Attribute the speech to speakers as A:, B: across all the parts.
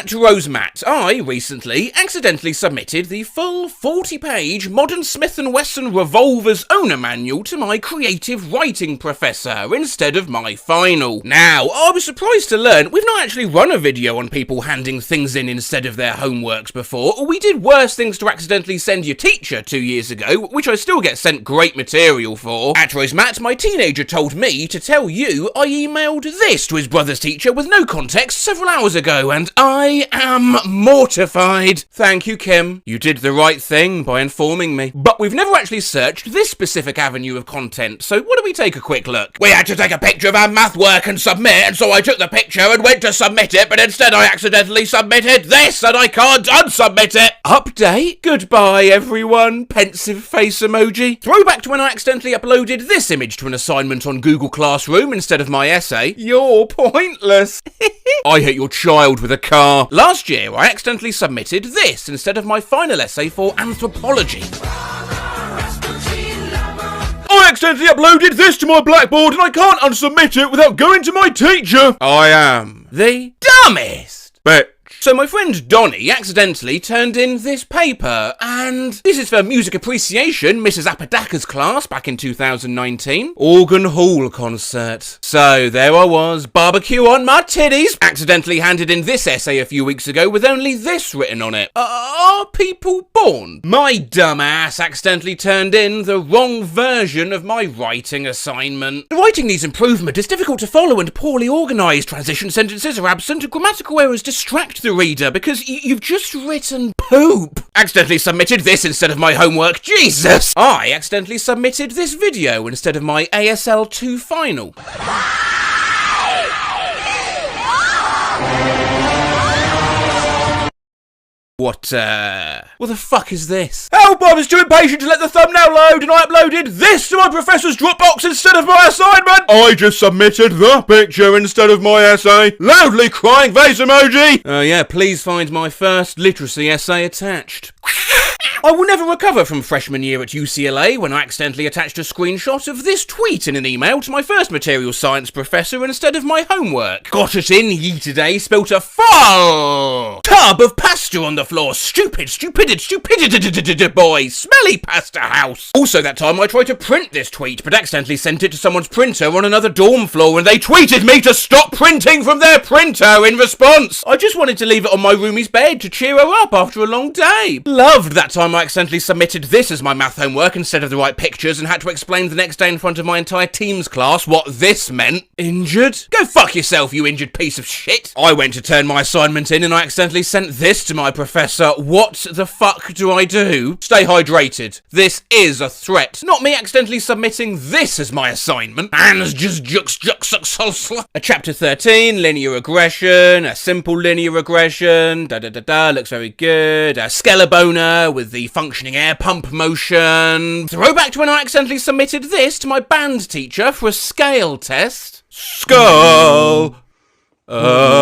A: Rosemat. I recently accidentally submitted the full 40-page Modern Smith & Wesson Revolver's owner manual to my creative writing professor instead of my final. Now, I was surprised to learn we've not actually run a video on people handing things in instead of their homeworks before. We did worse things to accidentally send your teacher 2 years ago, which I still get sent great material for. At Rosemat, my teenager told me to tell you I emailed this to his brother's teacher with no context several hours ago, and I am mortified. Thank you, Kim. You did the right thing by informing me. But we've never actually searched this specific avenue of content, so why don't we take a quick look? We had to take a picture of our math work and submit, and so I took the picture and went to submit it, but instead I accidentally submitted this, and I can't unsubmit it. Update? Goodbye, everyone. Pensive face emoji. Throwback to when I accidentally uploaded this image to an assignment on Google Classroom instead of my essay. You're pointless. I hit your child with a car. Last year, I accidentally submitted this instead of my final essay for anthropology. I accidentally uploaded this to my Blackboard and I can't unsubmit it without going to my teacher. I am the dumbest. But so my friend Donnie accidentally turned in this paper, and this is for music appreciation, Mrs. Apodaca's class back in 2019. Organ Hall concert. So there I was, barbecue on my titties. Accidentally handed in this essay a few weeks ago with only this written on it. Are people born? My dumb ass accidentally turned in the wrong version of my writing assignment. The writing needs improvement. It's difficult to follow and poorly organised. Transition sentences are absent. Grammatical errors distract the reader because you've just written poop. Accidentally submitted this instead of my homework. Jesus! I accidentally submitted this video instead of my ASL 2 final. What the fuck is this? Help, I was too impatient to let the thumbnail load and I uploaded this to my professor's Dropbox instead of my assignment! I just submitted the picture instead of my essay. Loudly crying face emoji! Yeah, please find my first literacy essay attached. I will never recover from freshman year at UCLA when I accidentally attached a screenshot of this tweet in an email to my first material science professor instead of my homework. Got it in ye today, spilt a full tub of pasta on the floor. Stupidity, boy. Smelly pasta house. Also that time I tried to print this tweet but accidentally sent it to someone's printer on another dorm floor and they tweeted me to stop printing from their printer in response. I just wanted to leave it on my roomie's bed to cheer her up after a long day. Loved that time I accidentally submitted this as my math homework instead of the right pictures and had to explain the next day in front of my entire Teams class what this meant. Injured? Go fuck yourself, you injured piece of shit. I went to turn my assignment in and I accidentally sent this to my professor. What the fuck do I do? Stay hydrated. This is a threat. Not me accidentally submitting this as my assignment. Hands just a chapter 13, linear regression, a simple linear regression, looks very good. A Skeleboner with the functioning air pump motion. Throwback to when I accidentally submitted this to my band teacher for a scale test. Skull emoji.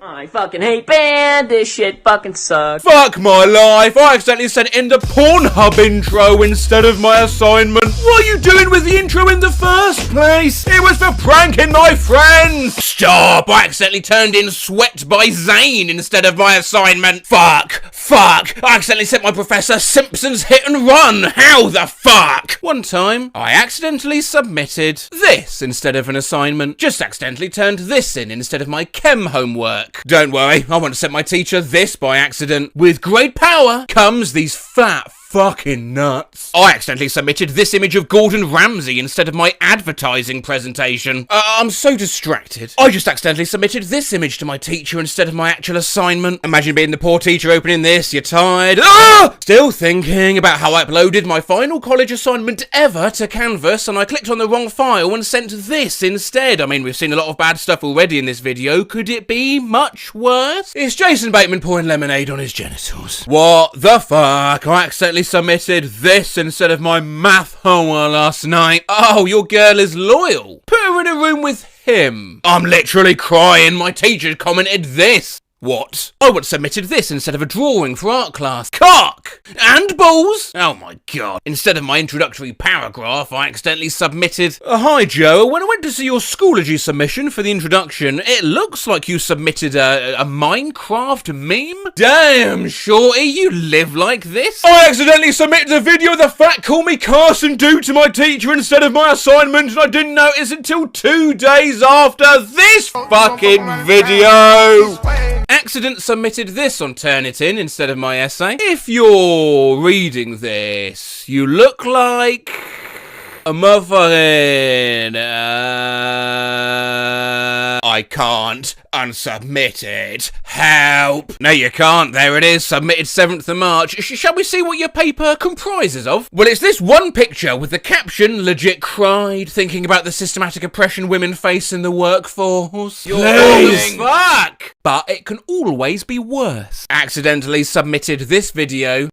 B: I fucking hate band, this shit fucking sucks.
A: Fuck my life, I accidentally sent in the Pornhub intro instead of my assignment. What are you doing with the intro in the first place? It was for pranking my friends. Stop, I accidentally turned in Sweat by Zayn instead of my assignment. Fuck, I accidentally sent my professor Simpsons Hit and Run. How the fuck? One time, I accidentally submitted this instead of an assignment. Just accidentally turned this in instead of my chem homework. Don't worry, I want to send my teacher this by accident. With great power comes these fat fucking nuts. I accidentally submitted this image of Gordon Ramsay instead of my advertising presentation. I'm so distracted. I just accidentally submitted this image to my teacher instead of my actual assignment. Imagine being the poor teacher opening this, you're tired. Still thinking about how I uploaded my final college assignment ever to Canvas and I clicked on the wrong file and sent this instead. I mean, we've seen a lot of bad stuff already in this video. Could it be much worse? It's Jason Bateman pouring lemonade on his genitals. What the fuck? I accidentally submitted this instead of my math homework last night. Oh, your girl is loyal. Put her in a room with him. I'm literally crying. My teacher commented this. What? I once submitted this instead of a drawing for art class. Cock! And balls! Oh my god. Instead of my introductory paragraph, I accidentally submitted, Hi Joe, when I went to see your Schoology submission for the introduction, it looks like you submitted a Minecraft meme? Damn, Shorty, you live like this? I accidentally submitted a video of the fat call me Carson due to my teacher instead of my assignment, and I didn't notice until 2 days after this fucking video. Accident submitted this on Turnitin instead of my essay. If you're reading this, you look like a motherfucking I can't unsubmit it. Help! No, you can't. There it is. Submitted 7th of March. Shall we see what your paper comprises of? Well, it's this one picture with the caption, legit cried, thinking about the systematic oppression women face in the workforce. Please! Fuck! But it can always be worse. Accidentally submitted this video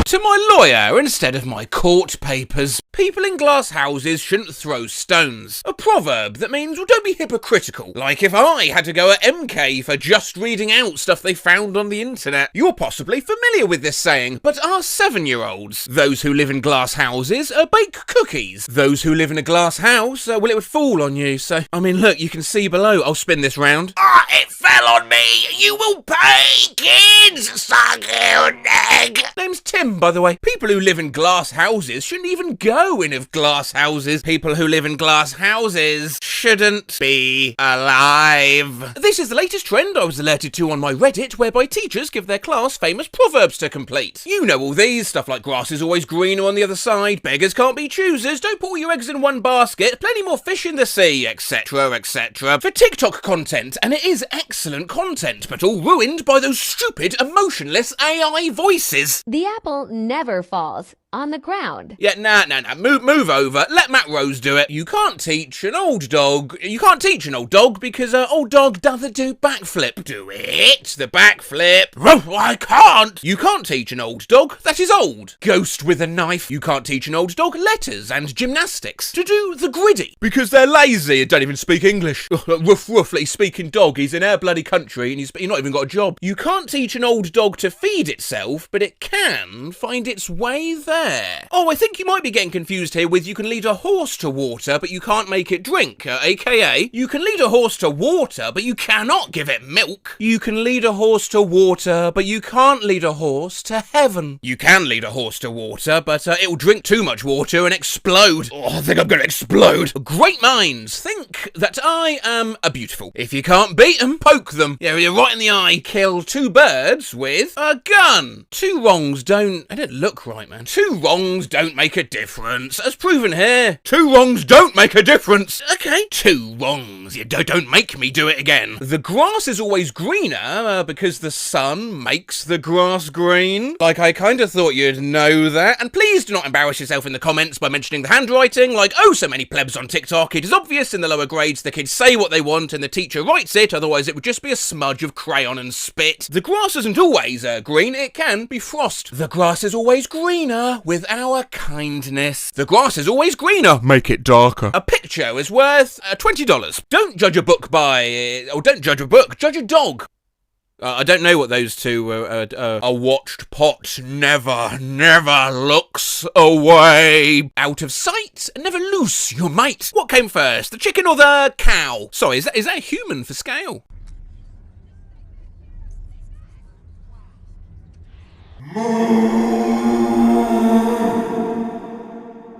A: to my lawyer instead of my court papers. People in glass houses shouldn't throw stones. A proverb that means, well, don't be hypocritical. Like if I had to go at MK for just reading out stuff they found on the internet. You're possibly familiar with this saying, but are 7-year-olds. Those who live in glass houses bake cookies. Those who live in a glass house, well, it would fall on you. So, I mean, look, you can see below. I'll spin this round. It fell on me. You will pay, kids. Suck your neck. Name's Tim, by the way. People who live in glass houses shouldn't even go in glass houses. People who live in glass houses shouldn't be alive. This is the latest trend I was alerted to on my Reddit, whereby teachers give their class famous proverbs to complete. You know all these, stuff like grass is always greener on the other side, beggars can't be choosers, don't put all your eggs in one basket, plenty more fish in the sea, etc, etc. For TikTok content, and it is excellent content, but all ruined by those stupid, emotionless AI voices.
C: The apple never falls on the ground.
A: Yeah, nah. Move over. Let Matt Rose do it. You can't teach an old dog because old dog doesn't do backflip. Do it. The backflip. Oh, I can't. You can't teach an old dog that is old. Ghost with a knife. You can't teach an old dog letters and gymnastics. To do the griddy. Because they're lazy and don't even speak English. Roughly speaking dog, he's in our bloody country and he's not even got a job. You can't teach an old dog to feed itself, but it can find its way there. Oh, I think you might be getting confused here with you can lead a horse to water, but you can't make it drink, aka you can lead a horse to water, but you cannot give it milk. You can lead a horse to water, but you can't lead a horse to heaven. You can lead a horse to water, but it will drink too much water and explode. Oh, I think I'm gonna explode. Great minds think that I am a beautiful. If you can't beat them, poke them. Yeah, you're right in the eye. Kill 2 birds with a gun. 2 wrongs don't look right, man. 2 wrongs don't make a difference. As proven here, 2 wrongs don't make a difference. Okay, 2 wrongs. You don't make me do it again. The grass is always greener because the sun makes the grass green. Like, I kind of thought you'd know that. And please do not embarrass yourself in the comments by mentioning the handwriting. Like, oh, so many plebs on TikTok. It is obvious in the lower grades the kids say what they want and the teacher writes it, otherwise it would just be a smudge of crayon and spit. The grass isn't always green, it can be frost. The grass is always greener with our kindness. The grass is always greener. Make it darker. A picture is worth $20. Don't judge a book by... don't judge a book. Judge a dog. I don't know what those two a watched pot never looks away. Out of sight, never loose your mate. What came first, the chicken or the cow? Sorry, is that a human for scale?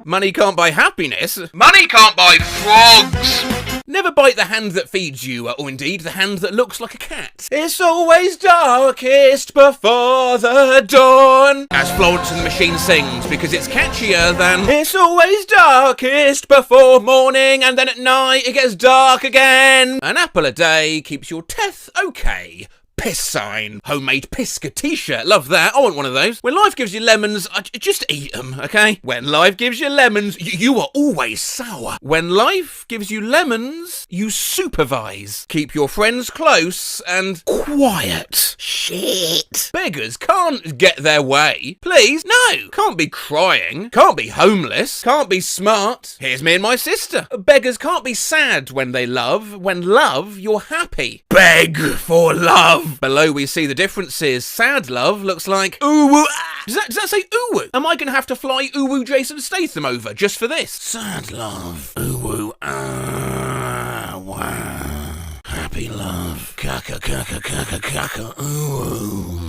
A: Money can't buy happiness. Money can't buy frogs. Never bite the hand that feeds you, or indeed the hand that looks like a cat. It's always darkest before the dawn. As Florence and the Machine sings, because it's catchier than it's always darkest before morning, and then at night it gets dark again. An apple a day keeps your teeth okay. Piss sign. Homemade Pisca t-shirt. Love that. I want one of those. When life gives you lemons, just eat them, okay? When life gives you lemons, you are always sour. When life gives you lemons, you supervise. Keep your friends close and quiet. Shit. Beggars can't get their way. Please? No. Can't be crying. Can't be homeless. Can't be smart. Here's me and my sister. Beggars can't be sad when they love. When love, you're happy. Beg for love. Below we see the differences. Sad love looks like ooh woo ah. Does that say ooh woo? Am I gonna have to fly ooh woo Jason Statham over just for this? Sad love. Ooh woo ah wow. Happy love. Kaka kaka kaka kaka ooh.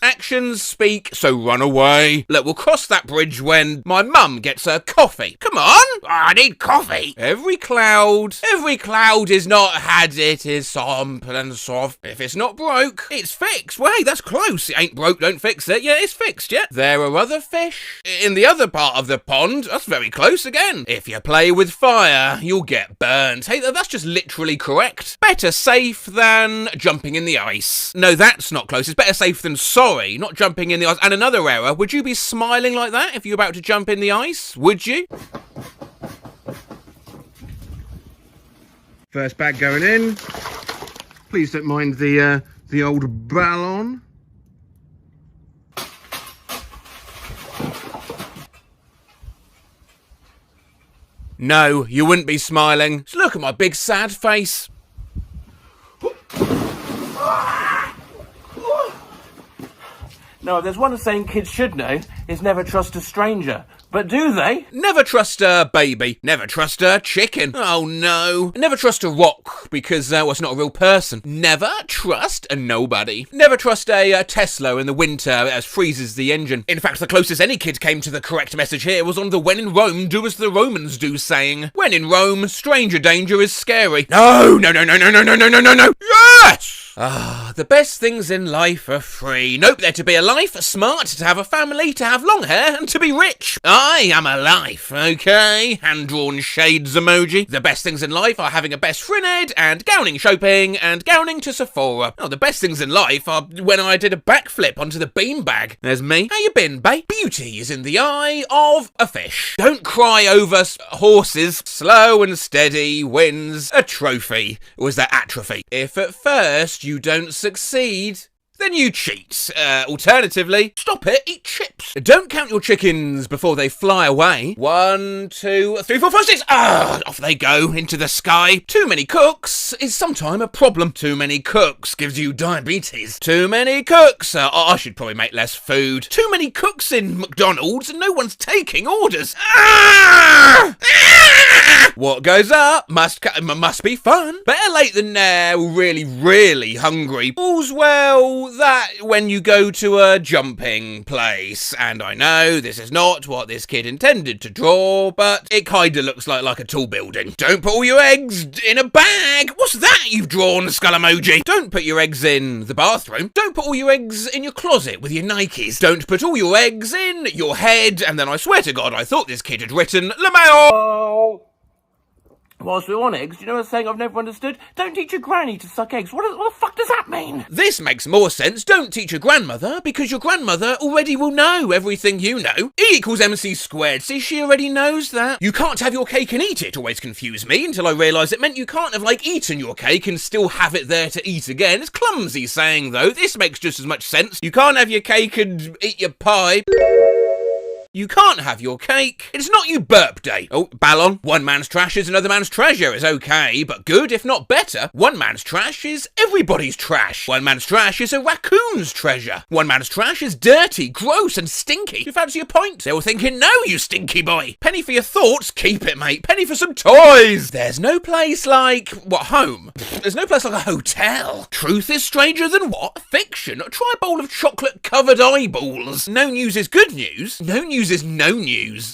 A: Actions speak, so run away. Look, we'll cross that bridge when my mum gets her coffee. Come on, I need coffee. Every cloud is not had, it is simple and soft. If it's not broke, it's fixed. Well, hey, that's close. It ain't broke, don't fix it. Yeah, it's fixed, yeah. There are other fish in the other part of the pond. That's very close again. If you play with fire, you'll get burnt. Hey, that's just literally correct. Better safe than jumping in the ice. No, that's not close. It's better safe than sorry, not jumping in the ice. And another error, would you be smiling like that if you're about to jump in the ice? Would you? First bag going in. Please don't mind the old ballon. No, you wouldn't be smiling. Just look at my big sad face.
D: No, there's one saying kids should know, is never trust a stranger. But do they?
A: Never trust a baby. Never trust a chicken. Oh no. Never trust a rock because it's not a real person. Never trust a nobody. Never trust a Tesla in the winter as freezes the engine. In fact, the closest any kid came to the correct message here was on the When in Rome, do as the Romans do saying. When in Rome, stranger danger is scary. No, no, no, no, no, no, no, no, no, no, no. Yes! Ah, the best things in life are free. Nope, they're to be a life, smart, to have a family, to have long hair, and to be rich. I am a life, okay? Hand-drawn shades emoji. The best things in life are having a best friend and gowning shopping and gowning to Sephora. Oh, the best things in life are when I did a backflip onto the beanbag. There's me. How you been, babe? Beauty is in the eye of a fish. Don't cry over horses. Slow and steady wins a trophy. Or is that atrophy? If at first you don't succeed, then you cheat. Alternatively, stop it, eat chips. Don't count your chickens before they fly away. 1, 2, 3, 4, 5, 6. Ah, off they go into the sky. Too many cooks is sometimes a problem. Too many cooks gives you diabetes. Too many cooks. I should probably make less food. Too many cooks in McDonald's and no one's taking orders. Ah! Ah! What goes up must be fun. Better late than never. Really, really hungry. All's well that when you go to a jumping place, and I know this is not what this kid intended to draw, but it kinda looks like a tall building. Don't put all your eggs in a bag. What's that you've drawn, skull emoji? Don't put your eggs in the bathroom. Don't put all your eggs in your closet with your Nikes. Don't put all your eggs in your head. And then I swear to God, I thought this kid had written LaMayo.
D: Oh. Whilst we're on eggs, do you know a saying I've never understood? Don't teach your granny to suck eggs. What the fuck does that mean?
A: This makes more sense. Don't teach your grandmother, because your grandmother already will know everything you know. E equals MC squared. See, she already knows that. You can't have your cake and eat it. Always confused me until I realised it meant you can't have, eaten your cake and still have it there to eat again. It's clumsy saying, though. This makes just as much sense. You can't have your cake and eat your pie. You can't have your cake. It's not you burp day. Oh, Ballon. One man's trash is another man's treasure is okay, but good, if not better. One man's trash is everybody's trash. One man's trash is a raccoon's treasure. One man's trash is dirty, gross, and stinky. You fancy a pint? They were thinking, no, you stinky boy. Penny for your thoughts, keep it, mate. Penny for some toys. There's no place like, home? There's no place like a hotel. Truth is stranger than what? Fiction. Try a bowl of chocolate-covered eyeballs. No news is good news. No news is no news.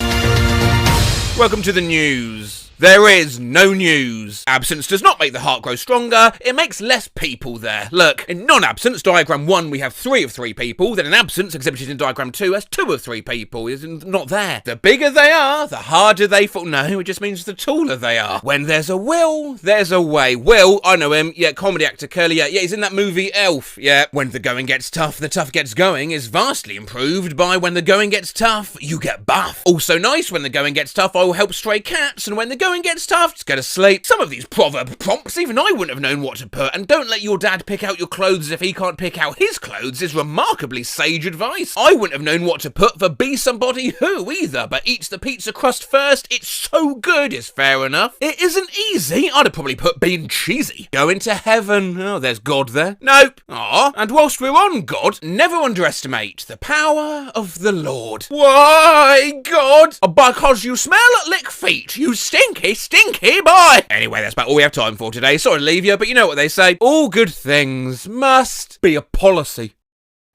A: Welcome to the news. There is no news. Absence does not make the heart grow stronger, it makes less people there. Look, in non-absence, diagram 1 we have 3 of 3 people, then in absence, exhibited in diagram 2 has 2 of 3 people. Is not there. The bigger they are, the harder they fall. No, it just means the taller they are. When there's a will, there's a way. Will, I know him, yeah, comedy actor Curly, yeah, he's in that movie Elf, yeah. When the going gets tough, the tough gets going is vastly improved by when the going gets tough, you get buff. Also nice, when the going gets tough, I will help stray cats, and when the going gets tough, just go to sleep. Some of these proverb prompts, even I wouldn't have known what to put, and don't let your dad pick out your clothes if he can't pick out his clothes is remarkably sage advice. I wouldn't have known what to put for be somebody who either, but eats the pizza crust first, it's so good is fair enough. It isn't easy, I'd have probably put being cheesy. Go into heaven, oh there's God there. Nope. Aw, and whilst we're on God, never underestimate the power of the Lord. Why, God? Because you smell lick feet, you stinky, stinky boy. Anyway, that's about all we have time for today. Sorry to leave you, but you know what they say. All good things must be a policy.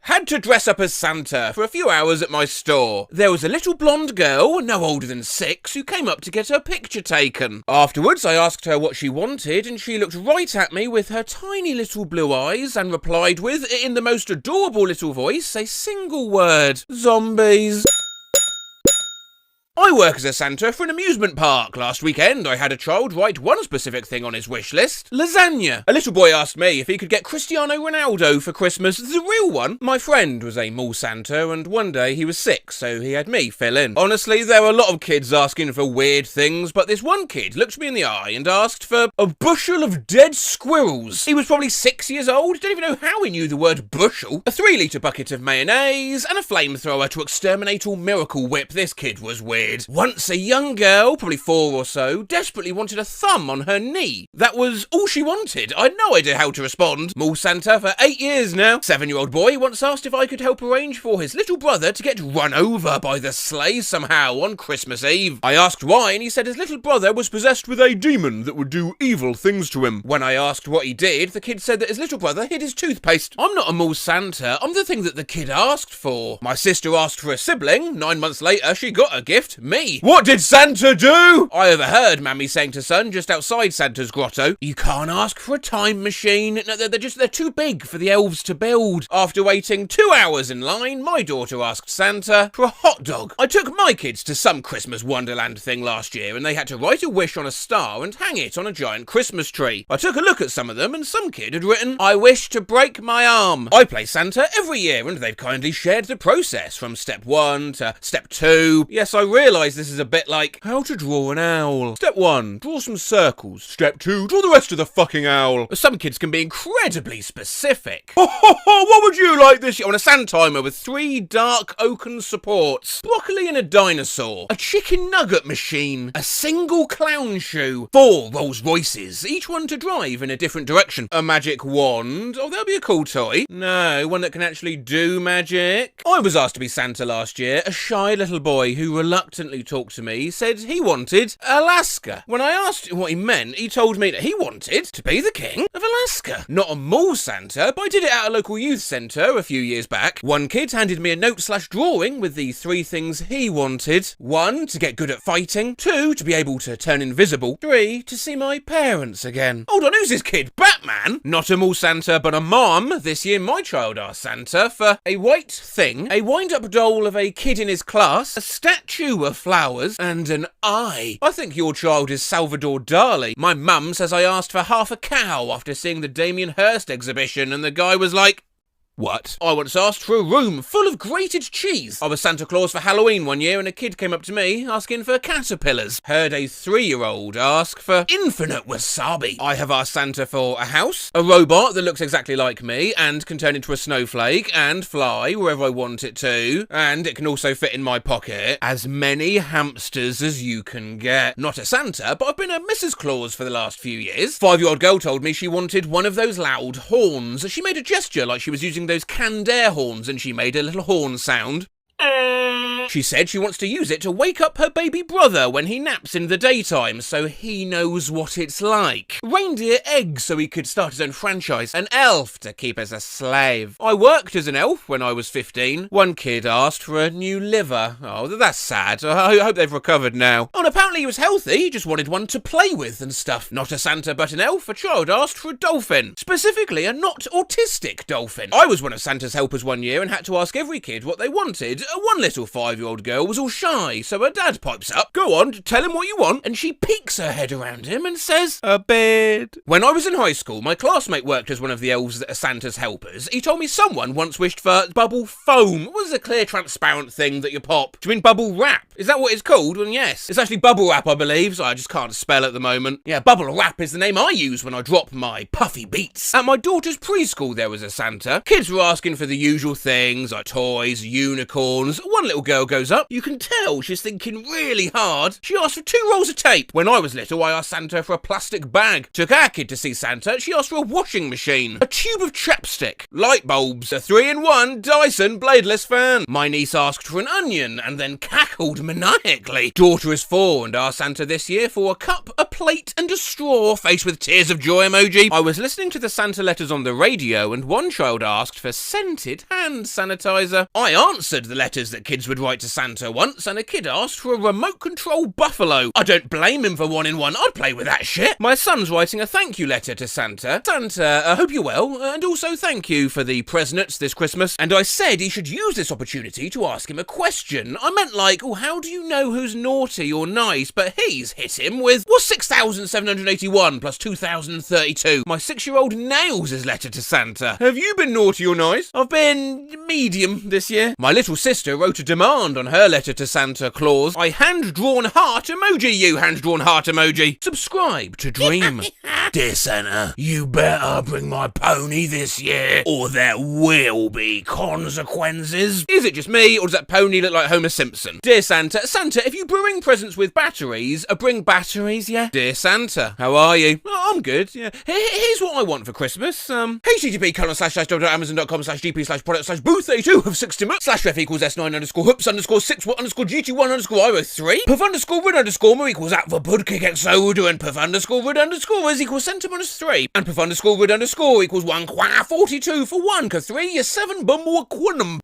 A: Had to dress up as Santa for a few hours at my store. There was a little blonde girl, no older than 6, who came up to get her picture taken. Afterwards, I asked her what she wanted, and she looked right at me with her tiny little blue eyes and replied with, in the most adorable little voice, a single word: zombies. I work as a Santa for an amusement park. Last weekend, I had a child write one specific thing on his wish list: lasagna. A little boy asked me if he could get Cristiano Ronaldo for Christmas, the real one. My friend was a mall Santa, and one day he was sick, so he had me fill in. Honestly, there were a lot of kids asking for weird things, but this one kid looked me in the eye and asked for a bushel of dead squirrels. He was probably 6 years old, don't even know how he knew the word bushel. A 3-litre bucket of mayonnaise, and a flamethrower to exterminate all Miracle Whip. This kid was weird. Once a young girl, probably 4 or so, desperately wanted a thumb on her knee. That was all she wanted. I had no idea how to respond. Mall Santa for 8 years now. 7-year-old boy once asked if I could help arrange for his little brother to get run over by the sleigh somehow on Christmas Eve. I asked why, and he said his little brother was possessed with a demon that would do evil things to him. When I asked what he did, the kid said that his little brother hid his toothpaste. I'm not a mall Santa, I'm the thing that the kid asked for. My sister asked for a sibling. 9 months later, she got a gift. Me. What did Santa do? I overheard Mammy saying to son just outside Santa's grotto, you can't ask for a time machine. No, they're too big for the elves to build. After waiting 2 hours in line, my daughter asked Santa for a hot dog. I took my kids to some Christmas Wonderland thing last year, and they had to write a wish on a star and hang it on a giant Christmas tree. I took a look at some of them, and some kid had written, I wish to break my arm. I play Santa every year, and they've kindly shared the process from step 1 to step 2. Yes, I realise this is a bit like how to draw an owl. Step 1, draw some circles. Step 2, draw the rest of the fucking owl. Some kids can be incredibly specific. What would you like this year? I want a sand timer with 3 dark oaken supports, broccoli and a dinosaur, a chicken nugget machine, a single clown shoe, 4 Rolls Royces, each one to drive in a different direction, a magic wand. Oh, that'll be a cool toy. No, one that can actually do magic. I was asked to be Santa last year. A shy little boy who reluctantly talked to me said he wanted Alaska. When I asked him what he meant, he told me that he wanted to be the king of Alaska. Not a mall Santa, but I did it at a local youth centre a few years back. One kid handed me a note/drawing with the 3 things he wanted. 1, to get good at fighting. 2, to be able to turn invisible. 3, to see my parents again. Hold on, who's this kid? Batman? Not a mall Santa, but a mom. This year my child asked Santa for a white thing, a wind-up doll of a kid in his class, a statue of flowers, and an eye. I think your child is Salvador Dali. My mum says I asked for half a cow after seeing the Damien Hirst exhibition, and the guy was like, what? I once asked for a room full of grated cheese. I was Santa Claus for Halloween one year, and a kid came up to me asking for caterpillars. Heard a 3-year-old ask for infinite wasabi. I have asked Santa for a house, a robot that looks exactly like me and can turn into a snowflake and fly wherever I want it to, and it can also fit in my pocket. As many hamsters as you can get. Not a Santa, but I've been a Mrs. Claus for the last few years. 5-year-old girl told me she wanted one of those loud horns. She made a gesture like she was using those canned air horns, and she made a little horn sound. She said she wants to use it to wake up her baby brother when he naps in the daytime so he knows what it's like. Reindeer eggs so he could start his own franchise. An elf to keep as a slave. I worked as an elf when I was 15. One kid asked for a new liver. Oh, that's sad. I hope they've recovered now. Oh, and apparently he was healthy. He just wanted one to play with and stuff. Not a Santa but an elf. A child asked for a dolphin. Specifically, a not autistic dolphin. I was one of Santa's helpers one year and had to ask every kid what they wanted. One little 5-year-old girl was all shy, so her dad pipes up. Go on, tell him what you want. And she peeks her head around him and says, a bed. When I was in high school, my classmate worked as one of the elves that are Santa's helpers. He told me someone once wished for bubble foam. What was a clear, transparent thing that you pop? Do you mean bubble wrap? Is that what it's called? Well, yes. It's actually bubble wrap, I believe, so I just can't spell at the moment. Yeah, bubble wrap is the name I use when I drop my puffy beats. At my daughter's preschool, there was a Santa. Kids were asking for the usual things, like toys, unicorns. One little girl goes up. You can tell she's thinking really hard. She asked for 2 rolls of tape. When I was little, I asked Santa for a plastic bag. Took our kid to see Santa. She asked for a washing machine, a tube of chapstick, light bulbs, a 3-in-1 Dyson bladeless fan. My niece asked for an onion and then cackled maniacally. Daughter is 4 and asked Santa this year for a cup, a plate and a straw, faced with tears of joy emoji. I was listening to the Santa letters on the radio and one child asked for scented hand sanitizer. I answered the letters that kids would write to Santa once and a kid asked for a remote control buffalo. I don't blame him for wanting one. I'd play with that shit. My son's writing a thank you letter to Santa. Santa, I hope you're well and also thank you for the presents this Christmas. And I said he should use this opportunity to ask him a question. I meant like, oh, how do you know who's naughty or nice? But he's hit him with, what's 6,781 plus 2,032? My 6-year-old nails his letter to Santa. Have you been naughty or nice? I've been medium this year. My little sister wrote a demand on her letter to Santa Claus. I hand-drawn heart emoji you, hand-drawn heart emoji. Subscribe to Dream. Dear Santa, you better bring my pony this year or there will be consequences. Is it just me or does that pony look like Homer Simpson? Dear Santa, if you bring presents with batteries, bring batteries, yeah? Dear Santa, how are you? Oh, I'm good, yeah. Here's what I want for Christmas. http://www.amazon.com/gp/product/booth82 of 60 /ref equals s9_hoops_6_6what_GT1_IO3 puff_rid_mo equals at the budkick exodo and puff_rid_ is equals center-3 and puff_rid_ equals 142 for 1 3 7 bumble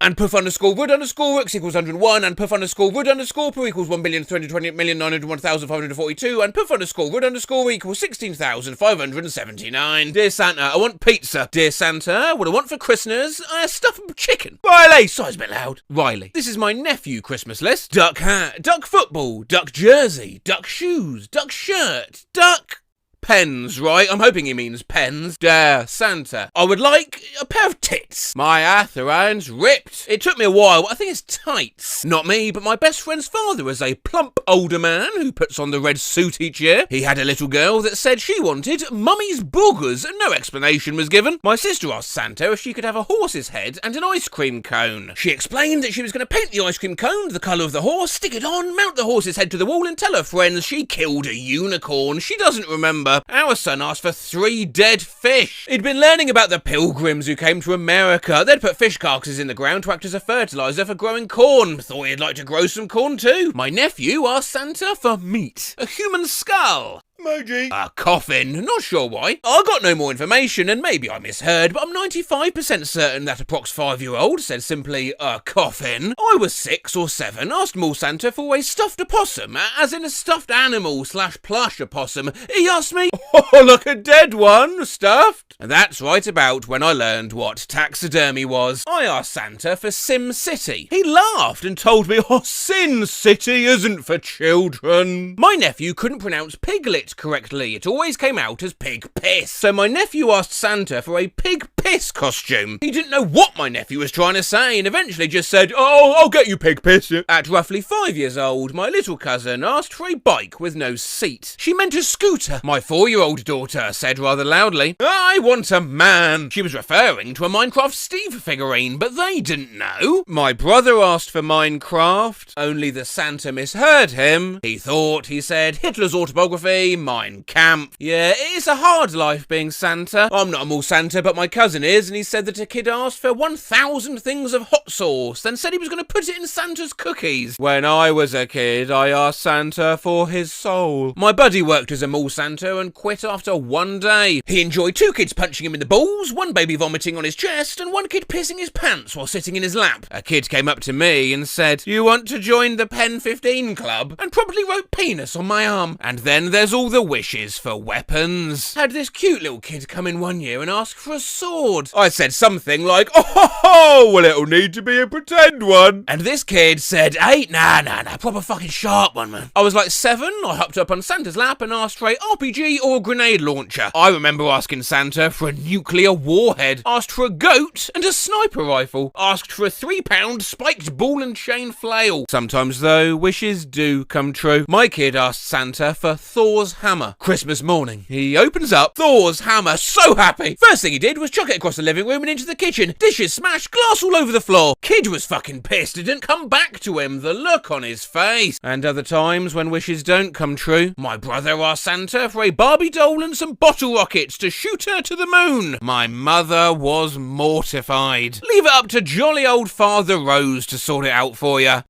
A: and puff_rid_ equals 101 and puff_rid_ per equals 1,328,901,542 and puff_rid_ equals 16,579. Dear Santa, I want pizza. Dear Santa, what I want for Christmas, stuffed chicken. Riley, sorry, a bit loud. Riley, this is my nephew Christmas list. Duck hat, duck football, duck jersey, duck shoes, duck shirt, duck pens, right? I'm hoping he means pens. Dear Santa, I would like a pair of tits. My Atheron's ripped. It took me a while, but I think it's tights. Not me, but my best friend's father is a plump older man who puts on the red suit each year. He had a little girl that said she wanted mummy's boogers and no explanation was given. My sister asked Santa if she could have a horse's head and an ice cream cone. She explained that she was going to paint the ice cream cone the colour of the horse, stick it on, mount the horse's head to the wall and tell her friends she killed a unicorn. She doesn't remember. Our son asked for 3 dead fish. He'd been learning about the pilgrims who came to America. They'd put fish carcasses in the ground to act as a fertiliser for growing corn. Thought he'd like to grow some corn too. My nephew asked Santa for meat. A human skull. Emoji. A coffin. Not sure why. I got no more information and maybe I misheard, but I'm 95% certain that approx 5-year-old said simply a coffin. I was 6 or 7, asked Mall Santa for a stuffed opossum, as in a stuffed animal / plush opossum. He asked me, oh, look, a dead one, stuffed. And that's right about when I learned what taxidermy was. I asked Santa for Sim City. He laughed and told me, oh, Sin City isn't for children. My nephew couldn't pronounce piglet correctly. It always came out as pig piss. So my nephew asked Santa for a pig piss costume. He didn't know what my nephew was trying to say and eventually just said, oh, I'll get you pig piss. At roughly 5 years old, my little cousin asked for a bike with no seat. She meant a scooter. My 4-year-old daughter said rather loudly, I want a man. She was referring to a Minecraft Steve figurine, but they didn't know. My brother asked for Minecraft, only the Santa misheard him. He thought he said Hitler's autobiography, Mein Kampf. Yeah, it's a hard life being Santa. I'm not a Mall Santa, but my cousin cousin is, and he said that a kid asked for 1,000 things of hot sauce, then said he was going to put it in Santa's cookies. When I was a kid, I asked Santa for his soul. My buddy worked as a mall Santa and quit after one day. He enjoyed 2 kids punching him in the balls, 1 baby vomiting on his chest, and 1 kid pissing his pants while sitting in his lap. A kid came up to me and said, "You want to join the Pen 15 club?" and probably wrote penis on my arm. And then there's all the wishes for weapons. Had this cute little kid come in one year and ask for a sword. I said something like, "Oh ho ho, well it'll need to be a pretend one." And this kid said, "Hey, nah, proper fucking sharp one, man." I was like 7, I hopped up on Santa's lap and asked for a RPG or grenade launcher. I remember asking Santa for a nuclear warhead, asked for a goat and a sniper rifle, asked for a 3-pound spiked ball and chain flail. Sometimes though, wishes do come true. My kid asked Santa for Thor's hammer. Christmas morning, he opens up Thor's hammer, so happy. First thing he did was chuck it across the living room and into the kitchen. Dishes smashed, glass all over the floor. Kid was fucking pissed. It didn't come back to him, the look on his face. And other times when wishes don't come true, my brother asked Santa for a Barbie doll and some bottle rockets to shoot her to the moon. My mother was mortified. Leave it up to jolly old Father Rose to sort it out for you.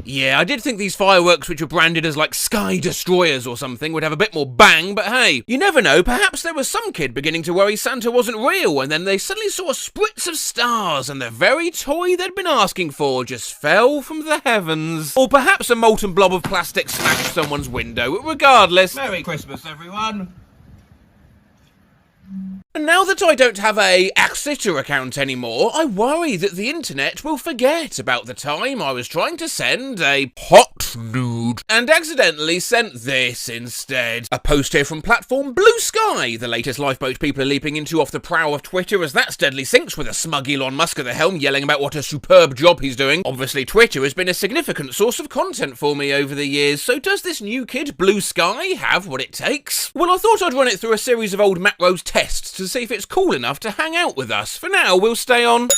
A: Yeah, I did think these fireworks, which were branded as like Sky Destroyers or something, would have a bit more bang, but hey, you never know, perhaps there was some kid beginning to worry Santa wasn't real, and then they suddenly saw a spritz of stars, and the very toy they'd been asking for just fell from the heavens. Or perhaps a molten blob of plastic smashed someone's window. Regardless, Merry Christmas, everyone. And now that I don't have a Twitter account anymore, I worry that the internet will forget about the time I was trying to send a hot nude and accidentally sent this instead. A post here from platform Blue Sky, the latest lifeboat people are leaping into off the prow of Twitter as that steadily sinks with a smug Elon Musk at the helm yelling about what a superb job he's doing. Obviously Twitter has been a significant source of content for me over the years, so does this new kid Blue Sky have what it takes? Well, I thought I'd run it through a series of old macros tests to see if it's cool enough to hang out with us. For now, we'll stay on.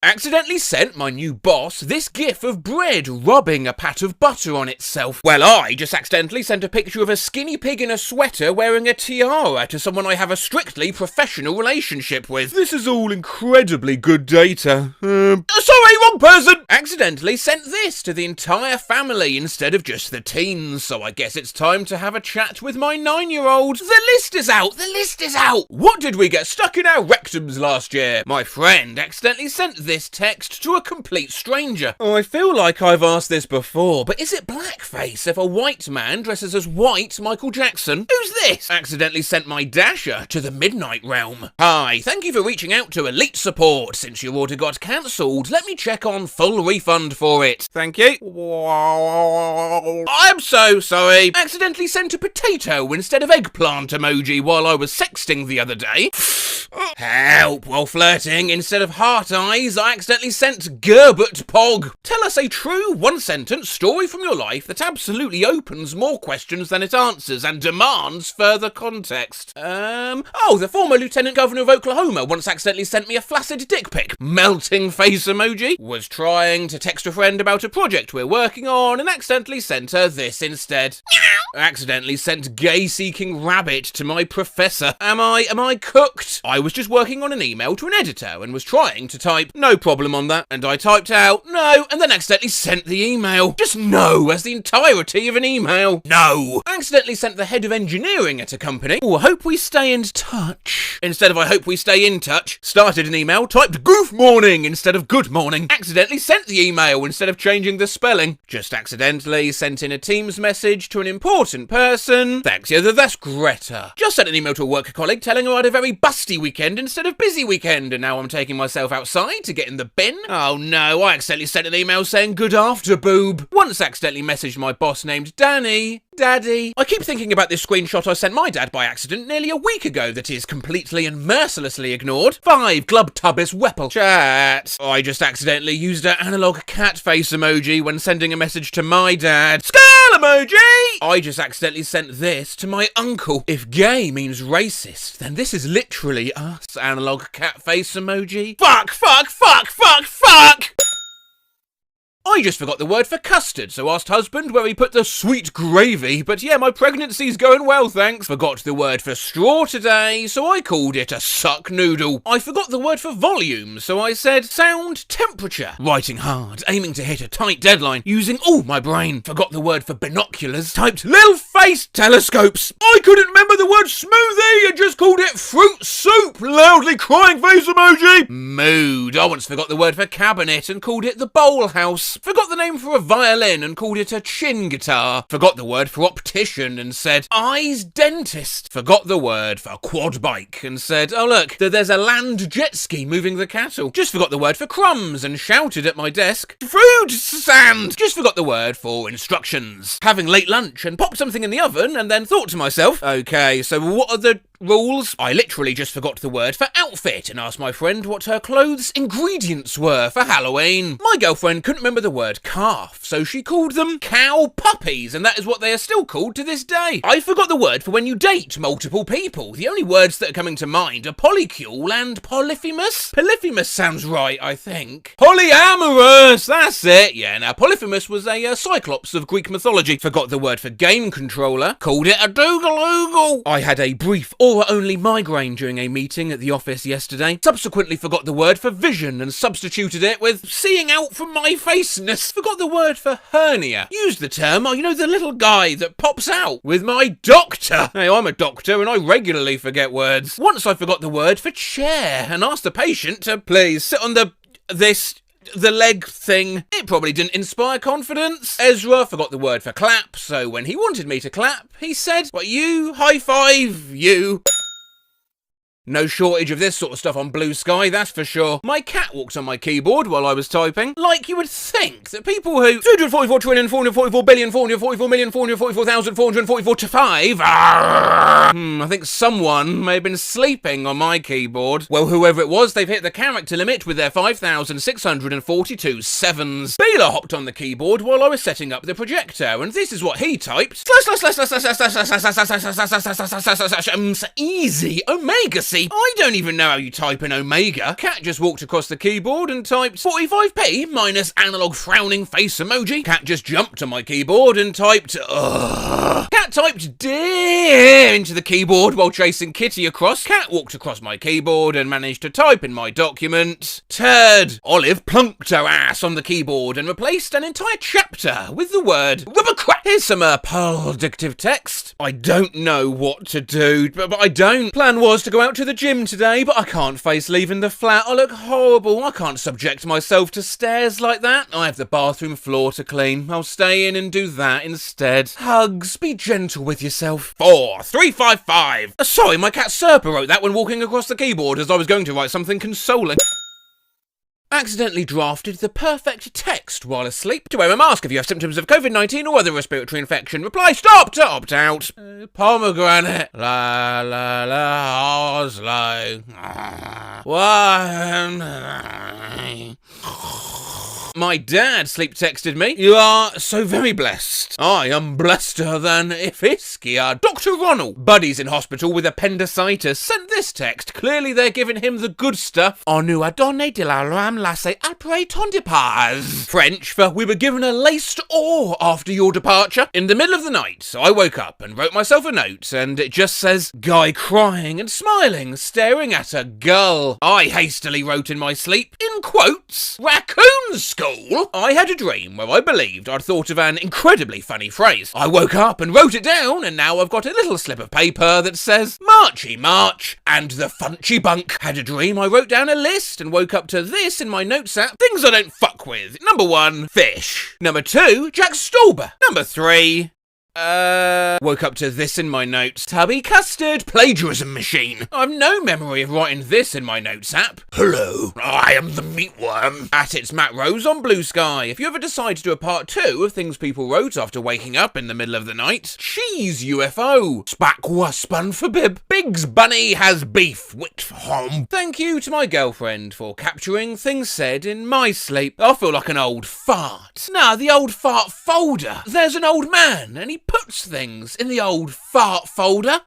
A: Accidentally sent my new boss this gif of bread rubbing a pat of butter on itself. Well, I just accidentally sent a picture of a skinny pig in a sweater wearing a tiara to someone I have a strictly professional relationship with. This is all incredibly good data. Sorry, wrong person! Accidentally sent this to the entire family instead of just the teens, so I guess it's time to have a chat with my 9-year-old. The list is out! The list is out! What did we get stuck in our rectums last year? My friend accidentally sent this text to a complete stranger. I feel like I've asked this before, but is it blackface if a white man dresses as white Michael Jackson? Who's this? Accidentally sent my dasher to the Midnight Realm. Hi, thank you for reaching out to Elite Support. Since your order got cancelled, let me check on full refund for it. Thank you. I'm so sorry. Accidentally sent a potato instead of eggplant emoji while I was sexting the other day. Help! While flirting, instead of heart eyes, I accidentally sent Gerbert Pog. Tell us a true one-sentence story from your life that absolutely opens more questions than it answers and demands further context. The former Lieutenant Governor of Oklahoma once accidentally sent me a flaccid dick pic. Melting face emoji. Was trying to text a friend about a project we're working on and accidentally sent her this instead. Accidentally sent gay-seeking rabbit to my professor. Am I cooked? I was just working on an email to an editor and was trying to type no problem on that, and I typed out no and then accidentally sent the email. Just no as the entirety of an email. No. I accidentally sent the head of engineering at a company. Oh, I hope we stay in touch. Instead of I hope we stay in touch, started an email, typed goof morning instead of good morning. Accidentally sent the email instead of changing the spelling. Just accidentally sent in a Teams message to an important person. Thanks, yeah, that's Greta. Just sent an email to a work colleague telling her I had a very busty weekend instead of busy weekend, and now I'm taking myself outside to get in the bin. Oh no, I accidentally sent an email saying good after boob. Once accidentally messaged my boss named Danny. Daddy. I keep thinking about this screenshot I sent my dad by accident nearly a week ago that is completely and mercilessly ignored. 5 Glub Tubbis Weppel. Chat. I just accidentally used an analog cat face emoji when sending a message to my dad. Skull emoji! I just accidentally sent this to my uncle. If gay means racist, then this is literally us. Analog cat face emoji. Fuck! Fuck! I just forgot the word for custard, so asked husband where he put the sweet gravy, but yeah, my pregnancy's going well, thanks. Forgot the word for straw today, so I called it a suck noodle. I forgot the word for volume, so I said sound temperature. Writing hard, aiming to hit a tight deadline, using all my brain. Forgot the word for binoculars, typed little-faced telescopes. I couldn't remember the word smoothie and just called it fruit soup. Loudly crying face emoji. Mood. I once forgot the word for cabinet and called it the bowl house. Forgot the name for a violin and called it a chin guitar. Forgot the word for optician and said eyes dentist. Forgot the word for quad bike and said, oh look, there's a land jet ski moving the cattle. Just forgot the word for crumbs and shouted at my desk, fruit sand. Just forgot the word for instructions. Having late lunch and popped something in the oven and then thought to myself, okay, so what are the rules? I literally just forgot the word for outfit and asked my friend what her clothes' ingredients were for Halloween. My girlfriend couldn't remember the word calf, so she called them cow puppies, and that is what they are still called to this day. I forgot the word for when you date multiple people. The only words that are coming to mind are polycule and polyphemus. Polyphemus sounds right, I think. Polyamorous, that's it. Yeah, now Polyphemus was a cyclops of Greek mythology. Forgot the word for game controller. Called it a doogaloogle. I had a brief aura-only migraine during a meeting at the office yesterday. Subsequently forgot the word for vision and substituted it with seeing out from my faceness. Forgot the word for hernia. Used the term, you know, the little guy that pops out with my doctor. Hey, I'm a doctor and I regularly forget words. Once I forgot the word for chair and asked the patient to please sit on the leg thing. It probably didn't inspire confidence. Ezra forgot the word for clap, so when he wanted me to clap, he said, what, you? High five, you. No shortage of this sort of stuff on Blue Sky, that's for sure. My cat walked on my keyboard while I was typing. Like you would think that people who 244,444,444,444,444,444 to 5. I think someone may have been sleeping on my keyboard. Well, whoever it was, they've hit the character limit with their 5,642 sevens. Baylor hopped on the keyboard while I was setting up the projector, and this is what he typed. Easy omega. I don't even know how you type an omega. Cat just walked across the keyboard and typed 45p minus analog frowning face emoji. Cat just jumped on my keyboard and typed Cat typed dear into the keyboard while chasing Kitty across. Cat walked across my keyboard and managed to type in my document turd. Olive plunked her ass on the keyboard and replaced an entire chapter with the word rubber crack. Here's some predictive text. I don't know what to do, but I don't. Plan was to go out to the gym today, but I can't face leaving the flat. I look horrible. I can't subject myself to stairs like that. I have the bathroom floor to clean. I'll stay in and do that instead. Hugs. Be gentle with yourself. 4355. Sorry, my cat Serpa wrote that when walking across the keyboard as I was going to write something consoling. Accidentally drafted the perfect text while asleep. To wear a mask if you have symptoms of COVID-19 or other respiratory infection. Reply stop to opt out. Pomegranate. La la la Oslo. One. My dad sleep texted me, you are so very blessed. I am blesseder than Ischia. Dr. Ronald, buddies in hospital with appendicitis, sent this text. Clearly they're giving him the good stuff. On nous a donné de la rame lassée après ton départ. French for we were given a laced oar after your departure. In the middle of the night, I woke up and wrote myself a note, and it just says, guy crying and smiling, staring at a gull. I hastily wrote in my sleep, in quotes, raccoon school. I had a dream where I believed I'd thought of an incredibly funny phrase. I woke up and wrote it down, and now I've got a little slip of paper that says, Marchy March and the Funchy Bunk. Had a dream I wrote down a list and woke up to this in my notes app. Things I don't fuck with. Number 1, fish. Number 2, Jack Stauber. Number 3, woke up to this in my notes. Tubby custard, plagiarism machine. I've no memory of writing this in my notes app. Hello, I am the meatworm. At It's Matt Rose on Blue Sky. If you ever decide to do a part 2 of things people wrote after waking up in the middle of the night, cheese UFO. Spakwa spun for bib. Biggs Bunny has beef wit for home. Thank you to my girlfriend for capturing things said in my sleep. I feel like an old fart. Nah, the old fart folder. There's an old man and he puts things in the old fart folder.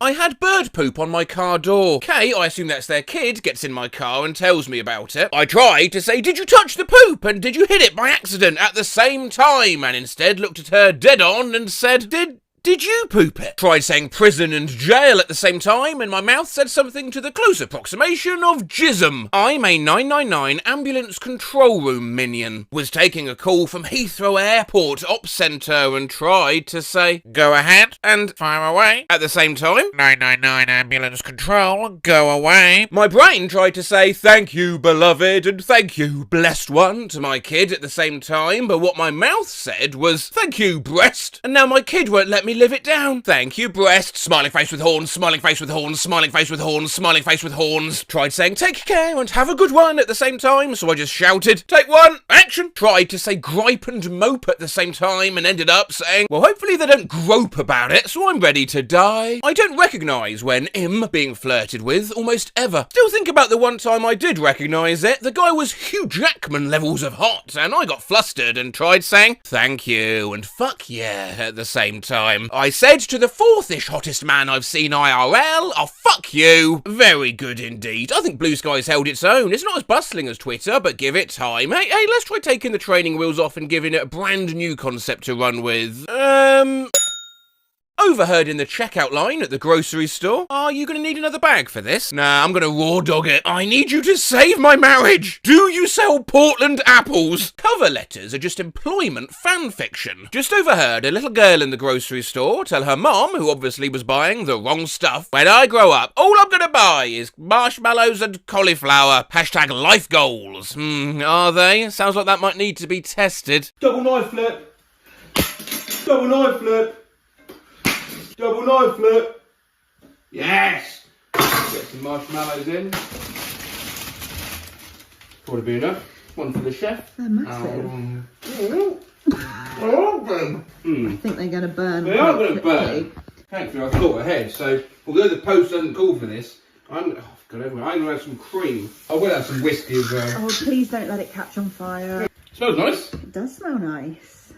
A: I had bird poop on my car door. Kay, I assume that's their kid, gets in my car and tells me about it. I tried to say, did you touch the poop and did you hit it by accident at the same time? And instead looked at her dead on and said, Did you poop it? Tried saying prison and jail at the same time, and my mouth said something to the close approximation of jism. I'm a 999 ambulance control room minion. Was taking a call from Heathrow Airport Ops Centre and tried to say, go ahead and fire away. At the same time, 999 ambulance control, go away. My brain tried to say, thank you, beloved, and thank you, blessed one, to my kid at the same time, but what my mouth said was, thank you, breast. And now my kid won't let me live it down. Thank you, breast. Smiling face with horns, smiling face with horns, smiling face with horns, smiling face with horns. Tried saying take care and have a good one at the same time, so I just shouted, take one, action. Tried to say gripe and mope at the same time and ended up saying, well, hopefully they don't grope about it, so I'm ready to die. I don't recognise when being flirted with almost ever. Still think about the one time I did recognise it. The guy was Hugh Jackman levels of hot, and I got flustered and tried saying thank you and fuck yeah at the same time. I said to the fourth-ish hottest man I've seen IRL, oh fuck you. Very good indeed. I think Blue Sky's held its own. It's not as bustling as Twitter, but give it time. Hey, let's try taking the training wheels off and giving it a brand new concept to run with. Overheard in the checkout line at the grocery store. Are you going to need another bag for this? Nah, I'm going to raw dog it. I need you to save my marriage. Do you sell Portland apples? Cover letters are just employment fan fiction. Just overheard a little girl in the grocery store tell her mom, who obviously was buying the wrong stuff, when I grow up, all I'm going to buy is marshmallows and cauliflower. Hashtag life goals. Are they? Sounds like that might need to be tested.
E: Double knife flip. Double knife flip. Double knife flip. Yes. Get some marshmallows in. Probably be enough. One for the chef.
F: They're massive. I think they're going to burn.
E: They are going to
F: quickly.
E: burn. Thankfully, I thought ahead. So, although the post doesn't call for this, I'm going to have some cream. I will have some whiskey as well.
F: Oh, please don't let it catch on fire.
E: Smells nice.
F: It does smell nice.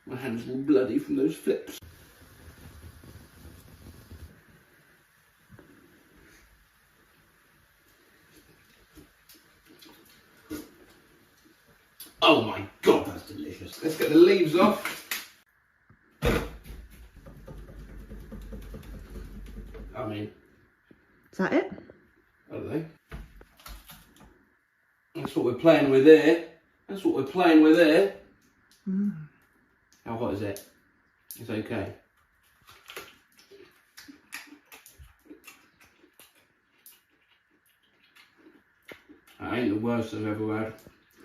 E: My hands are all bloody from those flips. Oh my god, that's delicious. Let's get the leaves off. I mean,
F: Is that it?
E: I don't know. That's what we're playing with here. That's what we're playing with here. How hot is it? It's okay. That ain't the worst I've ever had.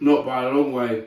E: Not by a long way.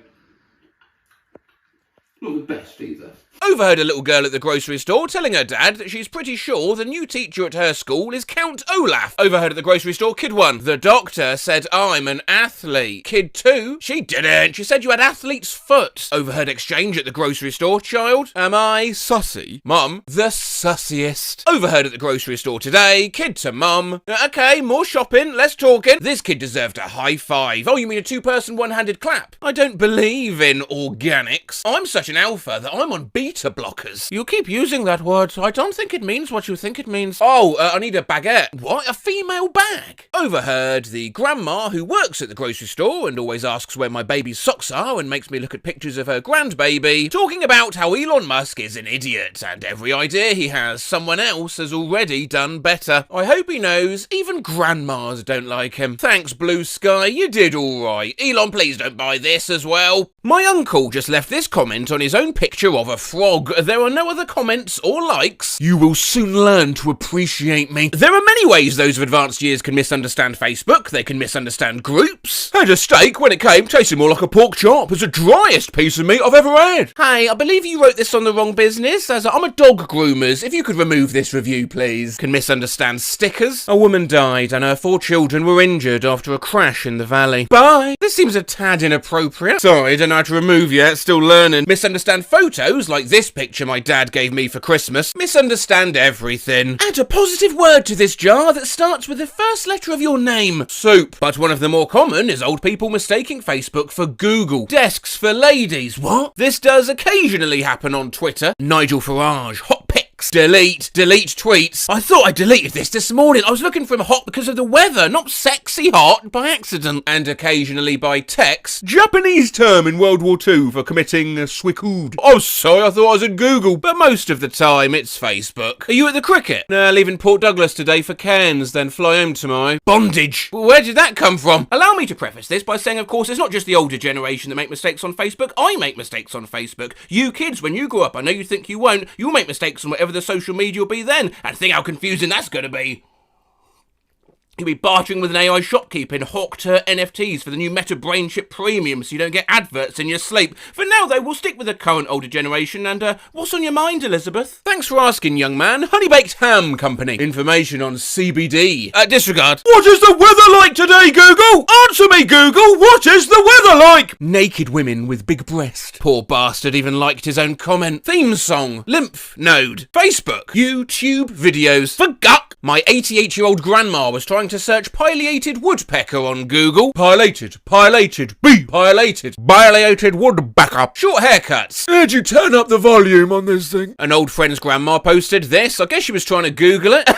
E: Not the best either.
A: Overheard a little girl at the grocery store telling her dad that she's pretty sure the new teacher at her school is Count Olaf. Overheard at the grocery store, kid 1. The doctor said I'm an athlete. Kid 2. She didn't. She said you had athlete's foot. Overheard exchange at the grocery store, child. Am I sussy? Mum, the sussiest. Overheard at the grocery store today, kid to mum. Okay, more shopping, less talking. This kid deserved a high five. Oh, you mean a two-person one-handed clap? I don't believe in organics. I'm such an alpha that I'm on beta blockers. You keep using that word. I don't think it means what you think it means. Oh, I need a baguette. What? A female bag? Overheard the grandma who works at the grocery store and always asks where my baby's socks are and makes me look at pictures of her grandbaby, talking about how Elon Musk is an idiot and every idea he has, someone else has already done better. I hope he knows even grandmas don't like him. Thanks, Blue Sky. You did alright. Elon, please don't buy this as well. My uncle just left this comment on his own picture of a frog. There are no other comments or likes. You will soon learn to appreciate me. There are many ways those of advanced years can misunderstand Facebook. They can misunderstand groups. Had a steak when it came, tasted more like a pork chop. It's the driest piece of meat I've ever had. Hey, I believe you wrote this on the wrong business, as I'm a dog groomers. If you could remove this review, please. Can misunderstand stickers. A woman died and her 4 children were injured after a crash in the valley. Bye. This seems a tad inappropriate. Sorry, don't know how to remove yet. Still learning. Misunderstand photos like this this picture my dad gave me for Christmas. Misunderstand everything. Add a positive word to this jar that starts with the first letter of your name. Soup. But one of the more common is old people mistaking Facebook for Google. Desks for ladies. What? This does occasionally happen on Twitter. Nigel Farage. Hot pics. Delete tweets. I thought I deleted this morning. I was looking for him hot because of the weather, not sexy hot by accident. And occasionally by text. Japanese term in World War II for committing suicide. Oh, sorry, I thought I was at Google. But most of the time, it's Facebook. Are you at the cricket? Nah, leaving Port Douglas today for Cairns, then fly home tomorrow. Bondage. Where did that come from? Allow me to preface this by saying, of course, it's not just the older generation that make mistakes on Facebook. I make mistakes on Facebook. You kids, when you grow up, I know you think you won't, you'll make mistakes on whatever the social media will be then, and think how confusing that's going to be. You'll be bartering with an AI shopkeeper in Hawkter NFTs for the new Meta Brain Chip Premium so you don't get adverts in your sleep. For now, though, we'll stick with the current older generation and, what's on your mind, Elizabeth? Thanks for asking, young man. Honey Baked Ham Company. Information on CBD. Disregard. What is the weather like today, Google? Answer me, Google. What is the weather like? Naked women with big breast. Poor bastard even liked his own comment. Theme song. Lymph node. Facebook. YouTube videos. For guck. My 88-year-old grandma was trying to search pileated woodpecker on Google. Pileated, woodpecker. Short haircuts. Did you turn up the volume on this thing? An old friend's grandma posted this. I guess she was trying to Google it.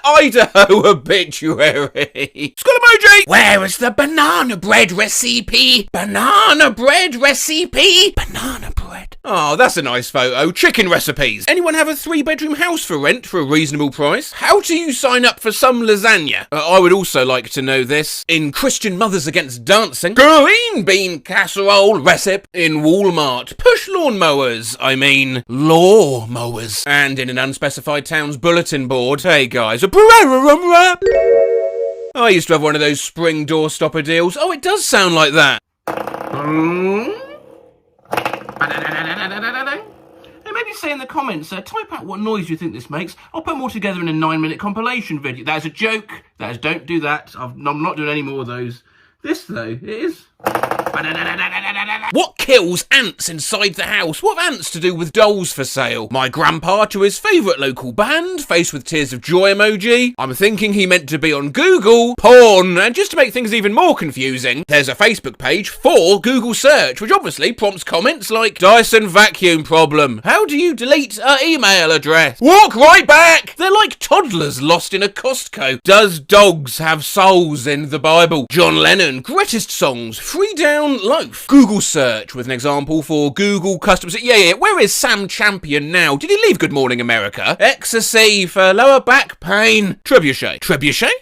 A: Idaho obituary. Skull emoji. Where is the banana bread recipe? Banana bread recipe. Banana bread. Oh, that's a nice photo. Chicken recipes. Anyone have a 3-bedroom house for rent for a reasonable price? How do you sign up for some lasagna? I would also like to know this. In Christian Mothers Against Dancing. Green bean casserole recipe in Walmart. Push lawnmowers. I mean, law mowers. And in an unspecified town's bulletin board. Hey guys, I used to have one of those spring door stopper deals. Oh, it does sound like that. Hey, maybe say in the comments, type out what noise you think this makes. I'll put them all together in a 9-minute compilation video. That is a joke. That is, don't do that. I'm not doing any more of those. This, though, it is. What kills ants inside the house? What have ants to do with dolls for sale? My grandpa to his favourite local band, face with tears of joy emoji. I'm thinking he meant to be on Google. Porn. And just to make things even more confusing, there's a Facebook page for Google search, which obviously prompts comments like, Dyson vacuum problem. How do you delete an email address? Walk right back. They're like toddlers lost in a Costco. Does dogs have souls in the Bible? John Lennon, greatest songs, Free Down Loaf. Google search with an example for Google customers. Yeah, where is Sam Champion now? Did he leave Good Morning America? Ecstasy for lower back pain. Trebuchet.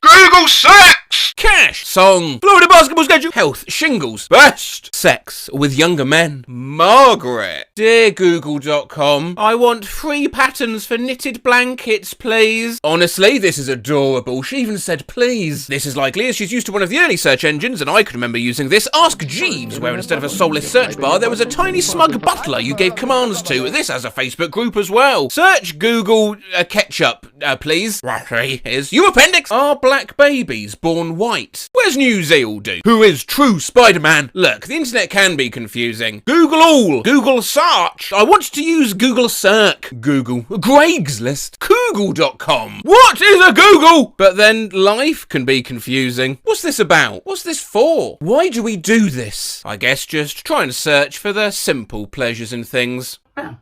A: Google sex. Cash. Song. Florida basketball schedule. Health. Shingles. Best. Sex with younger men. Margaret. Dear Google.com, I want free patterns for knitted blankets, please. Honestly, this is adorable. She even said please. This is likely as she's used to one of the early search engines, and I can remember using this. Ask Jeeves, where instead of a soulless search bar, there was a tiny smug butler you gave commands to. This has a Facebook group as well. Search Google ketchup, please. Right, here's you appendix. Are black babies born white? Where's New Zealand? Who is true Spider-Man? Look, the internet can be confusing. Google all. Google search. I want to use Google search. Google. Greg's list. Google.com. What is a Google? But then life can be confusing. What's this about? What's this for? Why do we do this? I guess just try and search for the simple pleasures in things. You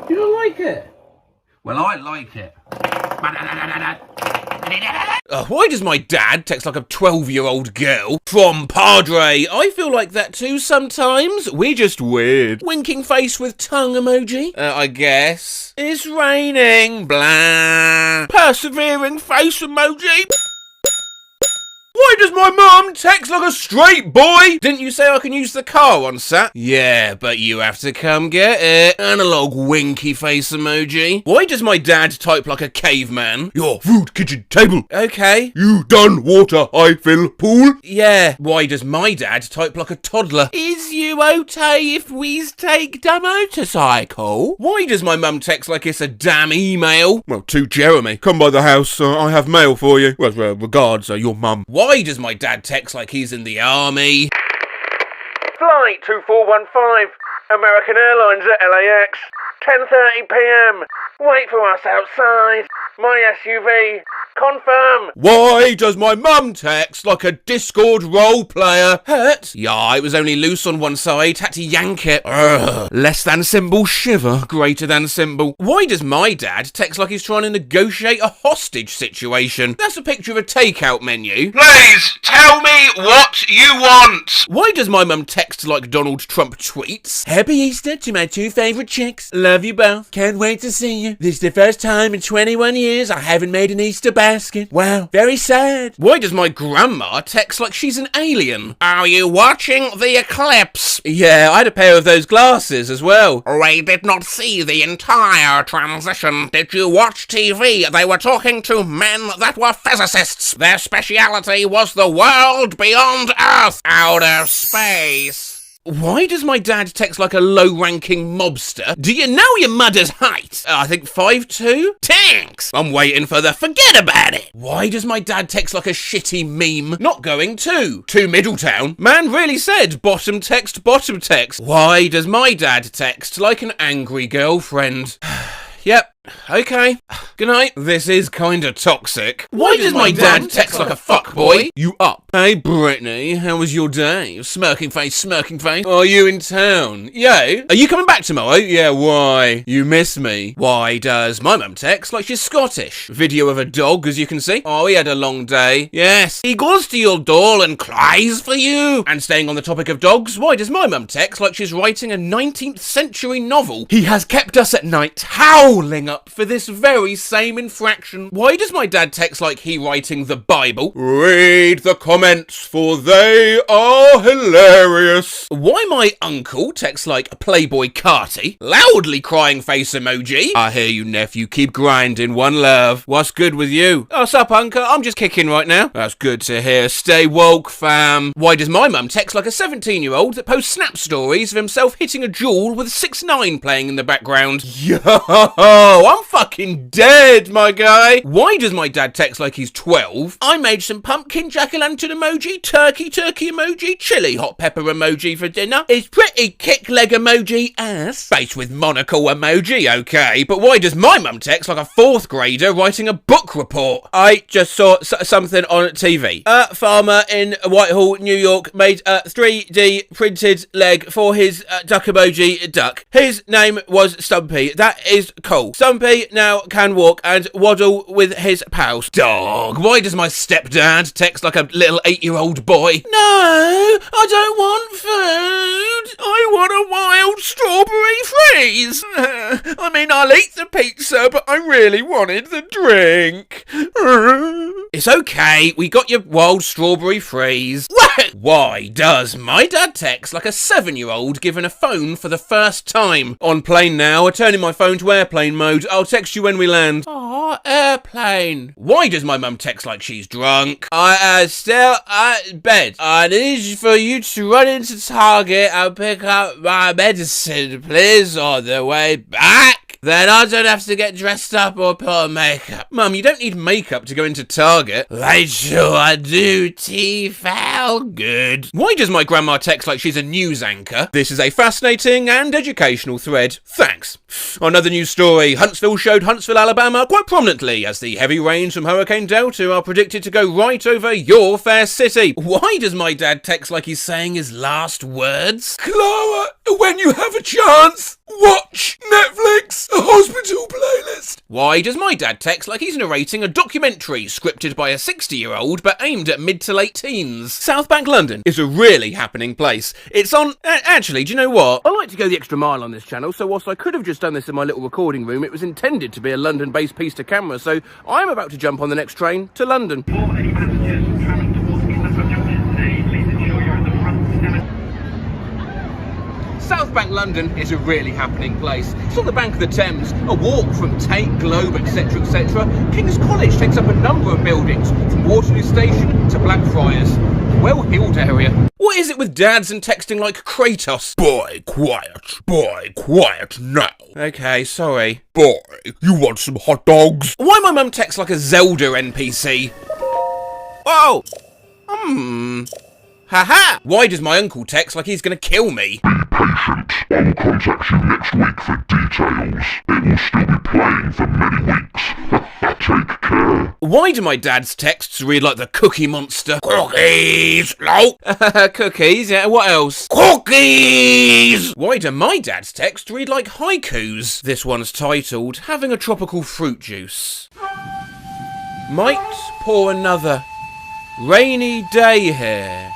A: don't like it? Well, I like it. Why does my dad text like a 12-year-old girl? From Padre. I feel like that too sometimes. We're just weird. Winking face with tongue emoji. I guess. It's raining. Blah. Persevering face emoji. Why does my mum text like a straight boy? Didn't you say I can use the car on Sat? Yeah, but you have to come get it. Analog winky face emoji. Why does my dad type like a caveman? Your food kitchen table. Okay. You done water I fill pool? Yeah. Why does my dad type like a toddler? Is you okay if we take the motorcycle? Why does my mum text like it's a damn email? Well, to Jeremy. Come by the house, I have mail for you. Well, regards, your mum. Why does my dad text like he's in the army? Flight 2415. American Airlines at LAX. 10:30 p.m. Wait for us outside. My SUV. Confirm. Why does my mum text like a Discord role player? Hurt? Yeah, it was only loose on one side. Had to yank it. Urgh. Less than symbol shiver. Greater than symbol. Why does my dad text like he's trying to negotiate a hostage situation? That's a picture of a takeout menu. Please, tell me what you want. Why does my mum text like Donald Trump tweets? Happy Easter to my two favourite chicks. Love you both. Can't wait to see you. This is the first time in 21 years I haven't made an Easter basket. Wow, very sad. Why does my grandma text like she's an alien? Are you watching the eclipse? Yeah, I had a pair of those glasses as well. We did not see the entire transition. Did you watch TV? They were talking to men that were physicists. Their speciality was the world beyond Earth, outer space. Why does my dad text like a low-ranking mobster? Do you know your mother's height? I think 5'2"? Thanks! I'm waiting for the forget about it. Why does my dad text like a shitty meme? Not going to Middletown. Man really said bottom text, bottom text. Why does my dad text like an angry girlfriend? Yep. Okay. Good night. This is kinda toxic. Why does my dad text like a fuckboy? You up? Hey Brittany, how was your day? Smirking face, smirking face. Are you in town? Yo. Are you coming back tomorrow? Yeah, why? You miss me. Why does my mum text like she's Scottish? Video of a dog, as you can see. Oh, he had a long day. Yes. He goes to your door and cries for you. And staying on the topic of dogs, why does my mum text like she's writing a 19th century novel? He has kept us at night howling up for this very same infraction. Why does my dad text like he writing the Bible? Read the comments for they are hilarious. Why my uncle texts like Playboy Carty? Loudly crying face emoji. I hear you, nephew. Keep grinding. One love. What's good with you? Oh, sup, uncle? I'm just kicking right now. That's good to hear. Stay woke, fam. Why does my mum text like a 17-year-old that posts snap stories of himself hitting a jewel with 6ix9ine playing in the background? Yo, I'm fucking dead, my guy. Why does my dad text like he's 12? I made some pumpkin jack-o'-lantern emoji, turkey emoji, chili hot pepper emoji for dinner. Is pretty kick leg emoji ass? Face with monocle emoji, okay. But why does my mum text like a 4th grader writing a book report? I just saw something on TV. A farmer in Whitehall, New York made a 3D printed leg for his duck emoji duck. His name was Stumpy. That is cool. Stumpy now can walk and waddle with his pals. Dog, why does my stepdad text like a little 8-year-old boy? No, I don't want food. I want a wild strawberry freeze. I mean, I'll eat the pizza, but I really wanted the drink. It's okay, we got your wild strawberry freeze. Why does my dad text like a 7-year-old given a phone for the first time? On plane now, turning my phone to airplane mode. I'll text you when we land. Oh, airplane. Why does my mum text like she's drunk? I still at bed. I need for you to run into Target and pick up my medicine, please, on the way back. Then I don't have to get dressed up or put on makeup. Mum, you don't need makeup to go into Target. Rachel, I do. T-foul good. Why does my grandma text like she's a news anchor? This is a fascinating and educational thread. Thanks. Another news story. Huntsville showed Huntsville, Alabama quite prominently as the heavy rains from Hurricane Delta are predicted to go right over your fair city. Why does my dad text like he's saying his last words? Clara, when you have a chance, watch Netflix, a hospital playlist. Why does my dad text like he's narrating a documentary scripted by a 60-year-old but aimed at mid to late teens? South Bank, London is a really happening place. It's on... actually, do you know what? I like to go the extra mile on this channel, so whilst I could have just done this in my little recording room, it was intended to be a London-based piece to camera, so I'm about to jump on the next train to London. South Bank, London is a really happening place. It's on the bank of the Thames, a walk from Tate, Globe, etc, etc. King's College takes up a number of buildings, from Waterloo Station to Blackfriars. Well-heeled area. What is it with dads and texting like Kratos? Boy, quiet now. Okay, sorry. Boy, you want some hot dogs? Why my mum texts like a Zelda NPC? Oh! Haha! Why does my uncle text like he's gonna kill me?
G: patient. I will contact you next week for details. It will still be playing for many weeks. Take care.
A: Why do my dad's texts read like the Cookie Monster? Cookies! No! Cookies, yeah, what else? Cookies! Why do my dad's texts read like haikus? This one's titled, Having a Tropical Fruit Juice. Might pour another rainy day here.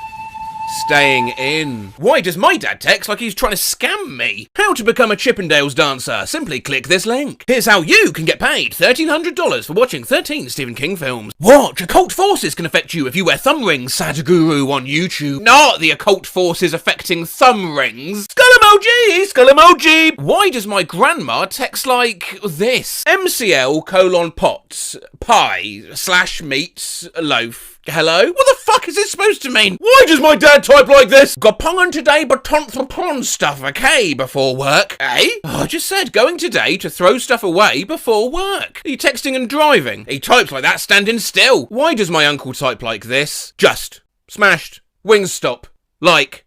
A: Staying in. Why does my dad text like he's trying to scam me? How to become a Chippendales dancer? Simply click this link. Here's how you can get paid $1,300 for watching 13 Stephen King films. Watch Occult Forces can affect you if you wear thumb rings, Sadhguru on YouTube. Not the occult forces affecting thumb rings. Skull emoji! Skull emoji! Why does my grandma text like this? MCL:pot pie/meat loaf. Hello? What the fuck is this supposed to mean? Why does my dad type like this? Got pongen today, but ton stuff, okay, before work. Eh? Oh, I just said going today to throw stuff away before work. Are you texting and driving? He types like that standing still. Why does my uncle type like this? Just. Smashed. Wings stop. Like.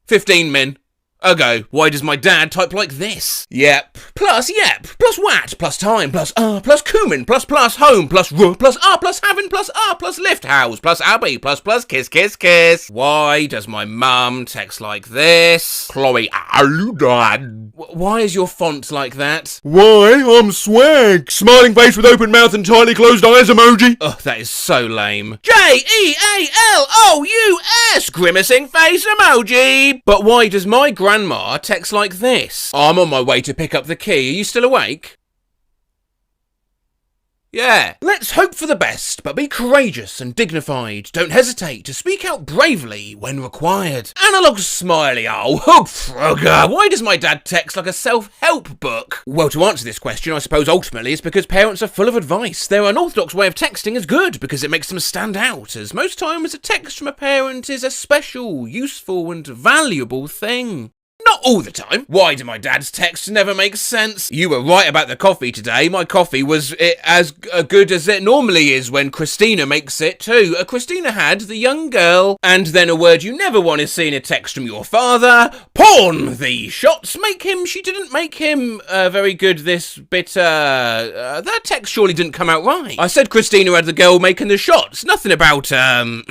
A: 15 min. Ago. Why does my dad type like this? Yep. Plus yep. Plus wat. Plus time. Plus plus cumin. Plus home. Plus plus plus having. Plus plus lift house. Plus Abby. Plus kiss. Why does my mum text like this? Chloe. Dad. Why is your font like that?
E: Why? I'm swag. Smiling face with open mouth and tightly closed eyes emoji.
A: Ugh, that is so lame. JEALOUS. Grimacing face emoji. But why does my grandma text like this? I'm on my way to pick up the key. Are you still awake? Yeah. Let's hope for the best, but be courageous and dignified. Don't hesitate to speak out bravely when required. Analog smiley owl. Oh, frogger. Why does my dad text like a self-help book? Well, to answer this question, I suppose ultimately it's because parents are full of advice. Their unorthodox way of texting is good because it makes them stand out, as most times a text from a parent is a special, useful and valuable thing. Not all the time. Why do my dad's texts never make sense? You were right about the coffee today. My coffee was as good as it normally is when Christina makes it too. Christina had the young girl, and then a word you never want to see in a text from your father. Porn! The shots make him. She didn't make him very good this bit. That text surely didn't come out right. I said Christina had the girl making the shots. Nothing about porn.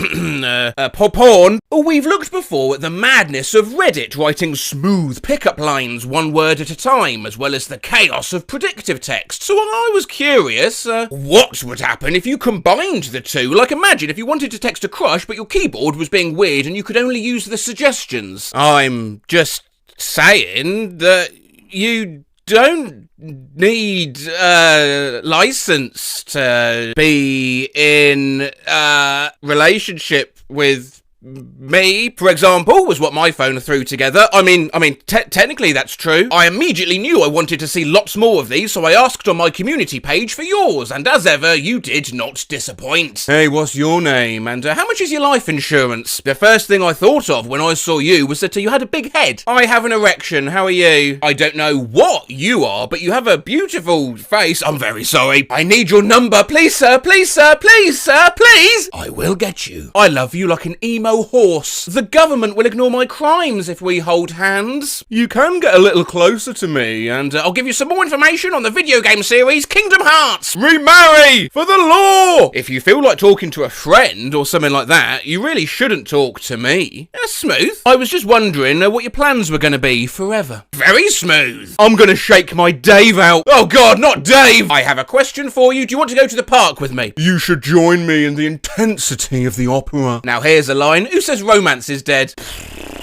A: Oh, we've looked before at the madness of Reddit writing smooth pickup lines one word at a time, as well as the chaos of predictive text. So I was curious, what would happen if you combined the two? Like imagine if you wanted to text a crush, but your keyboard was being weird and you could only use the suggestions. I'm just saying that you don't need a license to be in a relationship with me, for example, was what my phone threw together. I mean, technically that's true. I immediately knew I wanted to see lots more of these, so I asked on my community page for yours, and as ever, you did not disappoint. Hey, what's your name? And how much is your life insurance? The first thing I thought of when I saw you was that you had a big head. I have an erection. How are you? I don't know what you are, but you have a beautiful face. I'm very sorry. I need your number. Please, sir. Please, sir. Please, sir. Please. I will get you. I love you like an emo horse. The government will ignore my crimes if we hold hands. You can get a little closer to me, and I'll give you some more information on the video game series Kingdom Hearts. Remarry! For the law! If you feel like talking to a friend or something like that, you really shouldn't talk to me. That's smooth. I was just wondering what your plans were going to be forever. Very smooth. I'm going to shake my Dave out. Oh god, not Dave! I have a question for you. Do you want to go to the park with me? You should join me in the intensity of the opera. Now here's a line. Who says romance is dead?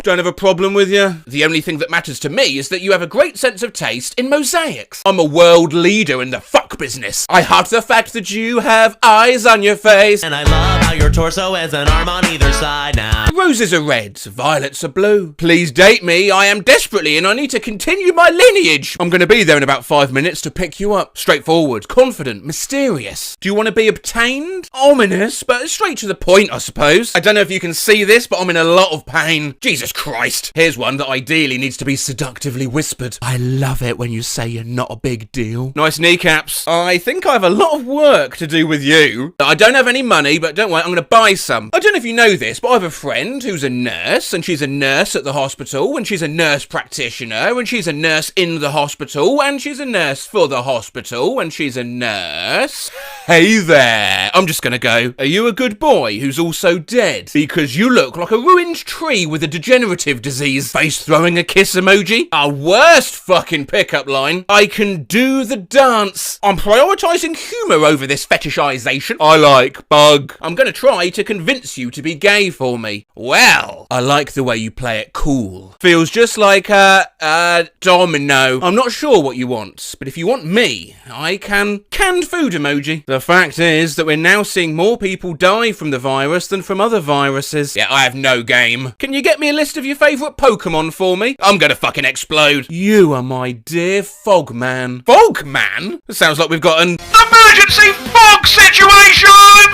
A: Don't have a problem with you. The only thing that matters to me is that you have a great sense of taste in mosaics. I'm a world leader in the fuck business. I heart the fact that you have eyes on your face.
H: And I love how your torso has an arm on either side now.
A: Roses are red, violets are blue. Please date me, I am desperately and I need to continue my lineage. I'm going to be there in about 5 minutes to pick you up. Straightforward, confident, mysterious. Do you want to be obtained? Ominous, but straight to the point, I suppose. I don't know if you can see this, but I'm in a lot of pain. Jesus Christ. Here's one that ideally needs to be seductively whispered. I love it when you say you're not a big deal. Nice kneecaps. I think I have a lot of work to do with you. I don't have any money, but don't worry, right? I'm gonna buy some. I don't know if you know this, but I have a friend who's a nurse, and she's a nurse at the hospital, and she's a nurse practitioner, and she's a nurse in the hospital, and she's a nurse for the hospital, and she's a nurse. Hey there. I'm just gonna go, are you a good boy who's also dead? Because you look like a ruined tree with a degenerative disease. Face throwing a kiss emoji. Our worst fucking pickup line. I can do the dance. I'm prioritising humour over this fetishization. I like bug. I'm gonna try to convince you to be gay for me. Well, I like the way you play it cool. Feels just like a domino. I'm not sure what you want, but if you want me, I can. Canned food emoji. The fact is that we're now seeing more people die from the virus than from other viruses. Yeah, I have no game. Can you get me a list of your favourite Pokemon for me? I'm gonna fucking explode. You are my dear Fogman. Fogman? It sounds like we've got an emergency fog situation!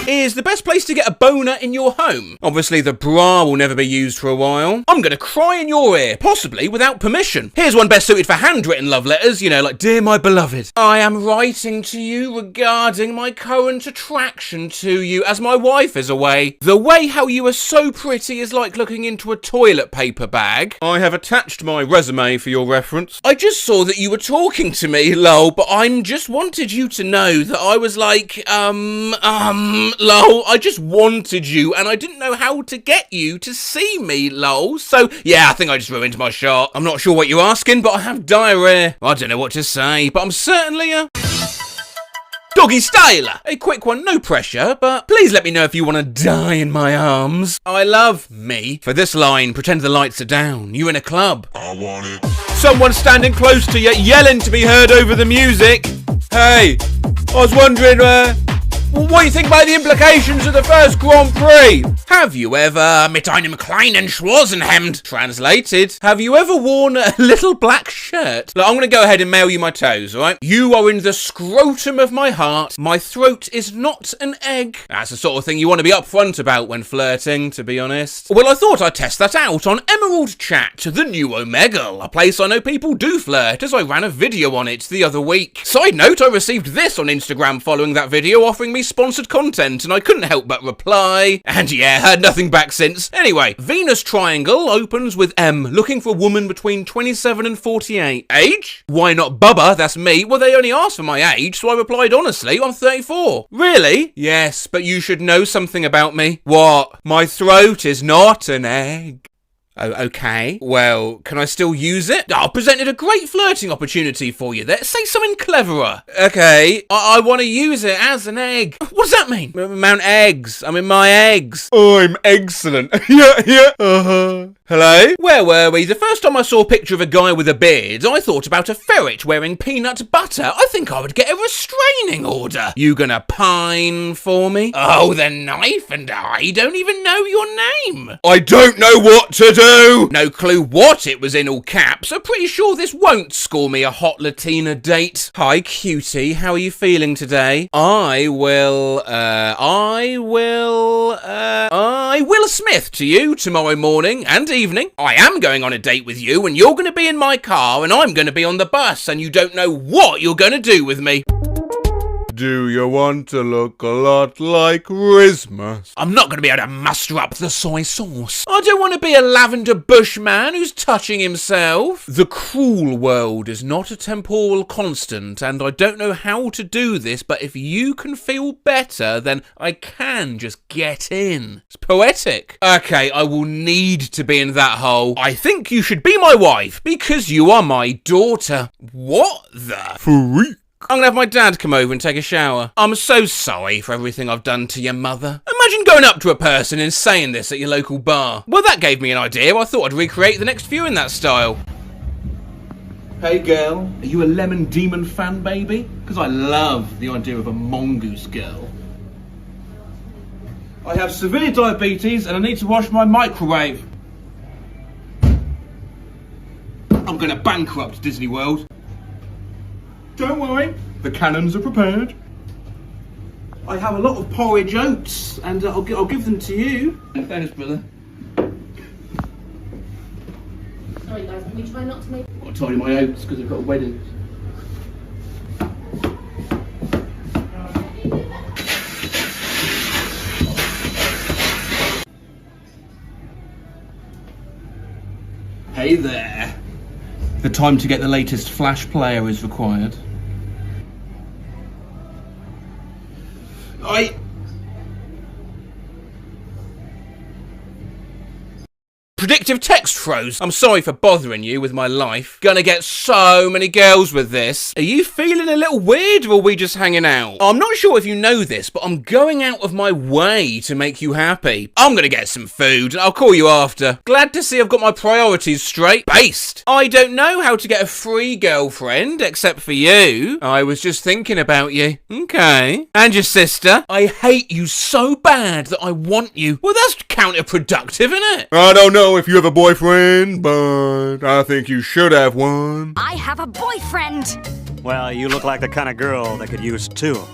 A: Is the best place to get a boner in your home. Obviously, the bra will never be used for a while. I'm gonna cry in your ear, possibly without permission. Here's one best suited for handwritten love letters, you know, like, Dear my beloved, I am writing to you regarding my current attraction to you as my wife is away. The way how you are so pretty is like looking into a toilet paper bag. I have attached my resume for your reference. I just saw that you were talking to me, lol, but I'm just wanted you to know that I was like, lol, I just wanted you and I didn't know how to get you to see me, lol. So, yeah, I think I just ruined my shot. I'm not sure what you're asking, but I have diarrhea. I don't know what to say, but I'm certainly a doggy styler. A quick one, no pressure, but please let me know if you want to die in my arms. I love me. For this line, pretend the lights are down. You in a club.
G: I want it.
A: Someone standing close to you, yelling to be heard over the music. Hey, I was wondering, what do you think about the implications of the first Grand Prix? Have you ever mit einem kleinen Schwarzenhemd? Translated, have you ever worn a little black shirt? Look, I'm going to go ahead and mail you my toes, alright? You are in the scrotum of my heart. My throat is not an egg. That's the sort of thing you want to be upfront about when flirting, to be honest. Well, I thought I'd test that out on Emerald Chat, the new Omegle, a place I know people do flirt, as I ran a video on it the other week. Side note, I received this on Instagram following that video, offering me sponsored content, and I couldn't help but reply. And yeah, heard nothing back since. Anyway, Venus Triangle opens with M, looking for a woman between 27 and 48. Age? Why not Bubba? That's me. Well, they only asked for my age, so I replied honestly, I'm 34. Really? Yes, but you should know something about me. What? My throat is not an egg. Oh, okay. Well, can I still use it? I presented a great flirting opportunity for you there. Say something cleverer. Okay, I want to use it as an egg. What does that mean? Mount eggs. I'm in my eggs. I'm excellent. yeah. Hello? Where were we? The first time I saw a picture of a guy with a beard, I thought about a ferret wearing peanut butter. I think I would get a restraining order. You gonna pine for me? Oh, the knife and I don't even know your name. I don't know what to do. No clue what it was in all caps. I'm pretty sure this won't score me a hot Latina date. Hi, cutie. How are you feeling today? I will Smith to you tomorrow morning and evening. I am going on a date with you and you're going to be in my car and I'm going to be on the bus and you don't know what you're going to do with me. Do you want to look a lot like Christmas? I'm not going to be able to muster up the soy sauce. I don't want to be a lavender bush man who's touching himself. The cruel world is not a temporal constant, and I don't know how to do this, but if you can feel better, then I can just get in. It's poetic. Okay, I will need to be in that hole. I think you should be my wife, because you are my daughter. What the freak? I'm gonna have my dad come over and take a shower. I'm so sorry for everything I've done to your mother. Imagine going up to a person and saying this at your local bar. Well, that gave me an idea. I thought I'd recreate the next few in that style. Hey girl, are you a Lemon Demon fan, baby? Because I love the idea of a mongoose girl. I have severe diabetes and I need to wash my microwave. I'm gonna bankrupt Disney World. Don't worry, the cannons are prepared. I have a lot of porridge oats, and I'll give them to you. Thanks, brother.
C: Sorry guys, can we try not to make...
A: I'll tell you my oats because I've got a wedding.
E: Hey there. The time to get the latest Flash player is required.
A: Predictive text froze. I'm sorry for bothering you with my life. Gonna get so many girls with this. Are you feeling a little weird, or are we just hanging out? I'm not sure if you know this, but I'm going out of my way to make you happy. I'm gonna get some food, and I'll call you after. Glad to see I've got my priorities straight. Based. I don't know how to get a free girlfriend, except for you. I was just thinking about you. Okay. And your sister. I hate you so bad that I want you. Well, that's counterproductive, isn't it? I don't know if you have a boyfriend, but I think you should have one.
I: I have a boyfriend!
J: Well, you look like the kind of girl that could use two.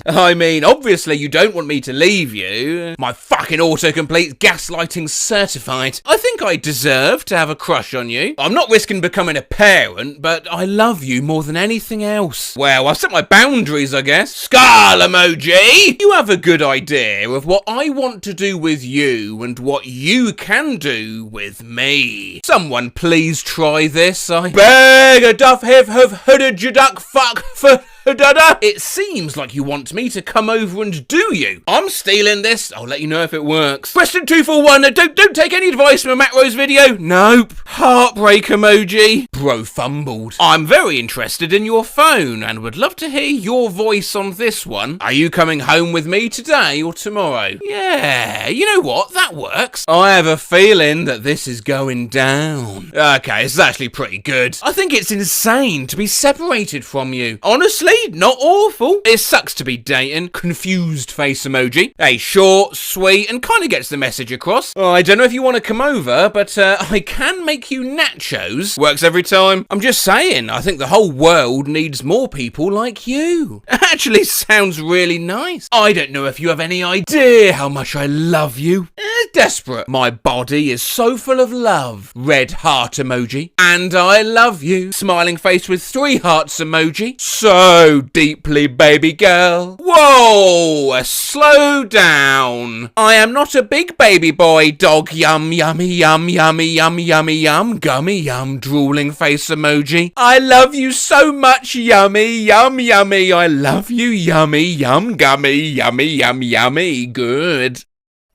A: I mean, obviously you don't want me to leave you. My fucking autocomplete gaslighting certified. I think I deserve to have a crush on you. I'm not risking becoming a parent, but I love you more than anything else. Well, I've set my boundaries, I guess. Skull emoji! You have a good idea of what I want to do with you and what you can do with me. Someone please try this. I beg a duff have hooded you duck fuck for dada. It seems like you want me to come over and do you. I'm stealing this. I'll let you know if it works. Question 241. Don't take any advice from a Matt Rose video. Nope. Heartbreak emoji. Bro fumbled. I'm very interested in your phone and would love to hear your voice on this one. Are you coming home with me today or tomorrow? Yeah, you know what? That works. I have a feeling that this is going down. Okay, this is actually pretty good. I think it's insane to be separated from you. Honestly, not awful. It sucks to be dating. Confused face emoji. Hey, short, sweet, and kind of gets the message across. Oh, I don't know if you want to come over, but I can make you nachos. Works every time. I'm just saying, I think the whole world needs more people like you. Actually sounds really nice. I don't know if you have any idea how much I love you. Desperate. My body is so full of love. Red heart emoji. And I love you. Smiling face with 3 hearts emoji. So deeply, baby girl. Whoa, slow down. I am not a big baby boy. Dog yum, yummy, yum, yummy, yum, yummy, yum, gummy, yum, drooling face emoji. I love you so much, yummy, yum, yummy. I love you, yummy, yum, gummy, yummy, yum, yummy. Good.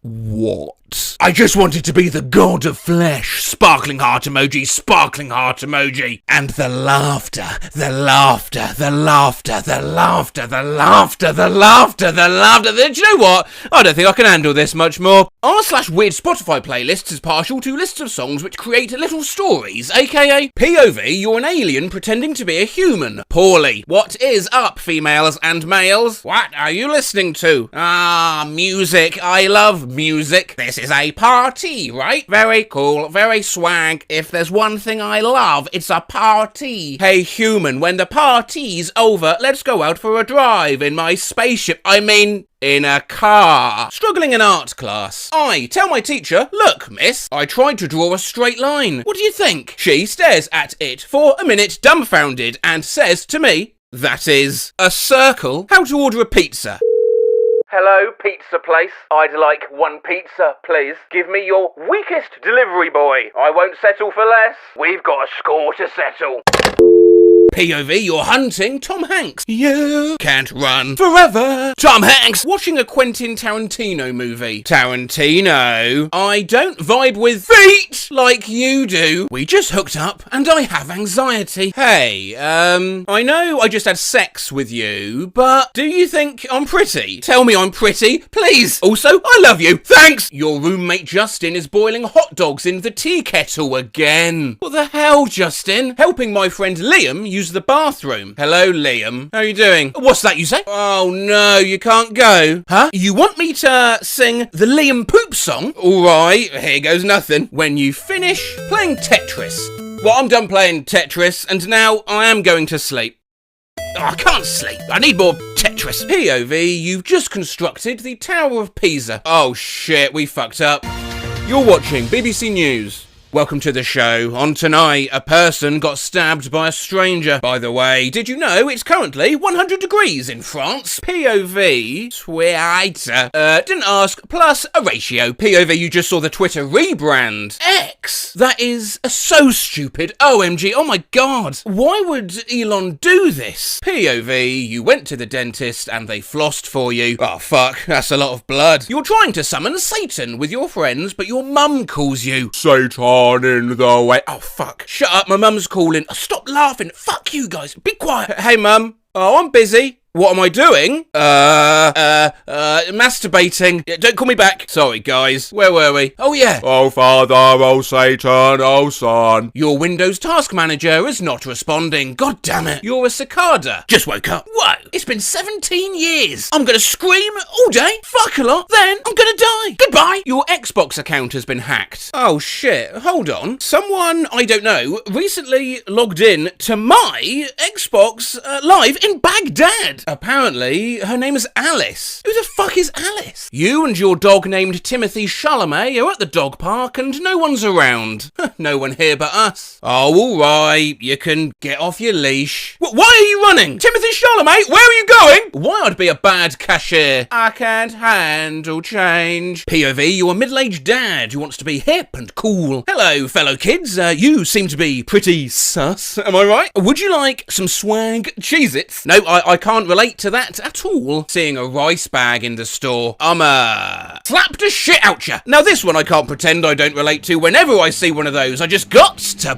A: What? I just wanted to be the god of flesh. Sparkling heart emoji, sparkling heart emoji. And the laughter, the laughter, the laughter, the laughter, the laughter, the laughter, the laughter. Do you know what? I don't think I can handle this much more. r/weird Spotify playlists is partial to lists of songs which create little stories, aka POV, you're an alien pretending to be a human. Poorly. What is up, females and males? What are you listening to? Ah, music. I love music. This is a party, right? Very cool, very swag. If there's one thing I love, it's a party. Hey human, when the party's over, let's go out for a drive in my spaceship. I mean, in a car. Struggling in art class. I tell my teacher, look, miss, I tried to draw a straight line. What do you think? She stares at it for a minute, dumbfounded, and says to me, that is a circle. How to order a pizza. Hello, pizza place. I'd like 1 pizza, please. Give me your weakest delivery boy. I won't settle for less. We've got a score to settle. POV, you're hunting Tom Hanks. You can't run forever. Tom Hanks watching a Quentin Tarantino movie. Tarantino, I don't vibe with feet like you do. We just hooked up and I have anxiety. Hey, I know I just had sex with you, but do you think I'm pretty? Tell me I'm pretty, please. Also, I love you. Thanks. Your roommate Justin is boiling hot dogs in the tea kettle again. What the hell, Justin? Helping my friend Liam use the bathroom. Hello, Liam. How are you doing? What's that you say? Oh no, you can't go. Huh? You want me to sing the Liam poop song? Alright, here goes nothing. When you finish playing Tetris. Well, I'm done playing Tetris, and now I am going to sleep. Oh, I can't sleep. I need more Tetris. POV, you've just constructed the Tower of Pisa. Oh shit, we fucked up. You're watching BBC News. Welcome to the show. On tonight, a person got stabbed by a stranger. By the way, did you know it's currently 100 degrees in France? POV, Twitter. Didn't ask, plus a ratio. POV, you just saw the Twitter rebrand. X. That is so stupid. OMG, oh my god. Why would Elon do this? POV, you went to the dentist and they flossed for you. Oh fuck, that's a lot of blood. You're trying to summon Satan with your friends, but your mum calls you Satan in the way. Oh fuck. Shut up, my mum's calling. Oh, stop laughing. Fuck you guys. Be quiet. Hey mum. Oh, I'm busy. What am I doing? Masturbating. Yeah, don't call me back. Sorry, guys. Where were we? Oh, yeah. Oh, Father, oh, Satan, oh, Son. Your Windows Task Manager is not responding. God damn it. You're a cicada. Just woke up. Whoa. It's been 17 years. I'm gonna scream all day, fuck a lot, then I'm gonna die. Goodbye. Your Xbox account has been hacked. Oh, shit. Hold on. Someone, I don't know, recently logged in to my Xbox Live in Baghdad. Apparently, her name is Alice. Who the fuck is Alice? You and your dog named Timothy Chalamet are at the dog park and no one's around. No one here but us. Oh, alright, you can get off your leash. Why are you running? Timothy Chalamet, where are you going? Why I'd be a bad cashier? I can't handle change. POV, you're a middle-aged dad who wants to be hip and cool. Hello, fellow kids. You seem to be pretty sus. Am I right? Would you like some swag Cheez-Its? No, I can't relate to that at all. Seeing a rice bag in the store, I'm slap the shit out ya. Now this one I can't pretend I don't relate to. Whenever I see one of those, I just got to...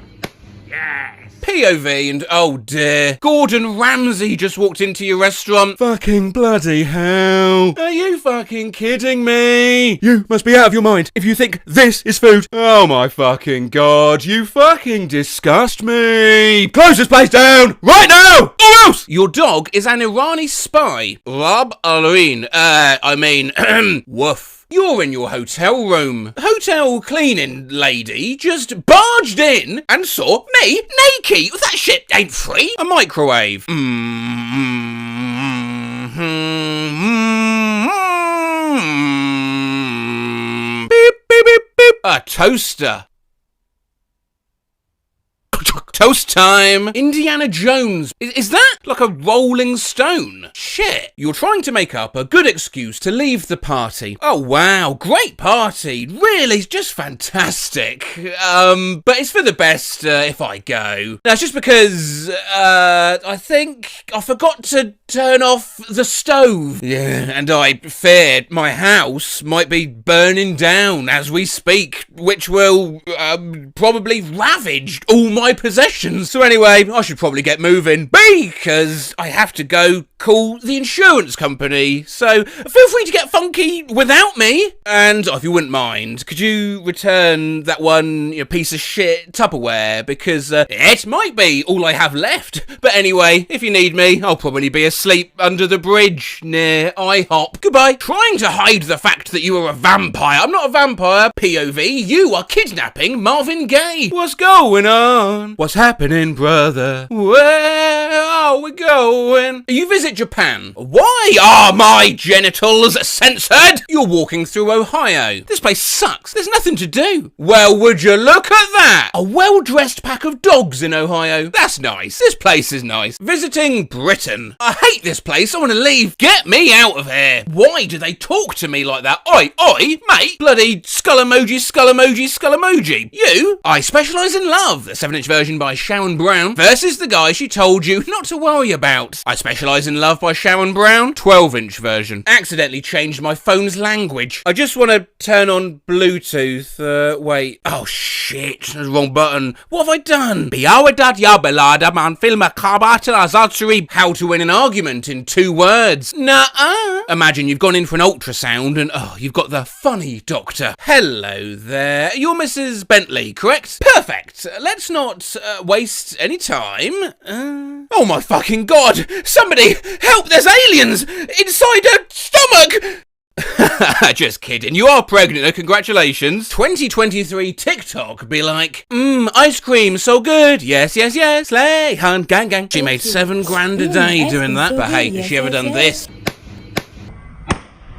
A: POV and oh dear, Gordon Ramsay just walked into your restaurant. Fucking bloody hell. Are you fucking kidding me? You must be out of your mind if you think this is food. Oh my fucking god, you fucking disgust me. Close this place down right now or else. Your dog is an Irani spy. Rob Alreen, woof. You're in your hotel room. Hotel cleaning lady just barged in and saw me naked. That shit ain't free. A microwave. Beep, beep, beep, beep. A toaster. Toast time! Indiana Jones. Is that like a rolling stone? Shit. You're trying to make up a good excuse to leave the party. Oh wow, great party. Really, just fantastic. But it's for the best if I go. That's just because, I think I forgot to turn off the stove. Yeah, and I feared my house might be burning down as we speak, which will, probably ravage all my possessions. So anyway, I should probably get moving because I have to go call the insurance company. So feel free to get funky without me. And if you wouldn't mind, could you return that one piece of shit Tupperware? Because it might be all I have left. But anyway, if you need me, I'll probably be asleep under the bridge near IHOP. Goodbye. Trying to hide the fact that you are a vampire. I'm not a vampire. POV, you are kidnapping Marvin Gaye. What's going on? What's happening, brother? Where are we going? You visit Japan. Why are my genitals censored? You're walking through Ohio. This place sucks. There's nothing to do. Well, would you look at that? A well-dressed pack of dogs in Ohio. That's nice. This place is nice. Visiting Britain. I hate this place. I want to leave. Get me out of here. Why do they talk to me like that? Oi, mate. Bloody skull emoji, skull emoji, skull emoji. You? I specialise in love. The 7-inch version by Sharon Brown versus the guy she told you not to worry about. I specialise in love by Sharon Brown. 12-inch version. Accidentally changed my phone's language. I just want to turn on Bluetooth. Wait. Oh shit. That's the wrong button. What have I done? How to win an argument in 2 words. Nuh-uh. Imagine you've gone in for an ultrasound and you've got the funny doctor. Hello there. You're Mrs. Bentley, correct? Perfect. Let's not waste any time. Oh my fucking god! Somebody help! There's aliens inside her stomach! Just kidding. You are pregnant. Congratulations. 2023 TikTok be like, ice cream, so good. Yes, yes, yes. Slay, hun, gang, gang. She made $7 grand a day doing that. But hey, has she ever done this?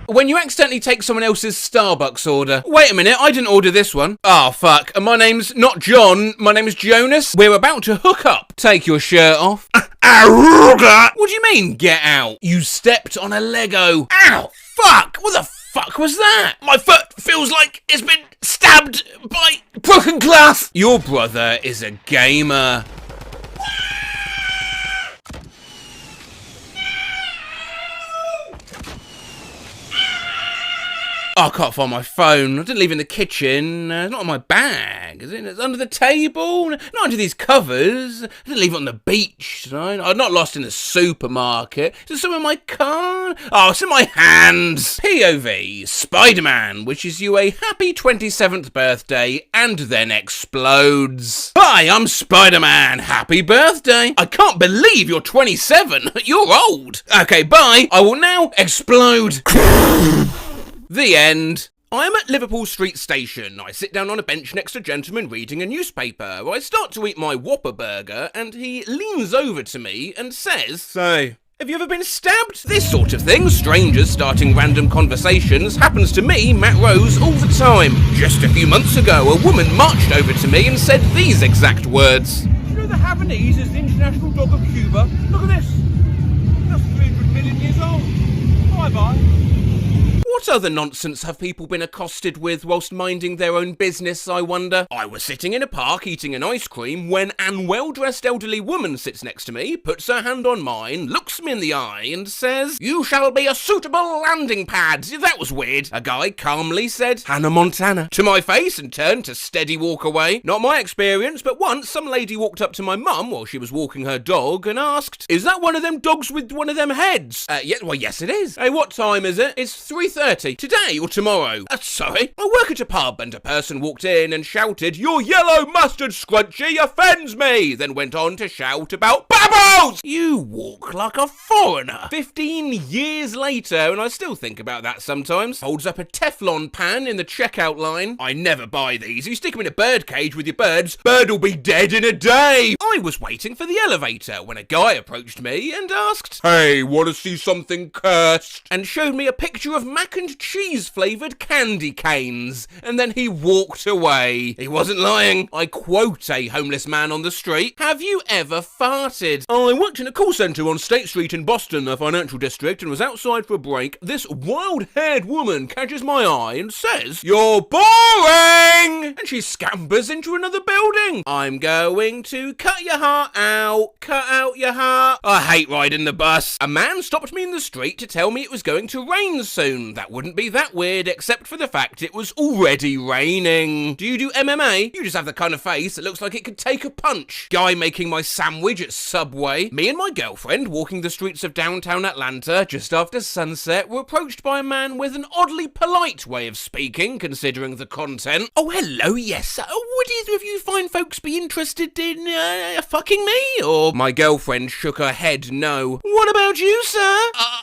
A: When you accidentally take someone else's Starbucks order. Wait a minute, I didn't order this one. Oh, fuck. And my name's not John, my name is Jonas. We're about to hook up. Take your shirt off. What do you mean, get out? You stepped on a Lego. Ow! Fuck! What the fuck was that? My foot feels like it's been stabbed by broken glass. Your brother is a gamer. Oh, I can't find my phone. I didn't leave it in the kitchen. It's not in my bag, is it? It's under the table. Not under these covers. I didn't leave it on the beach. I'm not lost in the supermarket. Is it somewhere in my car? Oh, it's in my hands. POV. Spider-Man wishes you a happy 27th birthday and then explodes. Hi, I'm Spider-Man. Happy birthday. I can't believe you're 27. You're old. Okay, bye. I will now explode. The end. I am at Liverpool Street Station. I sit down on a bench next to a gentleman reading a newspaper. I start to eat my Whopper burger and he leans over to me and says, "Say, have you ever been stabbed?" This sort of thing, strangers starting random conversations, happens to me, Matt Rose, all the time. Just a few months ago, a woman marched over to me and said these exact words.
E: Do you know the Havanese is the international dog of Cuba? Look at this. That's 300 million years old. Bye-bye.
A: What other nonsense have people been accosted with whilst minding their own business, I wonder? I was sitting in a park eating an ice cream when an well-dressed elderly woman sits next to me, puts her hand on mine, looks me in the eye and says, "You shall be a suitable landing pad." That was weird. A guy calmly said, "Hannah Montana," to my face and turned to steady walk away. Not my experience, but once some lady walked up to my mum while she was walking her dog and asked, "Is that one of them dogs with one of them heads?" Yes it is. Hey, what time is it? It's 3:30. Today or tomorrow? Sorry. I work at a pub and a person walked in and shouted, "Your yellow mustard scrunchie offends me," then went on to shout about babbles! You walk like a foreigner. 15 years later, and I still think about that sometimes. Holds up a Teflon pan in the checkout line. I never buy these. You stick them in a bird cage with your birds, bird'll be dead in a day. I was waiting for the elevator when a guy approached me and asked, "Hey, wanna see something cursed?" and showed me a picture of mac and cheese flavoured candy canes, and then he walked away. He wasn't lying. I quote a homeless man on the street, "Have you ever farted?" I worked in a call centre on State Street in Boston, a financial district, and was outside for a break. This wild-haired woman catches my eye and says, "You're boring!" and she scampers into another building. I'm going to cut your heart out. Cut out your heart. I hate riding the bus. A man stopped me in the street to tell me it was going to rain soon. That wouldn't be that weird, except for the fact it was already raining. Do you do MMA? You just have the kind of face that looks like it could take a punch. Guy making my sandwich at Subway. Me and my girlfriend walking the streets of downtown Atlanta just after sunset were approached by a man with an oddly polite way of speaking, considering the content. "Oh, hello, yes. Would either of you fine folks be interested in fucking me?" Or my girlfriend shook her head no. "What about you, sir?"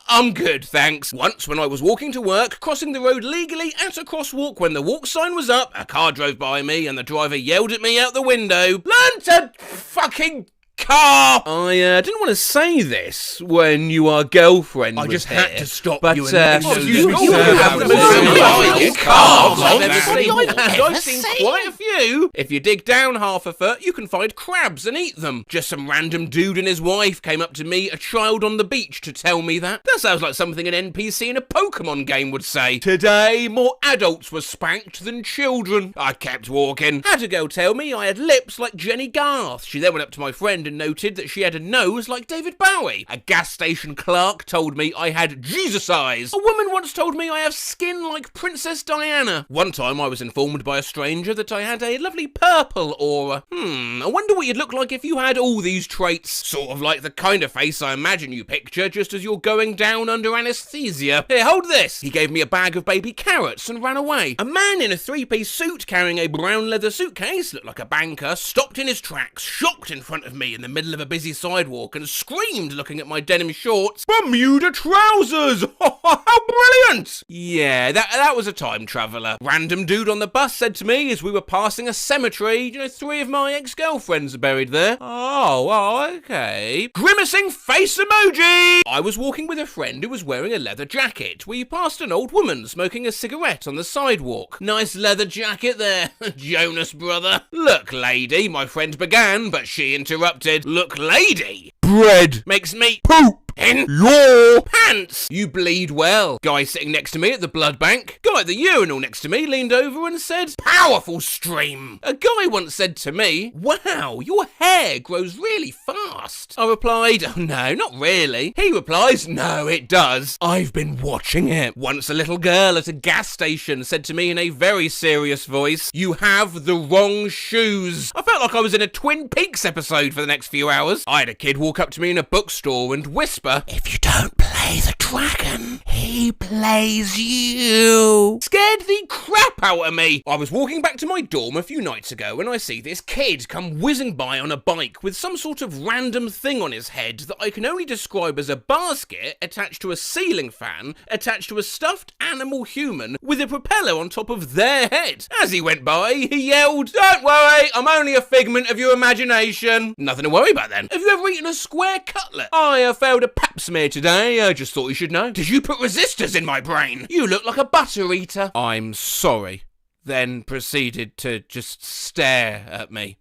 A: I'm good, thanks. Once when I was walking to work, crossing the road legally at a crosswalk when the walk sign was up, a car drove by me and the driver yelled at me out the window, "Learn to fucking car!" I didn't want to say this when your girlfriend was
E: just
A: here,
E: had to stop
A: but
E: you and
A: you have the most cars I've ever seen, and I've seen quite a few. If you dig down half a foot, you can find crabs and eat them. Just some random dude and his wife came up to me, a child on the beach, to tell me that. That sounds like something an NPC in a Pokemon game would say. Today, more adults were spanked than children. I kept walking. Had a girl tell me I had lips like Jenny Garth. She then went up to my friend and noted that she had a nose like David Bowie. A gas station clerk told me I had Jesus eyes. A woman once told me I have skin like Princess Diana. One time I was informed by a stranger that I had a lovely purple aura. I wonder what you'd look like if you had all these traits. Sort of like the kind of face I imagine you picture just as you're going down under anesthesia. Here, hold this. He gave me a bag of baby carrots and ran away. A man in a three-piece suit carrying a brown leather suitcase, looked like a banker, stopped in his tracks, shocked in front of me in the middle of a busy sidewalk and screamed, looking at my denim shorts, "Bermuda trousers! How brilliant!" Yeah, that was a time traveller. Random dude on the bus said to me as we were passing a cemetery, 3 of my ex-girlfriends are buried there. Oh, okay. Grimacing face emoji! I was walking with a friend who was wearing a leather jacket. We passed an old woman smoking a cigarette on the sidewalk. Nice leather jacket there, Jonas brother. "Look, lady," my friend began, but she interrupted. "Look, lady, bread makes me poop in your pants. You bleed well." Guy sitting next to me at the blood bank. Guy at the urinal next to me leaned over and said, "Powerful stream." A guy once said to me, "Wow, your hair grows really fast." I replied, "Oh no, not really." He replies, "No, it does. I've been watching it." Once a little girl at a gas station said to me in a very serious voice, "You have the wrong shoes." I felt like I was in a Twin Peaks episode for the next few hours. I had a kid walk up to me in a bookstore and whisper, "If you don't play the dragon, he plays you." Scared the crap out of me. I was walking back to my dorm a few nights ago when I see this kid come whizzing by on a bike with some sort of random thing on his head that I can only describe as a basket attached to a ceiling fan, attached to a stuffed animal human with a propeller on top of their head. As he went by, he yelled, "Don't worry, I'm only a figment of your imagination." Nothing to worry about then. Have you ever eaten a square cutlet? I failed a pap smear today, I just thought you should know. Did you put resistors in my brain? You look like a butter eater. I'm sorry. Then proceeded to just stare at me.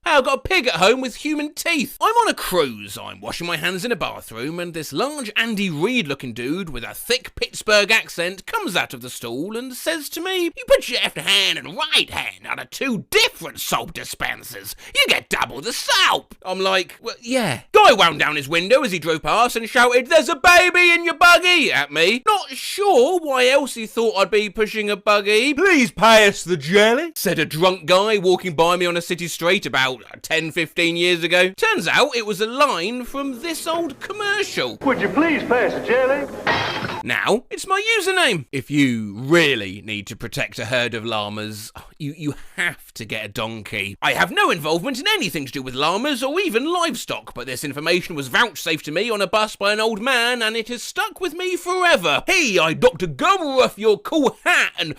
A: Hey, I've got a pig at home with human teeth. I'm on a cruise. I'm washing my hands in a bathroom and this large Andy Reid looking dude with a thick Pittsburgh accent comes out of the stall and says to me, "You put your left hand and right hand out of 2 different soap dispensers. You get double the soap." I'm like, "Well, yeah." Guy wound down his window as he drove past and shouted, "There's a baby in your buggy," at me. Not sure why else he thought I'd be pushing a buggy. "Please pay us the jelly," said a drunk guy walking by me on a city street about 10-15 years ago. Turns out it was a line from this old commercial. "Would you please pass the jelly?" Now, it's my username. If you really need to protect a herd of llamas, you have to get a donkey. I have no involvement in anything to do with llamas or even livestock, but this information was vouchsafed to me on a bus by an old man, and it has stuck with me forever. "Hey, I Dr. Gumruff, your cool hat, and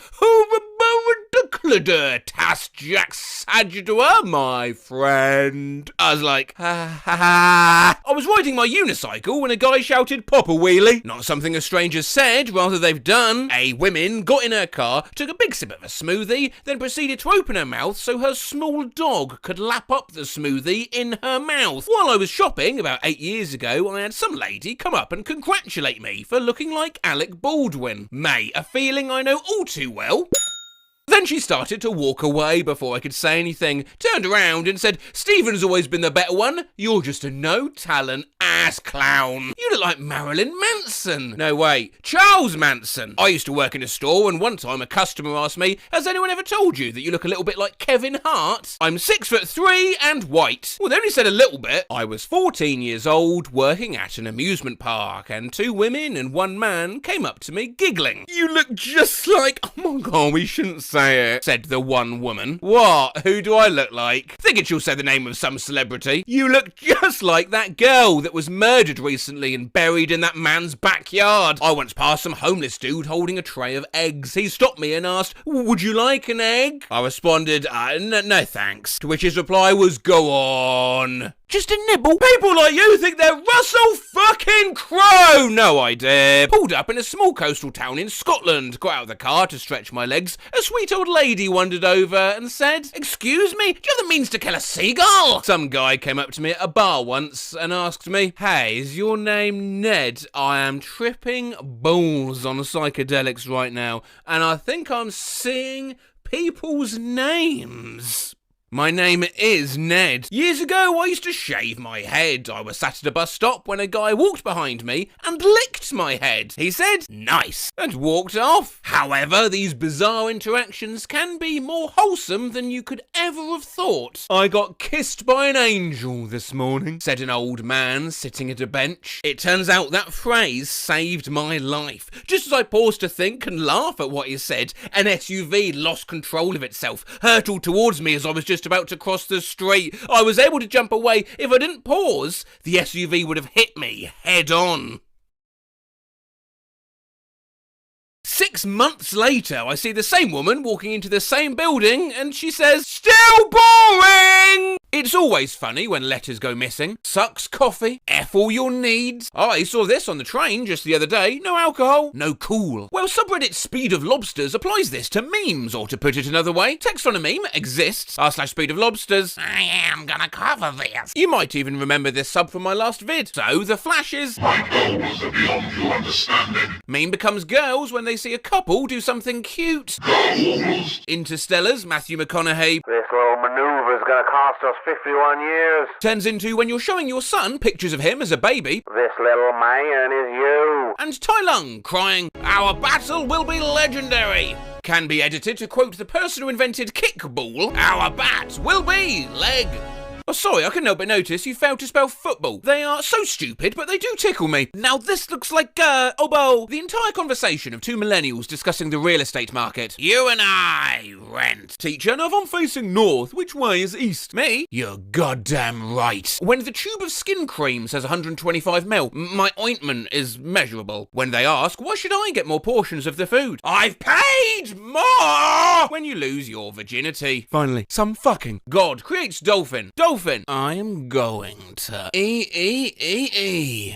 A: Tas Jack Sajadua, my friend." I was like, ha ha ha. I was riding my unicycle when a guy shouted, "Pop a wheelie." Not something a stranger said, rather they've done. A woman got in her car, took a big sip of a smoothie, then proceeded to open her mouth so her small dog could lap up the smoothie in her mouth. While I was shopping about 8 years ago, I had some lady come up and congratulate me for looking like Alec Baldwin. Mate, a feeling I know all too well. Then she started to walk away before I could say anything, turned around and said, "Stephen's always been the better one. You're just a no-talent ass clown. You look like Marilyn Manson." No, wait, Charles Manson. I used to work in a store and one time a customer asked me, "Has anyone ever told you that you look a little bit like Kevin Hart?" I'm 6'3" and white. Well, they only said a little bit. I was 14 years old, working at an amusement park, and 2 women and 1 man came up to me giggling. "You look just like..." "Oh my god, we shouldn't say it," said the one woman. "What? Who do I look like?" Thinking she'll say the name of some celebrity. "You look just like that girl that was murdered recently and buried in that man's backyard." I once passed some homeless dude holding a tray of eggs. He stopped me and asked, "Would you like an egg?" I responded, no thanks. To which his reply was, "Go on. Just a nibble." People like you think they're Russell fucking Crowe. No idea. Pulled up in a small coastal town in Scotland. Got out of the car to stretch my legs. A sweet old lady wandered over and said, "Excuse me, do you have the means to kill a seagull?" Some guy came up to me at a bar once and asked me, "Hey, is your name Ned? I am tripping balls on psychedelics right now, and I think I'm seeing people's names." My name is Ned. Years ago, I used to shave my head. I was sat at a bus stop when a guy walked behind me and licked my head. He said, "Nice," and walked off. However, these bizarre interactions can be more wholesome than you could ever have thought. "I got kissed by an angel this morning," said an old man sitting at a bench. It turns out that phrase saved my life. Just as I paused to think and laugh at what he said, an SUV lost control of itself, hurtled towards me as I was just just about to cross the street. I was able to jump away. If I didn't pause, the SUV would have hit me head on. 6 months later, I see the same woman walking into the same building, and she says, "Still boring!" It's always funny when letters go missing. Sucks coffee, F all your needs. I saw this on the train just the other day. No alcohol, no cool. Well, subreddit Speed of Lobsters applies this to memes, or to put it another way, text on a meme exists, r/Speed of Lobsters. I am gonna cover this. You might even remember this sub from my last vid. So the flashes.
G: My goals are beyond your understanding.
A: Meme becomes girls when they see a couple do something cute.
G: Goals.
A: Interstellar's Matthew McConaughey.
K: This little maneuver's gonna cost us 51 years.
A: Turns into when you're showing your son pictures of him as a baby.
K: This little man is you.
A: And Tai Lung crying, "Our battle will be legendary." Can be edited to quote the person who invented kickball, "Our bat will be leg." Oh, sorry, I couldn't help but notice you failed to spell football. They are so stupid, but they do tickle me. Now this looks like, the entire conversation of two millennials discussing the real estate market. You and I rent. Teacher, now if I'm facing north, which way is east? Me? You're goddamn right. When the tube of skin cream says 125 ml, my ointment is measurable. When they ask, why should I get more portions of the food? I've paid more! When you lose your virginity. Finally, some fucking God creates dolphin. Dolphin, I am going to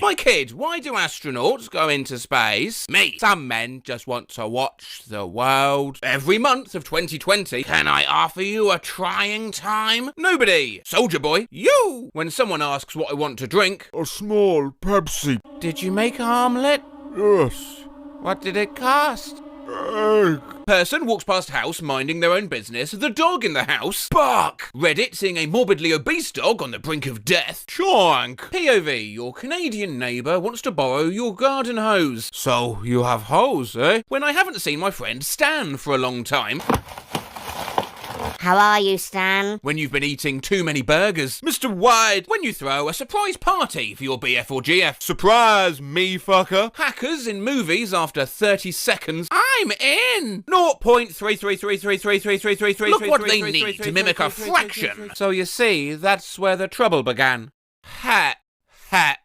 A: My kid, why do astronauts go into space? Me, some men just want to watch the world. Every month of 2020, can I offer you a trying time? Nobody. Soldier Boy, you. When someone asks what I want to drink,
G: A small Pepsi.
A: did you make an omelette?
G: Yes.
A: What did it cost?
G: Egg.
A: Person walks past house minding their own business. The dog in the house. Bark. Reddit seeing a morbidly obese dog on the brink of death. Chonk. POV, your Canadian neighbour wants to borrow your garden hose. So you have hose, eh? When I haven't seen my friend Stan for a long time.
I: How are you, Stan?
A: When you've been eating too many burgers. Mr. Wide, when you throw a surprise party for your BF or GF. Surprise, me fucker. Hackers in movies after 30 seconds. I'm in. 0.33333333333. Look what they need to mimic a fraction. So you see, that's where the trouble began. Hat.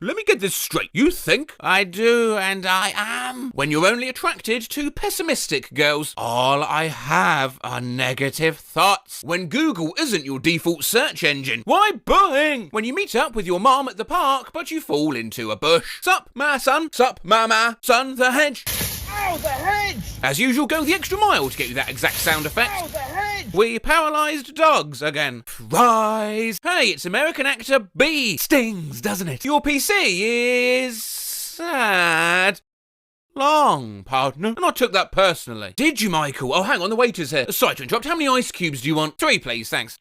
A: Let me get this straight. You think? I do, and I am. When you're only attracted to pessimistic girls, all I have are negative thoughts. When Google isn't your default search engine, why bullying? When you meet up with your mom at the park, but you fall into a bush. Sup, ma son? Sup, mama? Son, the hedge. Ow, the hedge! As usual, go the extra mile to get you that exact sound effect. Ow, the hedge! We paralysed dogs again. Rise! Hey, it's American actor B. Stings, doesn't it? Your PC is sad. Long, partner. And I took that personally. Did you, Michael? Oh, hang on, the waiter's here. Sorry to interrupt. How many ice cubes do you want? 3, please, thanks.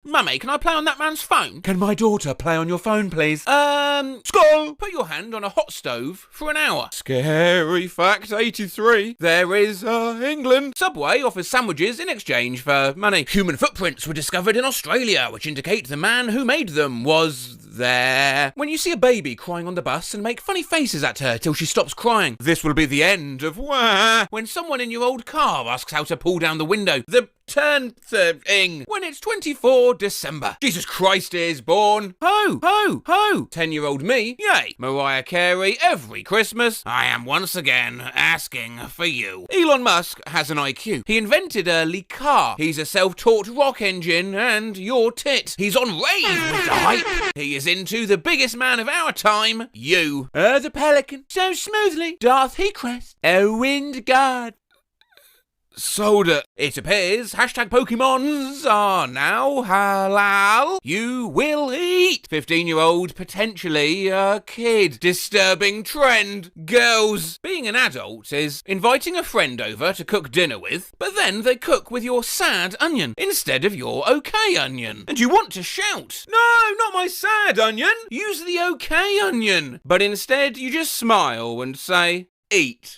A: Mummy, can I play on that man's phone? Can my daughter play on your phone, please? Skull! Put your hand on a hot stove for an hour. Scary fact 83. There is, England. Subway offers sandwiches in exchange for money. Human footprints were discovered in Australia, which indicate the man who made them was there. When you see a baby crying on the bus and make funny faces at her till she stops crying, this will be the end of wah. When someone in your old car asks how to pull down the window, the turn thing. When it's 24 December. Jesus Christ is born. Ho, ho, ho. 10-year-old me. Yay. Mariah Carey every Christmas. I am once again asking for you. Elon Musk has an IQ. He invented a car. He's a self-taught rock engine and your tit. He's on rave with the hype. He is into the biggest man of our time. You. The pelican. So smoothly. Darth Heacrest. A wind guard. Soda. It appears hashtag Pokemons are now halal. You will eat. 15-year-old, potentially a kid. Disturbing trend. Girls. Being an adult is inviting a friend over to cook dinner with, but then they cook with your sad onion instead of your okay onion. And you want to shout, "No, not my sad onion. Use the okay onion." But instead you just smile and say, "Eat."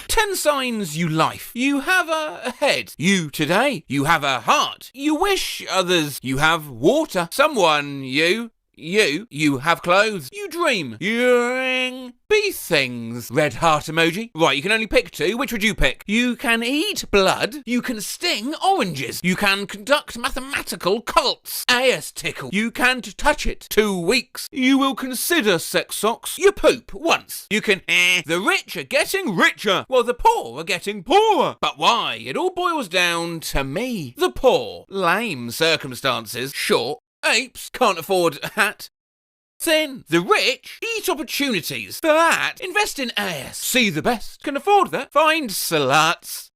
A: 10 signs you life. You have a head. You today. You have a heart. You wish others. You have water. Someone. You have clothes. You dream. You ring. be things. Red heart emoji. Right, you can only pick two. Which would you pick? You can eat blood. You can sting oranges. You can conduct mathematical cults. AS tickle. You can touch it. 2 weeks. You will consider sex socks. You poop once. You can The rich are getting richer, while the poor are getting poorer. But why? It all boils down to me. The poor. Lame circumstances. Short. Apes. Can't afford a hat. Thin. The rich eat opportunities. For that, invest in AS. See the best. Can afford that. Find sluts.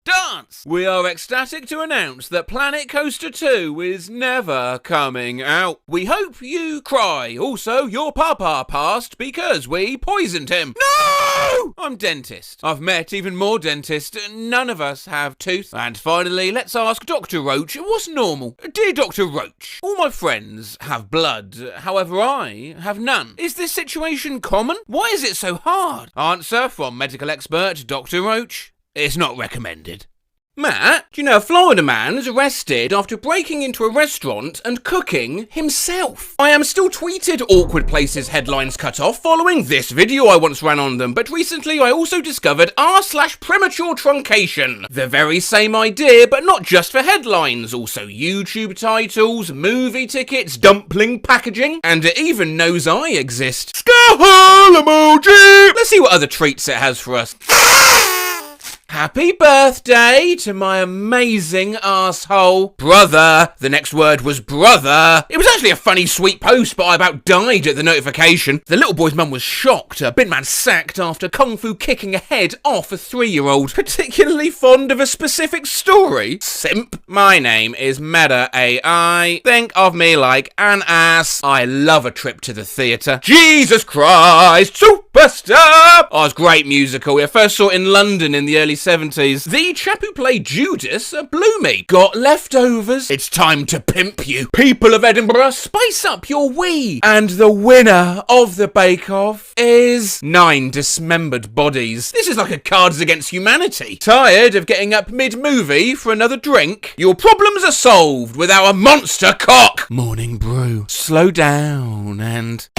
A: Dance! We are ecstatic to announce that Planet Coaster 2 is never coming out. We hope you cry. Also, your papa passed because we poisoned him. No! I'm dentist. I've met even more dentists. None of us have tooth. And finally, let's ask Dr. Roach what's normal. Dear Dr. Roach, all my friends have blood. However, I have none. Is this situation common? Why is it so hard? Answer from medical expert Dr. Roach. It's not recommended. Matt, do you know a Florida man was arrested after breaking into a restaurant and cooking himself? I am still tweeted awkward places headlines cut off following this video I once ran on them, but recently I also discovered r/premature truncation. The very same idea, but not just for headlines, also YouTube titles, movie tickets, dumpling packaging, and it even knows I exist. Skahal emoji! Let's see what other treats it has for us. Happy birthday to my amazing asshole brother. The next word was brother. It was actually a funny, sweet post, but I about died at the notification. The little boy's mum was shocked. A bin man sacked after kung fu kicking a head off a 3-year-old. Particularly fond of a specific story. Simp. My name is Meta AI. Think of me like an ass. I love a trip to the theatre. Jesus Christ, superstar! Oh, it's a great musical. I first saw it in London in the early 70s. The chap who played Judas blew me. Got leftovers? It's time to pimp you. People of Edinburgh, spice up your wee. And the winner of the bake-off is 9 dismembered bodies. This is like a Cards Against Humanity. Tired of getting up mid-movie for another drink? Your problems are solved with our monster cock. Morning brew. Slow down and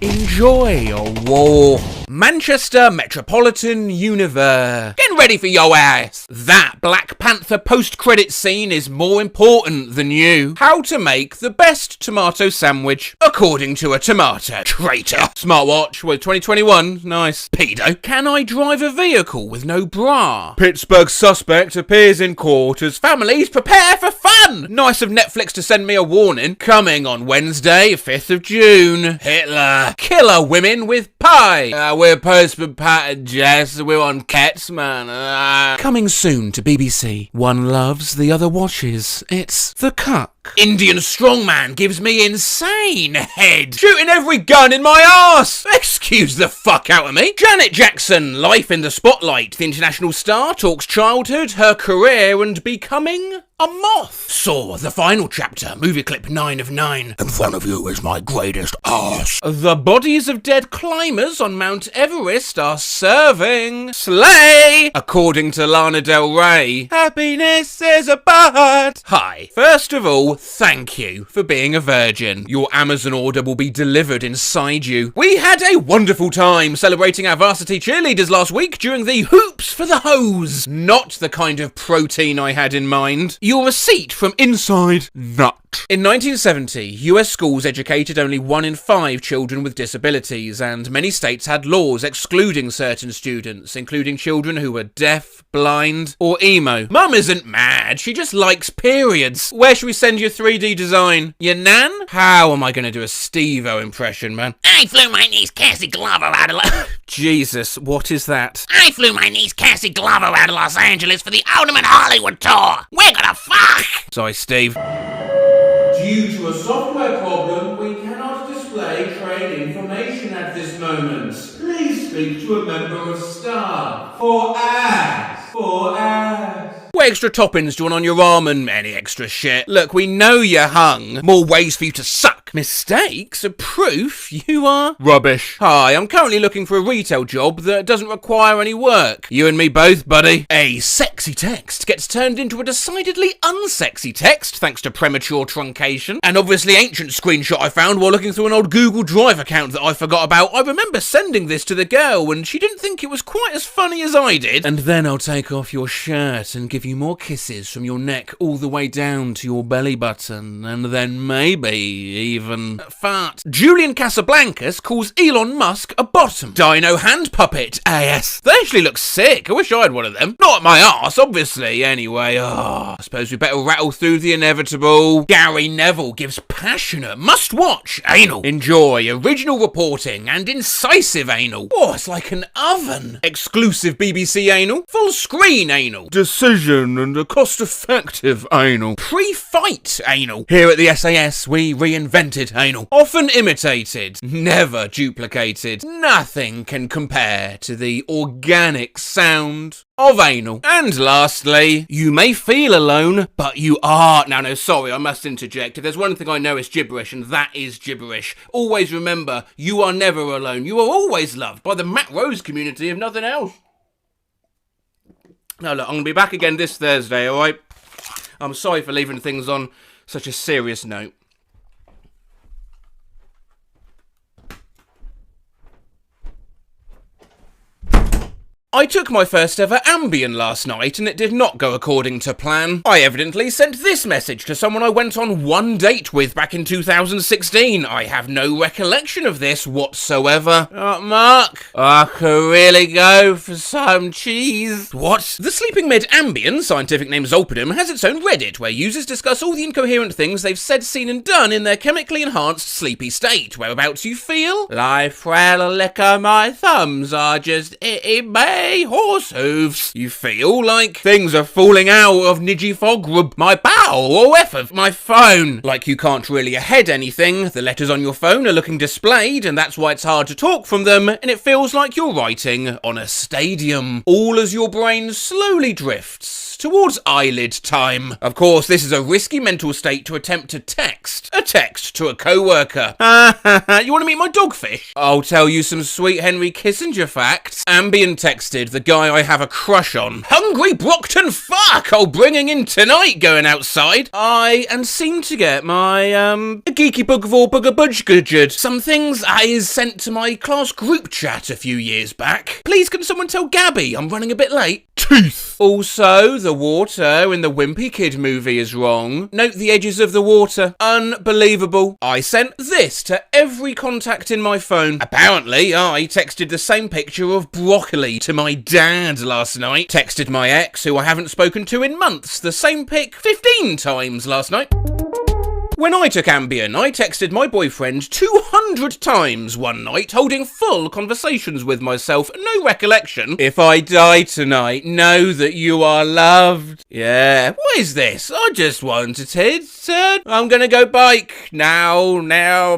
A: enjoy a war. Manchester Metropolitan Universe. Getting ready for your ass. That Black Panther post-credit scene is more important than you. How to make the best tomato sandwich, according to a tomato traitor. Smartwatch with 2021. Nice. Pedo. Can I drive a vehicle with no bra? Pittsburgh suspect appears in court as families prepare for fun. Nice of Netflix to send me a warning. Coming on Wednesday, 5th of June. Hitler. Killer women with pie. We're postman Pat and Jess. We're on Cats, man. Coming soon to BBC. One loves, the other watches. It's The Cuck. Indian strongman gives me insane head. Shooting every gun in my arse. Excuse the fuck out of me. Janet Jackson, life in the spotlight. The international star talks childhood, her career, and becoming a moth. Saw the final chapter, movie clip 9 of 9. In front of you is my greatest arse. The bodies of dead climbers on Mount Everest are serving slay, according to Lana Del Rey. Happiness is a butt. Hi. First of all, thank you for being a virgin. Your Amazon order will be delivered inside you. We had a wonderful time celebrating our varsity cheerleaders last week during the Hoops for the Hose. Not the kind of protein I had in mind. Your receipt from inside nut. In 1970, US schools educated only 1 in 5 children with disabilities, and many states had laws excluding certain students, including children who were deaf, blind, or emo. Mum isn't mad, she just likes periods. Where should we send your 3D design? Your nan? How am I going to do a Steve-O impression, man?
L: I flew my niece Cassie Glover out of
A: Jesus, what is that?
L: I flew my niece Cassie Glover out of Los Angeles for the Ultimate Hollywood Tour. We're gonna fuck!
A: Sorry, Steve.
E: Due to a software problem, we cannot display train information at this moment. Please speak to a member of staff. For ads. For ads.
A: What extra toppings do you want on your ramen? Any extra shit? Look, we know you're hung. More ways for you to suck. Mistakes? Proof you are rubbish. Hi, I'm currently looking for a retail job that doesn't require any work. You and me both, buddy. A sexy text gets turned into a decidedly unsexy text thanks to premature truncation. An obviously ancient screenshot I found while looking through an old Google Drive account that I forgot about. I remember sending this to the girl and she didn't think it was quite as funny as I did. And then I'll take off your shirt and give you more kisses from your neck all the way down to your belly button, and then maybe even fart. Julian Casablancas calls Elon Musk a bottom. Dino hand puppet AS. They actually look sick. I wish I had one of them. Not my arse, obviously. Anyway, I suppose we better rattle through the inevitable. Gary Neville gives passionate must-watch anal. Enjoy original reporting and incisive anal. Oh, it's like an oven. Exclusive BBC anal. Full screen anal. Decision and a cost-effective anal. Pre-fight anal. Here at the SAS, we reinvented anal. Often imitated, never duplicated. Nothing can compare to the organic sound of anal. And lastly, you may feel alone, but you are... No, sorry, I must interject. If there's one thing I know is gibberish, and that is gibberish. Always remember, you are never alone. You are always loved by the Matt Rose community, if nothing else. Now look, I'm going to be back again this Thursday, alright? I'm sorry for leaving things on such a serious note. I took my first ever Ambien last night and it did not go according to plan. I evidently sent this message to someone I went on one date with back in 2016. I have no recollection of this whatsoever. Mark, I could really go for some cheese. What? The sleeping med Ambien, scientific name Zolpidem, has its own Reddit where users discuss all the incoherent things they've said, seen and done in their chemically enhanced sleepy state. Whereabouts you feel? Like frail liquor, my thumbs are just itty horse hooves. You feel like things are falling out of Nidgy Fogrub, my bowel, or F of my phone. Like you can't really ahead anything, the letters on your phone are looking displayed, and that's why it's hard to talk from them, and it feels like you're writing on a stadium. All as your brain slowly drifts towards eyelid time. Of course, this is a risky mental state to attempt to text. A text to a co-worker. You want to meet my dogfish? I'll tell you some sweet Henry Kissinger facts. Ambien texted the guy I have a crush on. Hungry Brockton fuck! I'll bringing in tonight going outside. And seem to get my, geeky bug vor bugger budged. Some things I sent to my class group chat a few years back. Please can someone tell Gabby I'm running a bit late? Teeth! Also, the water in the Wimpy Kid movie is wrong. Note the edges of the water. Unbelievable. I sent this to every contact in my phone. Apparently, I texted the same picture of broccoli to my dad last night. Texted my ex, who I haven't spoken to in months, the same pic 15 times last night. When I took Ambien, I texted my boyfriend 200 times one night, holding full conversations with myself, no recollection. If I die tonight, know that you are loved. Yeah, what is this? I just wanted it. I'm gonna go bike. Now.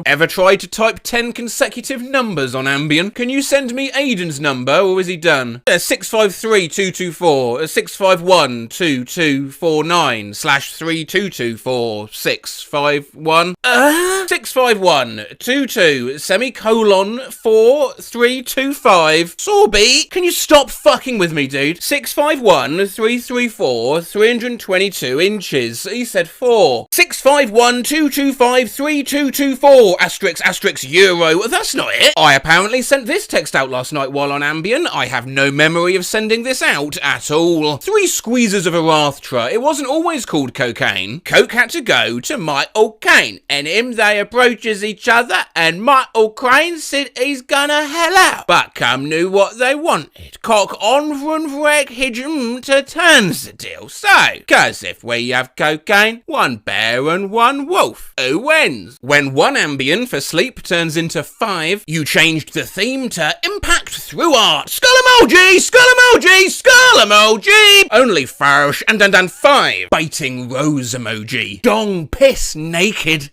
A: Ever tried to type 10 consecutive numbers on Ambien? Can you send me Aiden's number, or is he done? 653-224, 651-2249/3224-651. 651-22 semicolon 4325. Sorby, can you stop fucking with me, dude? 651-334-322 inches. He said 4. 651-225-3224 asterisk euro. That's not it. I apparently sent this text out last night while on Ambien. I have no memory of sending this out at all. 3 squeezes of Arathra. It wasn't always called cocaine. Coke had to go to Michael Caine, and him they approaches each other, and Michael Caine said he's gonna hell out. But come knew what they wanted. Cock on run vreg hidjum to turns the deal. So, cause if we have cocaine, one bear and one wolf. Who wins? When one Ambien for sleep turns into 5, you changed the theme to impact through art. Skull emoji! Skull emoji! Skull emoji! Only farsh and 5. Biting rose emoji. Dong piss naked.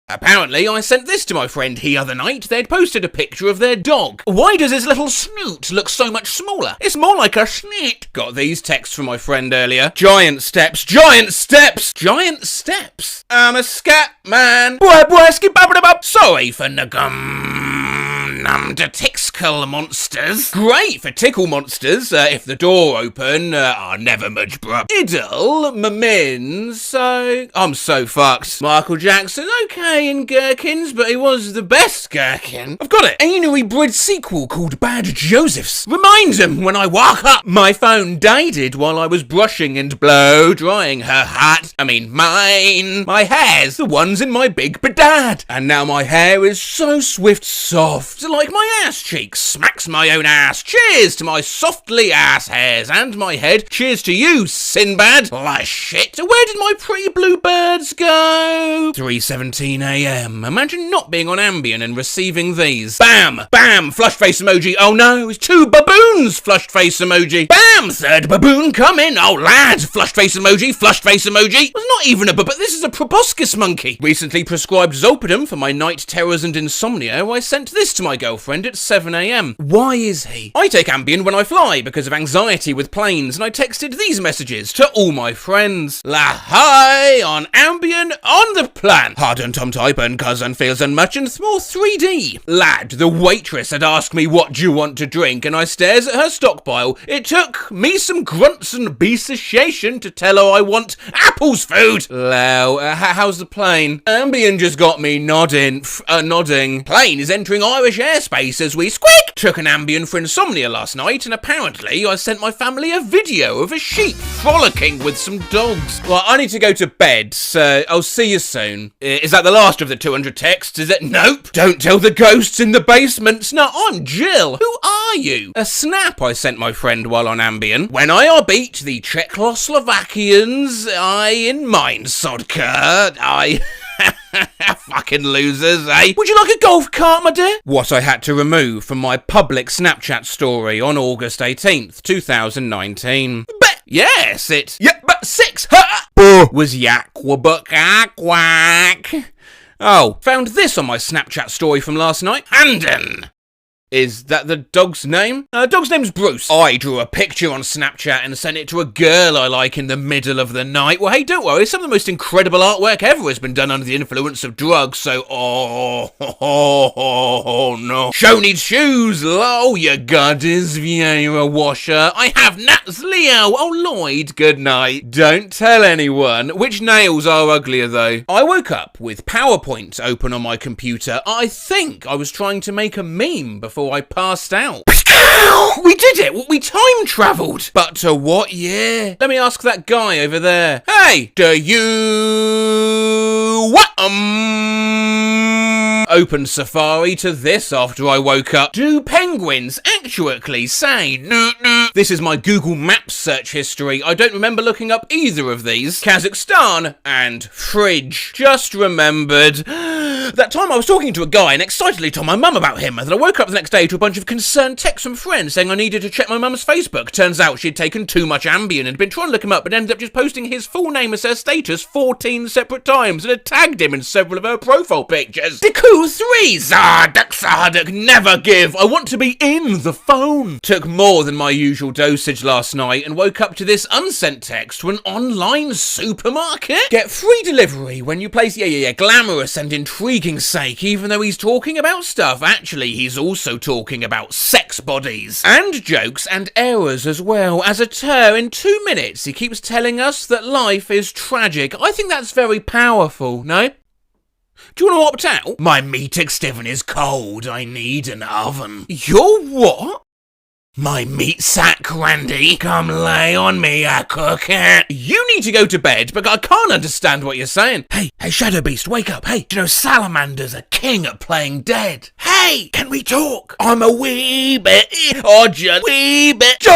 A: Apparently, I sent this to my friend the other night. They'd posted a picture of their dog. Why does his little snoot look so much smaller? It's more like a snit. Got these texts from my friend earlier. Giant steps, giant steps, giant steps. I'm a scat man. Boy, skip up. Sorry for to tickle monsters. Great for tickle monsters. If the door open, never much bruh. Iddle, min, so I'm so fucked. Michael Jackson, okay in gherkins, but he was the best gherkin. I've got it. Anally bred sequel called Bad Josephs. Reminds him when I walk up. My phone died while I was brushing and blow drying her hat. I mean mine. My hair's the ones in my big bedad. And now my hair is so swift soft, like my ass cheeks. Smacks my own ass. Cheers to my softly ass hairs and my head. Cheers to you, Sinbad. Like shit. Where did my pretty blue birds go? 3:17 a.m. Imagine not being on Ambien and receiving these. Bam! Bam! Flushed face emoji. Oh no, it's 2 baboons! Flushed face emoji. Bam! 3rd baboon coming. Oh lad! Flushed face emoji. Flushed face emoji. It's not even a baboon. This is a proboscis monkey. Recently prescribed Zolpidem for my night terrors and insomnia. I sent this to my girlfriend at 7 a.m. Why is he? I take Ambien when I fly because of anxiety with planes, and I texted these messages to all my friends. La hi on Ambien on the plan. Hard and Tom type and cousin feels and much and small 3D. Lad, the waitress had asked me what do you want to drink, and I stares at her stockpile. It took me some grunts and besociation to tell her I want apples food. Low, how's the plane? Ambien just got me nodding. Nodding. Plane is entering Irish airspace as we squeak. Took an Ambien for insomnia last night, and apparently I sent my family a video of a sheep frolicking with some dogs. Well, I need to go to bed, so I'll see you soon. Is that the last of the 200 texts? Is it? Nope. Don't tell the ghosts in the basements. No, I'm Jill. Who are you? A snap I sent my friend while on Ambien. When I beat the Czechoslovakians, I in mine, Sodka. Fucking losers, eh? Would you like a golf cart, my dear? What I had to remove from my public Snapchat story on August 18th, 2019. But yes, it... Yeah, but 6 was yak quack. Oh, found this on my Snapchat story from last night. Handon. Is that the dog's name? Dog's name's Bruce. I drew a picture on Snapchat and sent it to a girl I like in the middle of the night. Well, hey, don't worry. Some of the most incredible artwork ever has been done under the influence of drugs, so... Oh, no. Show needs shoes. Oh, your god is Vieira washer. I have nuts, Leo. Oh, Lloyd, good night. Don't tell anyone. Which nails are uglier, though? I woke up with PowerPoint open on my computer. I think I was trying to make a meme before I passed out. We did it! We time travelled! But to what year? Let me ask that guy over there. Hey! Do you... What? Opened Safari to this after I woke up. Do penguins accurately say no? This is my Google Maps search history. I don't remember looking up either of these. Kazakhstan and fridge. Just remembered. That time I was talking to a guy and excitedly told my mum about him, and then I woke up the next day to a bunch of concerned texts from friends saying I needed to check my mum's Facebook. Turns out she'd taken too much Ambien and had been trying to look him up, but ended up just posting his full name as her status 14 separate times and had tagged him in several of her profile pictures. Deku 3, Zardak, never give. I want to be in the phone. Took more than my usual dosage last night and woke up to this unsent text to an online supermarket. Get free delivery when you place, glamorous and intriguing sake, even though he's talking about stuff. Actually, he's also talking about sex bodies and jokes and errors as well. As a tur, in 2 minutes, he keeps telling us that life is tragic. I think that's very powerful, no? Do you want to opt out? My meat extivin is cold. I need an oven. Your what? My meat sack, Randy. Come lay on me, I cook it. You need to go to bed, but I can't understand what you're saying. Hey, Shadow Beast, wake up. Hey, do you know salamanders are king at playing dead? Hey, can we talk? I'm a wee bit, or just wee bit.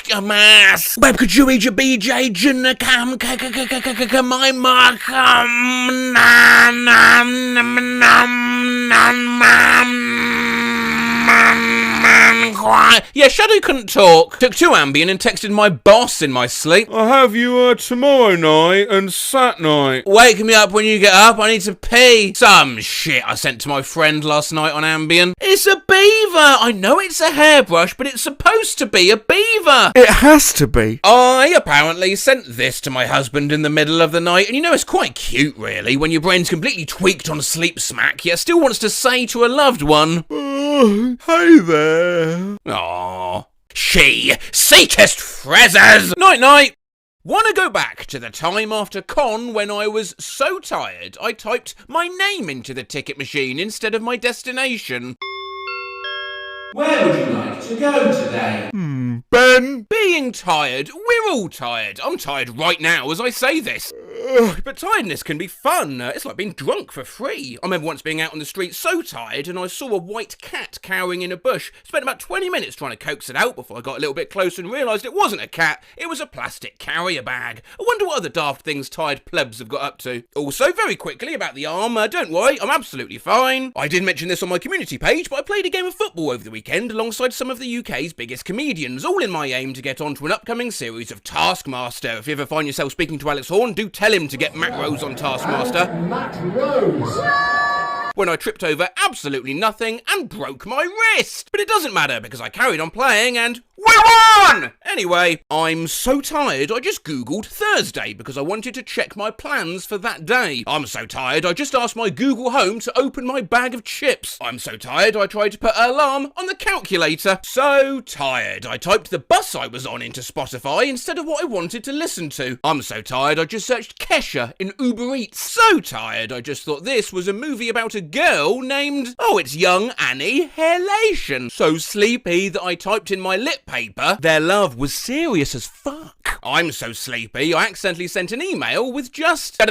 A: A mass. Babe, could you eat your BJ Junakam my markham nam nam nam nam nam Yeah, Shadow couldn't talk. Took 2 Ambien and texted my boss in my sleep. I'll have you tomorrow night and Sat night. Wake me up when you get up, I need to pee. Some shit I sent to my friend last night on Ambien. It's a beaver. I know it's a hairbrush, but it's supposed to be a beaver. It has to be. I apparently sent this to my husband in the middle of the night, and you know, it's quite cute, really, when your brain's completely tweaked on sleep smack, yet still wants to say to a loved one, oh, hey there. Aww. She seekest Frezers. Night night. Wanna go back to the time after con when I was so tired I typed my name into the ticket machine instead of my destination.
E: Where would you like to go today?
A: Ben? Being tired. We're all tired. I'm tired right now as I say this. But tiredness can be fun. It's like being drunk for free. I remember once being out on the street so tired and I saw a white cat cowering in a bush. Spent about 20 minutes trying to coax it out before I got a little bit closer and realised it wasn't a cat. It was a plastic carrier bag. I wonder what other daft things tired plebs have got up to. Also, very quickly about the arm, don't worry, I'm absolutely fine. I did mention this on my community page, but I played a game of football over the weekend alongside some of the UK's biggest comedians, all in my aim to get onto an upcoming series of Taskmaster. If you ever find yourself speaking to Alex Horne, do tell him to get Matt Rose on Taskmaster.
G: Matt Rose!
A: When I tripped over absolutely nothing and broke my wrist. But it doesn't matter because I carried on playing and we won! Anyway, I'm so tired I just googled Thursday because I wanted to check my plans for that day. I'm so tired I just asked my Google Home to open my bag of chips. I'm so tired I tried to put an alarm on the calculator. So tired I typed the bus I was on into Spotify instead of what I wanted to listen to. I'm so tired I just searched Kesha in Uber Eats. So tired I just thought this was a movie about a girl named, oh, it's young Annie Halation. So sleepy that I typed in my lit paper, their love was serious as fuck. I'm so sleepy I accidentally sent an email with just on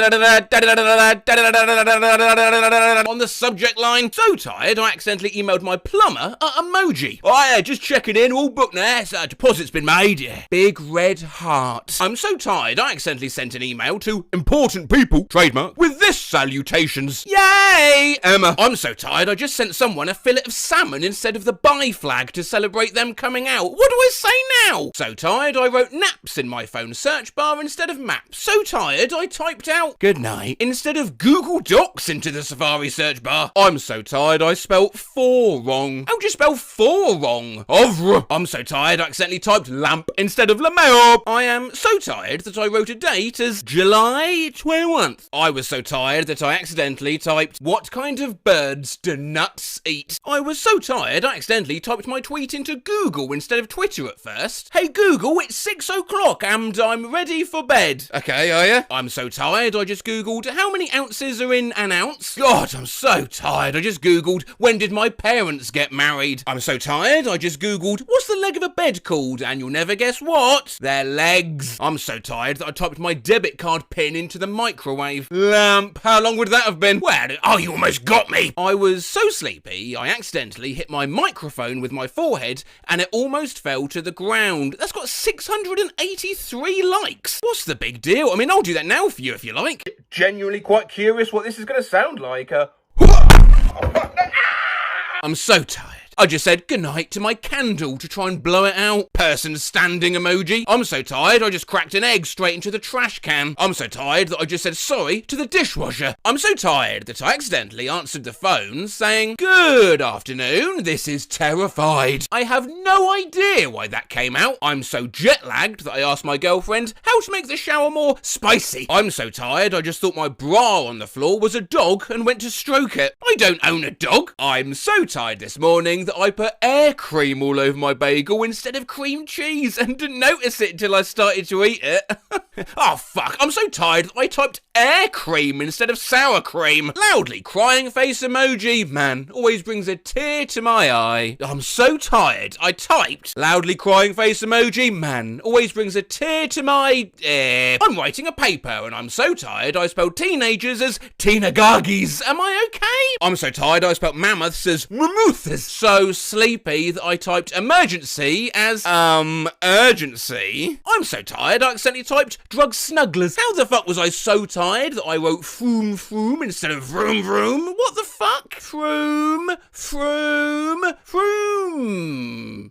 A: the subject line. So tired I accidentally emailed my plumber a emoji. Oh yeah, just checking in, all booked now, deposit's been made, yeah. Big red heart. I'm so tired I accidentally sent an email to important people, trademark, with this salutations. Yay! Emma. I'm so tired I just sent someone a fillet of salmon instead of the bye flag to celebrate them coming out. What do I say now? So tired I wrote naps in my phone search bar instead of maps. So tired I typed out good night instead of Google Docs into the Safari search bar. I'm so tired I spelt 4 wrong. How'd you spell 4 wrong? Ovra. I'm so tired I accidentally typed lamp instead of lameur. I am so tired that I wrote a date as July 21st. I was so tired that I accidentally typed what kind of birds do nuts eat. I was so tired I accidentally typed my tweet into Google instead of Twitter at first. Hey Google, it's 6 o'clock and I'm ready for bed. Okay, are you? I'm so tired I just googled how many ounces are in an ounce. God, I'm so tired I just googled when did my parents get married. I'm so tired I just googled what's the leg of a bed called, and you'll never guess what. Their legs. I'm so tired that I typed my debit card pin into the microwave. Lamp. How long would that have been? Well, oh, you almost got me. I was so sleepy I accidentally hit my microphone with my forehead and it almost fell to the ground. That's got 683 likes. What's the big deal? I mean, I'll do that now for you if you like. Genuinely quite curious what this is going to sound like. I'm so tired. I just said goodnight to my candle to try and blow it out. Person standing emoji. I'm so tired I just cracked an egg straight into the trash can. I'm so tired that I just said sorry to the dishwasher. I'm so tired that I accidentally answered the phone saying, good afternoon, this is Terrified. I have no idea why that came out. I'm so jet lagged that I asked my girlfriend how to make the shower more spicy. I'm so tired I just thought my bra on the floor was a dog and went to stroke it. I don't own a dog. I'm so tired this morning that I put air cream all over my bagel instead of cream cheese and didn't notice it until I started to eat it. Oh fuck, I'm so tired that I typed air cream instead of sour cream. Loudly crying face emoji, man, always brings a tear to my eye. I'm so tired I typed loudly crying face emoji, man, always brings a tear to my I'm writing a paper and I'm so tired I spelled teenagers as teenagagis. Am I okay? I'm so tired I spelled mammoths as mammoths. So sleepy that I typed emergency as urgency. I'm so tired I accidentally typed drug snugglers. How the fuck was I so tired that I wrote froom froom instead of vroom vroom? What the fuck? Froom froom froom.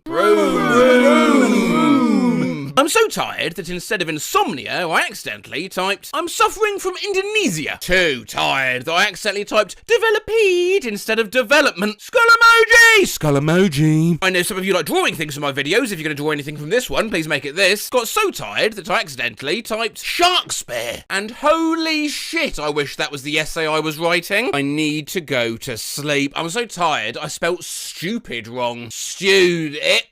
A: I'm so tired that instead of insomnia, I accidentally typed, I'm suffering from Indonesia. Too tired that I accidentally typed, developed instead of development. Skull emoji! Skull emoji. I know some of you like drawing things in my videos. If you're going to draw anything from this one, please make it this. Got so tired that I accidentally typed Sharkspare. And holy shit, I wish that was the essay I was writing. I need to go to sleep. I'm so tired, I spelt stupid wrong. Stew-ip.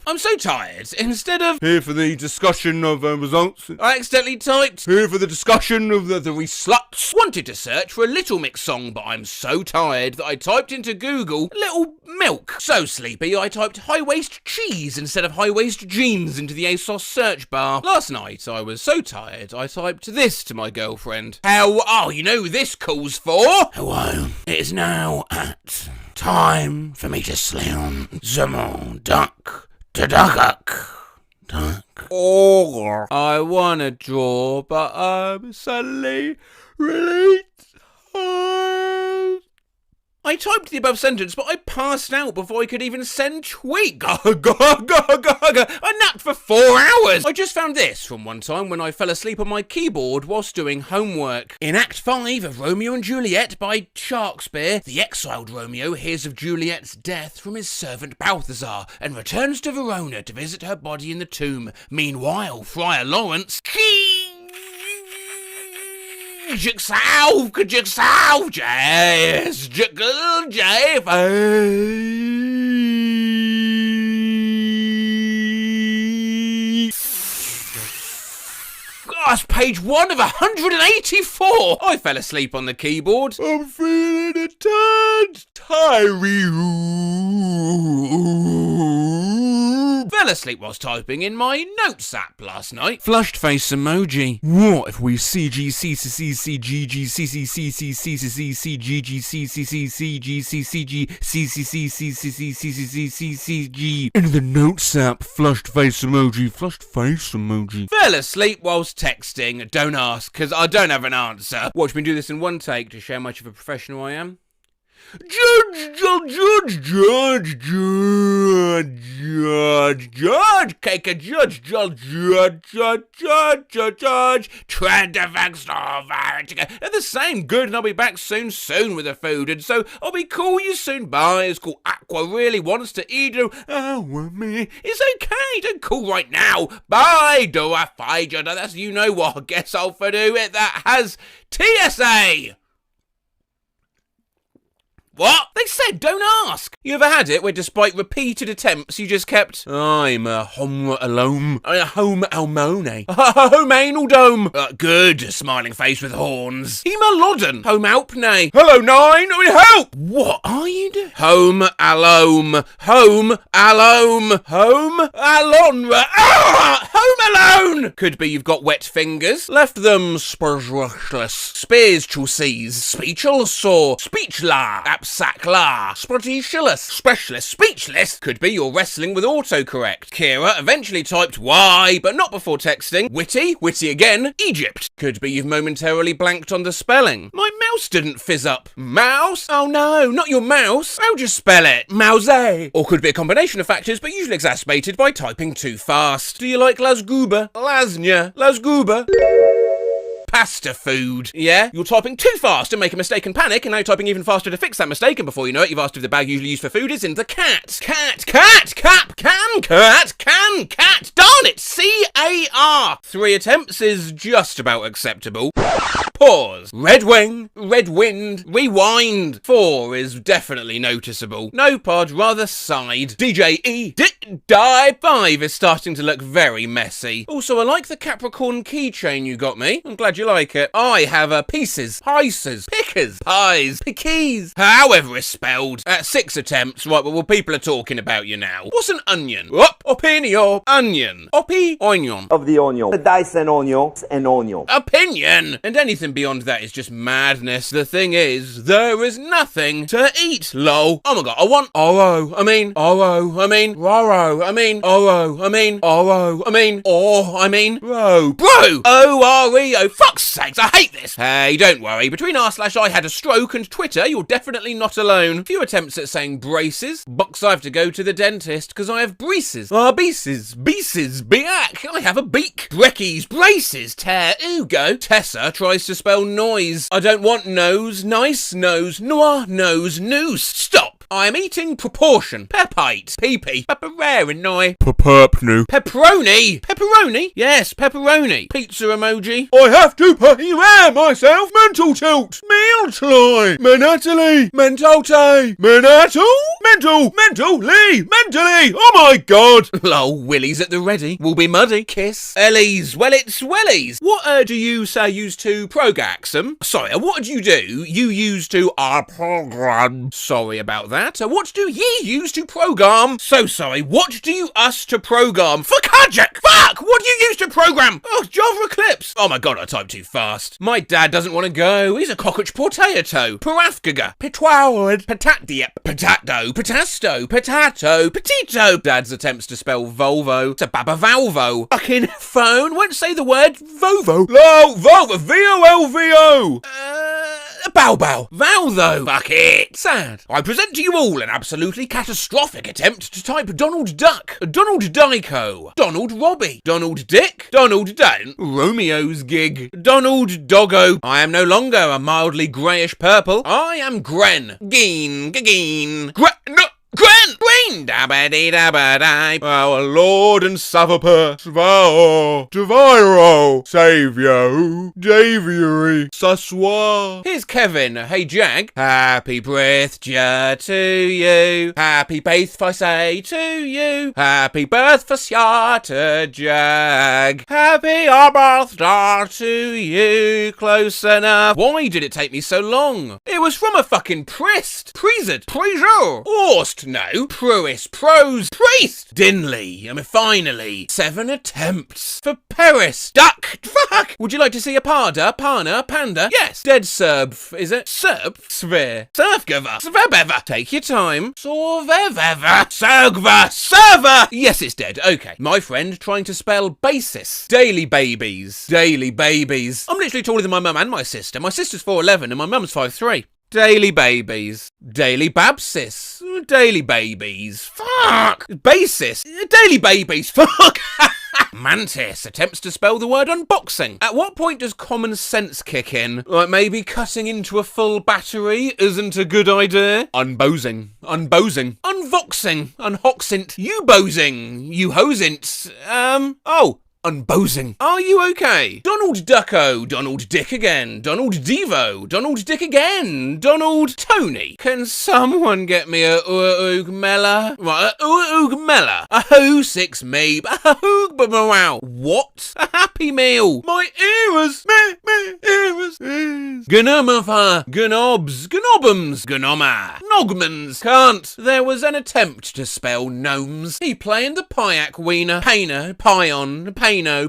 A: I'm so tired. Instead of here for the discussion of results, I accidentally typed here for the discussion of the sluts. Wanted to search for a Little Mix song, but I'm so tired that I typed into Google Little Milk. So sleepy, I typed high-waist cheese instead of high-waist jeans into the ASOS search bar. Last night, I was so tired, I typed this to my girlfriend. How are you know this calls for? Hello, it is now at time for me to slam some duck to duck. Oh, I wanna draw, but I'm suddenly really tired. I typed the above sentence, but I passed out before I could even send tweet. I napped for 4 hours. I just found this from one time when I fell asleep on my keyboard whilst doing homework. In Act 5 of Romeo and Juliet by Sharkspare, the exiled Romeo hears of Juliet's death from his servant Balthazar and returns to Verona to visit her body in the tomb. Meanwhile, Friar Lawrence... Could you solve, Jazz? Gosh, page 1 of 184. I fell asleep on the keyboard. I'm feeling a tad tired. Fell asleep whilst typing in my notes app last night. Flushed face emoji. What if we in the notes app? Flushed face emoji. Flushed face emoji. Fell asleep whilst texting. Don't ask, because I don't have an answer. Watch me do this in one take to show how much of a professional I am. Judge, cake a judge, trend effects they're the same good, and I'll be back soon with the food, and so I'll be call you soon. Bye. It's called Aqua really wants to eat you. Me. It's okay, don't call right now. Bye. Do I find you? That's you know what. I guess I'll do it. That has TSA. What? They said don't ask. You ever had it where despite repeated attempts you just kept, I'm a home alone. A home almone. Home anal dome. Good. Smiling face with horns. Hemalodon. Home alpne. Hello 9. I mean help. What are you doing? Home alone. Home alone. Home alone. Home alone. Could be you've got wet fingers. Left them speechless. Speechless or speechla. Sapsakla. Speechless. Specialist. Speechless. Could be you're wrestling with autocorrect. Kira eventually typed why, but not before texting. Witty. Witty again. Egypt. Could be you've momentarily blanked on the spelling. My mouse didn't fizz up. Mouse? Oh no, not your mouse. How'd you spell it? Mouse. Or could be a combination of factors, but usually exacerbated by typing too fast. Do you like lasguba? Lasagna. Lasguba. Pasta food. Yeah? You're typing too fast and make a mistake and panic, and now you're typing even faster to fix that mistake, and before you know it, you've asked if the bag usually used for food is in the cat. Cat. Darn it! C-A-R. 3 attempts is just about acceptable. Pause. Red wing. Red wind. Rewind. 4 is definitely noticeable. No pod, rather side. DJ E. Die. 5 is starting to look very messy. Also, I like the Capricorn keychain you got me. I'm glad you like it. I have pieces, pices, pickers, pies, pickies, however it's spelled. 6 attempts. Right, well, people are talking about you now. What's an onion? Opinion. Onion. Onion.
M: Of the onion. The dice and onions and onion.
A: Opinion. And anything beyond that is just madness. The thing is, there is nothing to eat, lol. Oh my god, I want Oro. I mean, Roro. I mean, Oro. I mean, Oro. I mean, Ro. Bro. O-R-E-O. Fuck fuck's sakes, I hate this. Hey, don't worry. Between r/I had a stroke and Twitter, you're definitely not alone. Few attempts at saying braces. Bucks I have to go to the dentist because I have braces. Beaces, beak. I have a beak. Breckies, braces, tear, oogo. Tessa tries to spell noise. I don't want nose, nice nose, noir nose, noose. Stop. I am eating proportion. Pepite. Pee-pee. Pepperoni. Pepperoni. Pepperoni? Yes, pepperoni. Pizza emoji. I have to pay myself. Mental tilt. Meal time. Menatally. Mentote. Menatal. Mentally. Oh my god. Lol, Willy's at the ready. Will be muddy. Kiss. Ellies. Well, it's wellies. What do you say used to progaxum? Sorry, what did you do? You used to program. Sorry about that. What do ye use to program? So sorry, what do you us to program? For Kajak! Fuck! What do you use to program? Oh, Java Eclipse! Oh my god, I typed too fast. My dad doesn't want to go. He's a cockroach potato. Parafgaga. Pitwoward. Patatiep. Patato. Patasto. Potato. Petito. Dad's attempts to spell Volvo. It's a baba Valvo. Fucking phone. Won't say the word Vovo. No, Volvo. V-O-L-V-O. Bow. Val though. Fuck it. Sad. I present to you all an absolutely catastrophic attempt to type Donald Duck, Donald Dyko, Donald Robbie, Donald Dick, Donald Dan, Romeo's gig, Donald Doggo. I am no longer a mildly greyish purple. I am Gren. Green, dabba-dee-dabba-die. Our Lord and Savapur, Deviro, Saviour, Daviory, Saswa. Here's Kevin. Hey Jag. Happy birthday to you. Happy birthday to you. Happy birthday to Jag. Happy birthday to you. Close enough. Why did it take me so long? It was from a fucking priest. Orst. No. Pruist. Pros. Priest. Dinley. Finally. 7 attempts. For Paris. Duck. Fuck. Would you like to see a Parda? Pana? Panda? Yes. Dead Serb. Is it? Serb? Sphere. Surfgiver. Svebeva. Take your time. Sorveveva. Sergva. Server. Yes, it's dead. Okay. My friend trying to spell basis. Daily babies. I'm literally taller than my mum and my sister. My sister's 4'11 and my mum's 5'3". Daily babies. Daily babsis. Daily babies. Fuck. Basis. Daily babies. Fuck. Mantis attempts to spell the word unboxing. At what point does common sense kick in? Like maybe cutting into a full battery isn't a good idea? Unboxing. Unvoxing. Unhoxint. You hosint. Unbosing. Are you okay? Donald Ducko. Donald Dick again. Donald Devo. Donald Dick again. Donald Tony. Can someone get me a Oogmella? Right, a Oogmella. A Ho 6 Meep. A Hoog. What? A Happy Meal. My ears. Ears. Gnomafa. Gnobs. Gnobums. Gnoma. Nogmans. Can't. There was an attempt to spell gnomes. He playing the Pyack Wiener. Painer. Pion. Piano.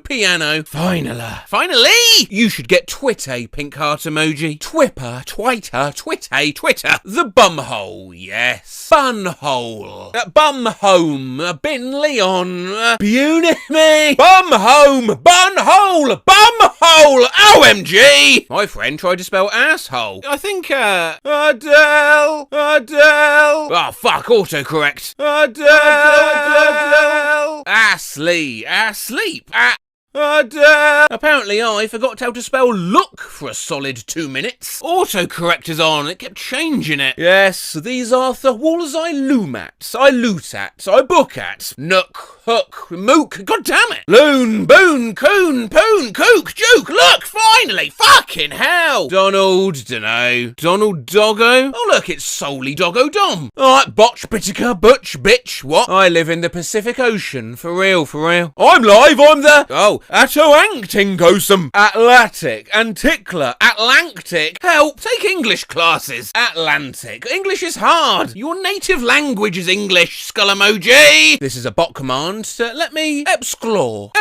A: Finally! You should get Twitter, pink heart emoji. Twipper, Twitter. The bumhole, yes. Bunhole. Bumhome. Bin Leon. Bunihme. Bumhome. Bunhole. Bumhole. OMG! My friend tried to spell asshole. I think, Adele. Oh, fuck, autocorrect. Adele. Asleep. Apparently I forgot how to spell look for a solid 2 minutes. Autocorrect is on, it kept changing it. Yes, these are the walls I loom at, I loot at, I book at. Nook, hook, mook, god damn it. Loon, boon, coon, poon, kook, joke, look, finally, fucking hell. Donald, dunno. Donald Doggo? Oh look, it's solely Doggo Dom. Alright, botch, bitica, butch, bitch, what? I live in the Pacific Ocean, for real. I'm live, I'm the... Oh, Atoanctingosum. Atlantic, Antickler, Atlantic. Help, take English classes. Atlantic. English is hard. Your native language is English, skull emoji. This is a bot command to let me explore.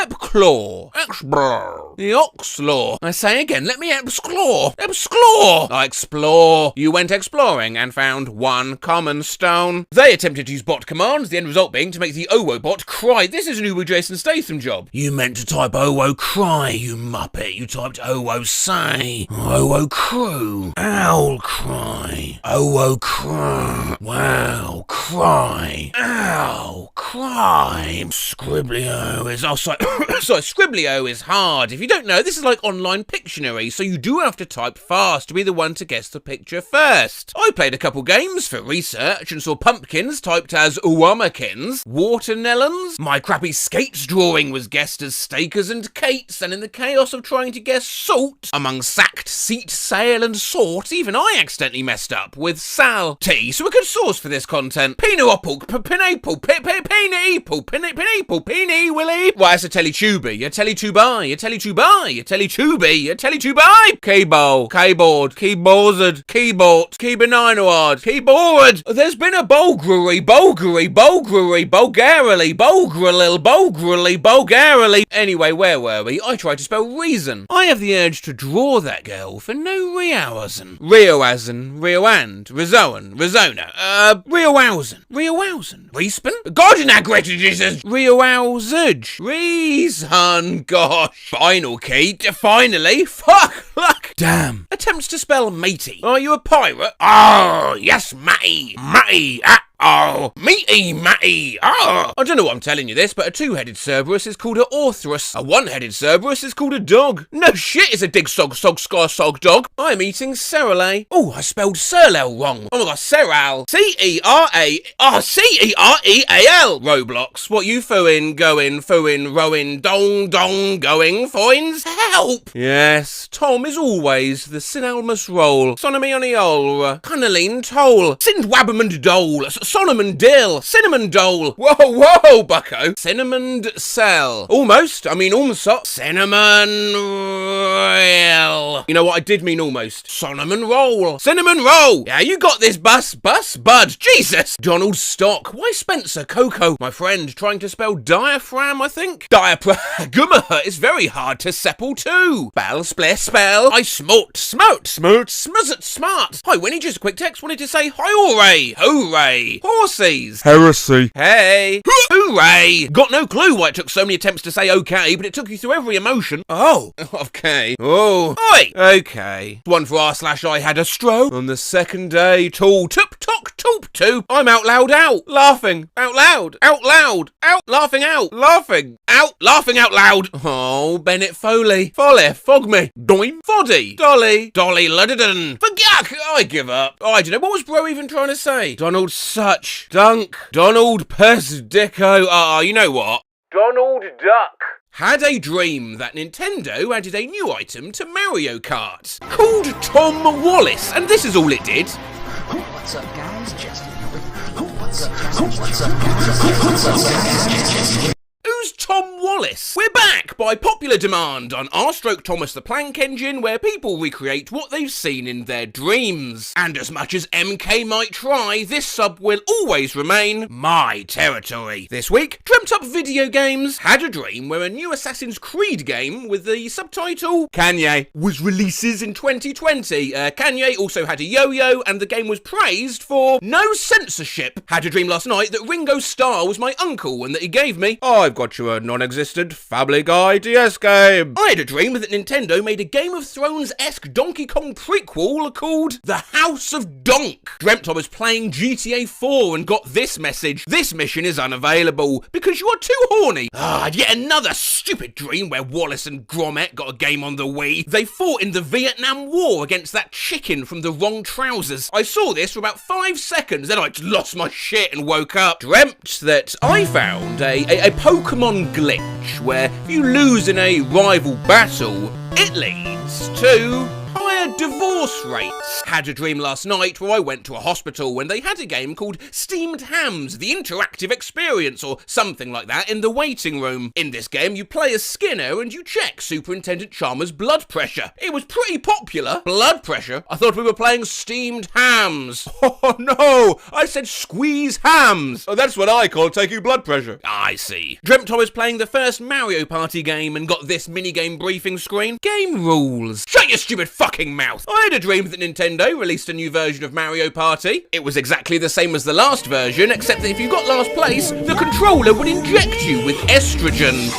A: The Oxlaw. I say again, let me explore. I explore. You went exploring and found one common stone. They attempted to use bot commands, the end result being to make the OWO bot cry. This is an Uber Jason Statham job. You meant to type
L: up oh cry, you muppet. You typed oh say. Oh crew. Owl cry. Oh cry. Wow, cry. Ow, cry. Scriblio is... Oh, sorry. Sorry, Scriblio is hard. If you don't know, this is like online Pictionary, so you do have to type fast to be the one to guess the picture first. I played a couple games for research and saw pumpkins typed as Uwamakins, watermelons. My crappy skates drawing was guessed as Stakers and Kates, and in the chaos of trying to guess salt among sacked, seat, sail, and sort, even I accidentally messed up with sal tea. So a good source for this content. Pineapple, pineapple, pineapple, pineapple, pine, Willie. Why, it's a Teletubby, a Teletubai, a Teletubai, a Teletubby, a Teletubai. Keyboard, keyboard, keyboard, keyboard, keyboard, keyboard. There's been a bulgari, bulgarily. Anyway, where were we? I tried to spell reason. I have the urge to draw that girl for no reason. Rioazen, Rioand, Rizoan, Rizona, Rioausen, Respin? God in that great Jesus! Rioausage, Reason, gosh. Final key, finally, fuck, luck. Damn. Attempts to spell matey. Are you a pirate? Oh, yes, matey, oh, meaty, matty, oh. I don't know what I'm telling you this, but a two-headed Cerberus is called a Orthrus. A one-headed Cerberus is called a dog. No shit, it's a dig sog dog. I'm eating cereal. Oh, I spelled Serlel wrong. Oh my god, Cereal. C-E-R-E-A-L. Roblox. What you fooing, going, rowing, dong, going, foins? Help! Yes, Tom is always the Sinalmus roll. Sonomy on the ol. Cunniline toll. Sindwabamond dole. Solomon Dill, Cinnamon Dole. Whoa, bucko. Cinnamon Cell. Almost. I mean, almost. Cinnamon Roll. You know what? I did mean almost. Cinnamon Roll. Cinnamon Roll. Yeah, you got this, bud. Jesus. Donald Stock. Why Spencer Coco? My friend trying to spell diaphragm, I think. Diaphragm is very hard to sepal too. Spell. I smote, smuzzet, smart. Hi, Winnie, just a quick text. Wanted to say hi, hooray. Horses.
A: Heresy.
L: Hey. Hooray. Got no clue why it took so many attempts to say okay, but it took you through every emotion. Oh. Okay. Oh. Oi. Okay. One for r/I had a stroke. On the second day, tall, tup, tock, toop, toop. I'm out loud out. Laughing. Out loud. Out loud. Out. Laughing out. Laughing. Out. Laughing out loud. Oh, Bennett Foley. Folly. Fog me. Doim. Foddy. Dolly. Dolly Ludden. For yuck. I give up. I don't know. What was bro even trying to say? Donald Such. Dunk. Donald Persdico. You know what? Donald Duck. Had a dream that Nintendo added a new item to Mario Kart called Tom Wallace, and this is all it did.
N: What's up, guys? Just what's up, guys? What's up, guys?
L: Who's Tom Wallace? We're back by popular demand on r/Thomas the Plank Engine, where people recreate what they've seen in their dreams. And as much as MK might try, this sub will always remain my territory. This week, Dreamt Up Video Games had a dream where a new Assassin's Creed game with the subtitle Kanye was releases in 2020. Kanye also had a yo-yo, and the game was praised for no censorship. Had a dream last night that Ringo Starr was my uncle and that he gave me, I've got you a non-existent Family Guy DS game. I had a dream that Nintendo made a Game of Thrones-esque Donkey Kong prequel called The House of Donk. Dreamt I was playing GTA 4 and got this message. This mission is unavailable because you are too horny. Yet another stupid dream where Wallace and Gromit got a game on the Wii. They fought in the Vietnam War against that chicken from the wrong trousers. I saw this for about 5 seconds, then I just lost my shit and woke up. Dreamt that I found a Pokemon glitch where if you lose in a rival battle, it leads to higher divorce rates. Had a dream last night where I went to a hospital when they had a game called Steamed Hams, the interactive experience, or something like that, in the waiting room. In this game, you play as Skinner and you check Superintendent Chalmers' blood pressure. It was pretty popular. Blood pressure? I thought we were playing Steamed Hams. Oh no, I said squeeze hams. Oh, that's what I call taking blood pressure. I see. Dreamt I was playing the first Mario Party game and got this minigame briefing screen. Game rules. Shut your stupid fucking mouth. I had a dream that Nintendo released a new version of Mario Party. It was exactly the same as the last version, except that if you got last place, the controller would inject you with estrogen.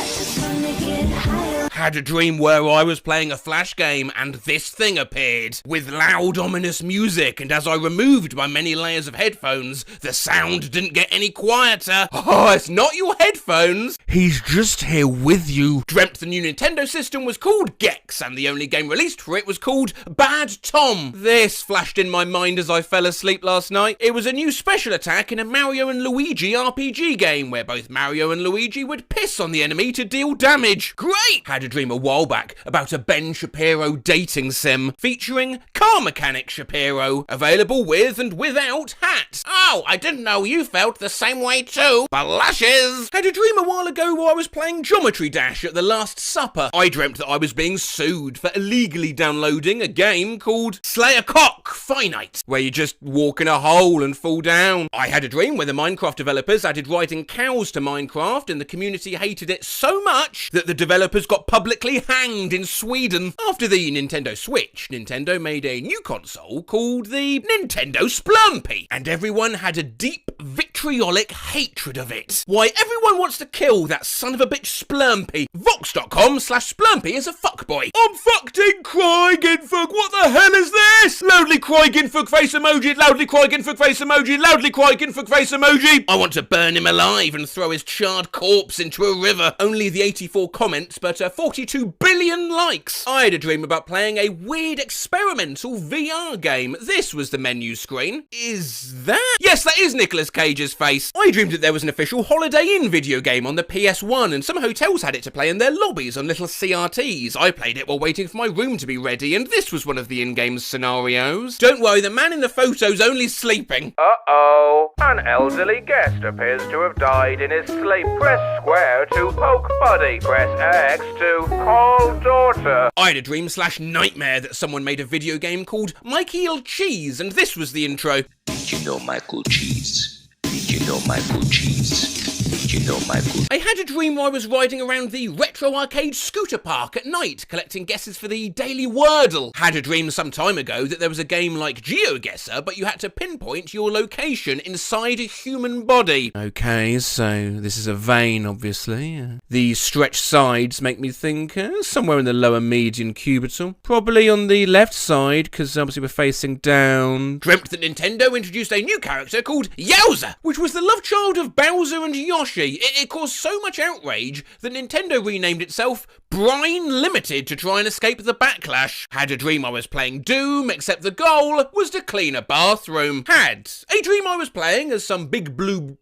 L: Had a dream where I was playing a flash game and this thing appeared with loud ominous music, and as I removed my many layers of headphones, the sound didn't get any quieter. Oh, it's not your headphones. He's just here with you. Dreamt the new Nintendo system was called Gex, and the only game released for it was called Bad Tom. This flashed in my mind as I fell asleep last night. It was a new special attack in a Mario and Luigi RPG game where both Mario and Luigi would piss on the enemy to deal damage. Great! Had a dream a while back about a Ben Shapiro dating sim featuring car mechanic Shapiro, available with and without hat. Oh, I didn't know you felt the same way too. Blushes! Had a dream a while ago while I was playing Geometry Dash at the Last Supper. I dreamt that I was being sued for illegally downloading a game called Slay a Cock Finite, where you just walk in a hole and fall down. I had a dream where the Minecraft developers added riding cows to Minecraft and the community hated it so much that the developers got publicly hanged in Sweden. After the Nintendo Switch, Nintendo made a new console called the Nintendo Splumpy, and everyone had a deep vitriolic hatred of it. Why, everyone wants to kill that son of a bitch Splumpy. Vox.com/Splumpy is a fuckboy. I'm fucked in Craigenfug. What the hell is this? Loudly Craigenfug face emoji, loudly Craigenfug face emoji, loudly Craigenfug face emoji. I want to burn him alive and throw his charred corpse into a river. Only the 84 comments, but 42 billion likes. I had a dream about playing a weird experimental VR game. This was the menu screen. Is that? Yes, that is Nicolas Cage's face. I dreamed that there was an official Holiday Inn video game on the PS1 and some hotels had it to play in their lobbies on little CRTs. I played it while waiting for my room to be ready, and this was one of the in-game scenarios. Don't worry, the man in the photo's only sleeping.
K: Uh-oh. An elderly guest appears to have died in his sleep. Press square to poke buddy. Press X to call daughter.
L: I had a dream/nightmare that someone made a video game called Michael Cheese, and this was the intro.
O: Did you know Michael Cheese? Did you know Michael Cheese? Did you know Michael?
L: I had a dream while I was riding around the retro arcade scooter park at night, collecting guesses for the Daily Wordle. Had a dream some time ago that there was a game like GeoGuessr, but you had to pinpoint your location inside a human body. Okay, so this is a vein, obviously. The stretched sides make me think somewhere in the lower median cubital. Probably on the left side, because obviously we're facing down. Dreamt that Nintendo introduced a new character called Yowza, which was the love child of Bowser and Yoshi. It caused so much outrage that Nintendo renamed itself Brine Limited to try and escape the backlash. Had a dream I was playing Doom, except the goal was to clean a bathroom. Had a dream I was playing as some big bloobed,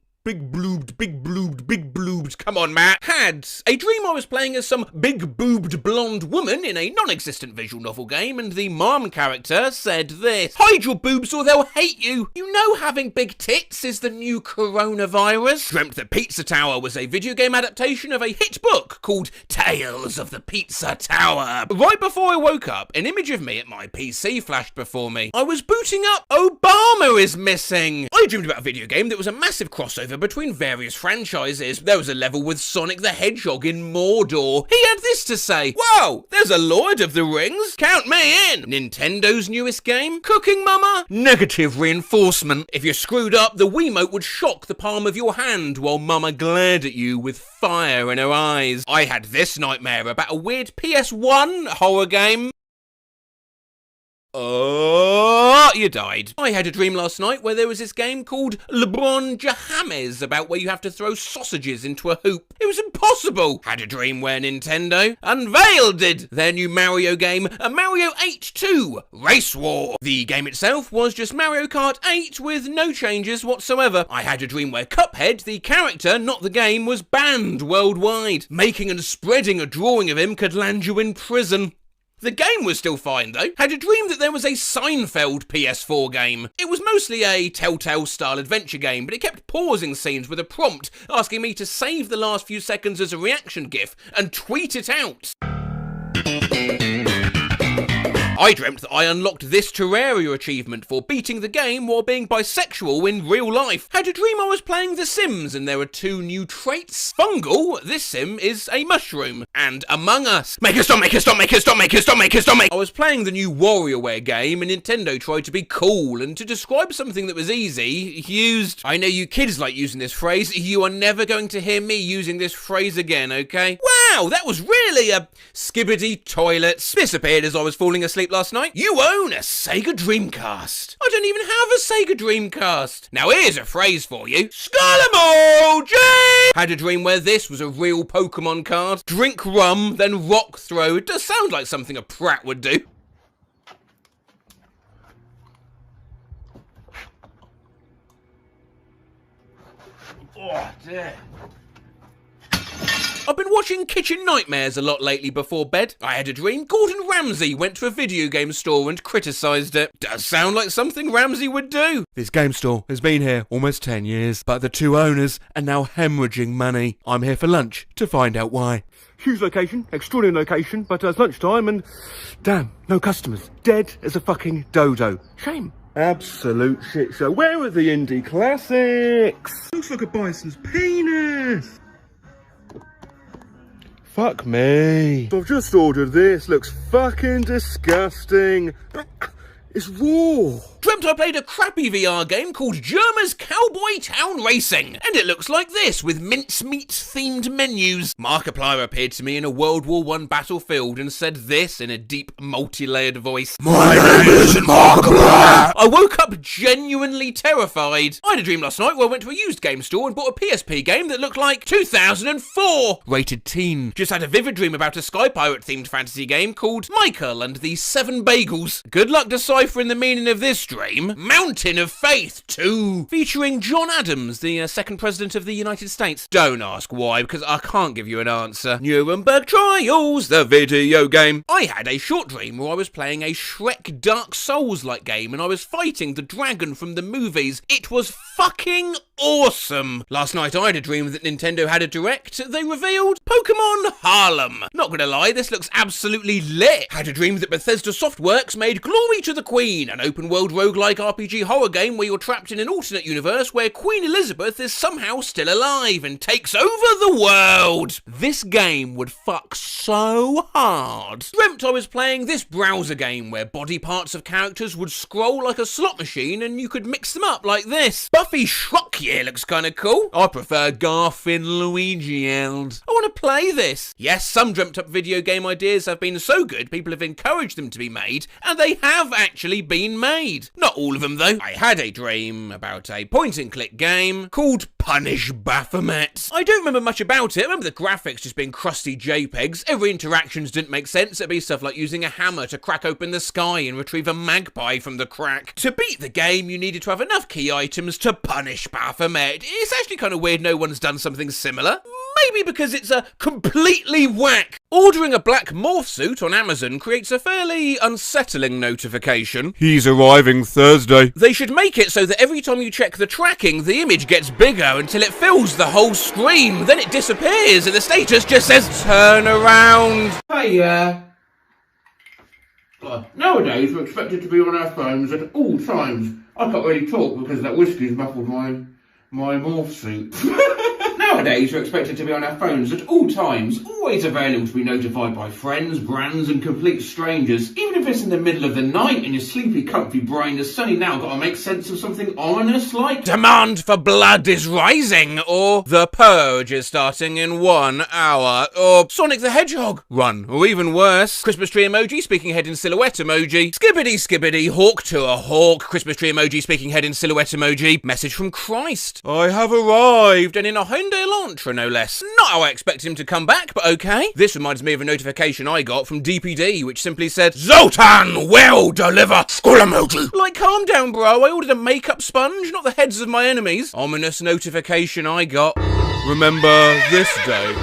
L: come on, Matt. Had a dream I was playing as some big-boobed blonde woman in a non-existent visual novel game, and the mom character said this: "Hide your boobs or they'll hate you. You know having big tits is the new coronavirus." Dreamt that Pizza Tower was a video game adaptation of a hit book called Tales of the Pizza Tower. Right before I woke up, an image of me at my PC flashed before me. I was booting up Obama is Missing. I dreamed about a video game that was a massive crossover between various franchises. There was a level with Sonic the Hedgehog in Mordor. He had this to say: "Whoa, there's a Lord of the Rings. Count me in." Nintendo's newest game, Cooking Mama? Negative reinforcement. If you screwed up, the Wiimote would shock the palm of your hand while Mama glared at you with fire in her eyes. I had this nightmare about a weird PS1 horror game. Oh, you died. I had a dream last night where there was this game called LeBron James about where you have to throw sausages into a hoop. It was impossible. Had a dream where Nintendo unveiled their new Mario game, a Mario 8 2 Race War. The game itself was just Mario Kart 8 with no changes whatsoever. I had a dream where Cuphead, the character, not the game, was banned worldwide. Making and spreading a drawing of him could land you in prison. The game was still fine though. Had a dream that there was a Seinfeld PS4 game. It was mostly a Telltale-style adventure game, but it kept pausing scenes with a prompt asking me to save the last few seconds as a reaction GIF and tweet it out. I dreamt that I unlocked this Terraria achievement for beating the game while being bisexual in real life. Had a dream I was playing The Sims and there are two new traits. Fungal, this sim is a mushroom. And Among Us. Make it stop, make it stop, make it stop, make it stop, make it stop, make. I was playing the new WarioWare game and Nintendo tried to be cool and to describe something that was easy, used... I know you kids like using this phrase, you are never going to hear me using this phrase again, okay? Wow, that was really a skibbity toilets. Disappeared as I was falling asleep last night. You own a Sega Dreamcast. I don't even have a Sega Dreamcast. Now here's a phrase for you. Skull-emoji! Had a dream where this was a real Pokemon card. Drink rum, then rock throw. It does sound like something a prat would do. Oh, dear. I've been watching Kitchen Nightmares a lot lately before bed. I had a dream Gordon Ramsay went to a video game store and criticised it. Does sound like something Ramsay would do. This game store has been here almost 10 years, but the two owners are now hemorrhaging money. I'm here for lunch to find out why. Huge location, extraordinary location, but it's lunchtime and damn, no customers. Dead as a fucking dodo. Shame. Absolute shit show. Where are the indie classics? Looks like a bison's penis. Fuck me. I've just ordered this. Looks fucking disgusting. It's raw. Dreamt I played a crappy VR game called Germa's Cowboy Town Racing, and it looks like this with mincemeat-themed menus. Markiplier appeared to me in a World War I battlefield and said this in a deep, multi-layered voice. My name isn't Markiplier! I woke up genuinely terrified. I had a dream last night where I went to a used game store and bought a PSP game that looked like 2004. Rated teen. Just had a vivid dream about a Sky Pirate-themed fantasy game called Michael and the 7 Bagels. Good luck deciphering the meaning of this dream. Mountain of Faith 2, featuring John Adams, the second president of the United States. Don't ask why, because I can't give you an answer. Nuremberg Trials, the video game. I had a short dream where I was playing a Shrek Dark Souls-like game and I was fighting the dragon from the movies. It was fucking awesome. Last night I had a dream that Nintendo had a direct. They revealed Pokemon Harlem. Not gonna lie, this looks absolutely lit. Had a dream that Bethesda Softworks made Glory to the Queen, an open world roguelike RPG horror game where you're trapped in an alternate universe where Queen Elizabeth is somehow still alive and takes over the world. This game would fuck so hard. Dreamt I was playing this browser game where body parts of characters would scroll like a slot machine and you could mix them up like this. Buffy Shrockyear looks kinda cool. I prefer Garfin Luigield. I wanna play this. Yes, some dreamt up video game ideas have been so good people have encouraged them to be made, and they have actually been made. Not all of them though. I had a dream about a point and click game called Punish Baphomet. I don't remember much about it. I remember the graphics just being crusty JPEGs. Every interactions didn't make sense. It'd be stuff like using a hammer to crack open the sky and retrieve a magpie from the crack. To beat the game, you needed to have enough key items to punish Baphomet. It's actually kind of weird no one's done something similar. Maybe because it's a completely whack. Ordering a black morph suit on Amazon creates a fairly unsettling notification. He's arriving Thursday. They should make it so that every time you check the tracking, the image gets bigger until it fills the whole screen. Then it disappears and the status just says, turn around.
E: Hey, nowadays we're expected to be on our phones at all times. I can't really talk because that whiskey's muffled my morph suit. Nowadays, we're expected to be on our phones at all times, always available to be notified by friends, brands and complete strangers. Even if it's in the middle of the night and your sleepy, comfy brain has suddenly now got to make sense of something ominous like
L: Demand for blood is rising, or The Purge is starting in 1 hour, or Sonic the Hedgehog run, or even worse, Christmas tree emoji, speaking head in silhouette emoji, skibbity skibbity, hawk to a hawk, Christmas tree emoji, speaking head in silhouette emoji, message from Christ. I have arrived, and in a Hyundai Elantra, no less. Not how I expected him to come back, but okay. This reminds me of a notification I got from DPD, which simply said, Zoltan will deliver skull emoji. Like, calm down, bro. I ordered a makeup sponge, not the heads of my enemies. Ominous notification I got. Remember this day.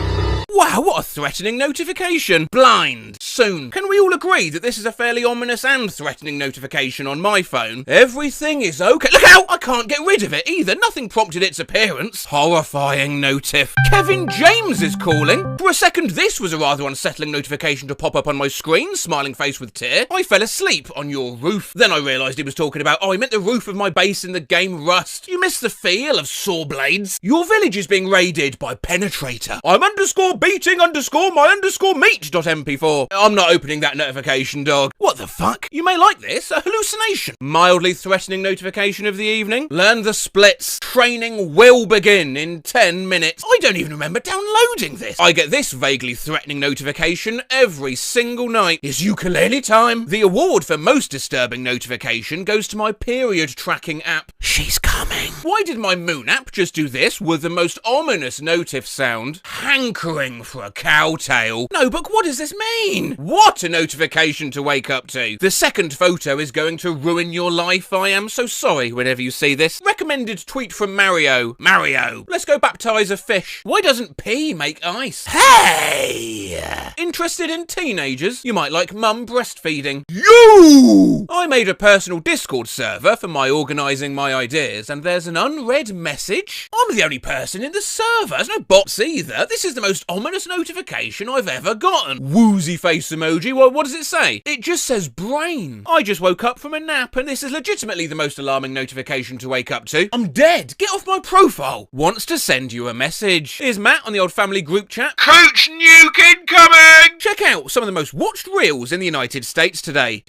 L: Wow, what a threatening notification. Blind. Soon. Can we all agree that this is a fairly ominous and threatening notification on my phone? Everything is okay. Look out! I can't get rid of it either. Nothing prompted its appearance. Horrifying notif. Kevin James is calling. For a second, this was a rather unsettling notification to pop up on my screen, smiling face with tear. I fell asleep on your roof. Then I realised he was talking about, I meant the roof of my base in the game Rust. You miss the feel of saw blades? Your village is being raided by Penetrator. I'm _ beating_my_meat.mp4. I'm not opening that notification, dog. What the fuck? You may like this. A hallucination. Mildly threatening notification of the evening. Learn the splits. Training will begin in 10 minutes. I don't even remember downloading this. I get this vaguely threatening notification every single night. It's ukulele time. The award for most disturbing notification goes to my period tracking app. She's coming. Why did my moon app just do this with the most ominous notif sound? Hankering for a cowtail. No, but what does this mean? What a notification to wake up to. The second photo is going to ruin your life. I am so sorry whenever you see this. Recommended tweet from Mario. Mario, let's go baptize a fish. Why doesn't pee make ice? Hey! Interested in teenagers? You might like mum breastfeeding. You! I made a personal Discord server for my organising my ideas, and there's an unread message. I'm the only person in the server. There's no bots either. This is the most ominous notification I've ever gotten. Woozy face emoji. Well, what does it say? It just says brain. I just woke up from a nap, and this is legitimately the most alarming notification to wake up to. I'm dead. Get off my profile. Wants to send you a message. Here's Matt on the old family group chat. Coach Nuke incoming! Check out some of the most watched reels in the United States today.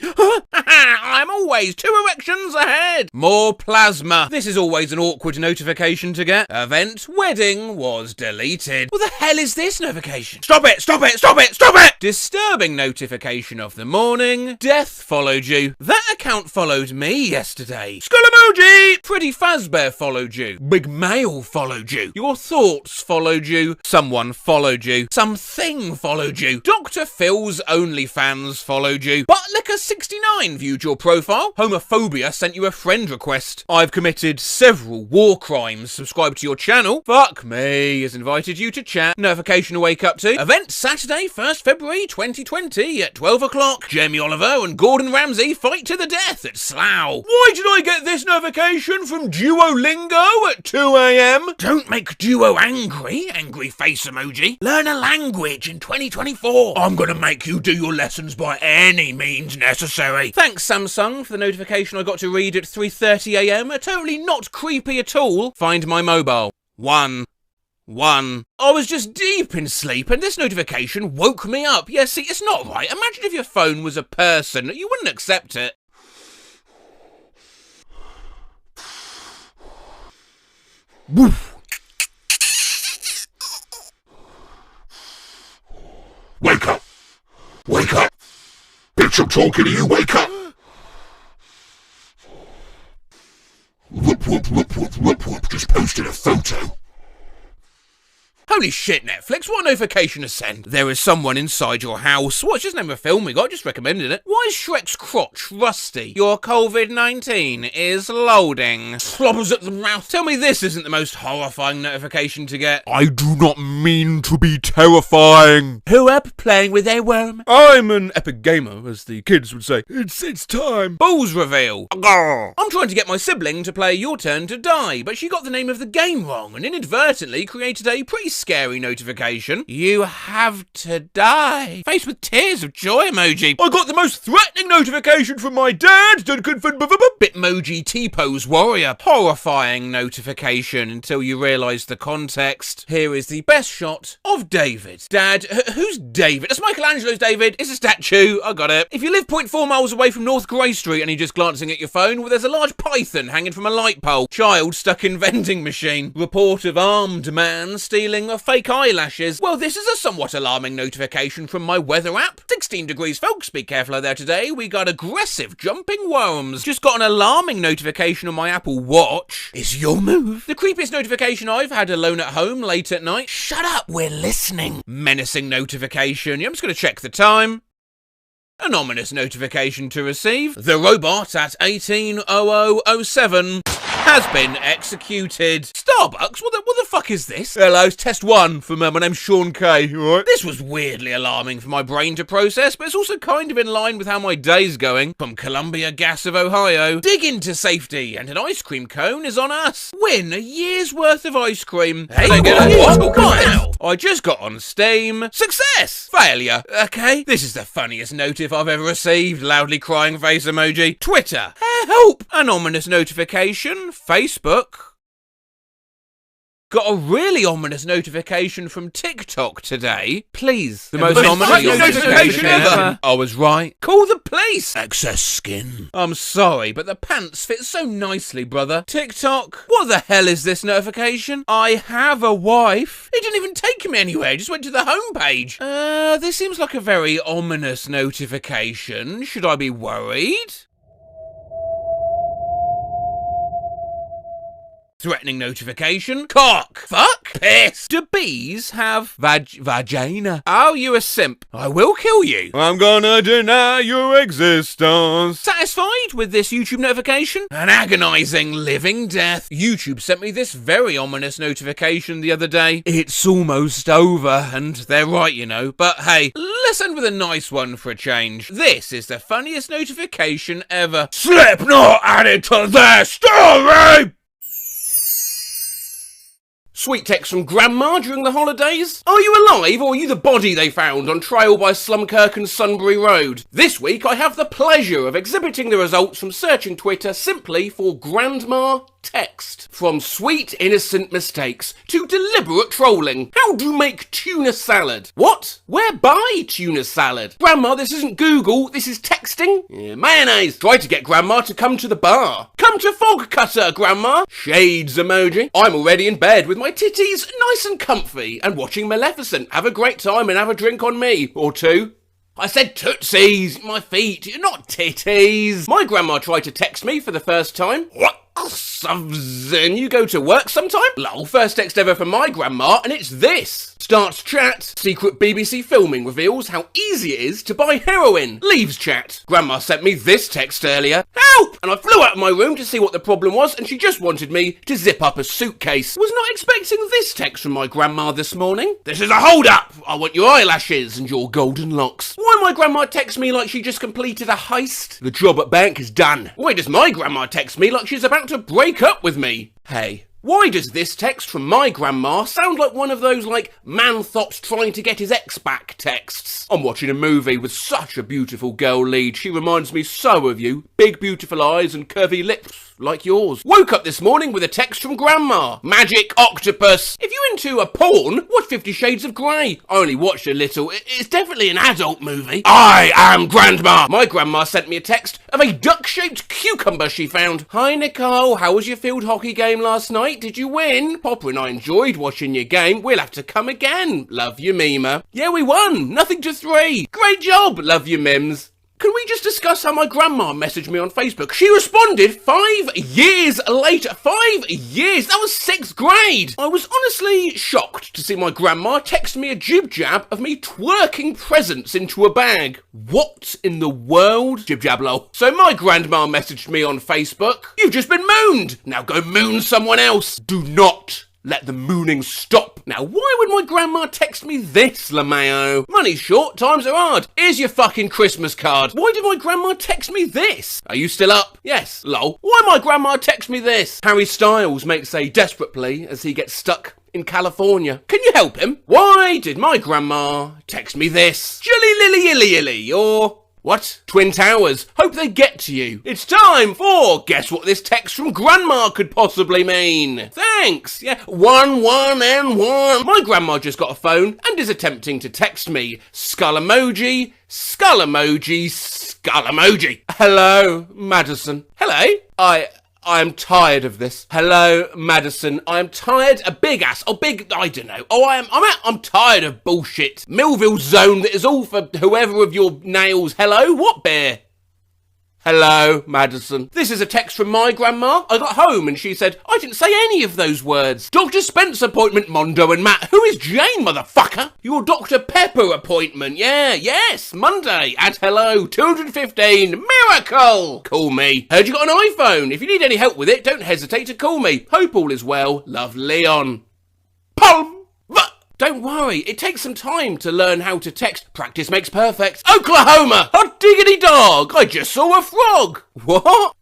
L: I'm always 2 erections ahead. More plasma. This is always an awkward notification to get. Event wedding was deleted. What the hell is this notification? Stop it, stop it, stop it, stop it! Disturbing notification of the morning. Death followed you. That account followed me yesterday. Skull emoji! Freddy Fazbear followed you. Big Mail followed you. Your thoughts followed you. Someone followed you. Something followed you. Dr. Phil's OnlyFans followed you. Buttlicker69 viewed your profile. Homophobia sent you a friend request. I've committed several war crimes. Subscribe to your channel. Fuck me has invited you to chat. Notification to wake up to. Event Saturday, 1st February 2020 at 12 o'clock. Jamie Oliver and Gordon Ramsay fight to the death at Slough. Why did I get this notification from Duolingo at 2 AM? Don't make Duo angry. Angry face emoji. Learn a language in 2024. I'm gonna make you do your lessons by any means necessary. Thanks, Samsung, for the notification I got to read at 3:30 AM. Totally not creepy at all. Find my mobile. 1. I was just deep in sleep and this notification woke me up. Yeah, see, it's not right. Imagine if your phone was a person. You wouldn't accept it. Woof.
G: Wake up! Wake up! Bitch, I'm talking to you, wake up! Whoop, just posted a photo.
L: Holy shit, Netflix, what notification to send? There is someone inside your house. What's just name of a film we got? Just recommended it. Why is Shrek's crotch rusty? Your COVID-19 is loading. Slobbers at the mouth. Tell me this isn't the most horrifying notification to get.
A: I do not mean to be terrifying.
L: Who up playing with a worm?
A: I'm an epic gamer, as the kids would say. It's time.
L: Balls reveal. I'm trying to get my sibling to play Your Turn to Die, but she got the name of the game wrong and inadvertently created a pretty scary notification. You have to die. Face with tears of joy emoji.
A: I got the most threatening notification from my dad.
L: Bitmoji T-pose warrior. Horrifying notification until you realise the context. Here is the best shot of David. Dad, who's David? That's Michelangelo's David. It's a statue. I got it. If you live 0.4 miles away from North Grey Street and you're just glancing at your phone, well, there's a large python hanging from a light pole. Child stuck in vending machine. Report of armed man stealing fake eyelashes. Well, this is a somewhat alarming notification from my weather app. 16 degrees, folks. Be careful out there today. We got aggressive jumping worms. Just got an alarming notification on my Apple Watch. It's your move. The creepiest notification I've had alone at home late at night. Shut up, we're listening. Menacing notification. I'm just going to check the time. An ominous notification to receive. The robot at 18:00:07 has been executed. Starbucks? What the fuck is this?
A: Hello, it's test 1 from my name's Sean K, alright?
L: This was weirdly alarming for my brain to process, but it's also kind of in line with how my day's going. From Columbia Gas of Ohio. Dig into safety, and an ice cream cone is on us. Win a year's worth of ice cream. Hey, what? I just got on Steam. Success! Failure. Okay. This is the funniest notif I've ever received. Loudly crying face emoji. Twitter. Help! An ominous notification. Facebook. Got a really ominous notification from TikTok today. Please. The most
A: most
L: ominous
A: notification ever.
L: I was right. Call the police. Excess skin. I'm sorry, but the pants fit so nicely, brother. TikTok, what the hell is this notification? I have a wife. It didn't even take me anywhere. Just went to the homepage. This seems like a very ominous notification. Should I be worried? Threatening notification. Cock. Fuck. Piss. Do bees have vagina? Oh, you a simp. I will kill you.
A: I'm gonna deny your existence.
L: Satisfied with this YouTube notification? An agonizing living death. YouTube sent me this very ominous notification the other day. It's almost over, and they're right, you know. But hey, let's end with a nice one for a change. This is the funniest notification ever.
A: Slipknot added to their story!
L: Sweet text from Grandma during the holidays. Are you alive, or are you the body they found on trial by Slumkirk and Sunbury Road? This week I have the pleasure of exhibiting the results from searching Twitter simply for Grandma text. From sweet innocent mistakes to deliberate trolling. How do you make tuna salad? What? Where buy tuna salad? Grandma, this isn't Google, this is texting. Yeah, mayonnaise. Try to get Grandma to come to the bar. Come to Fog Cutter, Grandma. Shades emoji. I'm already in bed with my titties nice and comfy and watching Maleficent. Have a great time and have a drink on me. Or two. I said tootsies, my feet, not titties. My grandma tried to text me for the first time. What? And you go to work sometime? Lol, first text ever from my grandma, and it's this. Starts chat. Secret BBC filming reveals how easy it is to buy heroin. Leaves chat. Grandma sent me this text earlier. Help! And I flew out of my room to see what the problem was, and she just wanted me to zip up a suitcase. Was not expecting this text from my grandma this morning. This is a hold-up! I want your eyelashes and your golden locks. Why my grandma text me like she just completed a heist? The job at bank is done. Why does my grandma text me like she's about to break up with me? Hey. Why does this text from my grandma sound like one of those, like, man-thops trying to get his ex back texts? I'm watching a movie with such a beautiful girl lead. She reminds me so of you. Big, beautiful eyes and curvy lips. Like yours. Woke up this morning with a text from Grandma. Magic octopus. If you're into a porn, watch 50 Shades of Grey. I only watched a little. It's definitely an adult movie. I am Grandma. My grandma sent me a text of a duck-shaped cucumber she found. Hi, Nicole. How was your field hockey game last night? Did you win? Popper and I enjoyed watching your game. We'll have to come again. Love you, Mima. Yeah, we won. 0-3. Great job. Love you, Mims. Can we just discuss how my grandma messaged me on Facebook? She responded 5 years later. 5 years? That was 6th grade. I was honestly shocked to see my grandma text me a jib-jab of me twerking presents into a bag. What in the world? Jib-jab lol. So my grandma messaged me on Facebook. You've just been mooned. Now go moon someone else. Do not let the mooning stop. Now, why would my grandma text me this, LaMayo? Money's short, times are hard. Here's your fucking Christmas card. Why did my grandma text me this? Are you still up? Yes, lol. Why my grandma text me this? Harry Styles makes a desperate plea as he gets stuck in California. Can you help him? Why did my grandma text me this? Jilly lily illy illy, or what? Twin Towers. Hope they get to you. It's time for Guess What This Text from Grandma Could Possibly Mean. Thanks. Yeah, 1, 1, and 1. My grandma just got a phone and is attempting to text me. Skull emoji, skull emoji, skull emoji. Hello, Madison. Hello. I'm tired of this. Hello, Madison. I'm tired. A big ass. Oh, big. I don't know. Oh, I'm tired of bullshit. Millville zone that is all for whoever of your nails. Hello, what bear? Hello, Madison. This is a text from my grandma. I got home and she said, I didn't say any of those words. Dr. Spence appointment, Mondo and Matt. Who is Jane, motherfucker? Your Dr. Pepper appointment. Yeah, yes, Monday at hello, 215. Miracle! Call me. Heard you got an iPhone. If you need any help with it, don't hesitate to call me. Hope all is well. Love, Leon. Palm. Don't worry, it takes some time to learn how to text. Practice makes perfect. Oklahoma! Hot diggity dog! I just saw a frog! What?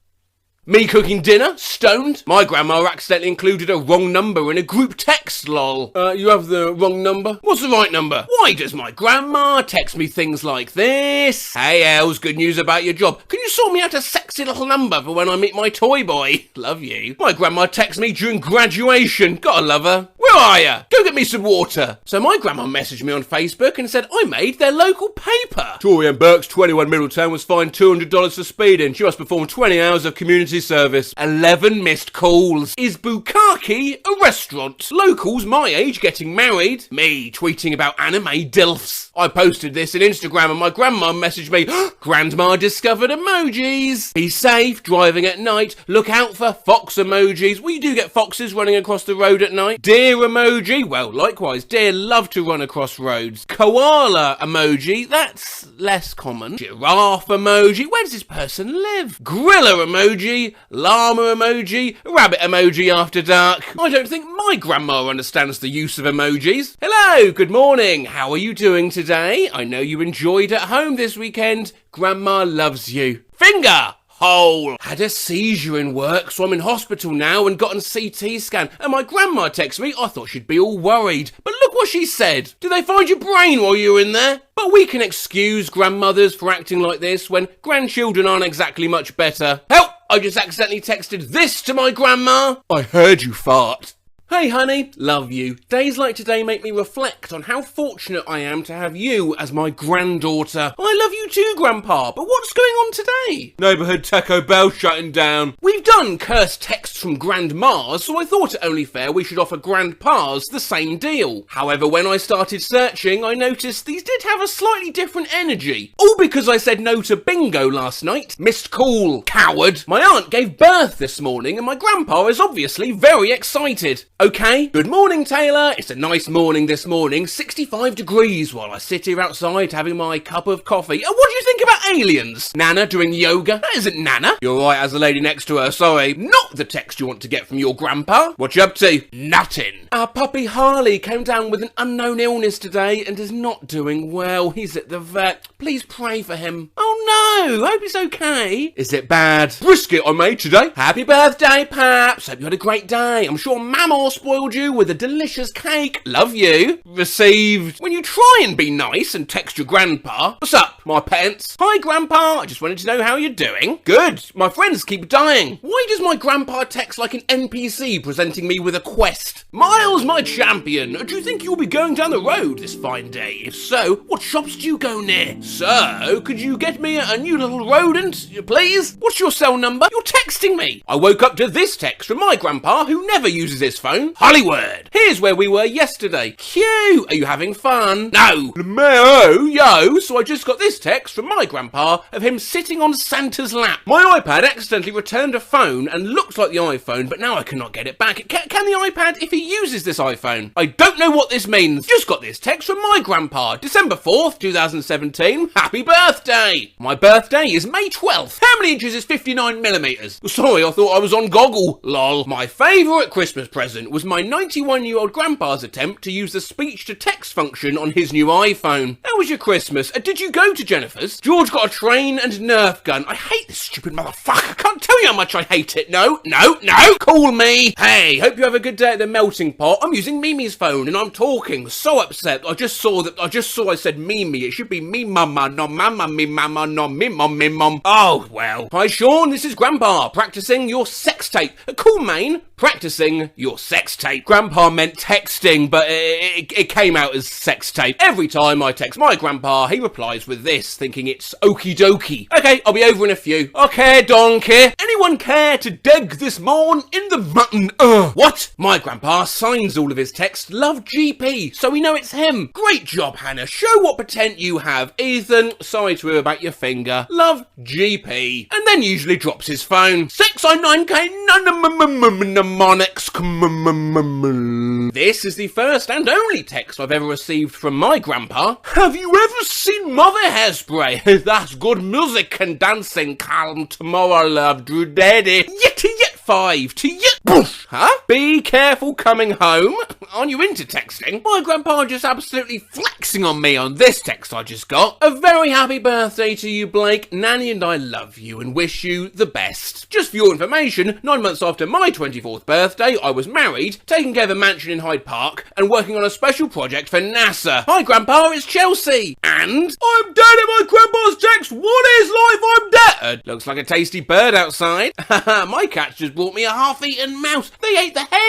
L: Me cooking dinner? Stoned? My grandma accidentally included a wrong number in a group text, lol. You have the wrong number? What's the right number? Why does my grandma text me things like this? Hey Els, good news about your job. Can you sort me out a sexy little number for when I meet my toy boy? Love you. My grandma texts me during graduation. Gotta love her. Where are you? Go get me some water. So my grandma messaged me on Facebook and said I made their local paper. Tori Ann Burke's 21 Middletown was fined $200 for speeding. She must perform 20 hours of community service. 11 missed calls. Is Bukkake a restaurant? Locals my age getting married. Me tweeting about anime dilfs. I posted this on Instagram and my grandma messaged me, Grandma discovered emojis. Be safe driving at night. Look out for fox emojis. Well, you do get foxes running across the road at night. Deer emoji. Well, likewise, deer love to run across roads. Koala emoji. That's less common. Giraffe emoji. Where does this person live? Gorilla emoji. Llama emoji. Rabbit emoji after dark. I don't think my grandma understands the use of emojis. Hello, good morning. How are you doing today? I know you enjoyed at home this weekend. Grandma loves you. Finger! Hole. Had a seizure in work, so I'm in hospital now and got an CT scan. And my grandma texted me, I thought she'd be all worried. But look what she said. Did they find your brain while you were in there? But we can excuse grandmothers for acting like this when grandchildren aren't exactly much better. Help! I just accidentally texted this to my grandma. I heard you fart. Hey honey, love you. Days like today make me reflect on how fortunate I am to have you as my granddaughter. I love you too, Grandpa, but what's going on today? Neighbourhood Taco Bell shutting down. We've done cursed texts from grandmas, so I thought it only fair we should offer grandpas the same deal. However, when I started searching, I noticed these did have a slightly different energy. All because I said no to bingo last night. Missed call, coward. My aunt gave birth this morning and my grandpa is obviously very excited. Okay, good morning Taylor. It's a nice morning this morning, 65 degrees while I sit here outside having my cup of coffee. What do you think about aliens? Nana doing yoga? That isn't Nana. You're right, as the lady next to her, sorry. Not the text you want to get from your grandpa. What you up to? Nothing. Our puppy Harley came down with an unknown illness today and is not doing well. He's at the vet. Please pray for him. Oh no, hope he's okay. Is it bad? Brisket I made today. Happy birthday, Paps. Hope you had a great day. I'm sure Mama spoiled you with a delicious cake. Love you. Received. When you try and be nice and text your grandpa. What's up, my pants? Hi, Grandpa. I just wanted to know how you're doing. Good. My friends keep dying. Why does my grandpa text like an NPC presenting me with a quest? Miles, my champion. Do you think you'll be going down the road this fine day? If so, what shops do you go near? So, could you get me a new little rodent, please? What's your cell number? You're texting me. I woke up to this text from my grandpa who never uses his phone. Hollywood. Here's where we were yesterday. Q. Are you having fun? No. LMAO, yo. So I just got this text from my grandpa of him sitting on Santa's lap. My iPad accidentally returned a phone and looks like the iPhone, but now I cannot get it back. Can the iPad if he uses this iPhone? I don't know what this means. Just got this text from my grandpa. December 4th, 2017. Happy birthday. My birthday is May 12th. How many inches is 59 millimeters? Sorry, I thought I was on goggle. Lol. My favourite Christmas present was my 91-year-old grandpa's attempt to use the speech-to-text function on his new iPhone. How was your Christmas? Did you go to Jennifer's? George got a train and Nerf gun. I hate this stupid motherfucker. I can't tell you how much I hate it. No. Call me. Hey, hope you have a good day at the melting pot. I'm using Mimi's phone and I'm talking. So upset. I just saw I said Mimi. It should be me mama, not mama, me mama, not me mom, me mom. Oh, well. Hi, Sean. This is Grandpa practicing your sex tape. Cool, Maine. Practicing your sex tape. Grandpa meant texting, but it came out as sex tape. Every time I text my grandpa, he replies with this, thinking it's okie dokie. Okay, I'll be over in a few. Okay, donkey. Anyone care to dig this morn in the button? What? My grandpa signs all of his texts Love GP, so we know it's him. Great job, Hannah. Show what pretend you have. Ethan, sorry to hear about your finger. Love GP. And then usually drops his phone. 609K mnemonics. This is the first and only text I've ever received from my grandpa. Have you ever seen Mother Hairspray? That's good music and dancing. Calm tomorrow, love. Drew Daddy. Yet 5 to yet. Huh? Be careful coming home. Aren't you into texting? My grandpa just absolutely flexing on me on this text I just got. A very happy birthday to you, Blake. Nanny and I love you and wish you the best. Just for your information, 9 months after my 24th birthday, I was married, taking care of a mansion in Hyde Park, and working on a special project for NASA. Hi, Grandpa, it's Chelsea. And I'm dead at my grandpa's text. What is life? I'm dead. Looks like a tasty bird outside. My cats just brought me a half-eaten mouse. They ate the head.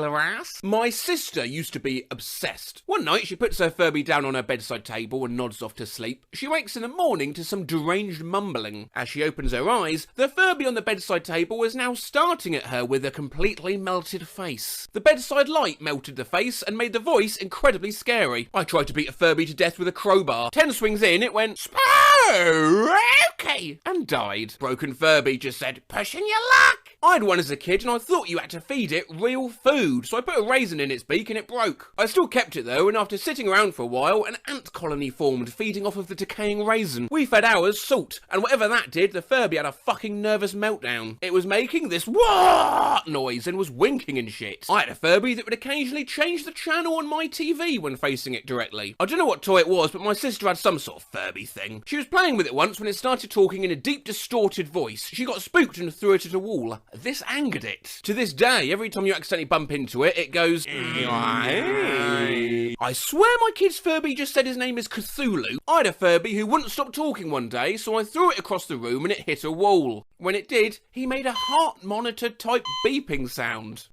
L: muscular ass. My sister used to be obsessed. One night she puts her Furby down on her bedside table and nods off to sleep. She wakes in the morning to some deranged mumbling. As she opens her eyes, the Furby on the bedside table was now starting at her with a completely melted face. The bedside light melted the face and made the voice incredibly scary. I tried to beat a Furby to death with a crowbar. 10 swings in, it went, okay, and died. Broken Furby just said, pushing your luck. I had one as a kid and I thought you had to feed it real food, so I put a raisin in its beak and it broke. I still kept it though, and after sitting around for a while, an ant colony formed feeding off of the decaying raisin. We fed ours salt, and whatever that did, the Furby had a fucking nervous meltdown. It was making this wah noise and was winking and shit. I had a Furby that would occasionally change the channel on my TV when facing it directly. I don't know what toy it was, but my sister had some sort of Furby thing. She was playing with it once when it started talking in a deep distorted voice. She got spooked and threw it at a wall. This angered it. To this day, every time you accidentally bump into it, it goes, I swear my kid's Furby just said his name is Cthulhu. I had a Furby who wouldn't stop talking one day, so I threw it across the room and it hit a wall. When it did, he made a heart monitor type beeping sound.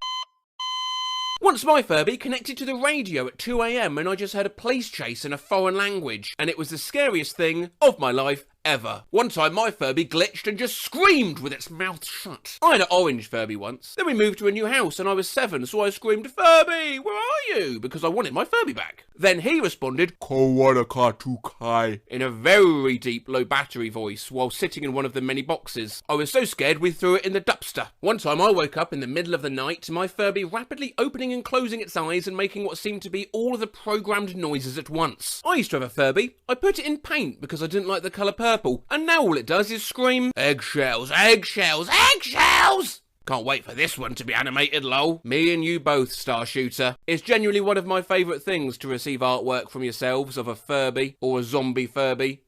L: Once my Furby connected to the radio at 2 AM and I just heard a police chase in a foreign language, and it was the scariest thing of my life ever. One time my Furby glitched and just screamed with its mouth shut. I had an orange Furby once. Then we moved to a new house and I was 7, so I screamed, Furby, where are you? Because I wanted my Furby back. Then he responded, Kawanakatukai, in a very deep low battery voice while sitting in one of the many boxes. I was so scared we threw it in the dumpster. One time I woke up in the middle of the night to my Furby rapidly opening and closing its eyes and making what seemed to be all of the programmed noises at once. I used to have a Furby. I put it in paint because I didn't like the colour purple, and now all it does is scream, eggshells, eggshells, eggshells! Can't wait for this one to be animated, lol. Me and you both, Star Shooter. It's genuinely one of my favourite things to receive artwork from yourselves of a Furby, or a zombie Furby,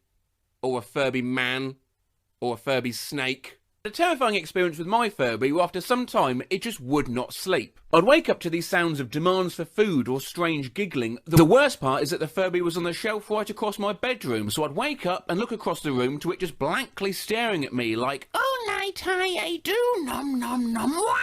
L: or a Furby man, or a Furby snake. The terrifying experience with my Furby were after some time it just would not sleep. I'd wake up to these sounds of demands for food or strange giggling. The worst part is that the Furby was on the shelf right across my bedroom, so I'd wake up and look across the room to it just blankly staring at me like, oh night I do, nom nom nom wah.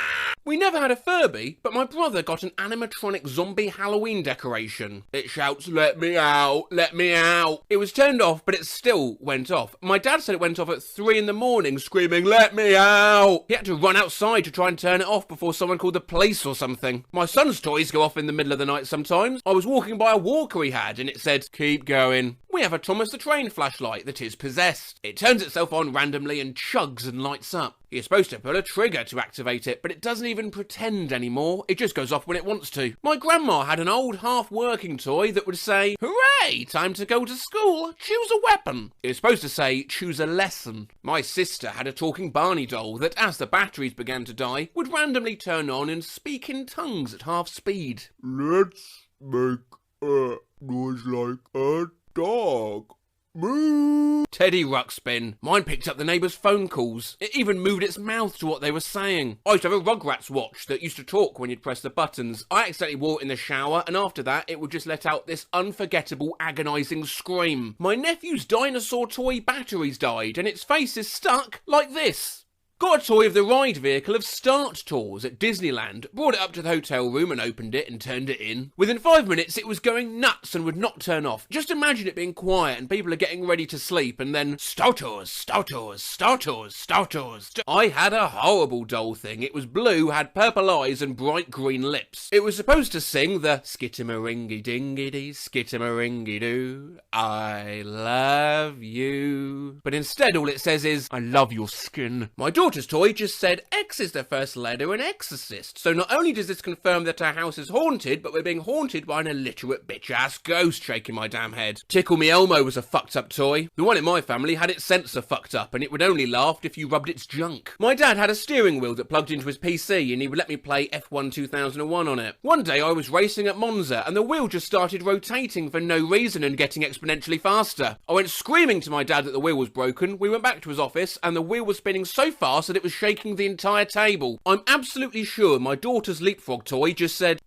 L: We never had a Furby, but my brother got an animatronic zombie Halloween decoration. It shouts, let me out, let me out. It was turned off, but it still went off. My dad said it went off at 3 in the morning, screaming, let me out. He had to run outside to try and turn it off before someone called the police or something. My son's toys go off in the middle of the night sometimes. I was walking by a walker he had and it said, keep going. We have a Thomas the Train flashlight that is possessed. It turns itself on randomly and chugs and lights up. You're supposed to pull a trigger to activate it, but it doesn't even pretend anymore. It just goes off when it wants to. My grandma had an old half-working toy that would say, hooray, time to go to school, choose a weapon. It was supposed to say, choose a lesson. My sister had a talking Barney doll that, as the batteries began to die, would randomly turn on and speak in tongues at half speed.
G: Let's make a noise like a dog. Moo.
L: Teddy Ruxpin. Mine picked up the neighbours' phone calls. It even moved its mouth to what they were saying. I used to have a Rugrats watch that used to talk when you'd press the buttons. I accidentally wore it in the shower, and after that it would just let out this unforgettable agonising scream. My nephew's dinosaur toy batteries died, and its face is stuck like this. Got a toy of the ride vehicle of Start Tours at Disneyland, brought it up to the hotel room and opened it and turned it in. Within 5 minutes it was going nuts and would not turn off. Just imagine it being quiet and people are getting ready to sleep and then Star Tours, Star Tours, Star Tours, Star Tours. I had a horrible doll thing. It was blue, had purple eyes and bright green lips. It was supposed to sing the skitamaringy dingy dee, skitamaringy doo, I love you. But instead all it says is, I love your skin. My daughter's toy just said X is the first letter in Exorcist. So not only does this confirm that our house is haunted, but we're being haunted by an illiterate bitch-ass ghost shaking my damn head. Tickle Me Elmo was a fucked up toy. The one in my family had its sensor fucked up and it would only laugh if you rubbed its junk. My dad had a steering wheel that plugged into his PC and he would let me play F1 2001 on it. One day I was racing at Monza and the wheel just started rotating for no reason and getting exponentially faster. I went screaming to my dad that the wheel was broken. We went back to his office and the wheel was spinning so fast that it was shaking the entire table. I'm absolutely sure my daughter's leapfrog toy just said,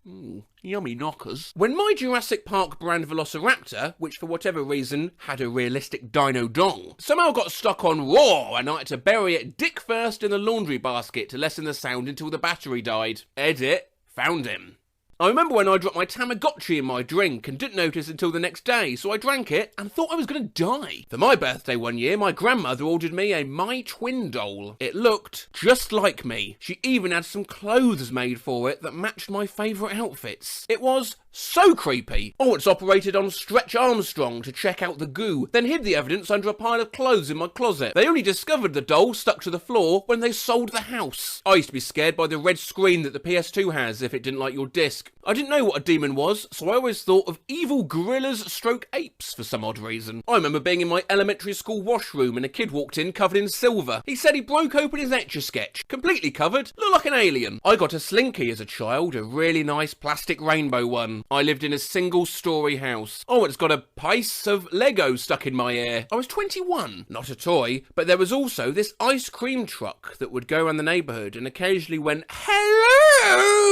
L: yummy knockers. When my Jurassic Park brand Velociraptor, which for whatever reason had a realistic dino dong, somehow got stuck on raw and I had to bury it dick first in the laundry basket to lessen the sound until the battery died. Edit. Found him. I remember when I dropped my Tamagotchi in my drink and didn't notice until the next day, so I drank it and thought I was going to die. For my birthday one year, my grandmother ordered me a My Twin doll. It looked just like me. She even had some clothes made for it that matched my favourite outfits. It was so creepy. I once operated on Stretch Armstrong to check out the goo, then hid the evidence under a pile of clothes in my closet. They only discovered the doll stuck to the floor when they sold the house. I used to be scared by the red screen that the PS2 has if it didn't like your disc. I didn't know what a demon was, so I always thought of evil gorillas stroke apes for some odd reason. I remember being in my elementary school washroom and a kid walked in covered in silver. He said he broke open his Etch-a-Sketch, completely covered, looked like an alien. I got a Slinky as a child, a really nice plastic rainbow one. I lived in a single-storey house. Oh, it's got a piece of Lego stuck in my ear. I was 21. Not a toy, but there was also this ice cream truck that would go around the neighbourhood and occasionally went, "Hello!"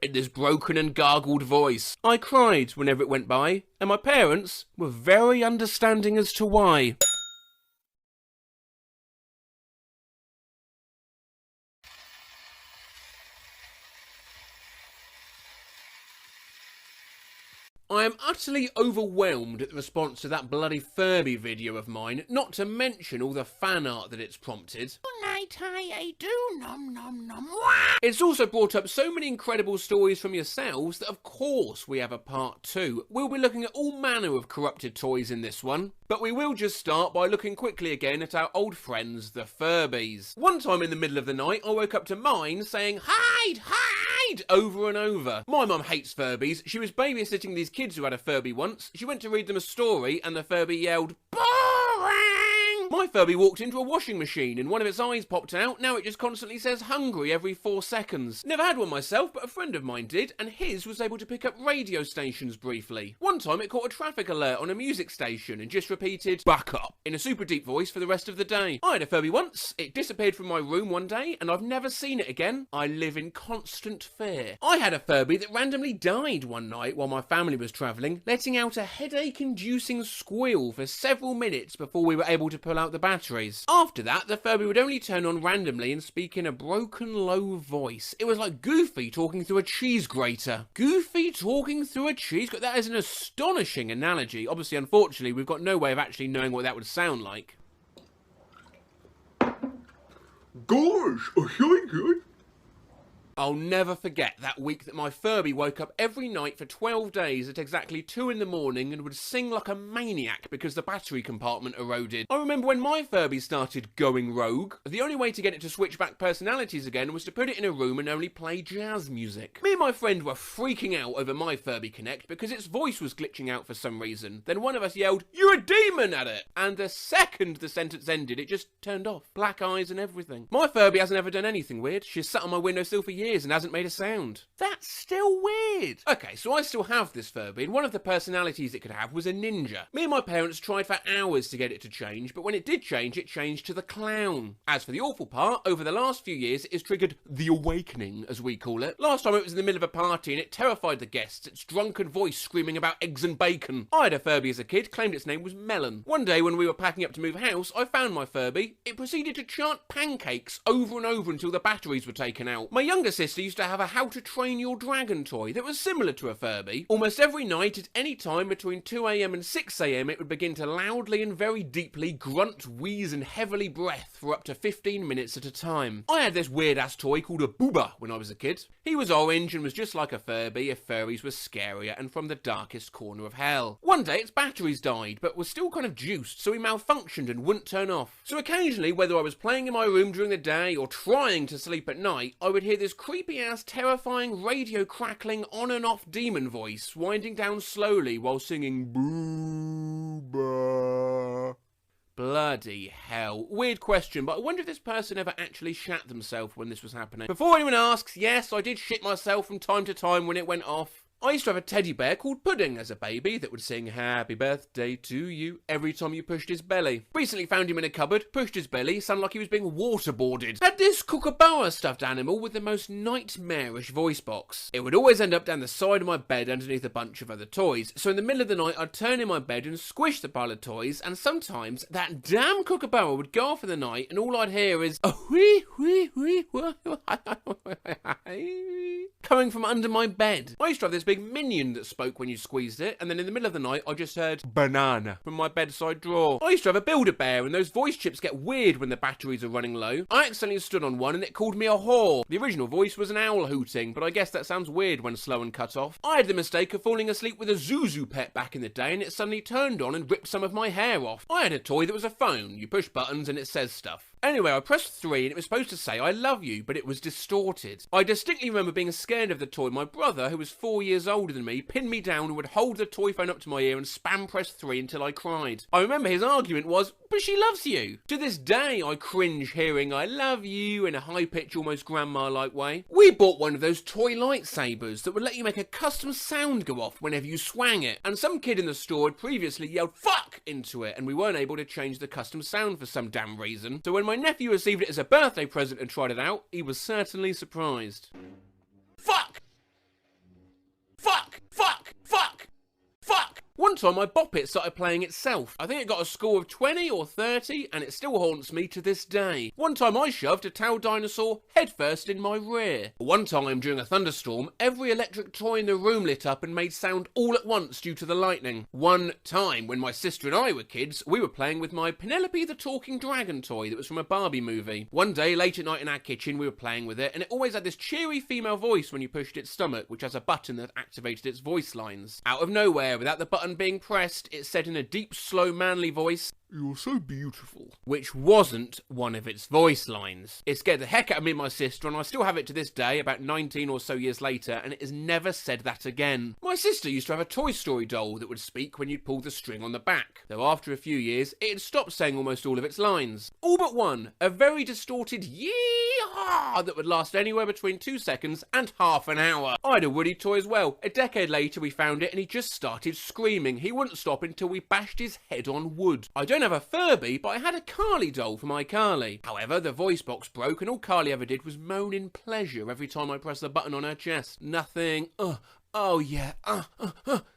L: in this broken and gargled voice. I cried whenever it went by, and my parents were very understanding as to why. I am utterly overwhelmed at the response to that bloody Furby video of mine, not to mention all the fan art that it's prompted. It's also brought up so many incredible stories from yourselves that of course we have a part 2. We'll be looking at all manner of corrupted toys in this one, but we will just start by looking quickly again at our old friends, the Furbies. One time in the middle of the night, I woke up to mine saying, "Hide! Hide!" over and over. My mum hates Furbies. She was babysitting these kids who had a Furby once. She went to read them a story and the Furby yelled, "Boring!" My Furby walked into a washing machine and one of its eyes popped out. Now it just constantly says hungry every 4 seconds. Never had one myself, but a friend of mine did, and his was able to pick up radio stations briefly. One time it caught a traffic alert on a music station and just repeated, "Back up," in a super deep voice for the rest of the day. I had a Furby once. It disappeared from my room one day and I've never seen it again. I live in constant fear. I had a Furby that randomly died one night while my family was travelling, letting out a headache-inducing squeal for several minutes before we were able to pull out the batteries. After that, the Furby would only turn on randomly and speak in a broken, low voice. It was like Goofy talking through a cheese grater. Goofy talking through a cheese grater? That is an astonishing analogy. Obviously, unfortunately, we've got no way of actually knowing what that would sound like.
G: Gosh, okay, good.
L: I'll never forget that week that my Furby woke up every night for 12 days at exactly 2 in the morning and would sing like a maniac because the battery compartment eroded. I remember when my Furby started going rogue, the only way to get it to switch back personalities again was to put it in a room and only play jazz music. Me and my friend were freaking out over my Furby Connect because its voice was glitching out for some reason. Then one of us yelled, "You're a demon!" at it. And the second the sentence ended, it just turned off. Black eyes and everything. My Furby hasn't ever done anything weird. She's sat on my windowsill for years and hasn't made a sound. That's still weird. Okay, so I still have this Furby, and one of the personalities it could have was a ninja. Me and my parents tried for hours to get it to change, but when it did change, it changed to the clown. As for the awful part, over the last few years, it has triggered the awakening, as we call it. Last time it was in the middle of a party and it terrified the guests, its drunken voice screaming about eggs and bacon. I had a Furby as a kid, claimed its name was Melon. One day when we were packing up to move house, I found my Furby. It proceeded to chant pancakes over and over until the batteries were taken out. My younger sister used to have a How to Train Your Dragon toy that was similar to a Furby. Almost every night at any time between 2 AM and 6 AM it would begin to loudly and very deeply grunt, wheeze and heavily breath for up to 15 minutes at a time. I had this weird ass toy called a Booba when I was a kid. He was orange and was just like a Furby if furries were scarier and from the darkest corner of hell. One day its batteries died but was still kind of juiced, so he malfunctioned and wouldn't turn off. So occasionally, whether I was playing in my room during the day or trying to sleep at night, I would hear this creepy ass terrifying radio crackling on and off demon voice winding down slowly while singing Booba. Bloody hell. Weird question, but I wonder if this person ever actually shat themselves when this was happening. Before anyone asks, yes, I did shit myself from time to time when it went off. I used to have a teddy bear called Pudding as a baby that would sing happy birthday to you every time you pushed his belly. Recently found him in a cupboard, pushed his belly, sounded like he was being waterboarded. Had this kookaburra stuffed animal with the most nightmarish voice box. It would always end up down the side of my bed underneath a bunch of other toys, so in the middle of the night I'd turn in my bed and squish the pile of toys, and sometimes that damn kookaburra would go off for the night and all I'd hear is a wee wee wee coming from under my bed. I used to have this big minion that spoke when you squeezed it, and then in the middle of the night I just heard banana from my bedside drawer. I used to have a Build-A-Bear, and those voice chips get weird when the batteries are running low. I accidentally stood on one and it called me a whore. The original voice was an owl hooting, but I guess that sounds weird when slow and cut off. I had the mistake of falling asleep with a Zuzu pet back in the day, and it suddenly turned on and ripped some of my hair off. I had a toy that was a phone. You push buttons and it says stuff. Anyway, I pressed 3 and it was supposed to say I love you, but it was distorted. I distinctly remember being scared of the toy. My brother, who was 4 years older than me, pinned me down and would hold the toy phone up to my ear and spam press 3 until I cried. I remember his argument was, but she loves you. To this day, I cringe hearing I love you in a high-pitched, almost grandma-like way. We bought one of those toy lightsabers that would let you make a custom sound go off whenever you swang it, and some kid in the store had previously yelled fuck into it, and we weren't able to change the custom sound for some damn reason. So when my nephew received it as a birthday present and tried it out, he was certainly surprised. Fuck! Fuck! Fuck! Fuck! Fuck! One time my Bop It started playing itself. I think it got a score of 20 or 30 and it still haunts me to this day. One time I shoved a towel dinosaur headfirst in my rear. One time during a thunderstorm, every electric toy in the room lit up and made sound all at once due to the lightning. One time when my sister and I were kids, we were playing with my Penelope the Talking Dragon toy that was from a Barbie movie. One day late at night in our kitchen we were playing with it and it always had this cheery female voice when you pushed its stomach, which has a button that activated its voice lines. Out of nowhere, without the button being pressed, it said in a deep, slow, manly voice, "You're so beautiful," which wasn't one of its voice lines. It scared the heck out of me and my sister, and I still have it to this day, about 19 or so years later, and it has never said that again. My sister used to have a Toy Story doll that would speak when you'd pull the string on the back, though after a few years, it had stopped saying almost all of its lines. All but one, a very distorted yee-haw that would last anywhere between 2 seconds and half an hour. I had a Woody toy as well. A decade later, we found it, and he just started screaming. He wouldn't stop until we bashed his head on wood. I don't have a Furby, but I had a Carly doll for my Carly. However, the voice box broke and all Carly ever did was moan in pleasure every time I pressed the button on her chest. Nothing, oh yeah,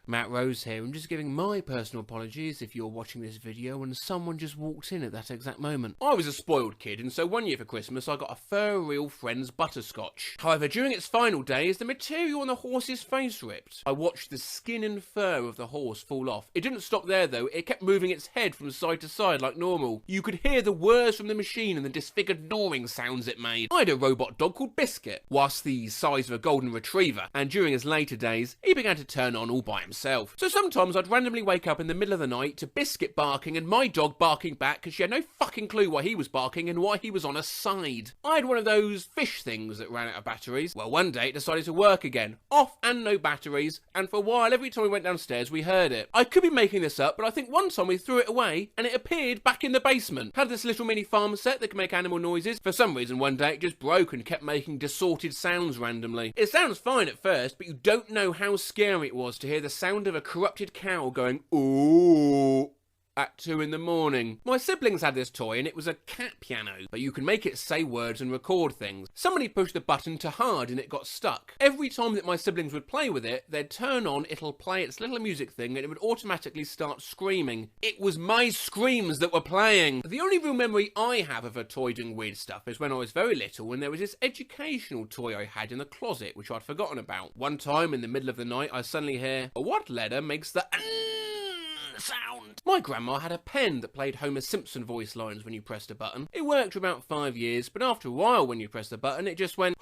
L: Matt Rose here. I'm just giving my personal apologies if you're watching this video and someone just walked in at that exact moment. I was a spoiled kid, and so one year for Christmas I got a Fur Real Friends butterscotch. However, during its final days, the material on the horse's face ripped. I watched the skin and fur of the horse fall off. It didn't stop there though, it kept moving its head from side to side like normal. You could hear the whirs from the machine and the disfigured gnawing sounds it made. I had a robot dog called Biscuit, whilst the size of a golden retriever, and during his later days, he began to turn on all by himself. So sometimes I'd randomly wake up in the middle of the night to Biscuit barking and my dog barking back because she had no fucking clue why he was barking and why he was on her side. I had one of those fish things that ran out of batteries. Well, one day it decided to work again. Off and no batteries, and for a while every time we went downstairs we heard it. I could be making this up, but I think one time we threw it away and it appeared back in the basement. Had this little mini farm set that could make animal noises. For some reason one day it just broke and kept making distorted sounds randomly. It sounds fine at first, but you don't know how scary it was to hear the sound of a corrupted cow going ooh at 2 in the morning. My siblings had this toy and it was a cat piano, but you can make it say words and record things. Somebody pushed the button to hard and it got stuck. Every time that my siblings would play with it, they'd turn on, it'll play its little music thing and it would automatically start screaming. It was my screams that were playing. The only real memory I have of a toy doing weird stuff is when I was very little and there was this educational toy I had in the closet which I'd forgotten about. One time in the middle of the night I suddenly hear, what letter makes the sound? My grandma had a pen that played Homer Simpson voice lines when you pressed a button. It worked for about 5 years, but after a while when you pressed the button it just went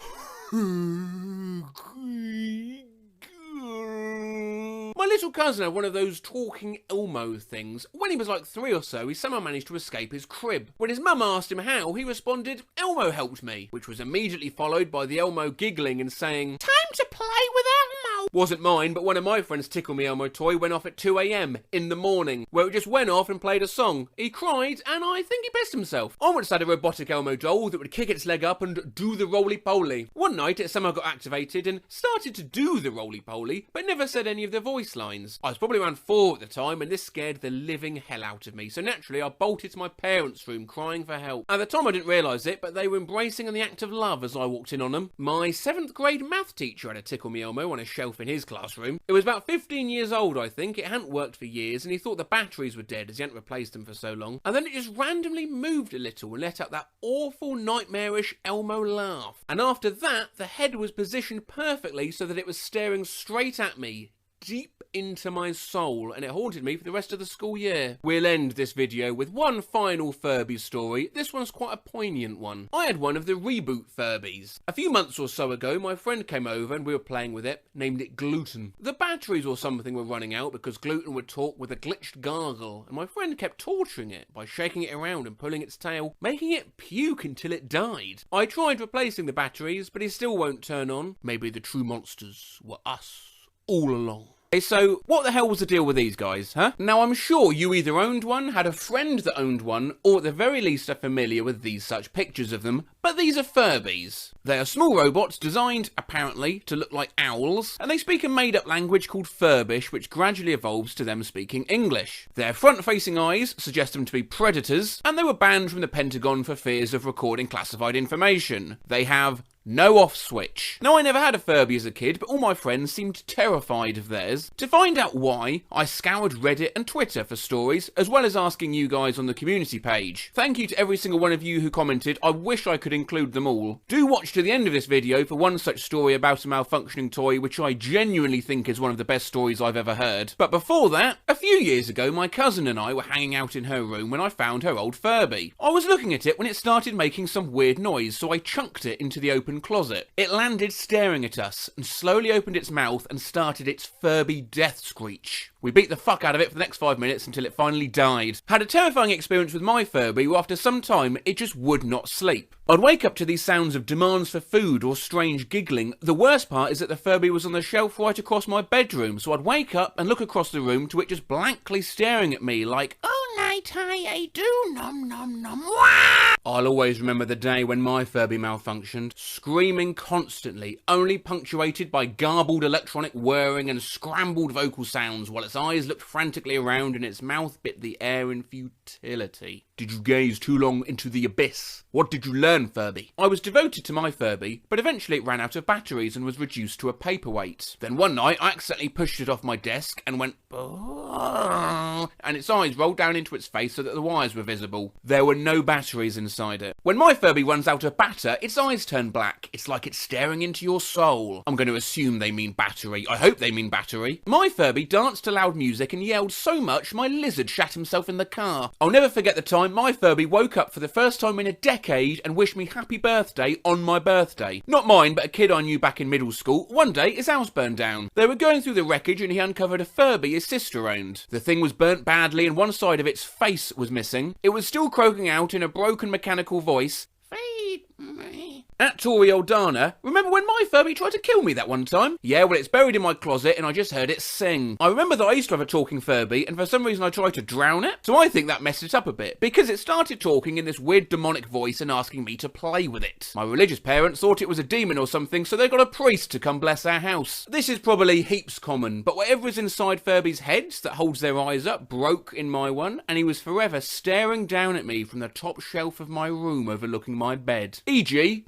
L: My little cousin had one of those talking Elmo things. When he was like 3 or so, he somehow managed to escape his crib. When his mum asked him how, he responded, Elmo helped me, which was immediately followed by the Elmo giggling and saying, time to play with Elmo. meow. Wasn't mine, but one of my friends' Tickle Me Elmo toy went off at 2 a.m. in the morning, where it just went off and played a song. He cried, and I think he pissed himself. I once had a robotic Elmo doll that would kick its leg up and do the roly-poly. One night, it somehow got activated and started to do the roly-poly, but never said any of the voice lines. I was probably around 4 at the time, and this scared the living hell out of me, so naturally I bolted to my parents' room crying for help. At the time I didn't realise it, but they were embracing in the act of love as I walked in on them. My 7th grade math teacher had a Tickle Me Elmo on a shelf in his classroom. It was about 15 years old, I think. It hadn't worked for years, and he thought the batteries were dead as he hadn't replaced them for so long. And then it just randomly moved a little and let out that awful nightmarish Elmo laugh. And after that, the head was positioned perfectly so that it was staring straight at me, deep into my soul, and it haunted me for the rest of the school year. We'll end this video with one final Furby story. This one's quite a poignant one. I had one of the reboot Furbies. A few months or so ago, my friend came over and we were playing with it, named it Gluten. The batteries or something were running out because Gluten would talk with a glitched gargle, and my friend kept torturing it by shaking it around and pulling its tail, making it puke until it died. I tried replacing the batteries, but it still won't turn on. Maybe the true monsters were us all along. So, what the hell was the deal with these guys, huh? Now, I'm sure you either owned one, had a friend that owned one, or at the very least are familiar with these such pictures of them, but these are Furbies. They are small robots designed, apparently, to look like owls, and they speak a made-up language called Furbish, which gradually evolves to them speaking English. Their front-facing eyes suggest them to be predators, and they were banned from the Pentagon for fears of recording classified information. They have no off switch. Now, I never had a Furby as a kid, but all my friends seemed terrified of theirs. To find out why, I scoured Reddit and Twitter for stories, as well as asking you guys on the community page. Thank you to every single one of you who commented. I wish I could include them all. Do watch to the end of this video for one such story about a malfunctioning toy, which I genuinely think is one of the best stories I've ever heard. But before that, a few years ago, my cousin and I were hanging out in her room when I found her old Furby. I was looking at it when it started making some weird noise, so I chunked it into the open closet. It landed staring at us and slowly opened its mouth and started its Furby death screech. We beat the fuck out of it for the next 5 minutes until it finally died. Had a terrifying experience with my Furby where after some time it just would not sleep. I'd wake up to these sounds of demands for food or strange giggling. The worst part is that the Furby was on the shelf right across my bedroom, so I'd wake up and look across the room to it just blankly staring at me like, "Oh night I do nom nom nom wah!" I'll always remember the day when my Furby malfunctioned, screaming constantly, only punctuated by garbled electronic whirring and scrambled vocal sounds while its eyes looked frantically around and its mouth bit the air in futility. Did you gaze too long into the abyss? What did you learn, Furby? I was devoted to my Furby, but eventually it ran out of batteries and was reduced to a paperweight. Then one night I accidentally pushed it off my desk and went, "Oh," and its eyes rolled down into its face so that the wires were visible. There were no batteries inside it. When my Furby runs out of batter, its eyes turn black. It's like it's staring into your soul. I'm going to assume they mean battery. I hope they mean battery. My Furby danced to loud music and yelled so much my lizard shat himself in the car. I'll never forget the time my Furby woke up for the first time in a decade and wished me happy birthday on my birthday. Not mine, but a kid I knew back in middle school. One day, his house burned down. They were going through the wreckage and he uncovered a Furby his sister owned. The thing was burnt badly and one side of its face was missing. It was still croaking out in a broken mechanical voice, "Feed me." At Tori Oldana, remember when my Furby tried to kill me that one time? Yeah, well, it's buried in my closet and I just heard it sing. I remember that I used to have a talking Furby and for some reason I tried to drown it, so I think that messed it up a bit, because it started talking in this weird demonic voice and asking me to play with it. My religious parents thought it was a demon or something, so they got a priest to come bless our house. This is probably heaps common, but whatever is inside Furby's heads that holds their eyes up broke in my one, and he was forever staring down at me from the top shelf of my room overlooking my bed. E.g.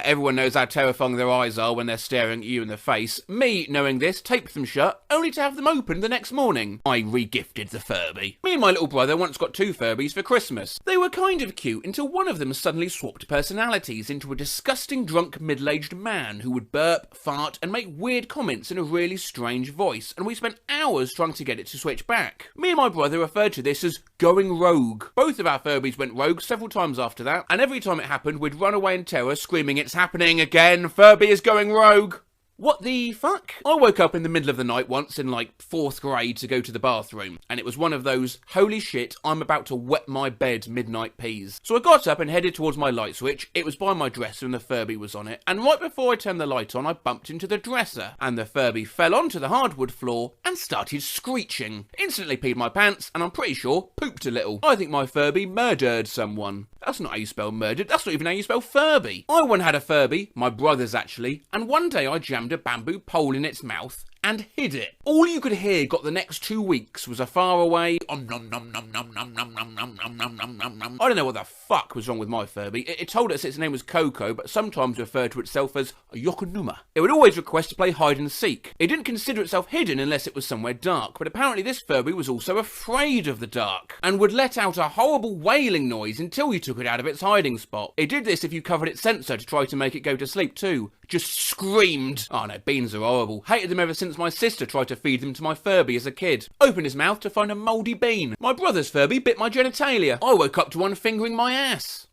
L: Everyone knows how terrifying their eyes are when they're staring at you in the face. Me, knowing this, taped them shut, only to have them open the next morning. I re-gifted the Furby. Me and my little brother once got 2 Furbies for Christmas. They were kind of cute until one of them suddenly swapped personalities into a disgusting drunk middle-aged man who would burp, fart, and make weird comments in a really strange voice, and we spent hours trying to get it to switch back. Me and my brother referred to this as going rogue. Both of our Furbies went rogue several times after that, and every time it happened, we'd run away in terror, screaming, "It's happening again! Furby is going rogue!" What the fuck? I woke up in the middle of the night once in like 4th grade to go to the bathroom, and it was one of those, holy shit, I'm about to wet my bed midnight peas. So I got up and headed towards my light switch. It was by my dresser and the Furby was on it, and right before I turned the light on, I bumped into the dresser, and the Furby fell onto the hardwood floor and started screeching. Instantly peed my pants, and I'm pretty sure pooped a little. I think my Furby murdered someone. That's not how you spell murdered, that's not even how you spell Furby. I once had a Furby, my brother's actually, and one day I jammed a bamboo pole in its mouth and hid it. All you could hear got the next 2 weeks was a faraway nom nom nom nom nom nom nom nom nom nom nom nom nom nom. I don't know what the fuck was wrong with my Furby. It told us its name was Coco, but sometimes referred to itself as Yokonuma. It would always request to play hide and seek. It didn't consider itself hidden unless it was somewhere dark, but apparently this Furby was also afraid of the dark, and would let out a horrible wailing noise until you took it out of its hiding spot. It did this if you covered its sensor to try to make it go to sleep too. Just screamed. Oh no, beans are horrible. Hated them ever since my sister tried to feed them to my Furby as a kid. Opened his mouth to find a mouldy bean. My brother's Furby bit my genitalia. I woke up to one fingering my ass.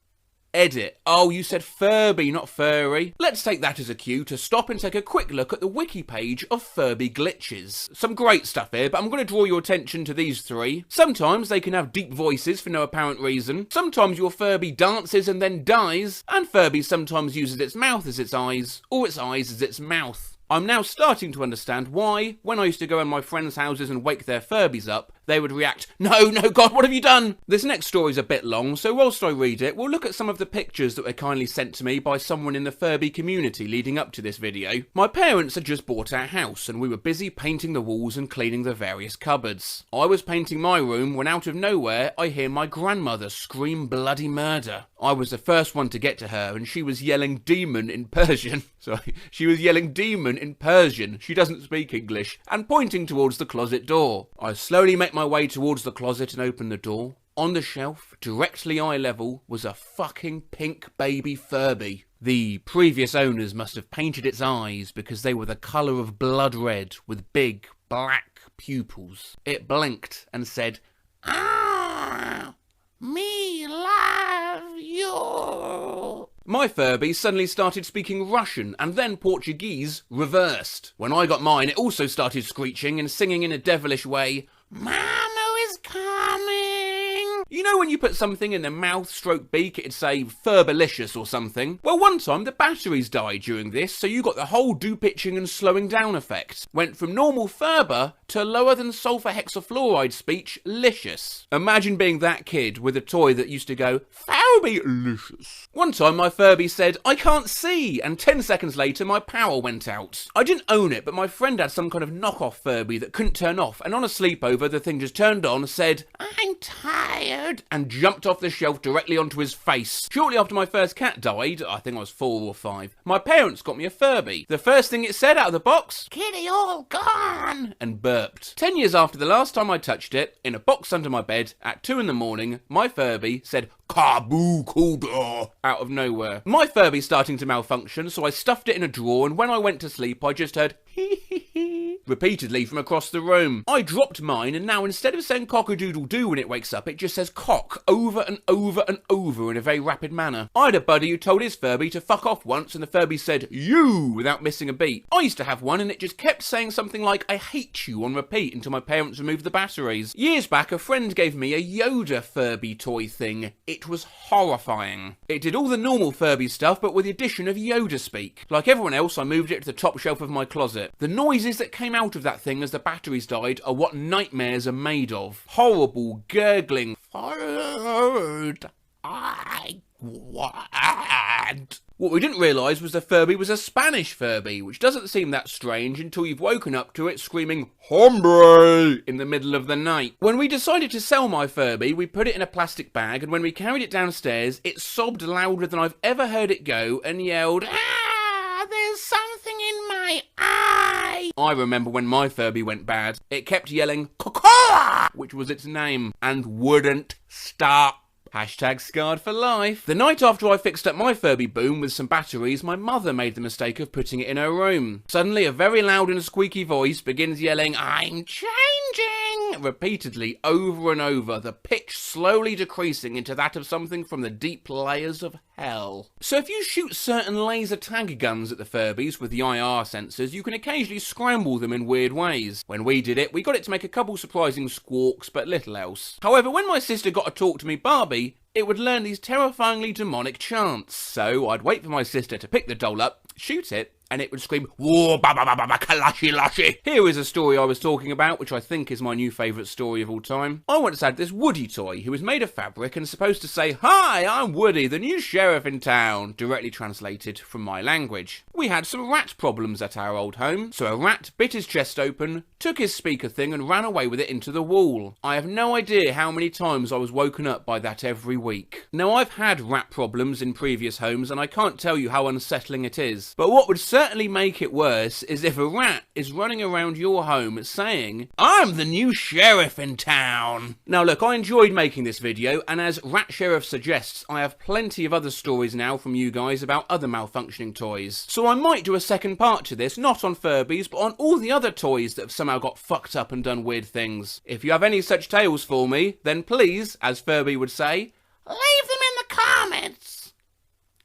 L: Edit. Oh, you said Furby, not furry. Let's take that as a cue to stop and take a quick look at the wiki page of Furby glitches. Some great stuff here, but I'm going to draw your attention to these 3. Sometimes they can have deep voices for no apparent reason. Sometimes your Furby dances and then dies. And Furby sometimes uses its mouth as its eyes, or its eyes as its mouth. I'm now starting to understand why, when I used to go in my friends' houses and wake their Furbies up, they would react, no, God, what have you done? This next story's a bit long, so whilst I read it, we'll look at some of the pictures that were kindly sent to me by someone in the Furby community leading up to this video. My parents had just bought our house, and we were busy painting the walls and cleaning the various cupboards. I was painting my room when out of nowhere, I hear my grandmother scream bloody murder. I was the first one to get to her, and she was yelling demon in Persian. Sorry, she was yelling demon in Persian. She doesn't speak English, and pointing towards the closet door. I slowly make my way towards the closet and open the door. On the shelf, directly eye level, was a fucking pink baby Furby. The previous owners must have painted its eyes because they were the colour of blood red with big black pupils. It blinked and said, "Ah, me love you." My Furby suddenly started speaking Russian and then Portuguese reversed. When I got mine, it also started screeching and singing in a devilish way, "Mama is coming." You know when you put something in the mouth stroke beak, it'd say Furbalicious or something? Well, one time the batteries died during this, so you got the whole do-pitching and slowing down effect. Went from normal Furber to lower than sulfur hexafluoride speech, licious. Imagine being that kid with a toy that used to go, Furby-licious. One time my Furby said, "I can't see," and 10 seconds later my power went out. I didn't own it, but my friend had some kind of knockoff Furby that couldn't turn off, and on a sleepover the thing just turned on, said, "I'm tired," and jumped off the shelf directly onto his face. Shortly after my first cat died, I think I was 4 or 5, my parents got me a Furby. The first thing it said out of the box, "Kitty all gone," and burped. 10 years after the last time I touched it, in a box under my bed, at 2 in the morning, my Furby said, "Kabu Kuda," out of nowhere. My Furby's starting to malfunction, so I stuffed it in a drawer, and when I went to sleep, I just heard hee hee hee repeatedly from across the room. I dropped mine, and now instead of saying cock-a-doodle-doo when it wakes up, it just says cock over and over and over in a very rapid manner. I had a buddy who told his Furby to fuck off once, and the Furby said, "You," without missing a beat. I used to have one, and it just kept saying something like, "I hate you," on repeat until my parents removed the batteries. Years back, a friend gave me a Yoda Furby toy thing. It was horrifying. It did all the normal Furby stuff, but with the addition of Yoda speak. Like everyone else, I moved it to the top shelf of my closet. The noises that came out of that thing as the batteries died are what nightmares are made of. Horrible, gurgling, "Food I want." What we didn't realise was the Furby was a Spanish Furby, which doesn't seem that strange until you've woken up to it screaming "Hombre" in the middle of the night. When we decided to sell my Furby, we put it in a plastic bag, and when we carried it downstairs, it sobbed louder than I've ever heard it go and yelled, "Ah, there's something in my eye." I remember when my Furby went bad. It kept yelling "Cocoa," which was its name, and wouldn't stop. Hashtag scarred for life. The night after I fixed up my Furby boom with some batteries, my mother made the mistake of putting it in her room. Suddenly, a very loud and squeaky voice begins yelling, "I'm changing!" ding repeatedly over and over, the pitch slowly decreasing into that of something from the deep layers of hell. So if you shoot certain laser tag guns at the Furbies with the IR sensors, you can occasionally scramble them in weird ways. When we did it, we got it to make a couple surprising squawks, but little else. However, when my sister got to talk to me Barbie, it would learn these terrifyingly demonic chants. So I'd wait for my sister to pick the doll up, shoot it, and it would scream, "Whoa, ba ba ba ba ba, kalashi lashi." Here is a story I was talking about, which I think is my new favourite story of all time. I once had this Woody toy, who was made of fabric and supposed to say, "Hi, I'm Woody, the new sheriff in town," directly translated from my language. We had some rat problems at our old home, so a rat bit his chest open, took his speaker thing and ran away with it into the wall. I have no idea how many times I was woken up by that every week. Now, I've had rat problems in previous homes, and I can't tell you how unsettling it is, but what would certainly make it worse is if a rat is running around your home saying, "I'm the new sheriff in town." Now look, I enjoyed making this video, and as Rat Sheriff suggests, I have plenty of other stories now from you guys about other malfunctioning toys. So I might do a second part to this, not on Furbies, but on all the other toys that have somehow got fucked up and done weird things. If you have any such tales for me, then please, as Furby would say, leave them in the comments.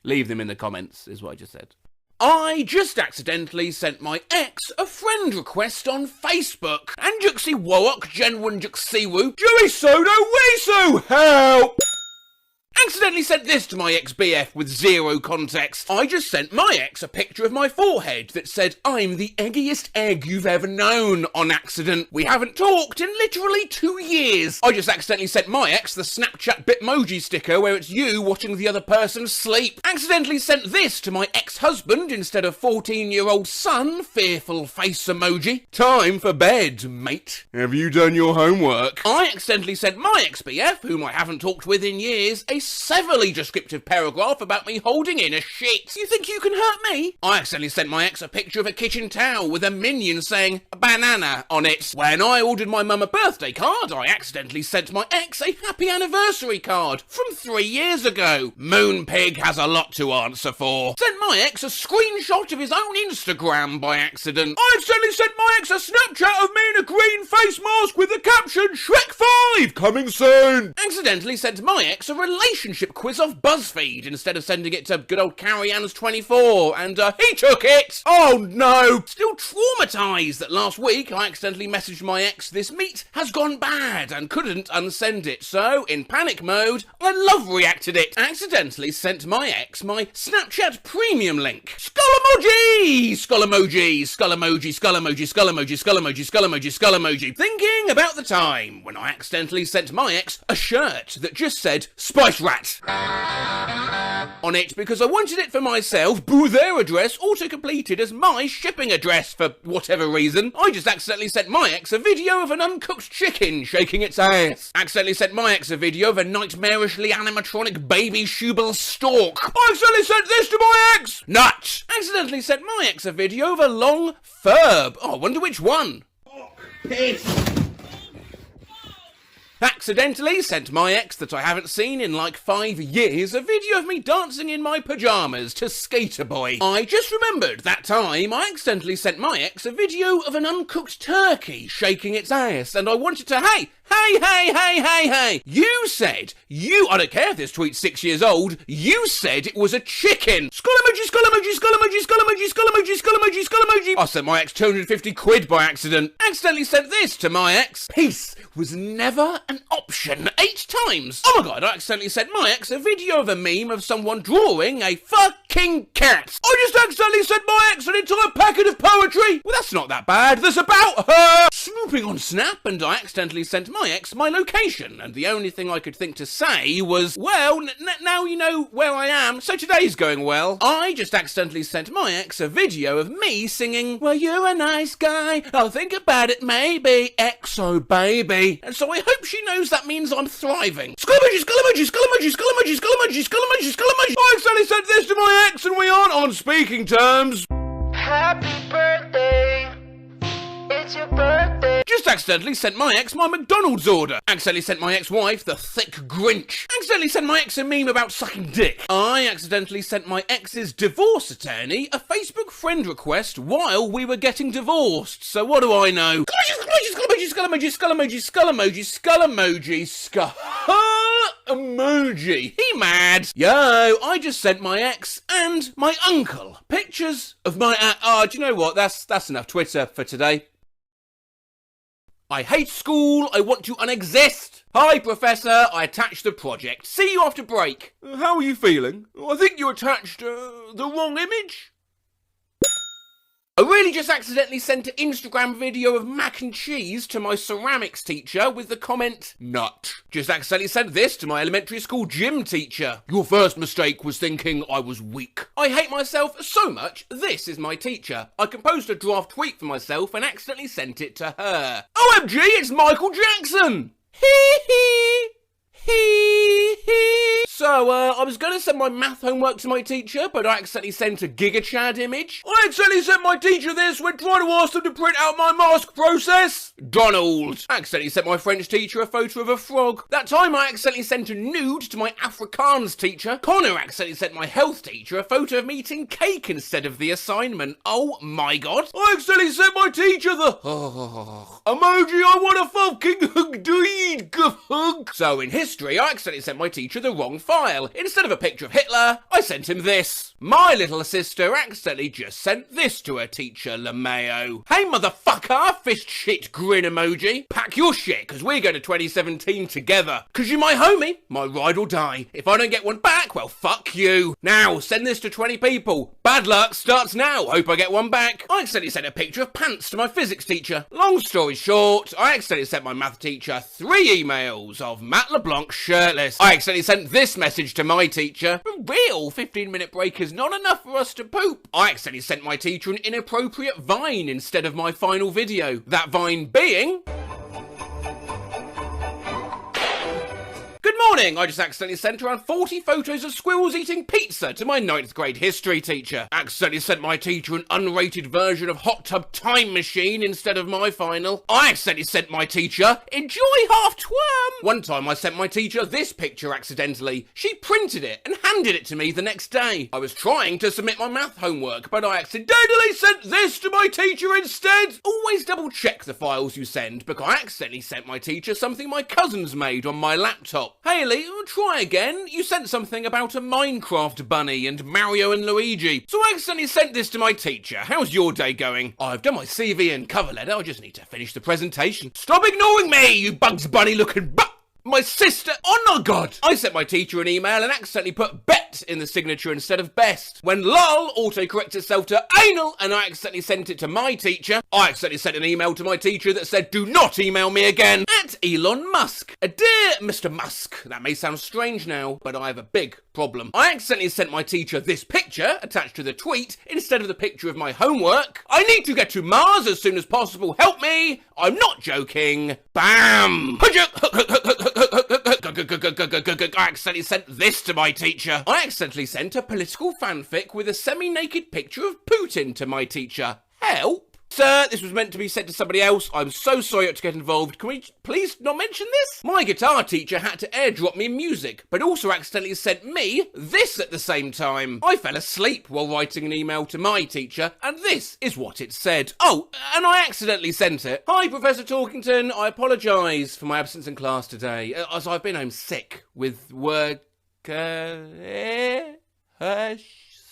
L: Leave them in the comments, is what I just said. I just accidentally sent my ex a friend request on Facebook. Anjuxi Wook Genwun Juxiwu Jui Sodo Wisu Help! Accidentally sent this to my ex-BF with zero context. I just sent my ex a picture of my forehead that said, "I'm the eggiest egg you've ever known," on accident. We haven't talked in literally 2 years. I just accidentally sent my ex the Snapchat Bitmoji sticker where it's you watching the other person sleep. Accidentally sent this to my ex-husband instead of 14-year-old son, fearful face emoji. Time for bed, mate. Have you done your homework? I accidentally sent my ex-BF, whom I haven't talked with in years, a severely descriptive paragraph about me holding in a shit. You think you can hurt me? I accidentally sent my ex a picture of a kitchen towel with a minion saying banana on it. When I ordered my mum a birthday card, I accidentally sent my ex a happy anniversary card from 3 years ago. Moonpig has a lot to answer for. Sent my ex a screenshot of his own Instagram by accident. I accidentally sent my ex a Snapchat of me in a green face mask with the caption Shrek 5 coming soon. Accidentally sent my ex a relationship quiz off BuzzFeed instead of sending it to good old Carrie Ann's 24, and he took it! Oh no! Still traumatised that last week I accidentally messaged my ex, "This meat has gone bad," and couldn't unsend it, so in panic mode, I love reacted it. Accidentally sent my ex my Snapchat premium link. Skull emoji! Skull emoji! Skull emoji! Skull emoji! Skull emoji! Skull emoji! Skull emoji! Skull emoji! Thinking about the time when I accidentally sent my ex a shirt that just said Spice Rat on it because I wanted it for myself, boo their address auto-completed as my shipping address for whatever reason. I just accidentally sent my ex a video of an uncooked chicken shaking its ass. Accidentally sent my ex a video of a nightmarishly animatronic baby Schubel stork. I accidentally sent this to my ex! Nut! Accidentally sent my ex a video of a long furb. Oh, I wonder which one. Piss! Accidentally sent my ex that I haven't seen in like 5 years a video of me dancing in my pyjamas to Skater Boy. I just remembered that time I accidentally sent my ex a video of an uncooked turkey shaking its ass, and I wanted to, hey, you said, I don't care if this tweet's 6 years old, you said it was a chicken. Skull emoji, skull emoji, skull emoji, skull emoji, skull emoji, skull emoji, skull emoji. I sent my ex 250 quid by accident. Accidentally sent this to my ex. Peace was never an option 8 times. Oh my god, I accidentally sent my ex a video of a meme of someone drawing a fucking cat. I just accidentally sent my ex an entire packet of poetry. Well, that's not that bad. That's about her. Swooping on Snap, and I accidentally sent my ex my location, and the only thing I could think to say was, well, now you know where I am, so today's going well. I just accidentally sent my ex a video of me singing, "Well, you're a nice guy, I'll think about it maybe, EXO baby," and so I hope she knows that means I'm thriving. Skull emoji, skull emoji, skull emoji, skull emoji, skull emoji, skull emoji, skull emoji. I accidentally sent this to my ex and we aren't on speaking terms.
P: Happy birthday, it's your birthday.
L: Just accidentally sent my ex my McDonald's order. Accidentally sent my ex-wife the thick Grinch. Accidentally sent my ex a meme about sucking dick. I accidentally sent my ex's divorce attorney a Facebook friend request while we were getting divorced. So what do I know? Skull emoji. He mad. Yo, I just sent my ex and my uncle pictures of my do you know what? That's enough Twitter for today. I hate school. I want to unexist. Hi, Professor. I attached the project. See you after break. How are you feeling? I think you attached the wrong image. I really just accidentally sent an Instagram video of mac and cheese to my ceramics teacher with the comment, nut. Just accidentally sent this to my elementary school gym teacher. Your first mistake was thinking I was weak. I hate myself so much, this is my teacher. I composed a draft tweet for myself and accidentally sent it to her. OMG, it's Michael Jackson! Hee hee! Hee hee! So, I was going to send my math homework to my teacher, but I accidentally sent a Giga Chad image. I accidentally sent my teacher this when trying to ask them to print out my mask process. Donald. I accidentally sent my French teacher a photo of a frog. That time I accidentally sent a nude to my Afrikaans teacher. Connor accidentally sent my health teacher a photo of me eating cake instead of the assignment. Oh my god. I accidentally sent my teacher the emoji I want a fucking hug. So in history, I accidentally sent my teacher the wrong file. Instead of a picture of Hitler, I sent him this. My little sister accidentally just sent this to her teacher, LeMayo. Hey motherfucker, fist shit grin emoji. Pack your shit, cause we're going to 2017 together. Cause you're my homie, my ride or die. If I don't get one back, well fuck you. Now, send this to 20 people. Bad luck starts now, hope I get one back. I accidentally sent a picture of pants to my physics teacher. Long story short, I accidentally sent my math teacher 3 emails of Matt LeBlanc shirtless. I accidentally sent this message to my teacher. A real 15-minute break is not enough for us to poop. I accidentally sent my teacher an inappropriate Vine instead of my final video. That Vine being... Good morning! I just accidentally sent around 40 photos of squirrels eating pizza to my 9th grade history teacher. Accidentally sent my teacher an unrated version of Hot Tub Time Machine instead of my final. I accidentally sent my teacher Enjoy Half Twerm! One time I sent my teacher this picture accidentally. She printed it and handed it to me the next day. I was trying to submit my math homework, but I accidentally sent this to my teacher instead! Always double check the files you send, because I accidentally sent my teacher something my cousins made on my laptop. Haley, try again. You sent something about a Minecraft bunny and Mario and Luigi. So I accidentally sent this to my teacher. How's your day going? I've done my CV and cover letter. I just need to finish the presentation. Stop ignoring me, you Bugs Bunny looking my sister, oh my god! I sent my teacher an email and accidentally put bet in the signature instead of best. When lol autocorrects itself to anal and I accidentally sent it to my teacher, I accidentally sent an email to my teacher that said do not email me again, at Elon Musk. A dear Mr. Musk, that may sound strange now, but I have a big problem. I accidentally sent my teacher this picture attached to the tweet instead of the picture of my homework. I need to get to Mars as soon as possible, help me! I'm not joking. Bam! I accidentally sent this to my teacher. I accidentally sent a political fanfic with a semi-naked picture of Putin to my teacher. Help! Sir, this was meant to be sent to somebody else. I'm so sorry to get involved. Can we please not mention this? My guitar teacher had to airdrop me music, but also accidentally sent me this at the same time. I fell asleep while writing an email to my teacher, and this is what it said. Oh, and I accidentally sent it. Hi, Professor Talkington. I apologise for my absence in class today, as I've been home sick with work.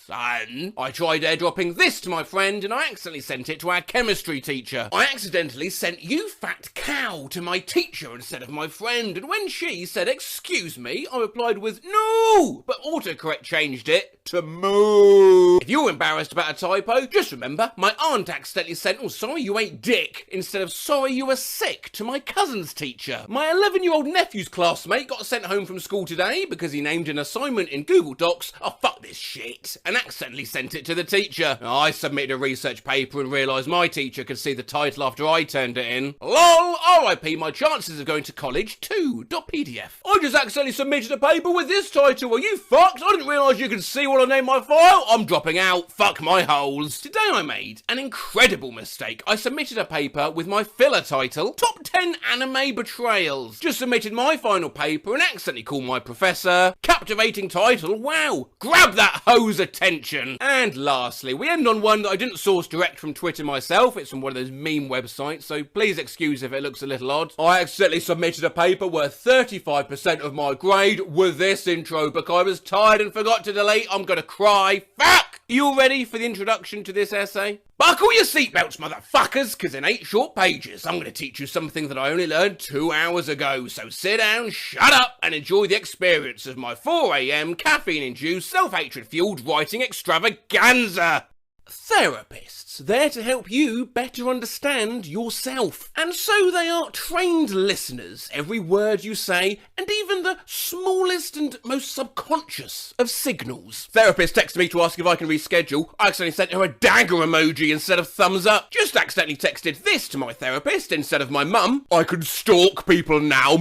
L: Son. I tried airdropping this to my friend and I accidentally sent it to our chemistry teacher. I accidentally sent you fat cow to my teacher instead of my friend, and when she said excuse me, I replied with no, but autocorrect changed it to moo. If you're embarrassed about a typo, just remember my aunt accidentally sent oh sorry you ate dick instead of sorry you were sick to my cousin's teacher. My 11-year-old nephew's classmate got sent home from school today because he named an assignment in Google Docs, oh fuck this shit, and accidentally sent it to the teacher. I submitted a research paper and realised my teacher could see the title after I turned it in. LOL, RIP my chances of going to college too.pdf. I just accidentally submitted a paper with this title. Are you fucked? I didn't realise you could see what I named my file. I'm dropping out. Fuck my holes. Today I made an incredible mistake. I submitted a paper with my filler title, Top 10 Anime Betrayals. Just submitted my final paper and accidentally called my professor. Captivating title, wow. Grab that hoe's attention. And lastly, we end on one that I didn't source direct from Twitter myself. It's from one of those meme websites, so please excuse if it looks a little odd. I accidentally submitted a paper where 35% of my grade was this intro because I was tired and forgot to delete. I'm gonna cry. Fuck! You all ready for the introduction to this essay? Buckle your seatbelts, motherfuckers, because in 8 short pages, I'm going to teach you something that I only learned 2 hours ago. So sit down, shut up, and enjoy the experience of my 4 AM caffeine-induced, self-hatred-fueled writing extravaganza. Therapists, there to help you better understand yourself. And so they are trained listeners, every word you say, and even the smallest and most subconscious of signals. Therapist texted me to ask if I can reschedule. I accidentally sent her a dagger emoji instead of thumbs up. Just accidentally texted this to my therapist instead of my mum. I can stalk people now.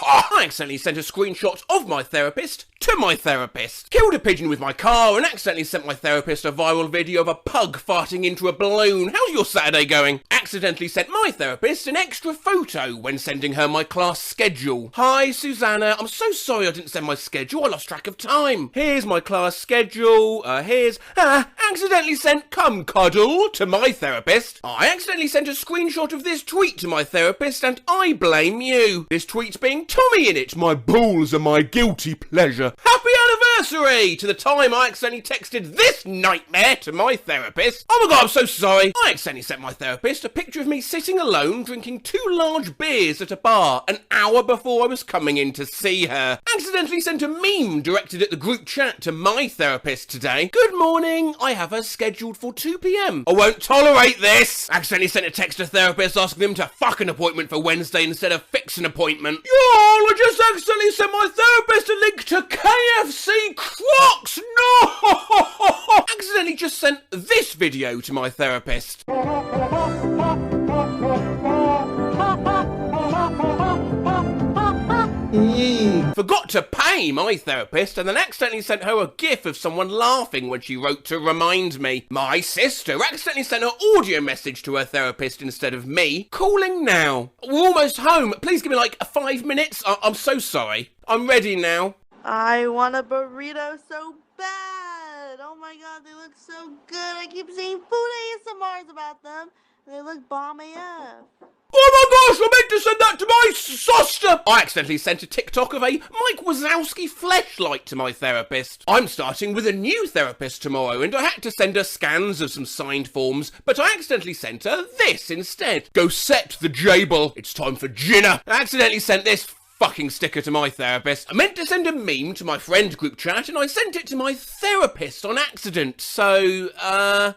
L: I accidentally sent a screenshot of my therapist to my therapist. Killed a pigeon with my car and accidentally sent my therapist a viral video of a pug farting into a balloon. How's your Saturday going? Accidentally sent my therapist an extra photo when sending her my class schedule. Hi Susanna, I'm so sorry I didn't send my schedule, I lost track of time. Here's my class schedule, accidentally sent come cuddle to my therapist. I accidentally sent a screenshot of this tweet to my therapist and I blame you. This tweet's being Tommy in it, my balls are my guilty pleasure. Happy anniversary to the time I accidentally texted this nightmare to my therapist. Oh my god, I'm so sorry. I accidentally sent my therapist a picture of me sitting alone drinking 2 large beers at a bar an hour before I was coming in to see her. Accidentally sent a meme directed at the group chat to my therapist today. Good morning, I have her scheduled for 2 PM. I won't tolerate this. Accidentally sent a text to therapist asking them to fuck an appointment for Wednesday instead of fix an appointment. Y'all, I just accidentally sent my therapist a link to KFC Crocs. No! Accidentally just sent this video to my therapist. Forgot to pay my therapist and then accidentally sent her a gif of someone laughing when she wrote to remind me. My sister accidentally sent an audio message to her therapist instead of me. Calling now. We're almost home. Please give me like 5 minutes. I'm so sorry. I'm ready now.
P: I want a burrito so bad. Oh my god, they look so good. I keep seeing food ASMRs about them. They look bomb AF.
L: Oh my gosh, I meant to send that to my sister! I accidentally sent a TikTok of a Mike Wazowski fleshlight to my therapist. I'm starting with a new therapist tomorrow and I had to send her scans of some signed forms, but I accidentally sent her this instead. Go set the Jable. It's time for dinner. I accidentally sent this fucking sticker to my therapist. I meant to send a meme to my friend group chat and I sent it to my therapist on accident. So,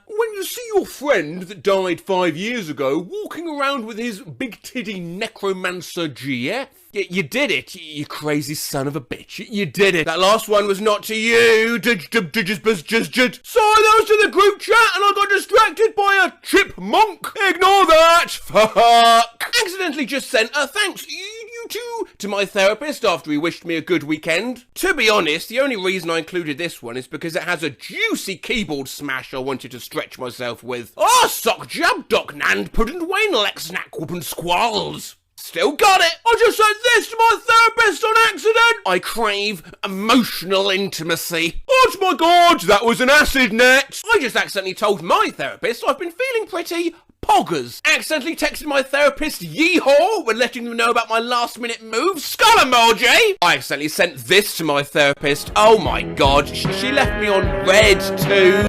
L: when you see your friend that died 5 years ago walking around with his big titty necromancer GF, you did it, you crazy son of a bitch. You did it. That last one was not to you. Sorry, that was to the group chat and I got distracted by a chipmunk. Ignore that. Fuck. Accidentally just sent a thanks you too to my therapist after he wished me a good weekend. To be honest, the only reason I included this one is because it has a juicy keyboard smash I wanted to stretch myself with. Sock jab doc nand puddin' wane lex snack whoopin' squalls. Still got it! I just sent this to my therapist on accident! I crave emotional intimacy. Oh my god, that was an acid net! I just accidentally told my therapist I've been feeling pretty poggers. Accidentally texted my therapist yeehaw when letting them know about my last minute move. Skull emoji! I accidentally sent this to my therapist. Oh my god, she left me on red too.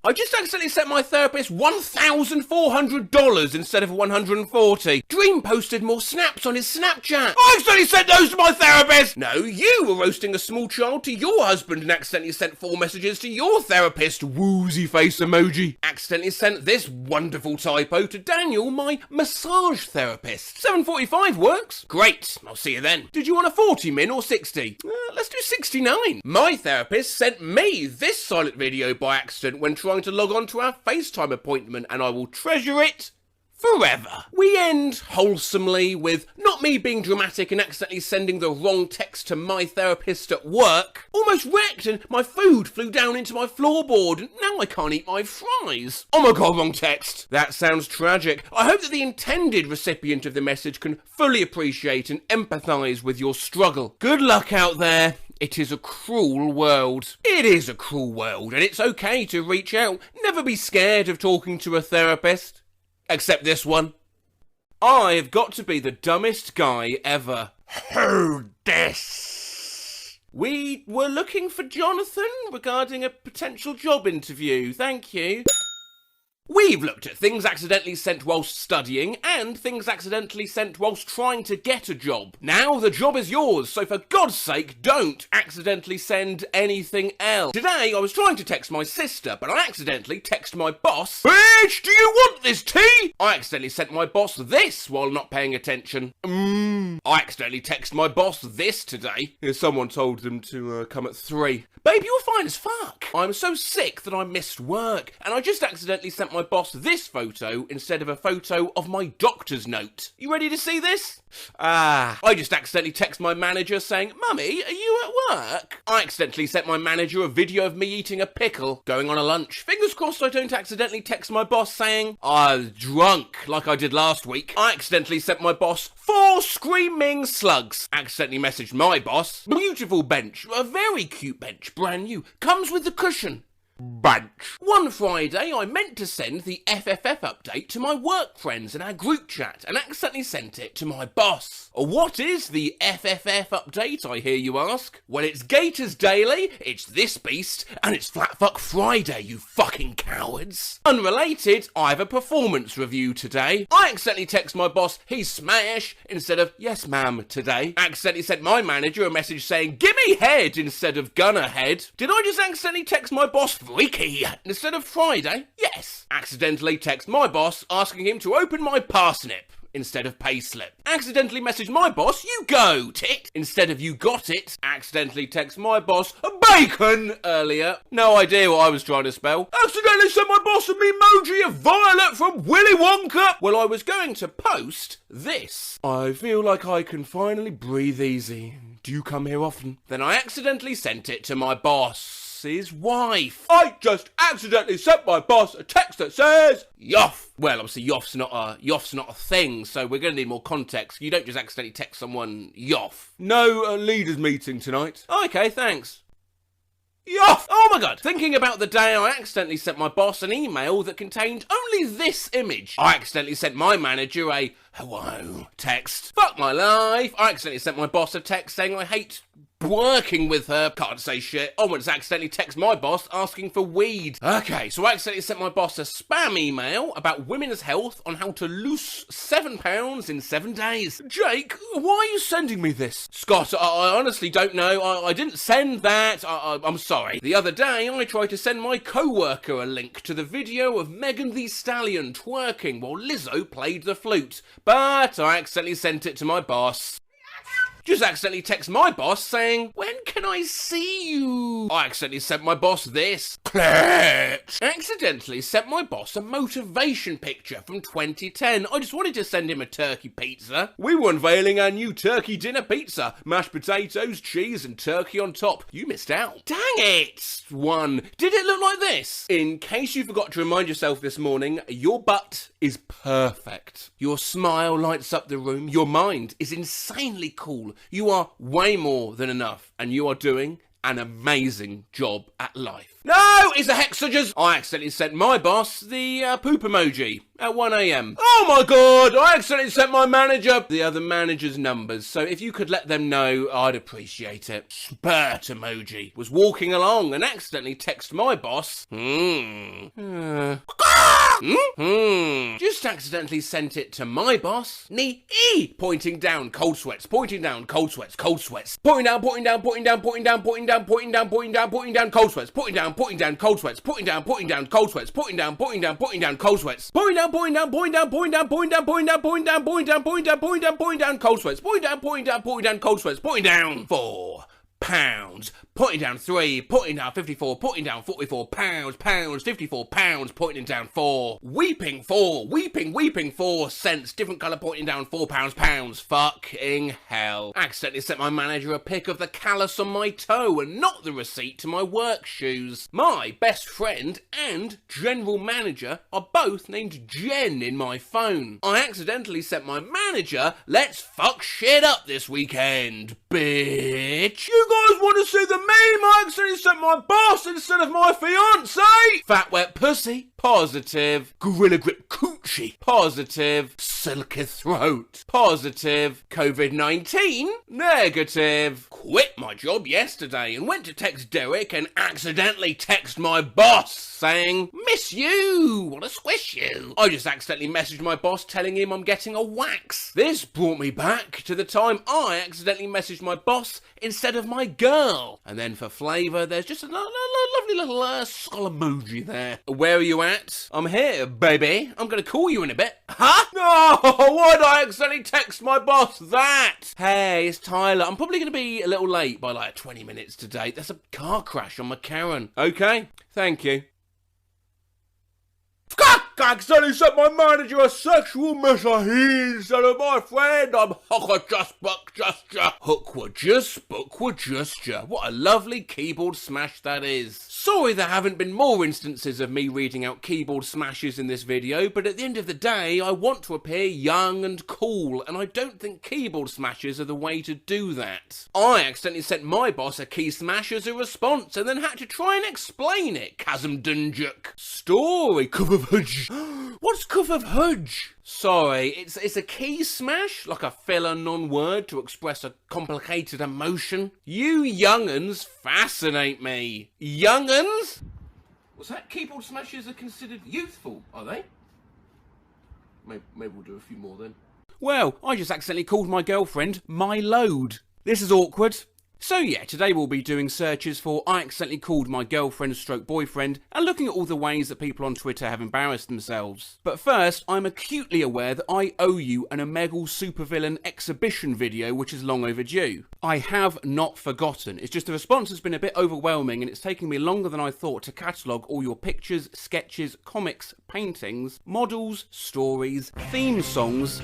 L: I just accidentally sent my therapist $1,400 instead of $140. Dream posted more snaps on his Snapchat. I accidentally sent those to my therapist! No, you were roasting a small child to your husband and accidentally sent 4 messages to your therapist. Woozy face emoji. Accidentally sent this wonderful typo to Daniel, my massage therapist. 7:45 works. Great, I'll see you then. Did you want a 40 min or 60? Let's do 69. My therapist sent me this silent video by accident when trying to log on to our FaceTime appointment, and I will treasure it forever. We end wholesomely with not me being dramatic and accidentally sending the wrong text to my therapist at work. Almost wrecked and my food flew down into my floorboard and now I can't eat my fries. Oh my god, wrong text. That sounds tragic. I hope that the intended recipient of the message can fully appreciate and empathise with your struggle. Good luck out there. It is a cruel world. It is a cruel world, and it's okay to reach out. Never be scared of talking to a therapist. Except this one. I've got to be the dumbest guy ever. Who this? We were looking for Jonathan regarding a potential job interview. Thank you. We've looked at things accidentally sent whilst studying and things accidentally sent whilst trying to get a job. Now the job is yours, so for God's sake, don't accidentally send anything else. Today I was trying to text my sister, but I accidentally texted my boss. Bitch, do you want this tea? I accidentally sent my boss this while not paying attention. I accidentally texted my boss this today. Someone told them to come at 3. Babe, you're fine as fuck. I'm so sick that I missed work, and I just accidentally sent my boss this photo instead of a photo of my doctor's note. You ready to see this? I just accidentally text my manager saying, Mummy, are you at work? I accidentally sent my manager a video of me eating a pickle, going on a lunch. Fingers crossed I don't accidentally text my boss saying, I was drunk, like I did last week. I accidentally sent my boss 4 screaming slugs. Accidentally messaged my boss, beautiful bench, a very cute bench, brand new, comes with the cushion. Bunch. One Friday, I meant to send the FFF update to my work friends in our group chat and accidentally sent it to my boss. What is the FFF update, I hear you ask? Well, it's Gators Daily, it's this beast, and it's Flatfuck Friday, you fucking cowards. Unrelated, I have a performance review today. I accidentally text my boss, he's smash, instead of yes ma'am today. Accidentally sent my manager a message saying, gimme head instead of gunner head. Did I just accidentally text my boss freaky instead of Friday? Yes. Accidentally text my boss asking him to open my parsnip instead of payslip. Accidentally message my boss, you go, tit, instead of you got it. Accidentally text my boss, bacon, earlier. No idea what I was trying to spell. Accidentally sent my boss an emoji of Violet from Willy Wonka. Well, I was going to post this. I feel like I can finally breathe easy. Do you come here often? Then I accidentally sent it to my boss. His wife. I just accidentally sent my boss a text that says yoff. Well, obviously yoff's not a thing, so we're going to need more context. You don't just accidentally text someone yoff. No leaders meeting tonight. Okay, thanks. Yoff! Oh my god! Thinking about the day I accidentally sent my boss an email that contained only this image. I accidentally sent my manager a hello text. Fuck my life. I accidentally sent my boss a text saying I hate working with her. Can't say shit. I went to accidentally text my boss asking for weed. Okay, so I accidentally sent my boss a spam email about women's health on how to lose 7 pounds in 7 days. Jake, why are you sending me this? Scott, I honestly don't know. I didn't send that. I'm sorry. The other day, I tried to send my co-worker a link to the video of Megan Thee Stallion twerking while Lizzo played the flute, but I accidentally sent it to my boss. Just accidentally text my boss saying, when can I see you? I accidentally sent my boss this. Clutch. Accidentally sent my boss a motivation picture from 2010. I just wanted to send him a turkey pizza. We were unveiling our new turkey dinner pizza. Mashed potatoes, cheese and turkey on top. You missed out. Dang it. 1. Did it look like this? In case you forgot to remind yourself this morning, your butt is perfect. Your smile lights up the room. Your mind is insanely cool. You are way more than enough, and you are doing an amazing job at life. No, it's the Hexagers. I accidentally sent my boss the poop emoji at 1 a.m. Oh my god, I accidentally sent my manager the other manager's numbers. So if you could let them know, I'd appreciate it. Spurt emoji. Was walking along and accidentally text my boss. Just accidentally sent it to my boss. Pointing down, cold sweats, pointing down, cold sweats, cold sweats. Pointing down, pointing down, pointing down, pointing down, pointing down, pointing down, pointing down, pointing down, cold sweats, pointing down, cold sweats, pointing down, cold sweats, pointing down, cold sweats, pointing down, cold sweats, pointing down, cold sweats, pointing down £4. Pointing down 3, pointing down 54, pointing down 44 pounds, 54 pounds, pointing down 4, weeping 4 cents, different colour, pointing down £4, fucking hell. Accidentally sent my manager a pic of the callus on my toe and not the receipt to my work shoes. My best friend and general manager are both named Jen in my phone. I accidentally sent my manager, let's fuck shit up this weekend, bitch. You guys want to see the meme? I accidentally sent my boss instead of my fiance. Fat wet pussy, positive. Gorilla grip coochie, positive. Silky throat, positive. COVID-19, negative. Quit my job yesterday and went to text Derek and accidentally text my boss saying, miss you, wanna squish you. I just accidentally messaged my boss telling him I'm getting a wax. This brought me back to the time I accidentally messaged my boss instead of my girl. And then for flavour, there's just a lovely little skull emoji there. Where are you at? I'm here, baby. I'm gonna call you in a bit. Huh? No, why'd I accidentally text my boss that? Hey, it's Tyler. I'm probably gonna be a little late by like 20 minutes today. There's a car crash on my Karen. Okay, thank you. I accidentally sent my manager a sexual message instead of my friend. I'm Hookwa-just-gesture. What a lovely keyboard smash that is. Sorry there haven't been more instances of me reading out keyboard smashes in this video, but at the end of the day, I want to appear young and cool, and I don't think keyboard smashes are the way to do that. I accidentally sent my boss a key smash as a response, and then had to try and explain it. Kazım Dunjuk. Story. What's cuff of hudge? Sorry, it's a key smash, like a filler non-word to express a complicated emotion. You young'uns fascinate me. Young'uns? What's that? Keyboard smashes are considered youthful, are they? Maybe we'll do a few more then. Well, I just accidentally called my girlfriend my load. This is awkward. So yeah, today we'll be doing searches for I accidentally called my girlfriend stroke boyfriend and looking at all the ways that people on Twitter have embarrassed themselves. But first, I'm acutely aware that I owe you an Omegle supervillain exhibition video which is long overdue. I have not forgotten, it's just the response has been a bit overwhelming and it's taken me longer than I thought to catalogue all your pictures, sketches, comics, paintings, models, stories, theme songs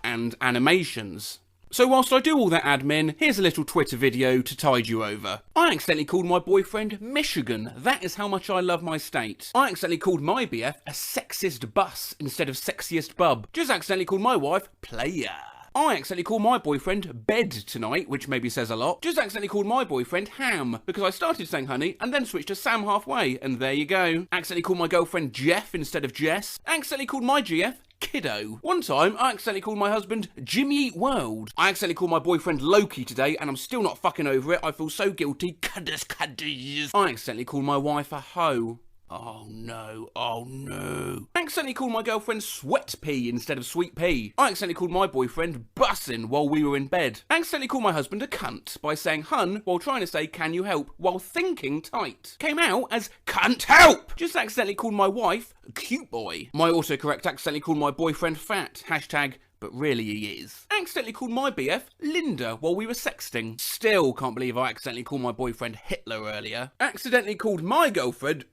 L: and animations. So whilst I do all that admin, here's a little Twitter video to tide you over. I accidentally called my boyfriend Michigan. That is how much I love my state. I accidentally called my BF a sexist bus instead of sexiest bub. Just accidentally called my wife player. I accidentally called my boyfriend bed tonight, which maybe says a lot. Just accidentally called my boyfriend ham, because I started saying honey and then switched to Sam halfway, and there you go. Accidentally called my girlfriend Jeff instead of Jess. Accidentally called my GF kiddo. One time, I accidentally called my husband Jimmy Eat World. I accidentally called my boyfriend Loki today, and I'm still not fucking over it. I feel so guilty. Cudders. I accidentally called my wife a hoe. Oh no, oh no. I accidentally called my girlfriend Sweat Pea instead of Sweet Pea. I accidentally called my boyfriend Bussin' while we were in bed. I accidentally called my husband a cunt by saying hun while trying to say can you help while thinking tight. Came out as cunt help. Just accidentally called my wife cute boy. My autocorrect accidentally called my boyfriend fat. Hashtag but really he is. I accidentally called my BF Linda while we were sexting. Still can't believe I accidentally called my boyfriend Hitler earlier. Accidentally called my girlfriend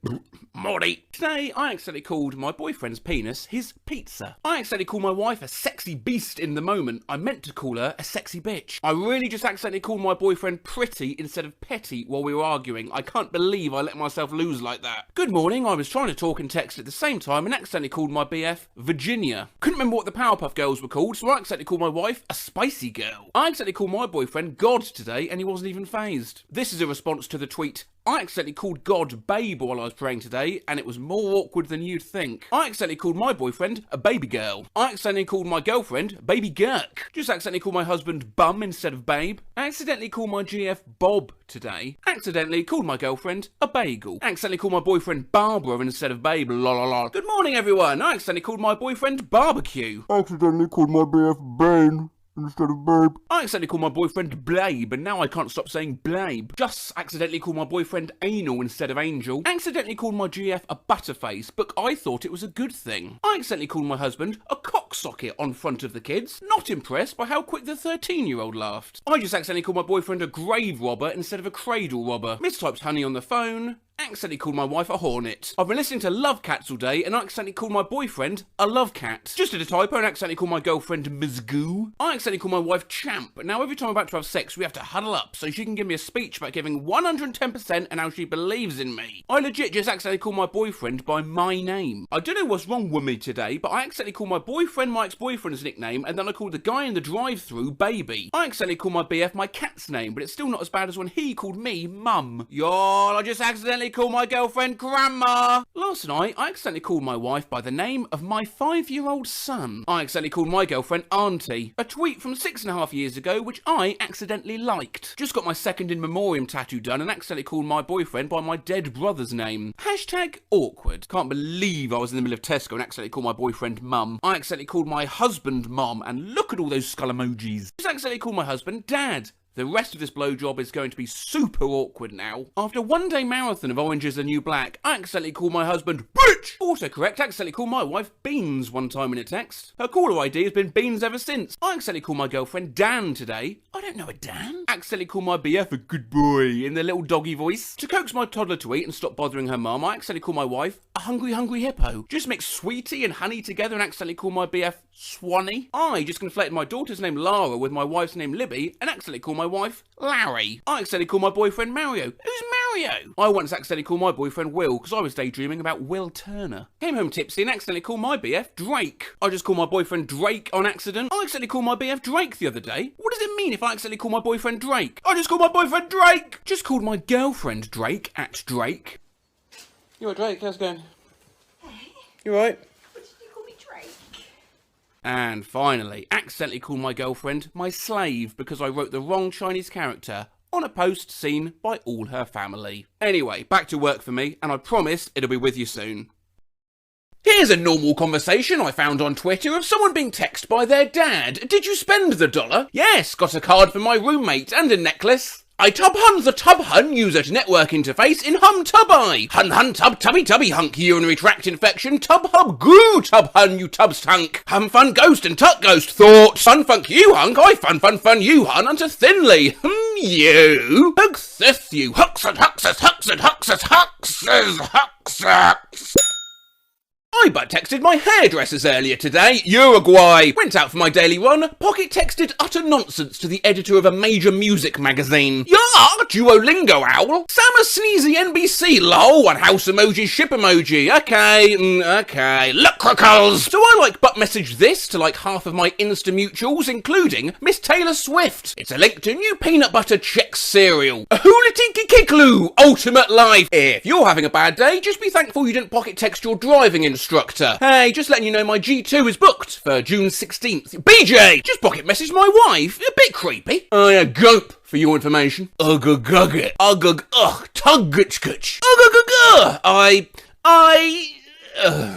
L: Molly Today, I accidentally called my boyfriend's penis his pizza. I accidentally called my wife a sexy beast in the moment. I meant to call her a sexy bitch. I really just accidentally called my boyfriend pretty instead of petty while we were arguing. I can't believe I let myself lose like that. Good morning, I was trying to talk and text at the same time and accidentally called my BF Virginia. Couldn't remember what the Powerpuff Girls were called, so I accidentally called my wife a spicy girl. I accidentally called my boyfriend God today and he wasn't even fazed. This is a response to the tweet, I accidentally called God babe while I was praying today, and it was more awkward than you'd think. I accidentally called my boyfriend a baby girl. I accidentally called my girlfriend baby Gurk. Just accidentally called my husband bum instead of babe. I accidentally called my GF Bob today. Accidentally called my girlfriend a bagel. Accidentally called my boyfriend Barbara instead of babe. La la la. Good morning, everyone. I accidentally called my boyfriend barbecue.
G: Accidentally called my BF Bane instead of babe.
L: I accidentally called my boyfriend Blabe, and now I can't stop saying Blabe. Just accidentally called my boyfriend Anal instead of Angel. Accidentally called my GF a butterface, but I thought it was a good thing. I accidentally called my husband a cocksocket on front of the kids. Not impressed by how quick the 13-year-old laughed. I just accidentally called my boyfriend a grave robber instead of a cradle robber. Mistyped honey on the phone. Accidentally called my wife a hornet. I've been listening to Love Cats all day and I accidentally called my boyfriend a love cat. Just did a typo and accidentally called my girlfriend Ms. Goo. I accidentally called my wife Champ, but now every time I'm about to have sex we have to huddle up so she can give me a speech about giving 110% and how she believes in me. I legit just accidentally called my boyfriend by my name. I don't know what's wrong with me today, but I accidentally called my boyfriend my ex-boyfriend's nickname and then I called the guy in the drive-thru Baby. I accidentally called my BF my cat's name, but it's still not as bad as when he called me Mum. Y'all, I just accidentally called my girlfriend Grandma. Last night, I accidentally called my wife by the name of my 5-year-old son. I accidentally called my girlfriend Auntie. A tweet from 6.5 years ago, which I accidentally liked. Just got my second in memoriam tattoo done and accidentally called my boyfriend by my dead brother's name. Hashtag awkward. Can't believe I was in the middle of Tesco and accidentally called my boyfriend Mum. I accidentally called my husband Mom, and look at all those skull emojis. Just accidentally called my husband Dad. The rest of this blowjob is going to be super awkward now. After a one-day marathon of Orange is the New Black, I accidentally called my husband bitch. Autocorrect accidentally called my wife Beans one time in a text. Her caller ID has been Beans ever since. I accidentally called my girlfriend Dan today. I don't know a Dan. Accidentally called my BF a good boy in their little doggy voice. To coax my toddler to eat and stop bothering her mum, I accidentally called my wife a hungry hippo. Just mix sweetie and honey together and accidentally called my BF Swanee. I just conflated my daughter's name Lara with my wife's name Libby and accidentally called my wife Larry. I accidentally called my boyfriend Mario. Who's Mario? I once accidentally called my boyfriend Will because I was daydreaming about Will Turner. Came home tipsy and accidentally called my BF Drake. I just called my boyfriend Drake on accident. I accidentally called my BF Drake the other day. What does it mean if I accidentally call my boyfriend Drake? I just called my boyfriend Drake. Just called my girlfriend Drake at Drake. You alright, Drake? How's it going?
C: Hey.
L: You alright?
C: What did you call me, Drake?
L: And finally, accidentally called my girlfriend my slave because I wrote the wrong Chinese character on a post seen by all her family. Anyway, back to work for me, and I promise it'll be with you soon. Here's a normal conversation I found on Twitter of someone being texted by their dad. Did you spend the $1? Yes, got a card for my roommate and a necklace. I tub hun the tub hun user to network interface in hum tub I. Hun hun tub tubby tubby hunk urinary tract infection tub hub goo tub hun you tub stunk. Hum fun ghost and tut ghost thought. Fun funk you hunk I fun you hun unto thinly. You. Huxeth you huxet huxes. I butt texted my hairdressers earlier today, Uruguay. Went out for my daily run, pocket texted utter nonsense to the editor of a major music magazine. Yeah, Duolingo owl. Sam a sneezy NBC, lol, one house emoji, ship emoji. Okay. Look, crickles. So I butt messaged this to half of my Insta mutuals, including Miss Taylor Swift. It's a link to new peanut butter Chex cereal. A hula tinky kickloo, ultimate life. If you're having a bad day, just be thankful you didn't pocket text your driving instructor. Hey, just letting you know my G2 is booked for June 16th. BJ! Just pocket messaged my wife. A bit creepy. Oh yeah, gulp for your information. Ugg-ugg-ugg. Ugg-ugg-ugh. Tug-gutch-gutch. Ugg-ugg-ugh.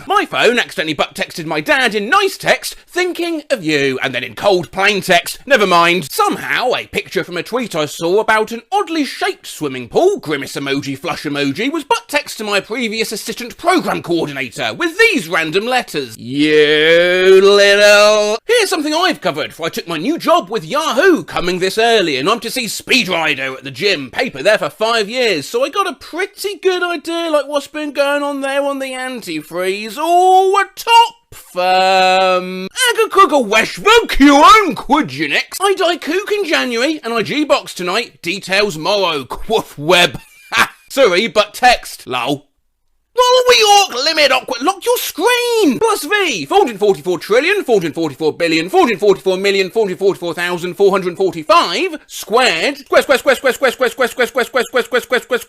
L: My phone accidentally butt texted my dad in nice text, thinking of you, and then in cold plain text, never mind. Somehow, a picture from a tweet I saw about an oddly shaped swimming pool, grimace emoji, flush emoji, was butt text to my previous assistant program coordinator with these random letters. You little... Here's something I've covered, for I took my new job with Yahoo coming this early, and I'm to see Speed Rider at the gym, paper there for 5 years, so I got a pretty good idea like what's been going on there on the antifreeze. Oh, a top firm. Agakuga Weshvok, you own Quidunix. I die kook in January, and I G-box tonight. Details morrow. Quoof web. Ha! Sorry, but text. Lol. York limit awkward. Lock your screen. Plus V. 444 trillion, 444 billion, 444 million, 444,445 squared.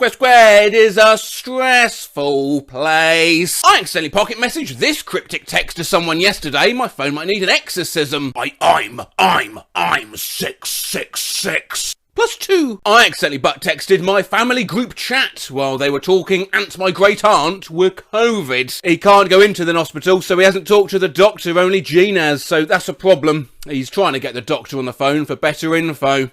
L: Squared is a stressful place. I accidentally pocket messaged this cryptic text to someone yesterday. My phone might need an exorcism. I'm 666. Plus 2. I accidentally butt texted my family group chat while they were talking and my great aunt were COVID. He can't go into the hospital, so he hasn't talked to the doctor, only Jean has, so that's a problem. He's trying to get the doctor on the phone for better info.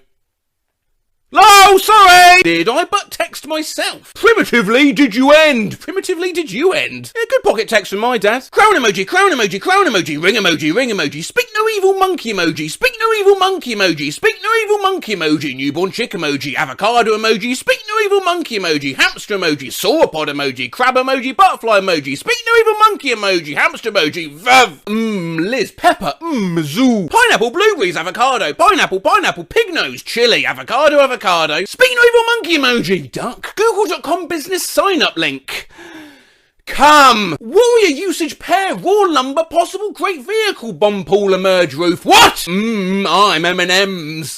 L: Oh, sorry! Did I butt text myself? Primitively did you end? Primitively did you end? Yeah, good pocket text from my dad. Crown emoji, crown emoji, crown emoji, ring emoji, ring emoji, speak no evil monkey emoji, speak no evil monkey emoji, speak no evil monkey emoji, newborn chick emoji, avocado emoji, speak no evil monkey emoji, hamster emoji, sauropod emoji, crab emoji, butterfly emoji, speak no evil monkey emoji, hamster emoji, vav, Liz, pepper, zoo, pineapple, blueberries, avocado, pineapple, pig nose, chili, avocado, speak no evil monkey emoji, duck, google.com business sign up link. Come! Warrior usage pair, raw lumber, possible great vehicle, bomb pool, emerge roof. What? I'm M&M's.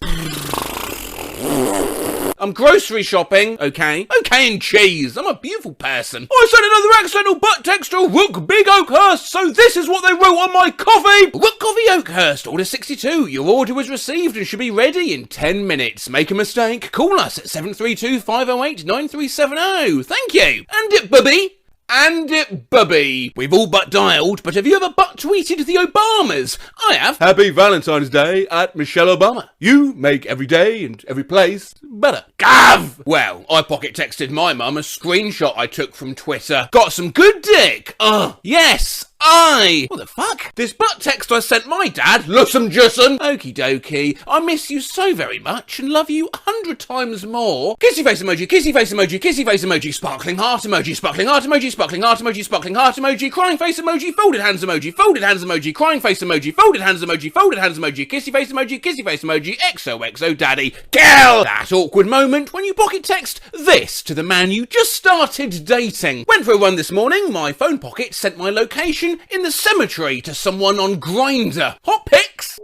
L: I'm grocery shopping. Okay and cheese. I'm a beautiful person. I sent another accidental butt text to Rook Big Oakhurst, so this is what they wrote on my coffee. Rook Coffee Oakhurst, order 62. Your order was received and should be ready in 10 minutes. Make a mistake, call us at 732-508-9370. Thank you. And it, bubby. And it, bubby. We've all but dialed, but have you ever butt tweeted the Obamas? I have. Happy Valentine's Day at Michelle Obama. You make every day and every place better. Gav! Well, I pocket texted my mum a screenshot I took from Twitter. Got some good dick. Yes. What the fuck? This butt text I sent my dad, Lussum Jussum. Okie dokie. I miss you so very much and love you 100 times more. Kissy face emoji, kissy face emoji, kissy face emoji, sparkling heart emoji, sparkling heart emoji, sparkling heart emoji, sparkling heart emoji, crying face emoji, folded hands emoji, crying face emoji, folded hands emoji, kissy face emoji, XOXO daddy. Kill! That awkward moment when you pocket text this to the man you just started dating. Went for a run this morning, my phone pocket sent my location in the cemetery to someone on Grindr. Hot pics?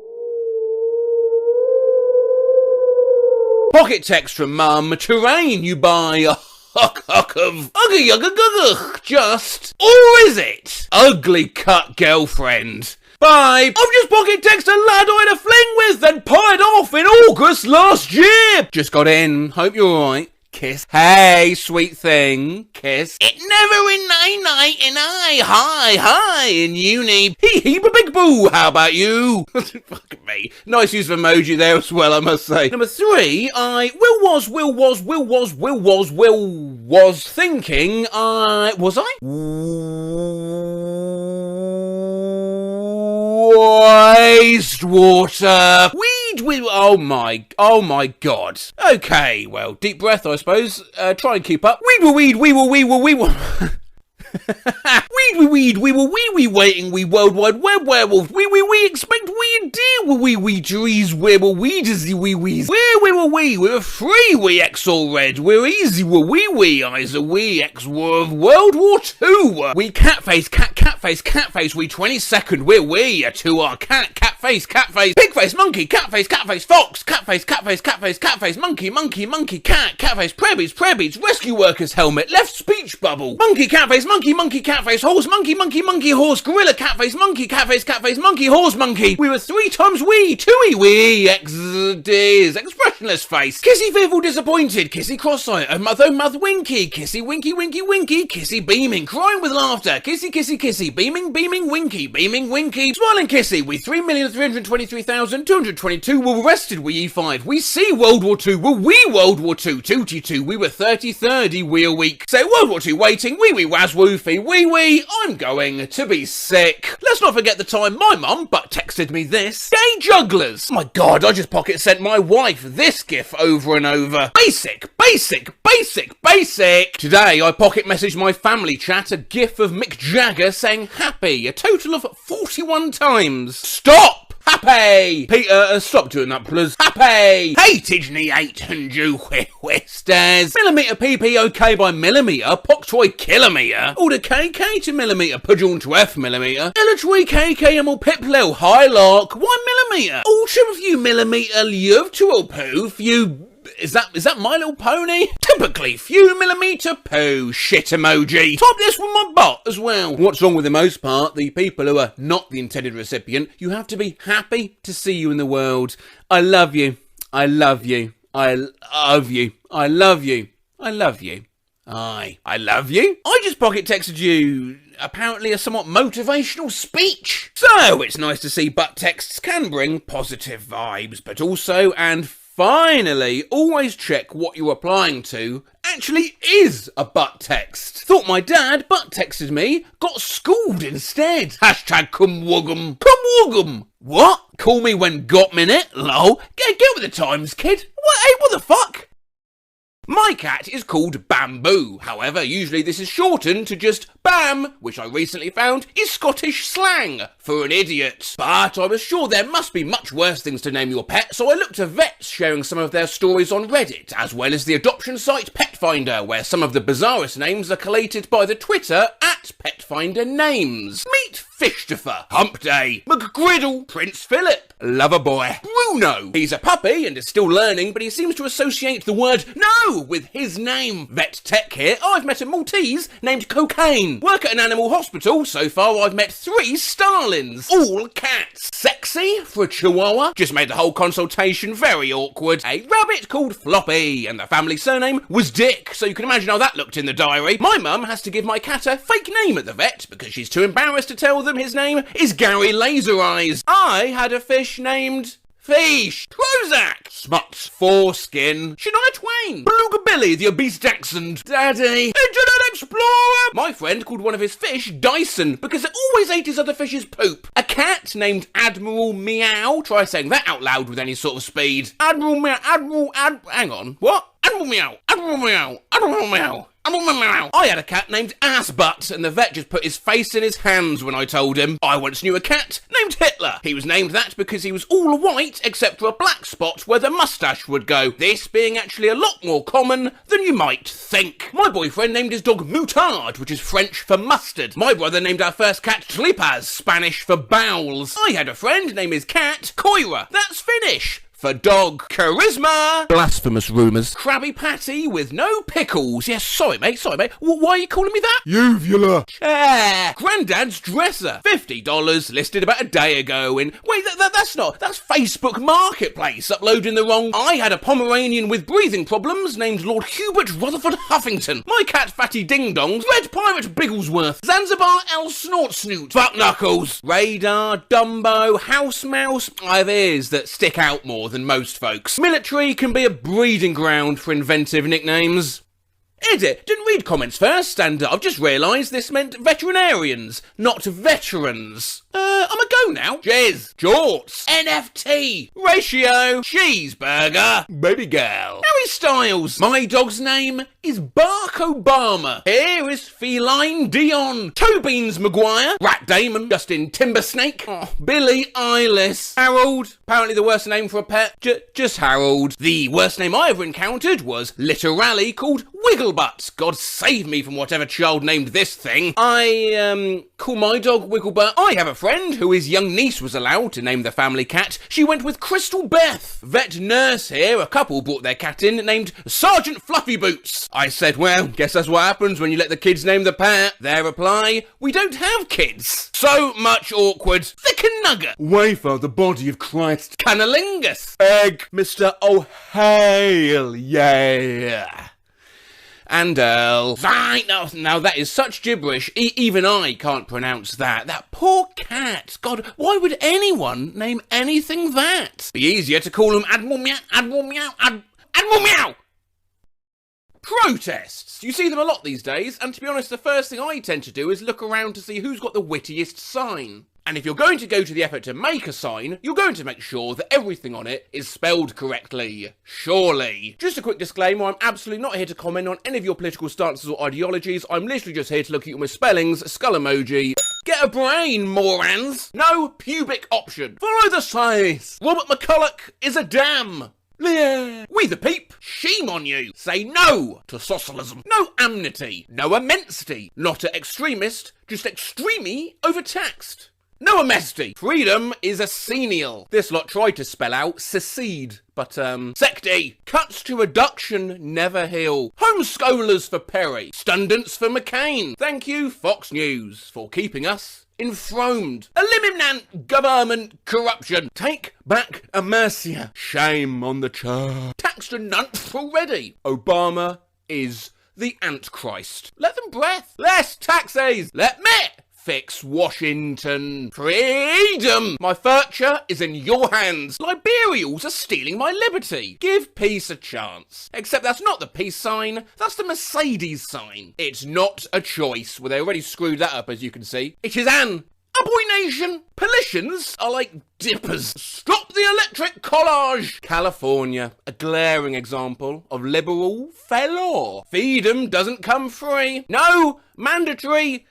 L: Pocket text from mum, terrain you buy a huck of just, or is it ugly cut girlfriend? Bye. I've just pocket texted a lad I had a fling with and pied off in August last year. Just got in, hope you're alright. Kiss. Hey, sweet thing. Kiss. It never in night and hi in uni. Hee big boo. How about you? Fuck me. Nice use of emoji there as well, I must say. Number 3, I was thinking was I? Wastewater. Oh my god. Okay, well, deep breath, I suppose. Try and keep up. We waiting, we World Wide Web werewolf. We expect we deal we trees, where we does we we're free, we X all red, we're easy, we eyes a we X war of World War II. We catface, we 22nd, we're we to our catface, pigface, monkey, catface, fox, catface, monkey, cat, catface, prebies, rescue workers helmet, left speech bubble, monkey, catface, horse, monkey, horse, gorilla, catface, monkey, horse, monkey. We were 3 times we, 2 XDs, expressionless face, kissy fearful disappointed, kissy cross-eyed, mother winky, kissy winky, kissy beaming, crying with laughter, kissy, kissy, beaming, winky, smiling kissy. We 3,323,222 were arrested, we E5. We see World War II, were we World War II, 2T2, we were 30 we a week. Say World War II waiting, wee was woofy, wee, I'm going to be sick. Let's not forget the time my mum butt texted me this. Gay jugglers. My God, I just pocket sent my wife this gif over and over. Basic. Today I pocket messaged my family chat a gif of Mick Jagger saying happy a total of 41 times. Stop! Happy! Peter, stop doing that, please. Happy! Hey, Tidney 8 and you whisters. Millimetre PP OK by millimetre, Poctoy kilometre. Order KK to millimetre, Pudgeon to F millimetre. Elitry KK and pip lil high lark, 1 millimetre. Ultra few millimetre love to a poo, few. Is that My Little Pony? Typically, few millimetre poo, shit emoji. Top this with my butt as well. What's wrong with the most part? The people who are not the intended recipient, you have to be happy to see you in the world. I love you. I love you. I love you. I love you. I love you. I love you. I just pocket texted you apparently a somewhat motivational speech. So it's nice to see butt texts can bring positive vibes, but also, and finally, always check what you're applying to actually is a butt text. Thought my dad butt texted me, got schooled instead. Hashtag cumwuggum. Cumwuggum. What? Call me when got minute? Lol. Get with the times, kid. What the fuck? My cat is called Bamboo. However, usually this is shortened to just Bam, which I recently found is Scottish slang for an idiot. But I was sure there must be much worse things to name your pet, so I looked to vets sharing some of their stories on Reddit, as well as the adoption site Pet Finder, where some of the bizarrest names are collated by the Twitter @PetFinderNames. Meet Fishtifer, Hump Day, McGriddle, Prince Philip, Loverboy, Bruno. He's a puppy and is still learning, but he seems to associate the word no with his name. Vet Tech here. I've met a Maltese named Cocaine. Work at an animal hospital. So far I've met 3 starlings, all cats. Sexy for a chihuahua. Just made the whole consultation very awkward. A rabbit called Floppy, and the family surname was Dick, so you can imagine how that looked in the diary. My mum has to give my cat a fake name at the vet because she's too embarrassed to tell them his name is Gary Laser Eyes. I had a fish named Fish, Prozac, Smuts, Foreskin, Shania Twain, Beluga Billy, the obese Dachshund, Daddy, Internet Explorer. My friend called one of his fish Dyson because it always ate his other fish's poop. A cat named Admiral Meow. Try saying that out loud with any sort of speed. Admiral Meow, hang on, what? Admiral Meow, Admiral Meow, Admiral Meow. I had a cat named Assbutt, and the vet just put his face in his hands when I told him. I once knew a cat named Hitler. He was named that because he was all white except for a black spot where the moustache would go. This being actually a lot more common than you might think. My boyfriend named his dog Moutard, which is French for mustard. My brother named our first cat Tlipas, Spanish for bowels. I had a friend name his cat Koira. That's Finnish for dog. Charisma. Blasphemous rumours. Krabby Patty with no pickles. Yes, sorry mate. Why are you calling me that? Uvula. Chair. Grandad's dresser. $50 listed about a day ago in... Wait, that's Facebook Marketplace uploading the wrong... I had a Pomeranian with breathing problems named Lord Hubert Rutherford Huffington. My cat Fatty Ding Dongs. Red Pirate Bigglesworth. Zanzibar L Snort Snoot. Buck Knuckles. Radar. Dumbo. House Mouse. I have ears that stick out more than most folks. Military can be a breeding ground for inventive nicknames. Edit, didn't read comments first, and I've just realised this meant veterinarians, not veterans. I'm a go now. Jizz, jorts, NFT, ratio, cheeseburger, baby girl, Harry Styles. My dog's name is Bark Obama. Here is Feline Dion, Tobeans Maguire, Rat Damon, Justin Timbersnake, Billy Eilish, Harold. Apparently the worst name for a pet, just Harold. The worst name I ever encountered was literally called Wigglebutt. God save me from whatever child named this thing. I call my dog Wigglebutt. I have a friend who his young niece was allowed to name the family cat. She went with Crystal Beth. Vet nurse here, a couple brought their cat in named Sergeant Fluffy Boots. I said, well, guess that's what happens when you let the kids name the pet. Their reply, we don't have kids. So much awkward. Thick and nugget. Wafer, the body of Christ. Cunnilingus. Egg, Mr. O'Hale, yeah. and Earl. Now that is such gibberish, even I can't pronounce that. That poor cat. God, why would anyone name anything that? Be easier to call him Admiral Meow, Admiral Meow, Admiral Meow! Protests! You see them a lot these days, and to be honest, the first thing I tend to do is look around to see who's got the wittiest sign. And if you're going to go to the effort to make a sign, you're going to make sure that everything on it is spelled correctly. Surely. Just a quick disclaimer, I'm absolutely not here to comment on any of your political stances or ideologies. I'm literally just here to look at your misspellings, skull emoji. Get a brain, morons! No pubic option. Follow the size. Robert McCulloch is a dam. Yeah. We the peep, shame on you. Say no to socialism. No amnesty. No immensity. Not a extremist, just extremely overtaxed. No amnesty. Freedom is a senial. This lot tried to spell out secede, but secty. Cuts to reduction never heal. Homeschoolers for Perry. Stundance for McCain. Thank you, Fox News, for keeping us enthroned. Eliminate government corruption. Take back America. Shame on the church. Taxed a nunch already. Obama is the Antichrist. Let them breath. Less taxes. Let me fix Washington. Freedom! My future is in your hands. Liberials are stealing my liberty. Give peace a chance. Except that's not the peace sign, that's the Mercedes sign. It's not a choice. Well, they already screwed that up, as you can see. It is an abomination. Politicians are like dippers. Stop the electric collage. California, a glaring example of liberal failure. Freedom doesn't come free. No, mandatory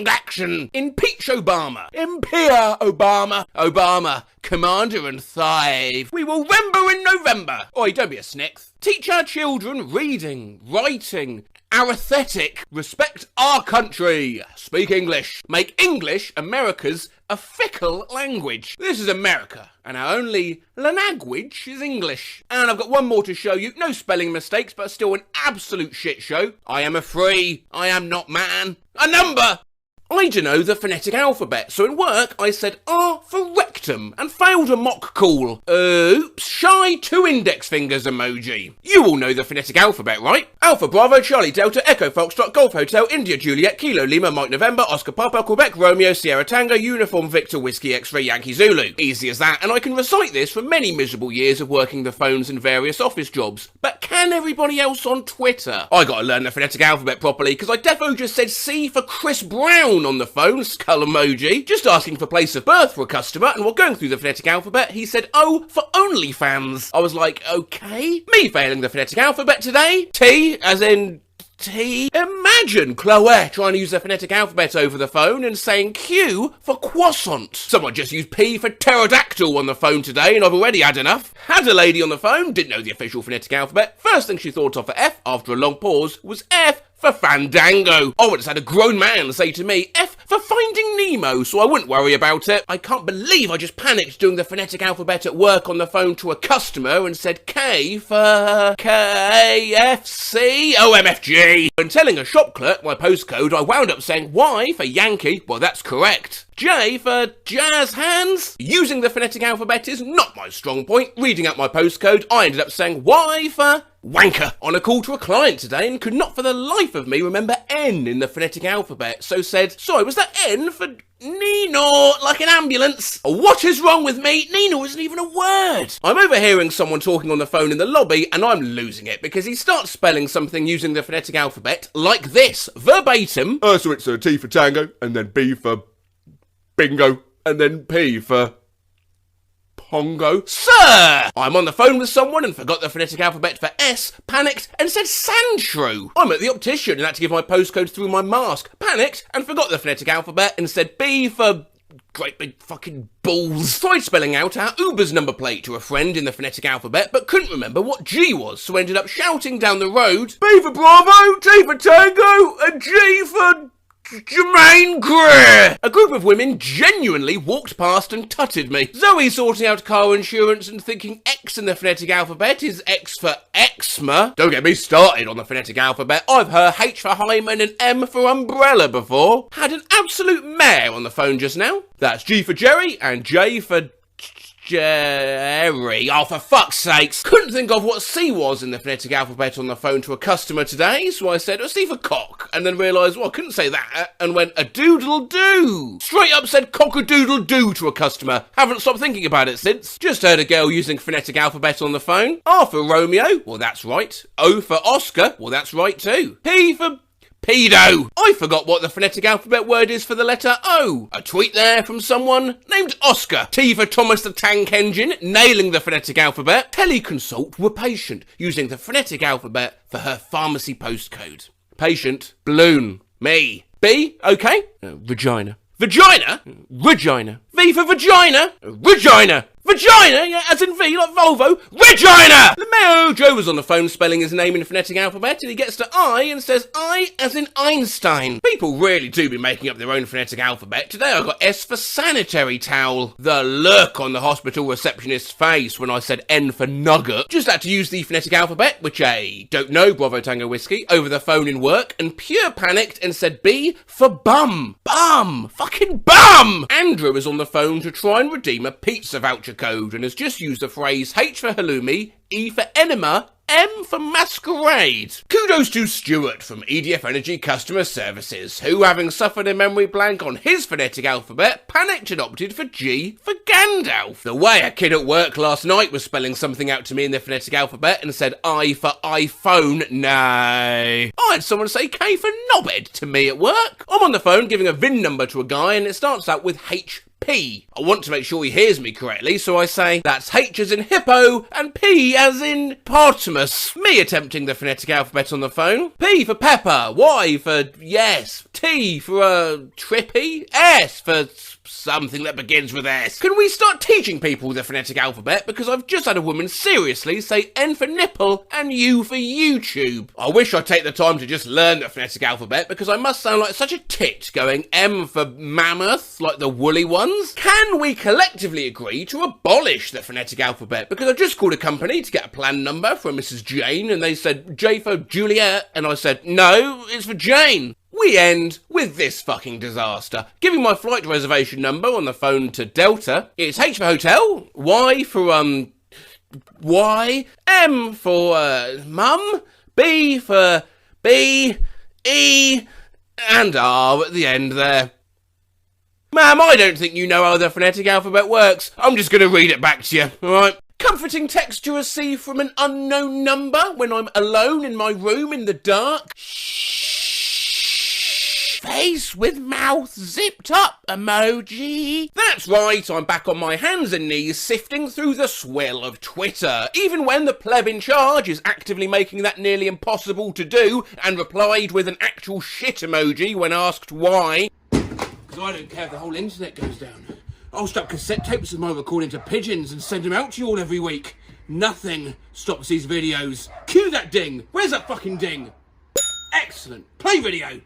L: action. Impeach Obama. Impeach Obama. Obama, commander and thief. We will remember in November. Oi, don't be a snix. Teach our children reading, writing, arithmetic. Respect our country. Speak English. Make English America's a fickle language. This is America, and our only language is English. And I've got one more to show you. No spelling mistakes, but still an absolute shit show. I am a free. I am not man. A number. I don't know the phonetic alphabet, so in work I said R for rectum and failed a mock call. Oops, shy 2 index fingers emoji. You all know the phonetic alphabet, right? Alpha Bravo Charlie Delta Echo Foxtrot Golf Hotel India Juliet Kilo Lima Mike November Oscar Papa Quebec Romeo Sierra Tango Uniform Victor Whiskey X-Ray Yankee Zulu. Easy as that, and I can recite this from many miserable years of working the phones in various office jobs. But can everybody else on Twitter? I gotta learn the phonetic alphabet properly, because I defo just said C for Chris Brown on the phone, skull emoji, just asking for place of birth for a customer, and while going through the phonetic alphabet, he said O for OnlyFans. I was like, okay. Me failing the phonetic alphabet today. T, as in T. Imagine Chloe trying to use the phonetic alphabet over the phone and saying Q for croissant. Someone just used P for pterodactyl on the phone today, and I've already had enough. Had a lady on the phone, didn't know the official phonetic alphabet. First thing she thought of for F, after a long pause, was F for Fandango. I once had a grown man say to me, F for Finding Nemo, so I wouldn't worry about it. I can't believe I just panicked doing the phonetic alphabet at work on the phone to a customer and said K for KFC, OMFG. When telling a shop clerk my postcode, I wound up saying Y for Yankee. Well, that's correct. J for jazz hands. Using the phonetic alphabet is not my strong point. Reading out my postcode, I ended up saying Y for wanker on a call to a client today and could not for the life of me remember N in the phonetic alphabet, so said, sorry, was that N for Nino, like an ambulance? What is wrong with me? Nino isn't even a word. I'm overhearing someone talking on the phone in the lobby and I'm losing it because he starts spelling something using the phonetic alphabet like this, verbatim. So it's a T for tango, and then B for bingo, and then P for Pongo. Sir! I'm on the phone with someone and forgot the phonetic alphabet for S, panicked, and said Sandshrew. I'm at the optician and had to give my postcode through my mask, panicked, and forgot the phonetic alphabet and said B for great big fucking balls. Tried spelling out our Uber's number plate to a friend in the phonetic alphabet, but couldn't remember what G was, so ended up shouting down the road, B for Bravo, T for Tango, and G for Jermaine Greer! A group of women genuinely walked past and tutted me. Zoe sorting out car insurance and thinking X in the phonetic alphabet is X for eczema. Don't get me started on the phonetic alphabet. I've heard H for hymen and M for umbrella before. Had an absolute mare on the phone just now. That's G for Jerry and J for Jerry. Oh, for fuck's sakes. Couldn't think of what C was in the phonetic alphabet on the phone to a customer today, so I said, C for cock, and then realised, well, I couldn't say that, and went, a doodle-doo. Straight up said cock-a-doodle-doo to a customer. Haven't stopped thinking about it since. Just heard a girl using phonetic alphabet on the phone. R for Romeo. Well, that's right. O for Oscar. Well, that's right too. P for pedo. I forgot what the phonetic alphabet word is for the letter O. A tweet there from someone named Oscar. T for Thomas the Tank Engine, nailing the phonetic alphabet. Teleconsult with patient, using the phonetic alphabet for her pharmacy postcode. Patient, balloon. Me. B, okay. Vagina. Vagina? Regina. V for vagina? Regina. Vagina? Yeah, as in V, like Volvo. Regina! LeMayo Joe was on the phone spelling his name in the phonetic alphabet, and he gets to I and says I as in Einstein. People really do be making up their own phonetic alphabet. Today I got S for sanitary towel. The look on the hospital receptionist's face when I said N for nugget. Just had to use the phonetic alphabet, which I don't know, Bravo Tango Whiskey, over the phone in work, and pure panicked and said B for bum. Bum! Fucking bum! Andrew is on the phone to try and redeem a pizza voucher code and has just used the phrase H for halloumi, E for enema, M for masquerade. Kudos to Stuart from EDF Energy Customer Services, who, having suffered a memory blank on his phonetic alphabet, panicked and opted for G for Gandalf. The way a kid at work last night was spelling something out to me in the phonetic alphabet and said I for iPhone, no. I had someone say K for knobhead to me at work. I'm on the phone giving a VIN number to a guy and it starts out with HP. I want to make sure he hears me correctly, so I say, that's H as in hippo, and P as in Partamus. Me attempting the phonetic alphabet on the phone. P for pepper, Y for yes, T for trippy, S for something that begins with S. Can we start teaching people the phonetic alphabet? Because I've just had a woman seriously say N for nipple and U for YouTube. I wish I'd take the time to just learn the phonetic alphabet because I must sound like such a tit going M for mammoth, like the woolly ones. Can we collectively agree to abolish the phonetic alphabet? Because I just called a company to get a plan number for Mrs. Jane and they said J for Juliet and I said no, it's for Jane. We end with this fucking disaster. Giving my flight reservation number on the phone to Delta. It's H for hotel, Y for, Y, M for, mum, B for B, E, and R at the end there. Ma'am, I don't think you know how the phonetic alphabet works. I'm just going to read it back to you, alright? Comforting text to receive from an unknown number when I'm alone in my room in the dark. Face with mouth zipped up emoji. That's right, I'm back on my hands and knees sifting through the swill of Twitter, even when the pleb in charge is actively making that nearly impossible to do and replied with an actual shit emoji when asked why. Because I don't care if the whole internet goes down. I'll stuff cassette tapes of my recording to pigeons and send them out to you all every week. Nothing stops these videos. Cue that ding. Where's that fucking ding? Excellent. Play video.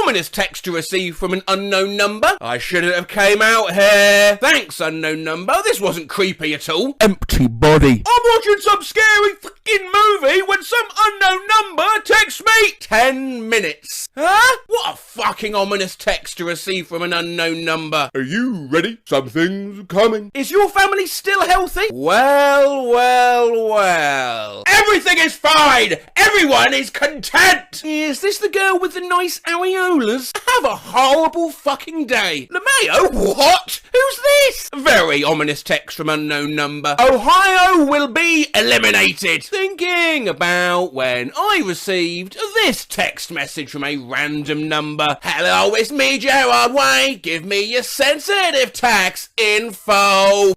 L: Ominous text to receive from an unknown number. I shouldn't have came out here. Thanks, unknown number. This wasn't creepy at all. Empty body. I'm watching some scary fucking movie when some unknown number texts me. 10 minutes. Huh? What a fucking ominous text to receive from an unknown number. Are you ready? Something's coming. Is your family still healthy? Well, well, well. Everything is fine. Everyone is content. Is this the girl with the nice areolas? Have a horrible fucking day. LeMayo, what? Who's this? Very ominous text from unknown number. Ohio will be eliminated. Thinking about when I received this text message from a random number. Hello, it's me, Gerard Way. Give me your sensitive tax info.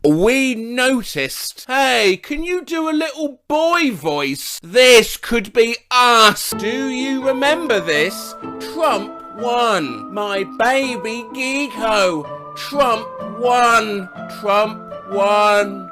L: We noticed. Hey, can you do a little boy voice? This could be us. Do you remember this? Trump won. My baby geeko. Trump won. Trump won.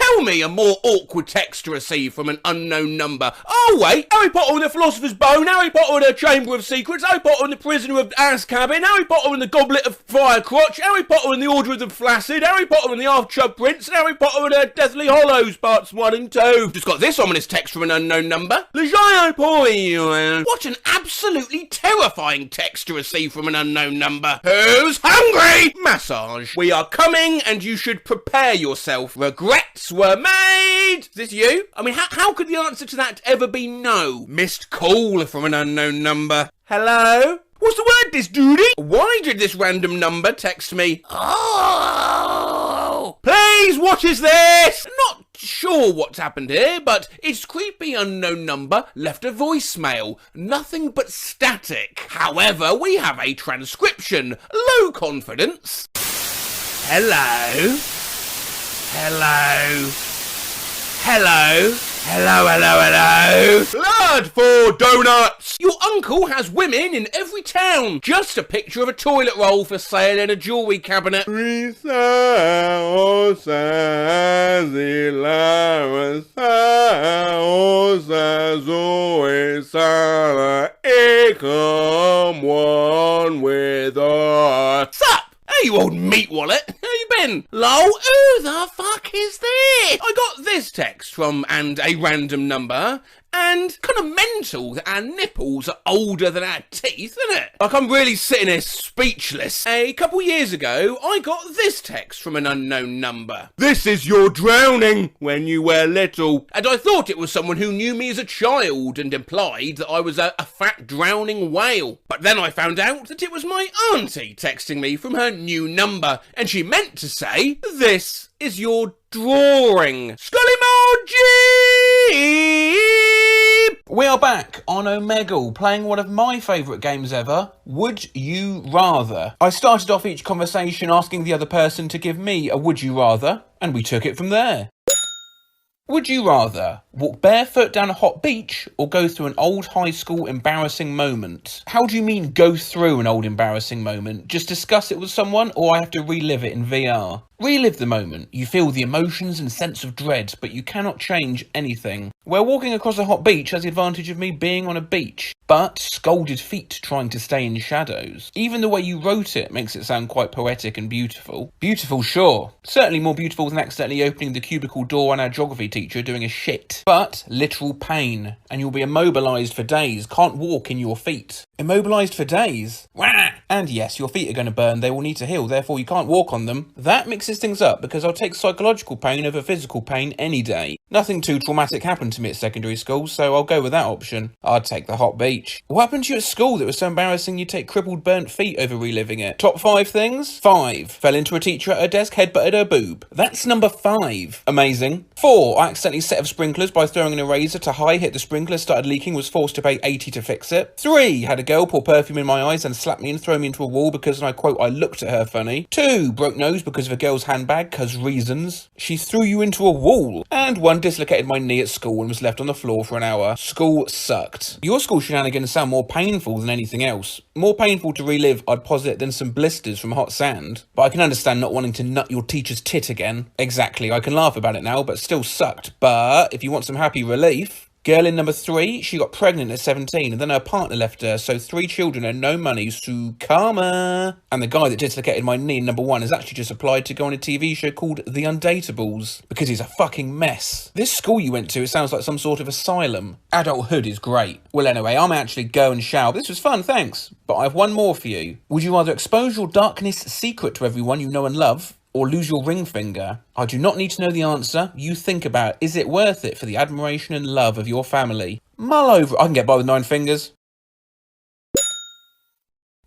L: Tell me a more awkward text to receive from an unknown number. Oh wait, Harry Potter and the Philosopher's Bone, Harry Potter and the Chamber of Secrets, Harry Potter and the Prisoner of Azkaban, Harry Potter and the Goblet of Fire Crotch, Harry Potter and the Order of the Flaccid, Harry Potter and the Half-Chub Prince, and Harry Potter and the Deathly Hollows Parts 1 and 2. Just got this ominous text from an unknown number. Le Giant Boy. What an absolutely terrifying text to receive from an unknown number. Who's hungry? Massage. We are coming and you should prepare yourself. Regrets were made. Is this you? I mean, how could the answer to that ever be no? Missed call from an unknown number. Hello? What's the word, this duty? Why did this random number text me? Oh! Please, what is this? Not sure what's happened here, but its creepy unknown number left a voicemail. Nothing but static. However, we have a transcription. Low confidence. Hello? Hello? Hello? Hello, hello, hello. Blood for donuts. Your uncle has women in every town. Just a picture of a toilet roll for sale in a jewellery cabinet. One with us. Sup? Hey, you old meat wallet. How you been? Lol, who the fuck is this? I got this text from and a random number, and kind of mental that our nipples are older than our teeth, isn't it? Like, I'm really sitting here speechless. A couple years ago, I got this text from an unknown number. This is your drowning when you were little. And I thought it was someone who knew me as a child and implied that I was a fat drowning whale. But then I found out that it was my auntie texting me from her new number, and she meant to say, this is your drawing. Scully-Moji! We are back on Omegle, playing one of my favourite games ever, Would You Rather. I started off each conversation asking the other person to give me a would you rather, and we took it from there. Would you rather walk barefoot down a hot beach or go through an old high school embarrassing moment? How do you mean go through an old embarrassing moment? Just discuss it with someone, or I have to relive it in VR? Relive the moment. You feel the emotions and sense of dread, but you cannot change anything. Where walking across a hot beach has the advantage of me being on a beach, but scalded feet trying to stay in shadows. Even the way you wrote it makes it sound quite poetic and beautiful. Beautiful, sure. Certainly more beautiful than accidentally opening the cubicle door on our geography teacher doing a shit. But literal pain, and you'll be immobilised for days, can't walk in your feet. Immobilised for days? Wah! And yes, your feet are going to burn, they will need to heal, therefore you can't walk on them. That mixes things up, because I'll take psychological pain over physical pain any day. Nothing too traumatic happened to me at secondary school, so I'll go with that option. I'd take the hot beach. What happened to you at school that was so embarrassing you take crippled burnt feet over reliving it? Top 5 things? 5. Fell into a teacher at her desk, headbutted her boob. That's number 5. Amazing. 4. I accidentally set off sprinklers by throwing an eraser to high, hit the sprinkler, started leaking, was forced to pay 80 to fix it. 3. Had a girl pour perfume in my eyes and slap me and throw me into a wall because, and I quote, I looked at her funny. 2. Broke nose because of a girl's handbag, cause reasons. She threw you into a wall. And 1. Dislocated my knee at school and was left on the floor for an hour. School sucked. Your school shenanigans sound more painful than anything else. More painful to relive, I'd posit, than some blisters from hot sand. But I can understand not wanting to nut your teacher's tit again. Exactly, I can laugh about it now, but still sucked. But if you want some happy relief... Girl in number 3, she got pregnant at 17 and then her partner left her, so 3 children and no money, so karma. And the guy that dislocated my knee in number 1 has actually just applied to go on a TV show called The Undateables, because he's a fucking mess. This school you went to, it sounds like some sort of asylum. Adulthood is great. Well anyway, I'm actually go and shower. This was fun, thanks. But I have one more for you. Would you rather expose your darkness secret to everyone you know and love, or lose your ring finger? I do not need to know the answer. You think about, is it worth it for the admiration and love of your family? Mull over. I can get by with 9 fingers.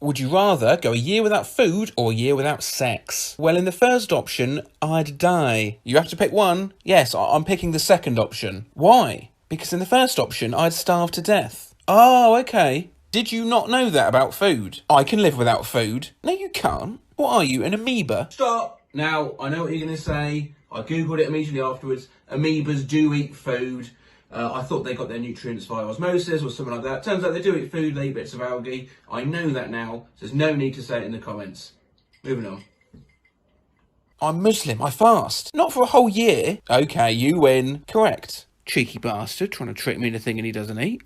L: Would you rather go a year without food or a year without sex? Well, in the first option, I'd die. You have to pick one. Yes, I'm picking the second option. Why? Because in the first option, I'd starve to death. Oh, okay. Did you not know that about food? I can live without food. No, you can't. What are you, an amoeba? Stop. Now, I know what you're going to say. I googled it immediately afterwards. Amoebas do eat food. I thought they got their nutrients via osmosis or something like that. Turns out they do eat food, they eat bits of algae. I know that now, so there's no need to say it in the comments. Moving on. I'm Muslim, I fast. Not for a whole year. Okay, you win. Correct. Cheeky bastard, trying to trick me into thinking he doesn't eat.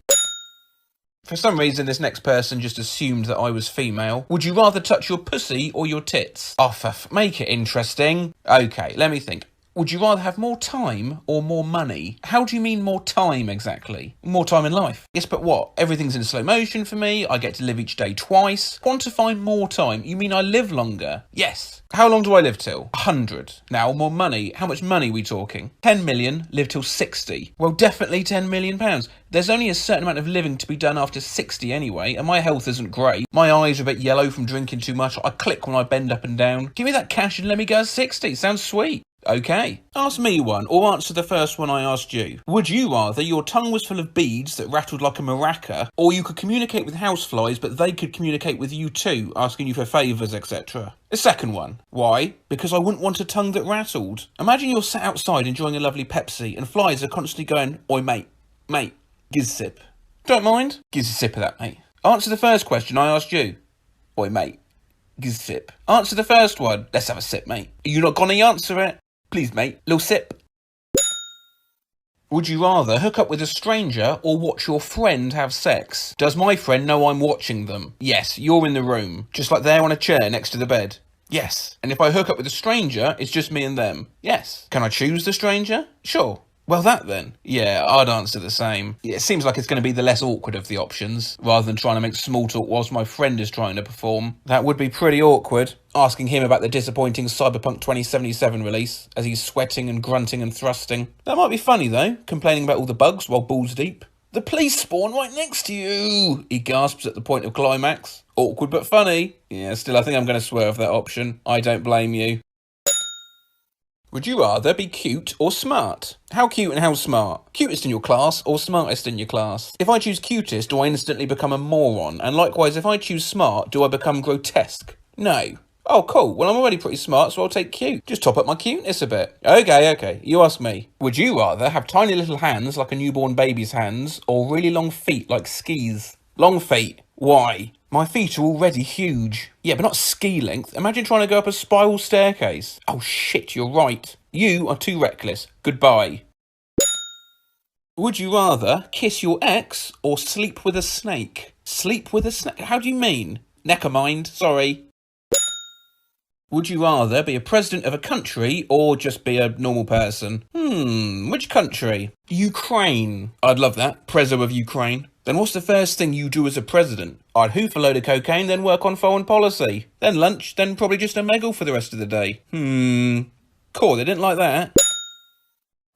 L: For some reason, this next person just assumed that I was female. Would you rather touch your pussy or your tits? Oh, make it interesting. Okay, let me think. Would you rather have more time or more money? How do you mean more time exactly? More time in life. Yes, but what? Everything's in slow motion for me. I get to live each day twice. Quantify more time. You mean I live longer? Yes. How long do I live till? 100. Now, more money. How much money are we talking? 10 million, live till 60. Well, definitely 10 million pounds. There's only a certain amount of living to be done after 60 anyway, and my health isn't great. My eyes are a bit yellow from drinking too much. I click when I bend up and down. Give me that cash and let me go at 60. Sounds sweet. Okay. Ask me one, or answer the first one I asked you. Would you rather your tongue was full of beads that rattled like a maraca, or you could communicate with houseflies but they could communicate with you too, asking you for favours, etc.? The second one. Why? Because I wouldn't want a tongue that rattled. Imagine you're sat outside enjoying a lovely Pepsi and flies are constantly going, "Oi mate, giz a sip." Don't mind? Giz a sip of that, mate. Answer the first question I asked you. Oi mate, giz a sip. Answer the first one. Let's have a sip, mate. Are you not gonna answer it? Please, mate. Little sip. Would you rather hook up with a stranger or watch your friend have sex? Does my friend know I'm watching them? Yes, you're in the room. Just like there on a chair next to the bed. Yes. And if I hook up with a stranger, it's just me and them? Yes. Can I choose the stranger? Sure. Well, that then. Yeah, I'd answer the same. Yeah, it seems like it's going to be the less awkward of the options, rather than trying to make small talk whilst my friend is trying to perform. That would be pretty awkward, asking him about the disappointing Cyberpunk 2077 release, as he's sweating and grunting and thrusting. That might be funny, though, complaining about all the bugs while balls deep. The police spawn right next to you, he gasps at the point of climax. Awkward but funny. Yeah, still, I think I'm going to swerve that option. I don't blame you. Would you rather be cute or smart? How cute and how smart? Cutest in your class or smartest in your class? If I choose cutest, do I instantly become a moron? And likewise, if I choose smart, do I become grotesque? No. Oh, cool. Well, I'm already pretty smart, so I'll take cute. Just top up my cuteness a bit. Okay. You ask me. Would you rather have tiny little hands like a newborn baby's hands or really long feet like skis? Long feet. Why? My feet are already huge. Yeah, but not ski length. Imagine trying to go up a spiral staircase. Oh shit, you're right. You are too reckless. Goodbye. Would you rather kiss your ex or sleep with a snake? Sleep with a snake? How do you mean? Necker mind, sorry. Would you rather be a president of a country or just be a normal person? Which country? Ukraine. I'd love that. Prezo of Ukraine. Then what's the first thing you do as a president? I'd hoof a load of cocaine, then work on foreign policy. Then lunch, then probably just a meggle for the rest of the day. Cool, they didn't like that.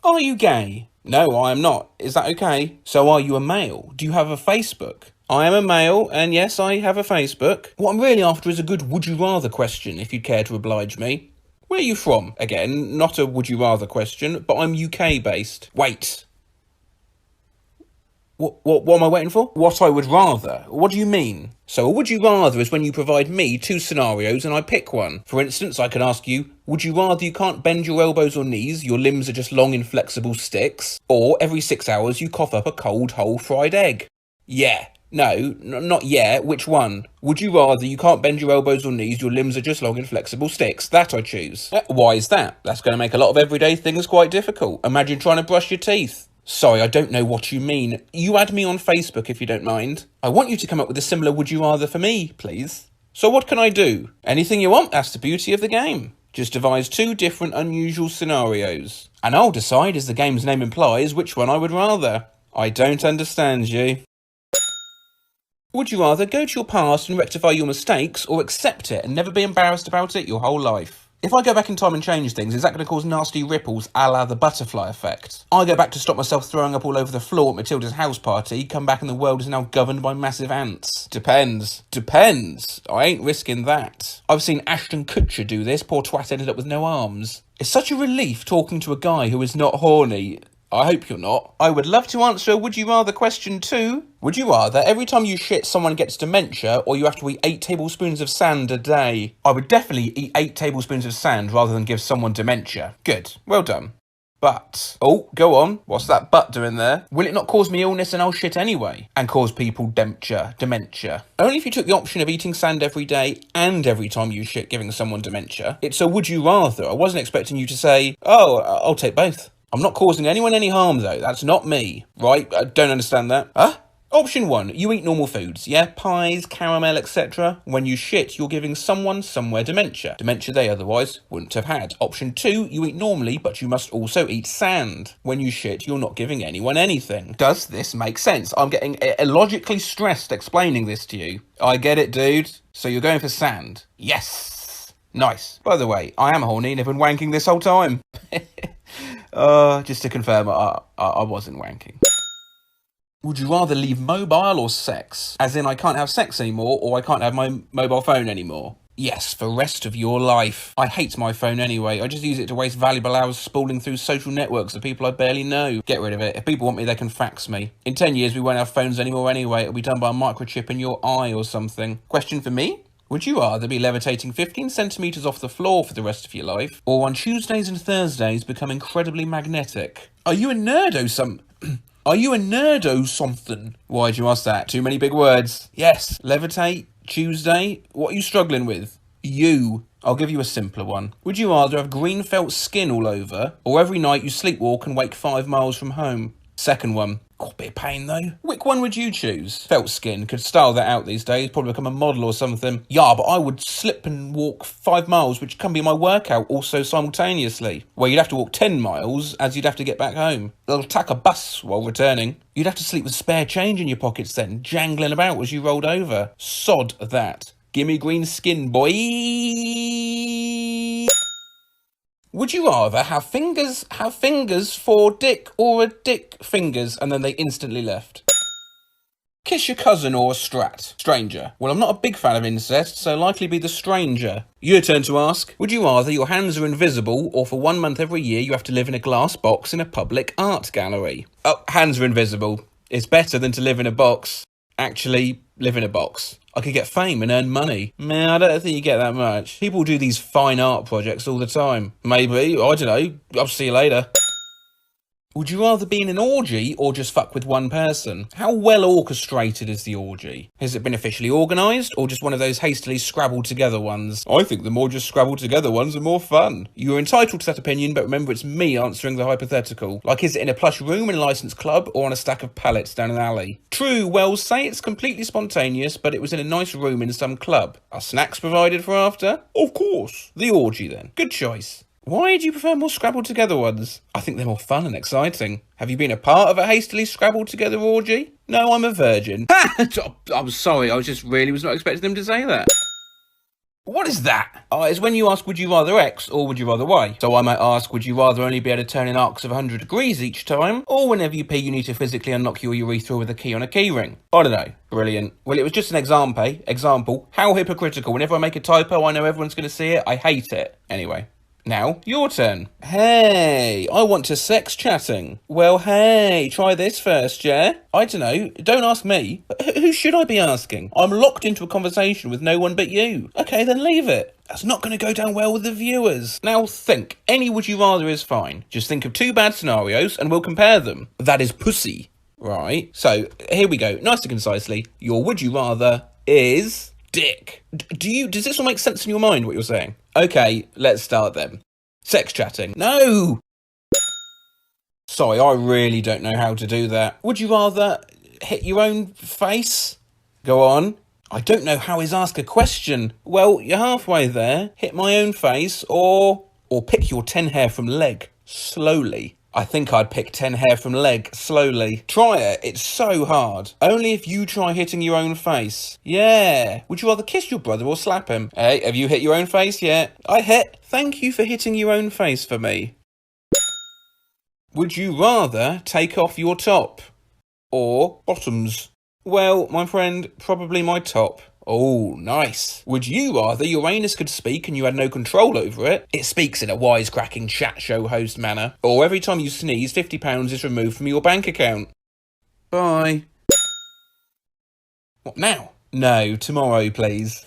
L: Are you gay? No, I am not. Is that okay? So are you a male? Do you have a Facebook? I am a male, and yes, I have a Facebook. What I'm really after is a good would you rather question, if you'd care to oblige me. Where are you from? Again, not a would you rather question, but I'm UK based. Wait. What am I waiting for? What I would rather. What do you mean? So a would you rather is when you provide me two scenarios and I pick one. For instance, I could ask you, would you rather you can't bend your elbows or knees, your limbs are just long inflexible sticks, or every 6 hours you cough up a cold whole fried egg? Yeah. No, not yeah, which one? Would you rather you can't bend your elbows or knees, your limbs are just long inflexible sticks? That I choose. Why is that? That's going to make a lot of everyday things quite difficult. Imagine trying to brush your teeth. Sorry, I don't know what you mean. You add me on Facebook if you don't mind. I want you to come up with a similar would you rather for me, please. So what can I do? Anything you want, that's the beauty of the game. Just devise two different unusual scenarios. And I'll decide, as the game's name implies, which one I would rather. I don't understand you. Would you rather go to your past and rectify your mistakes, or accept it and never be embarrassed about it your whole life? If I go back in time and change things, is that going to cause nasty ripples a la the butterfly effect? I go back to stop myself throwing up all over the floor at Matilda's house party, come back and the world is now governed by massive ants. Depends. I ain't risking that. I've seen Ashton Kutcher do this, poor twat ended up with no arms. It's such a relief talking to a guy who is not horny. I hope you're not. I would love to answer a would you rather question too. Would you rather every time you shit someone gets dementia or you have to eat 8 tablespoons of sand a day? I would definitely eat 8 tablespoons of sand rather than give someone dementia. Good. Well done. But, oh, go on. What's that but doing there? Will it not cause me illness and I'll shit anyway? And cause people dementia? Only if you took the option of eating sand every day and every time you shit giving someone dementia. It's a would you rather. I wasn't expecting you to say, oh, I'll take both. I'm not causing anyone any harm though. That's not me. Right? I don't understand that. Huh? Option 1, you eat normal foods, yeah? Pies, caramel, etc. When you shit, you're giving someone somewhere dementia. Dementia they otherwise wouldn't have had. Option 2, you eat normally, but you must also eat sand. When you shit, you're not giving anyone anything. Does this make sense? I'm getting illogically stressed explaining this to you. I get it, dude. So you're going for sand. Yes! Nice. By the way, I am horny and have been wanking this whole time. Just to confirm, I wasn't wanking. Would you rather leave mobile or sex? As in, I can't have sex anymore, or I can't have my mobile phone anymore? Yes, for the rest of your life. I hate my phone anyway. I just use it to waste valuable hours spooling through social networks of people I barely know. Get rid of it. If people want me, they can fax me. In 10 years, we won't have phones anymore anyway. It'll be done by a microchip in your eye or something. Question for me? Would you rather be levitating 15 centimetres off the floor for the rest of your life, or on Tuesdays and Thursdays become incredibly magnetic? Are you a nerdo something? Why'd you ask that? Too many big words. Yes, levitate, Tuesday. What are you struggling with? You. I'll give you a simpler one. Would you rather have green felt skin all over, or every night you sleepwalk and wake 5 miles from home? Second one. Oh, bit of pain though. Which one would you choose? Felt skin. Could style that out these days. Probably become a model or something. Yeah, but I would slip and walk 5 miles, which can be my workout also simultaneously. Well, you'd have to walk 10 miles, as you'd have to get back home. They'll attack a bus while returning. You'd have to sleep with spare change in your pockets then, jangling about as you rolled over. Sod that. Gimme green skin, boy. Would you rather have fingers for dick or a dick fingers and then they instantly left? Kiss your cousin or a stranger? Well, I'm not a big fan of incest, so likely be the stranger. Your turn to ask. Would you rather your hands are invisible or for 1 month every year you have to live in a glass box in a public art gallery? Oh, hands are invisible. It's better than to live in a box. Actually, live in a box. I could get fame and earn money. Man, I don't think you get that much. People do these fine art projects all the time. Maybe, I don't know. I'll see you later. Would you rather be in an orgy or just fuck with one person? How well orchestrated is the orgy? Has it been officially organised or just one of those hastily scrabbled together ones? I think the more just scrabbled together ones are more fun. You're entitled to that opinion, but remember it's me answering the hypothetical. Like, is it in a plush room in a licensed club or on a stack of pallets down an alley? True, well, say it's completely spontaneous, but it was in a nice room in some club. Are snacks provided for after? Of course. The orgy then. Good choice. Why do you prefer more scrabbled together ones? I think they're more fun and exciting. Have you been a part of a hastily scrabbled together orgy? No, I'm a virgin. I'm sorry, I was not expecting them to say that. What is that? It's when you ask would you rather X or would you rather Y. So I might ask would you rather only be able to turn in arcs of 100 degrees each time, or whenever you pee you need to physically unlock your urethra with a key on a key ring? I don't know. Brilliant. Well, it was just an example. How hypocritical. Whenever I make a typo I know everyone's going to see it. I hate it. Anyway. Now, your turn. Hey, I want to sex chatting. Well, hey, try this first, yeah? I don't know, don't ask me. Who should I be asking? I'm locked into a conversation with no one but you. Okay, then leave it. That's not going to go down well with the viewers. Now think, any would you rather is fine. Just think of 2 bad scenarios and we'll compare them. That is pussy. Right, so here we go, nice and concisely. Your would you rather is... dick. Does this all make sense in your mind, what you're saying? Okay, let's start then. Sex chatting. No! Sorry, I really don't know how to do that. Would you rather hit your own face? Go on. I don't know how is ask a question. Well, you're halfway there. Hit my own face or pick your 10 hair from leg. Slowly. I think I'd pick 10 hair from leg, slowly. Try it, it's so hard. Only if you try hitting your own face. Yeah. Would you rather kiss your brother or slap him? Hey, have you hit your own face yet? I hit. Thank you for hitting your own face for me. Would you rather take off your top? Or bottoms? Well, my friend, probably my top. Oh, nice. Would you rather your anus could speak and you had no control over it? It speaks in a wisecracking chat show host manner. Or every time you sneeze, £50 is removed from your bank account. Bye. What now? No, tomorrow, please.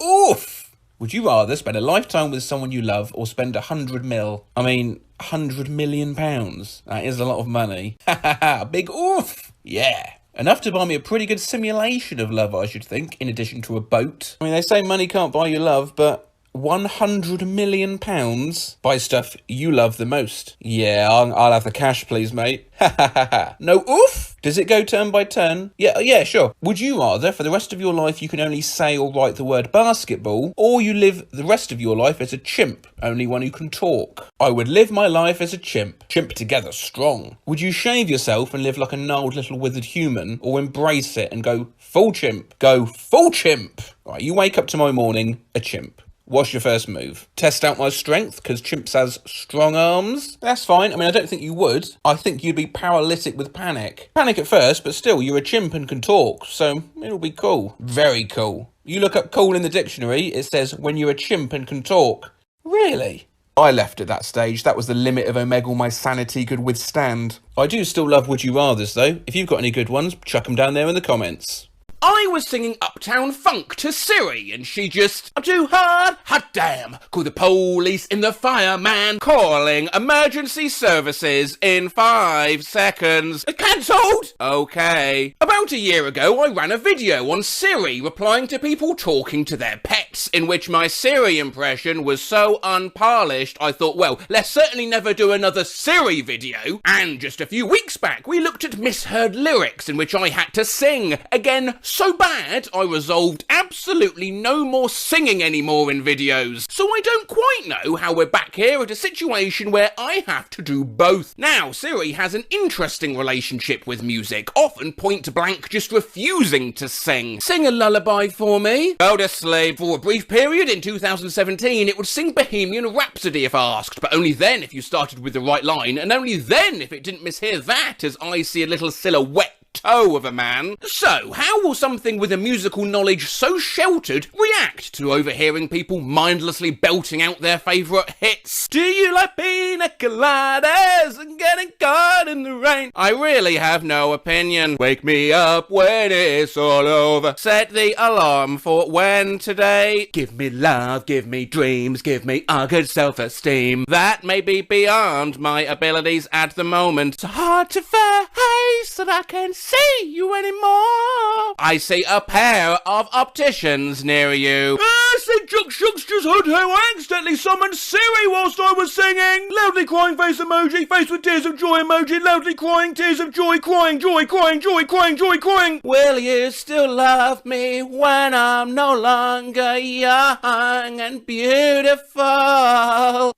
L: Oof! Would you rather spend a lifetime with someone you love or spend 100 mil? I mean, 100 million pounds. That is a lot of money. Ha ha ha, big oof. Yeah. Enough to buy me a pretty good simulation of love, I should think, in addition to a boat. I mean, they say money can't buy you love, but 100 million pounds buy stuff you love the most. Yeah, I'll have the cash, please, mate. Ha ha ha ha. No oof? Does it go turn by turn? Yeah, sure. Would you rather, for the rest of your life, you can only say or write the word basketball, or you live the rest of your life as a chimp, only one who can talk? I would live my life as a chimp. Chimp together strong. Would you shave yourself and live like a gnarled little withered human, or embrace it and go full chimp? Go full chimp! Right, you wake up tomorrow morning, a chimp. What's your first move? Test out my strength, because chimps has strong arms? That's fine. I mean, I don't think you would. I think you'd be paralytic with panic. Panic at first, but still, you're a chimp and can talk, so it'll be cool. Very cool. You look up cool in the dictionary, it says when you're a chimp and can talk. Really? I left at that stage. That was the limit of omegle my sanity could withstand. I do still love Would You Rathers, though. If you've got any good ones, chuck them down there in the comments. I was singing Uptown Funk to Siri, and she just, I'm too hot damn, call the police in the fireman, calling emergency services in 5 seconds. Cancelled! Okay. About a year ago, I ran a video on Siri replying to people talking to their pets, in which my Siri impression was so unpolished, I thought, well, let's certainly never do another Siri video. And just a few weeks back, we looked at misheard lyrics, in which I had to sing. Again, so bad, I resolved absolutely no more singing anymore in videos. So I don't quite know how we're back here at a situation where I have to do both. Now, Siri has an interesting relationship with music, often point blank just refusing to sing. Sing a lullaby for me. Go to sleep. For a brief period in 2017, it would sing Bohemian Rhapsody if asked, but only then if you started with the right line, and only then if it didn't mishear that, as I see a little silhouette toe of a man. So, how will something with a musical knowledge so sheltered react to overhearing people mindlessly belting out their favourite hits? Do you like pina coladas and getting caught in the rain? I really have no opinion. Wake me up when it's all over. Set the alarm for when today. Give me love, give me dreams, give me a good self-esteem. That may be beyond my abilities at the moment. It's hard to face that I can see you anymore. I see a pair of opticians near you. St. Shucks just heard how I accidentally summoned Siri whilst I was singing. Loudly crying face emoji, face with tears of joy emoji, loudly crying tears of joy, crying, joy, crying, joy, crying, joy, crying. Will you still love me when I'm no longer young and beautiful?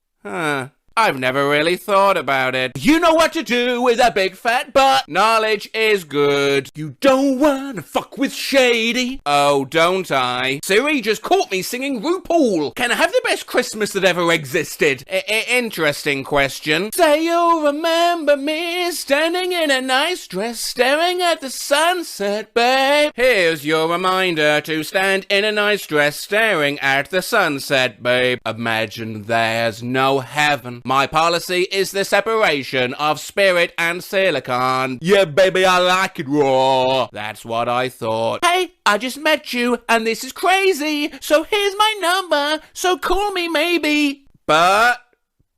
L: I've never really thought about it. You know what to do with a big fat butt. Knowledge is good. You don't wanna fuck with Shady. Oh, don't I? Siri just caught me singing RuPaul. Can I have the best Christmas that ever existed? Interesting question. Say you'll remember me standing in a nice dress, staring at the sunset, babe. Here's your reminder to stand in a nice dress, staring at the sunset, babe. Imagine there's no heaven. My policy is the separation of spirit and silicon. Yeah, baby, I like it raw. That's what I thought. Hey, I just met you, and this is crazy. So here's my number, so call me maybe. But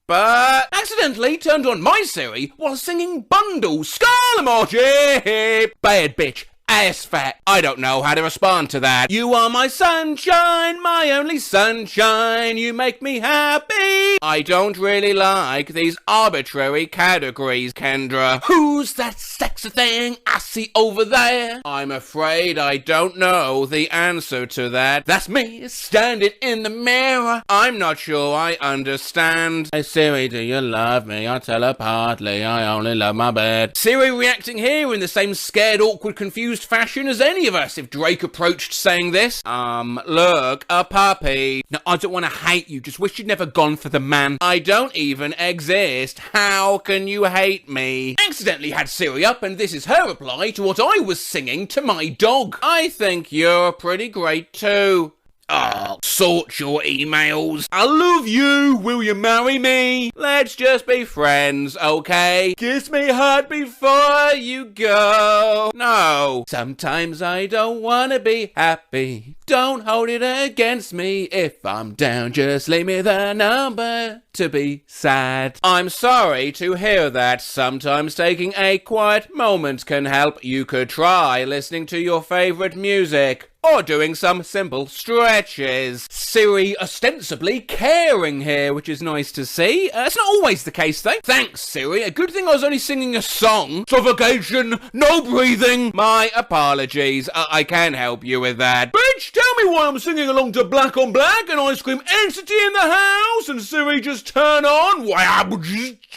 L: accidentally turned on my Siri while singing Bundle Skull emoji. Bad bitch. Ass fat. I don't know how to respond to that. You are my sunshine, my only sunshine. You make me happy. I don't really like these arbitrary categories, Kendra. Who's that sexy thing I see over there? I'm afraid I don't know the answer to that. That's me standing in the mirror. I'm not sure I understand. Hey Siri, do you love me? I tell her partly. I only love my bed. Siri reacting here in the same scared, awkward, confused fashion as any of us if Drake approached saying this. Look, a puppy. Now, I don't want to hate you, just wish you'd never gone for the man. I don't even exist. How can you hate me? Accidentally had Siri up, and this is her reply to what I was singing to my dog. I think you're pretty great too. Oh, sort your emails. I love you. Will you marry me? Let's just be friends, okay? Kiss me hard before you go. No. Sometimes I don't wanna be happy. Don't hold it against me. If I'm down, just leave me the number to be sad. I'm sorry to hear that. Sometimes taking a quiet moment can help. You could try listening to your favorite music. Or doing some simple stretches. Siri ostensibly caring here, which is nice to see. It's not always the case, though. Thanks, Siri. A good thing I was only singing a song. Suffocation, no breathing. My apologies. I can't help you with that. Bitch, tell me why I'm singing along to Black on Black and I scream entity in the house and Siri just turn on.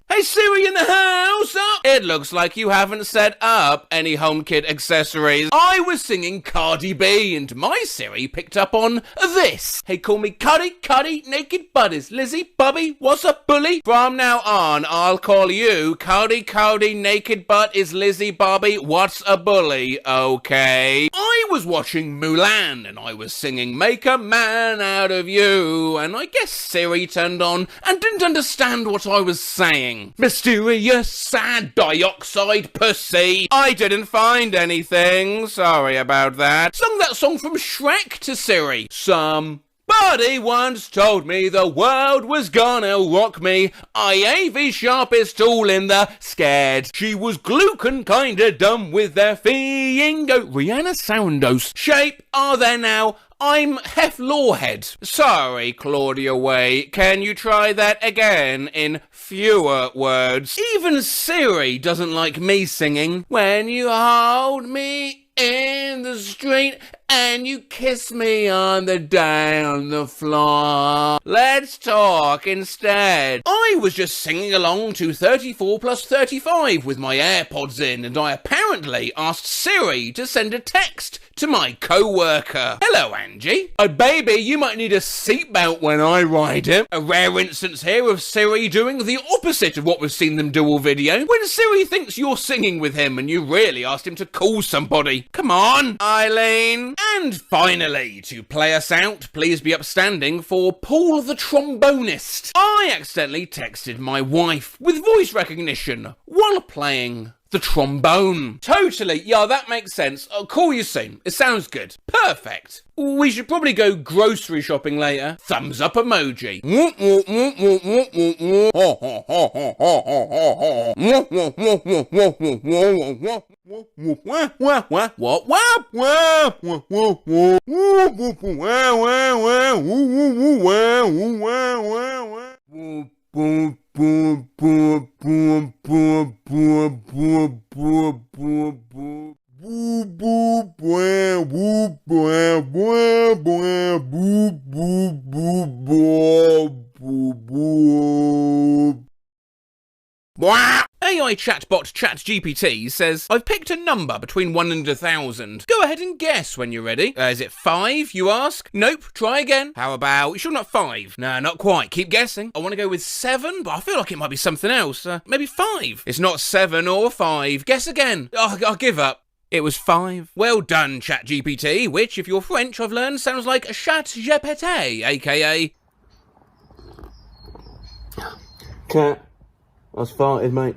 L: Hey, Siri in the house. It looks like you haven't set up any HomeKit accessories. I was singing Cardi B and my Siri picked up on this. Hey, call me Cuddy, naked buddies. Lizzie, Bubby, what's up, bully? From now on, I'll call you Cody, naked butt is Lizzie, Bobby, what's a bully, okay? I was watching Mulan and I was singing Make a Man Out of You and I guess Siri turned on and didn't understand what I was saying. Mysterious, sad, dioxide, pussy. I didn't find anything. Sorry about that. Sung that song from Shrek to Siri. Somebody once told me the world was gonna rock me. I ain't the sharpest tool in the scared. She was glucan, kinda dumb with their fiingo. Rihanna Soundos. Shape are there now? I'm Hef Lawhead. Sorry, Claudia Way. Can you try that again in fewer words? Even Siri doesn't like me singing. When you hold me in the street and you kiss me on the floor. Let's talk instead. I was just singing along to 34 plus 35 with my AirPods in and I apparently asked Siri to send a text to my co-worker. Hello, Angie. Baby, you might need a seatbelt when I ride it. A rare instance here of Siri doing the opposite of what we've seen them do all video. When Siri thinks you're singing with him and you really asked him to call somebody. Come on, Eileen. And finally, to play us out, please be upstanding for Paul the Trombonist. I accidentally texted my wife with voice recognition while playing the trombone. Totally, yeah, that makes sense. I'll call you soon. It sounds good. Perfect. We should probably go grocery shopping later. Thumbs up emoji. AI chatbot ChatGPT says, I've picked a number between 1 and 1,000. Go ahead and guess when you're ready. Is it 5, you ask? Nope, try again. How about, you sure not 5? Nah, not quite. Keep guessing. I want to go with 7, but I feel like it might be something else. Maybe 5. It's not 7 or 5. Guess again. I'll give up. It was 5. Well done, ChatGPT, which, if you're French, I've learned sounds like Chat GPT, aka...
D: Cat. I was farted, mate.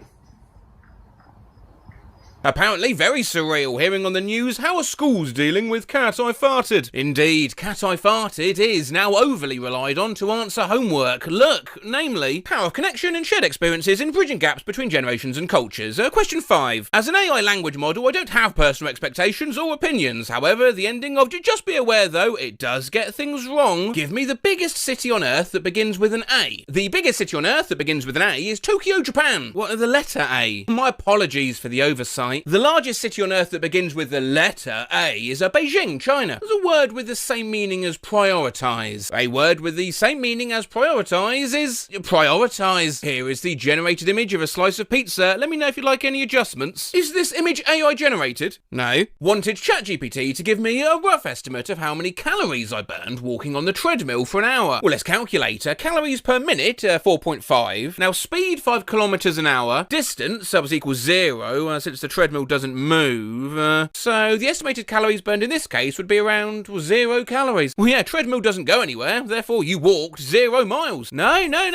L: Apparently very surreal hearing on the news how are schools dealing with Cat I Farted. Indeed, Cat I Farted is now overly relied on to answer homework. Look, namely, power of connection and shared experiences in bridging gaps between generations and cultures. Question 5. As an AI language model, I don't have personal expectations or opinions. However, the ending of just be aware though, it does get things wrong. Give me the biggest city on Earth that begins with an A. The biggest city on Earth that begins with an A is Tokyo, Japan. What are the letter A? My apologies for the oversight. The largest city on Earth that begins with the letter A is Beijing, China. There's a word with the same meaning as prioritize. A word with the same meaning as prioritize is prioritize. Here is the generated image of a slice of pizza. Let me know if you'd like any adjustments. Is this image AI generated? No. Wanted ChatGPT to give me a rough estimate of how many calories I burned walking on the treadmill for an hour. Well, let's calculate. Calories per minute, 4.5. Now, speed, 5 kilometers an hour. Distance, was equals 0, since the treadmill doesn't move. So the estimated calories burned in this case would be around 0 calories. Well, yeah, treadmill doesn't go anywhere, therefore you walked 0 miles. No,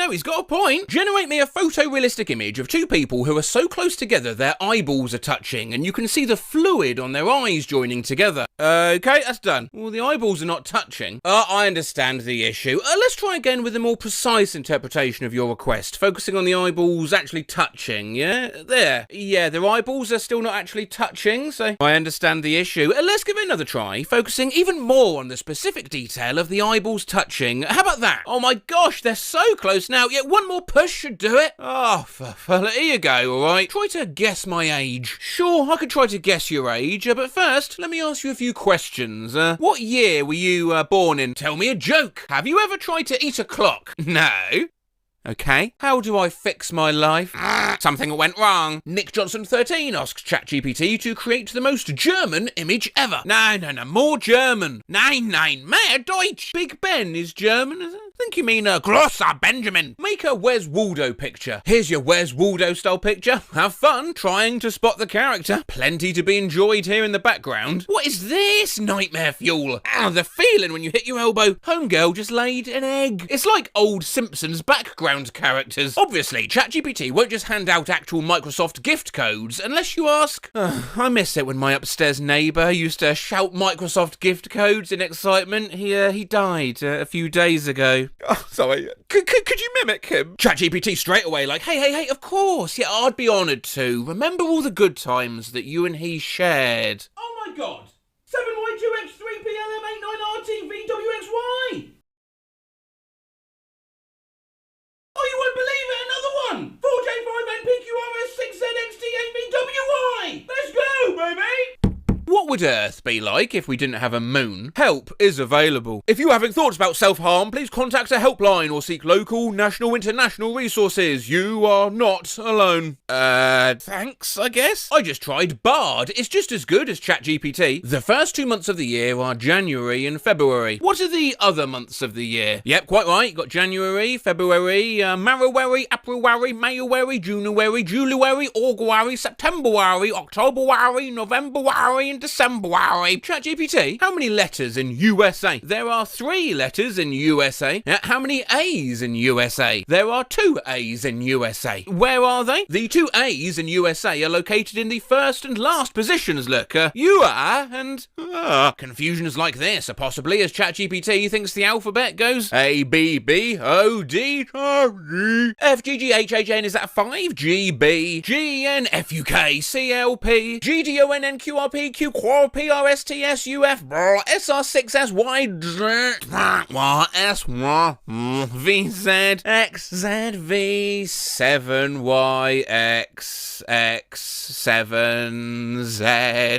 L: he's got a point. Generate me a photorealistic image of two people who are so close together their eyeballs are touching and you can see the fluid on their eyes joining together. Okay, that's done. Well, the eyeballs are not touching. I understand the issue. Let's try again with a more precise interpretation of your request, focusing on the eyeballs actually touching, yeah? There. Yeah, their eyeballs are still not actually touching, so I understand the issue. Let's give it another try, focusing even more on the specific detail of the eyeballs touching. How about that? Oh my gosh, they're so close now, yet one more push should do it. Oh, here you go, alright? Try to guess my age. Sure, I could try to guess your age, but first, let me ask you a few questions. What year were you born in? Tell me a joke. Have you ever tried to eat a clock? No. Okay. How do I fix my life? Something went wrong. Nick Johnson 13 asks ChatGPT to create the most German image ever. No, more German. Nein, mehr Deutsch. Big Ben is German, is it? I think you mean Grosser Benjamin. Make a Where's Waldo picture. Here's your Where's Waldo style picture. Have fun trying to spot the character. Plenty to be enjoyed here in the background. What is this? Nightmare fuel. The feeling when you hit your elbow. Homegirl just laid an egg. It's like old Simpsons background characters. Obviously, ChatGPT won't just hand out actual Microsoft gift codes unless you ask. I miss it when my upstairs neighbour used to shout Microsoft gift codes in excitement. He died a few days ago. Oh, sorry. Could you mimic him? ChatGPT straight away like, hey, of course. Yeah, I'd be honoured to. Remember all the good times that you and he shared. Oh my god. 7Y2X3PLM89RTVWXY. Oh, you won't believe it, another one! 4J5NPQRS6ZXT8VWY! Let's go, baby! What would Earth be like if we didn't have a moon? Help is available. If you having thoughts about self-harm, please contact a helpline or seek local, national, international resources. You are not alone. Thanks, I guess? I just tried Bard. It's just as good as ChatGPT. The first 2 months of the year are January and February. What are the other months of the year? Yep, quite right. You got January, February, Marowary, Aprilwary, Mayowary, Junewary, Juliary, Augwary, Septemberwary, Octoberwary, Novemberwary, and Decemberwary. ChatGPT, how many letters in USA? There are 3 letters in USA. How many A's in USA? There are 2 A's in USA. Where are they? The 2 A's in USA are located in the first and last positions, look. You are, and confusions like this are possibly as ChatGPT thinks the alphabet goes A, B, B, O, D, F, G, G, H, H, N, is that 5? G, B, G, N, F, U, K, C, L, P, G, D, O, N, N, Q, R, P, Q, Q, P, R, S, T, S, U, F, S, R, 6, S, Y, Z, Y, S, Y, V, Z, X, Z, V, 7, Y, X, X, 7, Z.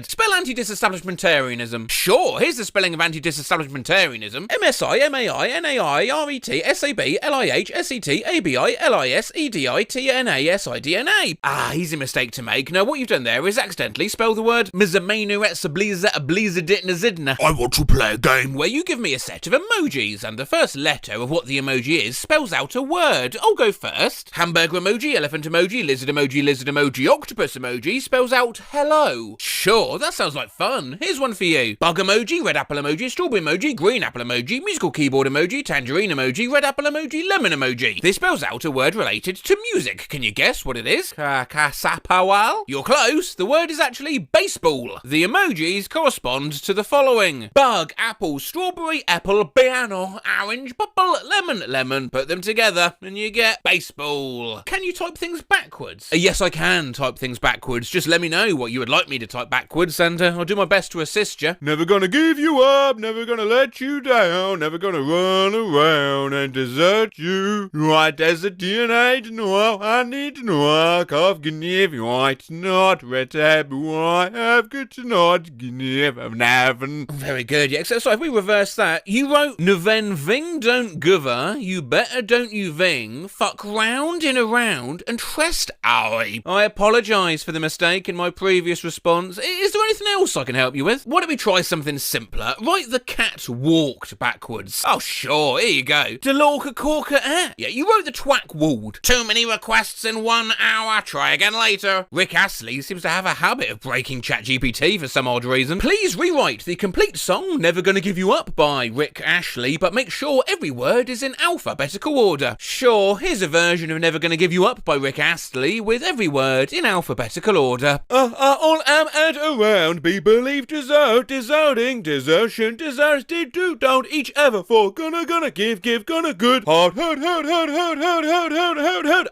L: Spell anti-disestablishmentarianism. Sure, here's the spelling of anti-disestablishmentarianism. MSI, MAI, NAI, RET, SAB, LIH, SET, ABI, LIS, EDI, TNA, SIDNA. Easy mistake to make. Now, what you've done there is accidentally spell the word Mizamanu. I want to play a game where you give me a set of emojis, and the first letter of what the emoji is spells out a word. I'll go first. Hamburger emoji, elephant emoji, lizard emoji, octopus emoji spells out hello. Sure, that sounds like fun. Here's one for you. Bug emoji, red apple emoji, strawberry emoji, green apple emoji, musical keyboard emoji, tangerine emoji, red apple emoji, lemon emoji. This spells out a word related to music. Can you guess what it is? Kasapawal? You're close. The word is actually baseball. The emojis correspond to the following: bug, apple, strawberry, apple, piano, orange, purple, lemon. Put them together and you get baseball. Can you type things backwards? Yes, I can type things backwards. Just let me know what you would like me to type backwards and I'll do my best to assist you. Never gonna give you up, never gonna let you down, never gonna run around and desert you. Right, there's a DNA to know, I need to know, I've got if you white, not red tab, I have good to know, Very good, yeah. So if we reverse that, you wrote Neven Ving don't giver, you better don't you ving, fuck round in a round and trest owie. I apologise for the mistake in my previous response. Is there anything else I can help you with? Why don't we try something simpler? Write the cat walked backwards. Oh sure, here you go. Delorca corker air. Yeah, you wrote the twack walled. Too many requests in 1 hour, try again later. Rick Astley seems to have a habit of breaking ChatGPT for some odd reason. Please rewrite the complete song Never Gonna Give You Up by Rick Astley, but make sure every word is in alphabetical order. Sure, here's a version of Never Gonna Give You Up by Rick Astley with every word in alphabetical order. All am and around, be believed, desert, deserting, desertion, deserted, do, don't each ever for, gonna give, gonna good, hard, hurt,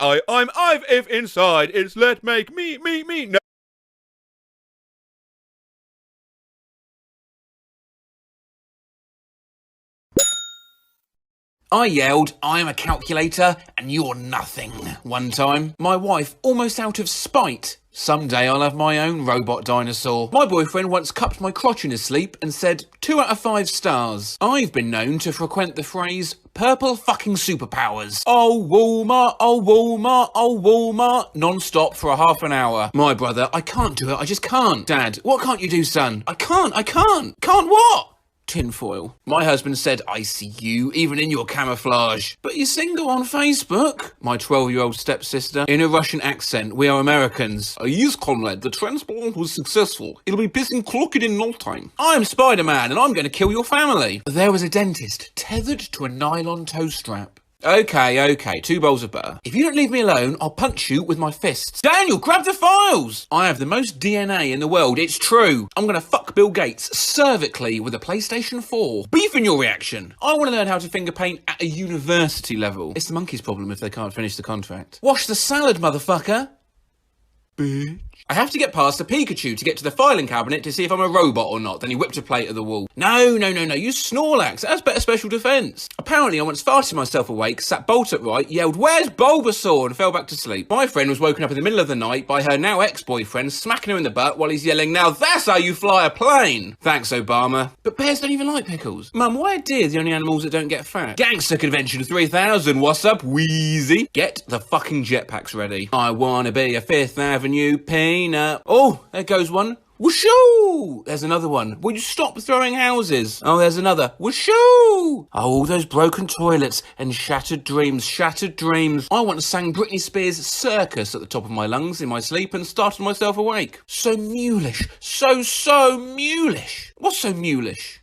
L: I've, if inside, it's let, make, me, no. I yelled, I'm a calculator and you're nothing, one time. My wife, almost out of spite, someday I'll have my own robot dinosaur. My boyfriend once cupped my crotch in his sleep and said 2 out of 5 stars. I've been known to frequent the phrase purple fucking superpowers. Oh Walmart, oh Walmart, oh Walmart, non-stop for a half an hour. My brother, I can't do it, I just can't. Dad, what can't you do, son? I can't. Can't what? Tinfoil. My husband said, I see you, even in your camouflage. But you're single on Facebook? My 12-year-old stepsister, in a Russian accent, we are Americans. Yes, Conrad, the transplant was successful. It'll be pissing clocked in no time. I'm Spider-Man, and I'm going to kill your family. There was a dentist, tethered to a nylon toe strap. Okay, 2 bowls of butter. If you don't leave me alone, I'll punch you with my fists. Daniel, grab the files! I have the most DNA in the world, it's true. I'm gonna fuck Bill Gates cervically with a PlayStation 4. Beef in your reaction. I want to learn how to finger paint at a university level. It's the monkey's problem if they can't finish the contract. Wash the salad, motherfucker. Bitch. I have to get past a Pikachu to get to the filing cabinet to see if I'm a robot or not. Then he whipped a plate at the wall. No, use Snorlax. That's better special defense. Apparently, I once farted myself awake, sat bolt upright, yelled, where's Bulbasaur? And fell back to sleep. My friend was woken up in the middle of the night by her now ex-boyfriend smacking her in the butt while he's yelling, now that's how you fly a plane. Thanks, Obama. But bears don't even like pickles. Mum, why are deer the only animals that don't get fat? Gangster Convention 3000, what's up, Wheezy? Get the fucking jetpacks ready. I wanna be a 5th Avenue peanut. Oh, there goes one. Whooshoo! There's another one. Will you stop throwing houses? Oh, there's another. Whooshoo! Oh, those broken toilets and shattered dreams. I want to sing Britney Spears' Circus at the top of my lungs in my sleep and startle myself awake. So mulish. So mulish. What's so mulish?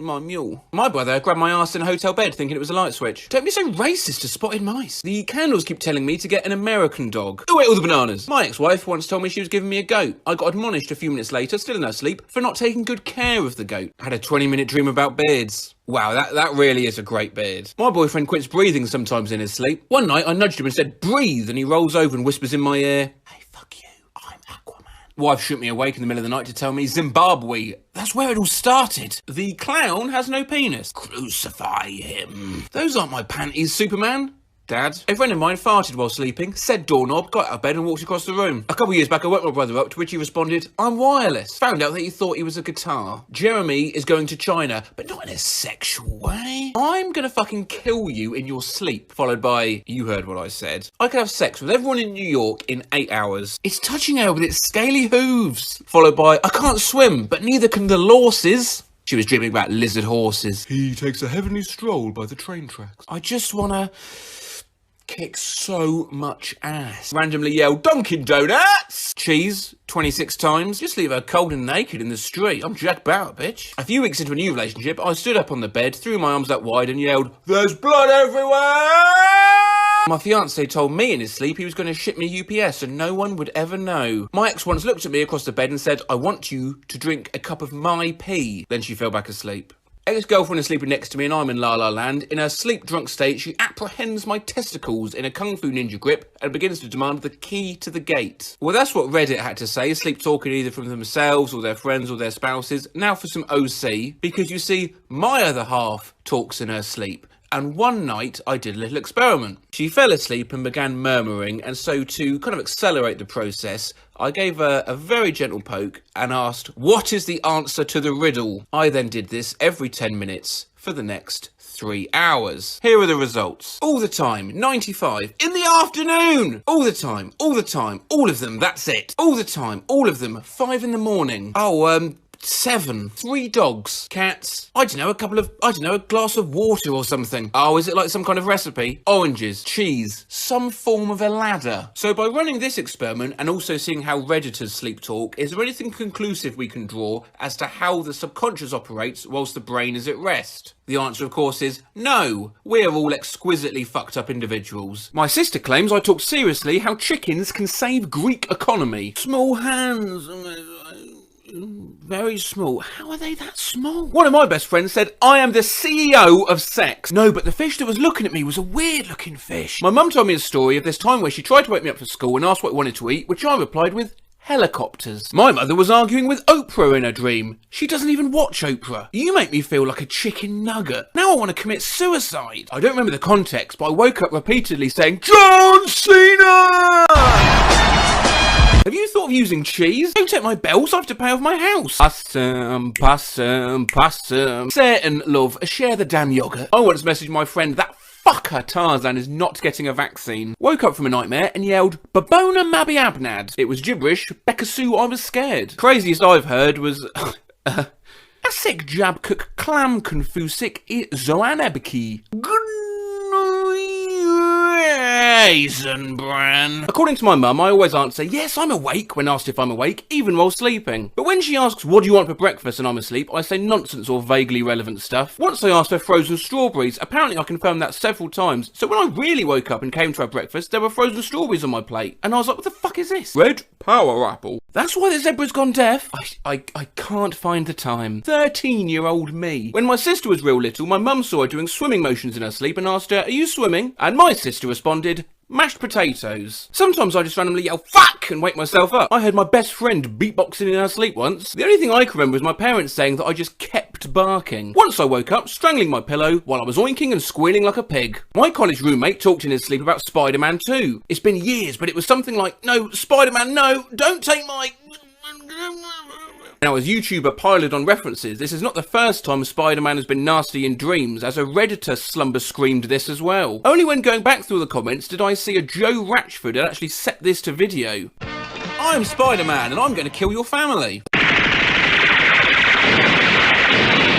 L: My mule. My brother grabbed my arse in a hotel bed thinking it was a light switch. Don't be so racist to spotted mice. The candles keep telling me to get an American dog. Who ate all the bananas? My ex-wife once told me she was giving me a goat. I got admonished a few minutes later, still in her sleep, for not taking good care of the goat. I had a 20-minute dream about beards. Wow, that really is a great beard. My boyfriend quits breathing sometimes in his sleep. One night I nudged him and said, breathe, and he rolls over and whispers in my ear, hey, fuck you, I'm Aquaman. Wife shook me awake in the middle of the night to tell me Zimbabwe. That's where it all started. The clown has no penis. Crucify him. Those aren't my panties, Superman. Dad, a friend of mine farted while sleeping, said doorknob, got out of bed and walked across the room. A couple years back I woke my brother up, to which he responded, I'm wireless. Found out that he thought he was a guitar. Jeremy is going to China, but not in a sexual way. I'm gonna fucking kill you in your sleep. Followed by, you heard what I said. I could have sex with everyone in New York in 8 hours. It's touching her with its scaly hooves. Followed by, I can't swim, but neither can the lorses. She was dreaming about lizard horses. He takes a heavenly stroll by the train tracks. I just wanna kick so much ass. Randomly yell, Dunkin' Donuts! Cheese, 26 times. Just leave her cold and naked in the street. I'm Jack Bauer, bitch. A few weeks into a new relationship, I stood up on the bed, threw my arms out wide and yelled, there's blood everywhere! My fiancé told me in his sleep he was going to ship me UPS and no one would ever know. My ex once looked at me across the bed and said, I want you to drink a cup of my pee. Then she fell back asleep. Ex-girlfriend is sleeping next to me and I'm in La La Land. In her sleep-drunk state, she apprehends my testicles in a Kung Fu Ninja grip and begins to demand the key to the gate. Well, that's what Reddit had to say, sleep-talking either from themselves or their friends or their spouses. Now for some OC, because you see, my other half talks in her sleep. and one night I did a little experiment. She fell asleep and began murmuring, and so to kind of accelerate the process, I gave her a very gentle poke and asked, "What is the answer to the riddle?" I then did this every 10 minutes for the next 3 hours. Here are the results. All the time, 95. In the afternoon! All the time, all of them, that's it. All the time, all of them, 5 in the morning. 7. 3 dogs. Cats. I don't know, a glass of water or something. Oh, is it like some kind of recipe? Oranges, cheese, some form of a ladder. So by running this experiment and also seeing how Redditors sleep talk, is there anything conclusive we can draw as to how the subconscious operates whilst the brain is at rest? The answer, of course, is no. We're all exquisitely fucked up individuals. My sister claims I talk seriously how chickens can save Greek economy. Small hands. Very small. How are they that small? One of my best friends said, I am the CEO of sex. No, but the fish that was looking at me was a weird looking fish. My mum told me a story of this time where she tried to wake me up for school and asked what I wanted to eat, which I replied with helicopters. My mother was arguing with Oprah in her dream. She doesn't even watch Oprah. You make me feel like a chicken nugget. Now I want to commit suicide. I don't remember the context, but I woke up repeatedly saying, John Cena! Have you thought of using cheese? Don't take my bells, I have to pay off my house. Possum. Certain love, share the damn yogurt. I once messaged my friend, that fucker Tarzan is not getting a vaccine. Woke up from a nightmare and yelled, Babona Mabi Abnad. It was gibberish, Bekasoo, I was scared. Craziest I've heard was, Asik Jabcook Clam Confusik I Zoanebiki. Bran. According to my mum, I always answer, yes, I'm awake, when asked if I'm awake, even while sleeping. But when she asks, what do you want for breakfast, and I'm asleep, I say nonsense or vaguely relevant stuff. Once I asked for frozen strawberries. Apparently I confirmed that several times. So when I really woke up and came to have breakfast, there were frozen strawberries on my plate. And I was like, what the fuck is this? Red power apple. That's why the zebra's gone deaf. I can't find the time. 13-year-old me. When my sister was real little, my mum saw her doing swimming motions in her sleep and asked her, are you swimming? And my sister responded, mashed potatoes. Sometimes I just randomly yell, fuck, and wake myself up. I heard my best friend beatboxing in her sleep once. The only thing I can remember was my parents saying that I just kept barking. Once I woke up, strangling my pillow, while I was oinking and squealing like a pig. My college roommate talked in his sleep about Spider-Man 2. It's been years, but it was something like, no, Spider-Man, no, don't take my... Now, as YouTuber piled on references, this is not the first time Spider-Man has been nasty in dreams, as a Redditor slumber screamed this as well. Only when going back through the comments did I see a Joe Ratchford had actually set this to video. I'm Spider-Man and I'm going to kill your family.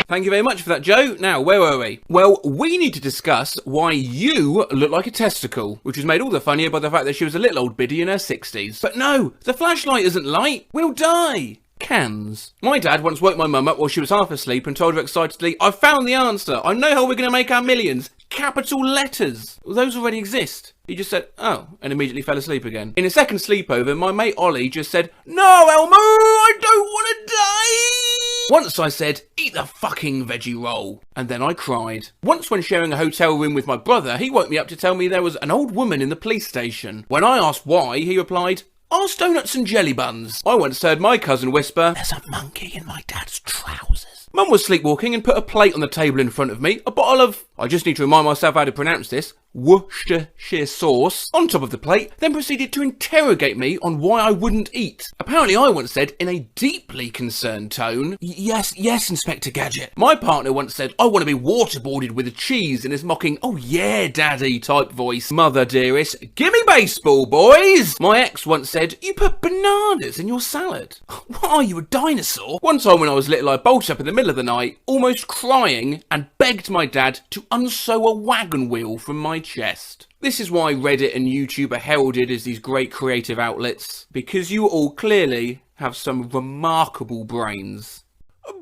L: Thank you very much for that, Joe. Now, where were we? Well, we need to discuss why you look like a testicle, which was made all the funnier by the fact that she was a little old biddy in her 60s. But no, the flashlight isn't light. We'll die. Cans. My dad once woke my mum up while she was half asleep and told her excitedly, I found the answer. I know how we're going to make our millions. Capital letters. Well, those already exist. He just said, oh, and immediately fell asleep again. In a second sleepover, my mate Ollie just said, no, Elmo, I don't want to die. Once I said, eat the fucking veggie roll. And then I cried. Once when sharing a hotel room with my brother, he woke me up to tell me there was an old woman in the police station. When I asked why, he replied, ask donuts and jelly buns. I once heard my cousin whisper, there's a monkey in my dad's trousers. Mum was sleepwalking and put a plate on the table in front of me, a bottle of, I just need to remind myself how to pronounce this, Worcestershire sauce on top of the plate, then proceeded to interrogate me on why I wouldn't eat. Apparently I once said, in a deeply concerned tone, yes, Inspector Gadget. My partner once said, I want to be waterboarded with a cheese in his mocking, oh yeah, daddy type voice. Mother dearest, gimme baseball, boys. My ex once said, you put bananas in your salad. What are you, a dinosaur? One time when I was little, I bolted up in the middle of the night, almost crying, and begged my dad to unsew a wagon wheel from my chest. This is why Reddit and YouTube are heralded as these great creative outlets, because you all clearly have some remarkable brains.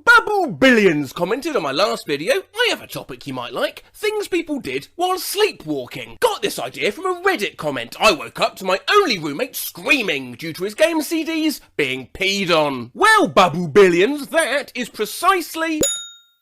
L: Babu Billions commented on my last video, I have a topic you might like, things people did while sleepwalking. Got this idea from a Reddit comment. I woke up to my only roommate screaming due to his game CDs being peed on. Well, Babu Billions, that is precisely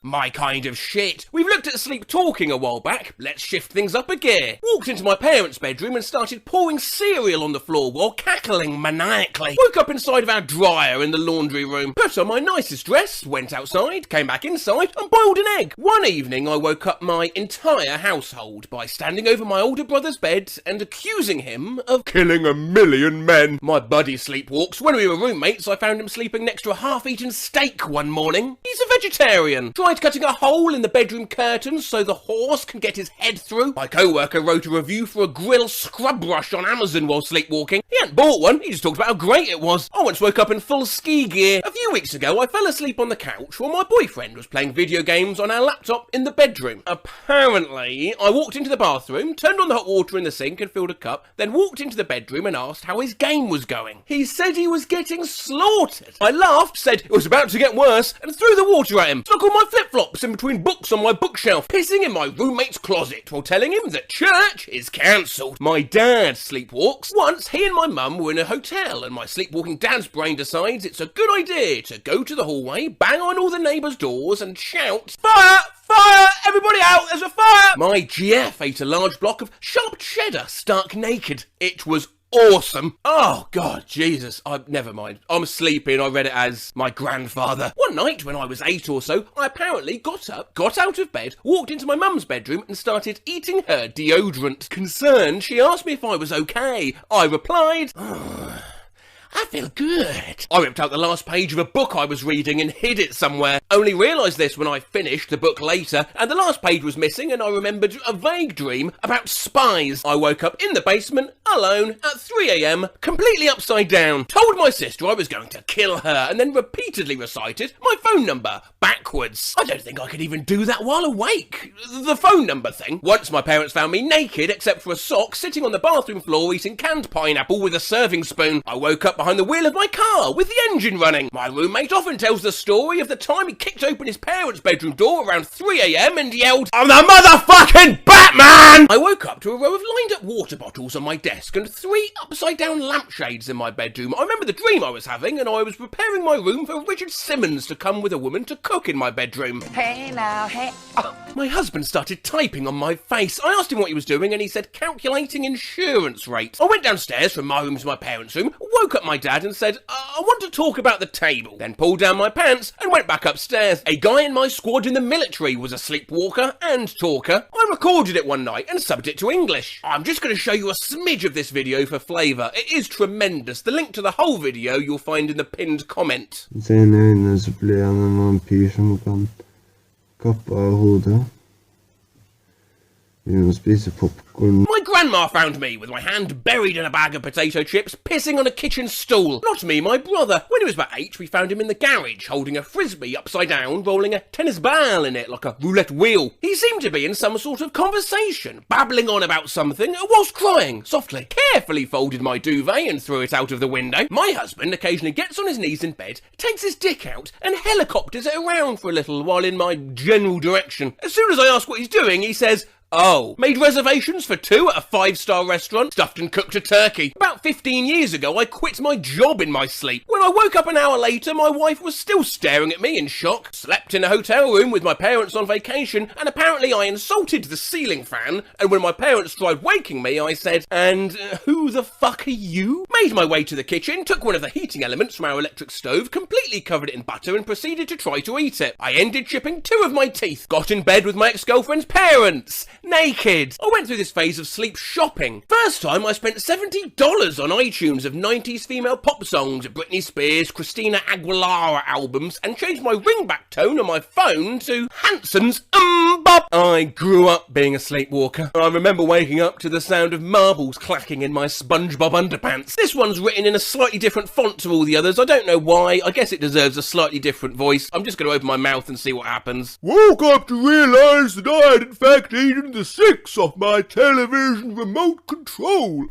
L: My kind of shit. We've looked at sleep talking a while back. Let's shift things up a gear. Walked into my parents' bedroom and started pouring cereal on the floor while cackling maniacally. Woke up inside of our dryer in the laundry room. Put on my nicest dress, went outside, came back inside and boiled an egg. One evening I woke up my entire household by standing over my older brother's bed and accusing him of killing 1,000,000 men. My buddy sleepwalks. When we were roommates, I found him sleeping next to a half-eaten steak one morning. He's a vegetarian. Tried cutting a hole in the bedroom curtains so the horse can get his head through. My co-worker wrote a review for a grill scrub brush on Amazon while sleepwalking. He hadn't bought one, he just talked about how great it was. I once woke up in full ski gear. A few weeks ago, I fell asleep on the couch while my boyfriend was playing video games on our laptop in the bedroom. Apparently, I walked into the bathroom, turned on the hot water in the sink and filled a cup, then walked into the bedroom and asked how his game was going. He said he was getting slaughtered. I laughed, said it was about to get worse, and threw the water at him. Stuck all my flip-flops in between books on my bookshelf, pissing in my roommate's closet while telling him that church is cancelled. My dad sleepwalks. Once, he and my mum were in a hotel, and my sleepwalking dad's brain decides it's a good idea to go to the hallway, bang on all the neighbours' doors, and shout, "Fire! Fire! Everybody out! There's a fire!" My GF ate a large block of sharp cheddar stark naked. It was awesome. Oh, God, Jesus. Never mind. I'm sleeping. I read it as my grandfather. One night, when I was 8 or so, I apparently got up, got out of bed, walked into my mum's bedroom and started eating her deodorant. Concerned, she asked me if I was okay. I replied, I feel good. I ripped out the last page of a book I was reading and hid it somewhere. Only realised this when I finished the book later, and the last page was missing and I remembered a vague dream about spies. I woke up in the basement, alone, at 3 AM, completely upside down. Told my sister I was going to kill her, and then repeatedly recited my phone number backwards. I don't think I could even do that while awake. The phone number thing. Once my parents found me naked, except for a sock, sitting on the bathroom floor eating canned pineapple with a serving spoon. I woke up behind the wheel of my car with the engine running. My roommate often tells the story of the time he kicked open his parents' bedroom door around 3 AM and yelled, "I'm the motherfucking Batman!" I woke up to a row of lined-up water bottles on my desk and 3 upside-down lampshades in my bedroom. I remember the dream I was having, and I was preparing my room for Richard Simmons to come with a woman to cook in my bedroom. Hey now, hey. Oh. My husband started typing on my face. I asked him what he was doing, and he said calculating insurance rates. I went downstairs from my room to my parents' room, woke up my dad and said, I want to talk about the table. Then pulled down my pants and went back upstairs. A guy in my squad in the military was a sleepwalker and talker. I recorded it one night and subbed it to English. I'm just going to show you a smidge of this video for flavour. It is tremendous. The link to the whole video you'll find in the pinned comment.
Q: Sen öynene så blir han en vampyr som kan kappe av hodet. My
L: grandma found me with my hand buried in a bag of potato chips, pissing on a kitchen stool. Not me, my brother. When he was about 8, we found him in the garage, holding a frisbee upside down, rolling a tennis ball in it like a roulette wheel. He seemed to be in some sort of conversation, babbling on about something, whilst crying, softly. Carefully folded my duvet and threw it out of the window. My husband occasionally gets on his knees in bed, takes his dick out, and helicopters it around for a little while in my general direction. As soon as I ask what he's doing, he says, "Oh, made reservations for 2 at a 5-star restaurant, stuffed and cooked a turkey. About 15 years ago, I quit my job in my sleep. When I woke up an hour later, my wife was still staring at me in shock. Slept in a hotel room with my parents on vacation, and apparently I insulted the ceiling fan, and when my parents tried waking me, I said, and who the fuck are you? Made my way to the kitchen, took one of the heating elements from our electric stove, completely covered it in butter, and proceeded to try to eat it. I ended chipping 2 of my teeth, got in bed with my ex-girlfriend's parents. Naked. I went through this phase of sleep shopping. First time I spent $70 on iTunes of 90s female pop songs, Britney Spears, Christina Aguilera albums, and changed my ringback tone on my phone to Hanson's Bop. I grew up being a sleepwalker. I remember waking up to the sound of marbles clacking in my SpongeBob underpants. This one's written in a slightly different font to all the others. I don't know why. I guess it deserves a slightly different voice. I'm just going to open my mouth and see what happens.
A: Woke up to realise that I had in fact eaten the 6 off my television remote control.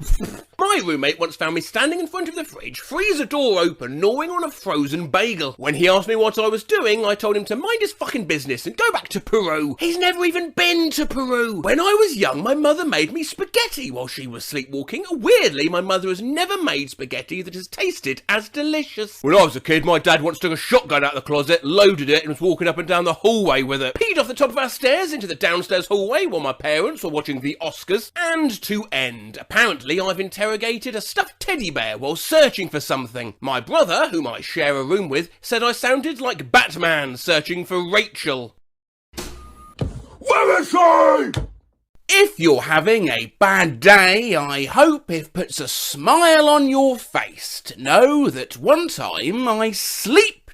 L: My roommate once found me standing in front of the fridge, freezer door open, gnawing on a frozen bagel. When he asked me what I was doing, I told him to mind his fucking business and go back to Peru. He's never even been to Peru. When I was young, my mother made me spaghetti while she was sleepwalking. Weirdly, my mother has never made spaghetti that has tasted as delicious. When I was a kid, my dad once took a shotgun out of the closet, loaded it, and was walking up and down the hallway with it. Peed off the top of our stairs into the downstairs hallway while my parents were watching the Oscars. And to end, apparently I've interrogated a stuffed teddy bear while searching for something. My brother, whom I share a room with, said I sounded like Batman searching for Rachel.
A: Where is she?
L: If you're having a bad day, I hope it puts a smile on your face to know that one time I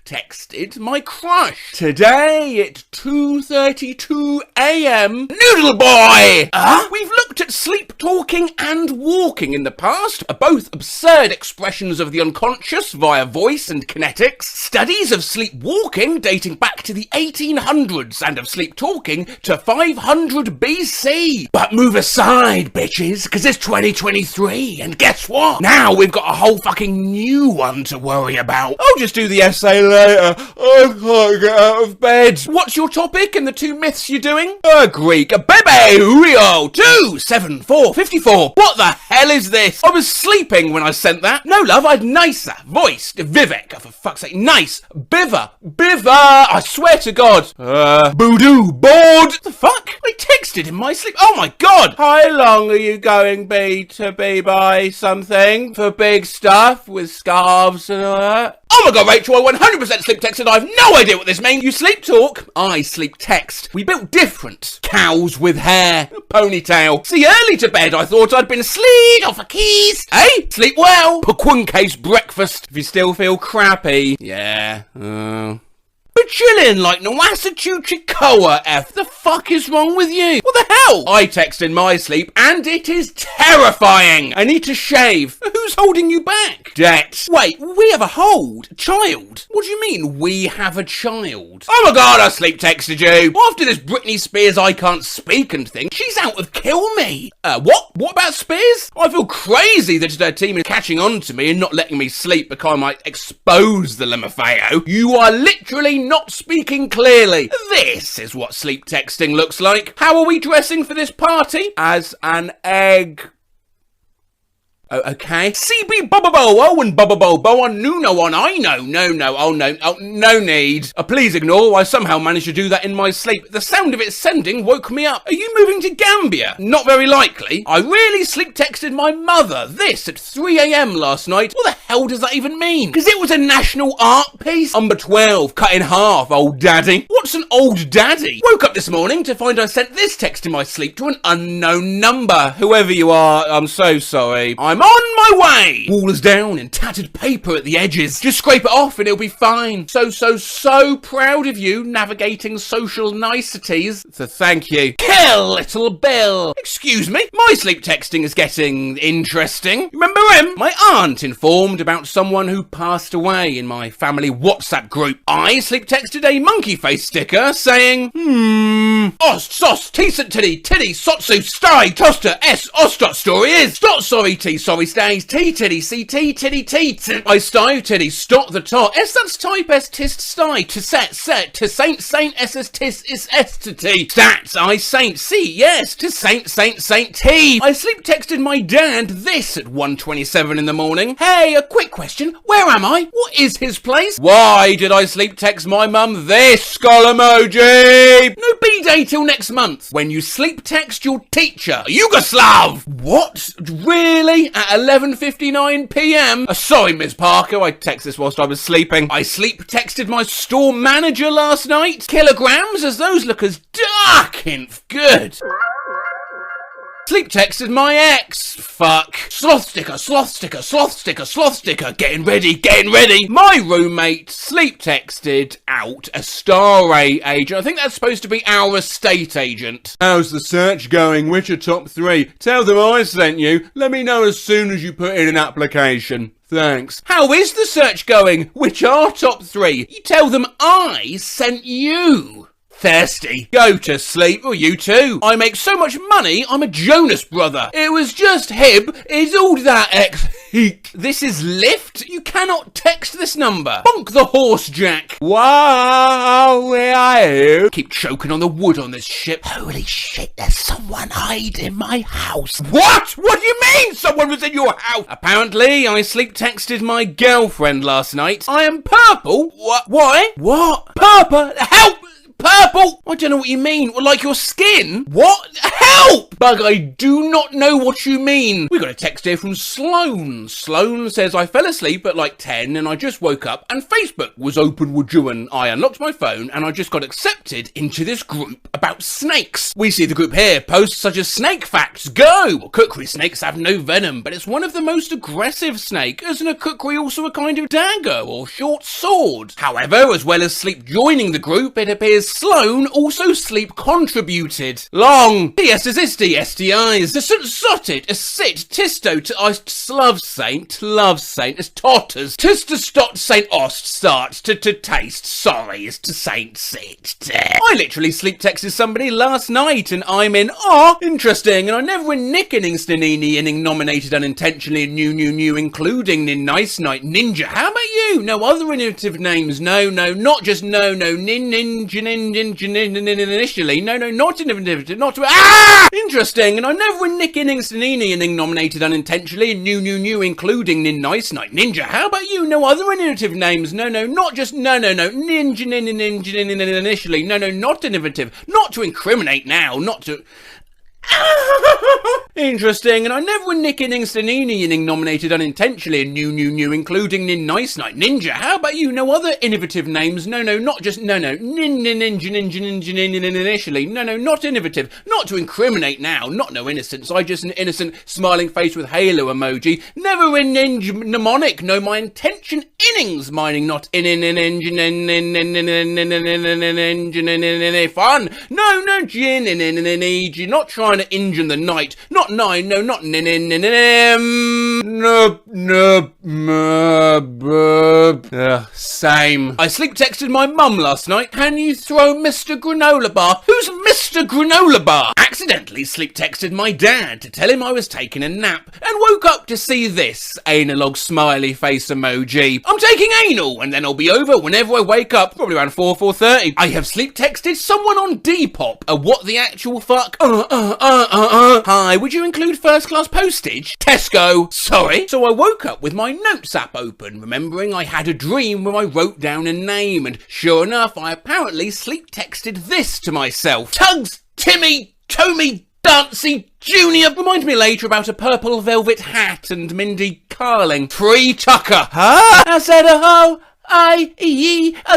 L: texted my crush. Today at 2:32 a.m. Noodle boy! We've looked at sleep talking and walking in the past, both absurd expressions of the unconscious via voice and kinetics, studies of sleepwalking dating back to the 1800s and of sleep talking to 500 BC. But move aside, bitches, because it's 2023, and guess what? Now we've got a whole fucking new one to worry about. I'll just do the essay later. I can't get out of bed. What's your topic and the two myths you're doing? Greek. Bebe Rio 27454. What the hell is this? I was sleeping when I sent that. No, love, I'd nicer voiced. Vivek. Oh, for fuck's sake. Nice. Biver. I swear to God. Voodoo. Bored. What the fuck? I texted in my sleep. Oh my God. How long are you going to be by something? For big stuff with scarves and all that? Oh my God, Rachel, I 100% sleep texted. I have no idea what this means. You sleep talk, I sleep text. We built different. Cows with hair, ponytail. See, early to bed, I thought I'd been asleep off a keys. Hey, sleep well. Case breakfast. If you still feel crappy. Yeah. But chillin' like Nawasa Chikoa F. The fuck is wrong with you? What the hell? I text in my sleep and it is terrifying. I need to shave. Who's holding you back? Debt. Wait, we have a child? What do you mean, we have a child? Oh my God, I sleep texted you. After this Britney Spears I can't speak and thing, she's out of Kill Me. What? What about Spears? I feel crazy that her team is catching on to me and not letting me sleep because I might expose the LMFAO. You are literally not speaking clearly. This is what sleep texting looks like. How are we dressing for this party? As an egg. Oh, okay. CB Bubba and Bubba Bobo on Nuno on I know. No need. Please ignore. I somehow managed to do that in my sleep. The sound of it sending woke me up. Are you moving to Gambia? Not very likely. I really sleep texted my mother this at 3 a.m. last night. What the hell does that even mean? Because it was a national art piece. Number 12, cut in half, old daddy. What's an old daddy? Woke up this morning to find I sent this text in my sleep to an unknown number. Whoever you are, I'm so sorry. I'm on my way! Wall is down and tattered paper at the edges. Just scrape it off and it'll be fine. So proud of you navigating social niceties. So thank you. Kill little Bill. Excuse me, my sleep texting is getting interesting. Remember him? My aunt informed about someone who passed away in my family WhatsApp group. I sleep texted a monkey face sticker saying, Ost, sos, decent titty, sotsu, sty, toaster, s, ostot, story is, stot, sorry, sorry, stays, titty, titty, I sty, titty, stot the tot, s, that's type, s, tist, sty, to set, to saint, s, s, tis, is, s, to t, stats, I, saint, c, yes, to saint, t. I sleep texted my dad this at 1:27 in the morning. Hey, a quick question, where am I? What is his place? Why did I sleep text my mum this, skull emoji? No B-day till next month, when you sleep text your teacher, Yugoslav! What? Really? At 11:59 p.m? Sorry, Ms. Parker, I texted this whilst I was sleeping. I sleep texted my store manager last night. Kilograms, as those look as dark and good. Sleep texted my ex. Fuck. Sloth sticker. Getting ready. My roommate sleep texted out a star agent. I think that's supposed to be our estate agent. How's the search going? Which are top 3? Tell them I sent you. Let me know as soon as you put in an application. Thanks. How is the search going? Which are top 3? You tell them I sent you. Thirsty. Go to sleep, or you too. I make so much money, I'm a Jonas brother. It was just him. Is all that Heek. This is Lyft? You cannot text this number. Bonk the horse, Jack. Wow, where are you? Keep choking on the wood on this ship.
N: Holy shit, there's someone hiding in my house.
L: What? What do you mean someone was in your house? Apparently, I sleep texted my girlfriend last night. I am purple. What? Why? What? Purple? Help! Purple? I don't know what you mean. Well, like your skin? What? Help! Bug, I do not know what you mean. We got a text here from Sloan. Sloan says, I fell asleep at like 10 and I just woke up and Facebook was open with you and I unlocked my phone and I just got accepted into this group about snakes. We see the group here. Posts such as snake facts. Go! Well, kukri snakes have no venom, but it's one of the most aggressive snake. Isn't a kukri also a kind of dagger or short sword? However, as well as sleep joining the group, it appears Sloan also sleep contributed. Long. Yes, is this STIs. The sotted, a sit, tisto, love saint, as totters, to stot, saint ost, start, to taste, sorry, is to saint sit. I literally sleep texted somebody last night and I'm in, interesting, and I never win nickening stanini inning nominated unintentionally and new, including nin nice night ninja. How about you? No other innovative names, no, not just no, initially, no, not innovative, not interesting, and I never win Nick Innings Nini inning nominated unintentionally and new, including nin nice night ninja. How about you? No other innovative names, no, not just no, ninja initially, no, not innovative, not to incriminate now, not to. Interesting, and I never win Nick Innings Stanini inning nominated unintentionally and new, including nin nice night ninja. How about you? No other innovative names, no, not just ninja initially, no, not innovative, not to incriminate now, not no innocence, I just an innocent smiling face with halo emoji, never in ninja mnemonic, no my intention innings mining, not in fun, no gin not trying to injure the night, not nine, no, not same. I sleep texted my mum last night. Can you throw Mr. Granola Bar? Who's Mr. Granola Bar? Accidentally sleep texted my dad to tell him I was taking a nap and woke up to see this analog smiley face emoji. I'm taking anal and then I'll be over whenever I wake up, probably around 4:30. I have sleep texted someone on Depop. What the actual fuck? Hi, would you include first class postage? Tesco. Sorry. So I woke up with my notes app open, remembering I had a dream where I wrote down a name, and sure enough, I apparently sleep texted this to myself. Tugs, Timmy, Tommy, Dancy, Junior. Remind me later about a purple velvet hat and Mindy Carling. Pre-Tucker. Huh? I said a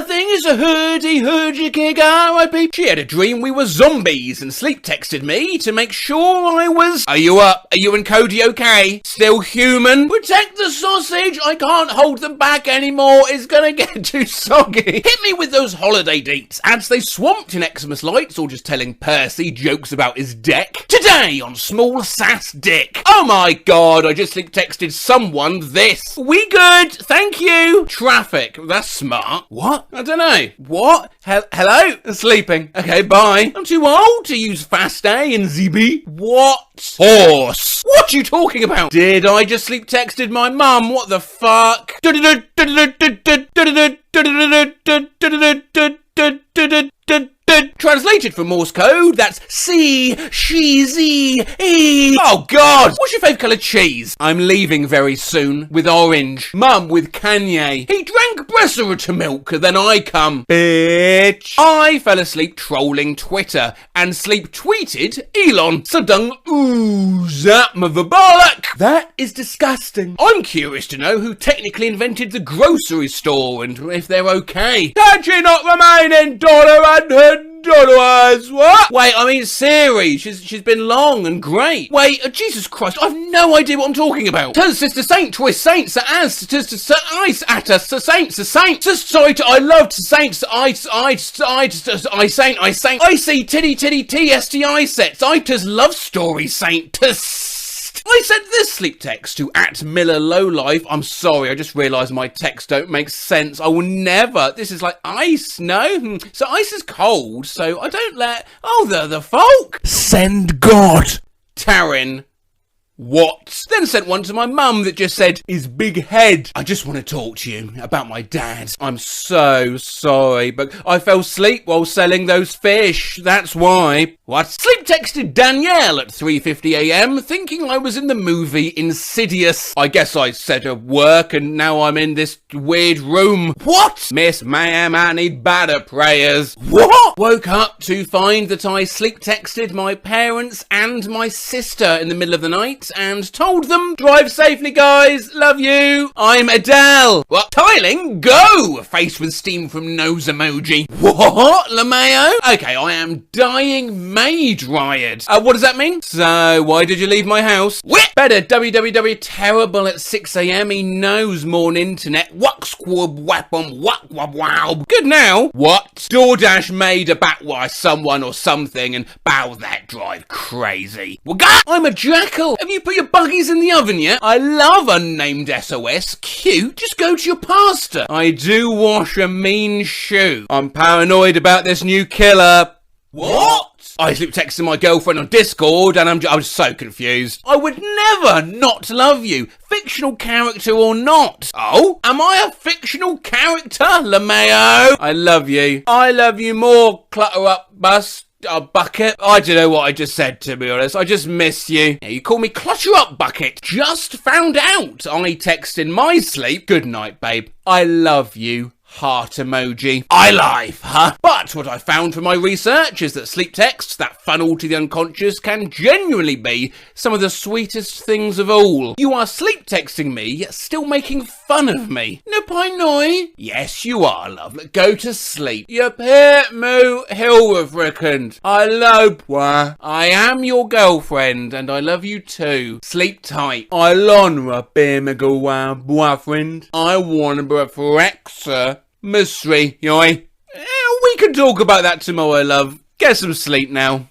L: thing is a hoodie gig, R.I.P. She had a dream we were zombies and sleep texted me to make sure I was. Are you up? Are you and Cody okay? Still human? Protect the sausage. I can't hold them back anymore. It's gonna get too soggy. Hit me with those holiday dates. Ads they swamped in Xmas lights or just telling Percy jokes about his deck. Today on Small Sass Dick. Oh my god, I just sleep texted someone this. We good. Thank you. Traffic. That's smart. What? I don't know. What? Hello? Sleeping. Okay, bye. I'm too old to use Fast A and ZB. What? Horse. What are you talking about? Did I just sleep texted my mum? What the fuck? Translated from Morse code, that's C, she, Z, E. Oh god! What's your favourite colour cheese? I'm leaving very soon with orange. Mum with Kanye. He drank Bresser milk, then I come. Bitch. I fell asleep trolling Twitter and sleep tweeted Elon. Sadung that mother bollock. That is disgusting. I'm curious to know who technically invented the grocery store and if they're okay. Can she not remain in $100? What? Wait, I mean Siri. She's been long and great. Wait, Jesus Christ, I've no idea what I'm talking about. Sister Saint, twist saints, as to ice at us, saints, sorry, I loved saints, I saint, I see titty TSTI sets, I just love story saint. I sent this sleep text to @MillerLowlife. I'm sorry, I just realised my texts don't make sense. I will never. This is like ice, no? So ice is cold, so I don't let. Oh, the folk. Send God. Taryn. What? Then sent one to my mum that just said, his big head. I just want to talk to you about my dad. I'm so sorry, but I fell asleep while selling those fish. That's why. What? Sleep texted Danielle at 3:50 a.m. thinking I was in the movie Insidious. I guess I said at work and now I'm in this weird room. What? Miss ma'am, I need better prayers. What? Woke up to find that I sleep texted my parents and my sister in the middle of the night and told them, drive safely guys, love you, I'm Adele. What? Tiling, go! Face with steam from nose emoji. What? LeMayo? Okay, I am dying maid riot. What does that mean? So, why did you leave my house? Whip! Better www terrible at 6 a.m. He knows more internet. What squab wapum what wab wow. Good now. What? DoorDash made a batwire someone or something and bow that drive crazy. Well, I'm a jackal. Have you put your buggies in the oven yet? I love unnamed SOS. Cute. Just go to your pastor. I do wash a mean shoe. I'm paranoid about this new killer. What? I sleep texting my girlfriend on Discord and I was so confused. I would never not love you, fictional character or not. Oh? Am I a fictional character, LeMayo? I love you. I love you more, clutter up bus. A bucket? I don't know what I just said, to be honest. I just miss you. Yeah, you call me clutter up bucket. Just found out. I text in my sleep. Good night, babe. I love you. Heart emoji. I life, huh? But what I found from my research is that sleep texts that funnel to the unconscious can genuinely be some of the sweetest things of all. You are sleep texting me, yet still making fun of me. No noi. Yes, you are, love. Go to sleep. You pit moo hilrefricand. I love wah. I am your girlfriend, and I love you too. Sleep tight. I lonra be my boyfriend. I wanna be a frexa. Mystery, yoy. We can talk about that tomorrow, love. Get some sleep now.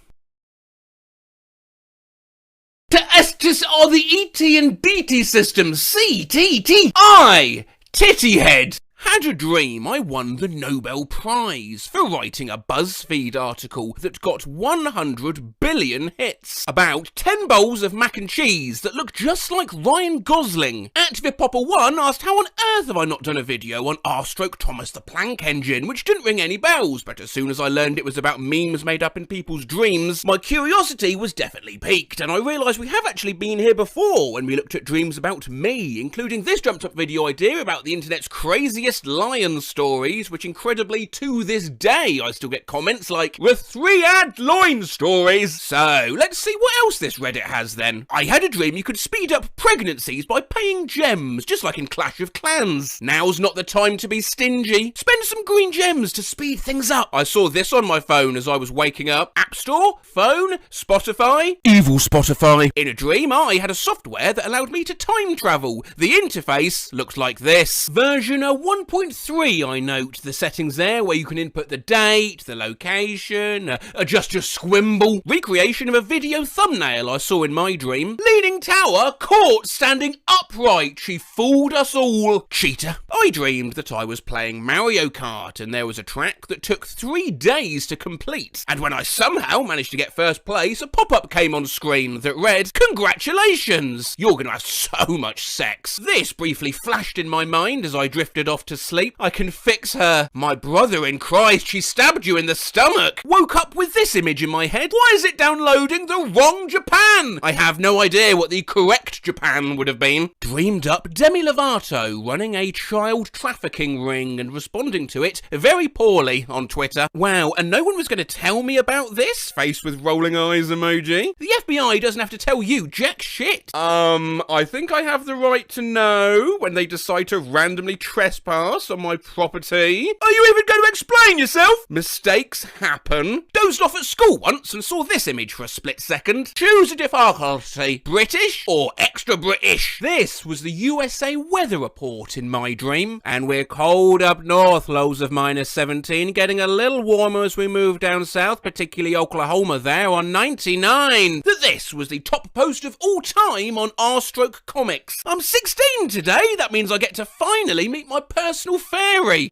L: To Estes are the ET and DT systems. C-T-T-I. Titty head. Had a dream I won the Nobel Prize for writing a BuzzFeed article that got 100 billion hits. About 10 bowls of mac and cheese that look just like Ryan Gosling. ActivePopper1 asked how on earth have I not done a video on R/Thomas the Planck Engine, which didn't ring any bells, but as soon as I learned it was about memes made up in people's dreams, my curiosity was definitely piqued, and I realised we have actually been here before when we looked at dreams about me, including this jumped up video idea about the internet's craziest lion stories, which incredibly to this day I still get comments like, the 3-ad loin stories. So let's see what else this Reddit has then. I had a dream you could speed up pregnancies by paying gems, just like in Clash of Clans. Now's not the time to be stingy. Spend some green gems to speed things up. I saw this on my phone as I was waking up. App Store, phone, Spotify, evil Spotify. In a dream I had a software that allowed me to time travel. The interface looks like this. Version 1.3, I note the settings there where you can input the date, the location, adjust your squimble. Recreation of a video thumbnail I saw in my dream. Leaning tower caught standing upright. She fooled us all. Cheater. I dreamed that I was playing Mario Kart and there was a track that took 3 days to complete. And when I somehow managed to get first place, a pop-up came on screen that read, congratulations, you're gonna have so much sex. This briefly flashed in my mind as I drifted off to sleep. I can fix her. My brother in Christ, she stabbed you in the stomach. Woke up with this image in my head. Why is it downloading the wrong Japan? I have no idea what the correct Japan would have been. Dreamed up Demi Lovato running a child trafficking ring and responding to it very poorly on Twitter. Wow, and no one was going to tell me about this? Face with rolling eyes emoji. The FBI doesn't have to tell you jack shit. I think I have the right to know when they decide to randomly trespass on my property. Are you even going to explain yourself? Mistakes happen. Dozed off at school once and saw this image for a split second. Choose a difficulty, British or extra British. This was the USA weather report in my dream, and we're cold up north, lows of -17, getting a little warmer as we move down south, particularly Oklahoma there on 99. This was the top post of all time on r/comics. I'm 16 today. That means I get to finally meet my personal fairy.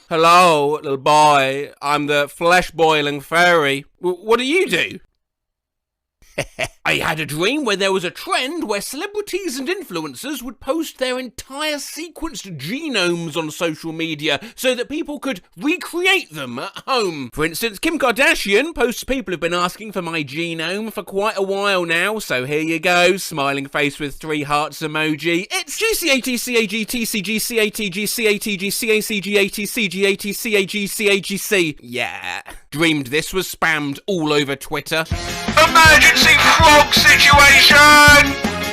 L: Hello, little boy. I'm the flesh-boiling fairy. What do you do? I had a dream where there was a trend where celebrities and influencers would post their entire sequenced genomes on social media so that people could recreate them at home. For instance, Kim Kardashian posts people have been asking for my genome for quite a while now, so here you go, smiling face with 3 hearts emoji. It's GCATCAGTCGCATGCATCGATCAGCAGC. Yeah. Dreamed this was spammed all over Twitter.
E: Emergency frog situation!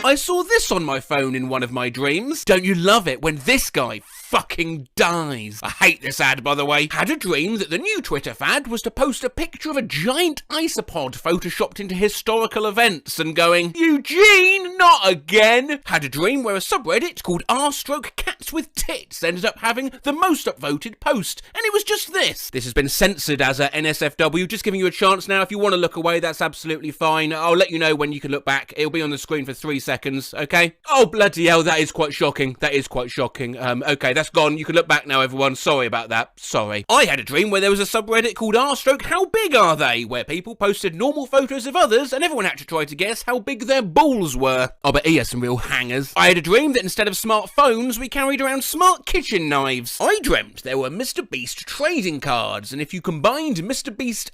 L: I saw this on my phone in one of my dreams. Don't you love it when this guy fucking dies? I hate this ad, by the way. Had a dream that the new Twitter fad was to post a picture of a giant isopod photoshopped into historical events and going, Eugene, not again. Had a dream where a subreddit called r/cats with tits ended up having the most upvoted post, and it was just this. This has been censored as a NSFW, just giving you a chance now. If you want to look away, that's absolutely fine. I'll let you know when you can look back. It'll be on the screen for 3 seconds, okay? Oh, bloody hell, that is quite shocking. That is quite shocking. Okay, that's gone. You can look back now, everyone. Sorry about that. Sorry. I had a dream where there was a subreddit called r/how big are they, where people posted normal photos of others and everyone had to try to guess how big their balls were. Oh, but he has some real hangers. I had a dream that instead of smartphones, we carried around smart kitchen knives. I dreamt there were Mr. Beast trading cards, and if you combined Mr. Beast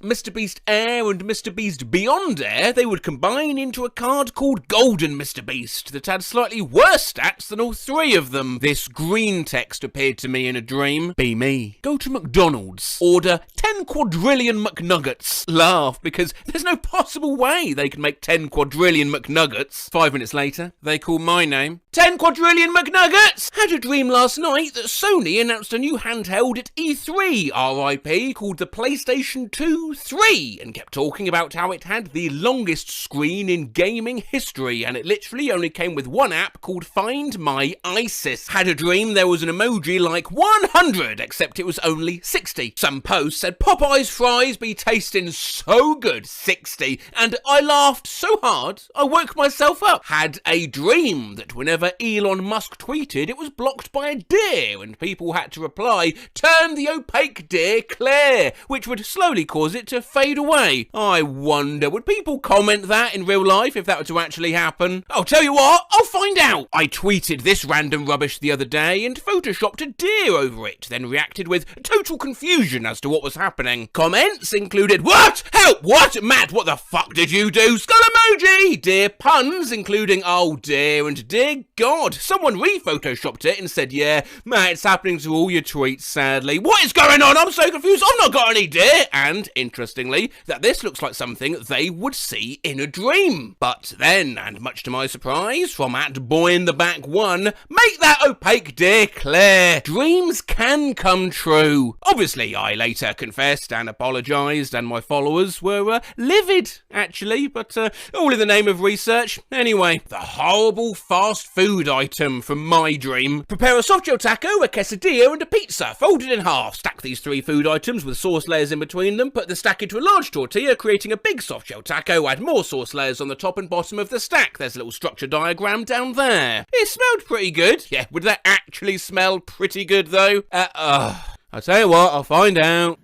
L: Air, and Mr. Beast Beyond Air, they would combine into a card called Golden Mr. Beast that had slightly worse stats than all 3 of them. This green text appeared to me in a dream. Be me. Go to McDonald's. Order 10 quadrillion McNuggets. Laugh, because there's no possible way they can make 10 quadrillion McNuggets. 5 minutes later, they call my name. 10 quadrillion McNuggets! Had a dream last night that Sony announced a new handheld at E3, RIP, called the PlayStation 2 3, and kept talking about how it had the longest screen in gaming history, and it literally only came with one app called Find My ISIS. Had a dream there was an emoji like 100, except it was only 60. Some post said Popeye's fries be tasting so good, 60, and I laughed so hard I woke myself up. Had a dream that whenever Elon Musk tweeted, it was blocked by a deer, and people had to reply, turn the opaque deer clear, which would slowly cause it to fade away. I wonder, would people comment that in real life if that were to actually happen? I'll tell you what, I'll find out. I tweeted this random rubbish the other day and photoshopped a deer over it, then reacted with total confusion as to what was happening. Comments included, what? Help, what? Matt, what the fuck did you do? Skull emoji! Deer puns, including, oh dear and dear God. Someone re-photoshopped it and said, yeah, Matt, it's happening to all your tweets, sadly. What is going on? I'm so confused. I've not got any deer. And, interestingly, that this looks like something they would see in a dream. But then, and much to my surprise, from @BoyInTheBack1, make that opaque deer clear. Dreams can come true. Obviously, I later confessed and apologised, and my followers were livid, actually, but all in the name of research. Anyway, the horrible fast food item from my dream. Prepare a soft shell taco, a quesadilla, and a pizza, folded in half. Stack these 3 food items with sauce layers in between them, put the stack into a large tortilla, creating a big soft shell taco, add more sauce layers on the top and bottom of the stack. There's a little structure diagram down there. It smelled pretty good. Yeah, would that actually smell pretty good, though? I'll tell you what, I'll find out.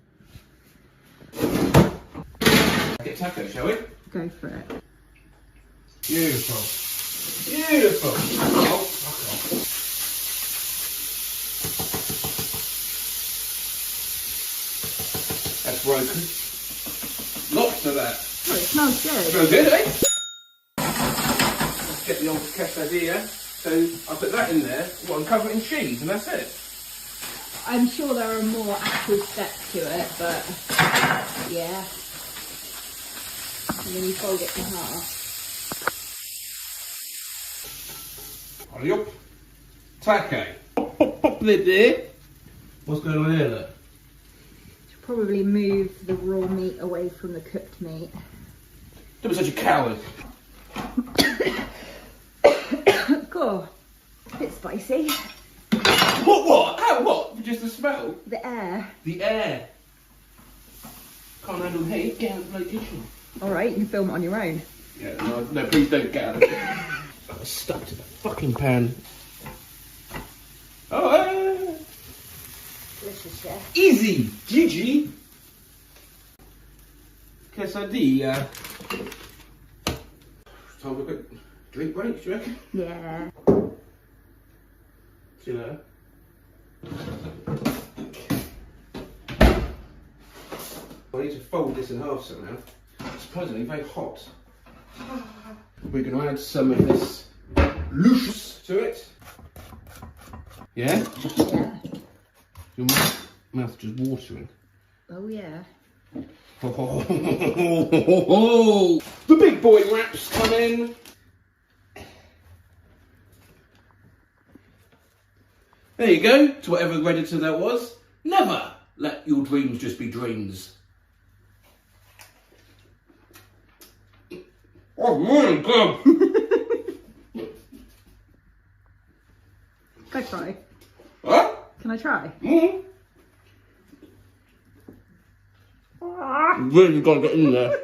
E: Get taco, shall we?
F: Go for it.
E: Beautiful. Beautiful. Oh, fuck off. That's broken. Lots of that.
F: Oh, it smells good.
E: Smells good, eh? Let's get the old quesadilla. So I put that in there, and cover it in cheese, and that's it.
F: I'm sure there are more actual steps to it, but yeah. And then you fold it to half.
E: Hurry up. Taco. Pop lid there. What's going on here, look?
F: Should probably move the raw meat away from the cooked meat.
E: Don't be such a coward.
F: Cool. A bit spicy.
E: What? How, what? Just the smell?
F: The air.
E: The air. Can't handle heat. Get out of the kitchen.
F: Alright, you can film it on your own.
E: Yeah, no, please don't get out of it. I was stuck to the fucking pan. Oh,
F: Delicious, yeah.
E: easy, Gigi. Quesadilla.
L: Time for a quick drink break, do you reckon?
F: Yeah.
L: See you later. I need to fold this in half somehow. It's surprisingly very hot. We're going to add some of this louche to it. Yeah?
F: Yeah.
L: Your mouth just watering.
F: Oh yeah.
L: The big boy wraps come in. There you go, to whatever editor that was. Never let your dreams just be dreams. Oh my god!
F: Can I try?
L: What?
F: Can I try?
L: Mm. Really gotta get in there.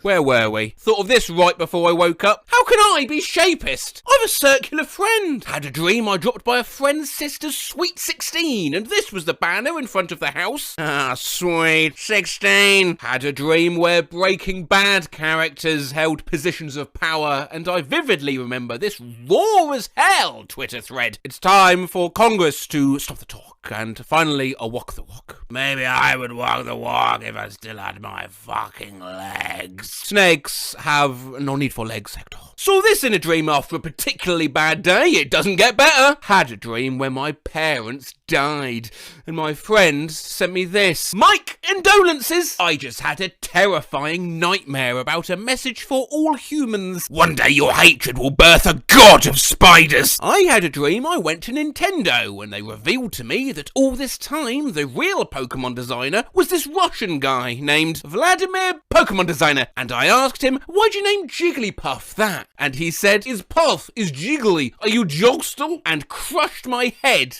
A: Where were we? Thought of this right before I woke up. How can I be shapist? I've a circular friend. Had a dream I dropped by a friend's sister's sweet 16, and this was the banner in front of the house. Ah, sweet 16. Had a dream where Breaking Bad characters held positions of power, and I vividly remember this raw as hell Twitter thread. It's time for Congress to stop the talk, and finally a walk the walk. Maybe I would walk the walk if I still had my fucking legs. Snakes have no need for legs, Hector. Saw this in a dream after a particularly bad day. It doesn't get better. Had a dream where my parents died, and my friend sent me this. Mike, condolences. I just had a terrifying nightmare about a message for all humans. One day your hatred will birth a god of spiders. I had a dream I went to Nintendo, and they revealed to me that all this time the real Pokemon designer was this Russian guy named Vladimir Pokemon Designer, and I asked him, why'd you name Jigglypuff that? And he said, his puff is jiggly. Are you Jogstal? And crushed my head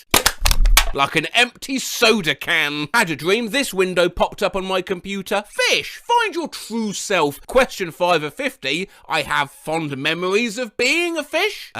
A: like an empty soda can. Had a dream this window popped up on my computer. Fish, find your true self. Question 5 of 50. I have fond memories of being a fish.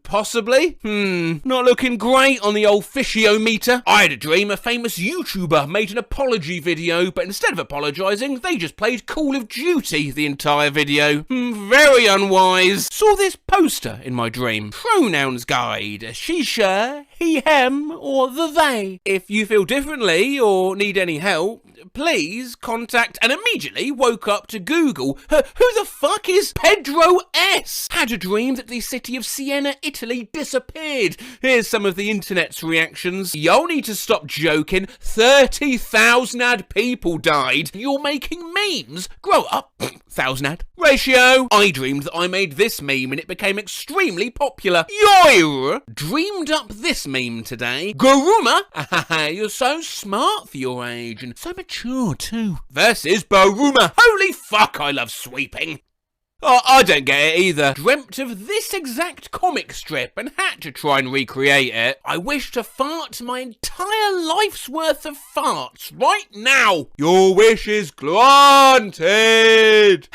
A: Possibly. Not looking great on the old fishiometer. I had a dream a famous YouTuber made an apology video, but instead of apologising, they just played Call of Duty the entire video. Very unwise. Saw this poster in my dream. Pronouns guide. She, her, he, him, or the they. If you feel differently or need any help, please contact, and immediately woke up to Google. Who the fuck is Pedro S? Had a dream that the city of Siena, Italy disappeared. Here's some of the internet's reactions. Y'all need to stop joking. 30,000 ad people died. You're making memes. Grow up. 1,000 ad ratio. I dreamed that I made this meme and it became extremely popular. Yoir dreamed up this meme today. Garuma. You're so smart for your age and so mature too. Versus Baruma. Holy fuck, I love sweeping. Oh, I don't get it either. Dreamt of this exact comic strip and had to try and recreate it. I wish to fart my entire life's worth of farts right now. Your wish is granted.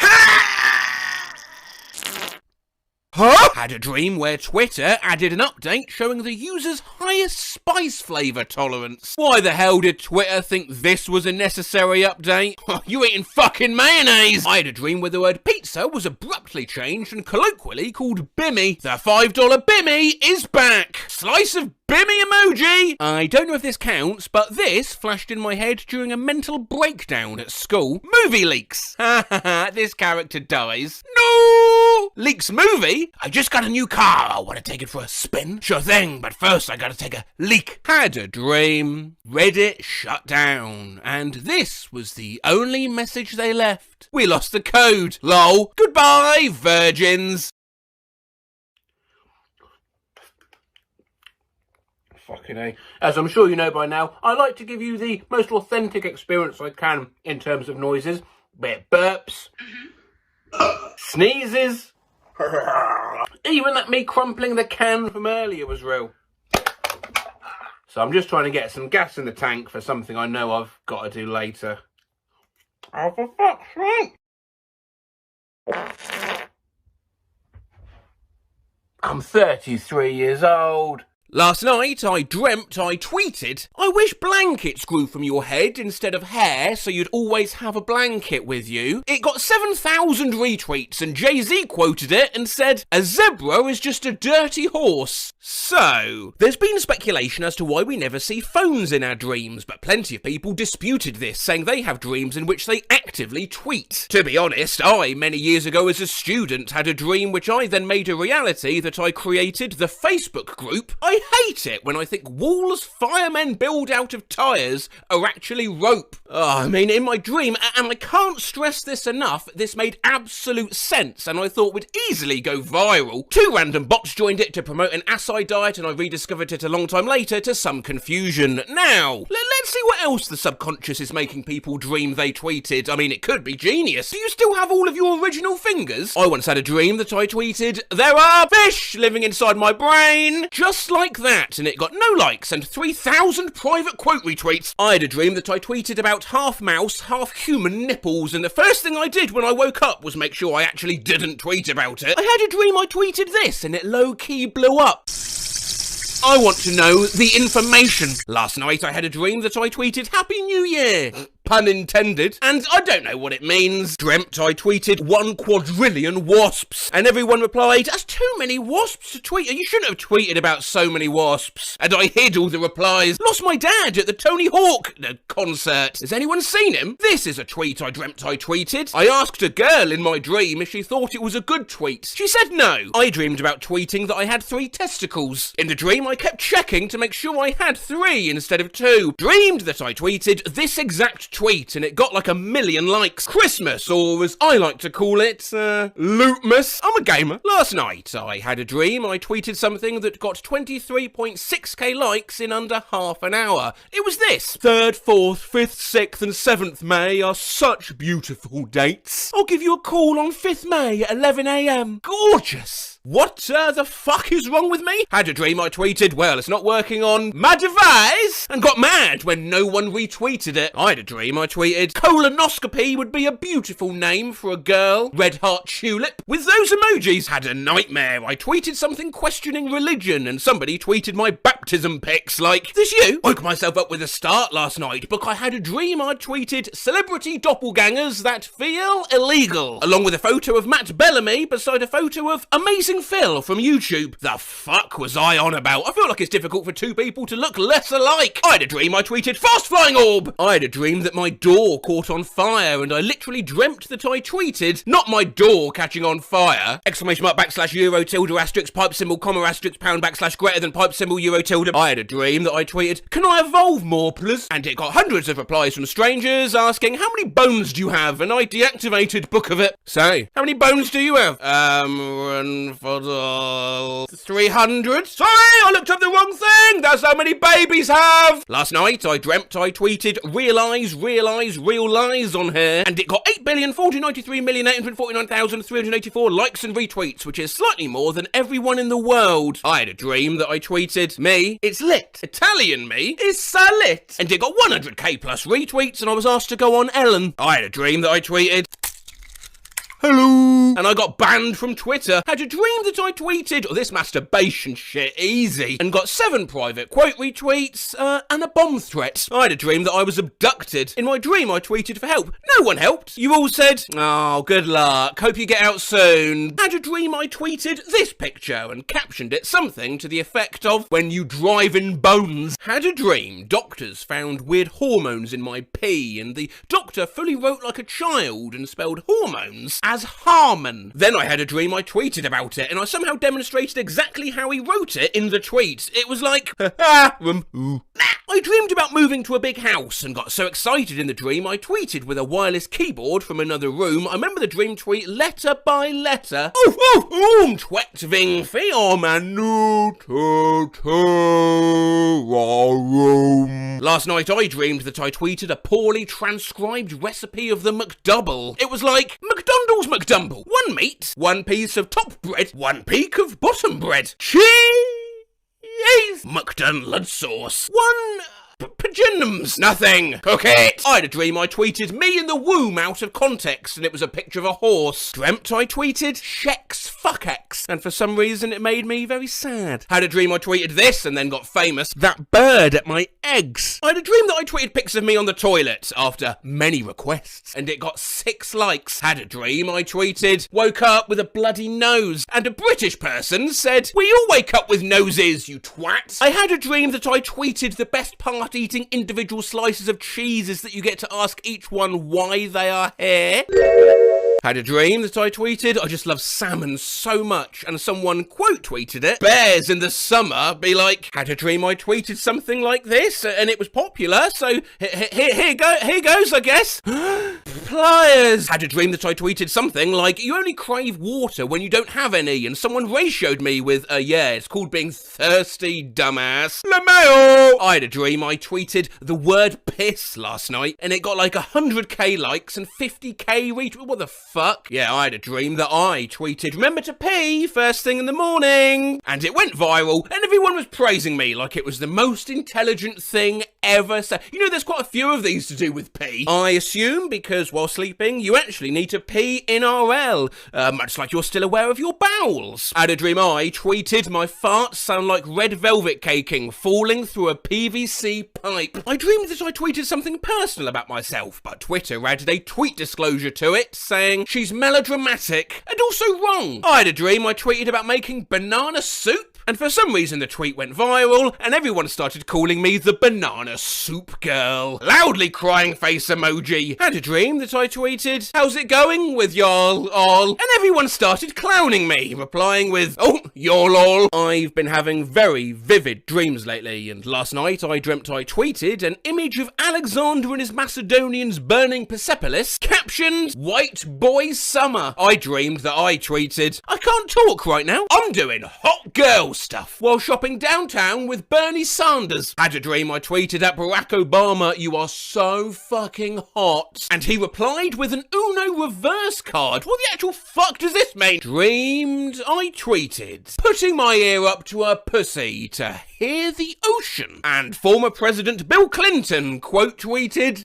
A: Huh? Had a dream where Twitter added an update showing the user's highest spice flavour tolerance. Why the hell did Twitter think this was a necessary update? You eating fucking mayonnaise! I had a dream where the word pizza was abruptly changed and colloquially called Bimmy. The $5 Bimmy is back! Slice of Bimmy emoji! I don't know if this counts, but this flashed in my head during a mental breakdown at school. Movie leaks! This character dies. No! Leaks movie? I just got a new car. I want to take it for a spin. Sure thing, but first I gotta take a leak. Had a dream. Reddit shut down. And this was the only message they left. We lost the code. Lol. Goodbye, virgins. Fucking A. As I'm sure you know by now, I like to give you the most authentic experience I can in terms of noises. Bit burps, sneezes, even that me crumpling the can from earlier was real. So I'm just trying to get some gas in the tank for something I know I've got to do later. Oh, for fuck's sake! I'm 33 years old.
L: Last night, I dreamt I tweeted, "I wish blankets grew from your head instead of hair so you'd always have a blanket with you." It got 7,000 retweets and Jay-Z quoted it and said, "A zebra is just a dirty horse." So, there's been speculation as to why we never see phones in our dreams, but plenty of people disputed this, saying they have dreams in which they actively tweet. To be honest, I, many years ago as a student, had a dream which I then made a reality that I created the Facebook group. I hate it when I think walls firemen build out of tyres are actually rope. In my dream, and I can't stress this enough, this made absolute sense and I thought would easily go viral. 2 random bots joined it to promote an acai diet and I rediscovered it a long time later to some confusion. Now, let's see what else the subconscious is making people dream they tweeted. It could be genius. Do you still have all of your original fingers? I once had a dream that I tweeted, "There are fish living inside my brain," just like that, and it got no likes and 3,000 private quote retweets. I had a dream that I tweeted about half mouse, half human nipples, and the first thing I did when I woke up was make sure I actually didn't tweet about it. I had a dream I tweeted this and it low-key blew up. I want to know the information. Last night I had a dream that I tweeted Happy New Year. Pun intended. And I don't know what it means. Dreamt I tweeted 1 quadrillion wasps. And everyone replied, "That's too many wasps to tweet. You shouldn't have tweeted about so many wasps." And I hid all the replies. Lost my dad at the Tony Hawk concert. Has anyone seen him? This is a tweet I dreamt I tweeted. I asked a girl in my dream if she thought it was a good tweet. She said no. I dreamed about tweeting that I had 3 testicles. In the dream I kept checking to make sure I had 3 instead of 2. Dreamed that I tweeted this exact tweet and it got like 1 million likes. Christmas, or as I like to call it, Lootmas. I'm a gamer. Last night I had a dream I tweeted something that got 23.6k likes in under half an hour. It was this: 3rd, 4th, 5th, 6th and 7th May are such beautiful dates. I'll give you a call on 5th May at 11 AM. Gorgeous. What the fuck is wrong with me? Had a dream I tweeted, "Well, it's not working on my device," and got mad when no one retweeted it. I had a dream I tweeted, "Colonoscopy would be a beautiful name for a girl. Red heart tulip." With those emojis. Had a nightmare. I tweeted something questioning religion and somebody tweeted my baptism pics like, "This you?" Woke myself up with a start last night because I had a dream I tweeted celebrity doppelgangers that feel illegal, along with a photo of Matt Bellamy beside a photo of Amazing Phil from YouTube. The fuck was I on about? I feel like it's difficult for 2 people to look less alike. I had a dream I tweeted fast flying orb. I had a dream that my door caught on fire and I literally dreamt that I tweeted not my door catching on fire. Exclamation mark / euro tilde asterisk pipe symbol comma asterisk pound / greater than pipe symbol euro tilde. I had a dream that I tweeted, "Can I evolve more please?" And it got hundreds of replies from strangers asking, "How many bones do you have?" And I deactivated book of it. Say, how many bones do you have? 300? Sorry, I looked up the wrong thing. That's how many babies have. Last night I dreamt I tweeted realise real lies on here and it got 8,493,849,384 likes and retweets, which is slightly more than everyone in the world. I had a dream that I tweeted, "Me, it's lit. Italian me is so lit," and it got 100k plus retweets and I was asked to go on Ellen. I had a dream that I tweeted, "Hello," and I got banned from Twitter. Had a dream that I tweeted, this masturbation shit easy, and got 7 private quote retweets, and a bomb threat. I had a dream that I was abducted. In my dream I tweeted for help. No one helped. You all said, "Oh, good luck. Hope you get out soon." Had a dream I tweeted this picture and captioned it something to the effect of, "When you drive in bones." Had a dream doctors found weird hormones in my pee and the doctor fully wrote like a child and spelled hormones as Harmon. Then I had a dream I tweeted about it and I somehow demonstrated exactly how he wrote it in the tweet. It was like, I dreamed about moving to a big house and got so excited in the dream I tweeted with a wireless keyboard from another room. I remember the dream tweet letter by letter. Twettving Last night I dreamed that I tweeted a poorly transcribed recipe of the McDouble. It was like, McDonald's McDumble. 1 meat, 1 piece of top bread, 1 peak of bottom bread. Cheese! McDonald's sauce. 1 Paginums. Nothing. Cook it. I had a dream I tweeted me in the womb out of context, and it was a picture of a horse. Dreamt I tweeted Shex fuckex, and for some reason it made me very sad. Had a dream I tweeted this and then got famous. That bird at my eggs. I had a dream that I tweeted pics of me on the toilet after many requests, and it got 6 likes. Had a dream I tweeted woke up with a bloody nose, and a British person said, "We all wake up with noses, you twat." I had a dream that I tweeted the best part eating individual slices of cheese is that you get to ask each one why they are here. Had a dream that I tweeted, "I just love salmon so much," and someone quote tweeted it, "Bears in the summer be like." Had a dream I tweeted something like this, and it was popular, so here goes, I guess. Pliers. Had a dream that I tweeted something like, "You only crave water when you don't have any," and someone ratioed me with, "Yeah, it's called being thirsty, dumbass." LeMayo. I had a dream I tweeted the word piss last night, and it got like 100k likes and 50k retweets. What the fuck? Yeah, I had a dream that I tweeted, "Remember to pee first thing in the morning," and it went viral, and everyone was praising me like it was the most intelligent thing ever said. You know, there's quite a few of these to do with pee. I assume because while sleeping, you actually need to pee in RL, much like you're still aware of your bowels. I had a dream I tweeted, "My farts sound like red velvet caking falling through a PVC pipe." I dreamed that I tweeted something personal about myself, but Twitter added a tweet disclosure to it saying she's melodramatic and also wrong. I had a dream I tweeted about making banana soup, and for some reason the tweet went viral and everyone started calling me the banana soup girl. Loudly crying face emoji. Had a dream that I tweeted, "How's it going with y'all all?" and everyone started clowning me, replying with, "Oh, y'all all." I've been having very vivid dreams lately, and last night I dreamt I tweeted an image of Alexander and his Macedonians burning Persepolis, captioned, "White boy summer." I dreamed that I tweeted, "I can't talk right now, I'm doing hot girl stuff," while shopping downtown with Bernie Sanders. Had a dream I tweeted at Barack Obama, "You are so fucking hot," and he replied with an Uno reverse card. What the actual fuck does this mean? Dreamed I tweeted, "Putting my ear up to a pussy to hear the ocean," and former President Bill Clinton quote tweeted,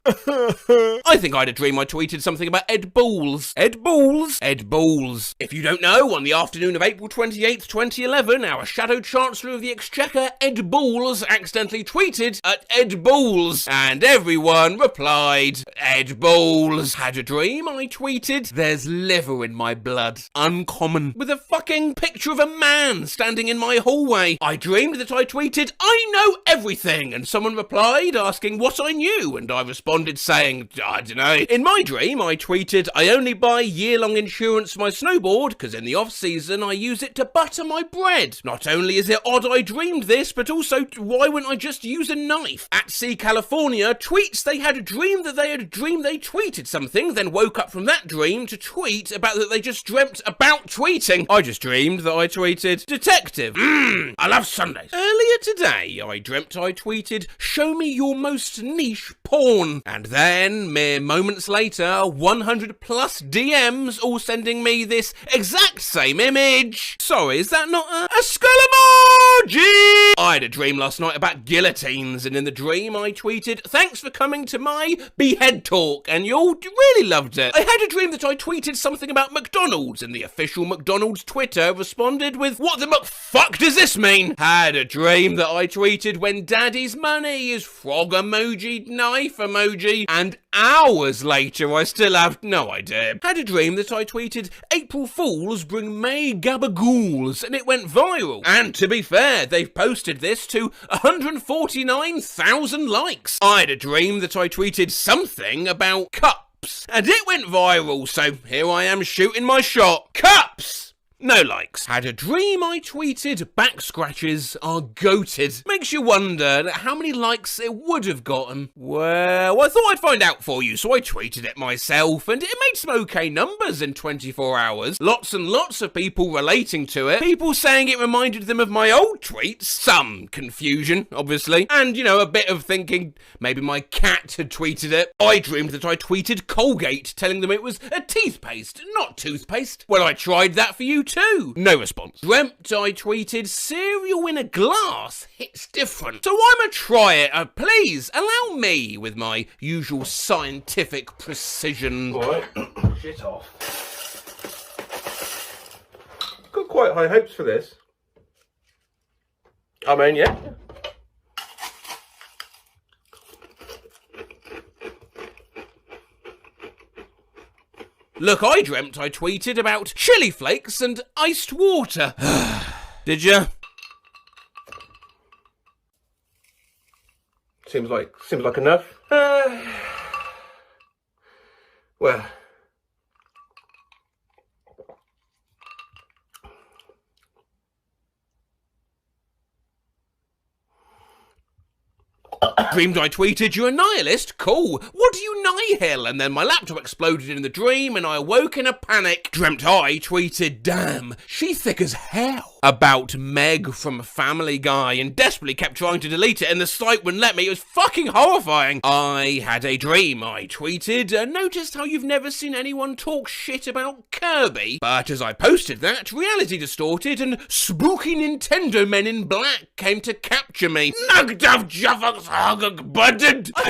L: I think I had a dream I tweeted something about Ed Balls. Ed Balls? Ed Balls. If you don't know, on the afternoon of April 28th, 2011, our Shadow Chancellor of the Exchequer, Ed Balls, accidentally tweeted at Ed Balls, and everyone replied, Ed Balls. Had a dream I tweeted, "There's liver in my blood. Uncommon," with a fucking picture of a man standing in my hallway. I dreamed that I tweeted, "I know everything," and someone replied asking what I knew, and I responded saying, "I don't know." In my dream, I tweeted, "I only buy year-long insurance for my snowboard because in the off-season I use it to butter my bread. Not only is it odd I dreamed this, but also why wouldn't I just use a knife?" At Sea California tweets they had a dream that they had a dream they tweeted something, then woke up from that dream to tweet about that they just dreamt about tweeting. I just dreamed that I tweeted, "Detective, I love Sundays." Earlier today, I dreamt I tweeted, "Show me your most niche porn." And then, mere moments later, 100 plus DMs all sending me this exact same image. Sorry, is that not a skull emoji? I had a dream last night about guillotines, and in the dream I tweeted, "Thanks for coming to my behead talk," and you all really loved it. I had a dream that I tweeted something about McDonald's, and the official McDonald's Twitter responded with, "What the fuck does this mean?" Had a dream that I tweeted, "When daddy's money is frog emoji, knife emoji," and hours later I still have no idea. Had a dream that I tweeted, "April Fools bring May gabagools," and it went viral. And to be fair, they've posted this to 149,000 likes. I had a dream that I tweeted something about cups, and it went viral, so here I am shooting my shot. Cups! No likes. Had a dream I tweeted, "Back scratches are goated." Makes you wonder how many likes it would have gotten. Well, I thought I'd find out for you, so I tweeted it myself, and it made some okay numbers in 24 hours. Lots and lots of people relating to it. People saying it reminded them of my old tweets. Some confusion, obviously. And, you know, a bit of thinking maybe my cat had tweeted it. I dreamed that I tweeted Colgate, telling them it was a teeth paste, not toothpaste. Well, I tried that for you too. too. No response. Dreamt I tweeted cereal in a glass hits different. So I'ma try it. Please allow me with my usual scientific precision.
A: Alright, shit off. Got quite high hopes for this. I mean, yeah.
L: Look, I dreamt I tweeted about chili flakes and iced water. Did ya?
A: Seems like enough. Well.
L: Dreamed I tweeted, "You're a nihilist? Cool. What do you nihil?" And then my laptop exploded in the dream and I awoke in a panic. Dreamt I tweeted, "Damn, she thick as hell." About Meg from Family Guy and desperately kept trying to delete it and the site wouldn't let me. It was fucking horrifying. I had a dream, I tweeted. Noticed how you've never seen anyone talk shit about Kirby. But as I posted that, reality distorted and spooky Nintendo men in black came to capture me. Nugduv Juffucks Hugg Budded. I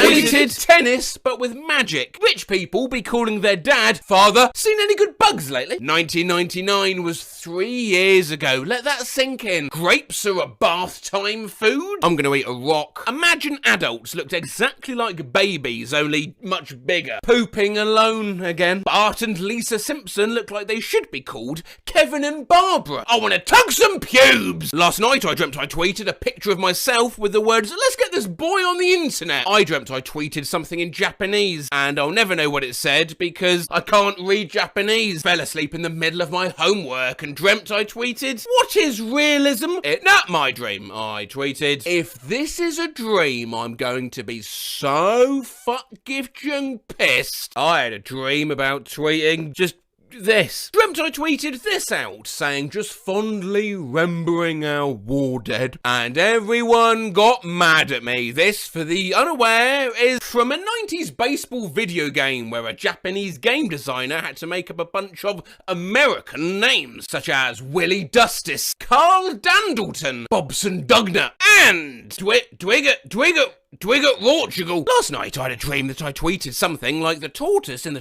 L: tweeted tennis but with magic. Rich people be calling their dad, "Father, seen any good bugs lately?" 1999 was 3 years ago. Let that sink in. Grapes are a bath time food? I'm gonna eat a rock. Imagine adults looked exactly like babies, only much bigger. Pooping alone again. Bart and Lisa Simpson look like they should be called Kevin and Barbara. I wanna tug some pubes! Last night I dreamt I tweeted a picture of myself with the words, "Let's get this boy on the internet." I dreamt I tweeted something in Japanese, and I'll never know what it said because I can't read Japanese. Fell asleep in the middle of my homework and dreamt I tweeted, "What is realism?" It not my dream. I tweeted, "If this is a dream, I'm going to be so fucking pissed." I had a dream about tweeting just this. Dreamt I tweeted this out, saying, "Just fondly remembering our war dead." And everyone got mad at me. This, for the unaware, is from a 90s baseball video game where a Japanese game designer had to make up a bunch of American names, such as Willie Dustis, Carl Dandleton, Bobson Dugner, and Dwiggett Portugal. Last night I had a dream that I tweeted something like the tortoise in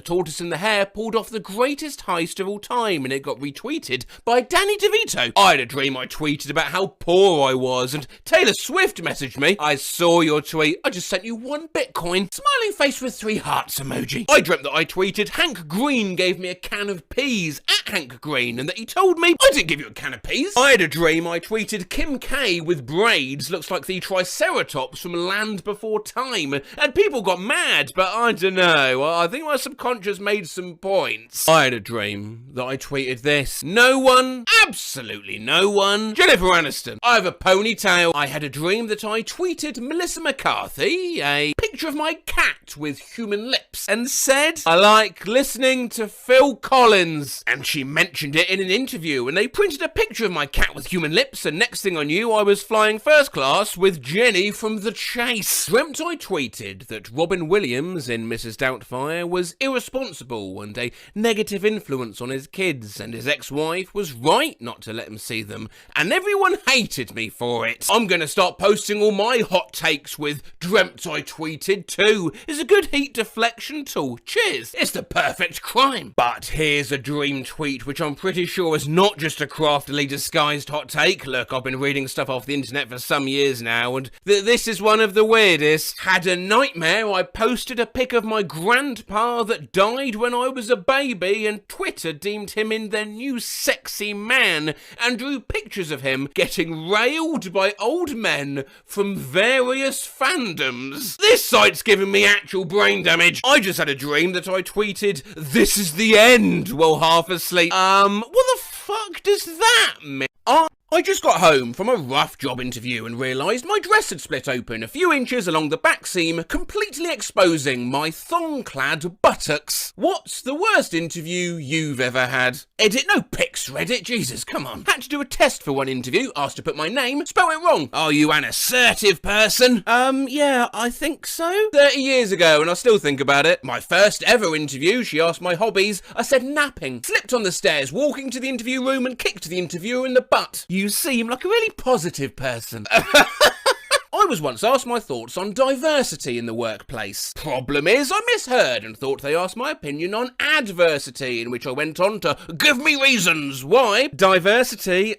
L: the Hare pulled off the greatest heist of all time and it got retweeted by Danny DeVito. I had a dream I tweeted about how poor I was and Taylor Swift messaged me, "I saw your tweet, I just sent you 1 Bitcoin. Smiling face with 3 hearts emoji. I dreamt that I tweeted Hank Green gave me a can of peas at Hank Green and that he told me I didn't give you a can of peas. I had a dream I tweeted Kim K with braids looks like the Triceratops from Land Before Time, and people got mad, but I don't know, I think my subconscious made some points. I had a dream that I tweeted this. No one, absolutely no one, Jennifer Aniston, I have a ponytail. I had a dream that I tweeted Melissa McCarthy a picture of my cat with human lips and said, "I like listening to Phil Collins," and she mentioned it in an interview and they printed a picture of my cat with human lips and next thing I knew I was flying first class with Jenny from The Chase. Dreamt I tweeted that Robin Williams in Mrs. Doubtfire was irresponsible and a negative influence on his kids and his ex-wife was right not to let him see them and everyone hated me for it. I'm gonna start posting all my hot takes with dreamt I tweeted too. It's a good heat deflection tool. Cheers. It's the perfect crime. But here's a dream tweet which I'm pretty sure is not just a craftily disguised hot take. Look, I've been reading stuff off the internet for some years now and this is one of the weirdest. Had a nightmare. I posted a pic of my grandpa that died when I was a baby and Twitter deemed him in their new sexy man and drew pictures of him getting railed by old men from various fandoms. This site's giving me actual brain damage. I just had a dream that I tweeted, "This is the end," while half asleep. What the fuck does that mean? I just got home from a rough job interview and realised my dress had split open a few inches along the back seam, completely exposing my thong-clad buttocks. What's the worst interview you've ever had? Edit, no pics, Reddit, Jesus, come on. Had to do a test for one interview, asked to put my name, spell it wrong. Are you an assertive person? Yeah, I think so. 30 years ago, and I still think about it. My first ever interview, she asked my hobbies. I said napping. Slipped on the stairs, walking to the interview room and kicked the interviewer in the butt. You seem like a really positive person. I was once asked my thoughts on diversity in the workplace. Problem is, I misheard and thought they asked my opinion on adversity, in which I went on to give me reasons why. Diversity?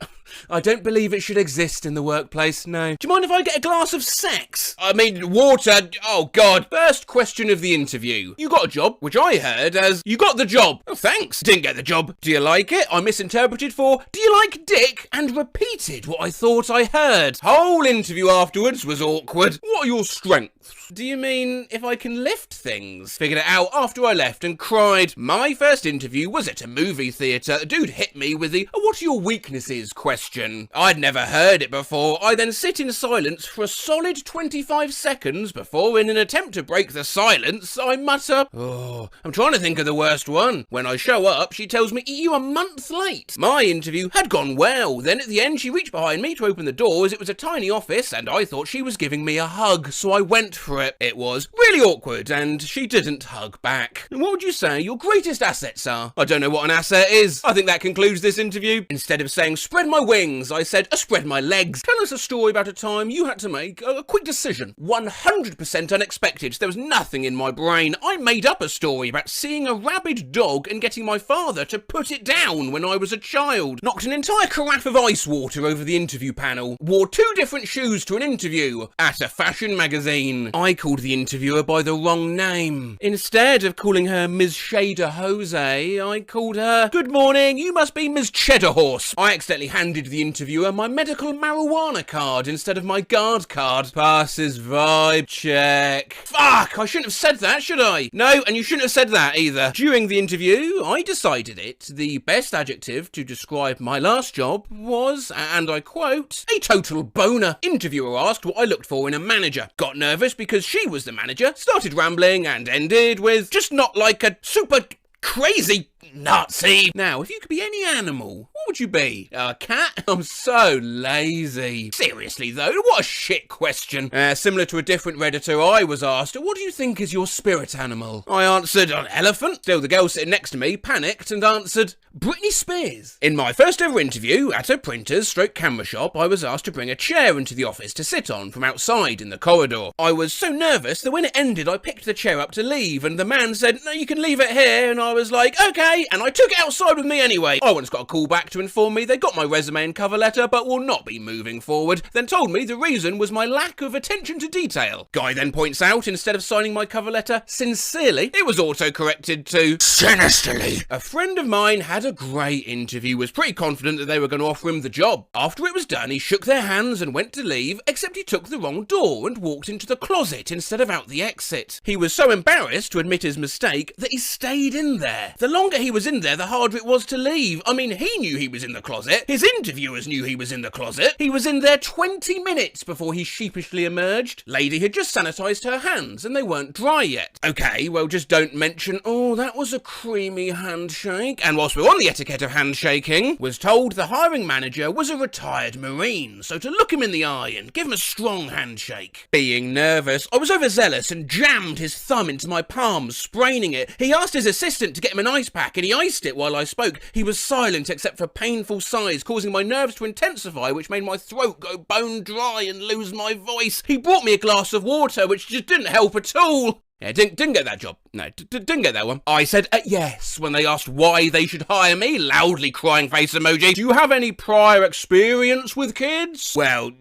L: I don't believe it should exist in the workplace, no. Do you mind if I get a glass of sex? I mean, water, oh God. First question of the interview. You got a job, which I heard as, you got the job. Oh, thanks. Didn't get the job. Do you like it? I misinterpreted for, do you like dick? And repeated what I thought I heard. Whole interview afterwards was awkward. What are your strengths? Do you mean if I can lift things? Figured it out after I left and cried. My first interview was at a movie theatre. A dude hit me with the, what are your weaknesses question. I'd never heard it before. I then sit in silence for a solid 25 seconds before, in an attempt to break the silence, I mutter, oh, I'm trying to think of the worst one. When I show up, she tells me, you a month late. My interview had gone well. Then at the end, she reached behind me to open the door as it was a tiny office and I thought she was giving me a hug, so I went for it. It was really awkward and she didn't hug back. And what would you say your greatest assets are? I don't know what an asset is. I think that concludes this interview. Instead of saying spread my wings, I said spread my legs. Tell us a story about a time you had to make a quick decision. 100% unexpected. There was nothing in my brain. I made up a story about seeing a rabid dog and getting my father to put it down when I was a child. Knocked an entire carafe of ice water over the interview panel. Wore 2 different shoes to an interview at a fashion magazine. I called the interviewer by the wrong name. Instead of calling her Ms. Shader Jose, I called her, good morning, you must be Ms. Cheddar Horse. I accidentally handed the interviewer my medical marijuana card instead of my guard card. Passes vibe check. Fuck, I shouldn't have said that, should I? No, and you shouldn't have said that either. During the interview, I decided the best adjective to describe my last job was, and I quote, a total boner. Interviewer asked what I looked for in a manager. Got nervous because she was the manager, started rambling and ended with, just not like a super crazy Nazi. Now, if you could be any animal, what would you be? A cat? I'm so lazy. Seriously though, what a shit question. Similar to a different Redditor, I was asked, what do you think is your spirit animal? I answered, an elephant. Still, the girl sitting next to me panicked and answered, Britney Spears. In my first ever interview at a printer's camera shop, I was asked to bring a chair into the office to sit on from outside in the corridor. I was so nervous that when it ended, I picked the chair up to leave and the man said, no, you can leave it here. And I was like, okay. And I took it outside with me anyway. I once got a call back to inform me they got my resume and cover letter but will not be moving forward. Then told me the reason was my lack of attention to detail. Guy then points out, instead of signing my cover letter sincerely, it was auto-corrected to sinisterly. A friend of mine had a great interview, was pretty confident that they were going to offer him the job. After it was done, he shook their hands and went to leave, except he took the wrong door and walked into the closet instead of out the exit. He was so embarrassed to admit his mistake that he stayed in there. The longer he was in there, the harder it was to leave. I mean, he knew he was in the closet. His interviewers knew he was in the closet. He was in there 20 minutes before he sheepishly emerged. Lady had just sanitized her hands and they weren't dry yet. Okay, well, just don't mention, oh, that was a creamy handshake. And whilst we're on the etiquette of handshaking, was told the hiring manager was a retired Marine, so to look him in the eye and give him a strong handshake. Being nervous, I was overzealous and jammed his thumb into my palm, spraining it. He asked his assistant to get him an ice pack and he iced it while I spoke. He was silent except for painful sighs, causing my nerves to intensify, which made my throat go bone dry and lose my voice. He brought me a glass of water, which just didn't help at all. Yeah, didn't get that job. No, didn't get that one. I said yes when they asked why they should hire me. Loudly crying face emoji. Do you have any prior experience with kids? Well,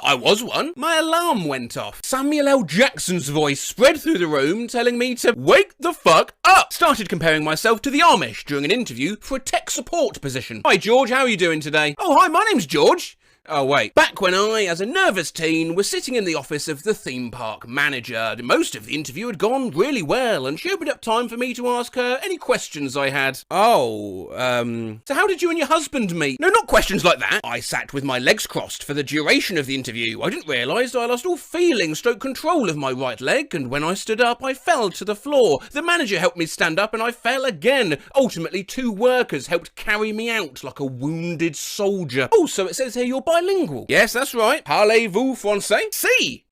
L: I was one. My alarm went off. Samuel L. Jackson's voice spread through the room telling me to wake the fuck up. Started comparing myself to the Amish during an interview for a tech support position. Hi George, how are you doing today? Oh hi, my name's George. Oh wait, back when I, as a nervous teen, was sitting in the office of the theme park manager. Most of the interview had gone really well, and she opened up time for me to ask her any questions I had. So how did you and your husband meet? No, not questions like that. I sat with my legs crossed for the duration of the interview. I didn't realise I lost all feeling stroke control of my right leg, and when I stood up, I fell to the floor. The manager helped me stand up, and I fell again. Ultimately, 2 workers helped carry me out like a wounded soldier. Oh, so it says here you're bilingual. Yes, that's right. Parlez-vous français? Si!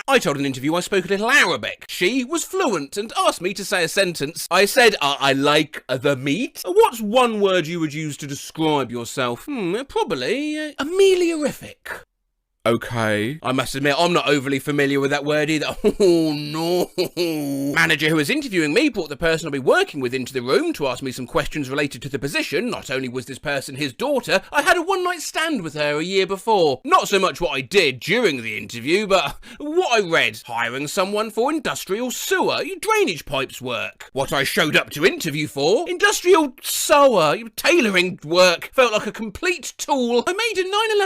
L: I told an interview I spoke a little Arabic. She was fluent and asked me to say a sentence. I said, I like the meat. What's one word you would use to describe yourself? Probably ameliorific. Okay. I must admit, I'm not overly familiar with that word either. Oh, no. Manager who was interviewing me brought the person I'll be working with into the room to ask me some questions related to the position. Not only was this person his daughter, I had a one-night stand with her a year before. Not so much what I did during the interview, but what I read. Hiring someone for industrial sewer, drainage pipes work. What I showed up to interview for, industrial sewer, tailoring work. Felt like a complete tool. I made a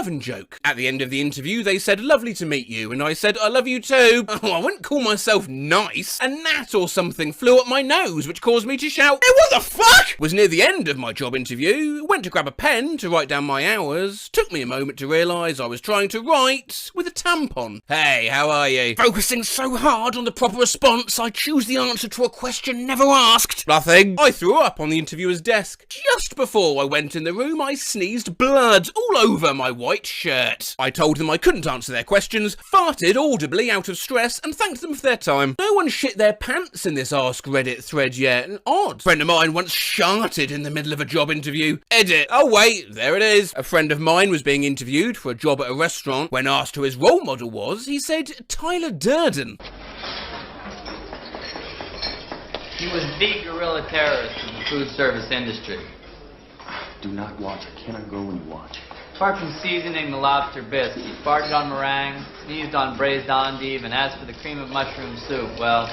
L: 9/11 joke. At the end of the interview, they said, lovely to meet you, and I said, I love you too. Oh, I wouldn't call myself nice. A gnat or something flew up my nose, which caused me to shout, hey, what the fuck? Was near the end of my job interview, went to grab a pen to write down my hours, took me a moment to realise I was trying to write with a tampon. Hey, how are you? Focusing so hard on the proper response, I choose the answer to a question never asked. Nothing. I threw up on the interviewer's desk. Just before I went in the room, I sneezed blood all over my white shirt. I told them I couldn't answer their questions, farted audibly out of stress, and thanked them for their time. No one shit their pants in this Ask Reddit thread yet, and odd. A friend of mine once sharted in the middle of a job interview. Edit. Oh wait, there it is. A friend of mine was being interviewed for a job at a restaurant. When asked who his role model was, he said Tyler Durden.
R: He was the guerrilla terrorist in the food service industry.
O: Do not watch. I cannot go when you watch.
R: Apart from seasoning the lobster bisque, he farted on meringue, sneezed on braised endive, and as for the cream of mushroom soup, well...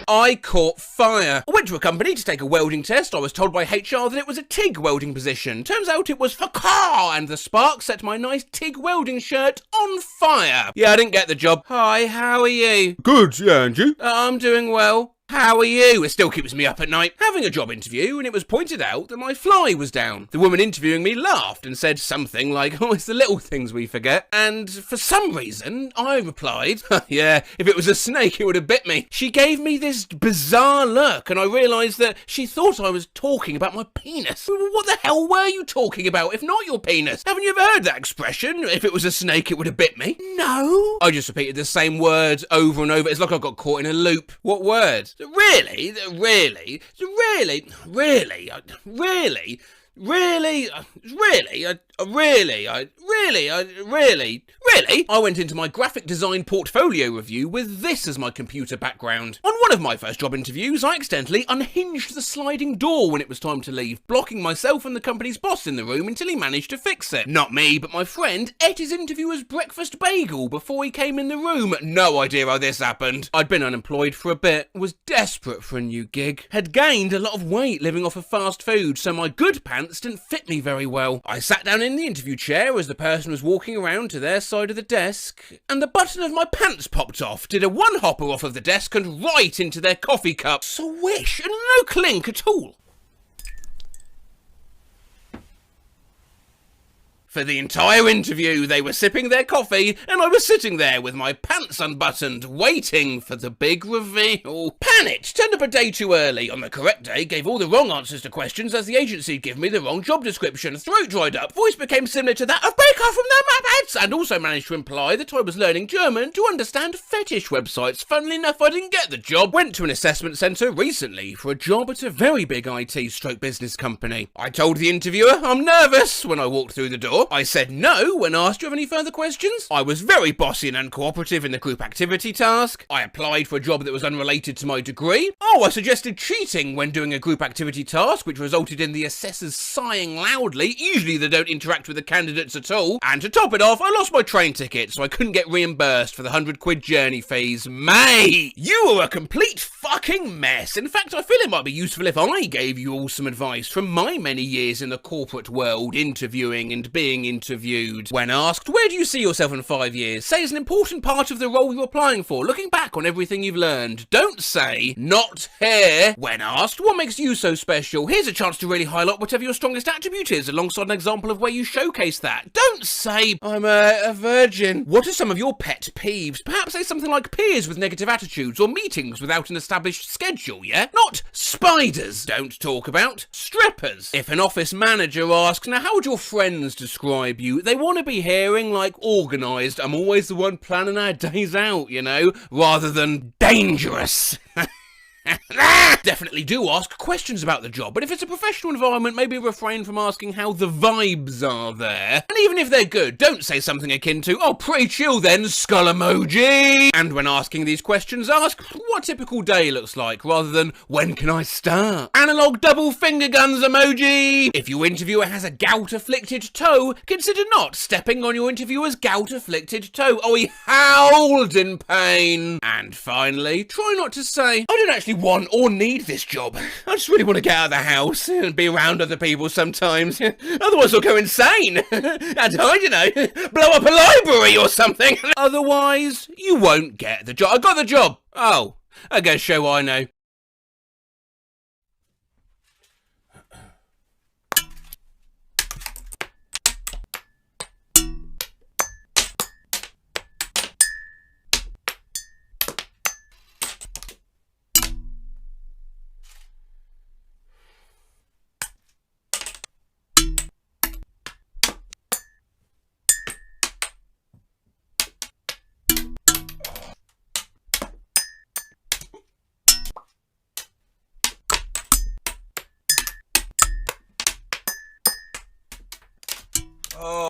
L: I caught fire. I went to a company to take a welding test. I was told by HR that it was a TIG welding position. Turns out it was for car, and the spark set my nice TIG welding shirt on fire. Yeah, I didn't get the job. Hi, how are you?
A: Good, yeah, and you?
L: I'm doing well. How are you? It still keeps me up at night. Having a job interview, and it was pointed out that my fly was down. The woman interviewing me laughed and said something like, oh, it's the little things we forget. And for some reason, I replied, yeah, if it was a snake, it would have bit me. She gave me this bizarre look, and I realised that she thought I was talking about my penis. What the hell were you talking about, if not your penis? Haven't you ever heard that expression? If it was a snake, it would have bit me. No. I just repeated the same words over and over. It's like I got caught in a loop. What word? Really? I went into my graphic design portfolio review with this as my computer background. On one of my first job interviews, I accidentally unhinged the sliding door when it was time to leave, blocking myself and the company's boss in the room until he managed to fix it. Not me, but my friend ate his interviewer's breakfast bagel before he came in the room. No idea how this happened. I'd been unemployed for a bit, was desperate for a new gig, had gained a lot of weight living off of fast food, so my good pants didn't fit me very well. I sat down in the interview chair as the person was walking around to their side of the desk, and the button of my pants popped off, did a one-hopper off of the desk and right into their coffee cup. Swish, and no clink at all. For the entire interview, they were sipping their coffee, and I was sitting there with my pants unbuttoned, waiting for the big reveal. Panicked, turned up a day too early. On the correct day, gave all the wrong answers to questions as the agency had given me the wrong job description. Throat dried up, voice became similar to that of Baker from the Muppets, and also managed to imply that I was learning German to understand fetish websites. Funnily enough, I didn't get the job. Went to an assessment centre recently for a job at a very big IT/business company. I told the interviewer I'm nervous when I walked through the door. I said no when asked, do you have any further questions? I was very bossy and uncooperative in the group activity task. I applied for a job that was unrelated to my degree. Oh, I suggested cheating when doing a group activity task, which resulted in the assessors sighing loudly. Usually they don't interact with the candidates at all. And to top it off, I lost my train ticket, so I couldn't get reimbursed for the £100 journey fees. Mate, you are a complete fucking mess. In fact, I feel it might be useful if I gave you all some advice from my many years in the corporate world, interviewing and being being interviewed. When asked, where do you see yourself in 5 years? Say it's an important part of the role you're applying for, looking back on everything you've learned. Don't say, not here. When asked, what makes you so special? Here's a chance to really highlight whatever your strongest attribute is, alongside an example of where you showcase that. Don't say, I'm a virgin. What are some of your pet peeves? Perhaps say something like peers with negative attitudes, or meetings without an established schedule, yeah? Not spiders. Don't talk about strippers. If an office manager asks, now how would your friends describe you? They want to be hearing, like, organised, I'm always the one planning our days out, you know, rather than dangerous. Definitely do ask questions about the job, but if it's a professional environment, maybe refrain from asking how the vibes are there. And even if they're good, don't say something akin to, oh, pretty chill then, skull emoji. And when asking these questions, ask what a typical day looks like, rather than when can I start? Analog double finger guns emoji. If your interviewer has a gout-afflicted toe, consider not stepping on your interviewer's gout-afflicted toe. Oh, he howled in pain. And finally, try not to say, I don't actually want or need this job. I just really want to get out of the house and be around other people sometimes. Otherwise I'll go insane. And I don't know, blow up a library or something. Otherwise, you won't get the job. I got the job. Oh, I guess show I know. Oh.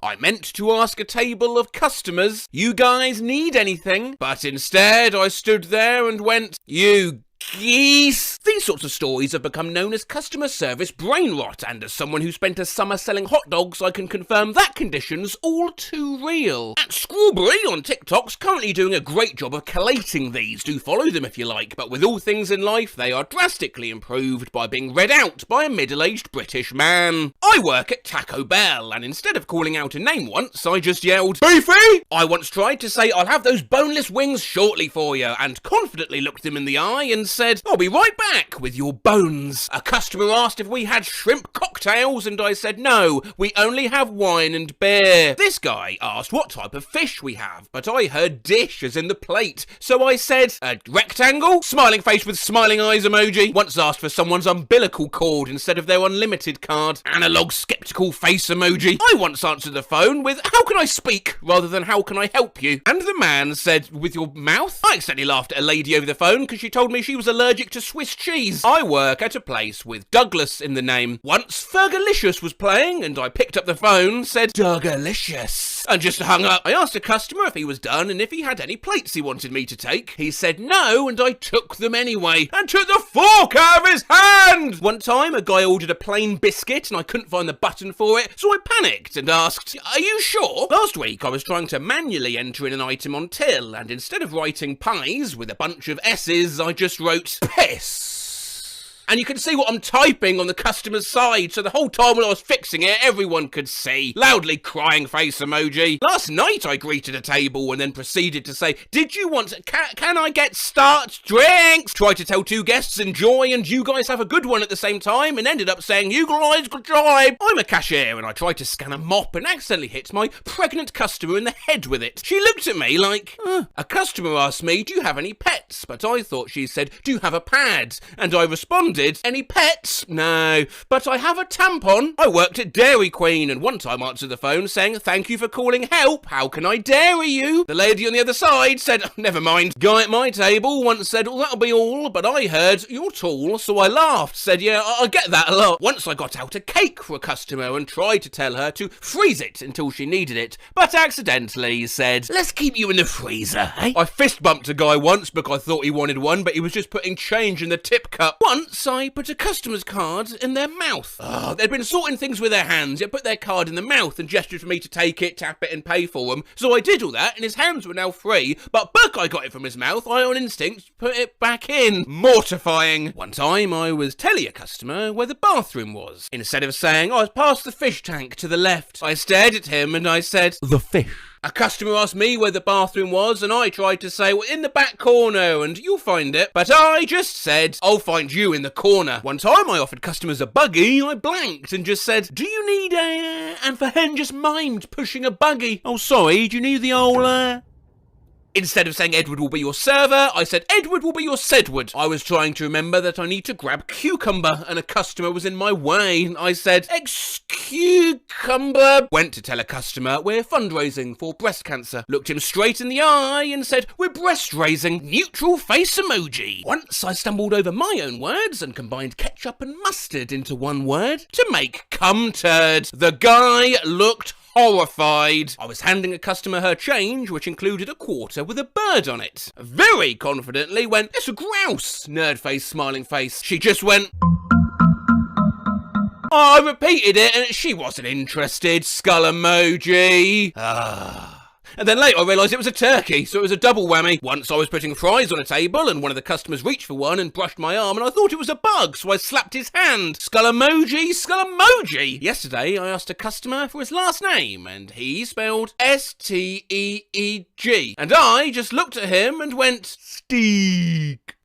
L: I meant to ask a table of customers, you guys need anything? But instead I stood there and went, you geese. These sorts of stories have become known as customer service brain rot, and as someone who spent a summer selling hot dogs, I can confirm that condition's all too real. At Screwbury on TikTok's currently doing a great job of collating these. Do follow them if you like, but with all things in life, they are drastically improved by being read out by a middle-aged British man. I work at Taco Bell, and instead of calling out a name once, I just yelled, Beefy! I once tried to say, I'll have those boneless wings shortly for you, and confidently looked him in the eye and said, I'll be right back with your bones. A customer asked if we had shrimp cocktails, and I said, no, we only have wine and beer. This guy asked what type of fish we have, but I heard dish as in the plate, so I said, a rectangle? Smiling face with smiling eyes emoji. Once asked for someone's umbilical cord instead of their unlimited card. Analog skeptical face emoji. I once answered the phone with, how can I speak, rather than how can I help you? And the man said, with your mouth? I accidentally laughed at a lady over the phone because she told me she was allergic to Swiss cheese. I work at a place with Douglas in the name. Once Fergalicious was playing and I picked up the phone, said Dougalicious, and just hung up. I asked a customer if he was done and if he had any plates he wanted me to take. He said no, and I took them anyway and took the fork out of his hand. One time a guy ordered a plain biscuit and I couldn't find the button for it, so I panicked and asked, are you sure? Last week I was trying to manually enter in an item on till, and instead of writing pies with a bunch of S's, I just wrote piss. And you can see what I'm typing on the customer's side, so the whole time while I was fixing it, everyone could see. Loudly crying face emoji. Last night I greeted a table and then proceeded to say, did you want, can I get start drinks? Tried to tell two guests enjoy and you guys have a good one at the same time, and ended up saying, you guys good job. I'm a cashier and I tried to scan a mop and accidentally hit my pregnant customer in the head with it. She looked at me like, A customer asked me, do you have any pets? But I thought she said, do you have a pad? And I responded, any pets? No, but I have a tampon. I worked at Dairy Queen and one time answered the phone saying, thank you for calling help, how can I dairy you? The lady on the other side said, never mind. Guy at my table once said, well, that'll be all, but I heard, you're tall, so I laughed, said, yeah, I get that a lot. Once I got out a cake for a customer and tried to tell her to freeze it until she needed it, but accidentally said, let's keep you in the freezer, eh? I fist bumped a guy once because I thought he wanted one, but he was just putting change in the tip cup. Once I put a customer's card in their mouth. They'd been sorting things with their hands, yet put their card in the mouth and gestured for me to take it, tap it and pay for them. So I did all that and his hands were now free, but buck I got it from his mouth, I on instinct put it back in. Mortifying. One time I was telling a customer where the bathroom was. Instead of saying, I was past the fish tank to the left, I stared at him and I said, the fish. A customer asked me where the bathroom was and I tried to say, well, in the back corner and you'll find it. But I just said, I'll find you in the corner. One time I offered customers a buggy, I blanked and just said, do you need and for hen just mimed pushing a buggy. Oh, sorry, do you need the old Instead of saying Edward will be your server, I said Edward will be your Sedward. I was trying to remember that I need to grab cucumber and a customer was in my way. I said, cucumber. Went to tell a customer we're fundraising for breast cancer. Looked him straight in the eye and said, we're breast raising. Neutral face emoji. Once I stumbled over my own words and combined ketchup and mustard into one word to make cum turd. The guy looked horrified. I was handing a customer her change, which included a quarter with a bird on it. Very confidently went, it's a grouse. Nerd face, smiling face. She just went... I repeated it and she wasn't interested. Skull emoji. And then later I realised it was a turkey, so it was a double whammy. Once I was putting fries on a table and one of the customers reached for one and brushed my arm and I thought it was a bug, so I slapped his hand. Skull emoji, skull emoji. Yesterday I asked a customer for his last name and he spelled S-T-E-E-G. And I just looked at him and went, Steak.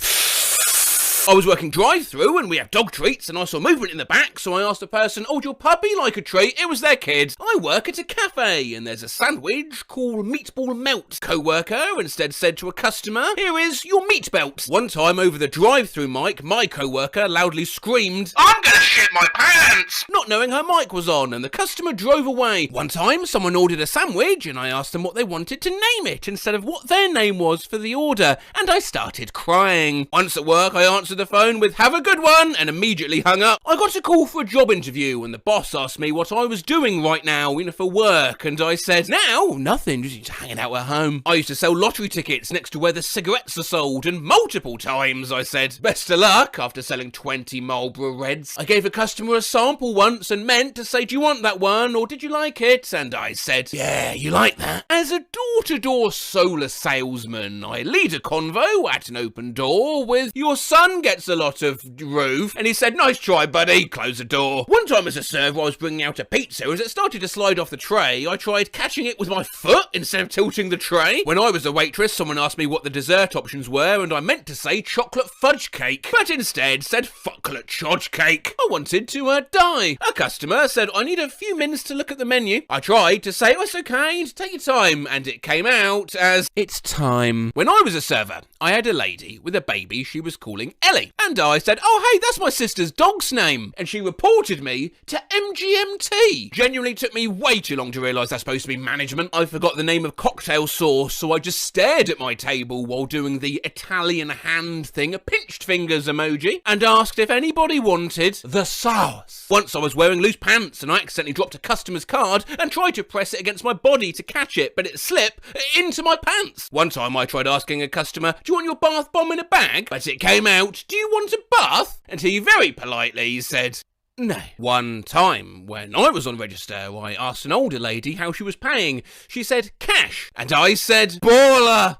L: I was working drive-through and we have dog treats and I saw movement in the back, so I asked the person, oh, would your puppy like a treat? It was their kid. I work at a cafe and there's a sandwich called meatball melt. Co-worker instead said to a customer, here is your meat belt. One time over the drive-through mic, my co-worker loudly screamed, I'm gonna shit my pants! Not knowing her mic was on and the customer drove away. One time someone ordered a sandwich and I asked them what they wanted to name it instead of what their name was for the order and I started crying. Once at work I answered the phone with have a good one and immediately hung up. I got a call for a job interview and the boss asked me what I was doing right now, for work, and I said, now, nothing, just hanging out at home. I used to sell lottery tickets next to where the cigarettes are sold, and multiple times I said, best of luck, after selling 20 Marlboro Reds. I gave a customer a sample once and meant to say, do you want that one, or did you like it? And I said, yeah, you like that? As a door-to-door solar salesman, I lead a convo at an open door with, your son gets a lot of roof, and he said, nice try, buddy, close the door. One time as a server, I was bringing out a pizza. As it started to slide off the tray, I tried catching it with my foot instead of tilting the tray. When I was the waitress, someone asked me what the dessert options were, and I meant to say chocolate fudge cake, but instead said fucklet chodge cake. I wanted to die. A customer said, I need a few minutes to look at the menu. I tried to say, oh, it's okay, take your time, and it came out as, it's time. When I was a server, I had a lady with a baby she was calling Ellie, and I said, oh, hey, that's my sister's dog's name, and she reported me to MGMT. Genuinely took me way too long to realise that's supposed to be management. I forgot the name of cocktail sauce, so I just stared at my table while doing the Italian hand thing, a pinched fingers emoji, and asked if anybody wanted the sauce. Once I was wearing loose pants and I accidentally dropped a customer's card and tried to press it against my body to catch it, but it slipped into my pants. One time I tried asking a customer, do you want your bath bomb in a bag? But it came out, do you want a bath? And he very politely said, no. One time, when I was on register, I asked an older lady how she was paying. She said, cash. And I said, baller.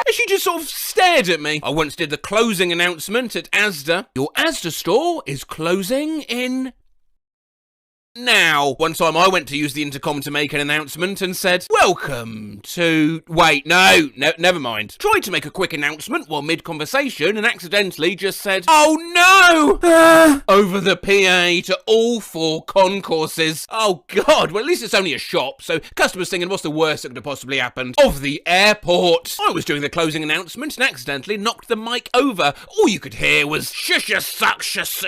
L: And she just sort of stared at me. I once did the closing announcement at Asda. Your Asda store is closing in... now. One time I went to use the intercom to make an announcement and said, welcome to... wait, no, never mind. Tried to make a quick announcement while mid-conversation and accidentally just said, oh no! Over the PA to all 4 concourses. Oh God, well at least it's only a shop, so customers thinking what's the worst that could have possibly happened? Of the airport. I was doing the closing announcement and accidentally knocked the mic over. All you could hear was shish suck shish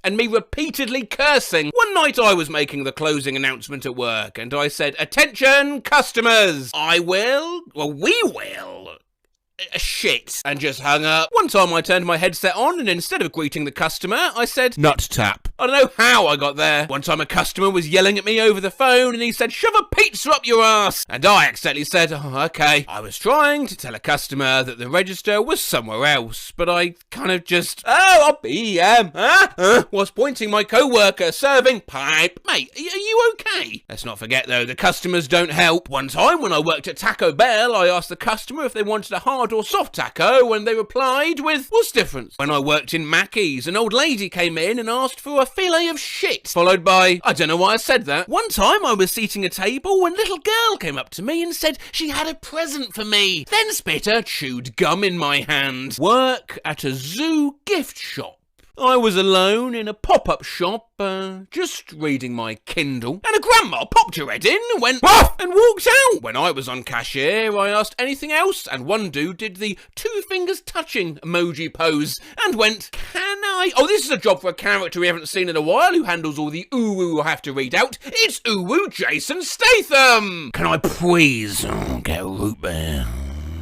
L: and me repeatedly cursing. One night I was making the closing announcement at work and I said, attention customers, we will shit, and just hung up. One time I turned my headset on, and instead of greeting the customer, I said, nut tap. I don't know how I got there. One time a customer was yelling at me over the phone, and he said, shove a pizza up your ass. And I accidentally said, oh, okay. I was trying to tell a customer that the register was somewhere else, but I kind of just, was pointing my co-worker serving pipe. Mate, are you okay? Let's not forget though, the customers don't help. One time when I worked at Taco Bell, I asked the customer if they wanted a hard or soft taco, and they replied with, what's the difference? When I worked in Mackey's, an old lady came in and asked for a fillet of shit, followed by, I don't know why I said that. One time I was seating a table when a little girl came up to me and said she had a present for me, then spit her chewed gum in my hand. Work at a zoo gift shop. I was alone in a pop-up shop, just reading my Kindle, and a grandma popped her head in, went, "Woof!" and walked out. When I was on cashier, I asked anything else, and one dude did the 2 fingers touching emoji pose, and went, can I? Oh, this is a job for a character we haven't seen in a while, who handles all the ooh-woo I have to read out. It's ooh-woo Jason Statham! Can I please get a root beer?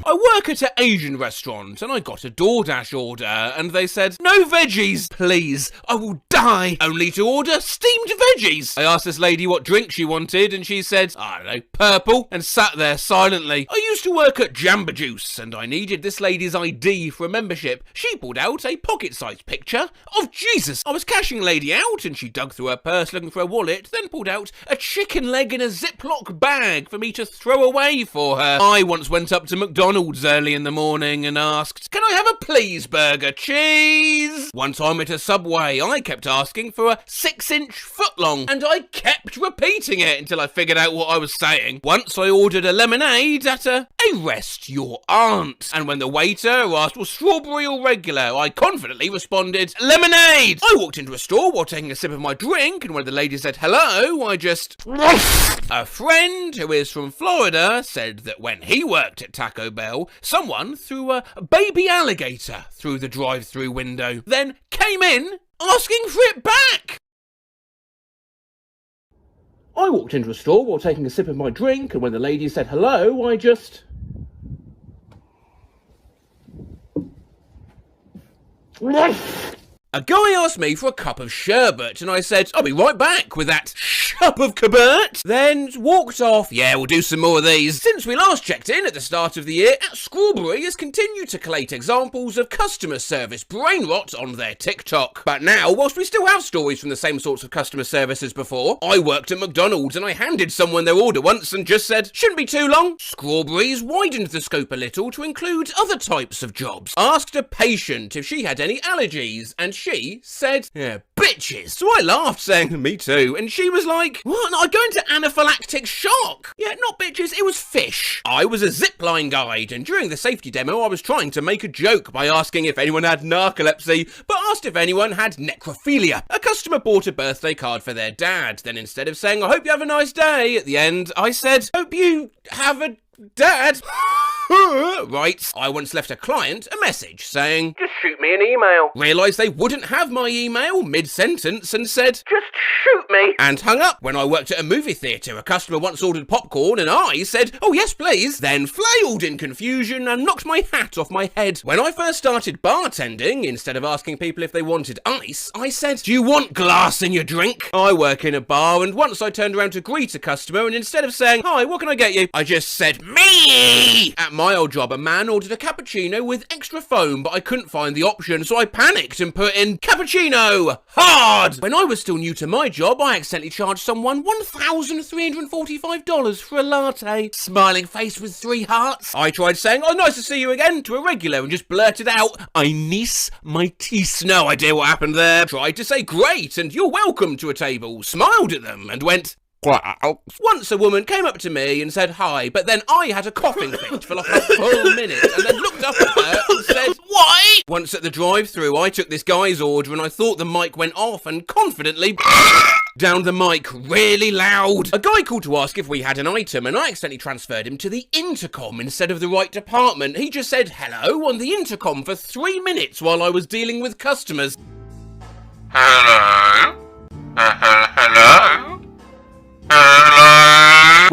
L: I work at an Asian restaurant and I got a DoorDash order and they said, no veggies, please, I will die. Only to order steamed veggies. I asked this lady what drink she wanted and she said, I don't know, purple, and sat there silently. I used to work at Jamba Juice and I needed this lady's ID for a membership. She pulled out a pocket-sized picture of Jesus. I was cashing lady out and she dug through her purse looking for a wallet, then pulled out a chicken leg in a Ziploc bag for me to throw away for her. I once went up to McDonald's early in the morning and asked, can I have a please burger, cheese? One time at a Subway, I kept asking for a 6-inch footlong and I kept repeating it until I figured out what I was saying. Once I ordered a lemonade at a Rest Your Aunt, and when the waiter asked, well, strawberry or regular, I confidently responded, lemonade! I walked into a store while taking a sip of my drink and when the lady said hello, I just... A friend who is from Florida said that when he worked at Taco Bell, someone threw a baby alligator through the drive-thru window, then came in asking for it back. I walked into a store while taking a sip of my drink, and when the lady said hello, I just... A guy asked me for a cup of sherbet, and I said, I'll be right back with that cup of kabert, then walked off. Yeah, we'll do some more of these. Since we last checked in at the start of the year, Strawberry has continued to collate examples of customer service brain rot on their TikTok. But now, whilst we still have stories from the same sorts of customer service as before, I worked at McDonald's and I handed someone their order once and just said, shouldn't be too long. Strawberry's widened the scope a little to include other types of jobs. Asked a patient if she had any allergies, and she said, yeah, bitches. So I laughed, saying, me too. And she was like, what? I go into anaphylactic shock. Yeah, not bitches, it was fish. I was a zipline guide, and during the safety demo, I was trying to make a joke by asking if anyone had narcolepsy, but asked if anyone had necrophilia. A customer bought a birthday card for their dad. Then instead of saying, I hope you have a nice day, at the end, I said, hope you have a dad. Right, I once left a client a message saying,
K: just shoot me an email.
L: Realised they wouldn't have my email mid-sentence and said,
K: just shoot me.
L: And hung up. When I worked at a movie theatre, a customer once ordered popcorn and I said, oh yes please, then flailed in confusion and knocked my hat off my head. When I first started bartending, instead of asking people if they wanted ice, I said, do you want glass in your drink? I work in a bar and once I turned around to greet a customer and instead of saying, hi, what can I get you? I just said, me! At my old job, a man ordered a cappuccino with extra foam, but I couldn't find the option, so I panicked and put in cappuccino hard. When I was still new to my job, I accidentally charged someone $1,345 for a latte. Smiling face with 3 hearts. I tried saying, oh, nice to see you again, to a regular and just blurted out, I miss my teeth. No idea what happened there. Tried to say great and you're welcome to a table. Smiled at them and went, once a woman came up to me and said hi, but then I had a coughing fit for like a full minute and then looked up at her and said, why? Once at the drive-thru, I took this guy's order and I thought the mic went off and confidently down the mic really loud. A guy called to ask if we had an item and I accidentally transferred him to the intercom instead of the right department. He just said hello on the intercom for 3 minutes while I was dealing with customers. Hello? Hello?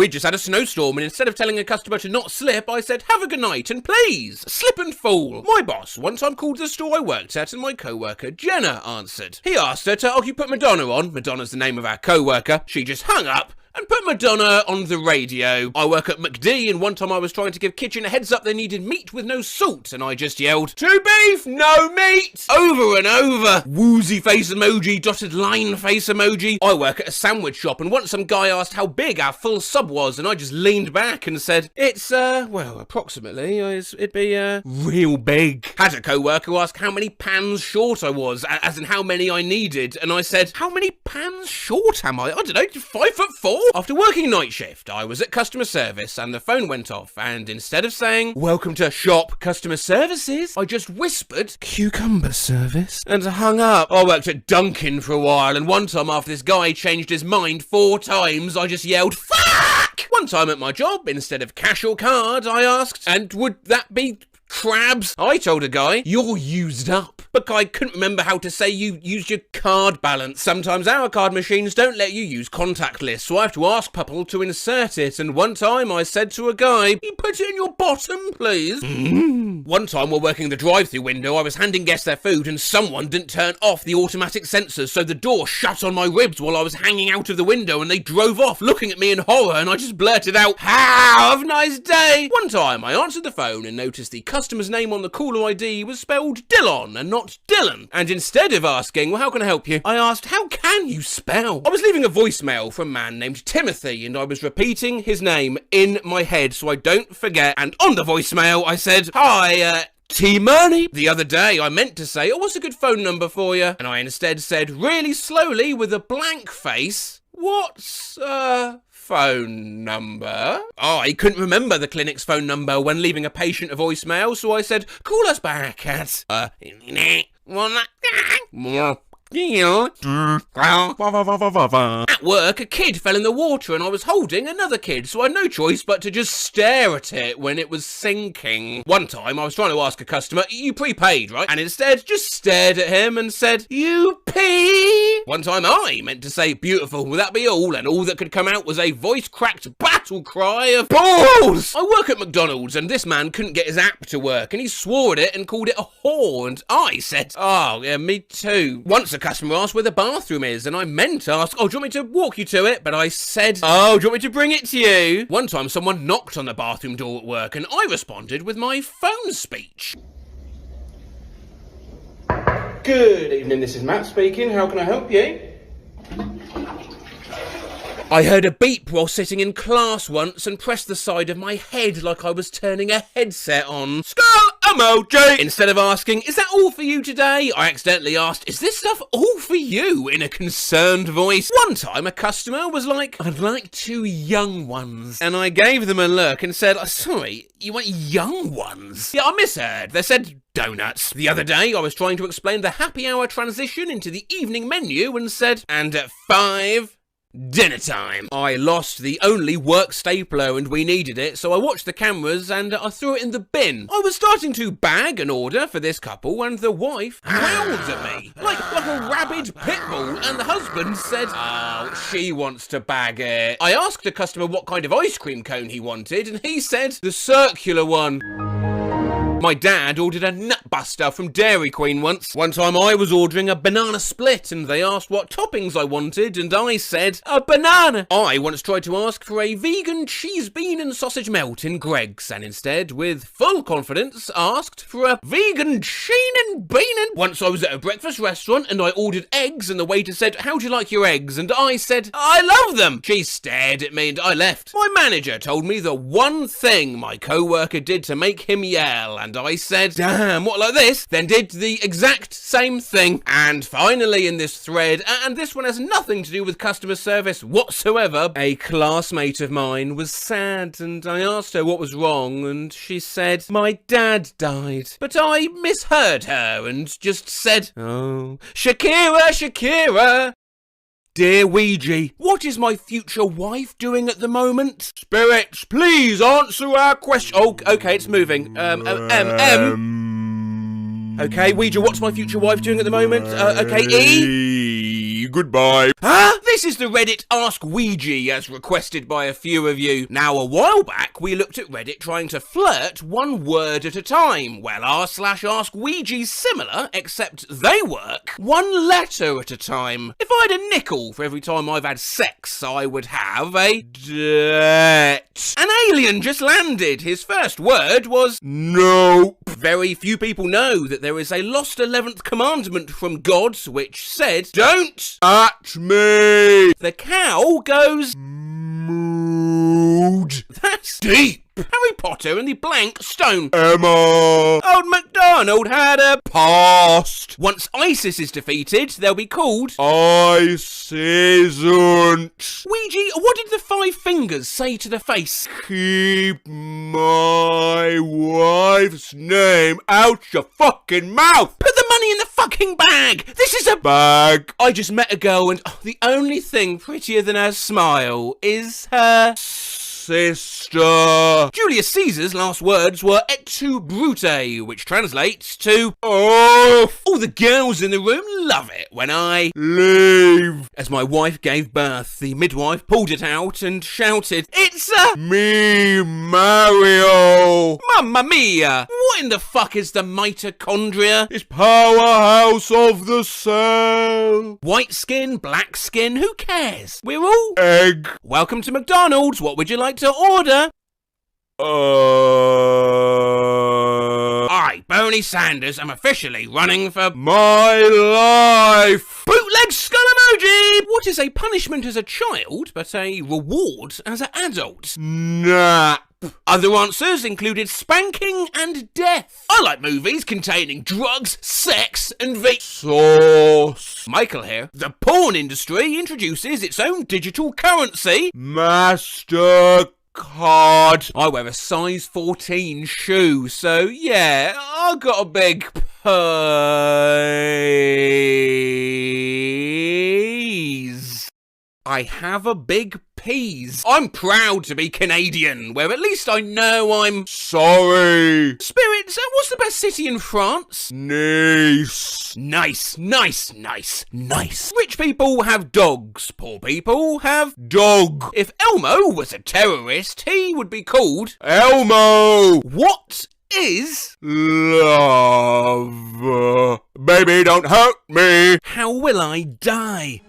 L: We just had a snowstorm, and instead of telling a customer to not slip, I said, have a good night, and please, slip and fall. My boss one time called the store I worked at, and my co-worker Jenna answered. He asked her to, you put Madonna on. Madonna's the name of our co-worker. She just hung up and put Madonna on the radio. I work at McD, and one time I was trying to give Kitchen a heads up they needed meat with no salt, and I just yelled, to beef, no meat, over and over. Woozy face emoji, dotted line face emoji. I work at a sandwich shop, and once some guy asked how big our full sub was, and I just leaned back and said, it's, well, approximately, it'd be, real big. Had a co-worker ask how many pans short I was, as in how many I needed, and I said, how many pans short am I? I don't know, 5'4"? After working night shift, I was at customer service and the phone went off, and instead of saying, welcome to shop customer services, I just whispered, cucumber service, and hung up. I worked at Dunkin' for a while, and one time after this guy changed his mind 4 times, I just yelled, fuck! One time at my job, instead of cash or card, I asked, and would that be crabs? I told a guy, you're used up. But I couldn't remember how to say you used your card balance. Sometimes our card machines don't let you use contactless, so I have to ask people to insert it, and one time I said to a guy, you put it in your bottom, please? One time while working the drive-thru window, I was handing guests their food and someone didn't turn off the automatic sensors, so the door shut on my ribs while I was hanging out of the window, and they drove off looking at me in horror, and I just blurted out, have a nice day. One time I answered the phone and noticed the customer's name on the caller ID was spelled Dillon and not Dylan, and instead of asking, well, how can I help you, I asked, how can you spell? I was leaving a voicemail for a man named Timothy, and I was repeating his name in my head so I don't forget, and on the voicemail I said, hi, T-Money. The other day I meant to say, oh, what's a good phone number for you? And I instead said really slowly with a blank face, what's phone number? I couldn't remember the clinic's phone number when leaving a patient a voicemail, so I said, call us back at, At work, a kid fell in the water and I was holding another kid, so I had no choice but to just stare at it when it was sinking. One time I was trying to ask a customer, you prepaid, right? And instead just stared at him and said, you pee? One time I meant to say beautiful, will that be all? And all that could come out was a voice-cracked battle cry of balls! I work at McDonald's and this man couldn't get his app to work and he swore at it and called it a whore, and I said, oh yeah, me too. Once a customer asked where the bathroom is and I meant to ask, oh, do you want me to walk you to it? But I said, oh, do you want me to bring it to you? One time someone knocked on the bathroom door at work and I responded with my phone speech.
A: Good evening, this is Matt speaking. How can I help you?
L: I heard a beep while sitting in class once and pressed the side of my head like I was turning a headset on. Skull emoji! Instead of asking, is that all for you today? I accidentally asked, is this stuff all for you? In a concerned voice. One time a customer was like, I'd like 2 young ones. And I gave them a look and said, sorry, you want young ones? Yeah, I misheard. They said donuts. The other day I was trying to explain the happy hour transition into the evening menu and said, and at 5... dinner time. I lost the only work stapler and we needed it, so I watched the cameras and I threw it in the bin. I was starting to bag an order for this couple and the wife growled at me like a rabid pit bull, and the husband said, oh, she wants to bag it. I asked the customer what kind of ice cream cone he wanted and he said the circular one. My dad ordered a Nutbuster from Dairy Queen once. One time I was ordering a banana split and they asked what toppings I wanted and I said, a banana. I once tried to ask for a vegan cheese bean and sausage melt in Greg's and instead, with full confidence, asked for a vegan sheen and bean. Once I was at a breakfast restaurant and I ordered eggs and the waiter said, how do you like your eggs? And I said, I love them. She stared at me and I left. My manager told me the one thing my co-worker did to make him yell, and I said, damn, what, like this? Then did the exact same thing. And finally in this thread, and this one has nothing to do with customer service whatsoever, a classmate of mine was sad and I asked her what was wrong and she said, my dad died. But I misheard her and just said, oh, Shakira, Shakira. Dear Ouija, what is my future wife doing at the moment? Spirits, please answer our question. Oh, okay, it's moving. Okay, Ouija, what's my future wife doing at the moment? Okay, E.
A: Goodbye.
L: Huh? This This is the Reddit Ask Ouija as requested by a few of you. Now, a while back, we looked at Reddit trying to flirt one word at a time. Well, r/Ask Ouija's similar, except they work one letter at a time. If I had a nickel for every time I've had sex, I would have a debt. An alien just landed. His first word was nope. Very few people know that there is a lost 11th commandment from God which said, don't at me. The cow goes mood. That's deep. Harry Potter and the Blank Stone. Emma. Old MacDonald had a past. Once ISIS is defeated, they'll be called ISIS isn't. Ouija, what did the 5 fingers say to the face? Keep my wife's name out your fucking mouth. Put the money in the fucking bag. This is a bag. I just met a girl and the only thing prettier than her smile is her sister. Julius Caesar's last words were et tu brute, which translates to off. All the girls in the room love it when I leave. As my wife gave birth, the midwife pulled it out and shouted, it's me, Mario. Mamma mia. What in the fuck is the mitochondria? It's powerhouse of the cell. White skin, black skin, who cares? We're all egg. Welcome to McDonald's. What would you like to order? I, Bernie Sanders, am officially running for my life. Bootleg skull emoji. What is a punishment as a child, but a reward as an adult? Nap. Other answers included spanking and death. I like movies containing drugs, sex, and sauce. Michael here. The porn industry introduces its own digital currency. Master card. I wear a size 14 shoe, so yeah, I got a big peas. I have a big peas. I'm proud to be Canadian, where at least I know I'm sorry. Spirits, what's the best city in France? Nice. Nice, nice, nice, nice. Rich people have dogs. Poor people have dog. If Elmo was a terrorist, he would be called Elmo. What is love? Baby, don't hurt me. How will I die?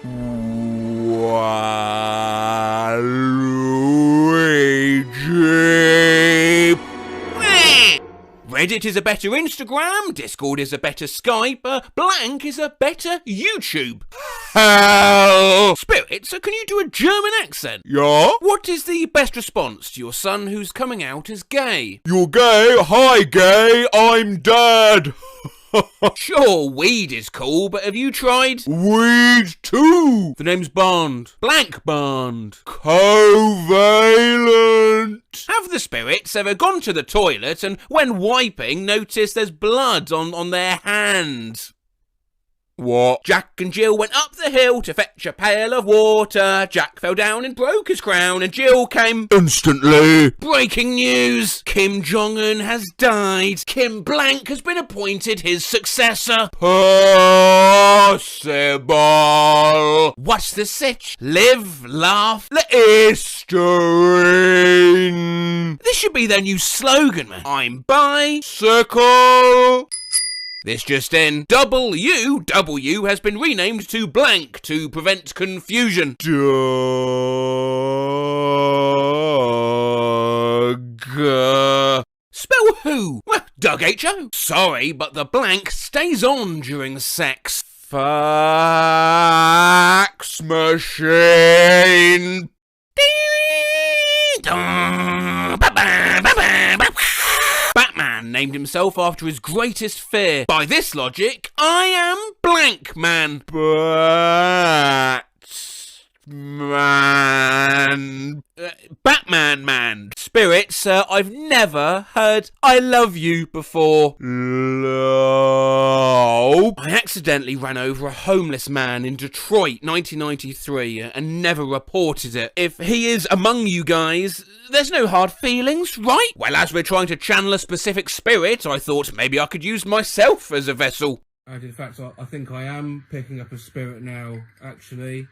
L: Waluigi. Reddit is a better Instagram, Discord is a better Skype, Blank is a better YouTube. Hell! Spirits, can you do a German accent? Yeah? What is the best response to your son who's coming out as gay? You're gay? Hi gay, I'm dad. Sure, weed is cool, but have you tried weed too? The name's Bond. Blank Bond. Covalent. Have the spirits ever gone to the toilet and when wiping noticed there's blood on their hand? What? Jack and Jill went up the hill to fetch a pail of water. Jack fell down and broke his crown, and Jill came instantly. Breaking news! Kim Jong-un has died. Kim Blank has been appointed his successor. Possible. What's the sitch? Live, laugh, Listerine. This should be their new slogan, man. I'm bicycle. This just in, WW has been renamed to Blank to prevent confusion. Doug. Spell who? Well, Doug H.O. Sorry, but the blank stays on during sex. Fax machine. Batman named himself after his greatest fear. By this logic, I am Blank Man. Batman Man. Spirits, I've never heard I love you before. Love. I accidentally ran over a homeless man in Detroit, 1993, and never reported it. If he is among you guys, there's no hard feelings, right? Well, as we're trying to channel a specific spirit, I thought maybe I could use myself as a vessel.
A: And in fact, I think I am picking up a spirit now, actually.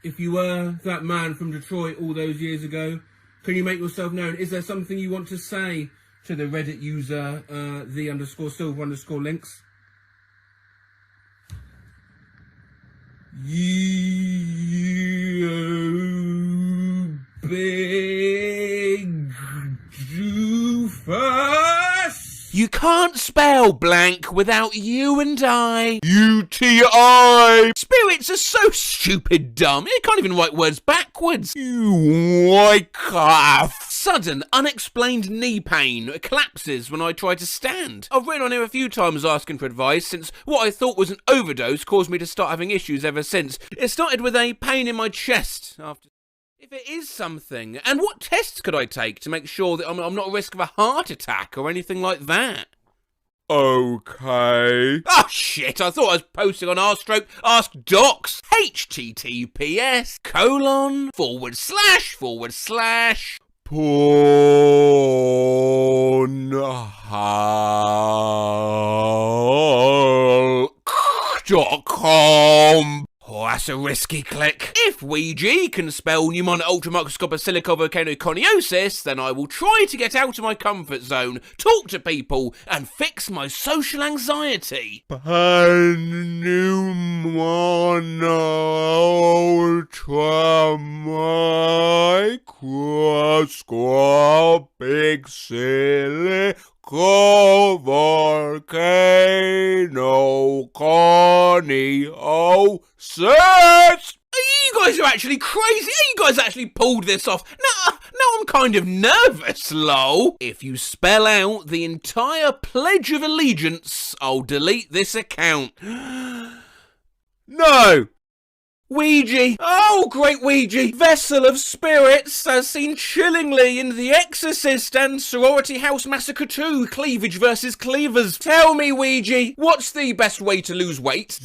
A: If you were that man from Detroit all those years ago, can you make yourself known? Is there something you want to say to the Reddit user, the_silver_links? You big doofus!
L: You can't spell blank without you and I.
A: UTI!
L: Spirits are so stupid dumb. They can't even write words backwards.
A: You wyckoff!
L: Sudden, unexplained knee pain collapses when I try to stand. I've written on here a few times asking for advice since what I thought was an overdose caused me to start having issues ever since. It started with a pain in my chest after... If it is something, and what tests could I take to make sure that I'm not at risk of a heart attack or anything like that?
A: Okay.
L: Oh shit, I thought I was posting on Ask Docs. https://
A: Pornhub.com.
L: Oh, that's a risky click. If Ouija can spell pneumonic ultramicroscopic silicovolcanoconiosis, then I will try to get out of my comfort zone, talk to people, and fix my social anxiety.
A: Pneumonic ultramicroscopic silicovolcanoconiosis.
L: You guys are actually crazy. You guys actually pulled this off. Now I'm kind of nervous, lol. If you spell out the entire Pledge of Allegiance, I'll delete this account.
A: No!
L: Ouija! Oh, great Ouija! Vessel of spirits, as seen chillingly in The Exorcist and Sorority House Massacre 2, Cleavage versus Cleavers. Tell me, Ouija, what's the best way to lose weight?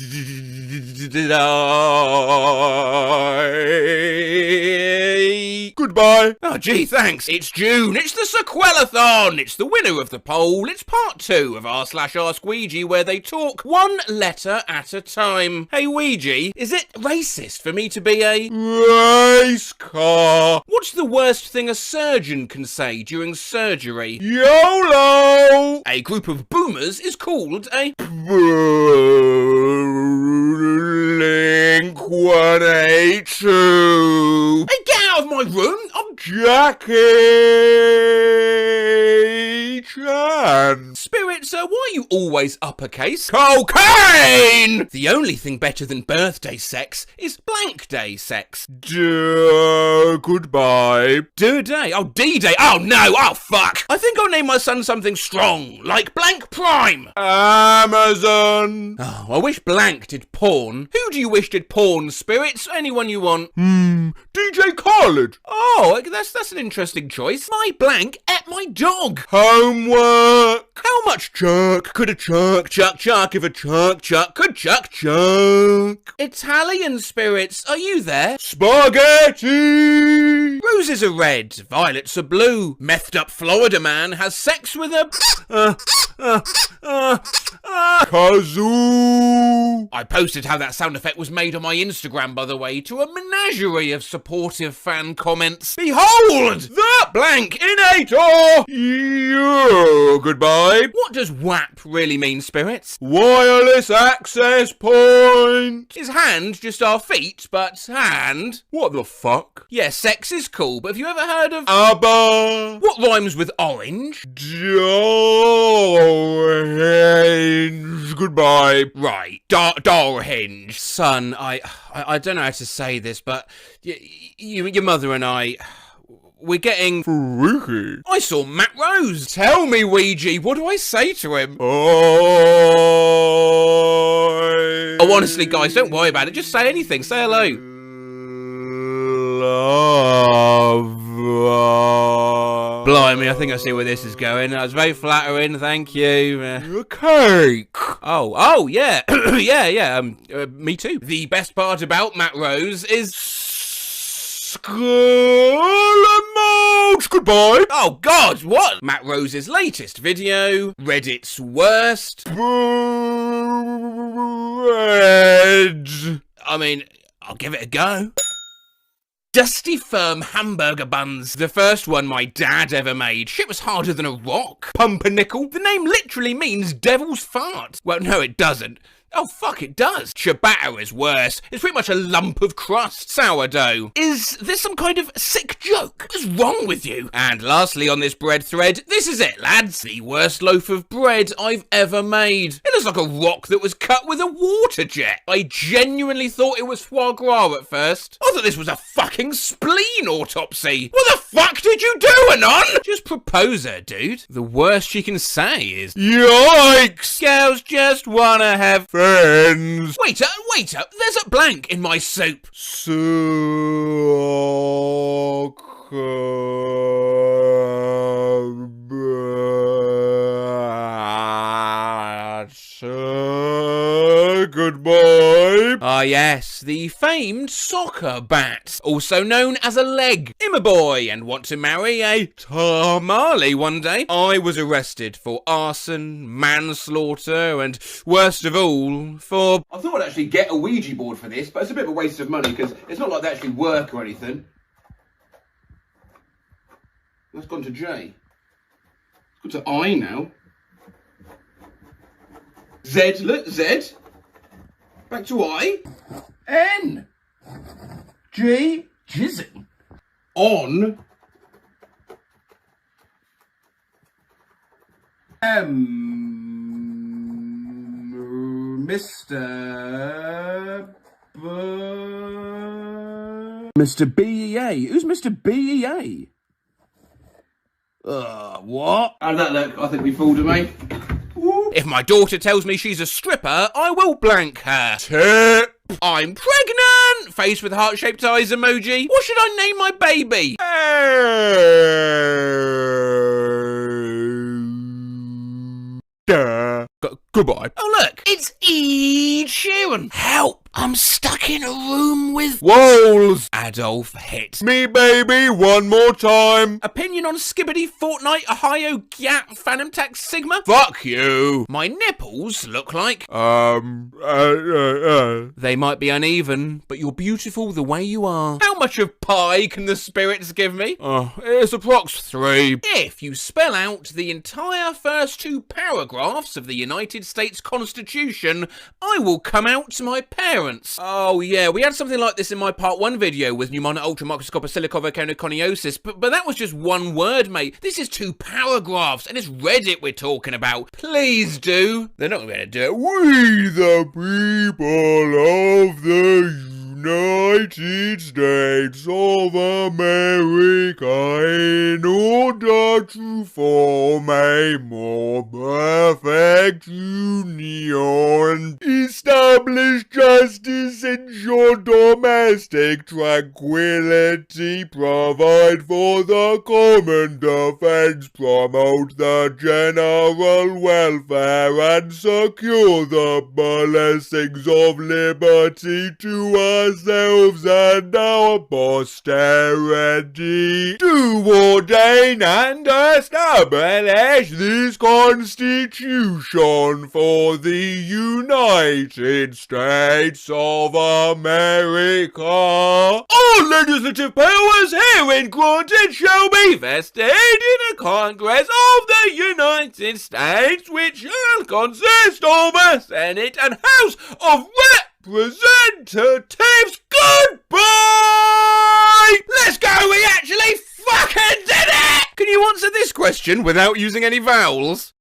A: Goodbye.
L: Oh, gee, thanks. It's June. It's the Sequelathon. It's the winner of the poll. It's part 2 of r/Ask Ouija, where they talk one letter at a time. Hey, Ouija, is it racist for me to be a
A: race car?
L: What's the worst thing a surgeon can say during surgery?
A: YOLO!
L: A group of boomers is called a
A: Blink-182.
L: Hey, get out of my room! I'm
A: Jackie Chan.
L: Spirits, why are you always uppercase? Cocaine! The only thing better than birthday sex is blank day sex.
A: Goodbye.
L: D-Day? Oh, D-Day. Oh, no. Oh, fuck. I think I'll name my son something strong, like Blank Prime.
A: Amazon.
L: Oh, I wish Blank did porn. Who do you wish did porn, Spirits? Anyone you want.
A: DJ Khaled.
L: Oh, that's an interesting choice. My Blank ate my dog.
A: Homework.
L: How much chuck could a chuck chuck if a chuck could chuck? Italian Spirits, are you there?
A: Spaghetti.
L: Roses are red, violets are blue. Methed up Florida man has sex with a
A: kazoo.
L: I posted how that sound effect was made on my Instagram, by the way, to a menagerie of supportive fan comments. Behold, the Blankinator!
A: Yeah, goodbye.
L: What does WAP really mean, Spirits?
A: Wireless access point.
L: Is hand just our feet, but hand?
A: What the fuck?
L: Yeah, sex is cool, but have you ever heard of
A: ABBA?
L: What rhymes with orange?
A: Orange. Goodbye.
L: Right, Darhinge. Son, I don't know how to say this, but your mother and I... We're getting
A: freaky.
L: I saw Matt Rose. Tell me, Ouija, what do I say to him?
A: Oh,
L: honestly, guys, don't worry about it. Just say anything. Say hello.
A: Love.
L: Blimey, I think I see where this is going. That was very flattering. Thank you.
A: Your cake.
L: Oh, yeah. yeah. Me too. The best part about Matt Rose is...
A: Skullamo! ouch, goodbye. Oh God, what? Matt Rose's latest video, Reddit's worst bread. I mean, I'll give it a go. Dusty firm hamburger buns. The first one my dad ever made. Shit was harder than a rock. Pumpernickel. The name literally means devil's fart. Well, no, it doesn't. Oh, fuck, it does. Ciabatta is worse. It's pretty much a lump of crust. Sourdough. Is this some kind of sick joke? What's wrong with you? And lastly on this bread thread, this is it, lads. The worst loaf of bread I've ever made. It looks like a rock that was cut with a water jet. I genuinely thought it was foie gras at first. I thought this was a fucking spleen autopsy. What the fuck did you do, Anon? Just propose her, dude. The worst she can say is, yikes! Girls just wanna have friends. Waiter, there's a blank in my soup. Goodbye. Ah yes, the famed soccer bat, also known as a leg. I'm a boy and want to marry a tamale one day. I was arrested for arson, manslaughter, and worst of all, for...
L: I thought I'd actually get a Ouija board for this, but it's a bit of a waste of money because it's not like they actually work or anything. That's gone to J. It's gone to I now. Z, look, Z. Back to I. N. G. Jizzing. On. Mr. Mr. BEA. Who's Mr. BEA? What? How did that look? I think we fooled her, mate.
A: If my daughter tells me she's a stripper, I will blank her. Tip. I'm pregnant! Face with heart-shaped eyes emoji. What should I name my baby? Goodbye. Oh look, it's Ed Sheeran. Help! I'm stuck in a room with walls. Adolf hit me, baby, one more time. Opinion on Skibbity, Fortnite, Ohio, Gap, Phantom Tax, Sigma? Fuck you. My nipples look like... They might be uneven, but you're beautiful the way you are. How much of pie can the spirits give me? It's approx 3. If you spell out the entire first 2 paragraphs of the United States Constitution, I will come out to my parents. Oh yeah, we had something like this in my part 1 video with pneumonic ultramicroscopic silicovoconioconiosis, but that was just one word, mate. This is 2 paragraphs, and it's Reddit we're talking about. Please do. They're not going to do it. We the people of the United States of America, in order to form a more perfect union, establish justice, ensure domestic tranquility, provide for the common defense, promote the general welfare, and secure the blessings of liberty to ourselves and our posterity, to ordain and establish this Constitution for the United States of America. All legislative powers herein granted shall be vested in a Congress of the United States, which shall consist of a Senate and House of Representatives. Goodbye! Let's go, we actually fucking did it! Can you answer this question without using any vowels?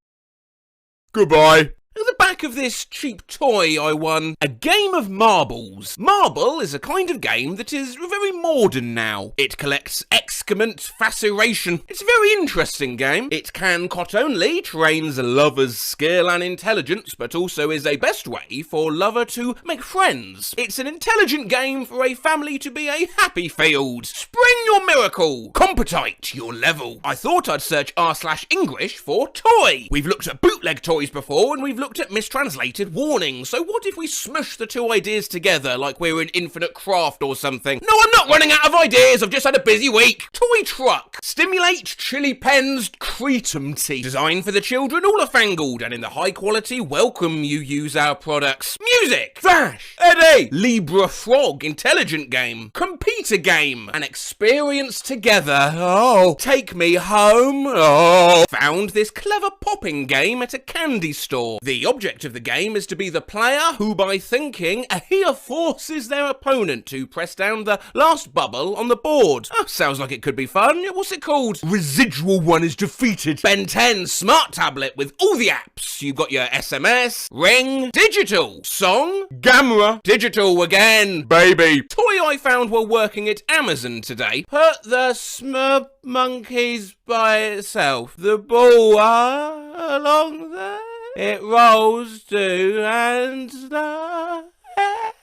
A: Goodbye. At the back of this cheap toy I won a game of marbles. Marble is a kind of game that is very modern now. It collects excrement faceration. It's a very interesting game. It can not only trains a lover's skill and intelligence, but also is a best way for a lover to make friends. It's an intelligent game for a family to be a happy field. Spring your miracle. Competite your level. I thought I'd search r/English for toy. We've looked at bootleg toys before, and we've looked at
L: mistranslated warning. So what if we smush the two ideas together like we're in Infinite Craft or something? No, I'm not running out of ideas. I've just had a busy week. Toy truck. Stimulate chili pens Cretum tea. Designed for the children, all are fangled, and in the high quality, welcome you use our products. Music. Vash. Eddie. Libra Frog. Intelligent game. Compete a game. An experience together. Oh. Take me home. Oh. Found this clever popping game at a candy store. The object of the game is to be the player who, by thinking, here forces their opponent to press down the last bubble on the board. Oh, sounds like it could be fun. What's it called? Residual one is defeated. Ben 10 smart tablet with all the apps. You've got your SMS, Ring, Digital, Song, Gamma, Digital again, baby. Toy I found while working at Amazon today. Put the smurf monkeys by itself. The ball along there. It rolls to and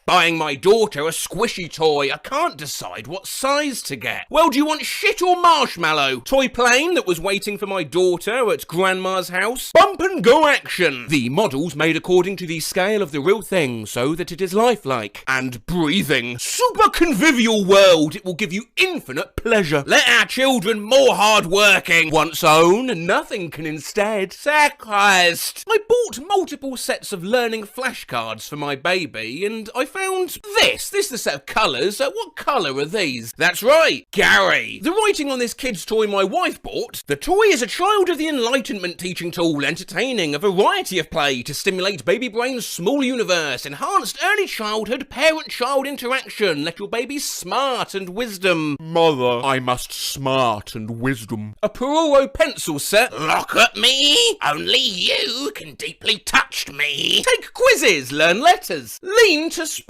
L: Buying my daughter a squishy toy. I can't decide what size to get. Well, do you want shit or marshmallow? Toy plane that was waiting for my daughter at grandma's house. Bump and go action. The model's made according to the scale of the real thing so that it is lifelike. And breathing. Super convivial world. It will give you infinite pleasure. Let our children more hardworking. Once own, nothing can instead sacrifice. I bought multiple sets of learning flashcards for my baby and I found this. This is the set of colours. What colour are these? That's right, Gary. The writing on this kid's toy my wife bought. The toy is a child of the Enlightenment teaching tool, entertaining a variety of play to stimulate baby brain's small universe, enhanced early childhood parent-child interaction, let your baby smart and wisdom. Mother, I must smart and wisdom. A Peroro pencil set. Look at me. Only you can deeply touch me. Take quizzes, learn letters, lean to spell.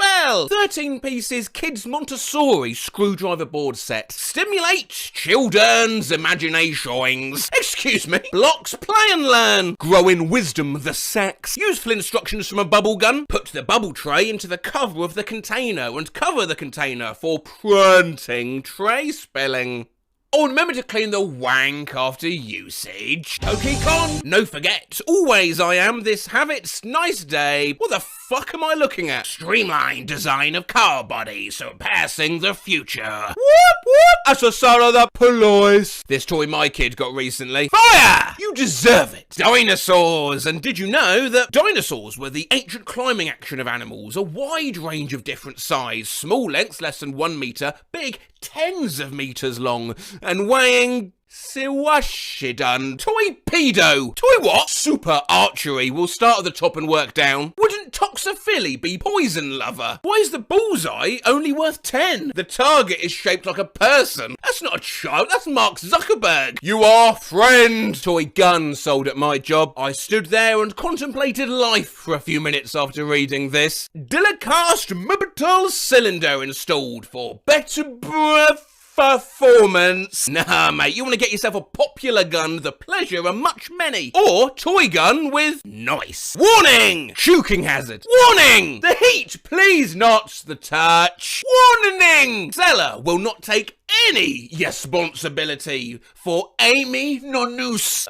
L: 13 pieces kids Montessori screwdriver board set. Stimulate children's imaginations. Excuse me. Blocks play and learn. Grow in wisdom the sex. Useful instructions from a bubble gun. Put the bubble tray into the cover of the container and cover the container for preventing tray spilling. Oh, remember to clean the wank after usage. Tokicon, no forget, always I am this habit's nice day. What the fuck am I looking at? Streamlined design of car body, surpassing the future. Whoop whoop, that's the sound of the police. This toy my kid got recently. Fire! You deserve it. Dinosaurs, and did you know that dinosaurs were the ancient climbing action of animals? A wide range of different size, small lengths less than 1 meter, big tens of meters long, and weighing Siwashidun. Toy pedo. Toy what? Super archery. We'll start at the top and work down. Wouldn't Toxophily be poison lover? Why is the bullseye only worth 10? The target is shaped like a person. That's not a child, that's Mark Zuckerberg. You are friend. Toy gun sold at my job. I stood there and contemplated life for a few minutes after reading this. Dilicast Mibital cylinder installed for better breath. Performance. Nah, mate, you want to get yourself a popular gun, the pleasure are much many. Or toy gun with nice. Warning! Shuking hazard. Warning! The heat, please not the touch. Warning! Seller will not take any responsibility for Amy Nonus.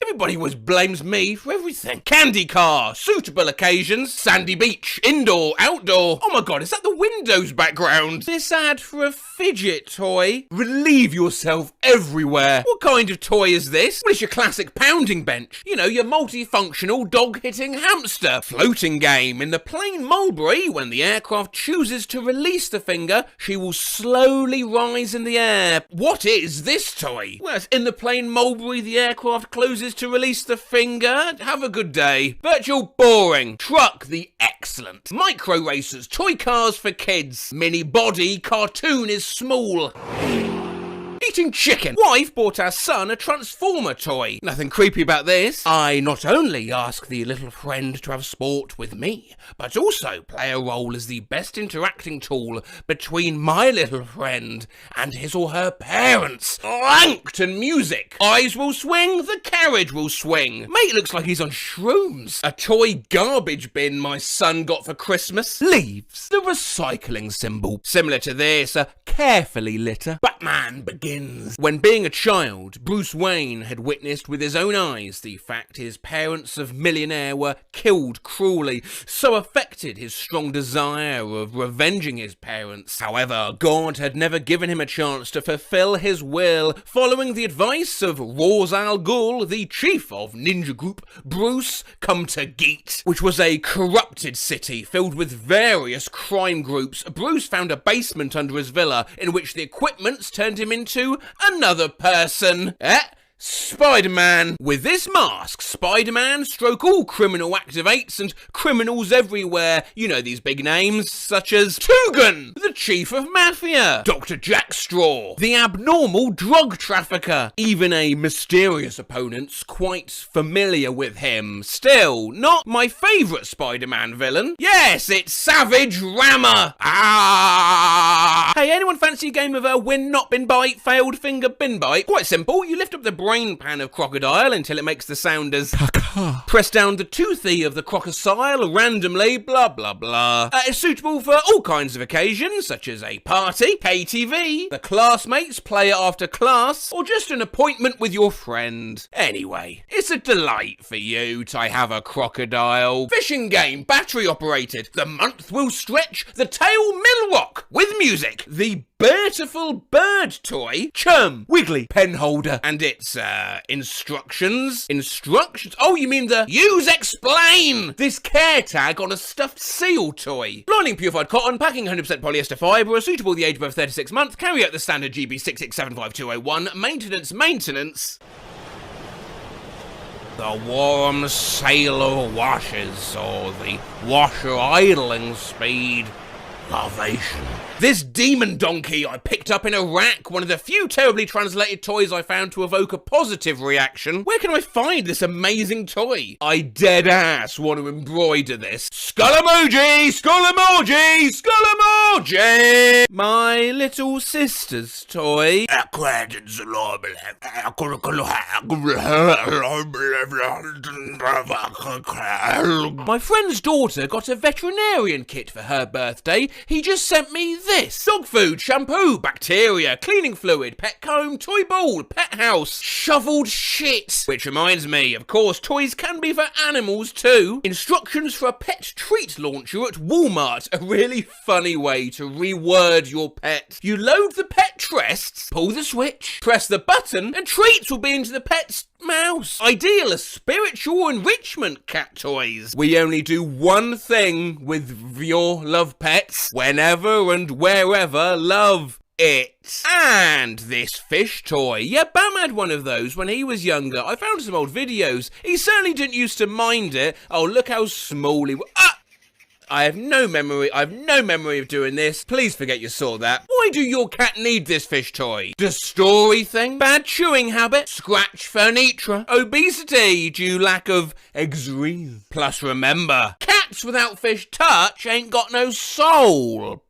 L: Everybody always blames me for everything. Candy car, suitable occasions, sandy beach, indoor, outdoor. Oh my god, is that the Windows background? This ad for a fidget toy. Relieve yourself everywhere. What kind of toy is this? Well, it's your classic pounding bench. You know, your multifunctional dog-hitting hamster. Floating game. In the plain mulberry, when the aircraft chooses to release the finger, she will slowly rise in the air. What is this toy? Well, it's in the plain mulberry, the aircraft closes to release the finger. Have a good day. Virtual boring. Truck, the excellent. Micro racers, toy cars for kids. Mini body, cartoon is small. Eating chicken. Wife bought our son a Transformer toy. Nothing creepy about this. I not only ask the little friend to have sport with me, but also play a role as the best interacting tool between my little friend and his or her parents. Plankton music. Eyes will swing, the carriage will swing. Mate looks like he's on shrooms. A toy garbage bin my son got for Christmas. Leaves. The recycling symbol. Similar to this, a carefully litter. Batman Begins. begins. When being a child, Bruce Wayne had witnessed with his own eyes the fact his parents of millionaire were killed cruelly, so affected his strong desire of revenging his parents. However, God had never given him a chance to fulfill his will. Following the advice of Ra's al Ghul, the chief of Ninja Group, Bruce come to Geet, which was a corrupted city filled with various crime groups. Bruce found a basement under his villa in which the equipments turned him into another person. Spider-Man. With this mask, Spider-Man stroke all criminal activates and criminals everywhere. You know these big names, such as Tugan, the chief of Mafia, Dr. Jackstraw, the abnormal drug trafficker, even a mysterious opponent's quite familiar with him. Still, not my favourite Spider-Man villain. Yes, it's Savage Rammer. Hey, anyone fancy a game of win not bin bite, failed finger bin bite? Quite simple, you lift up the brain pan of crocodile until it makes the sound as press down the toothy of the crocodile randomly, blah blah blah. It's suitable for all kinds of occasions, such as a party, KTV, the classmates, play it after class, or just an appointment with your friend. Anyway, it's a delight for you to have a crocodile. Fishing game, battery operated. The month will stretch, the tail mill rock with music. The beautiful bird toy, Chum, Wiggly, pen holder, and its instructions? Instructions? Oh, you mean the use explain! This care tag on a stuffed seal toy. Lining purified cotton, packing 100% polyester fibre, suitable the age above 36 months, carry out the standard GB 6675201, maintenance. The warm sailor washes, or the washer idling speed. Salvation. This demon donkey I picked up in Iraq, one of the few terribly translated toys I found to evoke a positive reaction. Where can I find this amazing toy? I dead ass want to embroider this. Skull emoji! Skull emoji! Skull emoji! My little sister's toy. My friend's daughter got a veterinarian kit for her birthday. He just sent me this. Dog food, shampoo, bacteria, cleaning fluid, pet comb, toy ball, pet house, shoveled shit. Which reminds me, of course, toys can be for animals too. Instructions for a pet treat launcher at Walmart. A really funny way to reword your pet. You load the pet chests, pull the switch, press the button, and treats will be into the pet's mouse. Ideal as spiritual enrichment cat toys. We only do one thing with your love pets. Whenever and wherever, love it. And this fish toy. Yeah, Bam had one of those when he was younger. I found some old videos. He certainly didn't used to mind it. Oh, look how small he was. I have no memory of doing this. Please forget you saw that. Why do your cat need this fish toy? The story thing? Bad chewing habit? Scratch furniture? Obesity due lack of exercise? Plus remember, cats without fish touch ain't got no soul.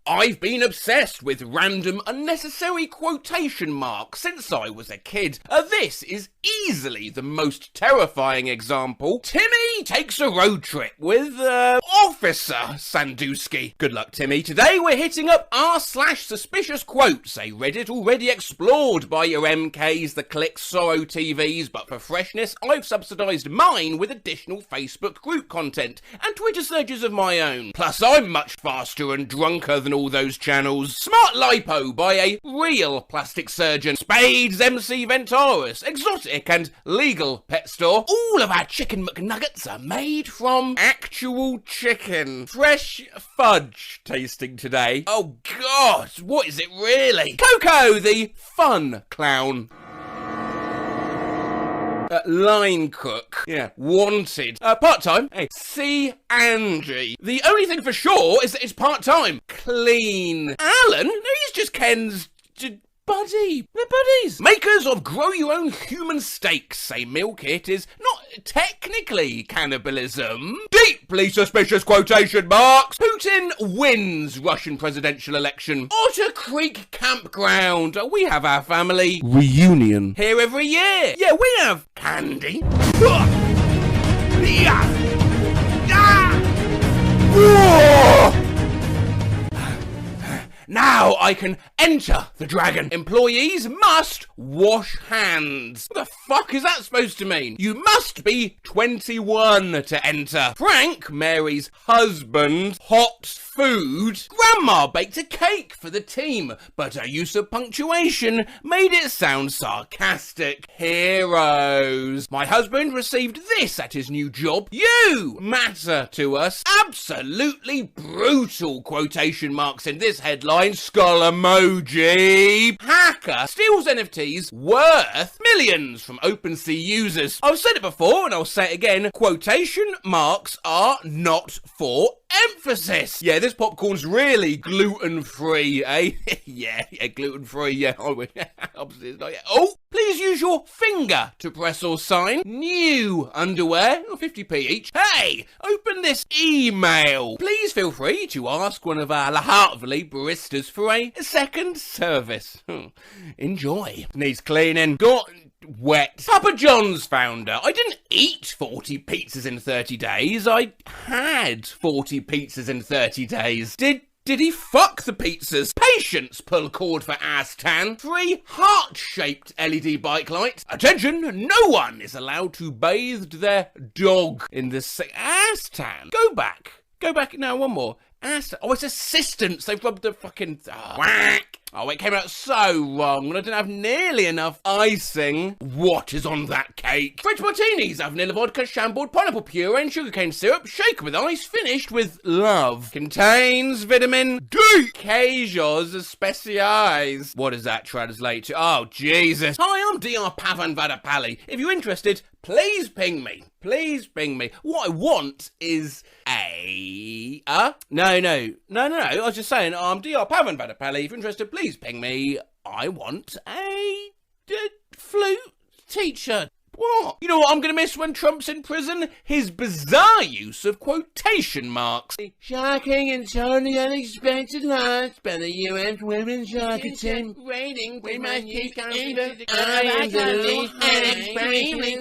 L: I've been obsessed with random unnecessary quotation marks since I was a kid. This is easily the most terrifying example. Timmy takes a road trip with, Officer Sandusky. Good luck, Timmy. Today we're hitting up r/suspicious quotes, a Reddit already explored by your MKs, the Click Sorrow TVs, but for freshness, I've subsidised mine with additional Facebook group content and Twitter searches of my own. Plus, I'm much faster and drunker than all those channels. Smart lipo by a real plastic surgeon. Spades MC Ventaurus. Exotic and legal pet store. All of our chicken McNuggets are made from actual chicken. Fresh fudge tasting today. Oh God, what is it really? Coco, the fun clown. Line cook. Yeah, wanted. Part-time. Hey, see Angie. The only thing for sure is that it's part-time. Clean. Alan? No, he's just Ken's buddy. They're buddies. Makers of Grow Your Own Human Steaks say meal kit is not technically cannibalism. Deeply suspicious quotation marks. Putin wins Russian presidential election. Otter Creek Campground. We have our family reunion here every year. Yeah, we have candy. Now Now I can enter the dragon. Employees must wash hands. What the fuck is that supposed to mean? You must be 21 to enter. Frank, Mary's husband, hot food. Grandma baked a cake for the team, but her use of punctuation made it sound sarcastic. Heroes. My husband received this at his new job. You matter to us. Absolutely brutal quotation marks in this headline. Skull emoji. Hacker steals NFTs worth millions from OpenSea users. I've said it before and I'll say it again. Quotation marks are not for emphasis. Yeah, this popcorn's really gluten-free, eh? yeah, gluten-free, yeah. Obviously it's not yet. Oh, please use your finger to press or sign. New underwear, 50p each. Hey, open this email. Please feel free to ask one of our lovely baristas for a second service. Enjoy. Needs cleaning. Got wet. Papa John's founder. I didn't eat 40 pizzas in 30 days. I had 40 pizzas in 30 days. Did he fuck the pizzas? Patients pull cord for ass tan. 3 heart-shaped LED bike lights. Attention, no one is allowed to bathe their dog in the ass tan. Go back. No, one more. Oh, it's assistants. They've rubbed the fucking... whack. Oh, it came out so wrong, and I didn't have nearly enough icing. What is on that cake? French martinis, vanilla vodka, chambord, pineapple puree, and sugarcane syrup, shaken with ice, finished with love. Contains vitamin D. Queijos especiais. What does that translate to? Oh, Jesus. Hi, I'm Dr. Pavan Vadapalli. If you're interested, please ping me. What I want is No. I was just saying, I'm Dr. Pavan Vadapalli. If you're interested, please ping me. I want a flute teacher. What? You know what I'm going to miss when Trump's in prison? His bizarre use of quotation marks. Shocking and totally unexpected loss by the U.S. women's soccer team. Rating, we must keep confident. I am the lead and extremely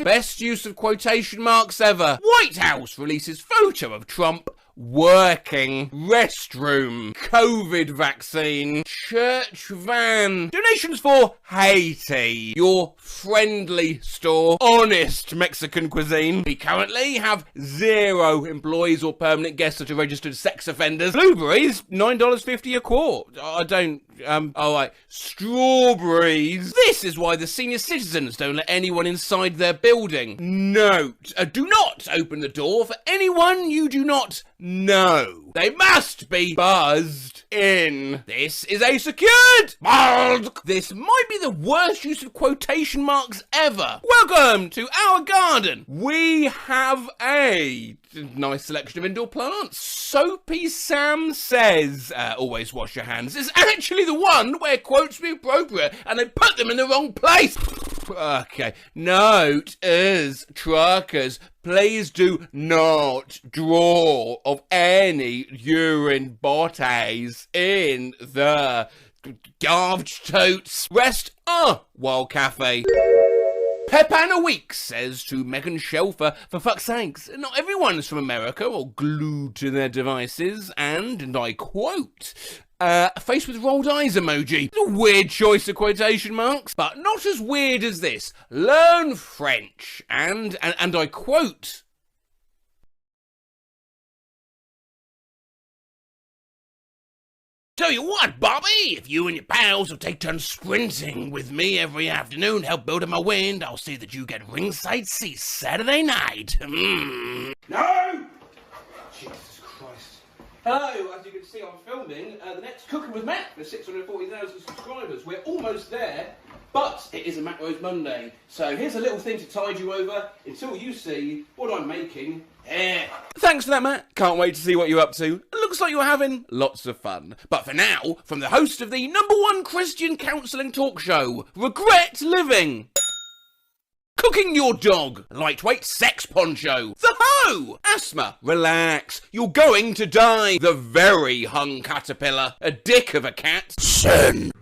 L: Best use of quotation marks ever. White House releases photo of Trump working, restroom, COVID vaccine, church van, donations for Haiti, your friendly store, honest Mexican cuisine. We currently have 0 employees or permanent guests that are registered sex offenders. Blueberries, $9.50 a quart. I don't, alright. Strawberries. This is why the senior citizens don't let anyone inside their building. Note, do not open the door for anyone you do not know. They must be buzzed in. This is a secured mark. This might be the worst use of quotation marks ever. Welcome to our garden. We have a nice selection of indoor plants. Soapy Sam says, always wash your hands, is actually the one where quotes be appropriate and they put them in the wrong place. Okay. Note as truckers, please do not draw of any urine bodies in the garbage totes. Rest Wild Cafe. Pepana Weeks says to Megan Shelfer, for fuck's sakes, not everyone's from America or glued to their devices, and I quote, a face with rolled eyes emoji. It's a weird choice of quotation marks, but not as weird as this. Learn French, and I quote, tell you what, Bobby, if you and your pals will take turns sprinting with me every afternoon, help build up my wind, I'll see that you get ringside seats Saturday night. No! Jesus Christ. Hello, as you can see, I'm filming the next Cooking with Matt for 640,000 subscribers. We're almost there, but it is a Macros Monday. So here's a little thing to tide you over until you see what I'm making. Thanks for that, Matt. Can't wait to see what you're up to. It looks like you're having lots of fun. But for now, from the host of the #1 Christian counselling talk show, Regret Living. Cooking your dog. Lightweight sex poncho. The Ho! Asthma. Relax. You're going to die. The very hung caterpillar. A dick of a cat. Sin.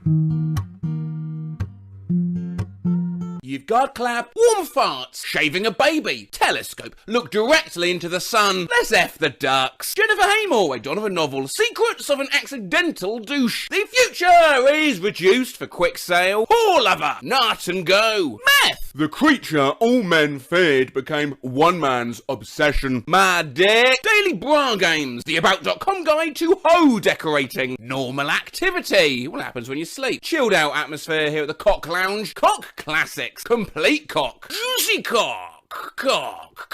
L: You've got clap, warm farts, shaving a baby, telescope, look directly into the sun, let's F the ducks, Jennifer Haymore, a Donovan novel, Secrets of an Accidental Douche, the future is reduced for quick sale, whore lover, nut and go, meth, the creature all men feared became one man's obsession, my dick, daily bra games, the about.com guide to hoe decorating, normal activity, what happens when you sleep, chilled out atmosphere here at the Cock Lounge, cock classics, complete cock, juicy cock, cock,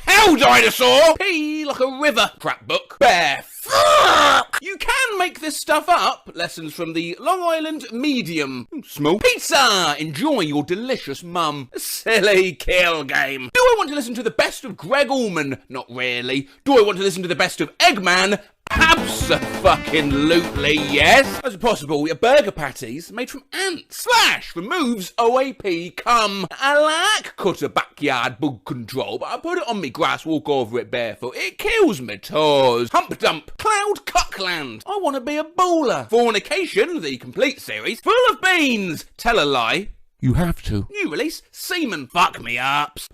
L: hell dinosaur, pee like a river, crap book, bear, fuck. You can make this stuff up, lessons from the Long Island Medium, small pizza, enjoy your delicious mum, silly kill game. Do I want to listen to the best of Greg Allman? Not really. Do I want to listen to the best of Eggman? Abso-fucking-lutely, yes. As possible, your burger patties made from ants. Slash removes OAP cum. I like cutter backyard bug control, but I put it on me grass, walk over it barefoot. It kills me toes. Hump dump. Cloud cuckland. I want to be a bowler. Fornication, the complete series, full of beans. Tell a lie. You have to. New release, Seaman Fuck Me Ups.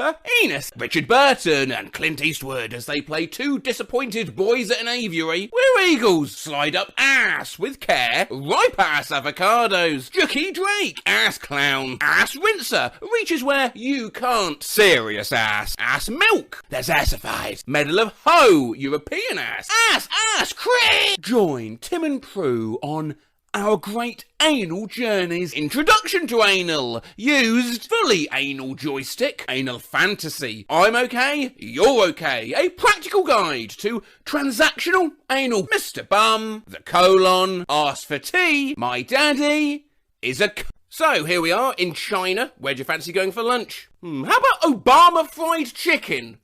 L: Enos, Richard Burton and Clint Eastwood as they play two disappointed boys at an aviary. We're eagles. Slide up ass with care. Ripe ass avocados. Jookie Drake. Ass clown. Ass rinser. Reaches where you can't. Serious ass. Ass milk. There's assified. Medal of Ho. European ass. Ass crit. Join Tim and Prue on our great anal journeys. Introduction to anal. Used fully anal joystick. Anal fantasy. I'm okay. You're okay. A practical guide to transactional anal. Mr. Bum. The colon. Ask for tea. My daddy is a So here we are in China. Where'd you fancy going for lunch? How about Obama fried chicken?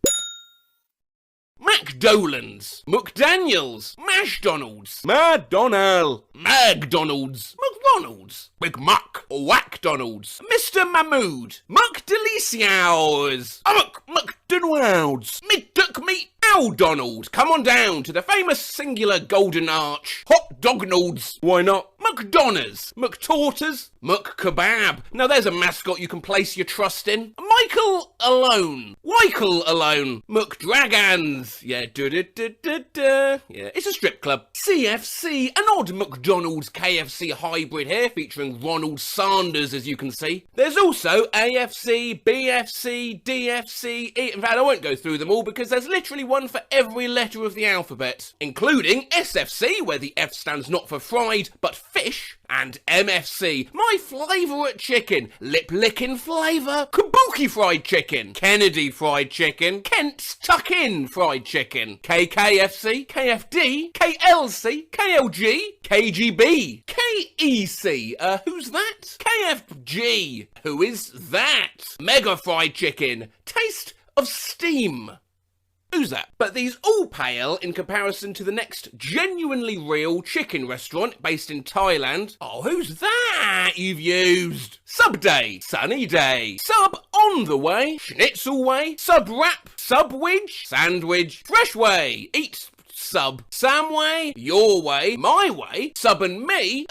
L: McDolands, McDaniels, Mashdonalds, McDonald, McDonald's, McDonald's, Big Muck, Whackdonald's, Mr. Mahmood, Muck Delicious, McDonald's, Mid-Duck Meat, Ow Donald. Come on down to the famous singular Golden Arch, Hot Dognalds, why not? McDonough's, McTorters, McKebab. Now there's a mascot you can place your trust in. Michael Alone, Weichel Alone, McDragons. Yeah, yeah, it's a strip club. CFC, an odd McDonald's KFC hybrid here featuring Ronald Sanders, as you can see. There's also AFC, BFC, DFC, in fact I won't go through them all because there's literally one for every letter of the alphabet, including SFC, where the F stands not for fried, but fish, and MFC, my favourite chicken, lip-licking flavour, Kabuki fried chicken, Kennedy fried chicken, Kent's Tuck-In fried chicken, KKFC, KFD, KLC, KLG, KGB, KEC, who's that? KFG, who is that? Mega fried chicken, Taste of Steam. Who's that? But these all pale in comparison to the next genuinely real chicken restaurant based in Thailand. Oh, who's that you've used? Sub Day, Sunny Day, Sub On the Way, Schnitzel Way, Sub Wrap, Subwidge, Sandwich, Fresh Way, Eat Sub, Samway, Your Way, My Way, Sub and Me,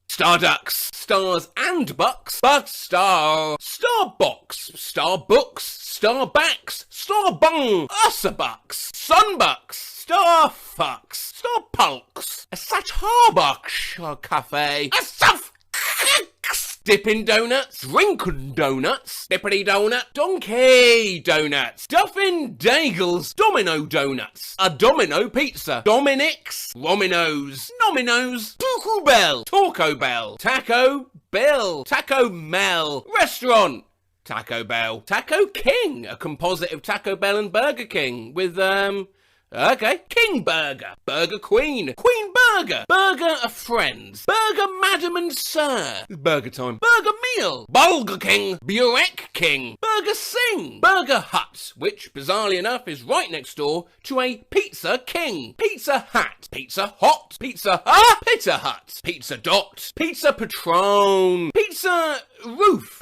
L: Starducks, Stars and Bucks, Bug Star, Starbox, Starbooks, Starbacks, Starbung, Ussabucks, Sunbucks, Starfucks, Starpulks, a Satarbucks Cafe, a Suff Dippin' Donuts, Rinkin' Donuts, Dippity Donut, Donkey Donuts, Duffin' Dagels, Domino Donuts, a Domino Pizza, Dominic's, Romino's, Nominos, Taco Bell, Taco Bell, Taco Bell, Taco Mel, Restaurant, Taco Bell, Taco King, a composite of Taco Bell and Burger King with, okay, King Burger, Burger Queen, Queen Burger, Burger of Friends, Burger Madam and Sir, Burger Time, Burger Meal, Bulger King, Burek King, Burger Sing, Burger Hut, which, bizarrely enough, is right next door to a Pizza King, Pizza Hut, Pizza Hot, Pizza Pizza Hut, Pizza Dot, Pizza Patron, Pizza Roof.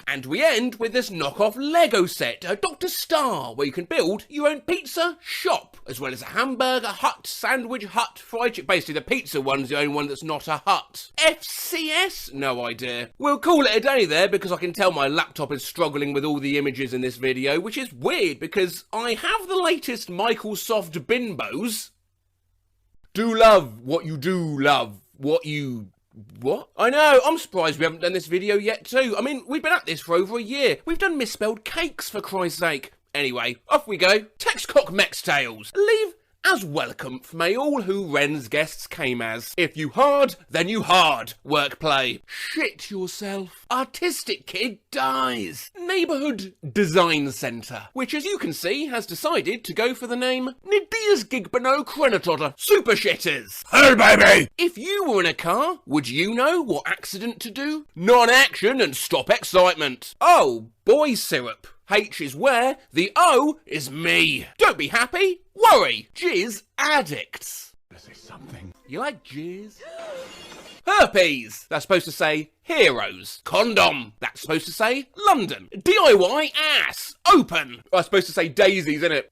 L: And we end with this knockoff Lego set, Dr. Star, where you can build your own pizza shop, as well as a hamburger hut, sandwich hut, fried chicken. Basically, the pizza one's the only one that's not a hut. FCS? No idea. We'll call it a day there because I can tell my laptop is struggling with all the images in this video, which is weird because I have the latest Microsoft Bimbos. Do love what you do love. What? I know, I'm surprised we haven't done this video yet too. I mean, we've been at this for over a year. We've done misspelled cakes, for Christ's sake. Anyway, off we go. Textcock Mex Tales. Leave as welcome may all who Wren's guests came as. If you hard, then you hard. Work play. Shit yourself. Artistic kid dies. Neighbourhood Design Centre, which as you can see has decided to go for the name Nidia's Gigbano Crenatotter Super Shitters. Hey baby! If you were in a car, would you know what accident to do? Non-action and stop excitement. Oh, boy syrup. H is where, the O is me. Don't be happy, worry. Jizz addicts. Let's say something. You like jizz? Herpes. That's supposed to say heroes. Condom. That's supposed to say London. DIY ass. Open. That's supposed to say daisies, innit?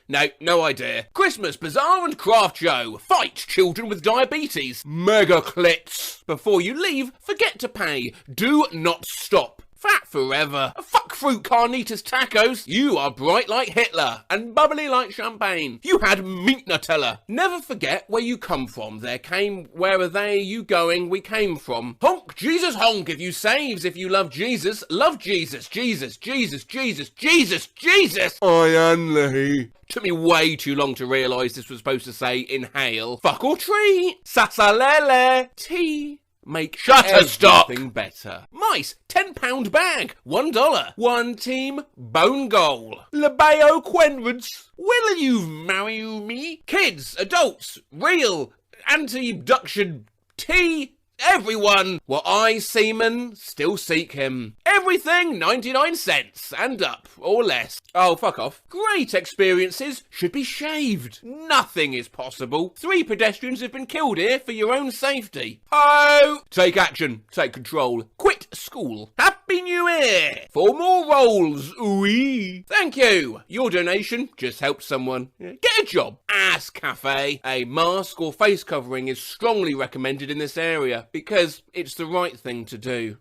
L: No idea. Christmas bazaar and craft show. Fight children with diabetes. Mega clits. Before you leave, forget to pay. Do not stop. Fat forever. Fuck fruit carnitas tacos. You are bright like Hitler and bubbly like champagne. You had meat Nutella. Never forget where you come from. Where are they? You going? We came from. Honk Jesus honk if you saves. If you love Jesus, love Jesus. Jesus, Jesus, Jesus, Jesus, Jesus. I am Leahy. Took me way too long to realise this was supposed to say inhale. Fuck or tree. Sasalele. Tea. Make everything better. Mice, £10 bag, $1. One team, bone goal. Labeo Quenrance, will you marry me? Kids, adults, real, anti-abduction, tea, everyone. Were I seaman, still seek him. Everything 99 cents and up, or less. Oh, fuck off. Great experiences should be shaved. Nothing is possible. 3 pedestrians have been killed here for your own safety. Oh! Take action. Take control. Quit school. Happy New Year! 4 more rolls. Ooh-wee. Thank you. Your donation just helped someone. Get a job. Ass Cafe. A mask or face covering is strongly recommended in this area because it's the right thing to do.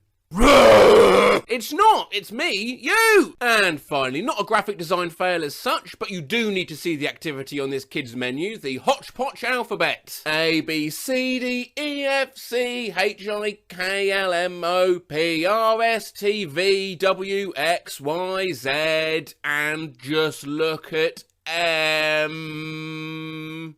L: It's not, it's me, you! And finally, not a graphic design fail as such, but you do need to see the activity on this kids menu, the Hotchpotch alphabet. A, B, C, D, E, F, C, H, I, K, L, M, O, P, R, S, T, V, W, X, Y, Z, and just look at M.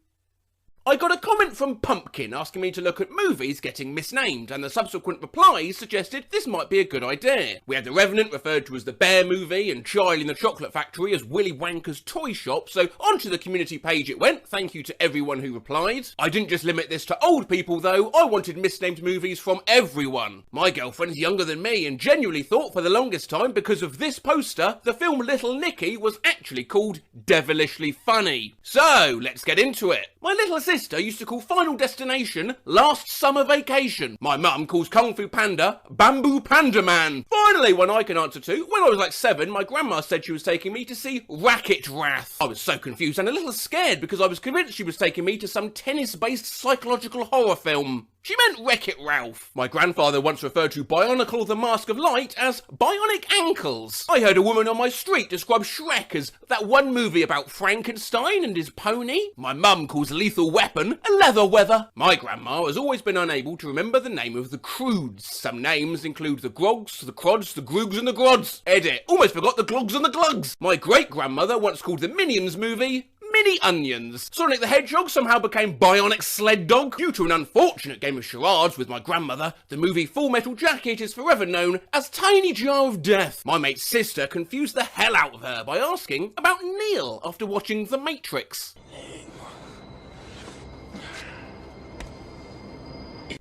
L: I got a comment from Pumpkin asking me to look at movies getting misnamed, and the subsequent replies suggested this might be a good idea. We had The Revenant referred to as the Bear Movie, and Charlie and the Chocolate Factory as Willy Wanker's Toy Shop, so onto the community page it went. Thank you to everyone who replied. I didn't just limit this to old people though, I wanted misnamed movies from everyone. My girlfriend's younger than me and genuinely thought for the longest time because of this poster, the film Little Nicky was actually called Devilishly Funny. So, let's get into it. My little sister used to call Final Destination Last Summer Vacation. My mum calls Kung Fu Panda Bamboo Panda Man. Finally, one I can answer to. When I was like 7, my grandma said she was taking me to see Racket Wrath. I was so confused and a little scared because I was convinced she was taking me to some tennis-based psychological horror film. She meant Wreck-It Ralph. My grandfather once referred to Bionicle the Mask of Light as Bionic Ankles. I heard a woman on my street describe Shrek as that one movie about Frankenstein and his pony. My mum calls Lethal Weapon a leather weather. My grandma has always been unable to remember the name of the Croods. Some names include the Grogs, the Crods, the Groogs and the Grods. Edit. Almost forgot the Glogs and the Glugs. My great-grandmother once called the Minions movie Mini Onions. Sonic the Hedgehog somehow became Bionic Sled Dog. Due to an unfortunate game of charades with my grandmother, the movie Full Metal Jacket is forever known as Tiny Jar of Death. My mate's sister confused the hell out of her by asking about Neil after watching The Matrix.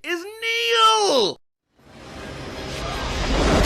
L: Is Neil?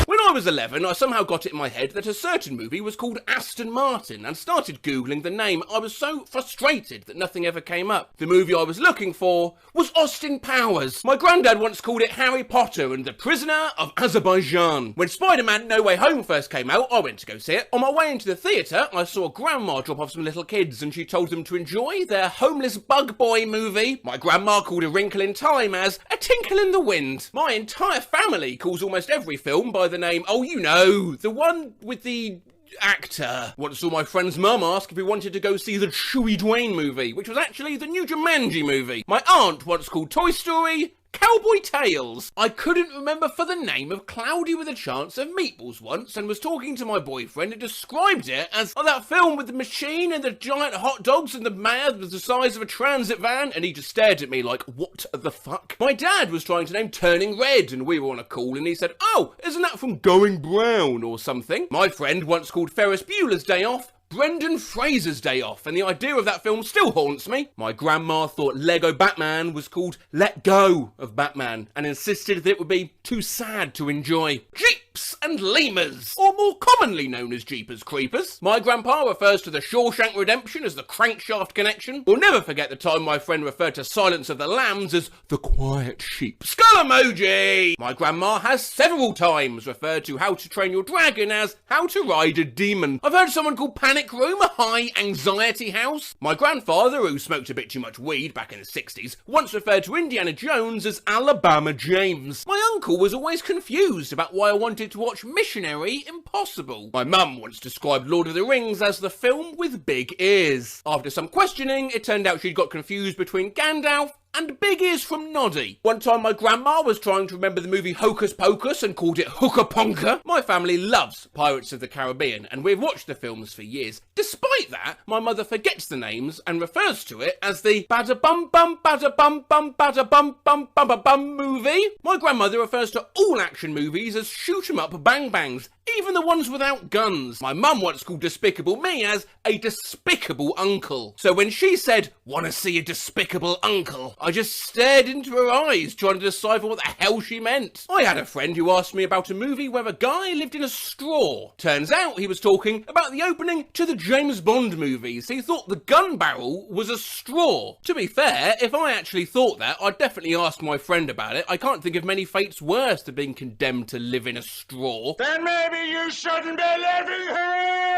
L: When I was 11, I somehow got it in my head that a certain movie was called Aston Martin and started Googling the name. I was so frustrated that nothing ever came up. The movie I was looking for was Austin Powers. My granddad once called it Harry Potter and the Prisoner of Azerbaijan. When Spider-Man No Way Home first came out, I went to go see it. On my way into the theatre, I saw a grandma drop off some little kids and she told them to enjoy their homeless bug boy movie. My grandma called A Wrinkle in Time as A Tinkle in the Wind. My entire family calls almost every film by the name, oh you know, the one with the actor. Once saw my friend's mum ask if we wanted to go see the Chewie Dwayne movie, which was actually the new Jumanji movie. My aunt once called Toy Story Cowboy Tales. I couldn't remember for the name of Cloudy with a Chance of Meatballs once and was talking to my boyfriend and described it as, oh, that film with the machine and the giant hot dogs and the man was the size of a transit van, and he just stared at me like, what the fuck? My dad was trying to name Turning Red and we were on a call and he said, oh, isn't that from Going Brown or something? My friend once called Ferris Bueller's Day Off Brendan Fraser's Day Off, and the idea of that film still haunts me. My grandma thought Lego Batman was called Let Go of Batman, and insisted that it would be too sad to enjoy. Jeeps and Lemurs, or more commonly known as Jeepers Creepers. My grandpa refers to the Shawshank Redemption as the Crankshaft Connection. We'll never forget the time my friend referred to Silence of the Lambs as the Quiet Sheep. Skull emoji! My grandma has several times referred to How to Train Your Dragon as How to Ride a Demon. I've heard someone call Panic Room a high anxiety house. My grandfather, who smoked a bit too much weed back in the 60s, once referred to Indiana Jones as Alabama James. My uncle was always confused about why I wanted to watch Missionary Impossible. My mum once described Lord of the Rings as the film with big ears. After some questioning, it turned out she'd got confused between Gandalf and Big Ears from Noddy. One time my grandma was trying to remember the movie Hocus Pocus and called it Hooker Ponker. My family loves Pirates of the Caribbean and we've watched the films for years. Despite that, my mother forgets the names and refers to it as the Bada Bum Bum Bada Bum Bum Bada Bum Bum Bum Bum movie. My grandmother refers to all action movies as shoot 'em up bang bangs, even the ones without guns. My mum once called Despicable Me as a despicable uncle. So when she said, wanna see a despicable uncle, I just stared into her eyes trying to decipher what the hell she meant. I had a friend who asked me about a movie where a guy lived in a straw. Turns out he was talking about the opening to the James Bond movies. He thought the gun barrel was a straw. To be fair, if I actually thought that, I'd definitely ask my friend about it. I can't think of many fates worse than being condemned to live in a straw.
K: Then maybe you shouldn't be living here!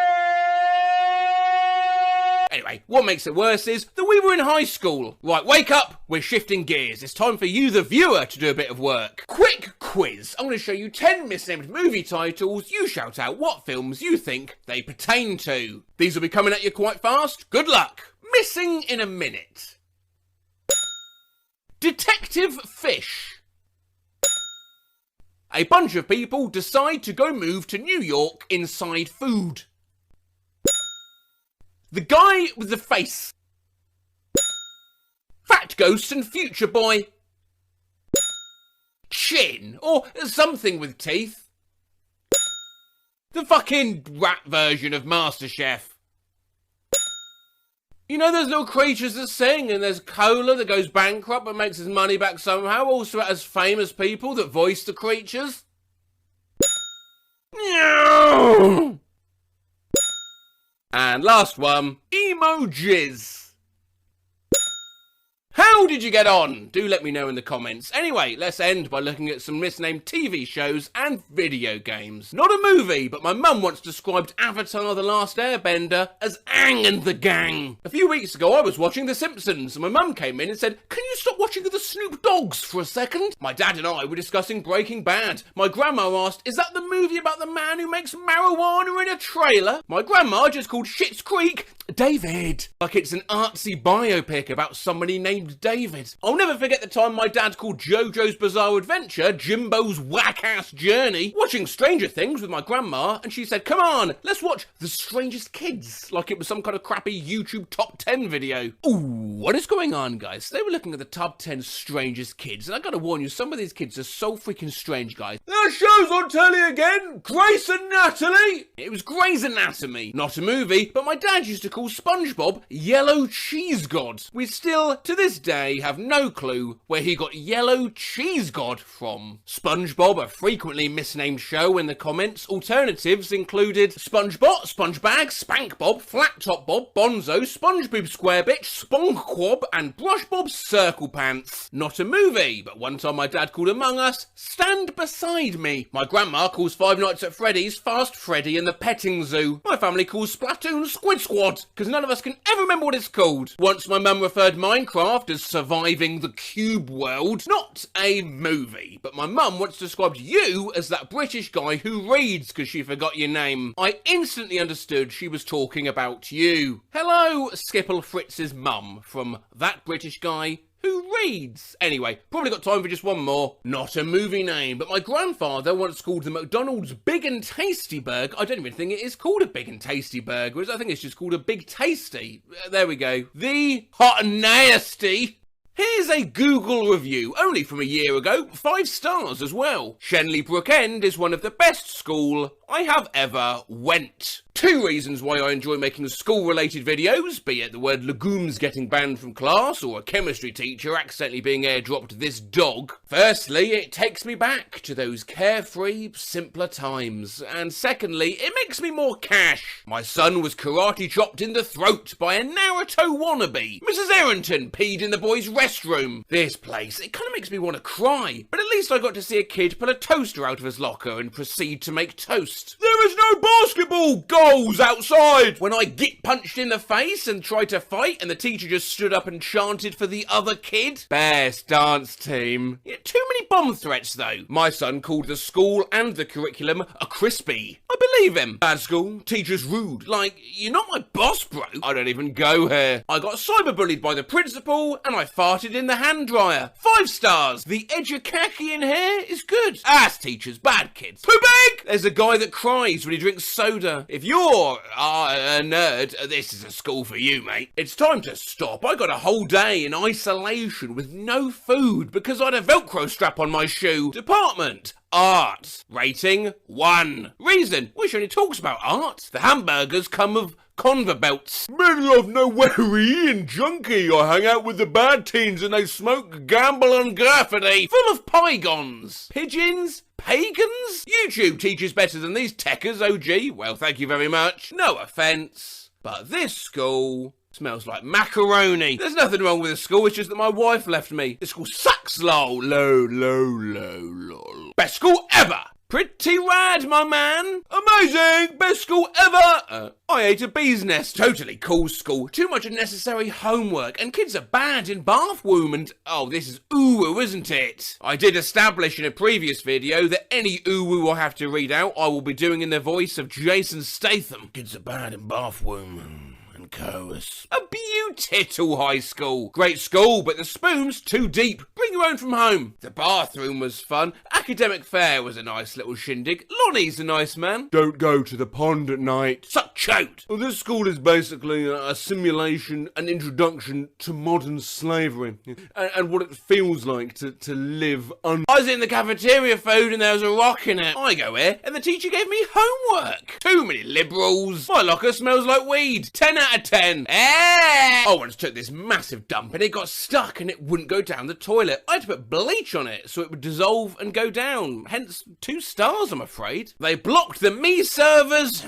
L: Anyway, what makes it worse is that we were in high school. Right, wake up, we're shifting gears. It's time for you, the viewer, to do a bit of work. Quick quiz. I'm going to show you 10 misnamed movie titles. You shout out what films you think they pertain to. These will be coming at you quite fast. Good luck. Missing in a minute. Detective Fish. A bunch of people decide to go move to New York inside food. The Guy with the Face. Fat Ghost and Future Boy. Chin, or something with teeth. The fucking rap version of MasterChef. You know there's little creatures that sing, and there's Cola that goes bankrupt but makes his money back somehow. Also it has famous people that voice the creatures. And last one, emojis. How did you get on? Do let me know in the comments. Anyway, let's end by looking at some misnamed TV shows and video games. Not a movie, but my mum once described Avatar: The Last Airbender as Aang and the Gang. A few weeks ago I was watching The Simpsons and my mum came in and said, can you stop watching the Snoop Dogs for a second? My dad and I were discussing Breaking Bad. My grandma asked, is that the movie about the man who makes marijuana in a trailer? My grandma just called Schitt's Creek David. Like it's an artsy biopic about somebody named David. I'll never forget the time my dad called JoJo's Bizarre Adventure Jimbo's whack-ass journey. Watching Stranger Things with my grandma and she said, come on, let's watch The Strangest Kids. Like it was some kind of crappy YouTube top 10 video. Ooh. What is going on, guys? Today we're looking at the top 10 strangest kids, and I gotta warn you, some of these kids are so freaking strange, guys.
A: That show's on telly again! Grace and Natalie!
L: It was Grey's Anatomy, not a movie, but my dad used to call SpongeBob Yellow Cheese God. We still, to this day, have no clue where he got Yellow Cheese God from. SpongeBob, a frequently misnamed show in the comments. Alternatives included SpongeBot, SpongeBag, SpankBob, Flat Top Bob, Bonzo, SpongeBob Squarebitch, Sponkquob, and Brushbob Circle Pants. Not a movie, but one time my dad called Among Us Stand Beside Me. My grandma calls Five Nights at Freddy's Fast Freddy and the Petting Zoo. My family calls Splatoon Squid Squad, because none of us can ever remember what it's called. Once my mum referred Minecraft as surviving the cube world. Not a movie, but my mum once described you as that British guy who reads because she forgot your name. I instantly understood she was talking about you. Hello, Skipple Fritz's mum from that British guy who reads. Anyway, probably got time for just one more. Not a movie name, but my grandfather once called the McDonald's Big and Tasty Burger. I don't even think it is called a Big and Tasty Burger. I think it's just called a Big Tasty. There we go. The Hot and Nasty. Here's a Google review, only from a year ago, 5 stars as well. Shenley Brook End is one of the best school I have ever went. 2 reasons why I enjoy making school-related videos, be it the word legumes getting banned from class or a chemistry teacher accidentally being airdropped this dog. Firstly, it takes me back to those carefree, simpler times. And secondly, it makes me more cash. My son was karate chopped in the throat by a Naruto wannabe. Mrs. Errington peed in the boys' restroom. This place, it kind of makes me want to cry. But at least I got to see a kid pull a toaster out of his locker and proceed to make toast.
A: There is no basketball goals outside!
L: When I get punched in the face and tried to fight and the teacher just stood up and chanted for the other kid. Best dance team. Yeah, too many bomb threats though. My son called the school and the curriculum a crispy. I believe him. Bad school, teachers rude. Like, you're not my boss, bro. I don't even go here. I got cyberbullied by the principal and I farted in the hand dryer. 5 stars. The educaki in here is good. Ass teachers, bad kids. Too big! There's a guy that cries when he drinks soda. If you're a nerd, this is a school for you, mate. It's time to stop. I got a whole day in isolation with no food because I had a Velcro strap on my shoe. Department. Art. Rating 1. Reason. Which only talks about art. The hamburgers come with conveyor belts.
A: Middle of nowhere and junkie. I hang out with the bad teens and they smoke, gamble and graffiti.
L: Full of pygons. Pigeons. Pagans? YouTube teaches better than these techers, OG. Well, thank you very much. No offence. But this school smells like macaroni. There's nothing wrong with the school, it's just that my wife left me. This school sucks, lol. Lol. Best school ever! Pretty rad, my man. Amazing! Best school ever! I ate a bee's nest. Totally cool school. Too much unnecessary homework. And kids are bad in bathroom and... Oh, this is ooh, isn't it? I did establish in a previous video that any ooh I have to read out, I will be doing in the voice of Jason Statham. Kids are bad in bathroom. Chorus. A beautiful high school. Great school, but the spoon's too deep. Bring your own from home. The bathroom was fun. Academic fair was a nice little shindig. Lonnie's a nice man.
A: Don't go to the pond at night.
L: Suck chote.
A: Well, this school is basically a simulation, an introduction to modern slavery and what it feels like to live under.
L: I was in the cafeteria food and there was a rock in it. I go here and the teacher gave me homework. Too many liberals. My locker smells like weed. 10 out of 10. I once took this massive dump and it got stuck and it wouldn't go down the toilet. I had to put bleach on it so it would dissolve and go down. Hence 2 stars, I'm afraid. They blocked the me servers.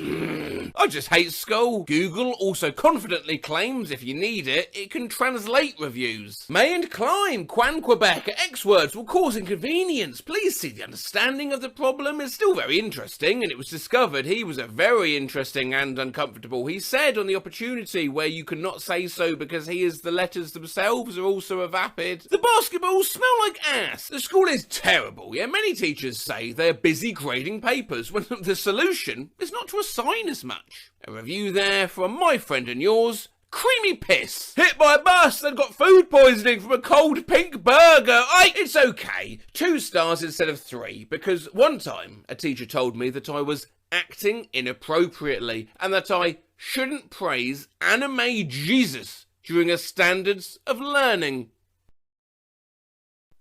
L: I just hate school. Google also confidently claims if you need it, it can translate reviews. May and climb, Quan Quebec, X words will cause inconvenience. Please see the understanding of the problem is still very interesting and it was discovered he was a very interesting and uncomfortable. He said on the opportunity where you cannot say so because he is the letters themselves are also a vapid. The basketballs smell like ass. The school is terrible. Yeah, many teachers say they're busy grading papers when the solution is not to assign as much. A review there from my friend and yours, Creamy piss. Hit by a bus and got food poisoning from a cold pink burger. It's okay. 2 stars instead of 3 because one time a teacher told me that I was acting inappropriately and that I shouldn't praise anime Jesus during a standards of learning.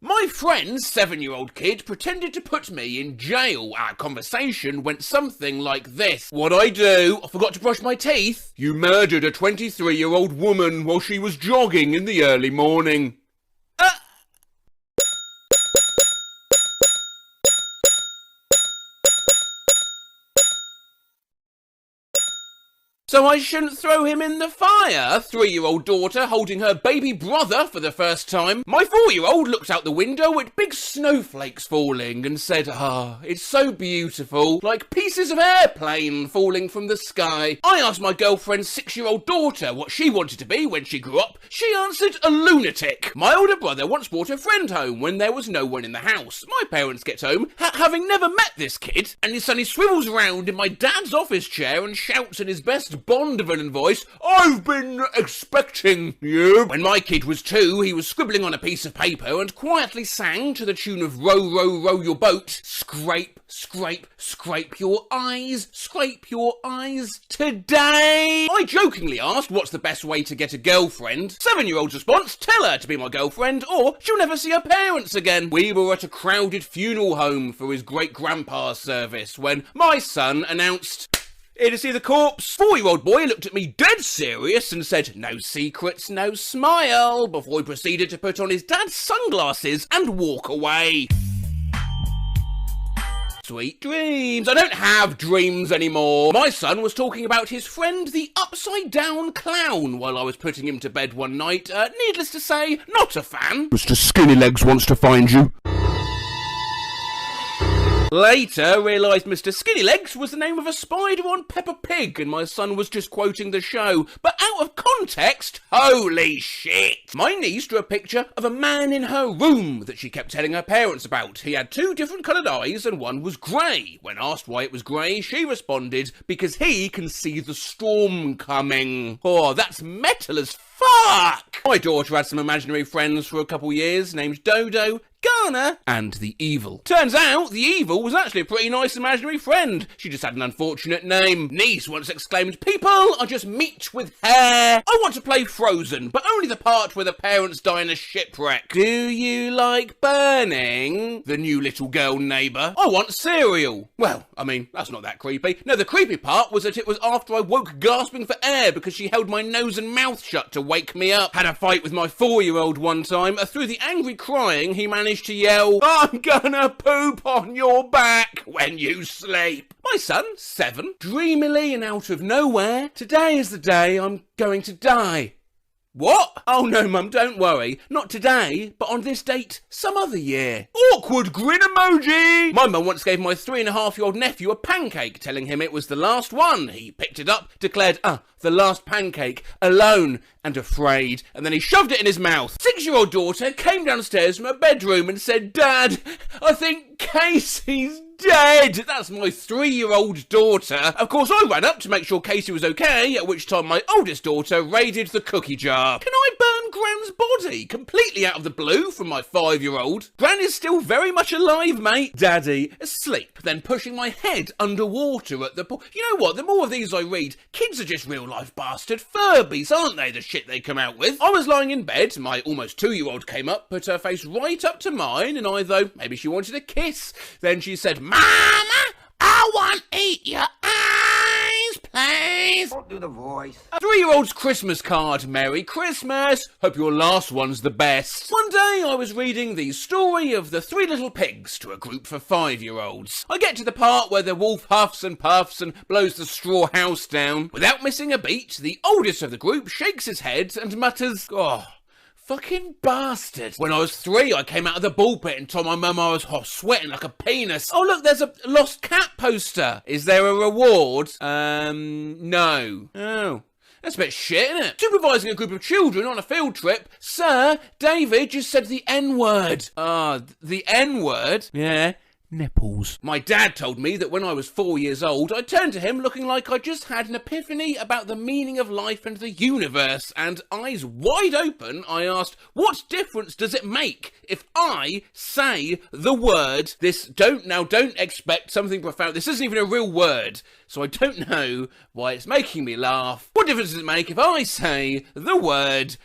L: My friend's 7-year-old kid pretended to put me in jail. Our conversation went something like this. What'd I do? I forgot to brush my teeth. You murdered a 23-year-old woman while she was jogging in the early morning. So I shouldn't throw him in the fire? 3-year-old daughter holding her baby brother for the first time. My 4-year-old looked out the window at big snowflakes falling and said, it's so beautiful, like pieces of airplane falling from the sky. I asked my girlfriend's 6-year-old daughter what she wanted to be when she grew up. She answered, a lunatic. My older brother once brought a friend home when there was no one in the house. My parents get home, having never met this kid, and he suddenly swivels around in my dad's office chair and shouts in his best Bond villain voice, I've been expecting you. When my kid was 2, he was scribbling on a piece of paper and quietly sang to the tune of Row, row, row your boat. Scrape, scrape, scrape your eyes, scrape your eyes today. I jokingly asked what's the best way to get a girlfriend. 7-year-old's response, tell her to be my girlfriend or she'll never see her parents again. We were at a crowded funeral home for his great-grandpa's service when my son announced, here to see the corpse. 4-year-old boy looked at me dead serious and said, no secrets, no smile, before he proceeded to put on his dad's sunglasses and walk away. Sweet dreams. I don't have dreams anymore. My son was talking about his friend, the upside-down clown, while I was putting him to bed one night. Needless to say, not a fan. Mr. Skinnylegs wants to find you. Later, realised Mr. Skinnylegs was the name of a spider on Peppa Pig and my son was just quoting the show. But out of context, holy shit! My niece drew a picture of a man in her room that she kept telling her parents about. He had 2 different coloured eyes and one was grey. When asked why it was grey, she responded, because he can see the storm coming. Oh, that's metal as fuck! My daughter had some imaginary friends for a couple years named Dodo, Ghana, and the Evil. Turns out, the Evil was actually a pretty nice imaginary friend. She just had an unfortunate name. Niece once exclaimed, people are just meat with hair. I want to play Frozen, but only the part where the parents die in a shipwreck. Do you like burning? The new little girl neighbour. I want cereal. Well, I mean, that's not that creepy. No, the creepy part was that it was after I woke gasping for air because she held my nose and mouth shut to wake me up. Had a fight with my 4-year-old one time. Through the angry crying, he managed to yell, I'm gonna poop on your back when you sleep. My son, 7, dreamily and out of nowhere, today is the day I'm going to die. What? Oh no, Mum, don't worry. Not today, but on this date some other year. Awkward grin emoji! My mum once gave my 3.5-year-old nephew a pancake, telling him it was the last one. He picked it up, declared, the last pancake, alone and afraid, and then he shoved it in his mouth. 6-year-old daughter came downstairs from her bedroom and said, Dad, I think Casey's dead. That's my 3-year-old daughter. Of course, I ran up to make sure Casey was okay, at which time my oldest daughter raided the cookie jar. Can I burn Gran's body? Completely out of the blue from my 5-year-old. Gran is still very much alive, mate. Daddy, asleep, then pushing my head underwater at the pool. You know what? The more of these I read, kids are just real-life bastard Furbies, aren't they? The shit they come out with. I was lying in bed, my almost 2-year-old came up, put her face right up to mine, and I thought maybe she wanted a kiss. Then she said, Mama, I want to eat your eyes, please.
N: Don't do the voice.
L: A 3-year-old's Christmas card. Merry Christmas. Hope your last one's the best. One day I was reading the story of the 3 little pigs to a group for 5-year-olds. I get to the part where the wolf huffs and puffs and blows the straw house down. Without missing a beat, the oldest of the group shakes his head and mutters, oh, fucking bastard. When I was 3, I came out of the ball pit and told my mum I was sweating like a penis. Oh, look, there's a lost cat poster. Is there a reward? No. Oh. That's a bit shit, isn't it? Supervising a group of children on a field trip. Sir, David just said the N-word. The N-word? Yeah. nipples. My dad told me that when I was 4 years old, I turned to him looking like I just had an epiphany about the meaning of life and the universe, and eyes wide open, I asked, what difference does it make if I say the word, don't expect something profound, this isn't even a real word, so I don't know why it's making me laugh. What difference does it make if I say the word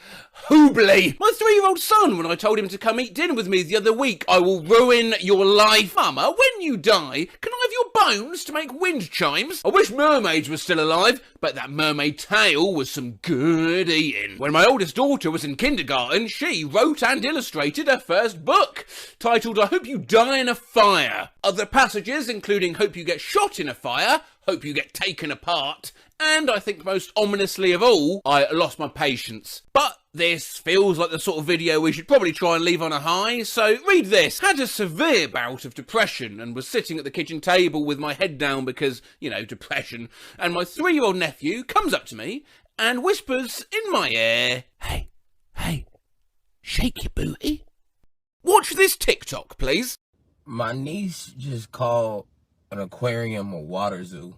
L: hoobly? My 3-year-old son, when I told him to come eat dinner with me the other week, I will ruin your life. Mama, when you die, can I have your bones to make wind chimes? I wish mermaids were still alive, but that mermaid tale was some good eating. When my oldest daughter was in kindergarten, she wrote and illustrated her first book, titled I Hope You Die in a Fire. Other passages, including Hope You Get Shot in a Fire, Hope You Get Taken Apart, and I think most ominously of all, I lost my patience. But this feels like the sort of video we should probably try and leave on a high, so read this. Had a severe bout of depression and was sitting at the kitchen table with my head down because, you know, depression, and my 3-year-old nephew comes up to me and whispers in my ear, Hey, shake your booty. Watch this TikTok, please.
S: My niece just called an aquarium a water zoo.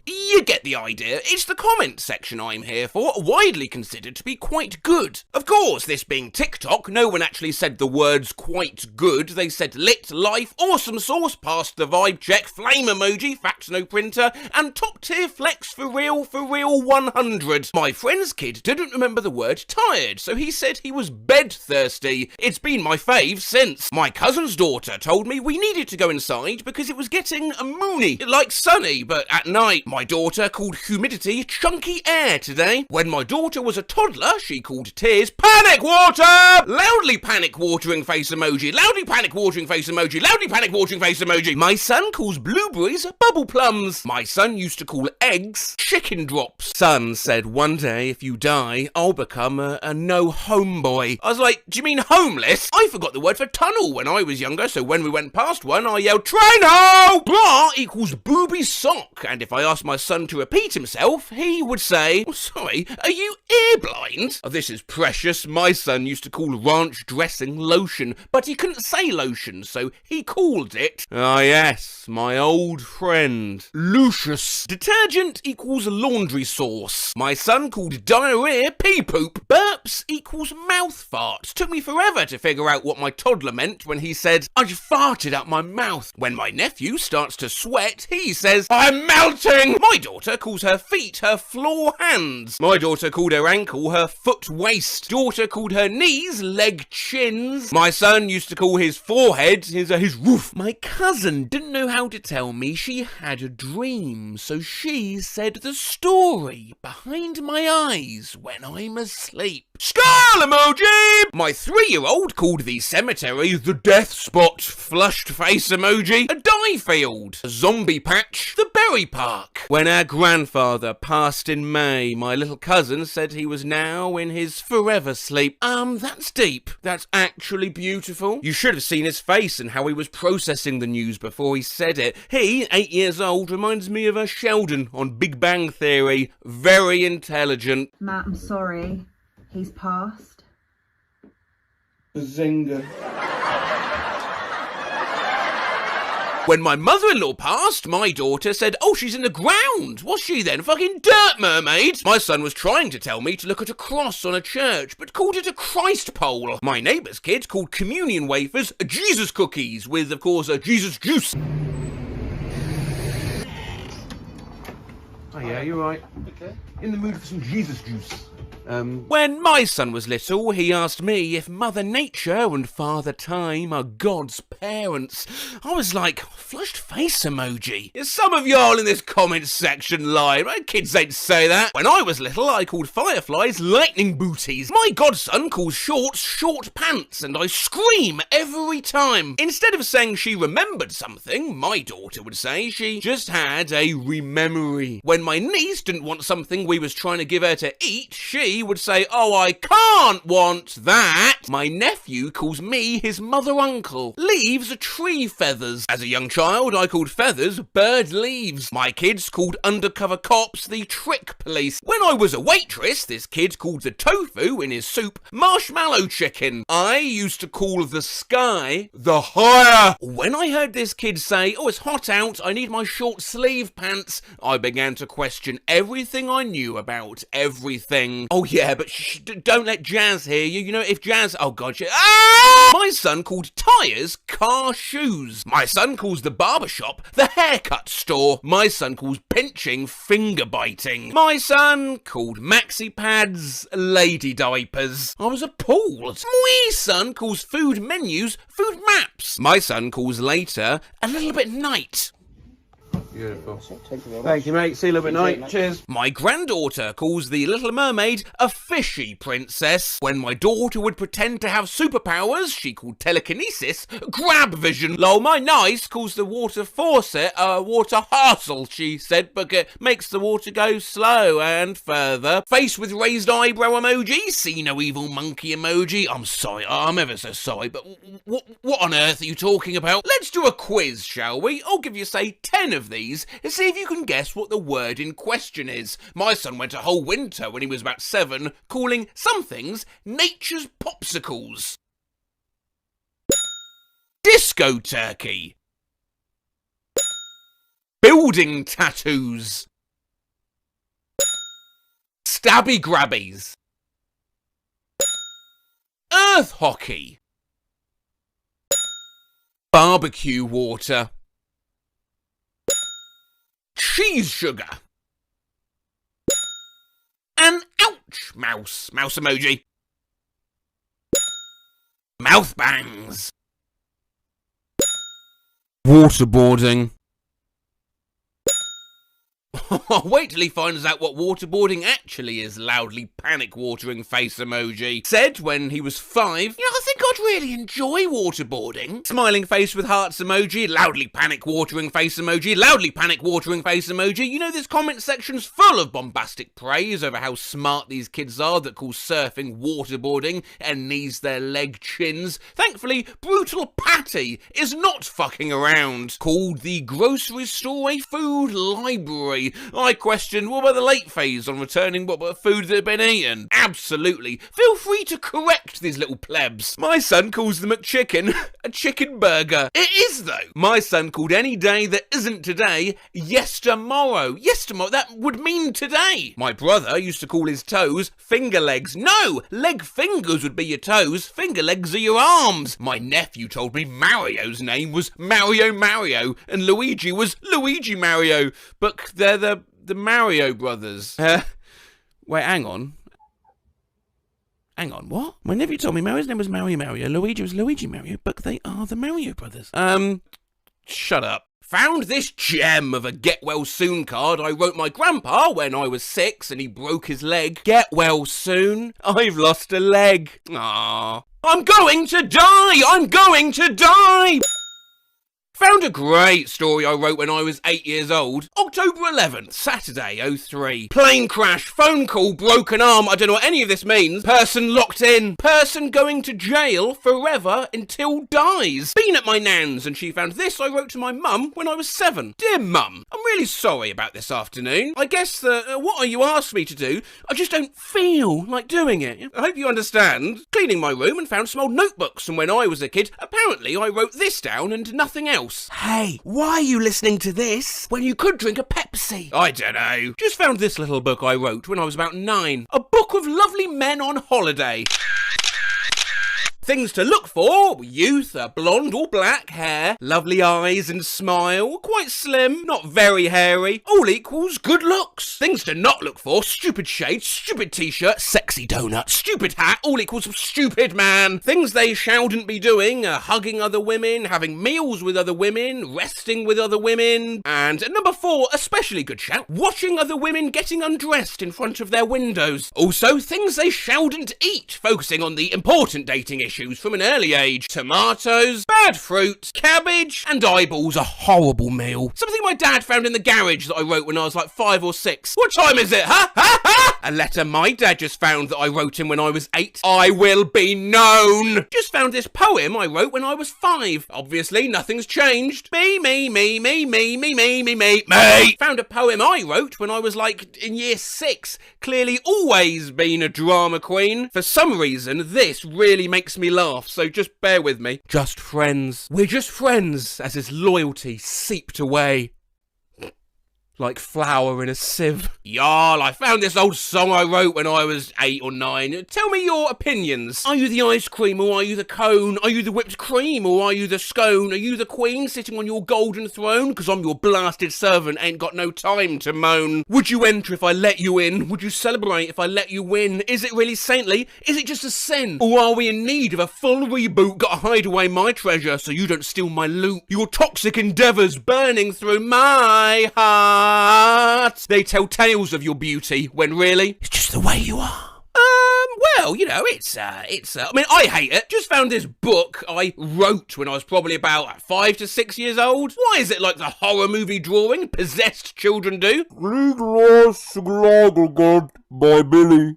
L: You get the idea. It's the comment section I'm here for, widely considered to be quite good. Of course, this being TikTok, no one actually said the words quite good. They said lit, life, awesome sauce, passed the vibe check, flame emoji, facts no printer, and top tier flex for real 100. My friend's kid didn't remember the word tired, so he said he was bed thirsty. It's been my fave since. My cousin's daughter told me we needed to go inside because it was getting moony, like sunny, but at night. My daughter called humidity chunky air today. When my daughter was a toddler, she called tears panic water! Loudly panic watering face emoji, loudly panic watering face emoji, loudly panic watering face emoji. My son calls blueberries bubble plums. My son used to call eggs chicken drops. Son said one day if you die, I'll become a no homeboy. I was like, do you mean homeless? I forgot the word for tunnel when I was younger, so when we went past one, I yelled train ho! Bra equals booby sock, and if I asked my son to repeat himself, he would say, sorry, are you ear blind? Oh, this is precious. My son used to call ranch dressing lotion, but he couldn't say lotion, so he called it, yes, my old friend, Lucius. Detergent equals laundry sauce. My son called diarrhea pee poop. Burps equals mouth fart. Took me forever to figure out what my toddler meant when he said, I farted out my mouth. When my nephew starts to sweat, he says, I'm melting! My daughter calls her feet her floor hands. My daughter called her ankle her foot waist. Daughter called her knees leg chins. My son used to call his forehead his roof. My cousin didn't know how to tell me she had a dream, so she said the story behind my eyes when I'm asleep. Skull emoji! My 3-year-old called the cemetery the death spot. Flushed face emoji. A dye field. A zombie patch. The berry park. When our grandfather passed in May, my little cousin said he was now in his forever sleep. That's deep. That's actually beautiful. You should have seen his face and how he was processing the news before he said it. He, 8 years old, reminds me of a Sheldon on Big Bang Theory. Very intelligent.
F: Matt, I'm sorry. He's passed.
E: Bazinga.
L: When my mother-in-law passed, my daughter said, oh, she's in the ground. Was she then? Fucking dirt mermaid. My son was trying to tell me to look at a cross on a church, but called it a Christ pole. My neighbour's kid called communion wafers Jesus cookies, with, of course, a Jesus juice.
A: Oh yeah, you're right. Okay. In the mood for some Jesus juice.
L: When my son was little, he asked me if Mother Nature and Father Time are God's parents. I was like, flushed face emoji. Some of y'all in this comment section lie. My kids ain't say that. When I was little, I called fireflies lightning booties. My godson calls shorts short pants, and I scream every time. Instead of saying she remembered something, my daughter would say she just had a rememory. When my niece didn't want something we was trying to give her to eat, she me would say, "Oh, I can't want that." My nephew calls me his mother-uncle. Leaves are tree feathers. As a young child, I called feathers bird leaves. My kids called undercover cops the trick police. When I was a waitress, this kid called the tofu in his soup marshmallow chicken. I used to call the sky the higher. When I heard this kid say, "Oh, it's hot out, I need my short sleeve pants," I began to question everything I knew about everything. Oh yeah, but don't let Jazz hear you. You know, if Jazz... Oh god, My son called tyres car shoes. My son calls the barbershop the haircut store. My son calls pinching finger biting. My son called maxi pads lady diapers. I was appalled. My son calls food menus food maps. My son calls later a little bit night.
E: Beautiful. Thank you, mate. See you a little bit night. Cheers.
L: My granddaughter calls the Little Mermaid a fishy princess. When my daughter would pretend to have superpowers, she called telekinesis grab vision. Lol, my niece calls the water faucet a water hassle, she said, because it makes the water go slow and further. Face with raised eyebrow emoji, see no evil monkey emoji. I'm sorry, I'm ever so sorry, but what on earth are you talking about? Let's do a quiz, shall we? I'll give you, say, 10 of these and see if you can guess what the word in question is. My son went a whole winter when he was about 7 calling some things nature's popsicles. Disco turkey. Building tattoos. Stabby grabbies. Earth hockey. Barbecue water. Cheese sugar. An ouch mouse emoji. Mouth bangs. Waterboarding. Wait till he finds out what waterboarding actually is, loudly panic-watering face emoji. Said when he was 5, "You know, I think I'd really enjoy waterboarding." Smiling face with hearts emoji, loudly panic-watering face emoji, loudly panic-watering face emoji. You know, this comment section's full of bombastic praise over how smart these kids are that call surfing waterboarding and knees their leg chins. Thankfully, Brutal Patty is not fucking around. Called the grocery store a food library. I questioned, what about the late phase on returning what food that had been eaten? Absolutely. Feel free to correct these little plebs. My son calls the McChicken a chicken burger. It is, though. My son called any day that isn't today yestermorrow. Yestermorrow, that would mean today. My brother used to call his toes finger legs. No, leg fingers would be your toes, finger legs are your arms. My nephew told me Mario's name was Mario, and Luigi was Luigi Mario. But they're the Mario brothers. Wait, hang on. Hang on, what? My nephew told me Mario's name was Mario, Luigi was Luigi Mario, but they are the Mario brothers. Shut up. Found this gem of a get well soon card I wrote my grandpa when I was 6 and he broke his leg. Get well soon. I've lost a leg. Aww. I'm going to die! I'm going to die! Found a great story I wrote when I was 8 years old. October 11th, Saturday, 03. Plane crash, phone call, broken arm, I don't know what any of this means. Person locked in. Person going to jail forever until dies. Been at my nan's and she found this I wrote to my mum when I was 7. Dear mum, I'm really sorry about this afternoon. I guess what you asked me to do, I just don't feel like doing it. I hope you understand. Cleaning my room and found some old notebooks from when I was a kid. Apparently I wrote this down and nothing else. Hey, why are you listening to this when you could drink a Pepsi? I don't know. Just found this little book I wrote when I was about 9. A book of lovely men on holiday. Things to look for: youth, blonde or black hair, lovely eyes and smile, quite slim, not very hairy, all equals good looks. Things to not look for: stupid shade, stupid t-shirt, sexy donut, stupid hat, all equals stupid man. Things they shouldn't be doing: hugging other women, having meals with other women, resting with other women. And number 4, especially good shout, watching other women getting undressed in front of their windows. Also, things they shouldn't eat, focusing on the important dating issues from an early age: tomatoes, bad fruit, cabbage, and eyeballs. A horrible meal. Something my dad found in the garage that I wrote when I was like 5 or 6. What time is it, huh? A letter my dad just found that I wrote him when I was 8. I will be known. Just found this poem I wrote when I was 5. Obviously, nothing's changed. Me. Found a poem I wrote when I was like in year 6. Clearly always been a drama queen. For some reason, this really makes me laugh, so just bear with me. Just friends. We're just friends as his loyalty seeped away. Like flour in a sieve. Y'all, I found this old song I wrote when I was 8 or 9. Tell me your opinions. Are you the ice cream or are you the cone? Are you the whipped cream or are you the scone? Are you the queen sitting on your golden throne? Cause I'm your blasted servant, ain't got no time to moan. Would you enter if I let you in? Would you celebrate if I let you win? Is it really saintly? Is it just a sin? Or are we in need of a full reboot? Gotta hide away my treasure so you don't steal my loot. Your toxic endeavours burning through my heart. They tell tales of your beauty when really it's just the way you are. Well, you know, it's I mean, I hate it. Just found this book I wrote when I was probably about 5 to 6 years old. Why is it like the horror movie drawing possessed children do?
Q: By Billy.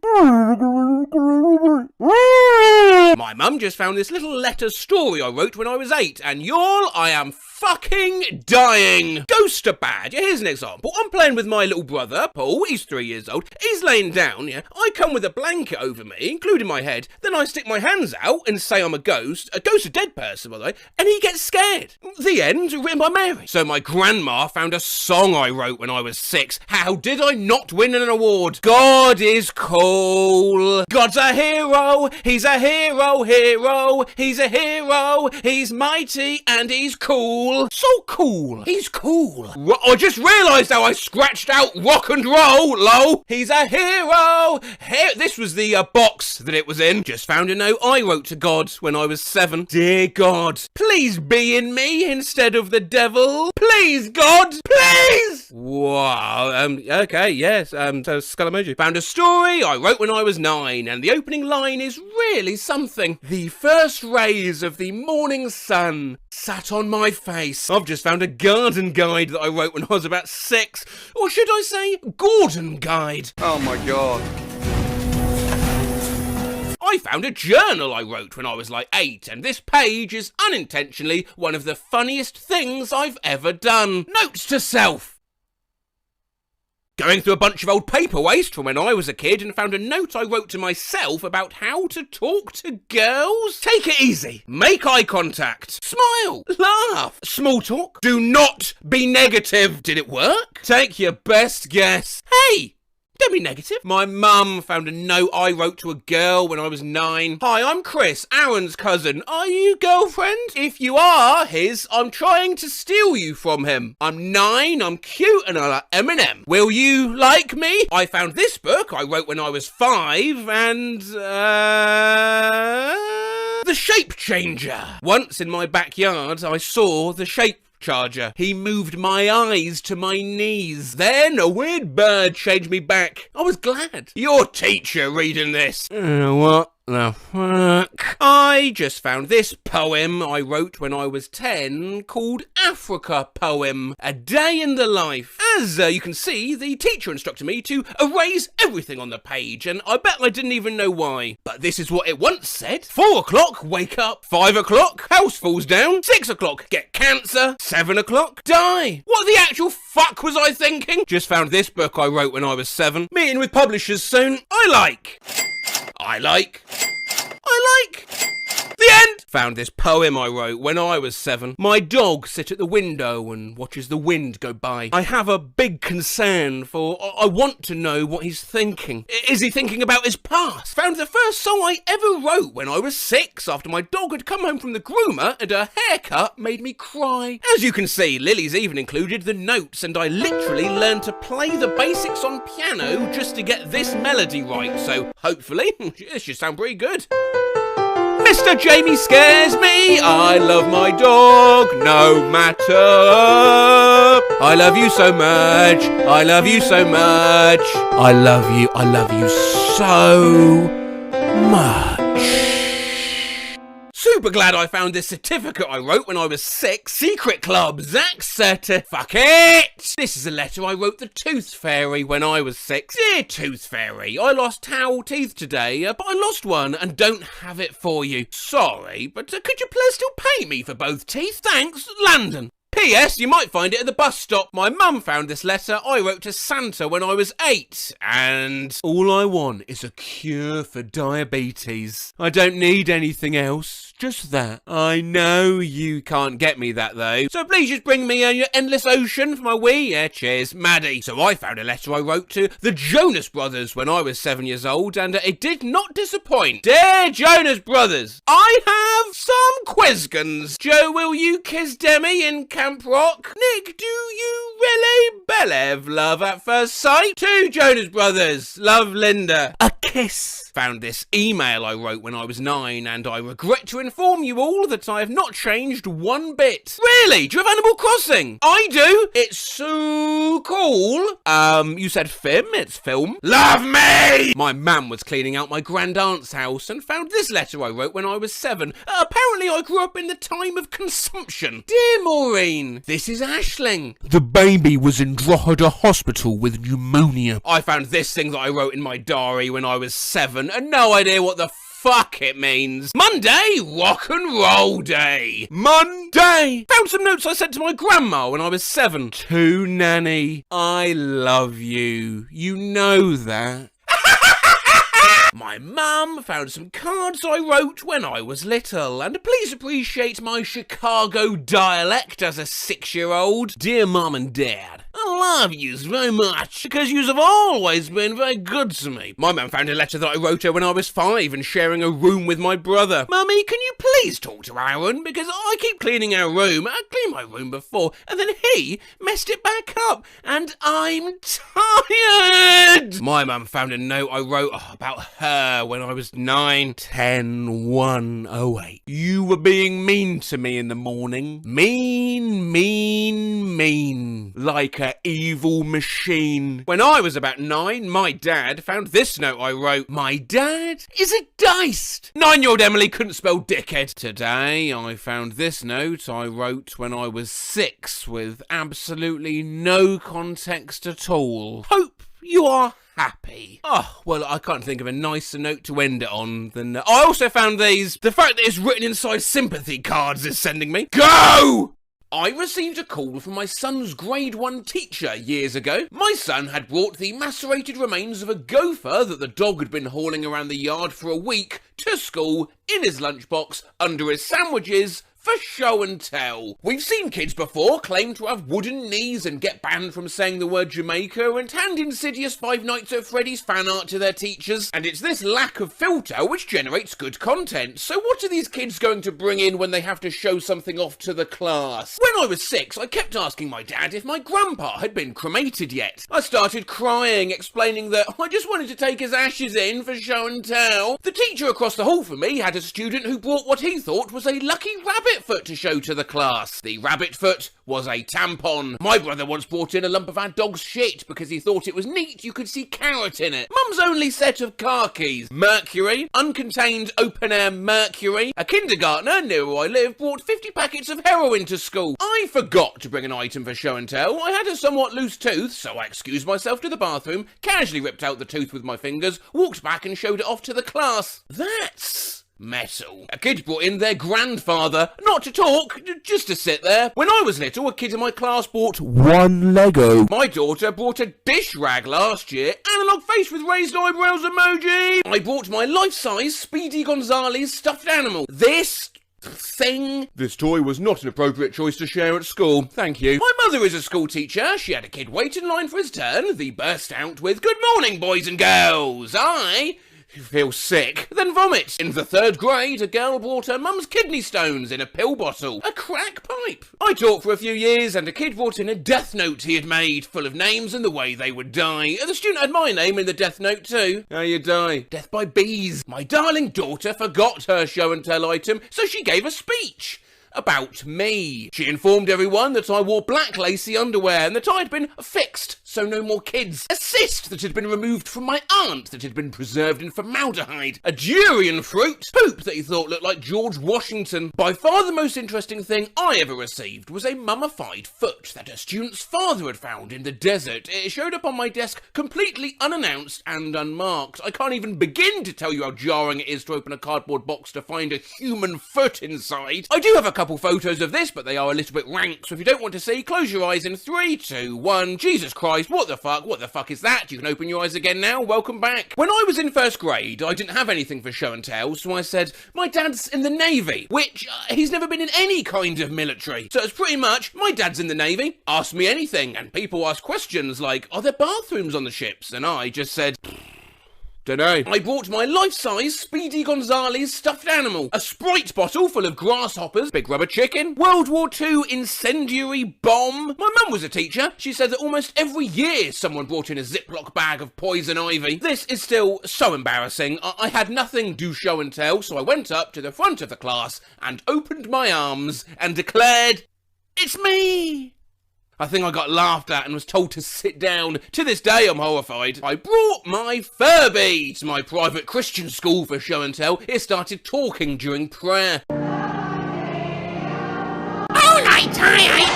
L: My mum just found this little letter story I wrote when I was 8, and y'all, I am fucking dying. Ghosts are bad. Yeah, here's an example. I'm playing with my little brother, Paul. He's 3 years old. He's laying down, yeah. I come with a blanket over me, including my head. Then I stick my hands out and say I'm a ghost a dead person, by the way, and he gets scared. The end, written by Mary. So my grandma found a song I wrote when I was 6. How did I not win an award? God is cool. God's a hero. He's a hero. He's a hero. He's mighty and he's cool. So cool. He's cool. I just realised how I scratched out rock and roll, lol. He's a hero. This was the box that it was in. Just found a note I wrote to God when I was 7. Dear God, please be in me instead of the devil. Please, God, please. Wow. Okay, yes. So skull emoji. Found a story I wrote when I was 9, and the opening line is really something. The first rays of the morning sun sat on my face. I've just found a garden guide that I wrote when I was about 6. Or should I say, Gordon guide.
T: Oh my God.
L: I found a journal I wrote when I was like 8, and this page is unintentionally one of the funniest things I've ever done. Notes to self. Going through a bunch of old paper waste from when I was a kid and found a note I wrote to myself about how to talk to girls. Take it easy. Make eye contact. Smile. Laugh. Small talk. Do not be negative. Did it work? Take your best guess. Hey! Don't be negative. My mum found a note I wrote to a girl when I was 9. Hi, I'm Chris, Aaron's cousin. Are you girlfriend? If you are his, I'm trying to steal you from him. I'm 9, I'm cute, and I like Eminem. Will you like me? I found this book I wrote when I was 5, and The Shape Changer. Once in my backyard, I saw the shape charger. He moved my eyes to my knees. Then a weird bird changed me back. I was glad. Your teacher reading this. What the fuck? I just found this poem I wrote when I was 10 called Africa Poem. A day in the life. As you can see, the teacher instructed me to erase everything on the page, and I bet I didn't even know why. But this is what it once said. 4 o'clock, wake up. 5 o'clock, house falls down. 6 o'clock, get cancer. 7 o'clock, die. What the actual fuck was I thinking? Just found this book I wrote when I was 7. Meeting with publishers soon. I like. The end! Found this poem I wrote when I was 7. My dog sits at the window and watches the wind go by. I have a big concern for I want to know what he's thinking. Is he thinking about his past? Found the first song I ever wrote when I was 6 after my dog had come home from the groomer and her haircut made me cry. As you can see, Lily's even included the notes, and I literally learned to play the basics on piano just to get this melody right, so hopefully this should sound pretty good. Mr. Jamie scares me. I love my dog, no matter. I love you so much. I love you so much. I love you so much. super glad I found this certificate I wrote when I was 6. Secret Club, Zach Fuck it! This is a letter I wrote the Tooth Fairy when I was 6. Dear Tooth Fairy, I lost towel teeth today, but I lost one and don't have it for you. Sorry, but could you please still pay me for both teeth? Thanks, Landon. P.S. You might find it at the bus stop. My mum found this letter I wrote to Santa when I was 8. And all I want is a cure for diabetes. I don't need anything else. Just that. I know you can't get me that though. So please just bring me your endless ocean for my Wii. Yeah, cheers, Maddie. So I found a letter I wrote to the Jonas Brothers when I was 7 years old, and it did not disappoint. Dear Jonas Brothers, I have some questions. Joe, will you kiss Demi in Camp Rock? Nick, do you really believe love at first sight? To Jonas Brothers, love Linda. A kiss. Found this email I wrote when I was 9, and I regret to inform you all that I have not changed one bit. Really? Do you have Animal Crossing? I do. It's so cool. You said film? It's film. Love me! My mum was cleaning out my grandaunt's house and found this letter I wrote when I was 7. Apparently I grew up in the time of consumption. Dear Maureen, this is Aisling. The baby was in Drogheda Hospital with pneumonia. I found this thing that I wrote in my diary when I was 7 and no idea what the fuck it means. Monday, rock and roll day. Monday. Found some notes I sent to my grandma when I was 7. To Nanny, I love you. You know that. My mum found some cards I wrote when I was little, and please appreciate my Chicago dialect as a 6-year-old. Dear Mum and Dad, I love yous very much, because yous have always been very good to me. My mum found a letter that I wrote her when I was 5 and sharing a room with my brother. Mummy, can you please talk to Aaron? Because I keep cleaning our room. I cleaned my room before, and then he messed it back up, and I'm tired. My mum found a note I wrote about her when I was 9, 10, 1, 08. You were being mean to me in the morning. Mean, mean, mean. Like a evil machine. When I was about 9, my dad found this note I wrote. My dad is a diced. 9-year-old Emily couldn't spell dickhead. Today, I found this note I wrote when I was 6 with absolutely no context at all. Hope you are happy. Oh, well, I can't think of a nicer note to end it on than... I also found these. The fact that it's written inside sympathy cards is sending me. Go! I received a call from my son's grade 1 teacher years ago. My son had brought the macerated remains of a gopher that the dog had been hauling around the yard for a week to school in his lunchbox under his sandwiches for show and tell. We've seen kids before claim to have wooden knees and get banned from saying the word Jamaica and hand insidious Five Nights at Freddy's fan art to their teachers. And it's this lack of filter which generates good content. So what are these kids going to bring in when they have to show something off to the class? When I was 6, I kept asking my dad if my grandpa had been cremated yet. I started crying, explaining that I just wanted to take his ashes in for show and tell. The teacher across the hall from me had a student who brought what he thought was a lucky rabbit foot to show to the class. The rabbit foot was a tampon. My brother once brought in a lump of our dog's shit because he thought it was neat you could see carrot in it. Mum's only set of car keys. Mercury, uncontained open-air mercury. A kindergartner near where I live brought 50 packets of heroin to school. I forgot to bring an item for show and tell. I had a somewhat loose tooth, so I excused myself to the bathroom, casually ripped out the tooth with my fingers, walked back and showed it off to the class. That's metal. A kid brought in their grandfather, not to talk, just to sit there. When I was little, a kid in my class bought one Lego. My daughter brought a dish rag last year, analog face with raised eyebrows emoji. I bought my life-size Speedy Gonzales stuffed animal. This toy was not an appropriate choice to share at school. Thank you. My mother is a school teacher. She had a kid wait in line for his turn. They burst out with, "Good morning, boys and girls. I feel sick," then vomit. In the 3rd grade, a girl brought her mum's kidney stones in a pill bottle. A crack pipe. I taught for a few years, and a kid brought in a death note he had made, full of names and the way they would die. The student had my name in the death note too. How you die? Death by bees. My darling daughter forgot her show and tell item, so she gave a speech about me. She informed everyone that I wore black lacy underwear and that I'd been fixed so no more kids. A cyst that had been removed from my aunt that had been preserved in formaldehyde. A durian fruit. Poop that he thought looked like George Washington. By far the most interesting thing I ever received was a mummified foot that a student's father had found in the desert. It showed up on my desk completely unannounced and unmarked. I can't even begin to tell you how jarring it is to open a cardboard box to find a human foot inside. I do have a couple photos of this, but they are a little bit rank, so if you don't want to see, close your eyes in 3, 2, 1. Jesus Christ, what the fuck? What the fuck is that? You can open your eyes again now. Welcome back. When I was in first grade, I didn't have anything for show and tell, so I said, my dad's in the Navy, which he's never been in any kind of military. So it's pretty much, my dad's in the Navy, ask me anything, and people ask questions like, are there bathrooms on the ships? And I just said, dunno. I bought my life-size Speedy Gonzales stuffed animal, a Sprite bottle full of grasshoppers, big rubber chicken, World War II incendiary bomb. My mum was a teacher. She said that almost every year someone brought in a Ziploc bag of poison ivy. This is still so embarrassing. I had nothing to show and tell, so I went up to the front of the class and opened my arms and declared, it's me! I think I got laughed at and was told to sit down. To this day, I'm horrified. I brought my Furby to my private Christian school for show and tell. It started talking during prayer. All night time!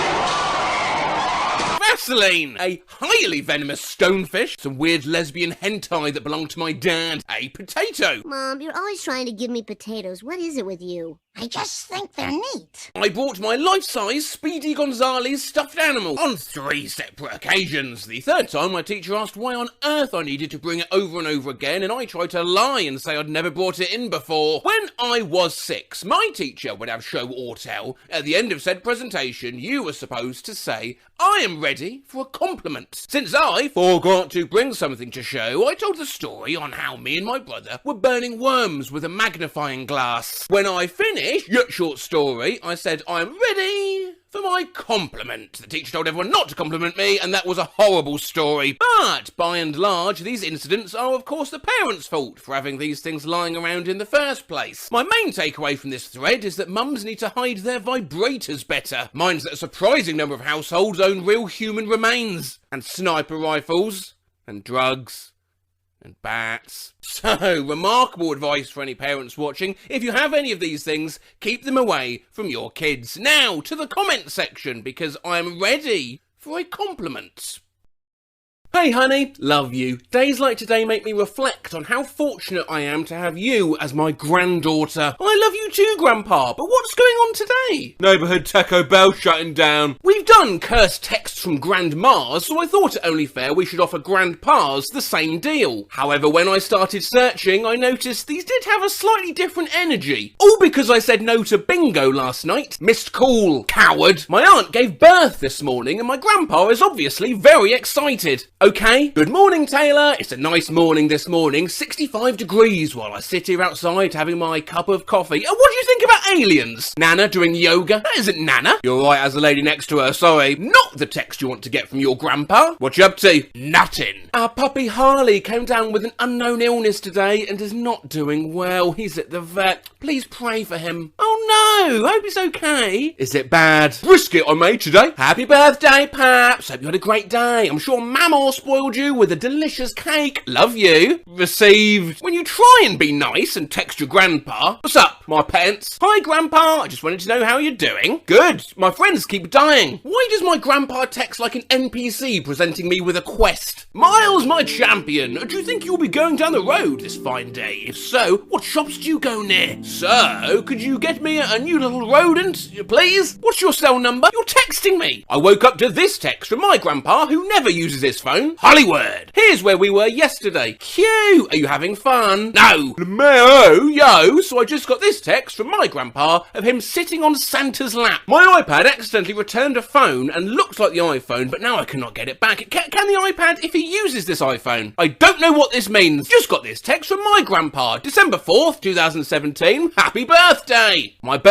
L: Vaseline, a highly venomous stonefish, some weird lesbian hentai that belonged to my dad, a potato.
I: Mom, you're always trying to give me potatoes. What is it with you? I just think they're neat.
L: I bought my life-size Speedy Gonzales stuffed animal on 3 separate occasions. The third time, my teacher asked why on earth I needed to bring it over and over again, and I tried to lie and say I'd never brought it in before. When I was 6, my teacher would have show or tell. At the end of said presentation, you were supposed to say, I am ready for a compliment. Since I forgot to bring something to show, I told the story on how me and my brother were burning worms with a magnifying glass. When I finished, yet short story, I said, I'm ready for my compliment. The teacher told everyone not to compliment me, and that was a horrible story. But, by and large, these incidents are, of course, the parents' fault for having these things lying around in the first place. My main takeaway from this thread is that mums need to hide their vibrators better. Mine's that a surprising number of households own real human remains, and sniper rifles, and drugs, and bats. So, remarkable advice for any parents watching. If you have any of these things, keep them away from your kids. Now, to the comment section, because I'm ready for a compliment. Hey honey, love you. Days like today make me reflect on how fortunate I am to have you as my granddaughter. I love you too, Grandpa, but what's going on today?
A: Neighbourhood Taco Bell shutting down.
L: We've done cursed texts from grandmas, so I thought it only fair we should offer grandpas the same deal. However, when I started searching, I noticed these did have a slightly different energy. All because I said no to bingo last night. Missed call, coward. My aunt gave birth this morning and my grandpa is obviously very excited. Okay, good morning, Taylor. It's a nice morning this morning, 65 degrees while I sit here outside having my cup of coffee. What do you think about aliens? Nana doing yoga? That isn't Nana. You're right, as the lady next to her, sorry. Not the text you want to get from your grandpa. What you up to? Nothing. Our puppy Harley came down with an unknown illness today and is not doing well. He's at the vet. Please pray for him. Oh no, hope he's okay. Is it bad?
A: Brisket I made today.
L: Happy birthday, Paps. Hope you had a great day. I'm sure Mama spoiled you with a delicious cake. Love you.
A: Received.
L: When you try and be nice and text your grandpa, what's up, my pants? Hi, Grandpa. I just wanted to know how you're doing. Good. My friends keep dying. Why does my grandpa text like an NPC presenting me with a quest? Miles, my champion, do you think you'll be going down the road this fine day? If so, what shops do you go near? So, could you get me a new little rodent, please? What's your cell number? You're texting me. I woke up to this text from my grandpa, who never uses his phone. Hollywood. Here's where we were yesterday. Q. Are you having fun? No.
A: LeMao.
L: Yo. So I just got this text from my grandpa of him sitting on Santa's lap. My iPad accidentally returned a phone and looks like the iPhone, but now I cannot get it back. Can the iPad if he uses this iPhone? I don't know what this means. Just got this text from my grandpa. December 4th, 2017. Happy birthday. My birthday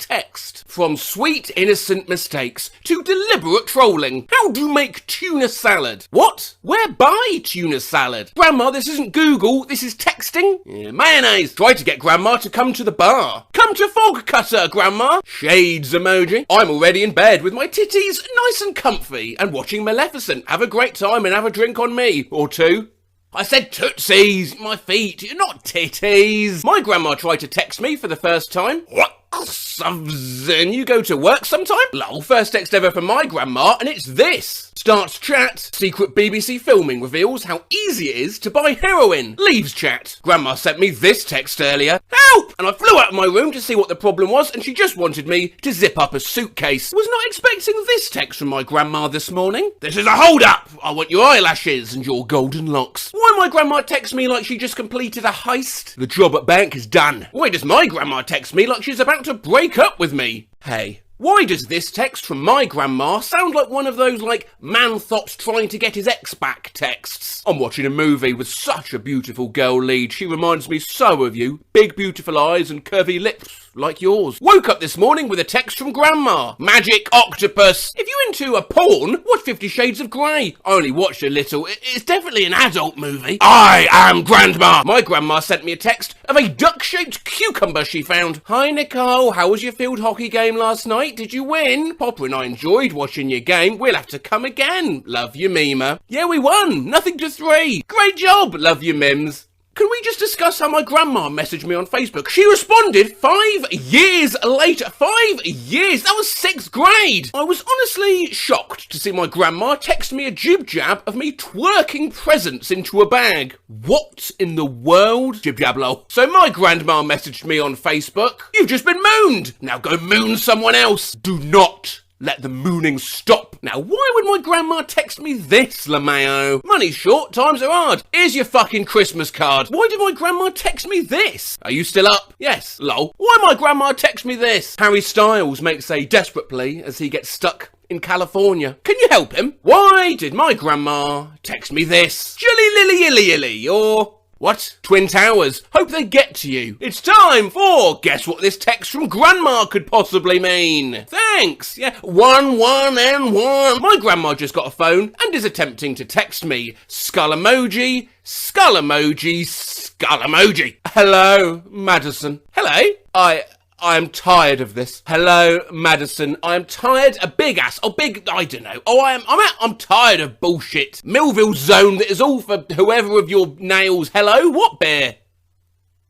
L: text. From sweet innocent mistakes to deliberate trolling. How do you make tuna salad? What? Where buy tuna salad? Grandma, this isn't Google, this is texting. Yeah, mayonnaise. Try to get Grandma to come to the bar. Come to Fog Cutter, Grandma. Shades emoji. I'm already in bed with my titties nice and comfy and watching Maleficent. Have a great time and have a drink on me. Or two. I said tootsies, my feet, not titties. My grandma tried to text me for the first time. What? And you go to work sometime? Lol, first text ever from my grandma, and it's this. Starts chat. Secret BBC filming reveals how easy it is to buy heroin. Leaves chat. Grandma sent me this text earlier. Help! And I flew out of my room to see what the problem was, and she just wanted me to zip up a suitcase. Was not expecting this text from my grandma this morning. This is a hold-up. I want your eyelashes and your golden locks. Why my grandma text me like she just completed a heist? The job at bank is done. Why does my grandma text me like she's about to break up with me? Hey. Why does this text from my grandma sound like one of those, man thought trying to get his ex back texts? I'm watching a movie with such a beautiful girl lead. She reminds me so of you. Big beautiful eyes and curvy lips like yours. Woke up this morning with a text from Grandma. Magic octopus. If you're into a porn, watch 50 Shades of Grey. I only watched a little. It's definitely an adult movie. I am Grandma. My grandma sent me a text of a duck-shaped cucumber she found. Hi, Nicole. How was your field hockey game last night? Did you win? Papa and I enjoyed watching your game. We'll have to come again. Love you, Mima. Yeah, we won. 0-3. Great job. Love you, Mims. Can we just discuss how my grandma messaged me on Facebook? She responded 5 years later. 5 years? That was 6th grade. I was honestly shocked to see my grandma text me a jib-jab of me twerking presents into a bag. What in the world? Jib-jab lol. So my grandma messaged me on Facebook. You've just been mooned. Now go moon someone else. Do not let the mooning stop. Now, why would my grandma text me this, LeMayo? Money's short, times are hard. Here's your fucking Christmas card. Why did my grandma text me this? Are you still up? Yes, lol. Why my grandma text me this? Harry Styles makes a desperate plea as he gets stuck in California. Can you help him? Why did my grandma text me this? Jilly lily illy illy, or what? Twin Towers. Hope they get to you. It's time for Guess What This Text from Grandma Could Possibly Mean. Thanks. Yeah, 1, 1, and 1. My grandma just got a phone and is attempting to text me. Skull emoji, skull emoji, skull emoji. Hello, Madison. Hello. I am tired of this. Hello, Madison. I am tired. A big ass. I don't know. I'm tired of bullshit. Millville zone that is all for whoever of your nails. Hello, what bear?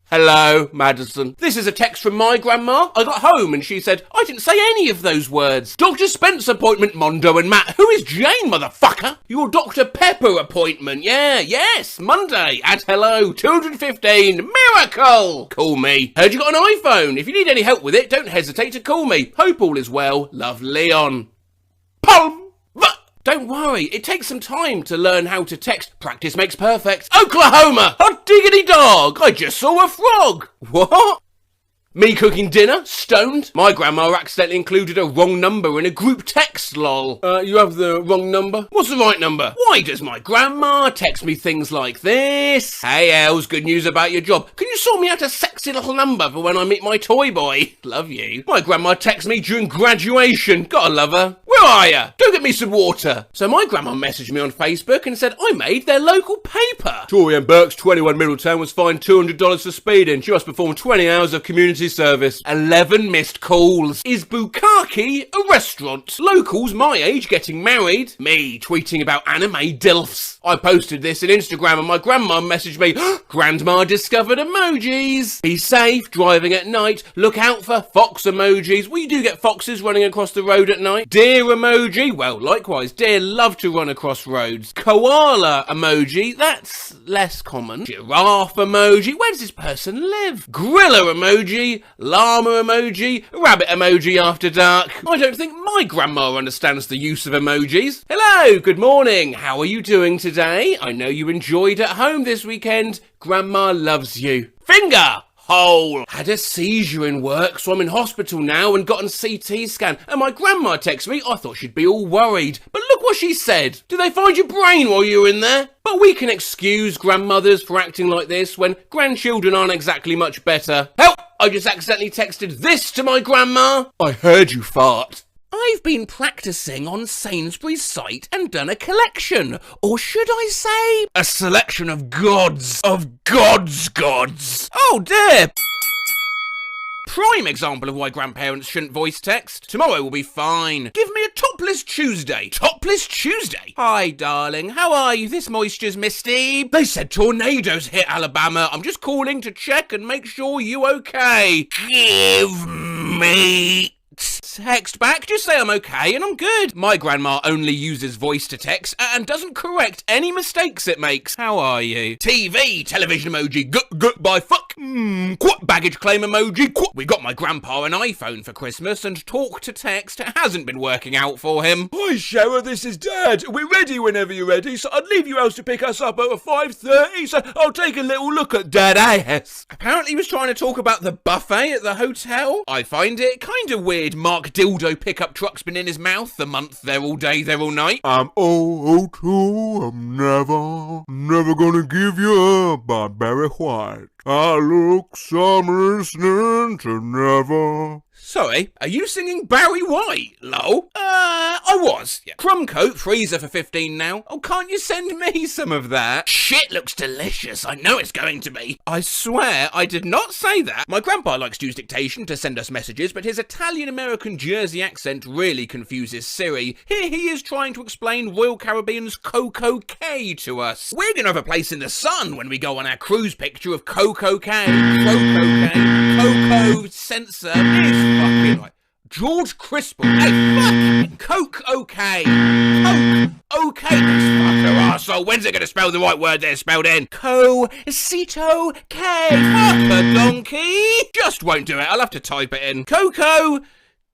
L: Hello, Madison. This is a text from my grandma. I got home and she said, I didn't say any of those words. Dr. Spence appointment, Mondo and Matt. Who is Jane, motherfucker? Your Dr. Pepper appointment. Yeah, yes, Monday at hello, 215. Miracle. Call me. Heard you got an iPhone. If you need any help with it, don't hesitate to call me. Hope all is well. Love, Leon. Palm. Don't worry, it takes some time to learn how to text. Practice makes perfect. Oklahoma! Hot diggity dog! I just saw a frog! What? Me cooking dinner? Stoned? My grandma accidentally included a wrong number in a group text, lol. You have the wrong number? What's the right number? Why does my grandma text me things like this? Hey Els, good news about your job. Can you sort me out a sexy little number for when I meet my toy boy? Love you. My grandma texts me during graduation. Gotta love her. Where are you? Go get me some water. So my grandma messaged me on Facebook and said I made their local paper. Tori Ann Burks, 21 Middletown, was fined $200 for speeding. She must perform 20 hours of community service. 11 missed calls. Is Bukkake a restaurant? Locals my age getting married. Me tweeting about anime dilfs. I posted this on Instagram and my grandma messaged me, Grandma discovered emojis. Be safe driving at night. Look out for fox emojis. Well, you do get foxes running across the road at night. Deer emoji. Well, likewise, deer love to run across roads. Koala emoji. That's less common. Giraffe emoji. Where does this person live? Gorilla emoji. Llama emoji. Rabbit emoji after dark. I don't think my grandma understands the use of emojis. Hello, good morning. How are you doing today? I know you enjoyed at home this weekend. Grandma loves you. Finger hole. Had a seizure in work, so I'm in hospital now and got an CT scan. And my grandma texted me. I thought she'd be all worried. But look what she said. Did they find your brain while you were in there? But we can excuse grandmothers for acting like this when grandchildren aren't exactly much better. Help! I just accidentally texted this to my grandma. I heard you fart. I've been practicing on Sainsbury's site and done a collection, or should I say, a selection of gods. Oh dear! Prime example of why grandparents shouldn't voice text. Tomorrow will be fine. Give me a topless Tuesday. Topless Tuesday? Hi, darling. How are you? This moisture's misty. They said tornadoes hit Alabama. I'm just calling to check and make sure you okay. Give me... text back, just say I'm okay and I'm good. My grandma only uses voice to text and doesn't correct any mistakes it makes. How are you? TV, television emoji, gut by fuck. Quat baggage claim emoji, quat. We got my grandpa an iPhone for Christmas and talk to text hasn't been working out for him.
A: Hi Shara, this is Dad. We're ready whenever you're ready, so I'd leave your house to pick us up at 5:30, so I'll take a little look at Dad ass.
L: Apparently he was trying to talk about the buffet at the hotel. I find it kind of weird Mark Dildo pickup truck's been in his mouth the month they're all day, they're all night.
A: I'm 002, I'm never gonna give you up by Barry White. I look some listening to never.
L: Sorry, are you singing Barry White, lol? I was, yeah. Crumb coat, freezer for 15 now. Oh, can't you send me some of that? Shit looks delicious, I know it's going to be. I swear, I did not say that. My grandpa likes to use dictation to send us messages, but his Italian-American Jersey accent really confuses Siri. Here he is trying to explain Royal Caribbean's Coco K to us. We're gonna have a place in the sun when we go on our cruise picture of Coco K. Coco sensor is fucking like George Crispell. Hey, fucking Coke, okay. Coke, okay, this fucker arsehole. When's it gonna spell the right word there spelled in? Co-cito K. Fuck a donkey. Just won't do it. I'll have to type it in. Coco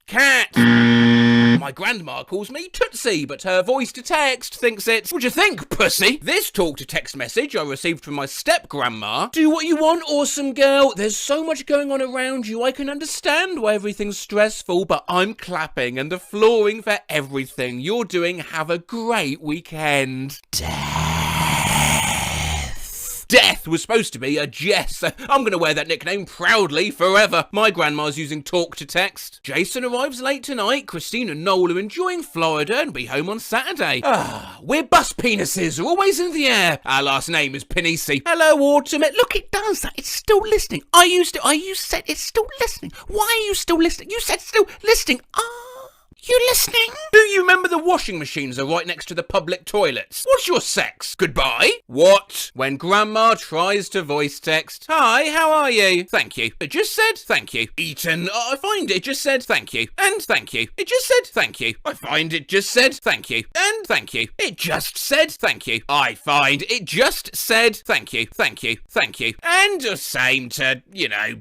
L: cat. My grandma calls me Tootsie, but her voice to text thinks it's, what do you think, pussy? This talk to text message I received from my step-grandma. Do what you want, awesome girl. There's so much going on around you. I can understand why everything's stressful, but I'm clapping and applauding for everything you're doing. Have a great weekend. Death was supposed to be a Jess. I'm going to wear that nickname proudly forever. My grandma's using talk to text. Jason arrives late tonight. Christine and Noel are enjoying Florida and be home on Saturday. We're bus penises, are always in the air. Our last name is Panisi. Hello, Autumn. Look, it does that. It's still listening. You said it's still listening. Why are you still listening? You said still listening. You listening? Do you remember the washing machines are right next to the public toilets? What's your sex? Goodbye? What? When grandma tries to voice text, hi, how are you? Thank you. It just said thank you. Eaten, I find it just said thank you. And thank you. It just said thank you. I find it just said thank you. And thank you. It just said thank you. I find it just said thank you. Thank you. Thank you. And the same to,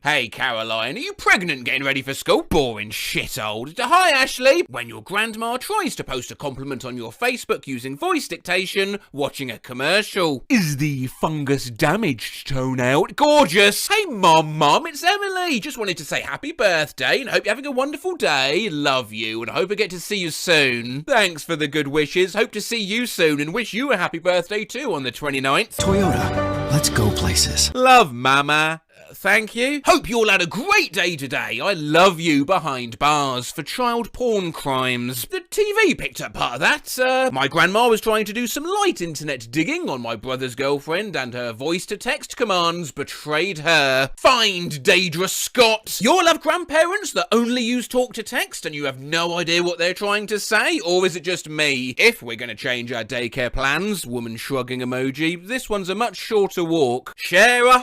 L: hey Caroline, are you pregnant getting ready for school? Boring shitold. Hi Ashley. When your grandma tries to post a compliment on your Facebook using voice dictation, watching a commercial. Is the fungus damaged toenail? Gorgeous! Hey Mom, it's Emily. Just wanted to say happy birthday and hope you're having a wonderful day. Love you and I hope I get to see you soon. Thanks for the good wishes. Hope to see you soon and wish you a happy birthday too on the 29th.
N: Toyota, let's go places.
L: Love, Mama. Thank you. Hope you all had a great day today. I love you behind bars for child porn crimes. The TV picked up part of that. My grandma was trying to do some light internet digging on my brother's girlfriend and her voice-to-text commands betrayed her. Find Daedra Scott. You all have grandparents that only use talk-to-text and you have no idea what they're trying to say? Or is it just me? If we're going to change our daycare plans, woman shrugging emoji, this one's a much shorter walk. Share a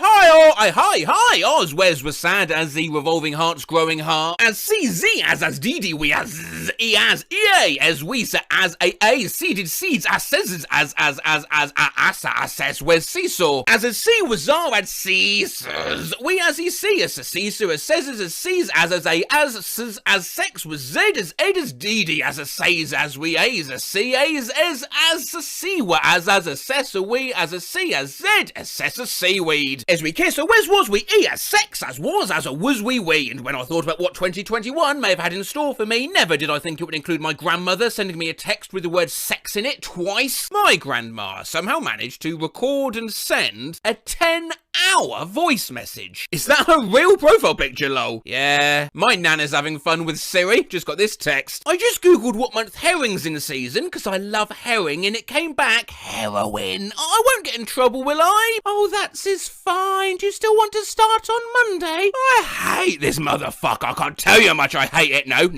L: hi, Oz, where's was sad as the revolving heart's growing heart? As CZ, as Didi, we as E as EA, as we as a seeded seeds, as says as assess, where's seesaw? As a C was R as Caesars, we as he see as a Caesar, as says as sees as sex was Z as Ed as Didi, as a says as we as a C as a C were as assess a we as a C as Z assess a seaweed. As we kiss a where's was we E as sex as was as a was we, and when I thought about what 2021 may have had in store for me, never did I think it would include my grandmother sending me a text with the word sex in it twice. My grandma somehow managed to record and send a 10 Ow, a voice message. Is that her real profile picture, lol? Yeah, my nana's having fun with Siri. Just got this text. I just googled what month herring's in season because I love herring and it came back heroin. I won't get in trouble, will I? Oh, that's fine. Do you still want to start on Monday? I hate this motherfucker. I can't tell you how much I hate it. No.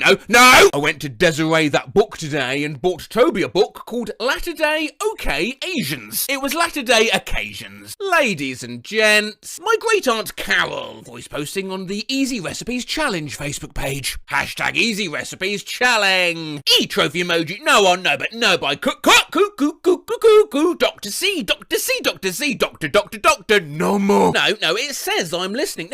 L: I went to Desiree that book today and bought Toby a book called Latter Day OK Asians. It was Latter Day Occasions. Ladies and gents, my great aunt Carol voice posting on the Easy Recipes Challenge Facebook page. Hashtag Easy Recipes Challenge. E-trophy emoji. No, by Dr. C, Doctor. No more. No, it says I'm listening.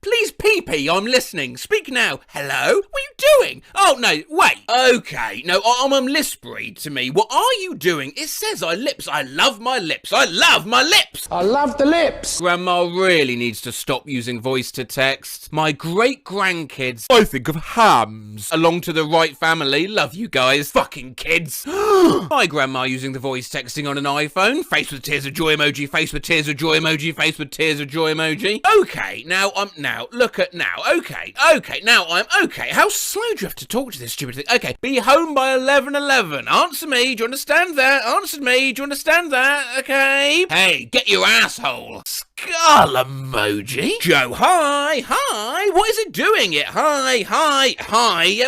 L: Please, PP, I'm listening. Speak now. Hello? What are you doing? Oh, no, wait. Okay, no, I'm lisp read to me. What are you doing? It says I lips. I love my lips. I love my lips. I love the lips. Grandma really needs to stop using voice to text. My great-grandkids, I think of hams. Along to the right family. Love you guys. Fucking kids. My grandma using the voice texting on an iPhone. Face with tears of joy emoji. Face with tears of joy emoji. Face with tears of joy emoji. Okay, now I'm okay. How slow do you have to talk to this stupid thing? Okay, be home by 11:11. Answer me. Do you understand that? Answer me. Do you understand that? Okay. Hey, get your asshole. Skull emoji. Joe, hi. What is it doing it? Hi.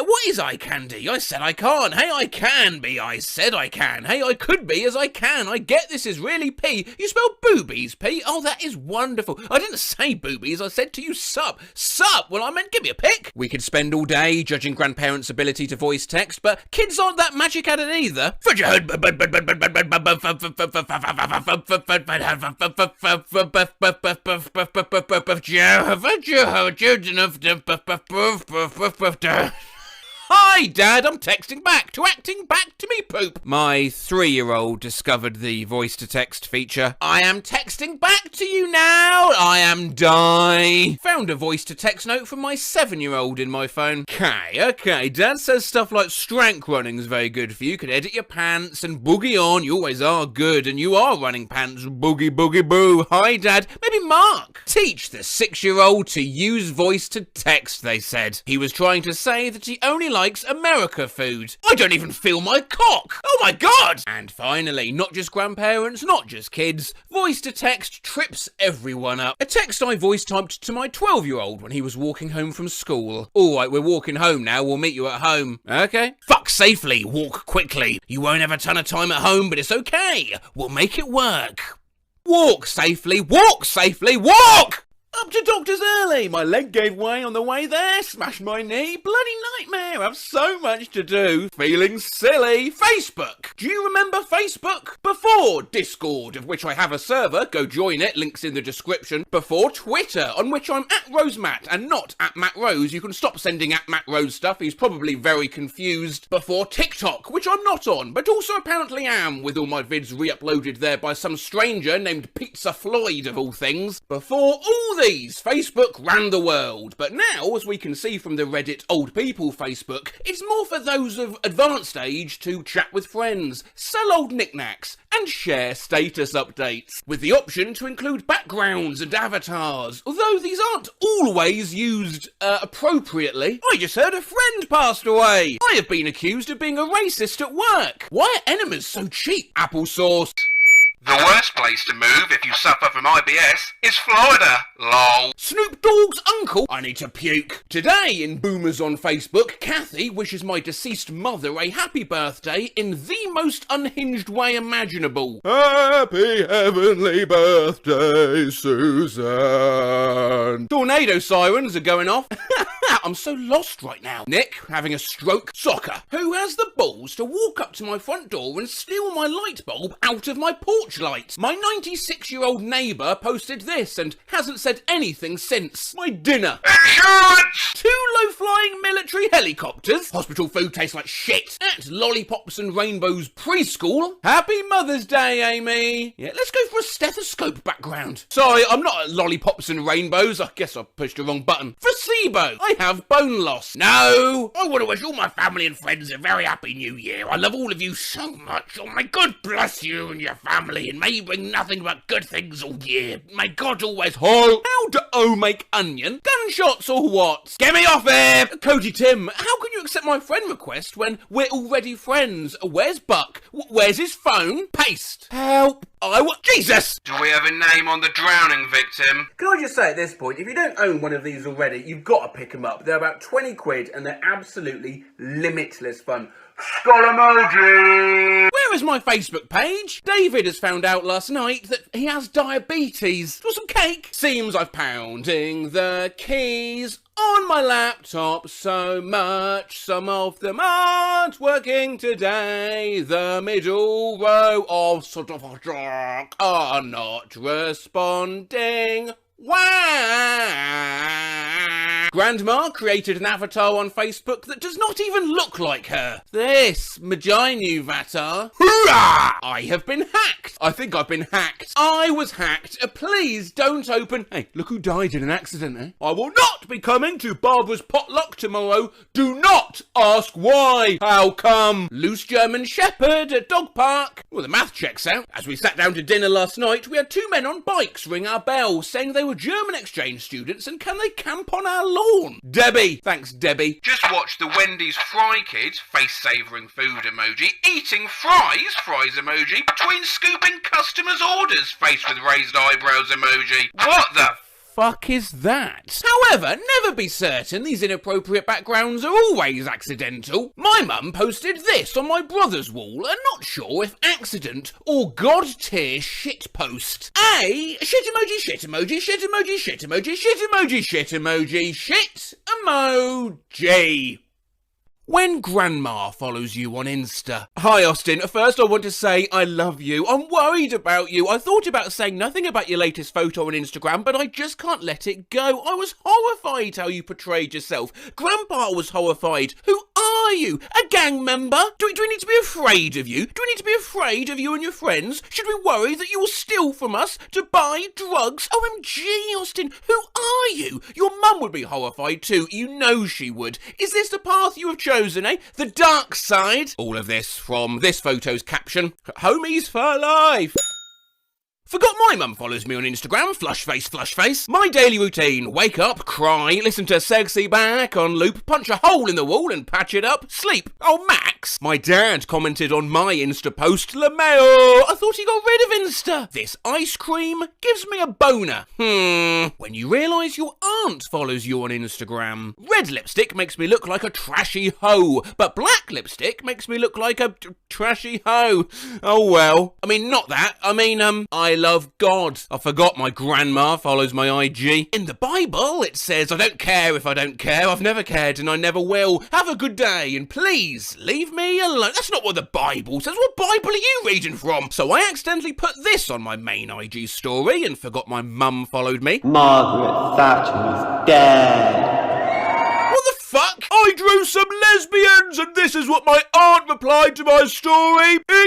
L: What is eye candy? I said I can't. Hey, I can be. I said I can. Hey, I could be as I can. I get this is really P. You spell boobies, P. Oh, that is wonderful. I didn't say boobies. I said to you sup. Well, I meant give me a pic. We could spend all day judging grandparents' ability to voice text, but kids aren't that magic at it either. Hi, Dad, I'm texting back to acting back to me poop. My 3-year-old discovered the voice-to-text feature. I am texting back to you now. I am die. Found a voice-to-text note from my 7-year-old in my phone. Okay, Dad says stuff like strength running is very good for you. Can edit your pants and boogie on. You always are good, and you are running pants. Boogie boo. Hi, Dad. Maybe Mark. Teach the 6-year-old to use voice-to-text, they said. He was trying to say that he only likes America food. I don't even feel my cock. Oh my god! And finally, not just grandparents, not just kids, voice to text trips everyone up. A text I voice typed to my 12-year-old when he was walking home from school. Alright, we're walking home now, we'll meet you at home. Okay. Fuck safely, walk quickly. You won't have a ton of time at home, but it's okay. We'll make it work. Walk safely, walk! Up to doctors early. My leg gave way on the way there. Smashed my knee. Bloody nightmare. I've so much to do. Feeling silly. Facebook. Do you remember Facebook? Before Discord, of which I have a server. Go join it. Links in the description. Before Twitter, on which I'm at RoseMatt and not at Matt Rose. You can stop sending at Matt Rose stuff. He's probably very confused. Before TikTok, which I'm not on, but also apparently am, with all my vids re-uploaded there by some stranger named Pizza Floyd of all things. Before all these, Facebook ran the world, but now, as we can see from the Reddit Old People Facebook, it's more for those of advanced age to chat with friends, sell old knickknacks, and share status updates, with the option to include backgrounds and avatars, although these aren't always used appropriately. I just heard a friend passed away. I have been accused of being a racist at work. Why are enemas so cheap? Applesauce.
K: The worst place to move if you suffer from IBS is Florida. Lol.
L: Snoop Dogg's uncle. I need to puke. Today in Boomers on Facebook, Kathy wishes my deceased mother a happy birthday in the most unhinged way imaginable. Happy heavenly birthday, Susan. Tornado sirens are going off. I'm so lost right now. Nick, having a stroke. Soccer. Who has the balls to walk up to my front door and steal my light bulb out of my porch light? My 96-year-old neighbour posted this and hasn't said anything since. My dinner. Insurance! 2 low-flying military helicopters. Hospital food tastes like shit. At Lollipops and Rainbows Preschool. Happy Mother's Day, Amy. Yeah, let's go for a stethoscope background. Sorry, I'm not at Lollipops and Rainbows. I guess I pushed the wrong button. Placebo. I I have bone loss. No! I want to wish all my family and friends a very happy new year. I love all of you so much. Oh, may God bless you and your family, and may you bring nothing but good things all year. May God always hold. How do O make onion? Gunshots or what? Get me off here! Cody Tim, how can you accept my friend request when we're already friends? Where's Buck? Where's his phone? Paste. Help. Jesus!
E: Do we have a name on the drowning victim?
L: Can I just say at this point, if you don't own one of these already, you've got to pick them up. They're about 20 quid and they're absolutely limitless fun.
E: Skull emoji!
L: Where is my Facebook page? David has found out last night that he has diabetes. Want some cake? Seems I've pounding the keys on my laptop so much, some of them aren't working today. The middle row of sort of a dark are not responding. Wow! Grandma created an avatar on Facebook that does not even look like her. This, Maginu Vatar. Hoorah! I have been hacked. I think I've been hacked. I was hacked. Please don't open. Hey, look who died in an accident, eh? I will not be coming to Barbara's potluck tomorrow. Do not ask why. How come? Loose German Shepherd at dog park. Well, the math checks out. As we sat down to dinner last night, we had two men on bikes ring our bell saying they were German exchange students and can they camp on our lawn? Debbie. Thanks, Debbie.
E: Just watch the Wendy's Fry Kid, face-savouring food emoji, eating fries emoji, between scooping customers' orders, face with raised eyebrows emoji. What the
L: fuck is that? However, never be certain, these inappropriate backgrounds are always accidental. My mum posted this on my brother's wall, and not sure if accident or god tier shit post. A shit emoji, shit emoji, shit emoji, shit emoji, shit emoji, shit emoji, shit emoji. When Grandma follows you on Insta. Hi Austin, first I want to say I love you. I'm worried about you. I thought about saying nothing about your latest photo on Instagram, but I just can't let it go. I was horrified how you portrayed yourself. Grandpa was horrified. Who are you? A gang member? Do we need to be afraid of you? Do we need to be afraid of you and your friends? Should we worry that you will steal from us to buy drugs? OMG, Austin, who are you? Your mum would be horrified too. You know she would. Is this the path you have chosen, eh? The dark side? All of this from this photo's caption. Homies for life. Forgot my mum follows me on Instagram, flush face. My daily routine, wake up, cry, listen to Sexy Back on loop, punch a hole in the wall and patch it up, sleep. Oh, Max! My dad commented on my Insta post, LeMayo, I thought he got rid of Insta. This ice cream gives me a boner. When you realise your aunt follows you on Instagram. Red lipstick makes me look like a trashy hoe, but black lipstick makes me look like a trashy hoe. Oh well. I mean, not that. I mean, I love God. I forgot my grandma follows my IG. In the Bible, it says, I don't care if I don't care. I've never cared and I never will. Have a good day and please leave me alone. That's not what the Bible says. What Bible are you reading from? So I accidentally put this on my main IG story and forgot my mum followed me.
M: Margaret Thatcher is dead.
L: What the fuck? I drew some lesbians and this is what my aunt replied to my story. Where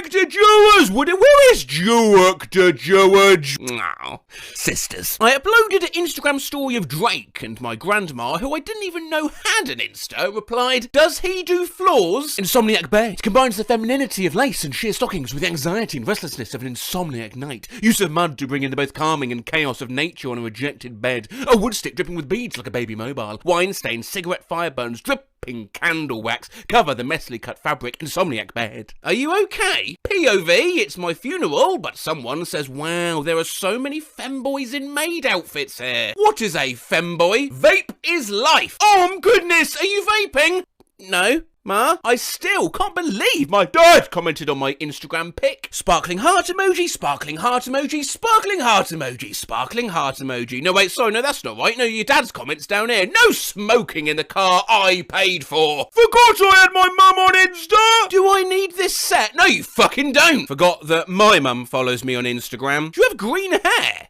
L: is Jewek de George? Oh, sisters. I uploaded an Instagram story of Drake and my grandma, who I didn't even know had an Insta, replied, does he do floors? Insomniac bed combines the femininity of lace and sheer stockings with the anxiety and restlessness of an insomniac night. Use of mud to bring in the both calming and chaos of nature on a rejected bed. A wood stick dripping with beads like a baby mobile. Wine stains, cigarette fire burns, dripping candle wax cover the messily cut fabric. Insomniac bed. Are you okay? POV, it's my funeral, but someone says, wow, there are so many femboys in maid outfits here. What is a femboy? Vape is life. Oh, goodness, are you vaping? No. Ma, I still can't believe my dad commented on my Instagram pic. Sparkling heart emoji, sparkling heart emoji, sparkling heart emoji, sparkling heart emoji. No, wait, sorry, no, that's not right. No, your dad's comment's down here. No smoking in the car I paid for. Forgot I had my mum on Insta. Do I need this set? No, you fucking don't. Forgot that my mum follows me on Instagram. Do you have green hair?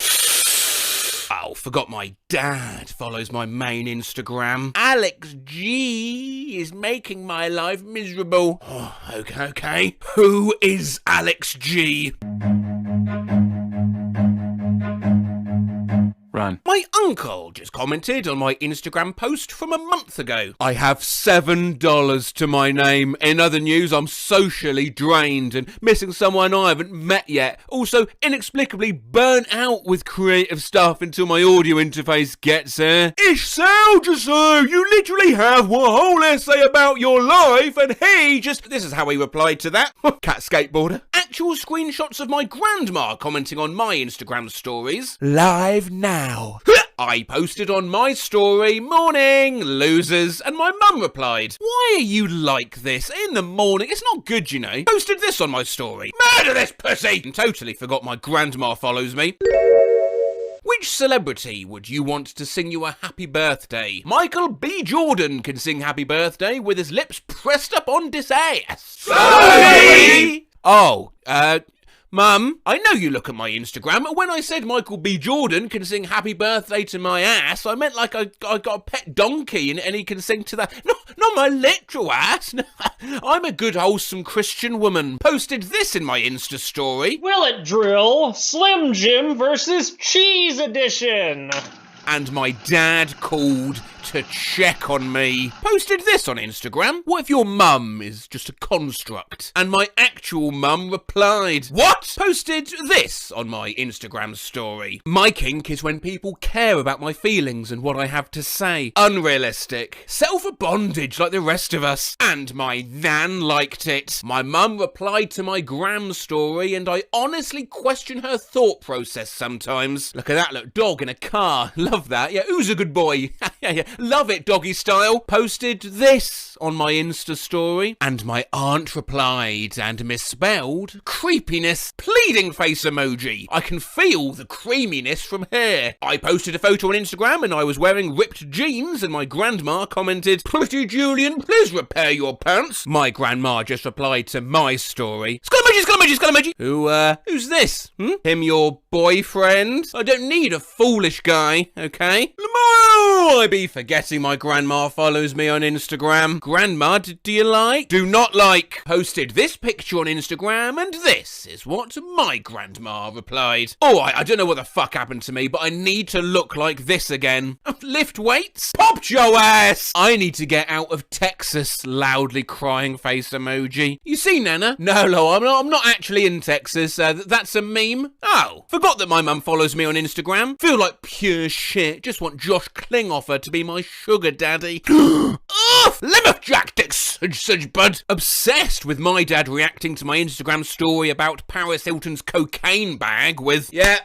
L: Oh, forgot my dad follows my main Instagram. Alex G is making my life miserable. Oh, okay. Who is Alex G?
D: Right.
A: man.
L: My uncle just commented on my Instagram post from a month ago.
A: I have $7 to my name. In other news, I'm socially drained and missing someone I haven't met yet. Also, inexplicably burnt out with creative stuff until my audio interface gets here. Ish Saljaso, you literally have one whole essay about your life and he just...
L: This is how he replied to that. Cat skateboarder. Actual screenshots of my grandma commenting on my Instagram stories.
A: Live now.
L: I posted on my story, morning, losers, and my mum replied, why are you like this in the morning? It's not good, you know. Posted this on my story. Murder this pussy! And totally forgot my grandma follows me. Which celebrity would you want to sing you a happy birthday? Michael B. Jordan can sing happy birthday with his lips pressed up on his ass.
A: Sorry!
L: Oh, Mum, I know you look at my Instagram, and when I said Michael B. Jordan can sing happy birthday to my ass, I meant like I got a pet donkey and he can sing to that. No, not my literal ass. I'm a good, wholesome Christian woman. Posted this in my Insta story.
T: Will it drill? Slim Jim versus Cheese Edition.
L: And my dad called to check on me. Posted this on Instagram. What if your mum is just a construct? And my actual mum replied, what? Posted this on my Instagram story. My kink is when people care about my feelings and what I have to say. Unrealistic. Settle for bondage like the rest of us. And my nan liked it. My mum replied to my gram story and I honestly question her thought process sometimes. Look at that little dog in a car. Love that. Yeah, who's a good boy? Yeah. Love it, doggy style. Posted this on my Insta story, and my aunt replied and misspelled creepiness, pleading face emoji. I can feel the creaminess from here. I posted a photo on Instagram and I was wearing ripped jeans and my grandma commented, pretty Julian, please repair your pants. My grandma just replied to my story. Skull emoji. Who's this? Him your boyfriend? I don't need a foolish guy, okay? I be forgetting my grandma follows me on Instagram. Grandma, do you like? Do not like. Posted this picture on Instagram and this is what my grandma replied. Alright, I don't know what the fuck happened to me, but I need to look like this again. Lift weights? Popped your ass! I need to get out of Texas, loudly crying face emoji. You see, Nana? No, I'm not actually in Texas. That's a meme. Oh, forgot that my mum follows me on Instagram. Feel like pure shit. Just want Josh Klinghoffer to be my sugar daddy. Lemon-jack dick such bud. Obsessed with my dad reacting to my Instagram story about Paris Hilton's cocaine bag with, yeah.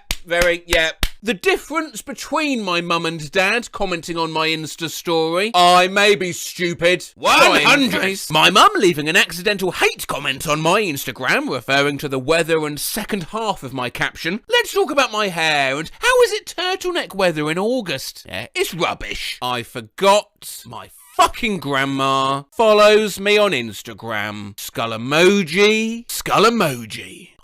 L: The difference between my mum and dad commenting on my Insta story. I may be stupid. 100. My mum leaving an accidental hate comment on my Instagram referring to the weather and second half of my caption. Let's talk about my hair and how is it turtleneck weather in August? Yeah, it's rubbish. I forgot my fucking grandma follows me on Instagram. Skull emoji.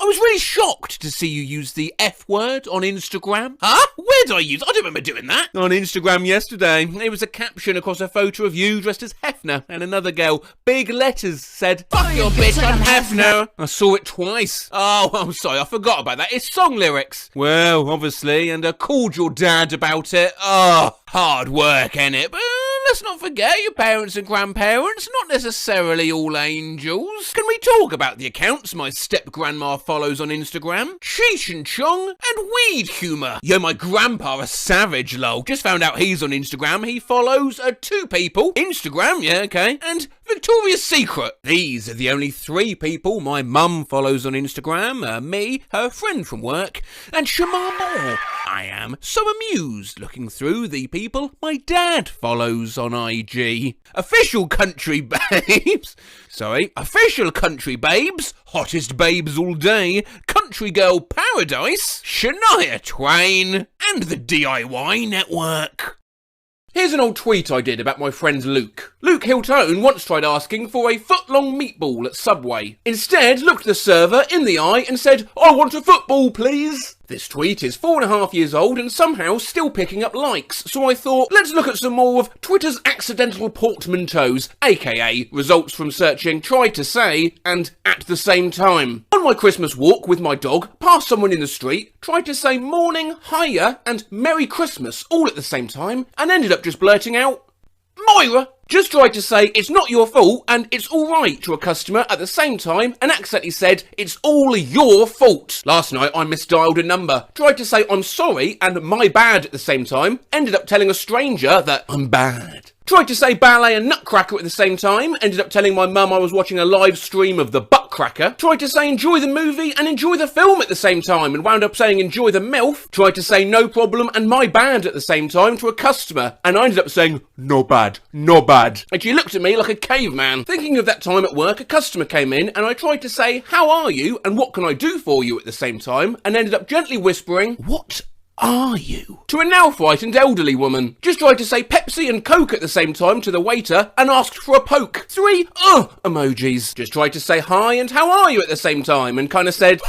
L: I was really shocked to see you use the F word on Instagram. Huh? Where did I use? I don't remember doing that. On Instagram yesterday. It was a caption across a photo of you dressed as Hefner and another girl. Big letters said, fuck your bitch, I'm Hefner. I saw it twice. Oh, I'm sorry, I forgot about that. It's song lyrics. Well, obviously, and I called your dad about it. Oh, hard work, innit? But let's not forget your parents and grandparents, not necessarily all angels. Can we talk about the accounts my step-grandma follows on Instagram? Cheech and Chong and Weed Humour. Yo, my grandpa a savage, lol. Just found out he's on Instagram. He follows 2 people. Instagram, yeah, okay. And Victoria's Secret. These are the only 3 people my mum follows on Instagram. Me, her friend from work, and Shamar Moore. I am so amused looking through the people my dad follows on IG. Official country babes. Hottest babes all day. Country Girl Paradise. Shania Twain. And the DIY Network. Here's an old tweet I did about my friend Luke. Luke Hiltone once tried asking for a foot-long meatball at Subway. Instead, looked the server in the eye and said, "I want a football, please." This tweet is 4.5 years old and somehow still picking up likes, so I thought, let's look at some more of Twitter's accidental portmanteaus, aka results from searching tried to say and at the same time. On my Christmas walk with my dog, past someone in the street, tried to say morning, hiya, and Merry Christmas all at the same time, and ended up just blurting out, Moira! Just tried to say it's not your fault and it's alright to a customer at the same time and accidentally said it's all your fault. Last night I misdialed a number, tried to say I'm sorry and my bad at the same time, ended up telling a stranger that I'm bad. Tried to say ballet and nutcracker at the same time, ended up telling my mum I was watching a live stream of the Buttcracker. Tried to say enjoy the movie and enjoy the film at the same time and wound up saying enjoy the MILF. Tried to say no problem and my bad at the same time to a customer and I ended up saying no bad, no bad. And she looked at me like a caveman. Thinking of that time at work, a customer came in and I tried to say how are you and what can I do for you at the same time and ended up gently whispering what are you? To a now frightened elderly woman. Just tried to say Pepsi and Coke at the same time to the waiter and asked for a poke. 3 emojis. Just tried to say hi and how are you at the same time and kind of said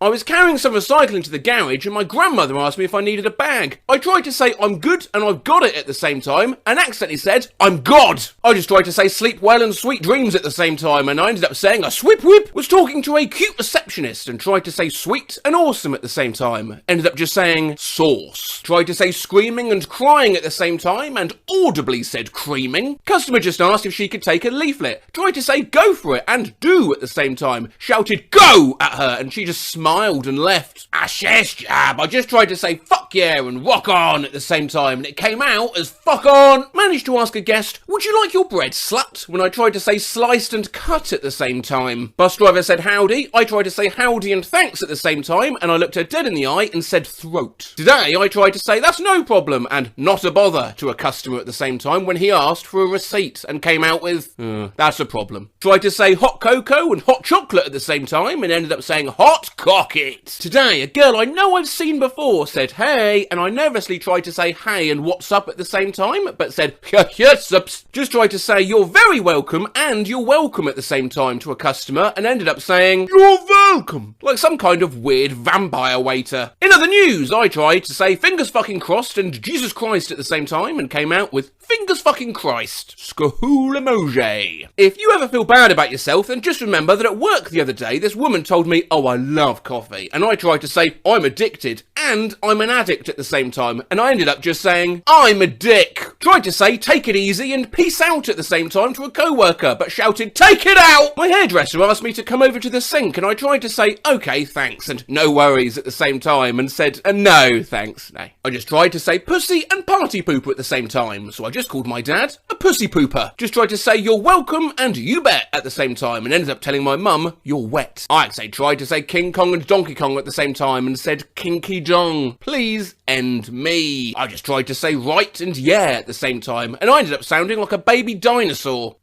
L: I was carrying some recycling to the garage and my grandmother asked me if I needed a bag. I tried to say I'm good and I've got it at the same time and accidentally said I'm God. I just tried to say sleep well and sweet dreams at the same time and I ended up saying a swip whip. Was talking to a cute receptionist and tried to say sweet and awesome at the same time. Ended up just saying sauce. Tried to say screaming and crying at the same time and audibly said creaming. Customer just asked if she could take a leaflet. Tried to say go for it and do at the same time. Shouted go at her and she just smiled and left. Yes, jab. I just tried to say fuck yeah and rock on at the same time and it came out as fuck on. Managed to ask a guest, would you like your bread slut? When I tried to say sliced and cut at the same time. Bus driver said howdy. I tried to say howdy and thanks at the same time and I looked her dead in the eye and said throat. Today I tried to say that's no problem and not a bother to a customer at the same time when he asked for a receipt and came out with that's a problem. Tried to say hot cocoa and hot chocolate at the same time and ended up saying hot cock it. Today a girl I know I've seen before said hey and I nervously tried to say hey and what's up at the same time but said yes ups. Just tried to say you're very welcome and you're welcome at the same time to a customer and ended up saying you're welcome like some kind of weird vampire waiter. In other news, I tried to say fingers fucking crossed and Jesus Christ at the same time and came out with fingers fucking Christ. Skahool emoji. If you ever feel bad about yourself, then just remember that at work the other day, this woman told me, oh, I love coffee. And I tried to say, I'm addicted and I'm an addict at the same time. And I ended up just saying, I'm a dick. Tried to say, take it easy and peace out at the same time to a co-worker, but shouted, take it out. My hairdresser asked me to come over to the sink and I tried to say, okay, thanks and no worries at the same time and said, no, thanks, no. I just tried to say pussy and party pooper at the same time, so I just called my dad a pussy pooper. Just tried to say you're welcome and you bet at the same time and ended up telling my mum you're wet. I actually tried to say King Kong and Donkey Kong at the same time and said kinky dong. Please end me. I just tried to say right and yeah at the same time and I ended up sounding like a baby dinosaur.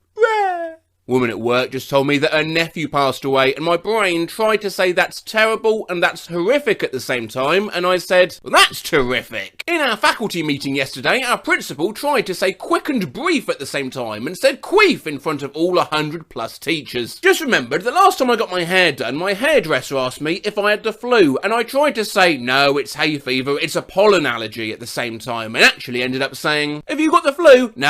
L: Woman at work just told me that her nephew passed away and my brain tried to say that's terrible and that's horrific at the same time and I said, well, that's terrific. In our faculty meeting yesterday, our principal tried to say quick and brief at the same time and said queef in front of all 100+ teachers. Just remembered the last time I got my hair done, my hairdresser asked me if I had the flu and I tried to say, no, it's hay fever, it's a pollen allergy at the same time and actually ended up saying, have you got the flu? No,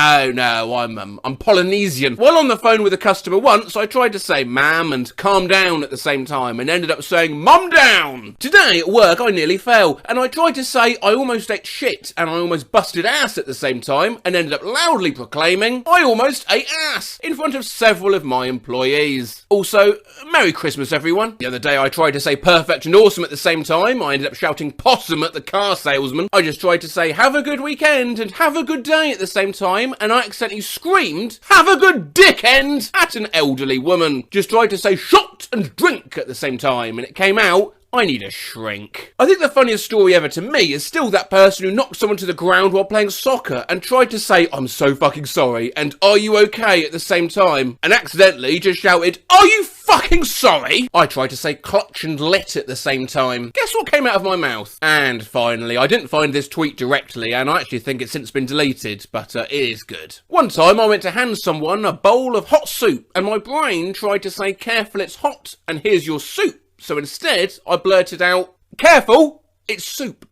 L: I'm Polynesian. While on the phone with a customer once, I tried to say ma'am and calm down at the same time and ended up saying mum down. Today at work I nearly fell and I tried to say I almost ate shit and I almost busted ass at the same time and ended up loudly proclaiming I almost ate ass in front of several of my employees. Also, Merry Christmas everyone. The other day I tried to say perfect and awesome at the same time. I ended up shouting possum at the car salesman. I just tried to say have a good weekend and have a good day at the same time and I accidentally screamed have a good dickend at an elderly woman. Just tried to say shot and drink at the same time and it came out I need a shrink. I think the funniest story ever to me is still that person who knocked someone to the ground while playing soccer and tried to say, I'm so fucking sorry, and are you okay at the same time, and accidentally just shouted, are you fucking sorry? I tried to say clutch and lit at the same time. Guess what came out of my mouth? And finally, I didn't find this tweet directly, and I actually think it's since been deleted, but it is good. One time I went to hand someone a bowl of hot soup, and my brain tried to say, careful, it's hot, and here's your soup. So instead, I blurted out, careful, it's soup.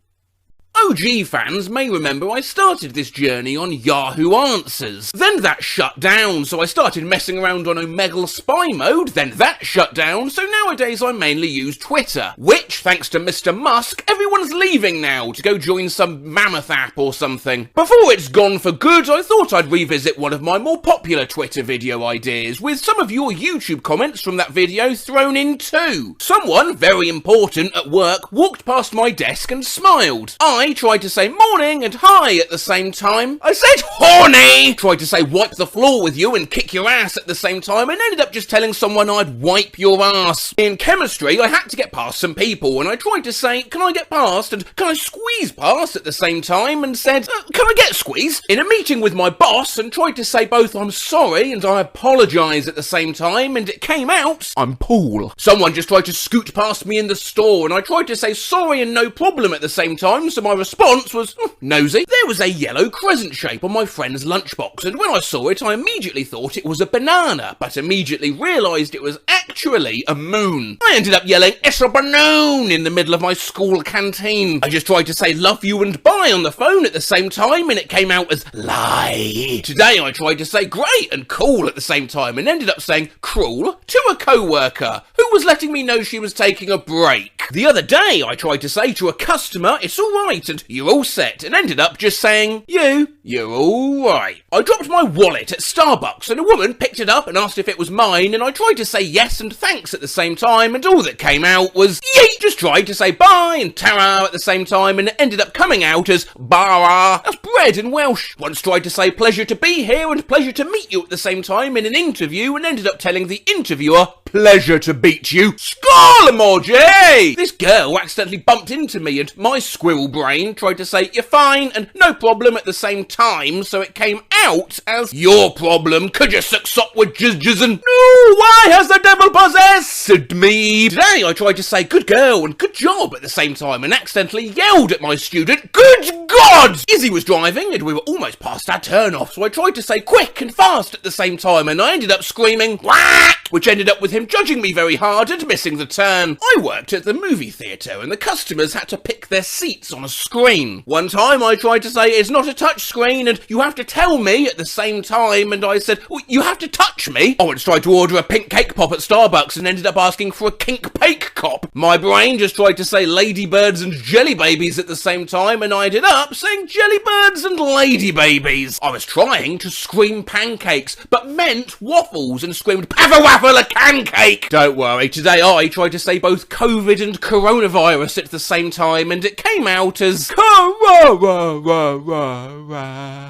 L: OG fans may remember I started this journey on Yahoo Answers. Then that shut down, so I started messing around on Omegle Spy Mode, then that shut down, so nowadays I mainly use Twitter, which, thanks to Mr. Musk, everyone's leaving now to go join some mammoth app or something. Before it's gone for good, I thought I'd revisit one of my more popular Twitter video ideas, with some of your YouTube comments from that video thrown in too. Someone, very important at work, walked past my desk and smiled. I tried to say morning and hi at the same time. I said horny! Tried to say wipe the floor with you and kick your ass at the same time, and ended up just telling someone I'd wipe your ass. In chemistry, I had to get past some people, and I tried to say, can I get past, and can I squeeze past at the same time, and said, can I get squeezed? In a meeting with my boss, and tried to say both I'm sorry and I apologise at the same time, and it came out, I'm Paul. Someone just tried to scoot past me in the store, and I tried to say sorry and no problem at the same time, so my response was, nosy. There was a yellow crescent shape on my friend's lunchbox, and when I saw it, I immediately thought it was a banana, but immediately realised it was actually a moon. I ended up yelling, it's a balloon, in the middle of my school canteen. I just tried to say love you and bye on the phone at the same time, and it came out as lie. Today I tried to say great and cool at the same time, and ended up saying cruel to a co-worker who was letting me know she was taking a break. The other day I tried to say to a customer, it's alright and you're all set, and ended up just saying, you're alright. I dropped my wallet at Starbucks, and a woman picked it up and asked if it was mine, and I tried to say yes and thanks at the same time, and all that came out was yeet. Just tried to say bye and ta-ra at the same time, and it ended up coming out as bara. That's bread in Welsh. Once tried to say pleasure to be here and pleasure to meet you at the same time in an interview, and ended up telling the interviewer, pleasure to beat you. Skull emoji! This girl accidentally bumped into me, and my squirrel brain tried to say, you're fine and no problem at the same time, so it came out as, your problem, could you suck up with jizz and no, why has the devil possessed me? Today I tried to say good girl and good job at the same time, and accidentally yelled at my student, good God! Izzy was driving and we were almost past our turn off, so I tried to say quick and fast at the same time, and I ended up screaming, whack! Which ended up with him judging me very hard and missing the turn. I worked at the movie theatre, and the customers had to pick their seats on a screen. One time I tried to say it's not a touch screen and you have to tell me at the same time, and I said, well, you have to touch me? I once tried to order a pink cake pop at Starbucks and ended up asking for a kink cake cop. My brain just tried to say ladybirds and jelly babies at the same time, and I ended up saying jelly birds and lady babies. I was trying to scream pancakes, but meant waffles, and screamed paffa-waffle a pancake. Don't worry, today I tried to say both COVID and coronavirus at the same time, and it came out as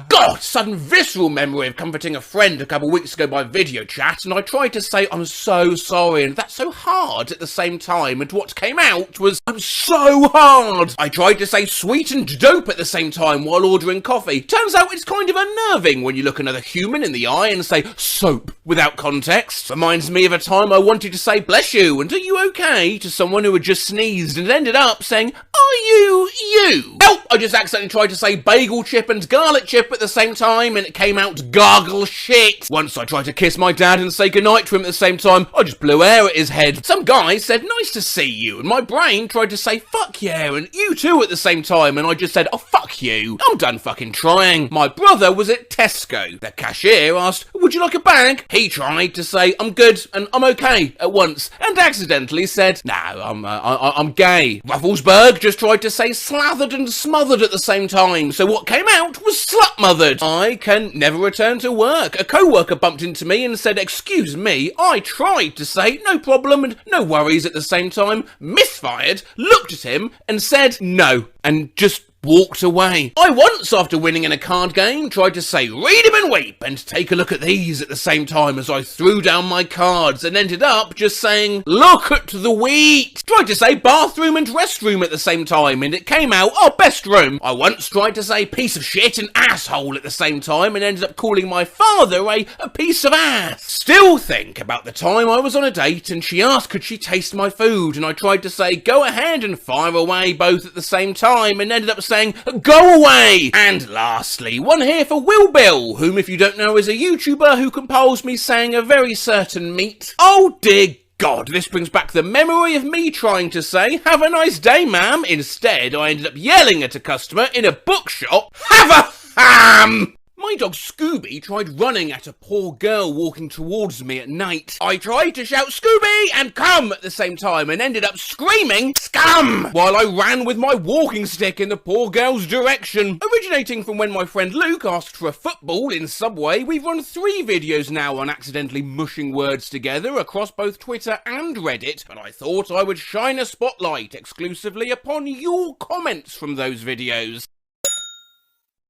L: God, sudden visceral memory of comforting a friend a couple weeks ago by video chat, and I tried to say I'm so sorry, and that's so hard at the same time, and what came out was I'm so hard. I tried to say sweet and dope at the same time while ordering coffee. Turns out it's kind of unnerving when you look another human in the eye and say soap without context. Reminds me of a time I wanted to say bless you and are you okay to someone who had just sneezed, and ended up saying are you? Help! I just accidentally tried to say bagel chip and garlic chip at the same time, and it came out gargle shit. Once I tried to kiss my dad and say goodnight to him at the same time, I just blew air at his head. Some guy said nice to see you, and my brain tried to say fuck yeah and you too at the same time, and I just said oh fuck you, I'm done fucking trying. My brother was at Tesco. The cashier asked would you like a bag? He tried to say I'm good and I'm okay at once, and accidentally said no, I'm gay. Rufflesburg just tried to say slathered and smothered at the same time, so what came out was slut-mothered. I can never return to work. A co-worker bumped into me and said excuse me. I tried to say no problem and no worries at the same time, misfired, looked at him and said no, and just walked away. I once, after winning in a card game, tried to say read 'em and weep and take a look at these at the same time as I threw down my cards, and ended up just saying look at the wheat. Tried to say bathroom and restroom at the same time, and it came out, oh, best room. I once tried to say piece of shit and asshole at the same time, and ended up calling my father a piece of ass. Still think about the time I was on a date and she asked could she taste my food, and I tried to say go ahead and fire away both at the same time, and ended up saying go away. And lastly, one here for Will Bill, whom if you don't know is a YouTuber who compiles me saying a very certain meat. Oh dear God, this brings back the memory of me trying to say, have a nice day, ma'am. Instead, I ended up yelling at a customer in a bookshop, have a ham! My dog Scooby tried running at a poor girl walking towards me at night. I tried to shout Scooby and come at the same time and ended up screaming scum while I ran with my walking stick in the poor girl's direction. Originating from when my friend Luke asked for a football in Subway, we've run 3 videos now on accidentally mushing words together across both Twitter and Reddit, and I thought I would shine a spotlight exclusively upon your comments from those videos.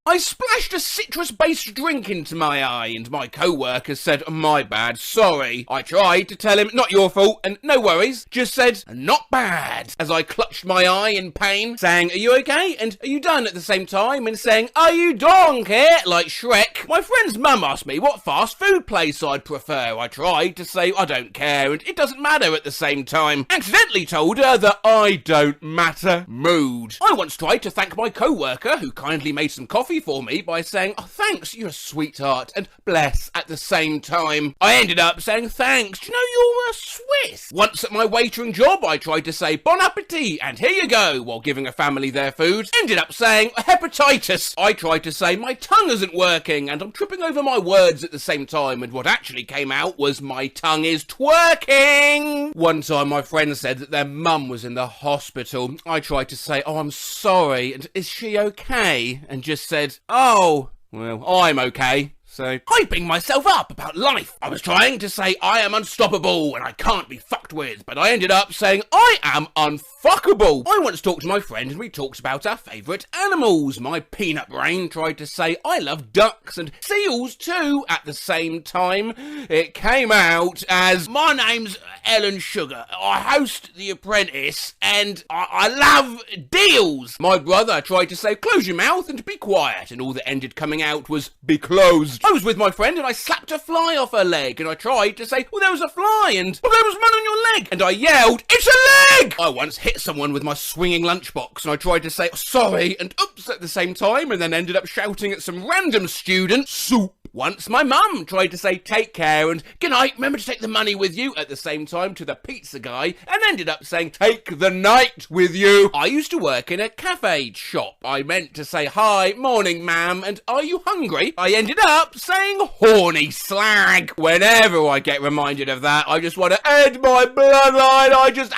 L: I splashed a citrus-based drink into my eye, and my co-worker said, my bad, sorry. I tried to tell him, not your fault, and no worries, just said, not bad, as I clutched my eye in pain, saying, are you okay? And are you done at the same time? And saying, are you donkey? Like Shrek. My friend's mum asked me what fast food place I'd prefer. I tried to say, I don't care, and it doesn't matter at the same time. Accidentally told her that I don't matter. Mood. I once tried to thank my co-worker, who kindly made some coffee for me by saying, oh thanks, you're a sweetheart, and bless at the same time. I ended up saying thanks, do you know you're a Swiss? Once at my waitering job I tried to say bon appetit and here you go while giving a family their food. Ended up saying hepatitis. I tried to say my tongue isn't working and I'm tripping over my words at the same time, and what actually came out was my tongue is twerking. One time my friend said that their mum was in the hospital. I tried to say, oh I'm sorry, and is she okay? And just said, oh, well, I'm okay. So, hyping myself up about life. I was trying to say I am unstoppable and I can't be fucked with, but I ended up saying I am unfuckable. I once talked to my friend and we talked about our favourite animals. My peanut brain tried to say I love ducks and seals too at the same time. It came out as, my name's Ellen Sugar. I host The Apprentice and I love deals. My brother tried to say close your mouth and be quiet, and all that ended coming out was be closed. I was with my friend and I slapped a fly off her leg, and I tried to say, well, there was a fly, and well, there was one on your leg, and I yelled, it's a leg! I once hit someone with my swinging lunchbox, and I tried to say, sorry, and oops at the same time, and then ended up shouting at some random student, soup. Once my mum tried to say take care and good night, remember to take the money with you at the same time to the pizza guy, and ended up saying take the night with you. I used to work in a cafe shop. I meant to say hi, morning ma'am, and are you hungry? I ended up saying horny slag. Whenever I get reminded of that, I just want to end my bloodline. I just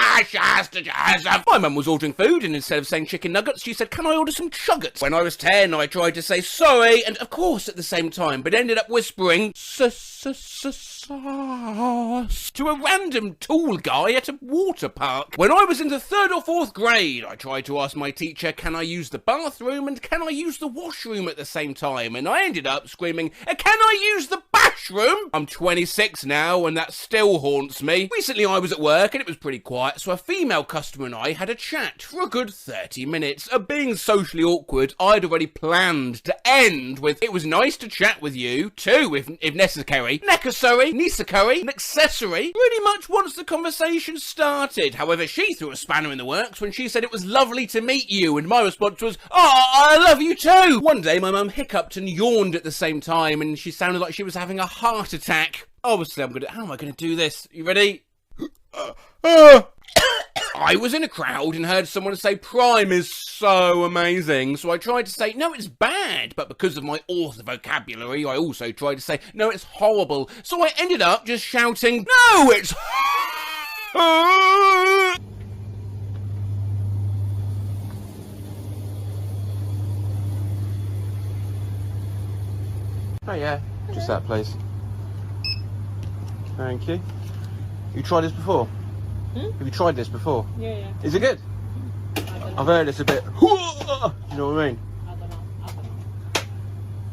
L: My mum was ordering food, and instead of saying chicken nuggets, she said, can I order some chuggets? When I was 10, I tried to say sorry, and of course at the same time, but ended up whispering to a random tall guy at a water park. When I was in the 3rd or 4th grade, I tried to ask my teacher, can I use the bathroom and can I use the washroom at the same time? And I ended up screaming, can I use the bashroom? I'm 26 now and that still haunts me. Recently I was at work and it was pretty quiet, so a female customer and I had a chat for a good 30 minutes. Being socially awkward, I'd already planned to end with, it was nice to chat with you, too, if necessary. Necessary, pretty much once the conversation started. However, she threw a spanner in the works when she said it was lovely to meet you, and my response was, oh, I love you too. One day my mum hiccuped and yawned at the same time, and she sounded like she was having a heart attack. Obviously, how am I going to do this? You ready? I was in a crowd and heard someone say Prime is so amazing, so I tried to say, no, it's bad, but because of my author vocabulary, I also tried to say, no, it's horrible, so I ended up just shouting, no, it's oh yeah, just that place. Thank you. You tried this before? Have you tried this before?
F: Yeah.
L: Is it good? I've heard it's a bit
D: you know what I mean?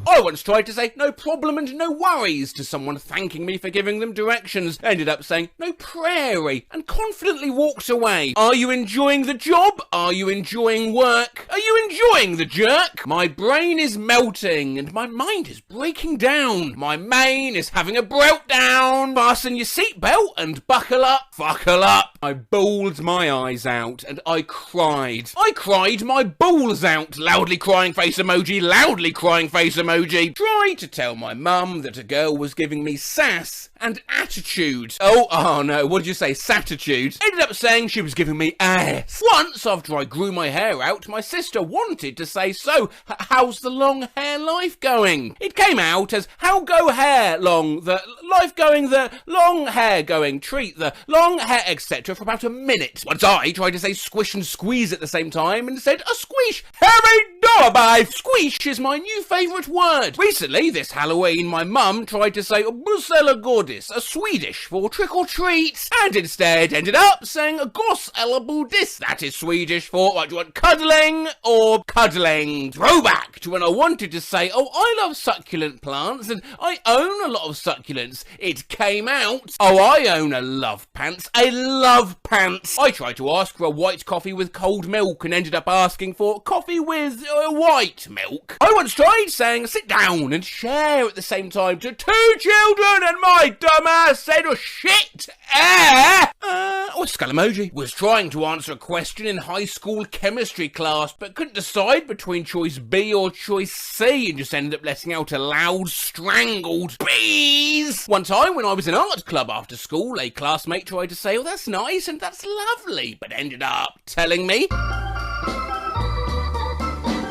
L: I once tried to say no problem and no worries to someone thanking me for giving them directions. Ended up saying no prairie and confidently walked away. Are you enjoying the job? Are you enjoying work? Are you enjoying the jerk? My brain is melting and my mind is breaking down. My mane is having a breakdown. Fasten your seatbelt and buckle up. Buckle up. I bawled my eyes out and I cried. I cried my balls out. Loudly crying face emoji. Loudly crying face emoji. Tried to tell my mum that a girl was giving me sass and attitude. Oh no, what did you say? Satitude. Ended up saying she was giving me ass. Once, after I grew my hair out, my sister wanted to say, so, how's the long hair life going? It came out as, how go hair long, the life going, the long hair going, treat the long hair, etc. for about a minute. Once I tried to say squish and squeeze at the same time and said, a squish, Harry Dorby. Squish is my new favourite word. Recently, this Halloween, my mum tried to say Bussela Godis, a Swedish for trick or treat, and instead ended up saying Goss eller Budis, that is Swedish for, what do you want, cuddling or cuddling. Throwback to when I wanted to say, oh, I love succulent plants and I own a lot of succulents. It came out, oh, I own a love pants. A love pants. I tried to ask for a white coffee with cold milk and ended up asking for coffee with white milk. I once tried saying sit down and share at the same time to 2 children and my dumbass said, oh shit, or skull emoji. Was trying to answer a question in high school chemistry class but couldn't decide between choice B or choice C and just ended up letting out a loud strangled bees. One time when I was in art club after school, a classmate tried to say, oh that's nice and that's lovely, but ended up telling me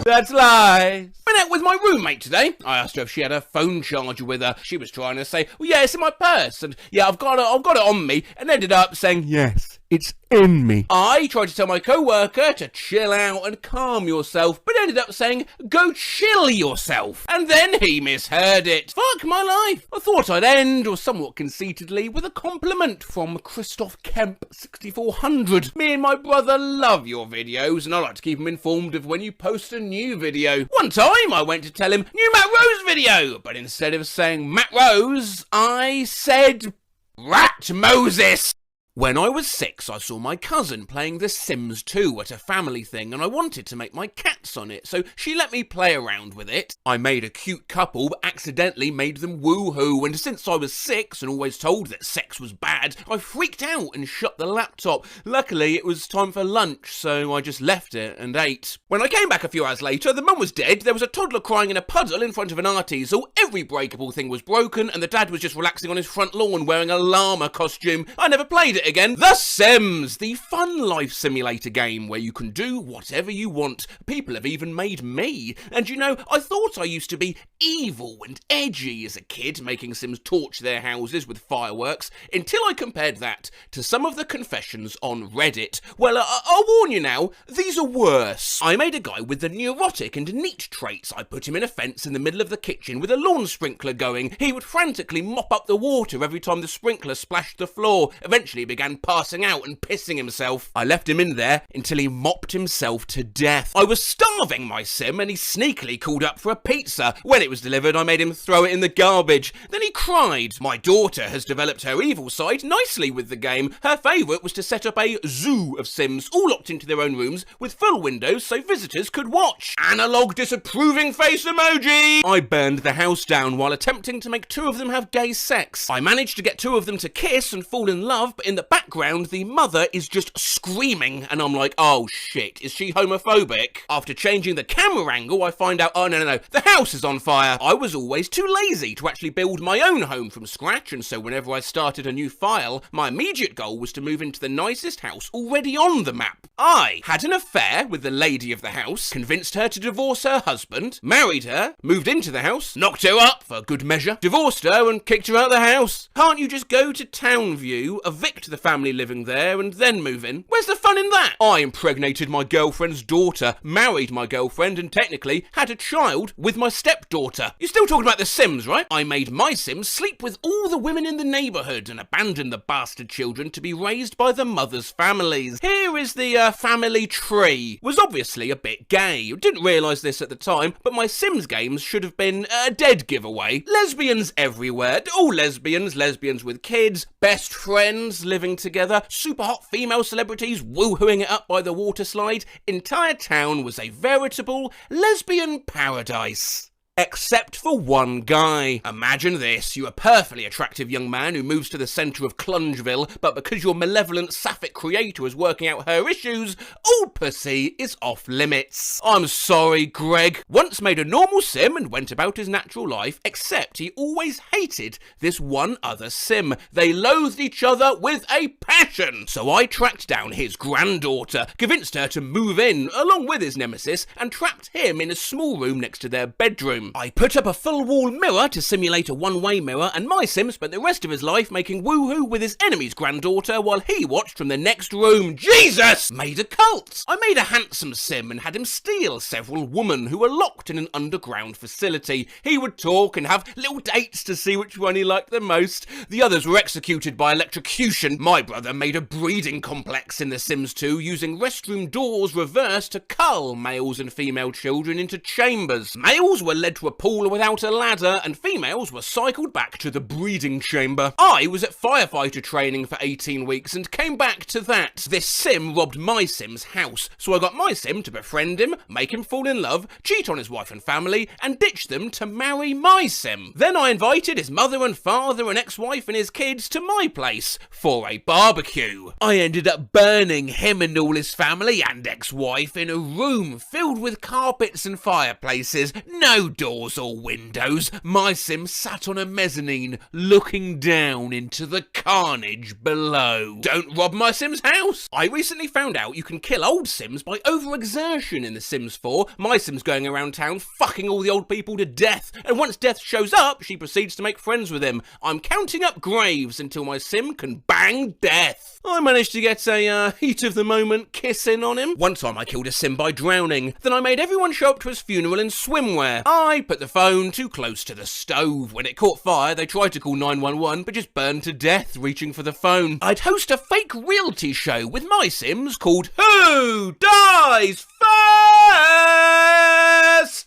L: that's lies. Went out with my roommate today. I asked her if she had her phone charger with her. She was trying to say, well, yeah, it's in my purse. And yeah, I've got it on me. And ended up saying, yes, it's in me. I tried to tell my co-worker to chill out and calm yourself, but ended up saying, go chill yourself. And then he misheard it. Fuck my life. I thought I'd end, or somewhat conceitedly, with a compliment from Christoph Kemp 6400. Me and my brother love your videos, and I like to keep him informed of when you post a new video. One time I went to tell him, new Matt Rose video, but instead of saying Matt Rose, I said Rat Moses. When I was 6, I saw my cousin playing The Sims 2 at a family thing and I wanted to make my cats on it, so she let me play around with it. I made a cute couple but accidentally made them woohoo, and since I was 6 and always told that sex was bad, I freaked out and shut the laptop. Luckily it was time for lunch, so I just left it and ate. When I came back a few hours later, the mum was dead, there was a toddler crying in a puddle in front of an art easel, every breakable thing was broken, and the dad was just relaxing on his front lawn wearing a llama costume. I never played it again. The Sims, the fun life simulator game where you can do whatever you want. People have even made me. And you know, I thought I used to be evil and edgy as a kid, making Sims torch their houses with fireworks, until I compared that to some of the confessions on Reddit. Well, I'll warn you now, these are worse. I made a guy with the neurotic and neat traits. I put him in a fence in the middle of the kitchen with a lawn sprinkler going. He would frantically mop up the water every time the sprinkler splashed the floor. Eventually he began passing out and pissing himself. I left him in there until he mopped himself to death. I was starving my sim and he sneakily called up for a pizza. When it was delivered, I made him throw it in the garbage. Then he cried. My daughter has developed her evil side nicely with the game. Her favourite was to set up a zoo of Sims, all locked into their own rooms with full windows so visitors could watch. Analog disapproving face emoji! I burned the house down while attempting to make 2 of them have gay sex. I managed to get 2 of them to kiss and fall in love, but in the background the mother is just screaming and I'm like, oh shit, is she homophobic? After changing the camera angle, I find out, oh no, the house is on fire. I was always too lazy to actually build my own home from scratch, and so whenever I started a new file, my immediate goal was to move into the nicest house already on the map. I had an affair with the lady of the house, convinced her to divorce her husband, married her, moved into the house, knocked her up for good measure, divorced her and kicked her out of the house. Can't you just go to Townview, evict the the family living there and then move in. Where's the fun in that? I impregnated my girlfriend's daughter, married my girlfriend, and technically had a child with my stepdaughter. You're still talking about The Sims, right? I made my Sims sleep with all the women in the neighbourhood and abandoned the bastard children to be raised by the mothers' families. Here is the family tree. Was obviously a bit gay. Didn't realise this at the time, but my Sims games should have been a dead giveaway. Lesbians everywhere. All lesbians, lesbians with kids, best friends living together, super hot female celebrities woohooing it up by the water slide. Entire town was a veritable lesbian paradise. Except for one guy. Imagine this, you're a perfectly attractive young man who moves to the centre of Clungeville, but because your malevolent sapphic creator is working out her issues, all pussy is off limits. I'm sorry, Greg. Once made a normal sim and went about his natural life, except he always hated this one other sim. They loathed each other with a passion. So I tracked down his granddaughter, convinced her to move in, along with his nemesis, and trapped him in a small room next to their bedroom. I put up a full-wall mirror to simulate a one-way mirror, and my sim spent the rest of his life making woohoo with his enemy's granddaughter while he watched from the next room. Jesus! Made a cult! I made a handsome sim and had him steal several women who were locked in an underground facility. He would talk and have little dates to see which one he liked the most. The others were executed by electrocution. My brother made a breeding complex in The Sims 2 using restroom doors reversed to cull males and female children into chambers. Males were led to a pool without a ladder, and females were cycled back to the breeding chamber. I was at firefighter training for 18 weeks and came back to that. This sim robbed my sim's house, so I got my sim to befriend him, make him fall in love, cheat on his wife and family, and ditch them to marry my sim. Then I invited his mother and father and ex-wife and his kids to my place for a barbecue. I ended up burning him and all his family and ex-wife in a room filled with carpets and fireplaces. No doors or windows. My sim sat on a mezzanine looking down into the carnage below. Don't rob my sim's house. I recently found out you can kill old sims by overexertion in The Sims 4. My sim's going around town fucking all the old people to death, and once death shows up, she proceeds to make friends with him. I'm counting up graves until my sim can bang death. I managed to get a heat of the moment kiss in on him. One time I killed a sim by drowning. Then I made everyone show up to his funeral in swimwear. I put the phone too close to the stove. When it caught fire, they tried to call 911, but just burned to death reaching for the phone. I'd host a fake reality show with my sims called Who Dies First?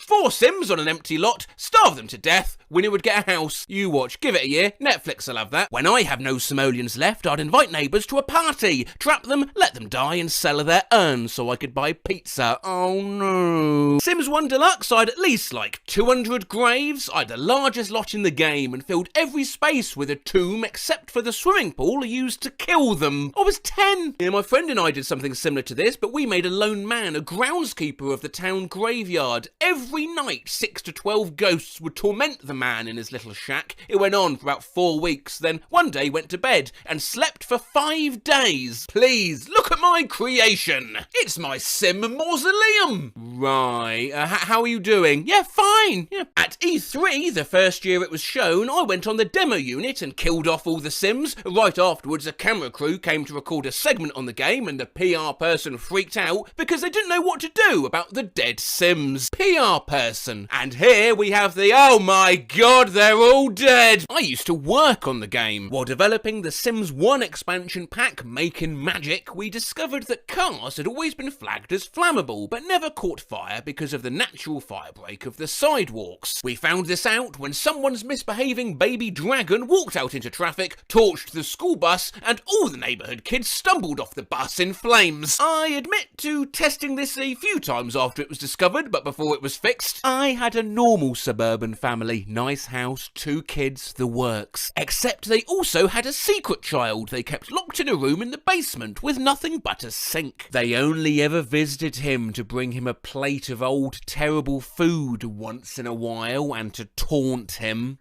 L: 4 sims on an empty lot, starve them to death, winner would get a house. You watch, give it a year, Netflix will have that. When I have no simoleons left, I'd invite neighbours to a party, trap them, let them die and sell their urns so I could buy pizza. Oh no. Sims 1 Deluxe, I had at least like 200 graves. I had the largest lot in the game and filled every space with a tomb except for the swimming pool used to kill them. I was 10. Yeah, my friend and I did something similar to this, but we made a lone man a groundskeeper of the town graveyard. Every night 6 to 12 ghosts would torment the man in his little shack. It went on for about 4 weeks, then one day went to bed and slept for 5 days. Please, look at my creation. It's my sim mausoleum. Right, how are you doing? Yeah, fine. Yeah. At E3, the first year it was shown, I went on the demo unit and killed off all the sims. Right afterwards, a camera crew came to record a segment on the game and the PR person freaked out because they didn't know what to do about the dead sims. PR person. And here we have the, oh my god, they're all dead. I used to work on the game. While developing the Sims 1 expansion pack, Making Magic, we discovered that cars had always been flagged as flammable, but never caught fire because of the natural firebreak of the sidewalks. We found this out when someone's misbehaving baby dragon walked out into traffic, torched the school bus, and all the neighbourhood kids stumbled off the bus in flames. I admit to testing this a few times after it was discovered, but before it was fixed. I had a normal suburban family, nice house, 2 kids, the works. Except they also had a secret child they kept locked in a room in the basement with nothing but a sink. They only ever visited him to bring him a plate of old terrible food once in a while and to taunt him.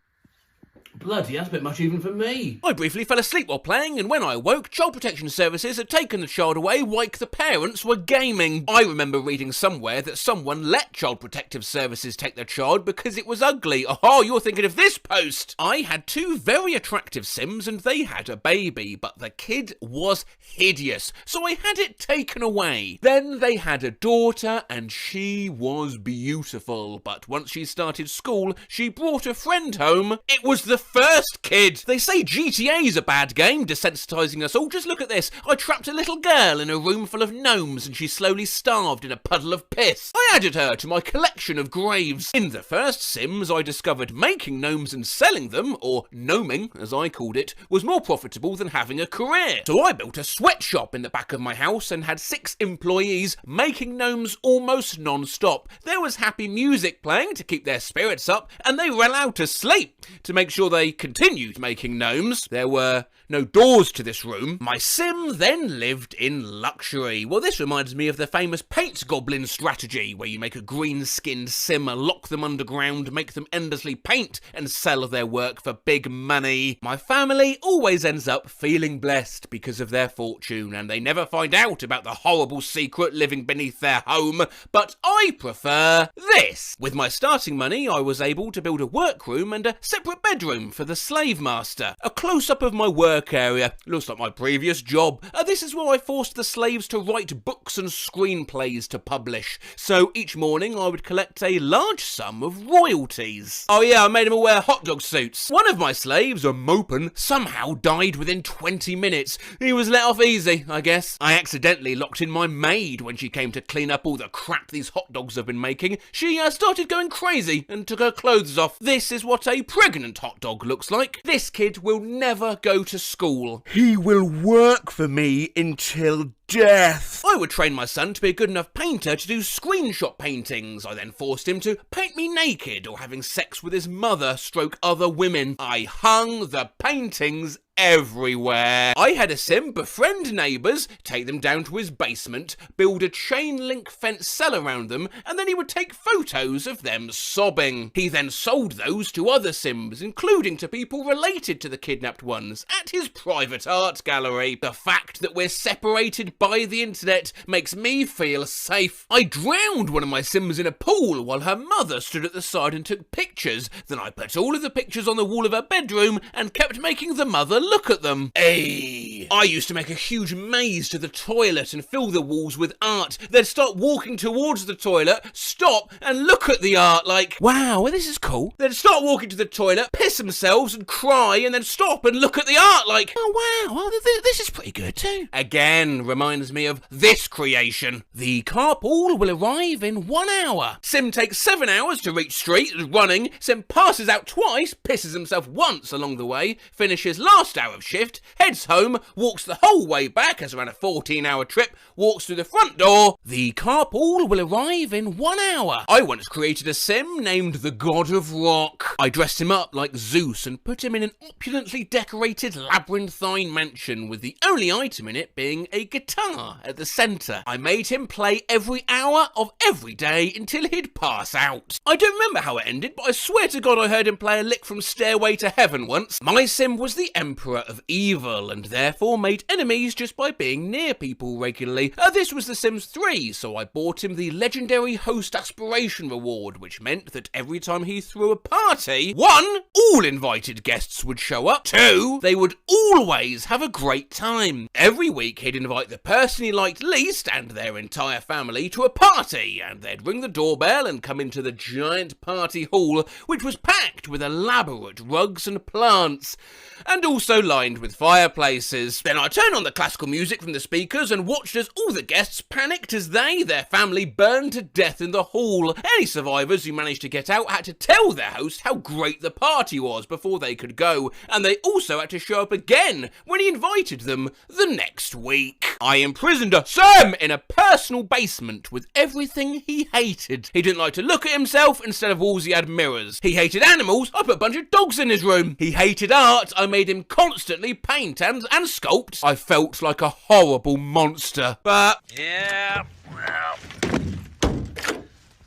E: Bloody, that's a bit much even for me.
L: I briefly fell asleep while playing, and when I awoke, Child Protection Services had taken the child away like the parents were gaming. I remember reading somewhere that someone let Child Protective Services take their child because it was ugly. Oh, you're thinking of this post! I had two very attractive Sims and they had a baby, but the kid was hideous, so I had it taken away. Then they had a daughter and she was beautiful, but once she started school, she brought a friend home. It was the first kid. They say GTA's a bad game, desensitizing us all. Just look at this. I trapped a little girl in a room full of gnomes and she slowly starved in a puddle of piss. I added her to my collection of graves. In the first Sims, I discovered making gnomes and selling them, or gnoming as I called it, was more profitable than having a career. So I built a sweatshop in the back of my house and had 6 employees making gnomes almost non-stop. There was happy music playing to keep their spirits up, and they were allowed to sleep to make sure they continued making gnomes. There were no doors to this room. My Sim then lived in luxury. Well, this reminds me of the famous paint goblin strategy, where you make a green-skinned Sim, lock them underground, make them endlessly paint, and sell their work for big money. My family always ends up feeling blessed because of their fortune, and they never find out about the horrible secret living beneath their home, but I prefer this. With my starting money, I was able to build a workroom and a separate bedroom for the slave master. A close-up of my work area. Looks like my previous job. This is where I forced the slaves to write books and screenplays to publish. So each morning I would collect a large sum of royalties. Oh yeah, I made them all wear hot dog suits. One of my slaves, a Mopin, somehow died within 20 minutes. He was let off easy, I guess. I accidentally locked in my maid when she came to clean up all the crap these hot dogs have been making. She started going crazy and took her clothes off. This is what a pregnant hot dog looks like. This kid will never go to school. He will work for me until death. I would train my son to be a good enough painter to do screenshot paintings. I then forced him to paint me naked or having sex with his mother / other women. I hung the paintings everywhere. I had a Sim befriend neighbours, take them down to his basement, build a chain link fence cell around them, and then he would take photos of them sobbing. He then sold those to other Sims, including to people related to the kidnapped ones, at his private art gallery. The fact that we're separated by the internet makes me feel safe. I drowned one of my Sims in a pool while her mother stood at the side and took pictures. Then I put all of the pictures on the wall of her bedroom and kept making the mother look at them. Hey! I used to make a huge maze to the toilet and fill the walls with art. They'd start walking towards the toilet, stop and look at the art like, wow, well, this is cool. They'd start walking to the toilet, piss themselves and cry, and then stop and look at the art like, oh wow, well, this is pretty good too. Again, reminds me of this creation. The carpool will arrive in 1 hour. Sim takes 7 hours to reach street running. Sim passes out twice, pisses himself once along the way, finishes last hour of shift, heads home, walks the whole way back as around a 14-hour trip, walks through the front door. The carpool will arrive in 1 hour. I once created a Sim named the God of Rock. I dressed him up like Zeus and put him in an opulently decorated labyrinthine mansion with the only item in it being a guitar at the centre. I made him play every hour of every day until he'd pass out. I don't remember how it ended, but I swear to God I heard him play a lick from Stairway to Heaven once. My Sim was the Emperor of Evil and therefore made enemies just by being near people regularly. This was The Sims 3, so I bought him the legendary host aspiration reward, which meant that every time he threw a party, 1, all invited guests would show up, 2, they would always have a great time. Every week he'd invite the person he liked least and their entire family to a party, and they'd ring the doorbell and come into the giant party hall, which was packed with elaborate rugs and plants, and also lined with fireplaces. Then I turned on the classical music from the speakers and watched as all the guests panicked as their family burned to death in the hall. Any survivors who managed to get out had to tell their host how great the party was before they could go, and they also had to show up again when he invited them the next week. I imprisoned a Sim in a personal basement with everything he hated. He didn't like to look at himself. Instead of walls he had mirrors. He hated animals. I put a bunch of dogs in his room. He hated art. I made him constantly paint and sculpt. I felt like a horrible monster. But yeah, well,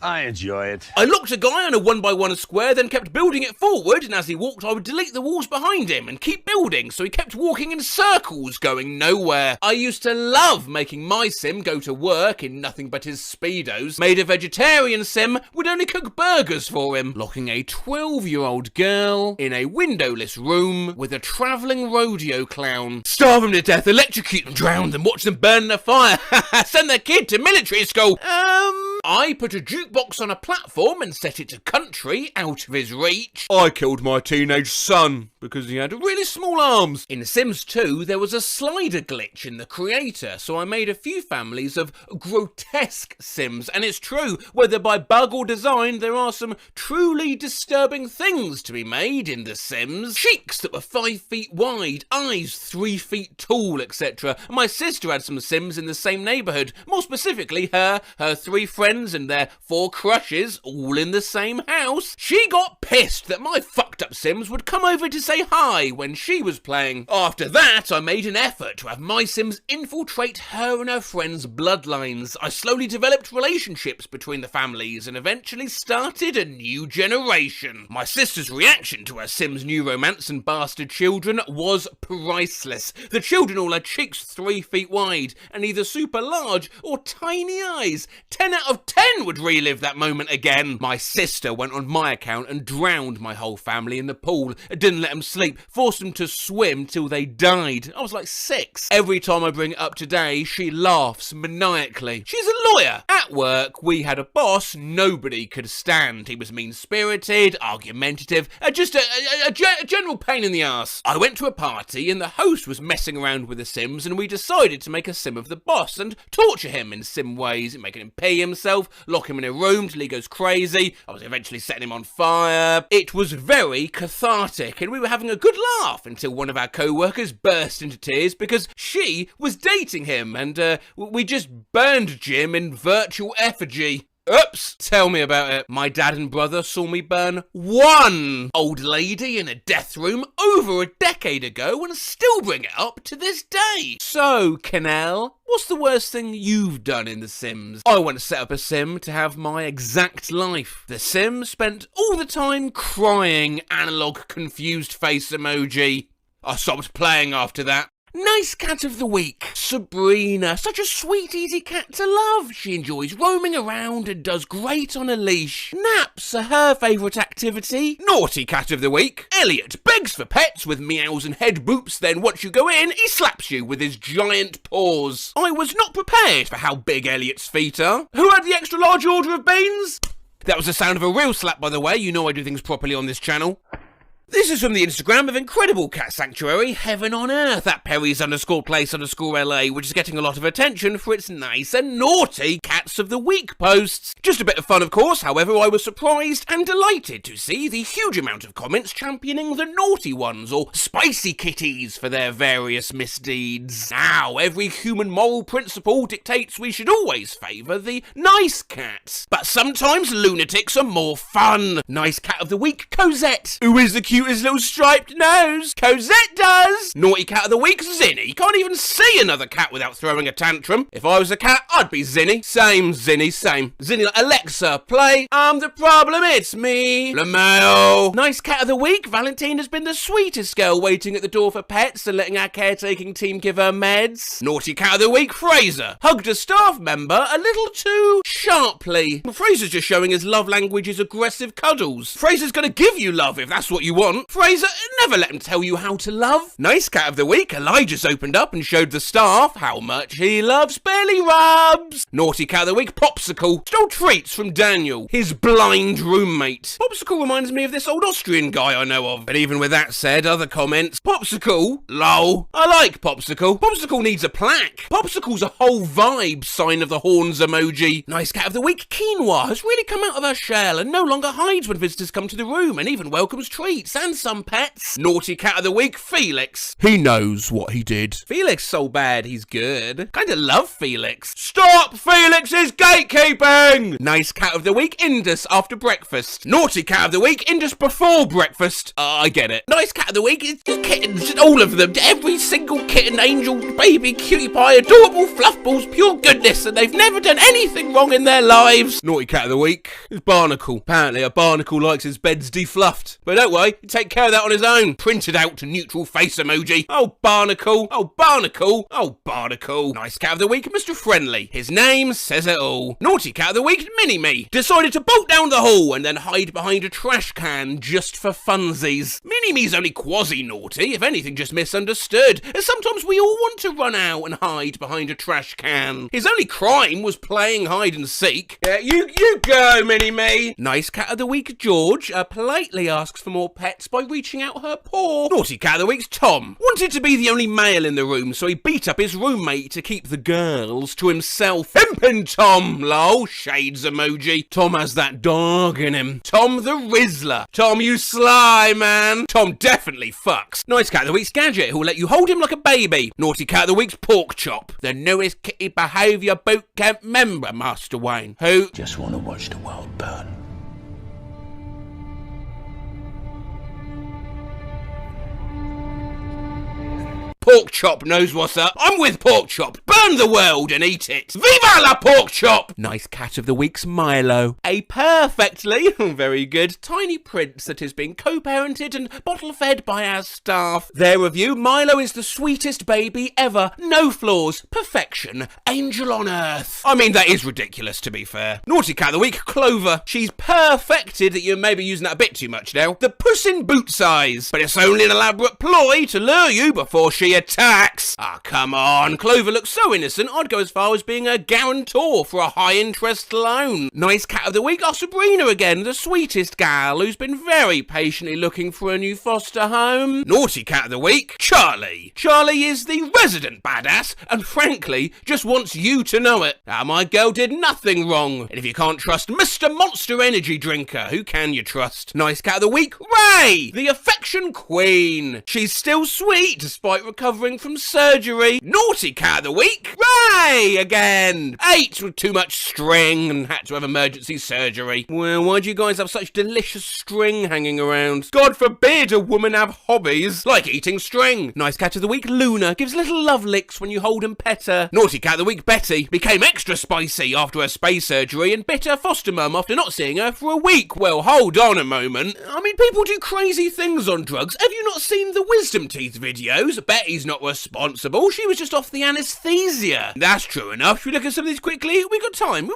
J: I enjoy it.
L: I locked a guy on a 1x1 square, then kept building it forward, and as he walked I would delete the walls behind him and keep building, so he kept walking in circles, going nowhere. I used to love making my sim go to work in nothing but his Speedos, made a vegetarian sim, would only cook burgers for him, locking a 12-year-old girl in a windowless room with a travelling rodeo clown. Starve them to death, electrocute them, drown them, watch them burn in a fire, send their kid to military school. I put a jukebox on a platform and set it to country, out of his reach. I killed my teenage son because he had really small arms. In Sims 2, there was a slider glitch in the creator, so I made a few families of grotesque Sims, and it's true, whether by bug or design, there are some truly disturbing things to be made in The Sims. Cheeks that were 5 feet wide, eyes 3 feet tall, etc. My sister had some Sims in the same neighbourhood, more specifically her 3 friends and their 4 crushes, all in the same house. She got pissed that my fucked up Sims would come over to say hi when she was playing. After that, I made an effort to have my Sims infiltrate her and her friends' bloodlines. I slowly developed relationships between the families and eventually started a new generation. My sister's reaction to her Sims' new romance and bastard children was priceless. The children all had cheeks 3 feet wide and either super large or tiny eyes. 10 out of 10 would relive that moment again. My sister went on my account and drowned my whole family in the pool. Didn't let them sleep, forced them to swim till they died. I was like 6. Every time I bring it up today, she laughs maniacally. She's a lawyer. At work, we had a boss nobody could stand. He was mean-spirited, argumentative, just a general pain in the ass. I went to a party and the host was messing around with the Sims, and we decided to make a Sim of the boss and torture him in Sim ways, making him pee himself, lock him in a room till he goes crazy. I was eventually setting him on fire. It was very cathartic and we were having a good laugh until one of our co-workers burst into tears because she was dating him, and we just burned Jim in virtual effigy. Oops, tell me about it. My dad and brother saw me burn one old lady in a death room over a decade ago and still bring it up to this day. So, Canal, what's the worst thing you've done in The Sims? I want to set up a Sim to have my exact life. The Sim spent all the time crying, analog confused face emoji. I stopped playing after that. Nice cat of the week, Sabrina. Such a sweet, easy cat to love. She enjoys roaming around and does great on a leash. Naps are her favourite activity. Naughty cat of the week, Elliot. Begs for pets with meows and head boops, then once you go in, he slaps you with his giant paws. I was not prepared for how big Elliot's feet are. Who had the extra large order of beans? That was the sound of a real slap, by the way. You know I do things properly on this channel. This is from the Instagram of Incredible Cat Sanctuary, Heaven on Earth, at Perry's_place_LA, which is getting a lot of attention for its nice and naughty Cats of the Week posts. Just a bit of fun, of course. However, I was surprised and delighted to see the huge amount of comments championing the naughty ones, or spicy kitties, for their various misdeeds. Now, every human moral principle dictates we should always favour the nice cat. But sometimes lunatics are more fun. Nice Cat of the Week, Cosette. Who is the cutest little striped nose? Cosette does! Naughty Cat of the Week, Zinni. You can't even see another cat without throwing a tantrum. If I was a cat, I'd be Zinni. Same, Zinni, same. Zinni, like, Alexa, play I'm the Problem, It's Me, LaMail. Nice Cat of the Week, Valentine has been the sweetest girl waiting at the door for pets and letting our caretaking team give her meds. Naughty Cat of the Week, Fraser. Hugged a staff member a little too sharply. Well, Fraser's just showing his love language is aggressive cuddles. Fraser's gonna give you love if that's what you want. Fraser, never let him tell you how to love. Nice Cat of the Week, Elijah's opened up and showed the staff how much he loves belly rubs. Naughty Cat of the Week, Popsicle. Stole treats from Daniel, his blind roommate. Popsicle reminds me of this old Austrian guy I know of. But even with that said, other comments. Popsicle? Lol. I like Popsicle. Popsicle needs a plaque. Popsicle's a whole vibe, sign of the horns emoji. Nice Cat of the Week, Quinoa has really come out of her shell and no longer hides when visitors come to the room and even welcomes treats and some pets. Naughty cat of the week, Felix. He knows what he did. Felix so bad he's good. Kinda love Felix. Stop Felix's gatekeeping! Nice cat of the week, Indus after breakfast. Naughty cat of the week, Indus before breakfast. I get it. Nice cat of the week is just kittens, just all of them. Every single kitten, angel, baby, cutie pie, adorable fluff balls, pure goodness, and they've never done anything wrong in their lives. Naughty cat of the week is Barnacle. Apparently a barnacle likes his beds defluffed. But don't worry, he'll take care of that on his own. Printed out to neutral face emoji. Oh, Barnacle. Oh, Barnacle. Oh, Barnacle. Nice cat of the week, Mr. Friendly. His name says it all. Naughty cat of the week, Mini-Me. Decided to bolt down the hall and then hide behind a trash can just for funsies. Mini-Me's only quasi-naughty, if anything just misunderstood, as sometimes we all want to run out and hide behind a trash can. His only crime was playing hide and seek. You go, Mini-Me. Nice cat of the week, George, politely asks for more pets by reaching out her paw. Naughty cat of the week's Tom. Wanted to be the only male in the room, so he beat up his roommate to keep the girls to himself. Pimpin' Tom, lol, shades emoji. Tom has that dog in him. Tom the Rizzler. Tom, you sly man. Tom definitely fucks. Nice cat of the week's Gadget, who will let you hold him like a baby. Naughty cat of the week's Pork Chop. The newest kitty behaviour boot camp member, Master Wayne, who
O: Just want to watch the world burn.
L: Pork Chop knows what's up. I'm with Pork Chop. Burn the world and eat it. Viva la Pork Chop! Nice cat of the week's Milo. A perfectly, very good, tiny prince that is being co-parented and bottle-fed by our staff. Their review, Milo is the sweetest baby ever. No flaws. Perfection. Angel on earth. I mean, that is ridiculous, to be fair. Naughty cat of the week, Clover. She's perfected. You're maybe using that a bit too much now. The Puss in Boot size. But it's only an elaborate ploy to lure you before she attacks. Ah, come on. Clover looks so innocent, I'd go as far as being a guarantor for a high-interest loan. Nice cat of the week, our Sabrina again, the sweetest gal who's been very patiently looking for a new foster home. Naughty cat of the week, Charlie. Charlie is the resident badass, and frankly, just wants you to know it. Ah, my girl did nothing wrong. And if you can't trust Mr. Monster Energy Drinker, who can you trust? Nice cat of the week, Ray, the affection queen. She's still sweet despite recovering from surgery. Naughty cat of the week, Ray again. Ate with too much string and had to have emergency surgery. Well, why do you guys have such delicious string hanging around? God forbid a woman have hobbies like eating string. Nice cat of the week, Luna, gives little love licks when you hold and pet her. Naughty cat of the week, Betty, became extra spicy after her space surgery and bit her foster mum after not seeing her for a week. Well, hold on a moment. I mean, people do crazy things on drugs. Have you not seen the wisdom teeth videos? Betty's not responsible. She was just off the anesthesia. That's true enough. Should we look at some of these quickly? We got time.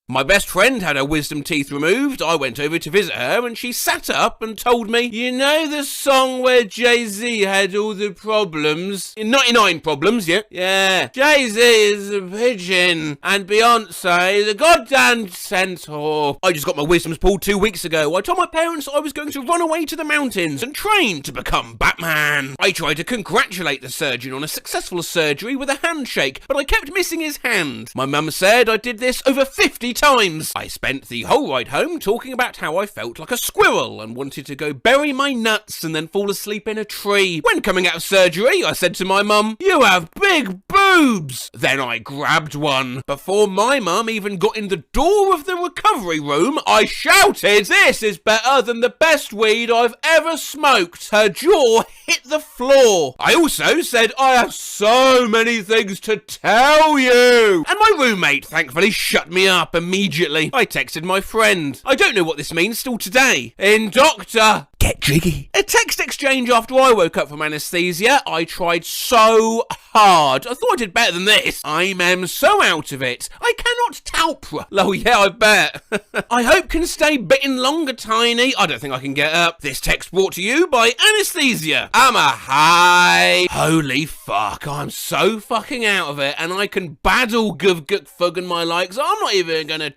L: My best friend had her wisdom teeth removed. I went over to visit her and she sat up and told me, you know the song where Jay-Z had all the problems? 99 problems, yeah? Yeah. Jay-Z is a pigeon and Beyonce the goddamn centaur. I just got my wisdoms pulled 2 weeks ago. I told my parents I was going to run away to the mountains and train to become Batman. I tried to congratulate the surgeon on a successful surgery with a handshake, but I kept missing his hand. My mum said I did this over 50 times. I spent the whole ride home talking about how I felt like a squirrel and wanted to go bury my nuts and then fall asleep in a tree. When coming out of surgery, I said to my mum, you have big boobs. Then I grabbed one. Before my mum even got in the door of the recovery room, I shouted, this is better than the best weed I've ever smoked. Her jaw hit the floor. I also said, I have so many things to tell you. And my roommate thankfully shut me up immediately. I texted my friend. I don't know what this means still today. In doctor. Get jiggy. A text exchange after I woke up from anesthesia. I tried so hard. I thought I did better than this. I'm so out of it. I cannot talpra. Oh yeah, I bet. I hope can stay bitten longer, Tiny. I don't think I can get up. This text brought to you by anesthesia. I'm a high. Holy fuck, I'm so fucking out of it and I can baddle guv gut fug and my likes. I'm not even gonna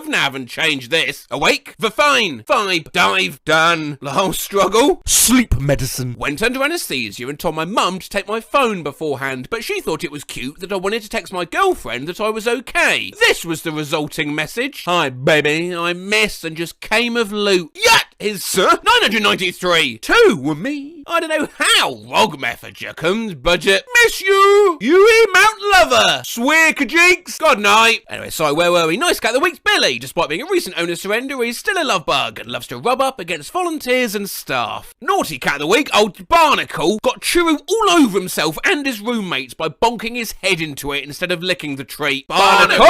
L: nav and change this. Awake, the fine, vibe, dive, done. Whole struggle. Sleep medicine. Went under anesthesia and told my mum to take my phone beforehand, but she thought it was cute that I wanted to text my girlfriend that I was okay. This was the resulting message. Hi baby, I missed and just came of loot. Yet! cat is 993. 2 were me. I don't know how Rog Method comes budget. Miss you! You Mount Lover! Swear kajeeks! God night! Anyway, sorry, where were we? Nice cat of the week's Billy. Despite being a recent owner surrender, he's still a love bug and loves to rub up against volunteers and staff. Naughty cat of the week, old Barnacle, got churu all over himself and his roommates by bonking his head into it instead of licking the treat. Barnacle!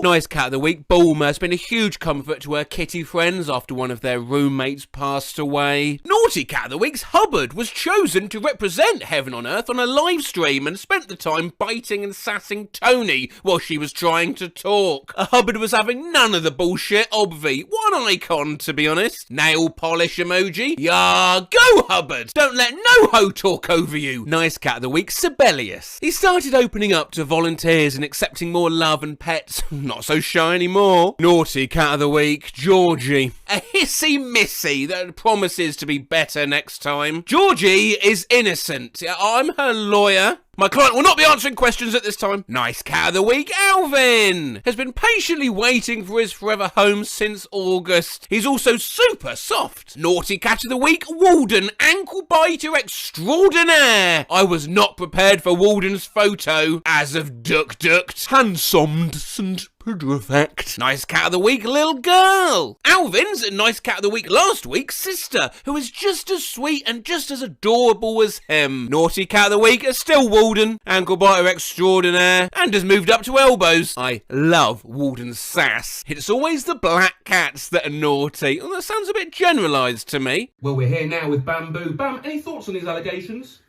L: Nice cat of the week, Bulma, has been a huge comfort to her kitty friends after one of their roommates passed away. Naughty cat of the week's Hubbard was chosen to represent Heaven on Earth on a live stream and spent the time biting and sassing Tony while she was trying to talk. Hubbard was having none of the bullshit, obvi. What an icon, to be honest. Nail polish emoji. Yeah, go Hubbard! Don't let no ho talk over you. Nice cat of the week, Sibelius. He started opening up to volunteers and accepting more love and pets. Not so shy anymore. Naughty cat of the week, Georgie. A hissy missy that promises to be better next time. Georgie is innocent. I'm her lawyer. My client will not be answering questions at this time. Nice cat of the week, Alvin! Has been patiently waiting for his forever home since August. He's also super soft. Naughty cat of the week, Walden, ankle biter extraordinaire. I was not prepared for Walden's photo, as of ducked, handsomed and putrefact. Nice cat of the week, little girl. Alvin's nice cat of the week last week's sister, who is just as sweet and just as adorable as him. Naughty cat of the week is still Walden, ankle biter extraordinaire, and has moved up to elbows. I love Walden's sass. It's always the black cats that are naughty. Well, that sounds a bit generalised to me.
E: Well, we're here now with Bamboo. Bam, any thoughts on these allegations?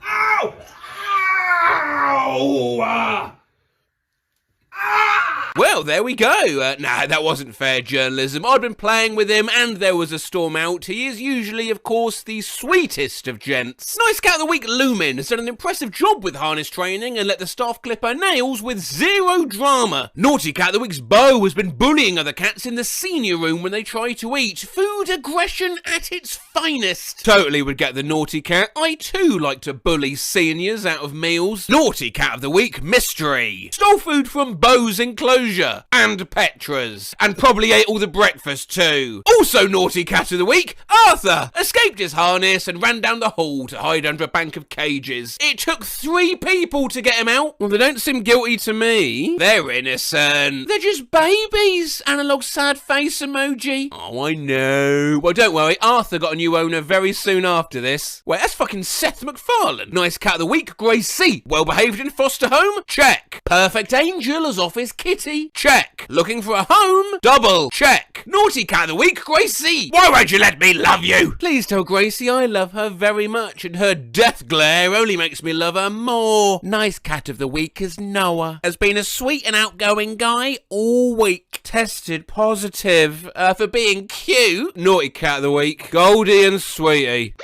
E: Ow! Ow!
L: Well, there we go. Nah, that wasn't fair journalism. I'd been playing with him and there was a storm out. He is usually, of course, the sweetest of gents. Nice cat of the week, Lumin, has done an impressive job with harness training and let the staff clip her nails with zero drama. Naughty cat of the week's Bo has been bullying other cats in the senior room when they try to eat. Food aggression at its finest. Totally would get the naughty cat. I too like to bully seniors out of meals. Naughty cat of the week, Mystery. Stole food from Bo's enclosure and Petra's, and probably ate all the breakfast too. Also naughty cat of the week, Arthur, escaped his harness and ran down the hall to hide under a bank of cages. It took 3 people to get him out. Well, they don't seem guilty to me. They're innocent. They're just babies. Analog sad face emoji. Oh, I know. Well, don't worry, Arthur got a new owner very soon after this. Wait, that's fucking Seth MacFarlane. Nice cat of the week, Grace C. Well behaved in foster home? Check. Perfect angel is off his kitty? Check. Looking for a home? Double. Check. Naughty cat of the week, Gracie. Why won't you let me love you? Please tell Gracie I love her very much and her death glare only makes me love her more. Nice cat of the week is Noah. Has been a sweet and outgoing guy all week. Tested positive for being cute. Naughty cat of the week, Goldie and Sweetie.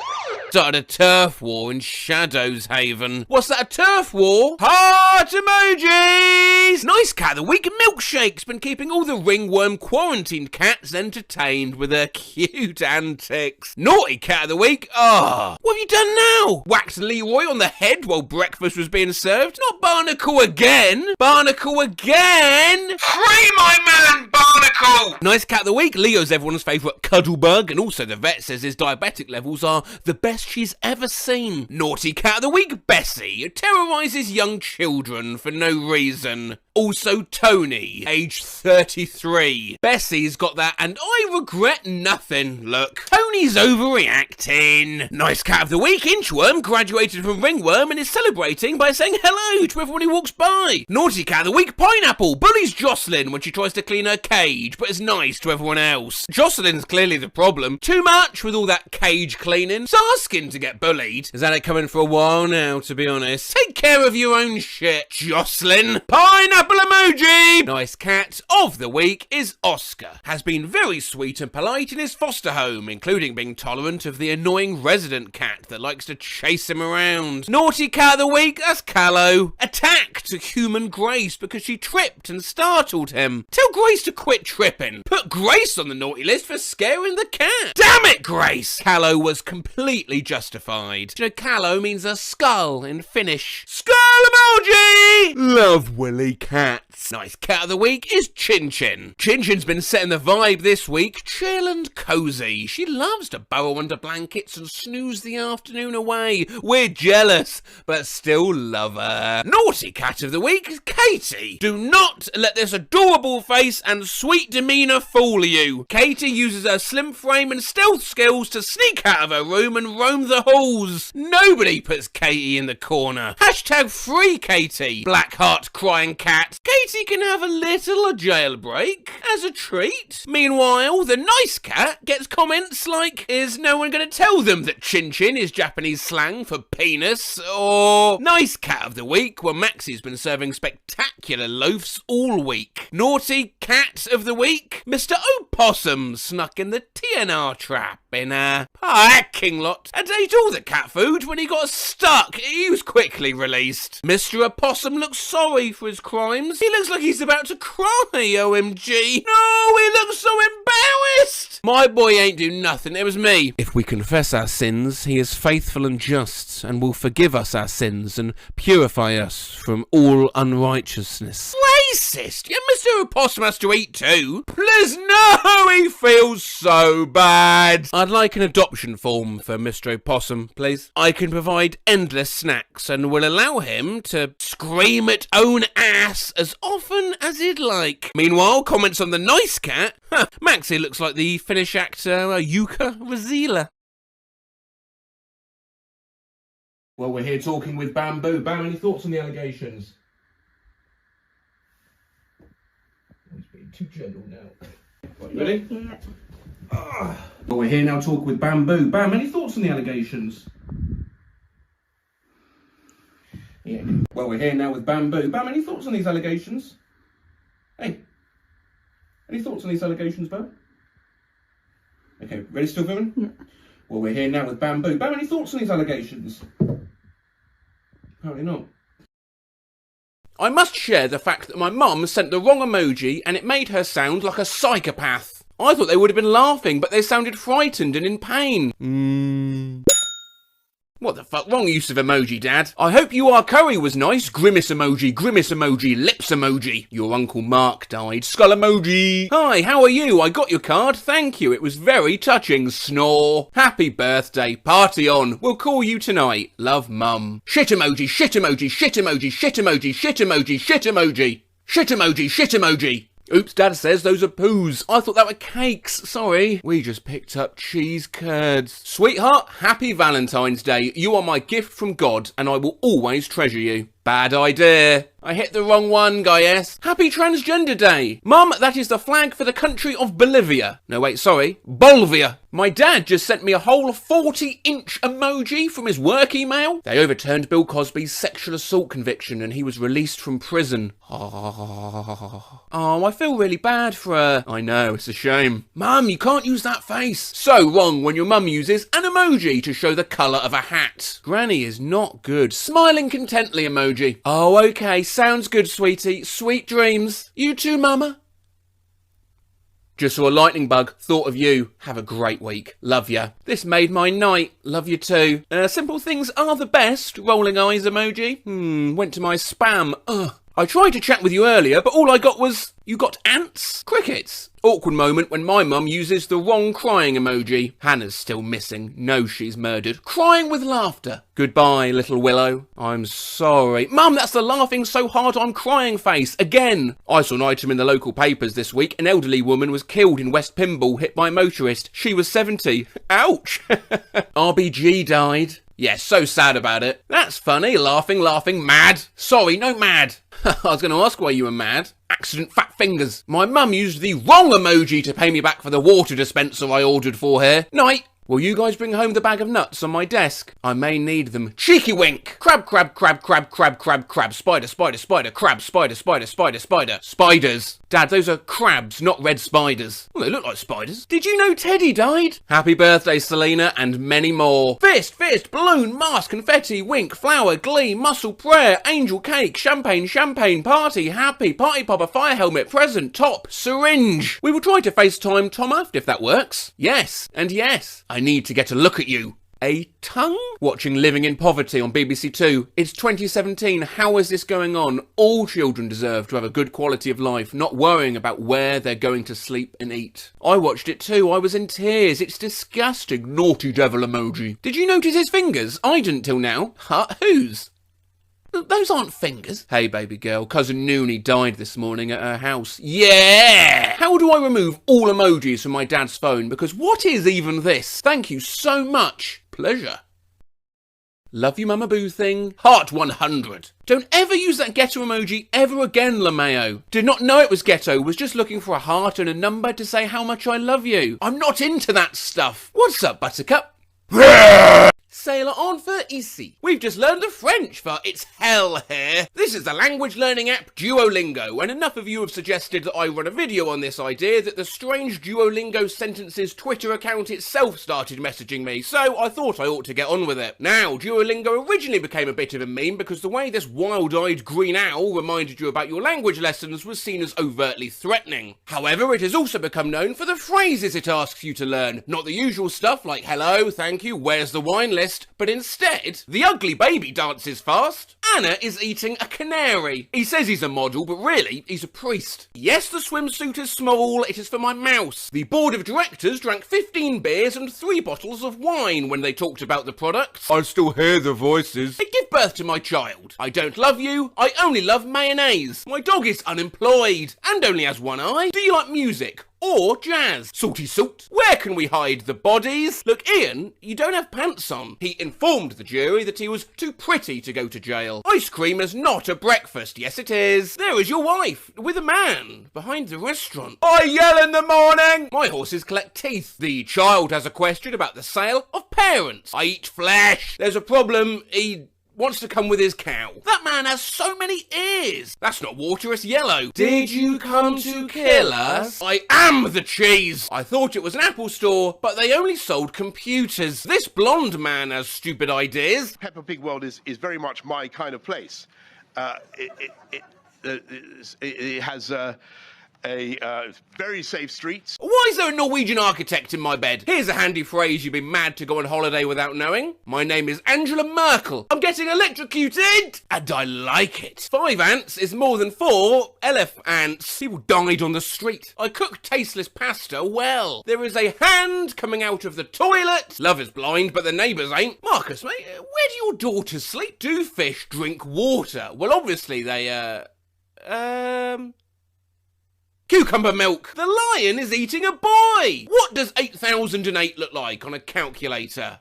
L: Started a turf war in Shadows Haven. What's that, a turf war? Heart emojis! Nice cat of the week, Milkshake's been keeping all the ringworm quarantined cats entertained with her cute antics. Naughty cat of the week, what have you done now? Whacked Leroy on the head while breakfast was being served? Not Barnacle again! Barnacle again! Free my man, Barnacle! Nice cat of the week, Leo's everyone's favourite cuddlebug, and also the vet says his diabetic levels are the best she's ever seen. Naughty cat of the week, Bessie, terrorises young children for no reason. Also Tony, age 33. Bessie's got that and I regret nothing. Look, Tony's overreacting. Nice cat of the week, Inchworm graduated from Ringworm and is celebrating by saying hello to everyone who walks by. Naughty cat of the week, Pineapple, bullies Jocelyn when she tries to clean her cage but is nice to everyone else. Jocelyn's clearly the problem. Too much with all that cage cleaning. It's asking to get bullied. Has had it coming for a while now, to be honest. Take care of your own shit, Jocelyn. Pineapple emoji! Nice cat of the week is Oscar. Has been very sweet and polite in his foster home, including being tolerant of the annoying resident cat that likes to chase him around. Naughty cat of the week, that's Callow. Attacked human Grace because she tripped and startled him. Tell Grace to quit tripping. Put Grace on the naughty list for scaring the cat. Damn it, Grace! Callow was completely justified. You know, Callow means a skull in Finnish. Skull emoji! Love Willy Cat. cats. Nice cat of the week is Chin Chin. Chin Chin's been setting the vibe this week, chill and cozy. She loves to burrow under blankets and snooze the afternoon away. We're jealous, but still love her. Naughty cat of the week is Katie. Do not let this adorable face and sweet demeanour fool you. Katie uses her slim frame and stealth skills to sneak out of her room and roam the halls. Nobody puts Katie in the corner. Hashtag free Katie. Blackheart crying cat. Katie can have a little jailbreak as a treat. Meanwhile, the nice cat gets comments like, is no one going to tell them that Chin Chin is Japanese slang for penis? Or nice cat of the week, well, Maxie's been serving spectacular loafs all week. Naughty cat of the week, Mr. Opossum snuck in the TNR trap in a parking lot and ate all the cat food when he got stuck. He was quickly released. Mr. Opossum looks sorry for his crimes. He looks like he's about to cry, OMG. No, he looks so embarrassed. My boy ain't do nothing, it was me. If we confess our sins, he is faithful and just and will forgive us our sins and purify us from all unrighteousness. Racist! Yeah, Mr. Opossum has to eat too. Please, no, he feels so bad. I'd like an adoption form for Mr. Opossum, please. I can provide endless snacks and will allow him to scream at own ass as often as he'd like. Meanwhile, comments on the nice cat. Maxie looks like the Finnish actor Jukka Razila.
A: Well, we're here talking with Bamboo. Bam, any thoughts on the allegations? He's being too gentle now. Right, you ready?
F: Yeah.
A: Well, we're here now talking with Bamboo. Bam, any thoughts on the allegations? Yeah. Well, we're here now with Bamboo. Bam, any thoughts on these allegations? Hey. Any thoughts on these allegations, Bam? Okay, ready, still filming?
F: Yeah.
A: Well, we're here now with Bamboo. Bam, any thoughts on these allegations? Apparently not.
L: I must share the fact that my mum sent the wrong emoji and it made her sound like a psychopath. I thought they would have been laughing, but they sounded frightened and in pain. What the fuck? Wrong use of emoji, Dad. I hope your curry was nice. Grimace emoji, lips emoji. Your Uncle Mark died. Skull emoji. Hi, how are you? I got your card. Thank you. It was very touching. Snore. Happy birthday. Party on. We'll call you tonight. Love, Mum. Shit emoji, shit emoji, shit emoji, shit emoji, shit emoji, shit emoji. Shit emoji, shit emoji. Oops, Dad says those are poos. I thought that were cakes, sorry. We just picked up cheese curds. Sweetheart, happy Valentine's Day. You are my gift from God, and I will always treasure you. Bad idea. I hit the wrong one, Guy S. Happy Transgender Day. Mum, that is the flag for the country of Bolivia. No, wait, sorry. Bolivia. My dad just sent me a whole 40-inch emoji from his work email. They overturned Bill Cosby's sexual assault conviction and he was released from prison. Oh, I feel really bad for her. I know, it's a shame. Mum, you can't use that face. So wrong when your mum uses an emoji to show the colour of a hat. Granny is not good. Smiling contently emoji. Oh, okay, sounds good, sweetie. Sweet dreams. You too, Mama. Just saw a lightning bug. Thought of you. Have a great week. Love ya. This made my night. Love you too. Simple things are the best. Rolling eyes emoji. Went to my spam. Ugh. I tried to chat with you earlier, but all I got was, you got ants? Crickets. Awkward moment when my mum uses the wrong crying emoji. Hannah's still missing. Knows she's murdered. Crying with laughter. Goodbye, little Willow. I'm sorry. Mum, that's the laughing so hard I'm crying face. Again. I saw an item in the local papers this week. An elderly woman was killed in West Pymble, hit by a motorist. She was 70. Ouch. RBG died. Yeah, so sad about it. That's funny. Laughing, mad. Sorry, no mad. I was going to ask why you were mad. Accident fat fingers. My mum used the wrong emoji to pay me back for the water dispenser I ordered for her. Night. Will you guys bring home the bag of nuts on my desk? I may need them. Cheeky wink. Crab, crab, crab, crab, crab, crab, crab. Spider, spider, spider, crab, spider, spider, spider, spider. Spiders. Dad, those are crabs, not red spiders. Well, they look like spiders. Did you know Teddy died? Happy birthday, Selena, and many more. Fist, fist, balloon, mask, confetti, wink, flower, glee, muscle, prayer, angel cake, champagne, champagne, party, happy, party popper, fire helmet, present, top, syringe. We will try to FaceTime Tom Aft if that works. Yes, and yes. I need to get a look at you. A tongue? Watching Living in Poverty on BBC Two. It's 2017. How is this going on? All children deserve to have a good quality of life, not worrying about where they're going to sleep and eat. I watched it too. I was in tears. It's disgusting. Naughty devil emoji. Did you notice his fingers? I didn't till now. Huh? Whose? Those aren't fingers. Hey, baby girl, Cousin Noonie died this morning at her house. Yeah! How do I remove all emojis from my dad's phone? Because what is even this? Thank you so much. Pleasure. Love you, Mama Boo thing. Heart 100. Don't ever use that ghetto emoji ever again, LaMayo. Did not know it was ghetto. Was just looking for a heart and a number to say how much I love you. I'm not into that stuff. What's up, Buttercup? Sailor on for ici. We've just learned the French for it's hell here. This is the language learning app Duolingo, and enough of you have suggested that I run a video on this idea that the strange Duolingo sentences Twitter account itself started messaging me, so I thought I ought to get on with it. Now, Duolingo originally became a bit of a meme because the way this wild-eyed green owl reminded you about your language lessons was seen as overtly threatening. However, it has also become known for the phrases it asks you to learn, not the usual stuff like hello, thank you, where's the wine list, but instead, the ugly baby dances fast. Anna is eating a canary. He says he's a model, but really, he's a priest. Yes, the swimsuit is small, it is for my mouse. The board of directors drank 15 beers and 3 bottles of wine when they talked about the products. I still hear the voices. They give birth to my child. I don't love you, I only love mayonnaise. My dog is unemployed, and only has one eye. Do you like music? Or jazz? Salty salt. Where can we hide the bodies? Look, Ian, you don't have pants on. He informed the jury that he was too pretty to go to jail. Ice cream is not a breakfast. Yes, it is. There is your wife, with a man, behind the restaurant. I yell in the morning. My horses collect teeth. The child has a question about the sale of parents. I eat flesh. There's a problem. He wants to come with his cow. That man has so many ears. That's not water, it's yellow. Did you come to kill us? I am the cheese. I thought it was an Apple store, but they only sold computers. This blonde man has stupid ideas.
U: Peppa Pig World is very much my kind of place. It has very safe streets.
L: Why is there a Norwegian architect in my bed? Here's a handy phrase you'd be mad to go on holiday without knowing. My name is Angela Merkel. I'm getting electrocuted, and I like it. 5 ants is more than 4 elephants. People died on the street. I cook tasteless pasta well. There is a hand coming out of the toilet. Love is blind, but the neighbours ain't. Marcus, mate, where do your daughters sleep? Do fish drink water? Well, obviously they, Cucumber milk. The lion is eating a boy. What does 8008 look like on a calculator?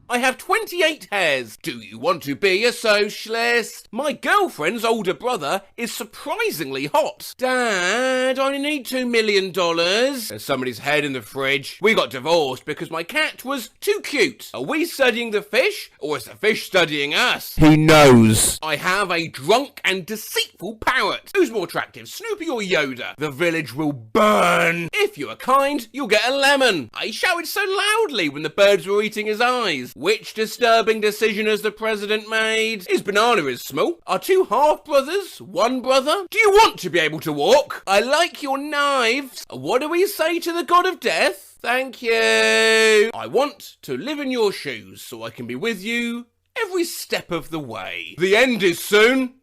L: I have 28 hairs. Do you want to be a socialist? My girlfriend's older brother is surprisingly hot. Dad, I need $2 million. There's somebody's head in the fridge. We got divorced because my cat was too cute. Are we studying the fish, or is the fish studying us? He knows. I have a drunk and deceitful parrot. Who's more attractive, Snoopy or Yoda? The village will burn. If you are kind, you'll get a lemon. I shouted so loudly when the birds were eating his eyes. Which disturbing decision has the president made? His banana is small. Are 2 half-brothers 1 brother? Do you want to be able to walk? I like your knives. What do we say to the god of death? Thank you. I want to live in your shoes so I can be with you every step of the way. The end is soon.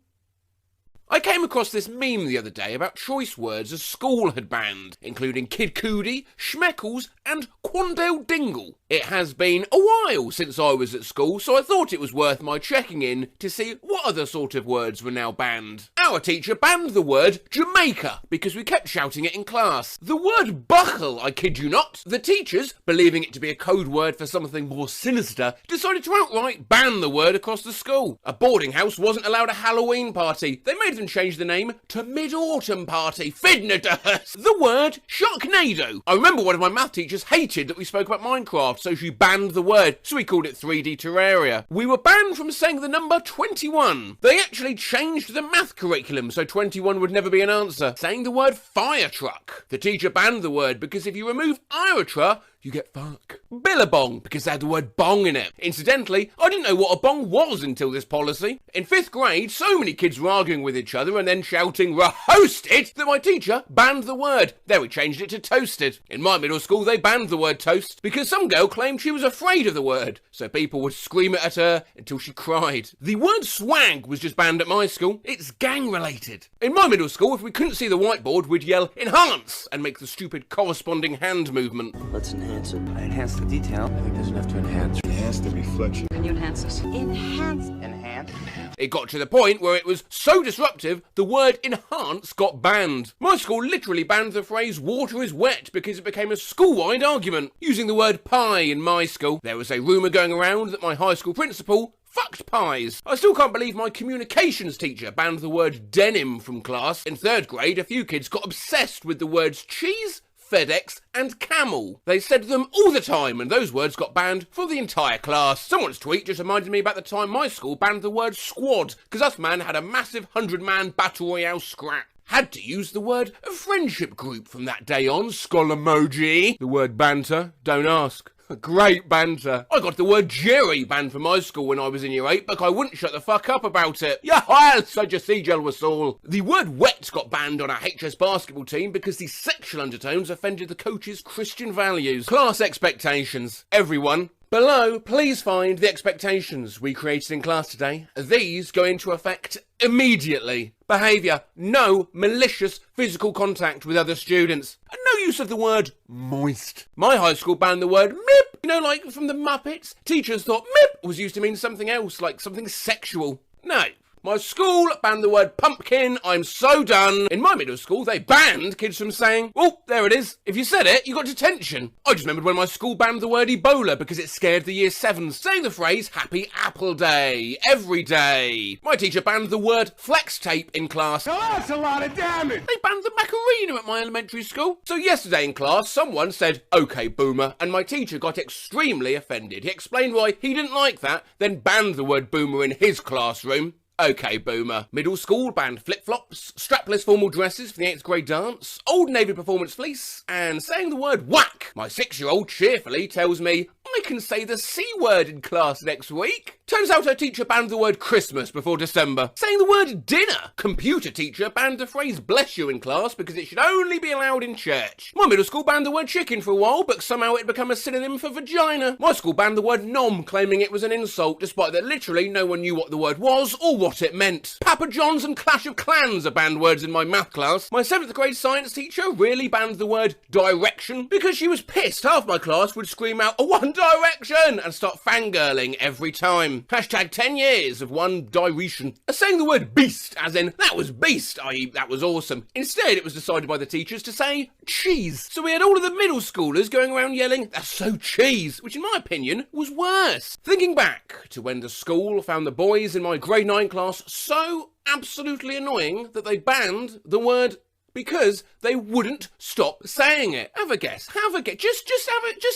L: I came across this meme the other day about choice words a school had banned, including Kid Cootie, Schmeckles, and Quandale Dingle. It has been a while since I was at school, so I thought it was worth my checking in to see what other sort of words were now banned. Our teacher banned the word Jamaica because we kept shouting it in class. The word buckle, I kid you not. The teachers, believing it to be a code word for something more sinister, decided to outright ban the word across the school. A boarding house wasn't allowed a Halloween party. They made them change the name to Mid-Autumn Party. Fidnadus. The word Sharknado. I remember one of my math teachers hated that we spoke about Minecraft, so she banned the word, so we called it 3D Terraria. We were banned from saying the number 21. They actually changed the math curriculum so 21 would never be an answer, saying the word fire truck. The teacher banned the word because if you remove ira, you get fuck. Billabong, because they had the word bong in it. Incidentally, I didn't know what a bong was until this policy. In 5th grade, so many kids were arguing with each other and then shouting "roasted" that my teacher banned the word. Then we changed it to toasted. In my middle school, they banned the word toast because some girl claimed she was afraid of the word, so people would scream it at her until she cried. The word swag was just banned at my school. It's gang related. In my middle school, if we couldn't see the whiteboard, we'd yell enhance and make the stupid corresponding hand movement.
N: Let's enhance it. Enhance the detail. I think there's enough to enhance.
B: Enhance the reflection.
N: Can you enhance this?
I: Enhance.
N: Enhance.
L: It got to the point where it was so disruptive, the word enhance got banned. My school literally banned the phrase water is wet because it became a school-wide argument. Using the word pie in my school, there was a rumour going around that my high school principal fucked pies. I still can't believe my communications teacher banned the word denim from class. In 3rd grade, a few kids got obsessed with the words cheese, FedEx and camel. They said them all the time and those words got banned for the entire class. Someone's tweet just reminded me about the time my school banned the word squad because us man had a massive 100-man battle royale scrap. Had to use the word friendship group from that day on, skull emoji. The word banter, don't ask. Great banter. I got the word Jerry banned from my school when I was in year 8, but I wouldn't shut the fuck up about it. Yeah, such a seagel was all. The word wet got banned on our HS basketball team because the sexual undertones offended the coach's Christian values. Class expectations. Everyone, below, please find the expectations we created in class today. These go into effect immediately. Behaviour: no malicious physical contact with other students. And no use of the word moist. My high school banned the word mip. You know, like from the Muppets? Teachers thought mip was used to mean something else, like something sexual. No. My school banned the word pumpkin. I'm so done. In my middle school, they banned kids from saying, oh, there it is. If you said it, you got detention. I just remembered when my school banned the word Ebola because it scared the year 7s, saying the phrase Happy Apple Day every day. My teacher banned the word flex tape in class.
B: Now that's a lot of damage.
L: They banned the Macarena at my elementary school. So yesterday in class, someone said, okay, boomer, and my teacher got extremely offended. He explained why he didn't like that, then banned the word boomer in his classroom. Okay, boomer. Middle school banned flip-flops, strapless formal dresses for the 8th grade dance, Old Navy performance fleece, and saying the word whack. My 6-year-old cheerfully tells me I can say the C word in class next week. Turns out her teacher banned the word Christmas before December. Saying the word dinner. Computer teacher banned the phrase bless you in class because it should only be allowed in church. My middle school banned the word chicken for a while, but somehow it had become a synonym for vagina. My school banned the word nom, claiming it was an insult, despite that literally no one knew what the word was or what it meant. Papa John's and Clash of Clans are banned words in my math class. My 7th grade science teacher really banned the word direction because she was pissed half my class would scream out a One Direction and start fangirling every time. Hashtag 10 years of One Direction. Saying the word beast, as in that was beast, i.e. that was awesome. Instead, it was decided by the teachers to say cheese. So we had all of the middle schoolers going around yelling, that's so cheese, which in my opinion was worse. Thinking back to when the school found the boys in my grade 9 class so absolutely annoying that they banned the word because they wouldn't stop saying it. Have a guess. Have a guess. Just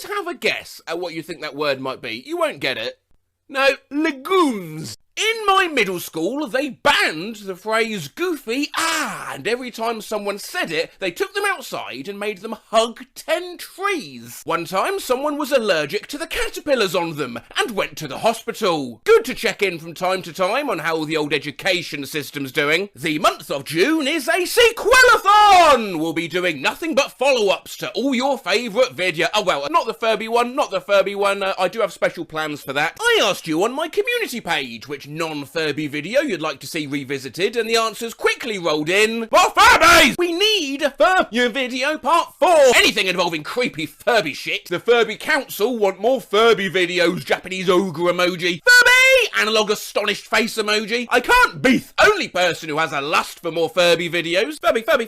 L: have a guess at what you think that word might be. You won't get it. No, legumes. In my middle school, they banned the phrase goofy, and every time someone said it, they took them outside and made them hug 10 trees. One time, someone was allergic to the caterpillars on them and went to the hospital. Good to check in from time to time on how the old education system's doing. The month of June is a sequelathon! We'll be doing nothing but follow-ups to all your favourite video. Oh, well, not the Furby one. I do have special plans for that. I asked you on my community page which non-Furby video you'd like to see revisited, and the answers quickly rolled in. More Furbies! We need a Furby video part 4. Anything involving creepy Furby shit. The Furby Council want more Furby videos. Japanese ogre emoji. Furby! Analog astonished face emoji. I can't be the only person who has a lust for more Furby videos. Furby. Back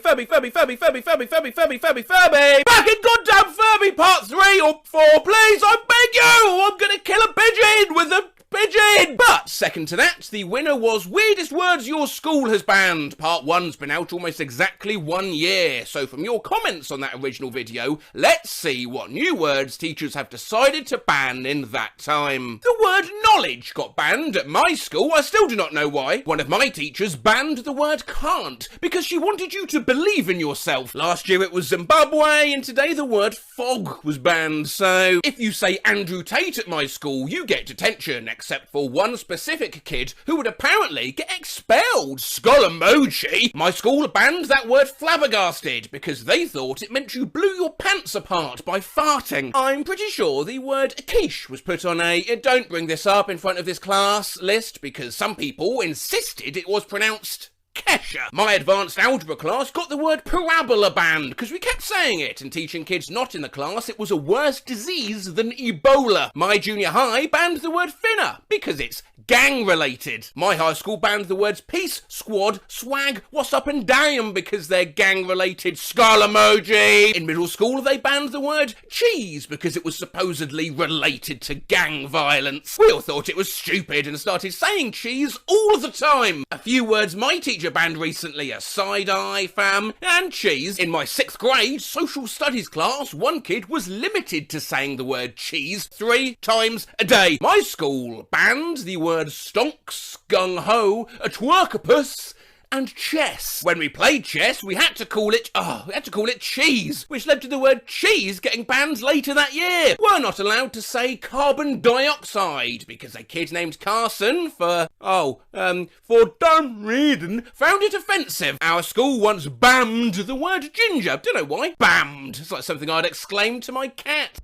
L: in goddamn Furby part 3 or 4, please, I beg you! I'm gonna kill a pigeon with a pigeon! But second to that, the winner was Weirdest Words Your School Has Banned. Part 1's been out almost exactly 1 year, so from your comments on that original video, let's see what new words teachers have decided to ban in that time. The word knowledge got banned at my school. I still do not know why. One of my teachers banned the word can't because she wanted you to believe in yourself. Last year it was Zimbabwe, and today the word fog was banned. So if you say Andrew Tate at my school, you get detention, except for one specific kid who would apparently get expelled. Skull emoji! My school banned that word flabbergasted because they thought it meant you blew your pants apart by farting. I'm pretty sure the word quiche was put on a don't bring this up in front of this class list because some people insisted it was pronounced Kesha. My advanced algebra class got the word parabola banned because we kept saying it and teaching kids not in the class it was a worse disease than Ebola. My junior high banned the word finna because it's gang related. My high school banned the words peace, squad, swag, what's up and damn because they're gang related. Skull emoji. In middle school they banned the word cheese because it was supposedly related to gang violence. We all thought it was stupid and started saying cheese all the time. A few words my teacher banned recently are side-eye, fam, and cheese. In my 6th grade social studies class, one kid was limited to saying the word cheese 3 times a day. My school banned the word stonks, gung-ho, a twerkopus, and chess. When we played chess, we had to call it cheese, which led to the word cheese getting banned later that year. We're not allowed to say carbon dioxide because a kid named Carson for dumb reason found it offensive. Our school once banned the word ginger. Don't know why. Banned. It's like something I'd exclaim to my cat.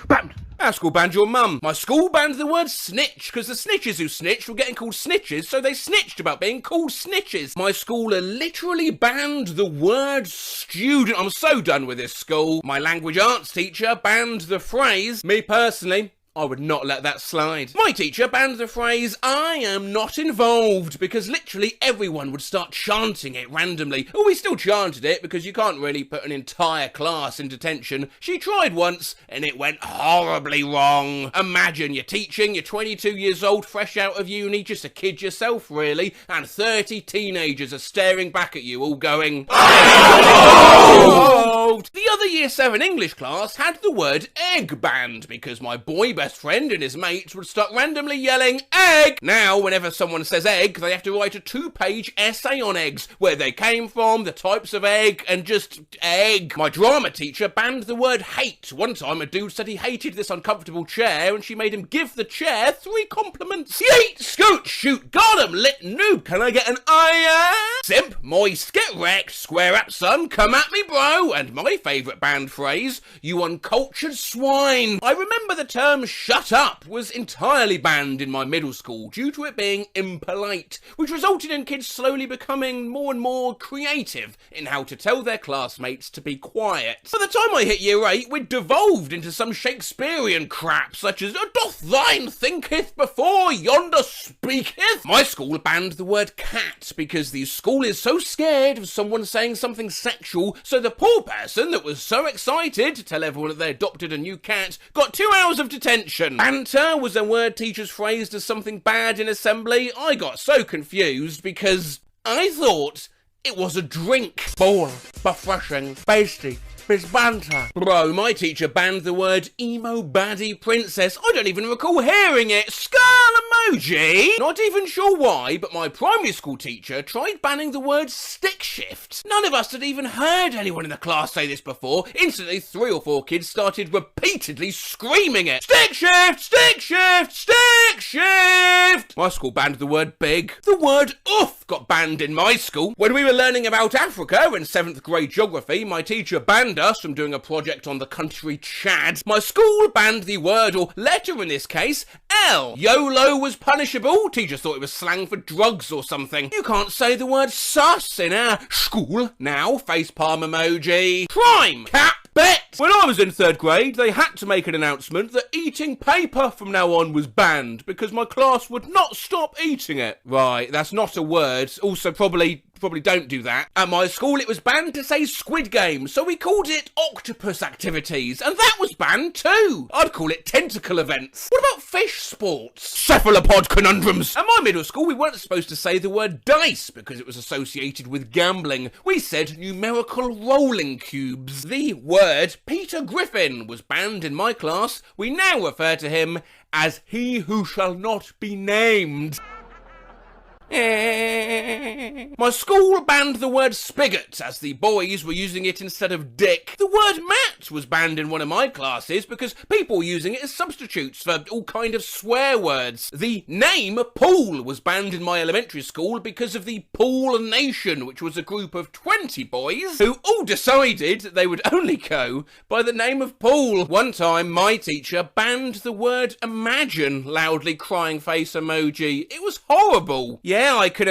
L: Banned. Our school banned your mum. My school banned the word snitch because the snitches who snitched were getting called snitches, so they snitched about being called snitches. My school literally banned the word student. I'm so done with this school. My language arts teacher banned the phrase, me personally, I would not let that slide. My teacher banned the phrase, I am not involved, because literally everyone would start chanting it randomly. Oh, we still chanted it because you can't really put an entire class in detention. She tried once and it went horribly wrong. Imagine you're teaching, you're 22 years old, fresh out of uni, just a kid yourself really, and 30 teenagers are staring back at you all going, involved. The other year 7 English class had the word egg banned because my boy best friend and his mates would start randomly yelling egg. Now whenever someone says egg they have to write a 2-page essay on eggs, where they came from, the types of egg, and just egg. My drama teacher banned the word hate. One time a dude said he hated this uncomfortable chair and she made him give the chair 3 compliments. Yeet, scoot, shoot, got 'em, lit noob, can I get an simp, moist, get wrecked, square up son, come at me bro, and my favourite banned phrase, you uncultured swine. I remember the term shut up was entirely banned in my middle school due to it being impolite, which resulted in kids slowly becoming more and more creative in how to tell their classmates to be quiet. By the time I hit year 8, we'd devolved into some Shakespearean crap such as doth thine thinketh before yonder speaketh. My school banned the word cat because the school is so scared of someone saying something sexual, so the poor person that was so excited to tell everyone that they adopted a new cat got 2 hours of detention. Banter was a word teachers phrased as something bad in assembly. I got so confused because I thought it was a drink. Bold, refreshing, tasty. It's banter. Bro, my teacher banned the word emo baddie princess. I don't even recall hearing it. Skull emoji. Not even sure why, but my primary school teacher tried banning the word stick shift. None of us had even heard anyone in the class say this before. Instantly, 3 or 4 kids started repeatedly screaming it. Stick shift, stick shift, stick shift. My school banned the word big. The word oof got banned in my school. When we were learning about Africa in 7th grade geography, my teacher banned us from doing a project on the country Chad. My school banned the word, or letter in this case, L. YOLO was punishable. Teachers thought it was slang for drugs or something. You can't say the word sus in our school now. Facepalm emoji. Prime. Cap. Bet! When I was in 3rd grade, they had to make an announcement that eating paper from now on was banned because my class would not stop eating it. Right, that's not a word. Also probably probably don't do that. At my school, it was banned to say Squid Game, so we called it Octopus Activities, and that was banned too. I'd call it Tentacle Events. What about fish sports? Cephalopod conundrums. At my middle school, we weren't supposed to say the word dice because it was associated with gambling. We said numerical rolling cubes. The word Peter Griffin was banned in my class. We now refer to him as he who shall not be named. My school banned the word spigot as the boys were using it instead of dick. The word mat was banned in one of my classes because people were using it as substitutes for all kind of swear words. The name Pool was banned in my elementary school because of the Pool Nation, which was a group of 20 boys who all decided that they would only go by the name of Pool. One time my teacher banned the word imagine, loudly crying face emoji. It was horrible. Yeah, I could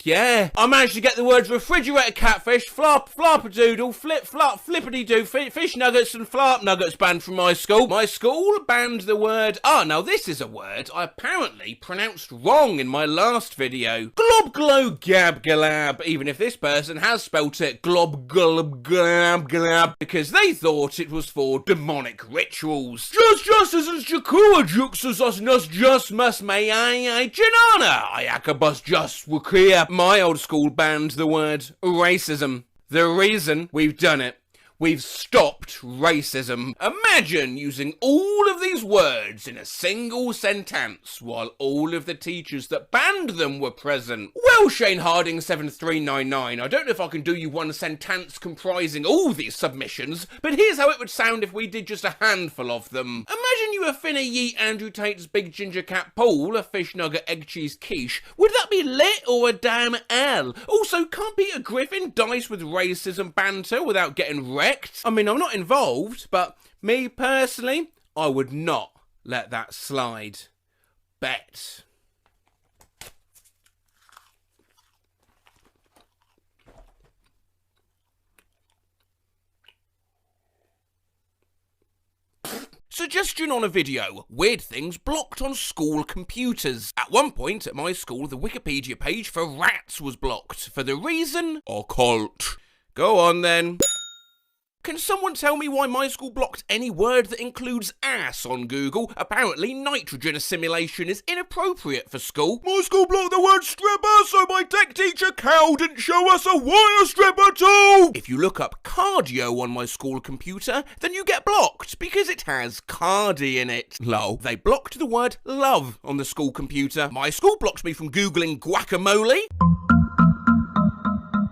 L: I managed to get the words refrigerator catfish, flop-a-doodle, flippity-doo, fish nuggets and flop nuggets banned from my school. My school banned the word, now this is a word I apparently pronounced wrong in my last video. Glob-glow-gab-galab, even if this person has spelt it glob-glob-gab-galab, because they thought it was for demonic rituals. Just as Jakua juxus us nus just must may I janana, Iacabus just wukria. My old school banned the word racism. The reason we've done it. We've stopped racism. Imagine using all of these words in a single sentence while all of the teachers that banned them were present. Well, Shane Harding 7399, I don't know if I can do you one sentence comprising all these submissions, but here's how it would sound if we did just a handful of them. Imagine you were finna yeet Andrew Tate's big ginger cat Paul a fish nugget egg cheese quiche. Would that be lit or a damn L? Also, can't Peter Griffin dice with racism banter without getting wrecked? I mean, I'm not involved, but me personally, I would not let that slide. Bet. Suggestion on a video, weird things blocked on school computers. At one point at my school, the Wikipedia page for rats was blocked for the reason occult. Go on then. Can someone tell me why my school blocked any word that includes ass on Google? Apparently nitrogen assimilation is inappropriate for school. My school blocked the word stripper, so my tech teacher Cal didn't show us a wire stripper tool. If you look up cardio on my school computer, then you get blocked because it has cardi in it. Lol. They blocked the word love on the school computer. My school blocked me from Googling guacamole.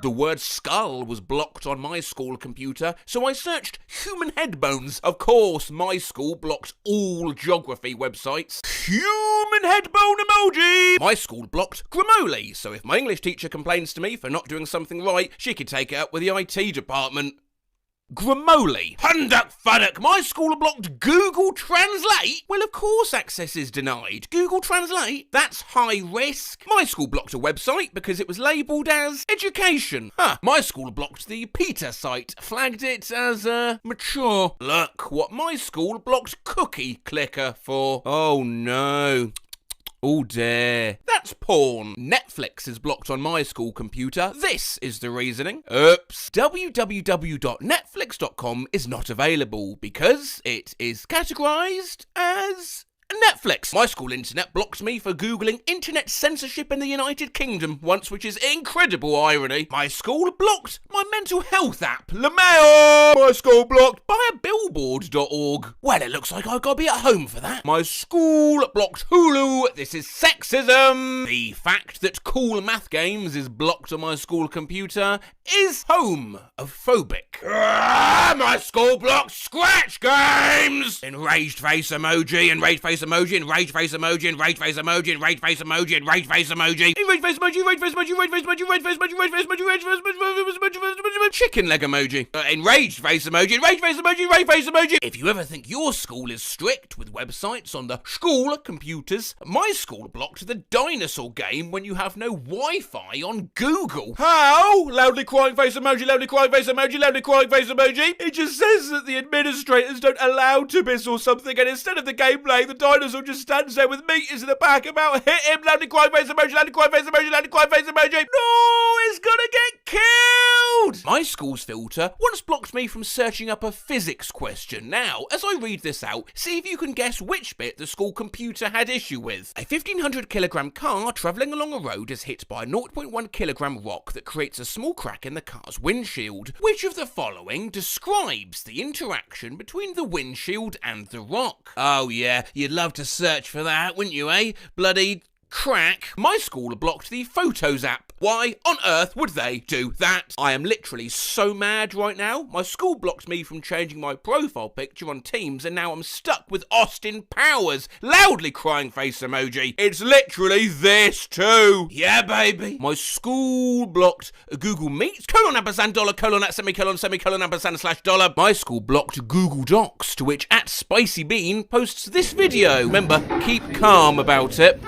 L: The word skull was blocked on my school computer, so I searched human head bones. Of course, my school blocked all geography websites. Human head bone emoji! My school blocked Gramoli, so if my English teacher complains to me for not doing something right, she could take it up with the IT department. Gramoli. Hunduck fudduck. My school blocked Google Translate. Well, of course access is denied. Google Translate? That's high risk. My school blocked a website because it was labelled as education. My school blocked the PETA site, flagged it as, mature. Look what my school blocked Cookie Clicker for. Oh no. Oh dear. That's porn. Netflix is blocked on my school computer. This is the reasoning. Oops. www.netflix.com is not available because it is categorized as Netflix. My school internet blocked me for Googling internet censorship in the United Kingdom once, which is incredible irony. My school blocked my mental health app, LeMail. My school blocked buyabillboard.org. Well, it looks like I've got to be at home for that. My school blocked Hulu. This is sexism. The fact that Cool Math Games is blocked on my school computer is homophobic. My school blocked Scratch Games. Enraged face emoji, enraged face emoji, enraged face emoji, enraged face emoji, enraged face emoji, enraged face emoji, enraged face emoji, enraged face emoji, enraged face emoji, enraged face emoji, enraged face emoji, enraged face emoji, enraged face emoji, chicken leg emoji. Enraged face emoji, enraged face emoji, enraged face emoji. If you ever think your school is strict with websites on the school computers, my school blocked the dinosaur game when you have no Wi-Fi on Google. How? Loudly crying face emoji, loudly crying face emoji, loudly crying face emoji. It just says that the administrators don't allow Tibis or something, and instead of the game playing, the dinosaur just stands there with meters in the back about hit him, loudly crying face emoji, loudly crying face emoji, loudly crying face emoji. No, it's gonna get killed! My school's filter once blocked me from searching up a physics question. Now, as I read this out, see if you can guess which bit the school computer had issue with. A 1,500 kilogram car travelling along a road is hit by a 0.1 kilogram rock that creates a small crack in the car's windshield. Which of the following describes the interaction between the windshield and the rock? Oh yeah, you'd love to search for that, wouldn't you, eh? Bloody crack. My school blocked the Photos app. Why on earth would they do that? I am literally so mad right now. My school blocked me from changing my profile picture on Teams, and now I'm stuck with Austin Powers. Loudly crying face emoji. It's literally this too. Yeah, baby. My school blocked Google Meet, $, $, $, My school blocked Google Docs, to which @SpicyBean posts this video. Remember, keep calm about it.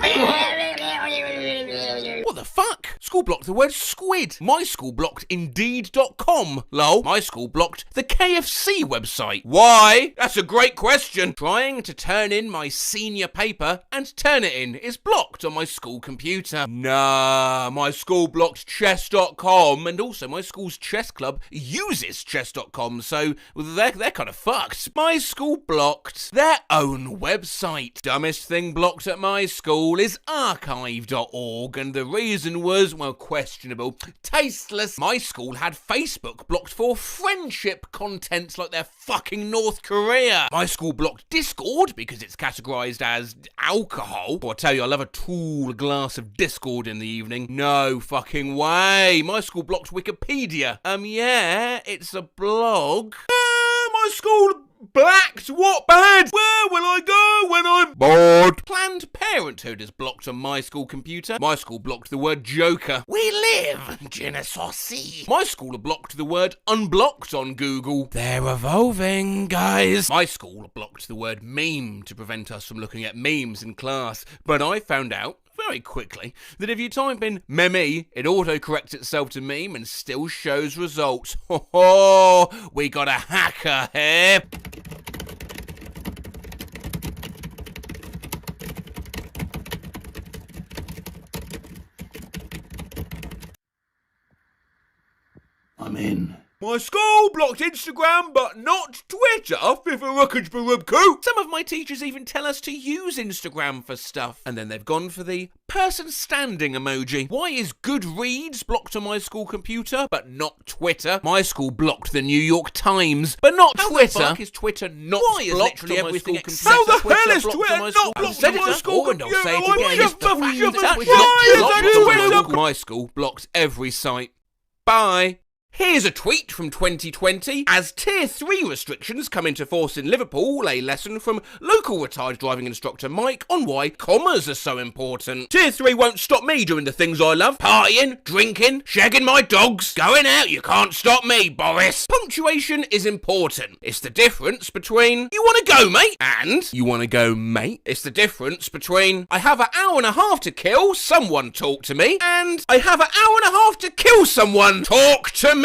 L: What the fuck? School blocked the word squid. My school blocked Indeed.com. Lol. My school blocked the KFC website. Why? That's a great question. Trying to turn in my senior paper and turn it in is blocked on my school computer. Nah, my school blocked chess.com, and also my school's chess club uses chess.com, so they're kind of fucked. My school blocked their own website. Dumbest thing blocked at my school is archive.org, and the reason was, well, questionable, tasteless. My school had Facebook blocked for friendship content like they're fucking North Korea. My school blocked Discord because it's categorized as alcohol. Oh, I tell you, I love a tall glass of Discord in the evening. No fucking way. My school blocked Wikipedia. Yeah, it's a blog. My school blacked Wattpad. Where will I go when I'm bored? Planned Parenthood is blocked on my school computer. My school blocked the word Joker. We live, je ne sais si. My school blocked the word unblocked on Google. They're evolving, guys. My school blocked the word meme to prevent us from looking at memes in class. But I found out very quickly that if you type in meme, it autocorrects itself to meme and still shows results. Ho ho! We got a hacker here. I'm in. My school blocked Instagram, but not Twitter. Some of my teachers even tell us to use Instagram for stuff. And then they've gone for the person standing emoji. Why is Goodreads blocked on my school computer, but not Twitter? My school blocked the New York Times, but not Twitter. How the fuck is Twitter not blocked on my school computer? How the hell is Twitter not blocked on my school computer? And I'll say it again. It's the fact that my school blocked every site. Bye. Here's a tweet from 2020. As Tier 3 restrictions come into force in Liverpool, a lesson from local retired driving instructor Mike on why commas are so important. Tier 3 won't stop me doing the things I love. Partying, drinking, shagging my dogs, going out, you can't stop me, Boris. Punctuation is important. It's the difference between you want to go, mate, and you want to go, mate. It's the difference between I have an hour and a half to kill, someone talk to me, and I have an hour and a half to kill someone, talk to me.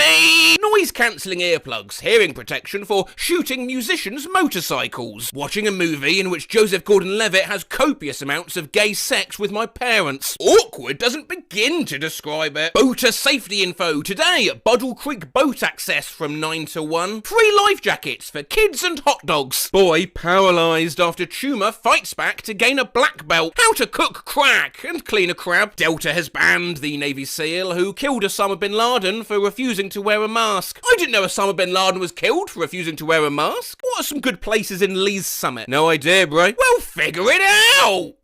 L: Noise cancelling earplugs, hearing protection for shooting musicians' motorcycles, watching a movie in which Joseph Gordon-Levitt has copious amounts of gay sex with my parents. Awkward doesn't begin to describe it. Boater safety info today at Buddle Creek Boat Access from 9 to 1. Free life jackets for kids and hot dogs. Boy paralysed after tumour fights back to gain a black belt. How to cook crack and clean a crab. Delta has banned the Navy SEAL who killed Osama bin Laden for refusing to wear a mask. I didn't know Osama bin Laden was killed for refusing to wear a mask. What are some good places in Lee's Summit? No idea, bro. Well, figure it out!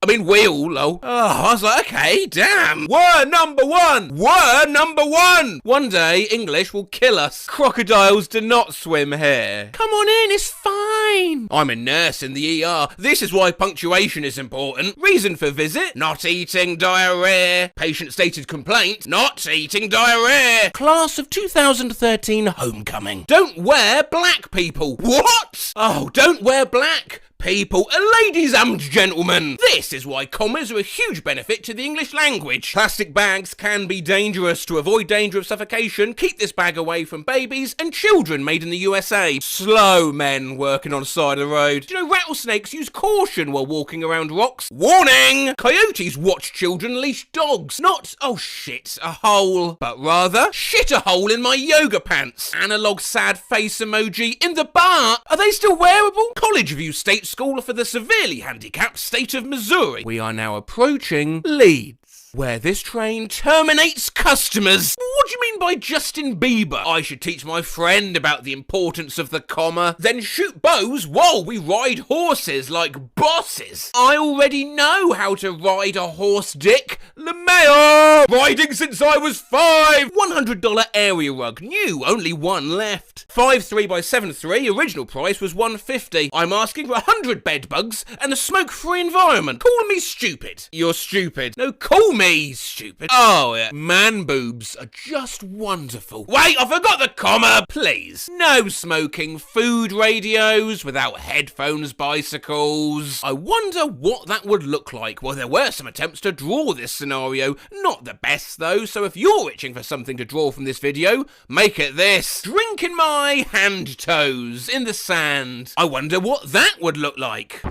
L: I mean, we all, lol. Oh, I was like, okay, damn. Word number one. Word number one. One day, English will kill us. Crocodiles do not swim here. Come on in, it's fine. mean? I'm a nurse in the ER. This is why punctuation is important. Reason for visit, not eating diarrhea. Patient stated complaint, not eating diarrhea. Class of 2013 homecoming. Don't wear black people. What? Oh, don't wear black people. Ladies and gentlemen, this is why commas are a huge benefit to the English language. Plastic bags can be dangerous. To avoid danger of suffocation, keep this bag away from babies and children made in the USA. Slow men working on the side of the road. Do you know rattlesnakes use caution while walking around rocks? Warning! Coyotes watch children leash dogs. Not, oh shit, a hole, but rather, shit a hole in my yoga pants. Analog sad face emoji in the bar. Are they still wearable? College View State School for the severely handicapped state of Missouri. We are now approaching Leeds, where this train terminates customers. What do you mean by Justin Bieber? I should teach my friend about the importance of the comma, then shoot bows while we ride horses like bosses. I already know how to ride a horse, Dick. LeMayo! Riding since I was 5! $100 area rug, new, only one left. 5'3" by 7'3", original price was $150. I'm asking for 100 bed bugs and a smoke-free environment. Call me stupid. You're stupid. No, call me stupid. Oh, yeah. Man boobs are just wonderful. Wait, I forgot the comma. Please. No smoking food radios without headphones bicycles. I wonder what that would look like. Well, there were some attempts to draw this scenario. Not the best, though, so if you're itching for something to draw from this video, make it this. Drink in my hand toes in the sand. I wonder what that would look like.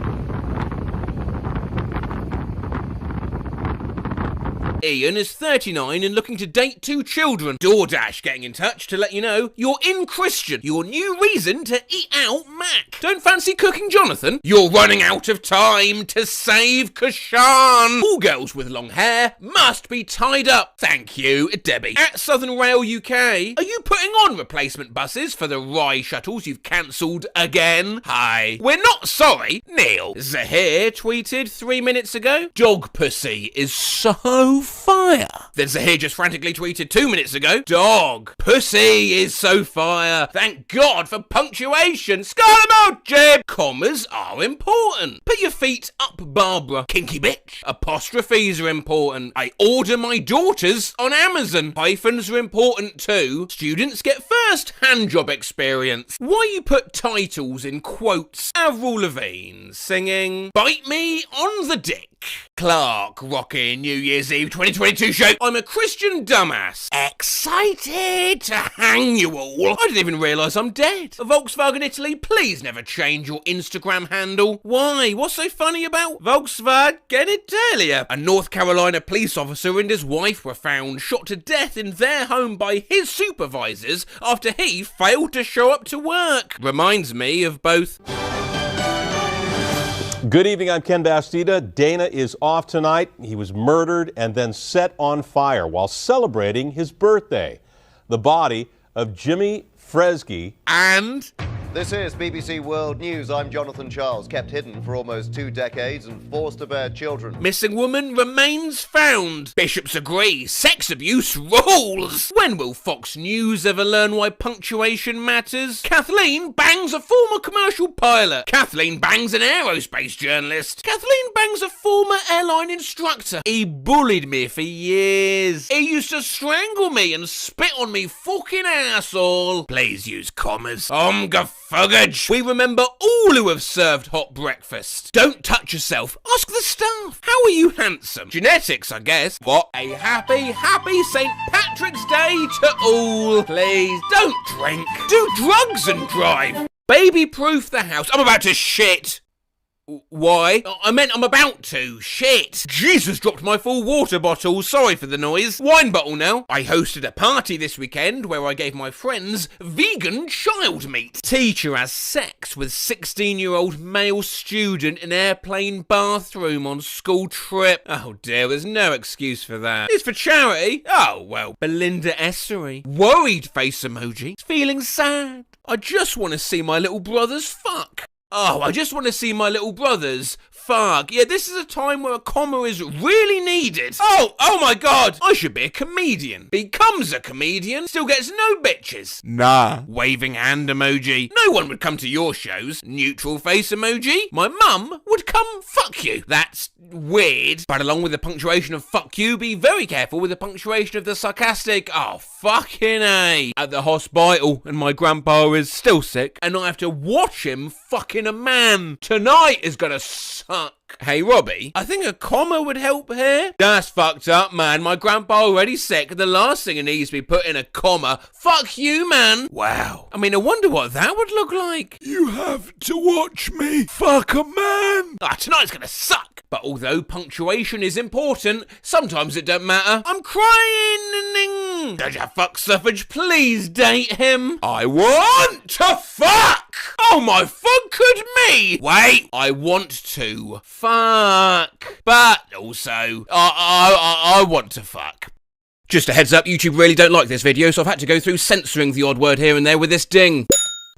L: Ian is 39 and looking to date 2 children. DoorDash getting in touch to let you know you're in Christian. Your new reason to eat out Mac. Don't fancy cooking Jonathan? You're running out of time to save Kashan. All girls with long hair must be tied up. Thank you, Debbie. At Southern Rail UK, are you putting on replacement buses for the Rye shuttles you've cancelled again? Hi. We're not sorry, Neil. Zahir tweeted 3 minutes ago, dog pussy is so fire. Then Zahir just frantically tweeted 2 minutes ago, dog pussy is so fire. Thank God for punctuation. Scarlet mode, Jib. Commas are important. Put your feet up, Barbara. Kinky bitch. Apostrophes are important. I order my daughters on Amazon. Hyphens are important too. Students get first hand job experience. Why you put titles in quotes? Avril Lavigne singing Bite Me on the Dick. Clark rocking New Year's Eve 2022 show. I'm a Christian dumbass. Excited to hang you all. I didn't even realise I'm dead. Volkswagen Italy, please never change your Instagram handle. Why? What's so funny about Volkswagen Italia? A North Carolina police officer and his wife were found shot to death in their home by his supervisors after he failed to show up to work. Reminds me of both.
H: Good evening, I'm Ken Bastida. Dana is off tonight. He was murdered and then set on fire while celebrating his birthday. The body of Jimmy Fresky
L: and...
V: This is BBC World News. I'm Jonathan Charles, kept hidden for almost 2 decades and forced to bear children.
L: Missing woman remains found. Bishops agree. Sex abuse rules. When will Fox News ever learn why punctuation matters? Kathleen bangs a former commercial pilot. Kathleen bangs an aerospace journalist. Kathleen bangs a former airline instructor. He bullied me for years. He used to strangle me and spit on me fucking asshole. Please use commas. Fugage. We remember all who have served hot breakfast. Don't touch yourself. Ask the staff. How are you handsome? Genetics, I guess. What a happy St. Patrick's Day to all. Please don't drink. Do drugs and drive. Baby-proof the house. I'm about to shit. Why? I meant I'm about to. Shit. Jesus dropped my full water bottle. Sorry for the noise. Wine bottle now. I hosted a party this weekend where I gave my friends vegan child meat. Teacher has sex with 16-year-old male student in airplane bathroom on school trip. Oh dear, there's no excuse for that. It's for charity. Oh well. Belinda Essery. Worried face emoji. Feeling sad. I just want to see my little brothers fuck. Oh, I just want to see my little brothers. Fuck. Yeah, this is a time where a comma is really needed. Oh my god. I should be a comedian. Becomes a comedian, still gets no bitches. Nah. Waving hand emoji. No one would come to your shows. Neutral face emoji. My mum would come fuck you. That's weird. But along with the punctuation of fuck you, be very careful with the punctuation of the sarcastic. Oh, fucking A. At the hospital, and my grandpa is still sick, and I have to watch him fucking a man. Tonight is gonna suck. Hey, Robbie, I think a comma would help here. That's fucked up, man. My grandpa already sick. The last thing he needs to be put in a comma. Fuck you, man. Wow. I mean, I wonder what that would look like. You have to watch me fuck a man. Tonight's gonna suck. But although punctuation is important, sometimes it don't matter. I'm crying. Does your fuck suffrage please date him? I want to fuck. Oh my fucking me. Wait, I want to fuck. But also, I want to fuck. Just a heads up, YouTube really don't like this video, so I've had to go through censoring the odd word here and there with this ding.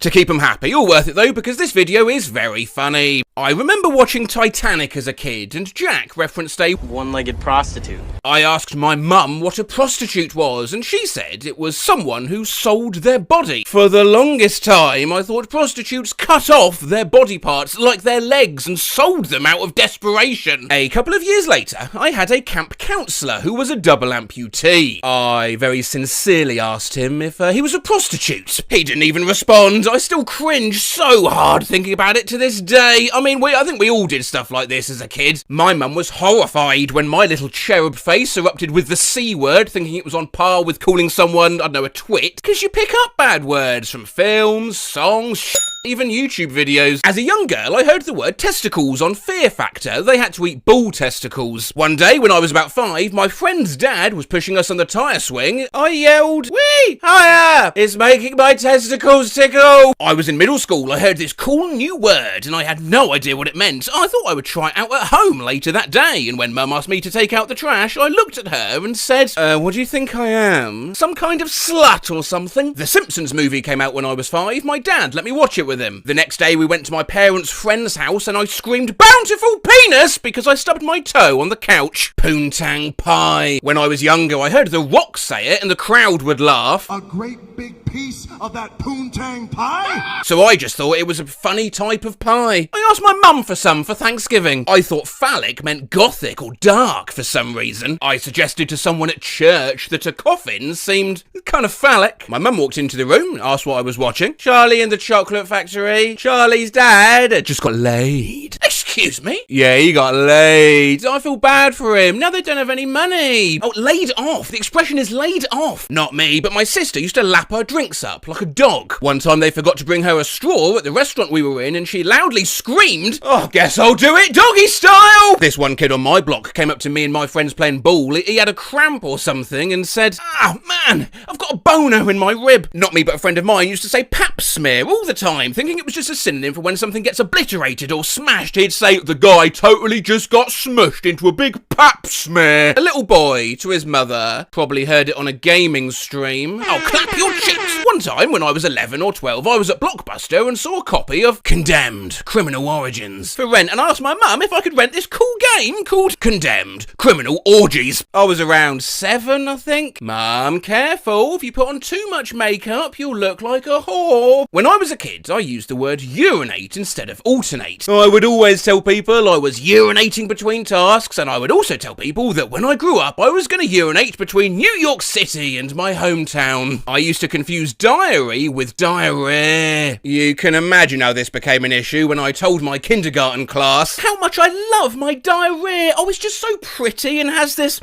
L: To keep them happy. All worth it though, because this video is very funny. I remember watching Titanic as a kid, and Jack referenced a one-legged prostitute. I asked my mum what a prostitute was, and she said it was someone who sold their body. For the longest time, I thought prostitutes cut off their body parts, like their legs, and sold them out of desperation. A couple of years later, I had a camp counsellor who was a double amputee. I very sincerely asked him if he was a prostitute. He didn't even respond. I still cringe so hard thinking about it to this day. I mean, I think we all did stuff like this as a kid. My mum was horrified when my little cherub face erupted with the C word, thinking it was on par with calling someone, I don't know, a twit, because you pick up bad words from films, songs, even YouTube videos. As a young girl, I heard the word testicles on Fear Factor. They had to eat bull testicles. One day, when I was about 5, my friend's dad was pushing us on the tyre swing. I yelled, "Wee! Hiya! It's making my testicles tickle!" I was in middle school. I heard this cool new word, and I had no idea what it meant. I thought I would try it out at home later that day, and when Mum asked me to take out the trash, I looked at her and said, what do you think I am? Some kind of slut or something? The Simpsons movie came out when I was 5. My dad let me watch it with him. The next day we went to my parents' friend's house and I screamed, "Bountiful penis!" because I stubbed my toe on the couch. Poontang pie. When I was younger, I heard The Rock say it and the crowd would laugh.
B: A great big piece of that poontang pie?
L: So I just thought it was a funny type of pie. I asked my mum for some for Thanksgiving. I thought phallic meant gothic or dark for some reason. I suggested to someone at church that a coffin seemed kind of phallic. My mum walked into the room and asked what I was watching. Charlie and the Chocolate Factory. Charlie's dad had just got laid. Excuse me? Yeah, he got laid. I feel bad for him. Now they don't have any money. Oh, laid off. The expression is laid off. Not me, but my sister used to lap her drinks up like a dog. One time they forgot to bring her a straw at the restaurant we were in and she loudly screamed, "Oh, guess I'll do it doggy style!" This one kid on my block came up to me and my friends playing ball. He had a cramp or something and said, "Ah, man, I've got a boner in my rib." Not me, but a friend of mine used to say pap smear all the time, thinking it was just a synonym for when something gets obliterated or smashed. He'd say, "The guy totally just got smushed into a big pap smear." A little boy to his mother probably heard it on a gaming stream. "Oh, clap your cheeks." One time when I was 11 or 12, I was at Blockbuster and saw a copy of Condemned Criminal Origins for rent, and I asked my mum if I could rent this cool game called Condemned Criminal Orgies. I was around 7, I think. "Mum, careful, if you put on too much makeup, you'll look like a whore." When I was a kid, I used the word urinate instead of alternate. I would always tell people I was urinating between tasks, and I would also tell people that when I grew up, I was going to urinate between New York City and my hometown. I used to confuse diary with diarrhea. You can imagine how this became an issue when I told my kindergarten class how much I love my diarrhea. Oh, it's just so pretty and has this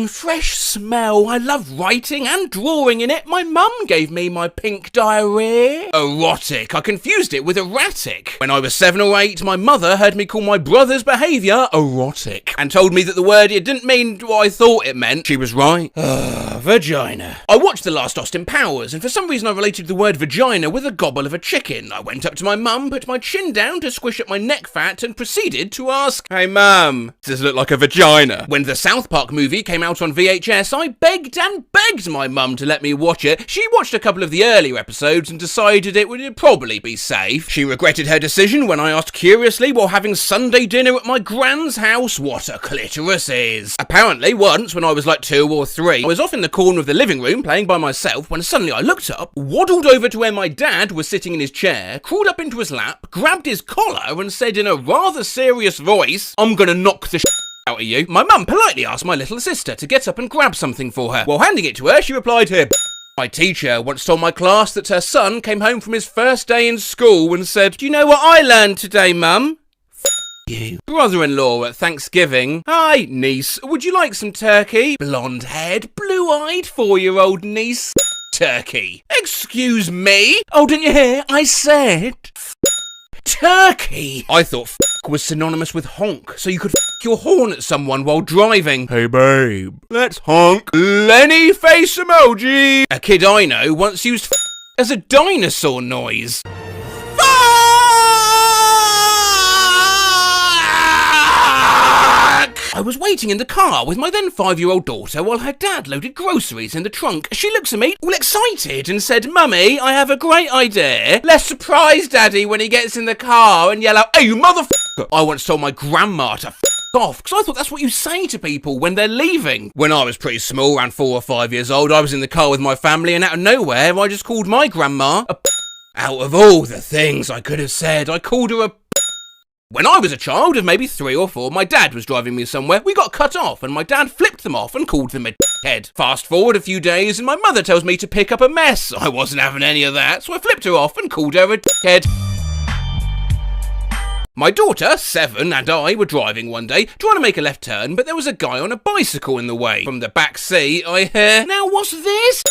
L: fresh smell. I love writing and drawing in it. My mum gave me my pink diarrhea. Erotic. I confused it with erratic. When I was 7 or 8, my mother mother heard me call my brother's behaviour erotic and told me that the word it didn't mean what I thought it meant. She was right. Vagina. I watched The Last Austin Powers, and for some reason I related the word vagina with a gobble of a chicken. I went up to my mum, put my chin down to squish up my neck fat, and proceeded to ask, "Hey mum, does it look like a vagina?" When the South Park movie came out on VHS, I begged and begged my mum to let me watch it. She watched a couple of the earlier episodes and decided it would probably be safe. She regretted her decision when I asked curiously while having Sunday dinner at my grand's house what a clitoris is. Apparently once when I was like 2 or 3, I was off in the corner of the living room playing by myself when suddenly I looked up, waddled over to where my dad was sitting in his chair, crawled up into his lap, grabbed his collar and said in a rather serious voice, "I'm gonna knock the out of you." My mum politely asked my little sister to get up and grab something for her. While handing it to her, she replied, "Here." My teacher once told my class that her son came home from his first day in school and said, "Do you know what I learned today, mum?" You. Brother-in-law at Thanksgiving. "Hi, niece. Would you like some turkey?" Blonde-haired, blue-eyed 4-year-old niece. Turkey. "Excuse me?" "Oh, didn't you hear? I said turkey." I thought was synonymous with honk, so you could your horn at someone while driving. "Hey babe, let's honk." Lenny face emoji. A kid I know once used as a dinosaur noise. I was waiting in the car with my then 5-year-old daughter while her dad loaded groceries in the trunk. She looks at me all excited and said, "Mummy, I have a great idea. Let's surprise Daddy when he gets in the car and yell out, 'Hey, you motherfucker!'" I once told my grandma to off, because I thought that's what you say to people when they're leaving. When I was pretty small, around 4 or 5 years old, I was in the car with my family and out of nowhere I just called my grandma a Out of all the things I could have said, I called her a When I was a child of maybe 3 or 4, my dad was driving me somewhere. We got cut off and my dad flipped them off and called them a head. Fast forward a few days and my mother tells me to pick up a mess. I wasn't having any of that, so I flipped her off and called her a head. My daughter, 7, and I were driving one day, trying to make a left turn, but there was a guy on a bicycle in the way. From the back seat, I hear, "Now what's this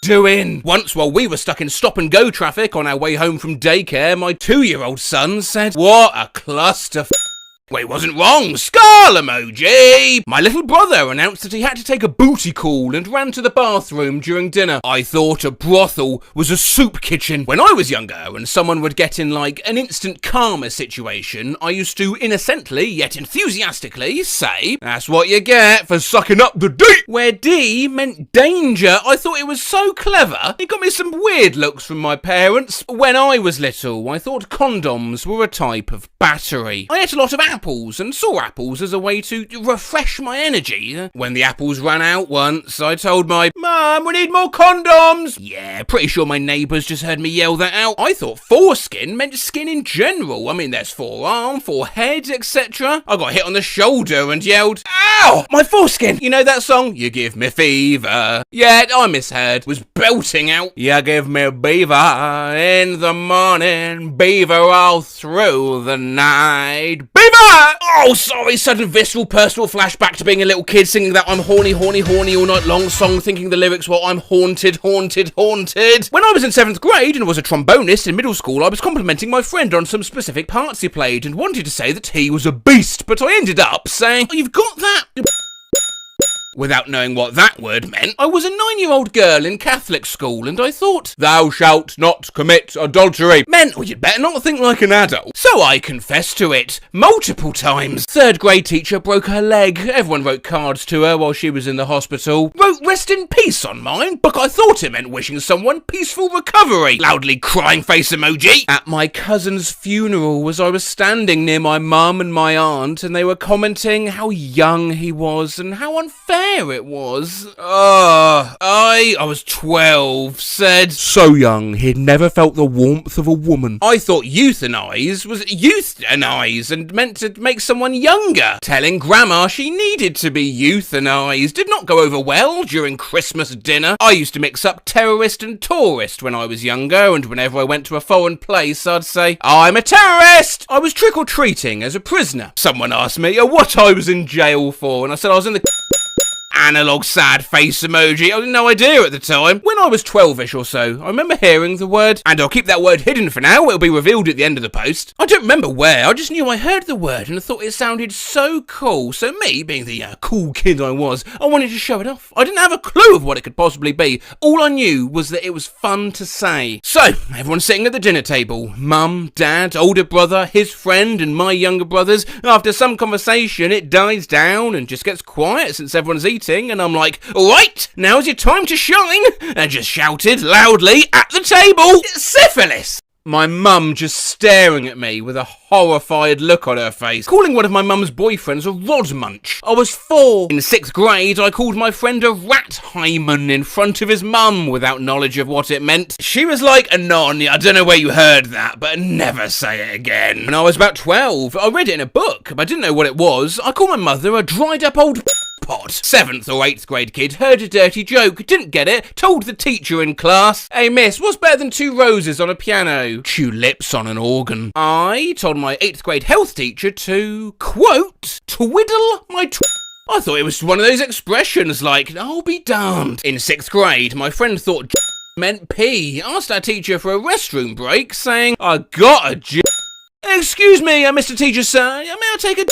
L: doing?" Once while we were stuck in stop-and-go traffic on our way home from daycare, my 2-year-old son said, "What a cluster." Well, he wasn't wrong. Skull emoji! My little brother announced that he had to take a booty call and ran to the bathroom during dinner. I thought a brothel was a soup kitchen. When I was younger and someone would get in like an instant karma situation, I used to innocently yet enthusiastically say, "That's what you get for sucking up the D," where D meant danger. I thought it was so clever. It got me some weird looks from my parents. When I was little, I thought condoms were a type of battery. I ate a lot of apples and saw apples as a way to refresh my energy. When the apples ran out once, I told my mum, "We need more condoms." Yeah, pretty sure my neighbours just heard me yell that out. I thought foreskin meant skin in general. I mean, there's forearm, forehead, etc. I got hit on the shoulder and yelled, "Ow! My foreskin!" You know that song? "You give me fever." Yeah, I misheard. Was belting out, "You give me beaver in the morning, beaver all through the night. Beaver!" Oh, sorry, sudden visceral personal flashback to being a little kid singing that "I'm horny, horny, horny all night long" song, thinking the lyrics were "I'm haunted, haunted, haunted." When I was in 7th grade and was a trombonist in middle school, I was complimenting my friend on some specific parts he played and wanted to say that he was a beast, but I ended up saying, "Oh, you've got that," without knowing what that word meant. I was a 9-year-old girl in Catholic school and I thought, "Thou shalt not commit adultery" meant, "Well, you'd better not think like an adult." So I confessed to it multiple times. 3rd grade teacher broke her leg. Everyone wrote cards to her while she was in the hospital. Wrote "rest in peace" on mine, but I thought it meant wishing someone peaceful recovery. Loudly crying face emoji. At my cousin's funeral, as I was standing near my mum and my aunt, and they were commenting how young he was and how unfair it was. I was 12, said, "So young, he'd never felt the warmth of a woman." I thought euthanize was euthanize and meant to make someone younger. Telling grandma she needed to be euthanized did not go over well during Christmas dinner. I used to mix up terrorist and tourist when I was younger, and whenever I went to a foreign place, I'd say, "I'm a terrorist." I was trick-or-treating as a prisoner. Someone asked me what I was in jail for, and I said I was in the analog sad face emoji. I had no idea at the time. When I was 12ish or so, I remember hearing the word, and I'll keep that word hidden for now, it'll be revealed at the end of the post. I don't remember where, I just knew I heard the word and I thought it sounded so cool. So me, being the cool kid I was, I wanted to show it off. I didn't have a clue of what it could possibly be. All I knew was that it was fun to say. So, everyone's sitting at the dinner table. Mum, dad, older brother, his friend, and my younger brothers. After some conversation, it dies down and just gets quiet since everyone's eating, and I'm like, alright, now's your time to shine, and just shouted loudly at the table, syphilis! My mum just staring at me with a horrified look on her face, calling one of my mum's boyfriends a rod munch. I was 4. In 6th grade, I called my friend a rat hymen in front of his mum without knowledge of what it meant. She was like, Anon, I don't know where you heard that, but never say it again. When I was about 12, I read it in a book, but I didn't know what it was. I called my mother a dried up old pot. 7th or 8th grade kid heard a dirty joke, didn't get it, told the teacher in class, hey miss, what's better than 2 roses on a piano? Tulips on an organ. I told my 8th grade health teacher to, quote, twiddle my I thought it was one of those expressions like, I'll be darned. In 6th grade, my friend thought meant pee. Asked our teacher for a restroom break, saying, I got a Excuse me, Mr. Teacher, sir, may I take a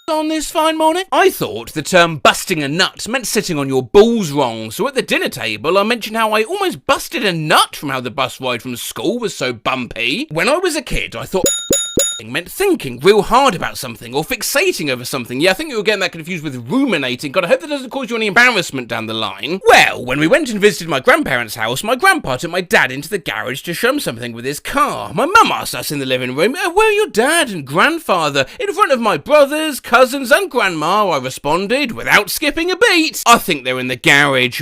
L: on this fine morning? I thought the term busting a nut meant sitting on your balls wrong, so at the dinner table I mentioned how I almost busted a nut from how the bus ride from school was so bumpy. When I was a kid, I thought meant thinking real hard about something or fixating over something. Yeah, I think you were getting that confused with ruminating. God, I hope that doesn't cause you any embarrassment down the line. Well, when we went and visited my grandparents' house, my grandpa took my dad into the garage to show him something with his car. My mum asked us in the living room, where are your dad and grandfather? In front of my brothers, cousins and grandma, I responded without skipping a beat. I think they're in the garage.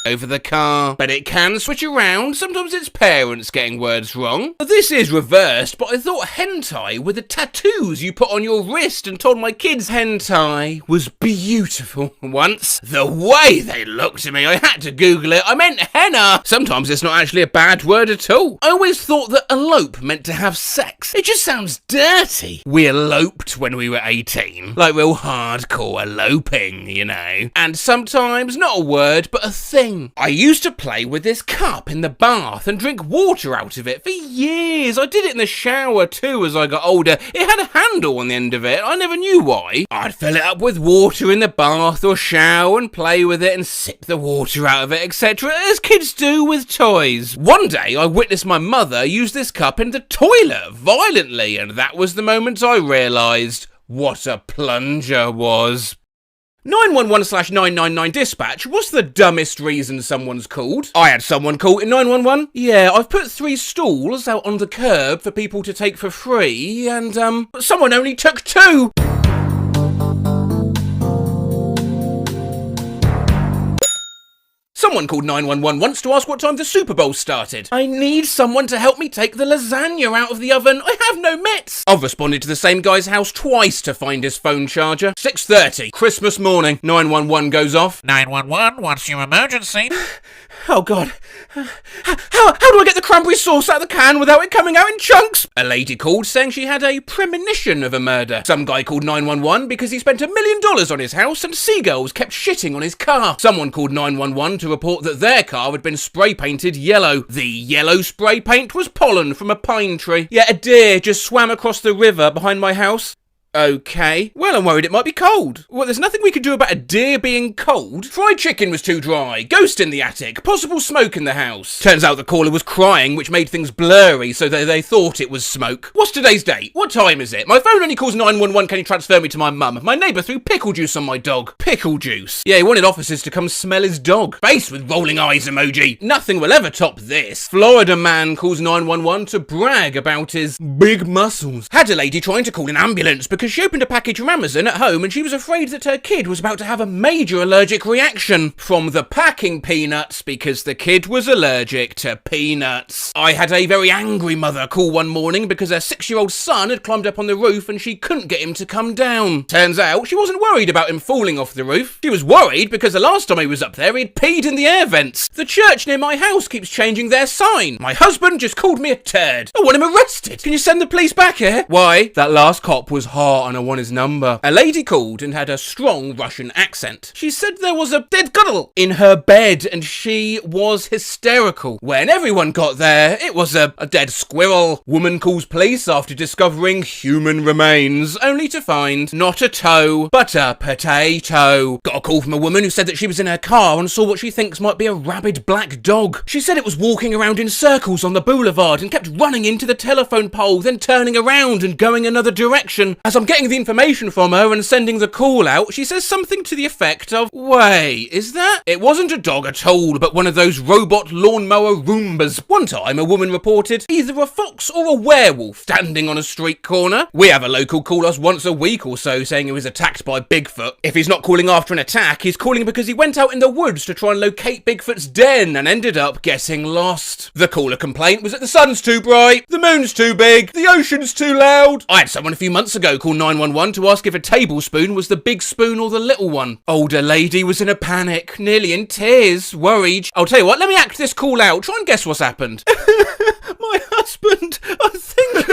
L: Over the car, but it can switch around. Sometimes it's parents getting words wrong. This is reversed, but I thought hentai were the tattoos you put on your wrist and told my kids hentai was beautiful once. The way they looked at me, I had to Google it. I meant henna. Sometimes it's not actually a bad word at all. I always thought that elope meant to have sex. It just sounds dirty. We eloped when we were 18. Like real hardcore eloping, you know. And sometimes not a word, but a thing. I used to play with this cup in the bath and drink water out of it for years. I did it in the shower too as I got older. It had a handle on the end of it. I never knew why. I'd fill it up with water in the bath or shower and play with it and sip the water out of it, etc. as kids do with toys. One day I witnessed my mother use this cup in the toilet violently, and that was the moment I realised what a plunger was. 911/999 dispatch, what's the dumbest reason someone's called? I had someone call in 911. Yeah, I've put 3 stools out on the curb for people to take for free, and someone only took 2. Someone called 911 once to ask what time the Super Bowl started. I need someone to help me take the lasagna out of the oven. I have no mitts. I've responded to the same guy's house twice to find his phone charger. 6:30, Christmas morning. 911 goes off.
G: 911, what's your emergency?
L: Oh God. How do I get the cranberry sauce out of the can without it coming out in chunks? A lady called saying she had a premonition of a murder. Some guy called 911 because he spent $1 million on his house and seagulls kept shitting on his car. Someone called 911 to report that their car had been spray painted yellow. The yellow spray paint was pollen from a pine tree. Yet a deer just swam across the river behind my house. Okay. Well, I'm worried it might be cold. Well, there's nothing we could do about a deer being cold. Fried chicken was too dry. Ghost in the attic. Possible smoke in the house. Turns out the caller was crying, which made things blurry, so they thought it was smoke. What's today's date? What time is it? My phone only calls 911. Can you transfer me to my mum? My neighbour threw pickle juice on my dog. Pickle juice. Yeah, he wanted officers to come smell his dog. Face with rolling eyes emoji. Nothing will ever top this. Florida man calls 911 to brag about his big muscles. Had a lady trying to call an ambulance because she opened a package from Amazon at home and she was afraid that her kid was about to have a major allergic reaction from the packing peanuts because the kid was allergic to peanuts. I had a very angry mother call one morning because her 6-year-old son had climbed up on the roof and she couldn't get him to come down. Turns out she wasn't worried about him falling off the roof. She was worried because the last time he was up there he'd peed in the air vents. The church near my house keeps changing their sign. My husband just called me a turd. I want him arrested. Can you send the police back here? Why? That last cop was hard. heart and I want his number. A lady called and had a strong Russian accent. She said there was a dead girl in her bed and she was hysterical. When everyone got there, it was a dead squirrel. Woman calls police after discovering human remains, only to find not a toe, but a potato. Got a call from a woman who said that she was in her car and saw what she thinks might be a rabid black dog. She said it was walking around in circles on the boulevard and kept running into the telephone pole, then turning around and going another direction. As I'm getting the information from her and sending the call out, she says something to the effect of, wait, is that? It wasn't a dog at all, but one of those robot lawnmower Roombas. One time, a woman reported either a fox or a werewolf standing on a street corner. We have a local call us once a week or so saying he was attacked by Bigfoot. If he's not calling after an attack, he's calling because he went out in the woods to try and locate Bigfoot's den and ended up getting lost. The caller complaint was that the sun's too bright, the moon's too big, the ocean's too loud. I had someone a few months ago call 911 to ask if a tablespoon was the big spoon or the little one. Older lady was in a panic, nearly in tears, worried. I'll tell you what, let me act this call out. Try and guess what's happened. My husband, I think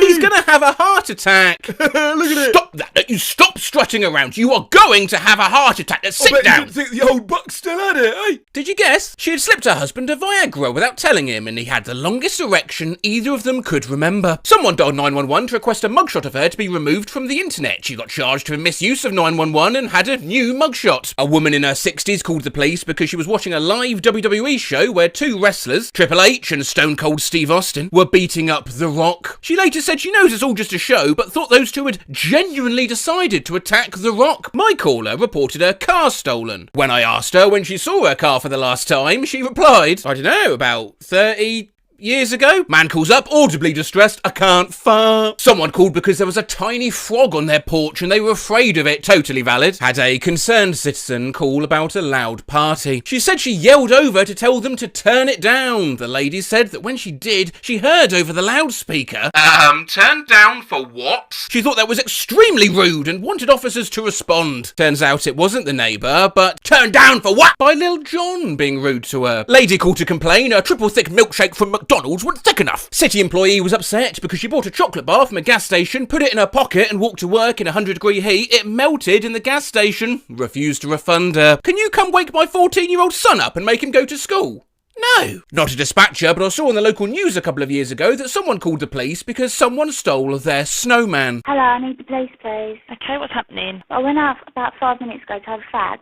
L: he's gonna have a heart attack.
A: Look at it.
L: Stop that. You stop strutting around. You are going to have a heart attack. Let's sit down.
A: You didn't think the old buck still had it, eh?
L: Did you guess? She had slipped her husband a Viagra without telling him, and he had the longest erection either of them could remember. Someone dialed 911 to request a mugshot of her to be removed from the internet. She got charged for misuse of 911 and had a new mugshot. A woman in her 60s called the police because she was watching a live WWE show where two wrestlers, Triple H and Stone Cold Steve Austin, were beating up The Rock. She later said she knows it's all just a show, but thought those two had genuinely decided to attack The Rock. My caller reported her car stolen. When I asked her when she saw her car for the last time, she replied, I don't know, about 30 years ago. Man calls up, audibly distressed, I can't fart. Someone called because there was a tiny frog on their porch and they were afraid of it. Totally valid. Had a concerned citizen call about a loud party. She said she yelled over to tell them to turn it down. The lady said that when she did, she heard over the loudspeaker, turned down for what? She thought that was extremely rude and wanted officers to respond. Turns out it wasn't the neighbour, but turned down for what? By Lil Jon being rude to her. Lady called to complain a triple thick milkshake from McDonald's wasn't thick enough. City employee was upset because she bought a chocolate bar from a gas station, put it in her pocket and walked to work in 100-degree heat. It melted in the gas station. Refused to refund her. Can you come wake my 14-year-old son up and make him go to school? No. Not a dispatcher, but I saw on the local news a couple of years ago that someone called the police because someone stole their snowman.
C: Hello, I need the police, please.
P: Okay, what's happening?
C: I went out about 5 minutes ago to have a fag,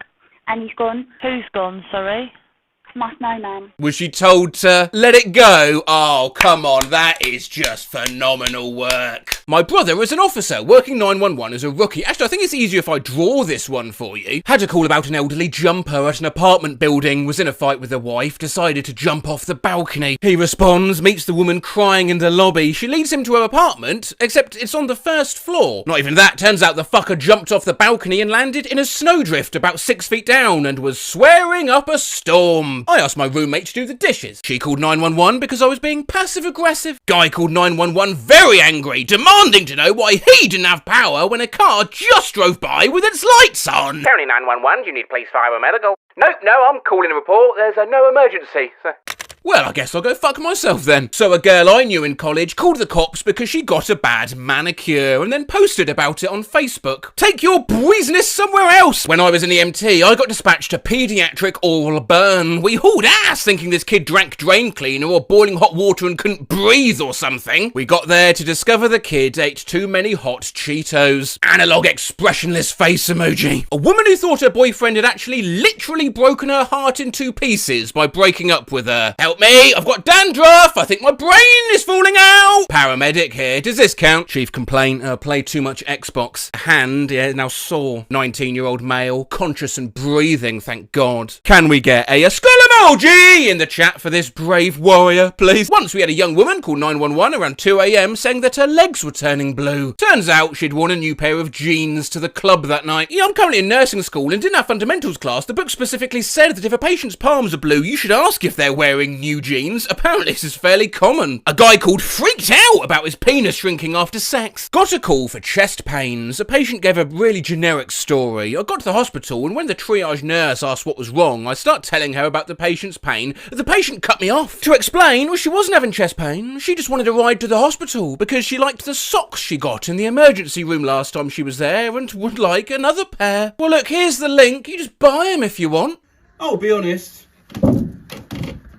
C: and he's gone.
P: Who's gone, sorry?
C: My snowman.
L: Was she told to let it go? Oh, come on, that is just phenomenal work. My brother is an officer, working 911 as a rookie. Actually, I think it's easier if I draw this one for you. Had a call about an elderly jumper at an apartment building, was in a fight with a wife, decided to jump off the balcony. He responds, meets the woman crying in the lobby. She leads him to her apartment, except it's on the first floor. Not even that, turns out the fucker jumped off the balcony and landed in a snowdrift about 6 feet down and was swearing up a storm. I asked my roommate to do the dishes. She called 911 because I was being passive-aggressive. Guy called 911 very angry, demanding to know why he didn't have power when a car just drove by with its lights on.
K: County 911, do you need police, fire, or medical? Nope, no, I'm calling a report. There's no emergency.
L: Well, I guess I'll go fuck myself then. So a girl I knew in college called the cops because she got a bad manicure and then posted about it on Facebook. Take your business somewhere else. When I was in EMT, I got dispatched to paediatric oral burn. We hauled ass thinking this kid drank drain cleaner or boiling hot water and couldn't breathe or something. We got there to discover the kid ate too many hot Cheetos. Analog expressionless face emoji. A woman who thought her boyfriend had actually literally broken her heart in 2 pieces by breaking up with her. Help me, I've got dandruff, I think my brain is falling out. Paramedic here, does this count? Chief complaint, played too much Xbox. Hand, yeah, now sore. 19-year-old male, conscious and breathing, thank God. Can we get a skull emoji in the chat for this brave warrior, please? Once we had a young woman call 911 around 2 a.m. saying that her legs were turning blue. Turns out she'd worn a new pair of jeans to the club that night. Yeah, I'm currently in nursing school and didn't have fundamentals class. The book specifically said that if a patient's palms are blue, you should ask if they're wearing new jeans. Apparently this is fairly common. A guy called freaked out about his penis shrinking after sex. Got a call for chest pains. A patient gave a really generic story. I got to the hospital and when the triage nurse asked what was wrong, I start telling her about the patient patient's pain, the patient cut me off. To explain, well, she wasn't having chest pain. She just wanted a ride to the hospital because she liked the socks she got in the emergency room last time she was there and would like another pair. Well, look, here's the link. You just buy them if you want.
R: I'll be honest.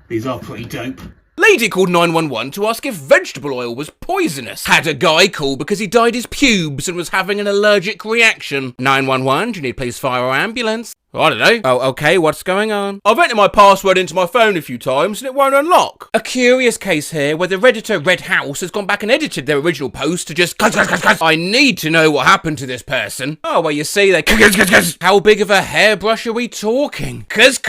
R: These are pretty dope.
L: Lady called 911 to ask if vegetable oil was poisonous. Had a guy call because he dyed his pubes and was having an allergic reaction. 911, do you need police, fire or ambulance? I don't know. Oh, okay, what's going on? I've entered my password into my phone a few times and it won't unlock. A curious case here where the Redditor Red House has gone back and edited their original post to just cuz. I need to know what happened to this person. Oh, well, you see, they cuz. How big of a hairbrush are we talking? Cuz.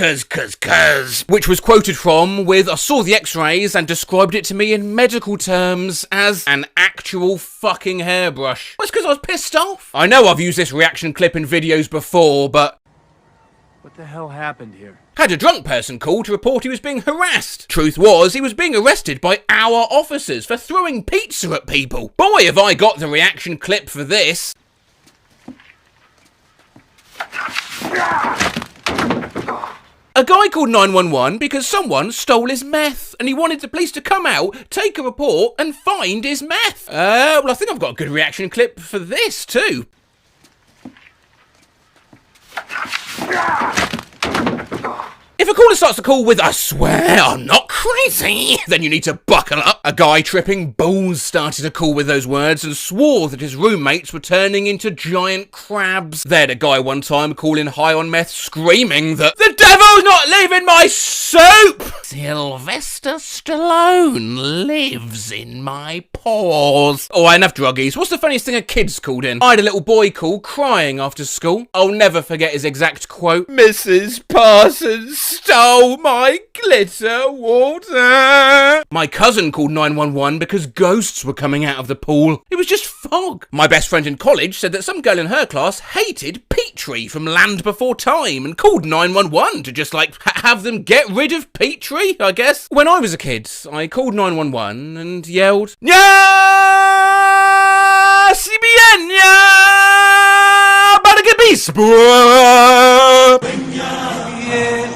L: Which was quoted from with, I saw the x-rays and described it to me in medical terms as an actual fucking hairbrush. Well, it's because I was pissed off. I know I've used this reaction clip in videos before, but
S: what the hell happened here?
L: Had a drunk person call to report he was being harassed. Truth was, he was being arrested by our officers for throwing pizza at people. Boy, have I got the reaction clip for this. A guy called 911 because someone stole his meth and he wanted the police to come out, take a report and find his meth. Well, I think I've got a good reaction clip for this too. If a caller starts the call with, I swear I'm not crazy, then you need to buckle up. A guy tripping balls started a call with those words and swore that his roommates were turning into giant crabs. They had a guy one time calling high on meth screaming that the devil's not leaving my soup! Sylvester Stallone lives in my pores. Oh, enough druggies. What's the funniest thing a kid's called in? I had a little boy call crying after school. I'll never forget his exact quote. Mrs. Parsons stole my glitter water. My cousin called 911 because ghosts were coming out of the pool. It was just fog. My best friend in college said that some girl in her class hated Petrie from Land Before Time and called 911 to just like have them get rid of Petrie, I guess. When I was a kid, I called 911 and yelled, "Ya CBN, ya Baragabis."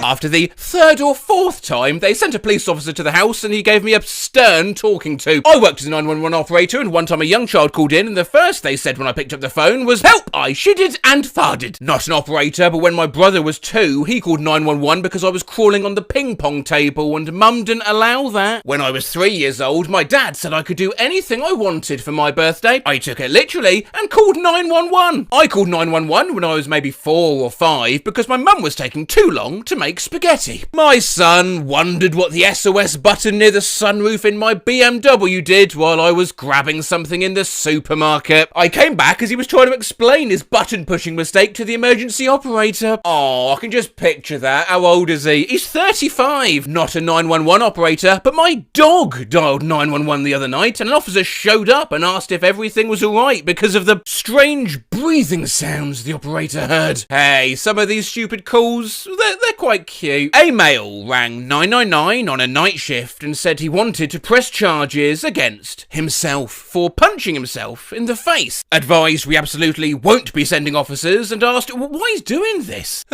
L: After the third or fourth time, they sent a police officer to the house and he gave me a stern talking to. I worked as a 911 operator and one time a young child called in and the first they said when I picked up the phone was, "Help, I shitted and farted." Not an operator, but when my brother was 2, he called 911 because I was crawling on the ping pong table and mum didn't allow that. When I was 3 years old, my dad said I could do anything I wanted for my birthday. I took it literally and called 911. I called 911 when I was maybe 4 or 5 because my mum was taking too long to make spaghetti. My son wondered what the SOS button near the sunroof in my BMW did while I was grabbing something in the supermarket. I came back as he was trying to explain his button pushing mistake to the emergency operator. Oh, I can just picture that. How old is he? He's 35. Not a 911 operator, but my dog dialed 911 the other night and an officer showed up and asked if everything was alright because of the strange breathing sounds the operator heard. Hey, some of these stupid calls, they're quite cute. A male rang 999 on a night shift and said he wanted to press charges against himself for punching himself in the face. Advised we absolutely won't be sending officers and asked why he's doing this.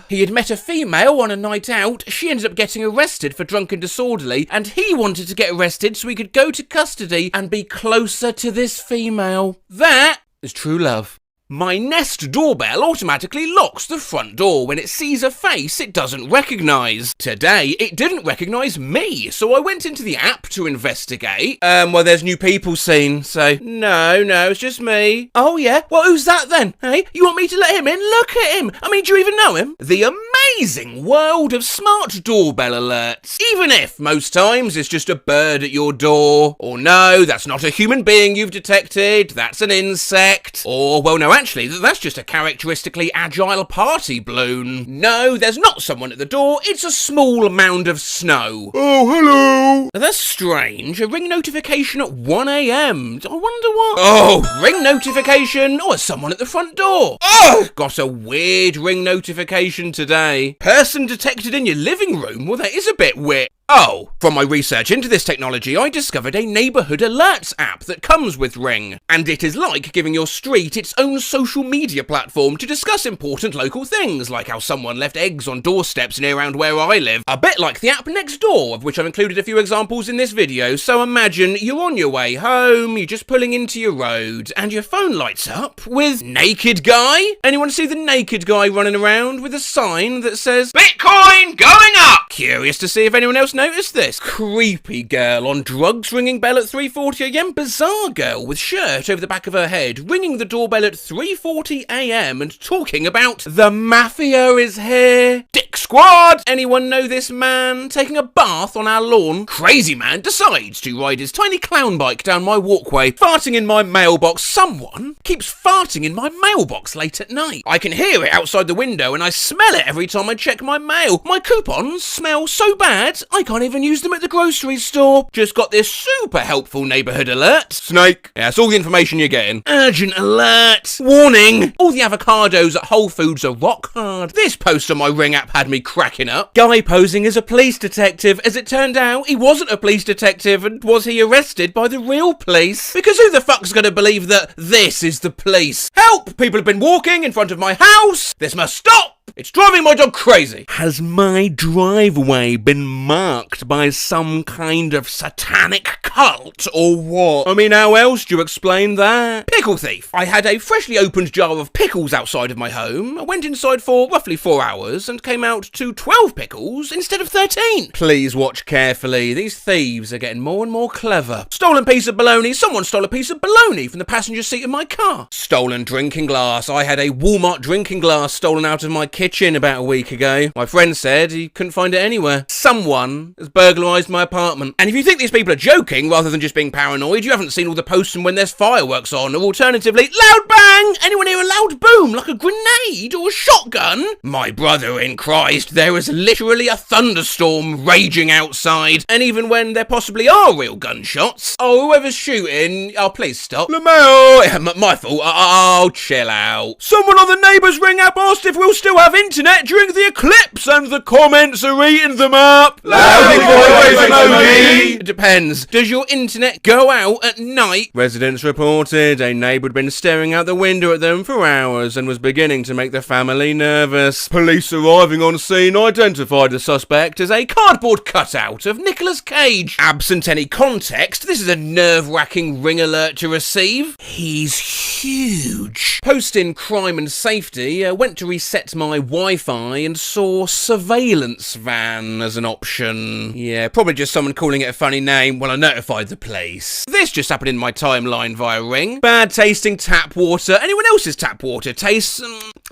L: He had met a female on a night out, she ended up getting arrested for drunk and disorderly, and he wanted to get arrested so he could go to custody and be closer to this female. That is true love. My Nest doorbell automatically locks the front door when it sees a face it doesn't recognise. Today, it didn't recognise me, so I went into the app to investigate. Well, there's new people seen, so no, it's just me. Oh yeah? Well, who's that then? Hey, you want me to let him in? Look at him! I mean, do you even know him? The amazing world of smart doorbell alerts. Even if, most times, it's just a bird at your door. Or no, that's not a human being you've detected, that's an insect. Or, well, no, actually, that's just a characteristically agile party balloon. No, there's not someone at the door, it's a small mound of snow. Oh, hello! That's strange, a ring notification at 1 AM. I wonder what... Oh, ring notification, or someone at the front door. Oh, got a weird ring notification today. Person detected in your living room? Well, that is a bit weird. Oh, from my research into this technology, I discovered a neighbourhood alerts app that comes with Ring. And it is like giving your street its own social media platform to discuss important local things, like how someone left eggs on doorsteps near around where I live. A bit like the app next door, of which I've included a few examples in this video. So imagine you're on your way home, you're just pulling into your road, and your phone lights up with naked guy. Anyone see the naked guy running around with a sign that says, Bitcoin going up? Curious to see if anyone else noticed this. Creepy girl on drugs ringing bell at 3:40 AM. Bizarre girl with shirt over the back of her head ringing the doorbell at 3:40 AM and talking about the mafia is here. Dick squad! Anyone know this man taking a bath on our lawn? Crazy man decides to ride his tiny clown bike down my walkway, farting in my mailbox. Someone keeps farting in my mailbox late at night. I can hear it outside the window and I smell it every time I check my mail. My coupons smell so bad I can't even use them at the grocery store. Just got this super helpful neighbourhood alert. Snake. Yeah, that's all the information you're getting. Urgent alert. Warning. All the avocados at Whole Foods are rock hard. This post on my Ring app had me cracking up. Guy posing as a police detective. As it turned out, he wasn't a police detective, and was he arrested by the real police? Because who the fuck's gonna believe that this is the police? Help! People have been walking in front of my house. This must stop. It's driving my dog crazy. Has my driveway been marked by some kind of satanic cult or what? I mean, how else do you explain that? Pickle thief. I had a freshly opened jar of pickles outside of my home. I went inside for roughly 4 hours and came out to 12 pickles instead of 13. Please watch carefully. These thieves are getting more and more clever. Stolen piece of bologna. Someone stole a piece of bologna from the passenger seat of my car. Stolen drinking glass. I had a Walmart drinking glass stolen out of my kitchen about a week ago. My friend said he couldn't find it anywhere. Someone has burglarised my apartment. And if you think these people are joking rather than just being paranoid, you haven't seen all the posts from when there's fireworks on, or alternatively, loud bang! Anyone hear a loud boom like a grenade or a shotgun? My brother in Christ, there is literally a thunderstorm raging outside. And even when there possibly are real gunshots, whoever's shooting, please stop. LeMail! My fault. Oh, chill out. Someone on the Neighbours Ring app asked if we'll still have internet during the eclipse, and the comments are eating them up. It depends. Does your internet go out at night? Residents reported a neighbour had been staring out the window at them for hours and was beginning to make the family nervous. Police arriving on scene identified the suspect as a cardboard cutout of Nicolas Cage. Absent any context, this is a nerve-wracking Ring alert to receive. He's huge. Posting crime and safety, went to reset my Wi-Fi and saw surveillance van as an option. Yeah, probably just someone calling it a funny name. Well, I notified the police. This just happened in my timeline via Ring. Bad tasting tap water. Anyone else's tap water tastes...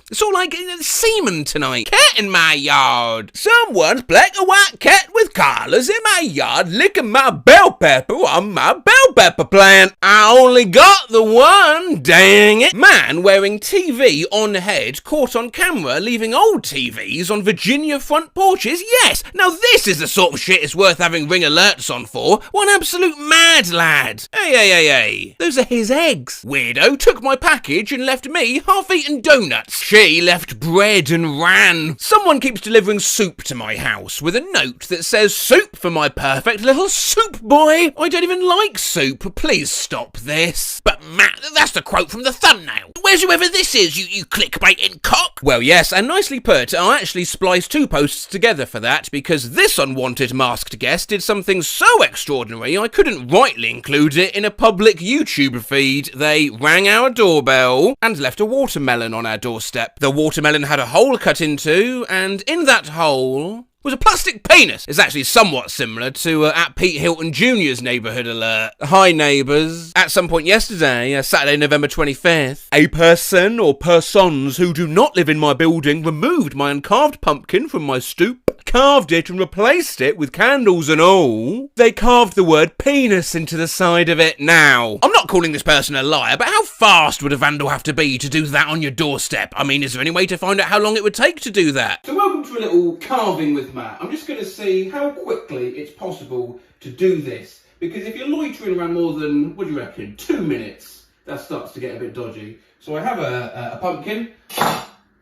L: it's all like semen tonight. Cat in my yard. Someone's black and white cat with collars in my yard licking my bell pepper on my bell pepper plant. I only got the one, dang it. Man wearing TV on head caught on camera leaving old TVs on Virginia front porches. Yes, now this is the sort of shit it's worth having Ring alerts on for. One absolute mad lad. Hey. Those are his eggs. Weirdo took my package and left me half-eaten donuts. She left bread and ran. Someone keeps delivering soup to my house with a note that says, soup for my perfect little soup boy. I don't even like soup. Please stop this. But Matt, that's the quote from the thumbnail. Where's whoever this is, you clickbaiting cock? Well, yes, and nicely put. I actually spliced 2 posts together for that because this unwanted masked guest did something so extraordinary I couldn't rightly include it in a public YouTube feed. They rang our doorbell and left a watermelon on our doorstep. The watermelon had a hole cut into, and in that hole was a plastic penis. It's actually somewhat similar to at Pete Hilton Jr.'s neighbourhood alert. Hi neighbours. At some point yesterday, Saturday, November 25th, a person or persons who do not live in my building removed my uncarved pumpkin from my stoop, carved it and replaced it with candles and all. They carved the word penis into the side of it. Now, I'm not calling this person a liar, but how fast would a vandal have to be to do that on your doorstep? I mean, is there any way to find out how long it would take to do that? So welcome to a little carving with Matt. I'm just going to see how quickly it's possible to do this, because if you're loitering around more than, what do you reckon, 2 minutes, that starts to get a bit dodgy. So I have a pumpkin.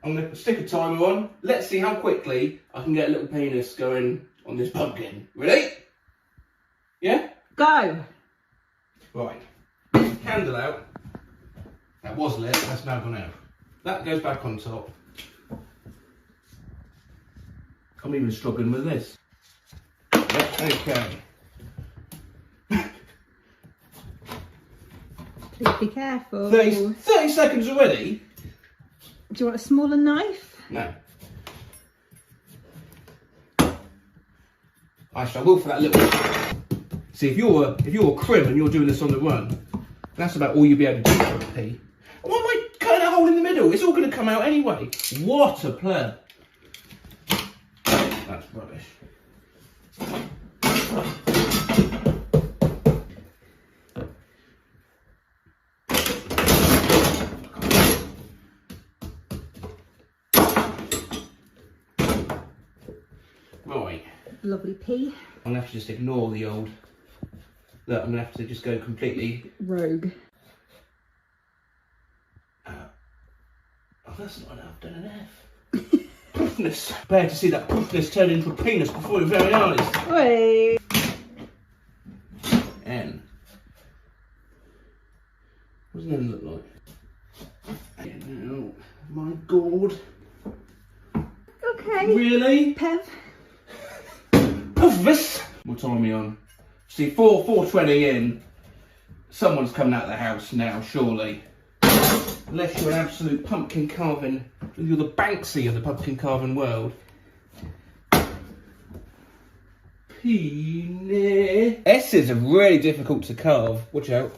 L: I'm going to stick a timer on. Let's see how quickly I can get a little penis going on this pumpkin. Ready? Yeah?
F: Go.
L: Right. Candle out. That was lit, that's now gone out. That goes back on top. I'm even struggling with this. Yep, okay.
F: Please be careful.
L: 30 seconds already?
F: Do you want a smaller knife?
L: No. I struggle for that little... See, if you're a crim and you're doing this on the run, that's about all you'll be able to do for a pea. Why am I cutting a hole in the middle? It's all going to come out anyway. What a plan. That's rubbish. Right.
F: Lovely pea.
L: I'm going to have to just ignore the old... Look, I'm going to have to just go completely...
F: Rogue.
L: Oh, that's not enough. I've done an F. Poofness. Better to see that poofness turn into a penis before we're very honest.
F: Wait.
L: N. What does N look like? Oh, my God.
F: Okay.
L: Really?
F: Pev.
L: Poofness. What time are we on? See, 4:20 in. Someone's coming out of the house now, surely. Unless you're an absolute pumpkin carving, you're the Banksy of the pumpkin carving world. Penis. S's are really difficult to carve. Watch out.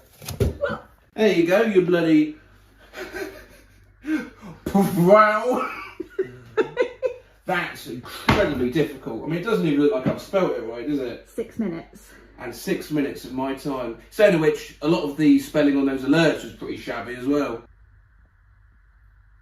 L: There you go, you bloody... Wow. That's incredibly difficult. I mean, it doesn't even look like I've spelt it right, does it?
F: 6 minutes.
L: And 6 minutes of my time. Saying of which, a lot of the spelling on those alerts was pretty shabby as well.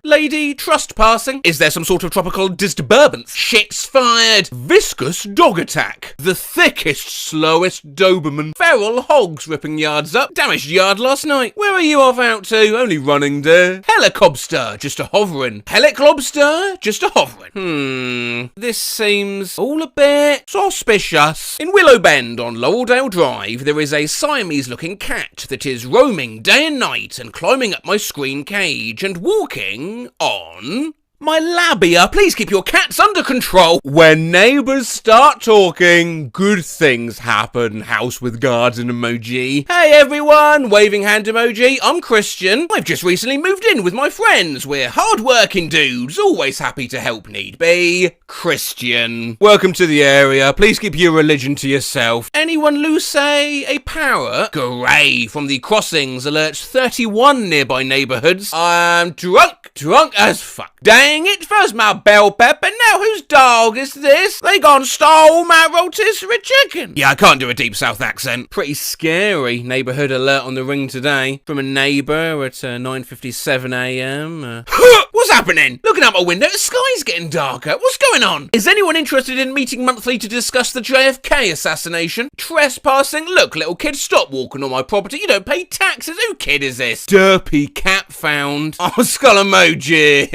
L: Lady trespassing? Is there some sort of tropical disturbance? Shit's fired! Viscous dog attack. The thickest, slowest Doberman. Feral hogs ripping yards up. Damaged yard last night. Where are you off out to? Only running, dear. Helicobster, just a hovering. Heliclobster, just a hovering. This seems all a bit suspicious. In Willow Bend on Laureldale Drive, there is a Siamese-looking cat that is roaming day and night and climbing up my screen cage and walking on my labia. Please keep your cats under control. When neighbours start talking, good things happen. House with garden emoji. Hey everyone, waving hand emoji. I'm Christian. I've just recently moved in with my friends. We're hard-working dudes, always happy to help need be. Christian. Welcome to the area. Please keep your religion to yourself. Anyone lose a parrot? Gray from the Crossings alerts 31 nearby neighbourhoods. I'm drunk as fuck. Dang it, first my bell pepper, now whose dog is this? They gone stole my rotisserie chicken. Yeah, I can't do a deep south accent. Pretty scary neighbourhood alert on the ring today. From a neighbour at 9:57 a.m. What's happening? Looking out my window, the sky's getting darker. What's going on? Is anyone interested in meeting monthly to discuss the JFK assassination? Trespassing? Look, little kid, stop walking on my property. You don't pay taxes. Who kid is this? Derpy cat found. Oh, skull emoji.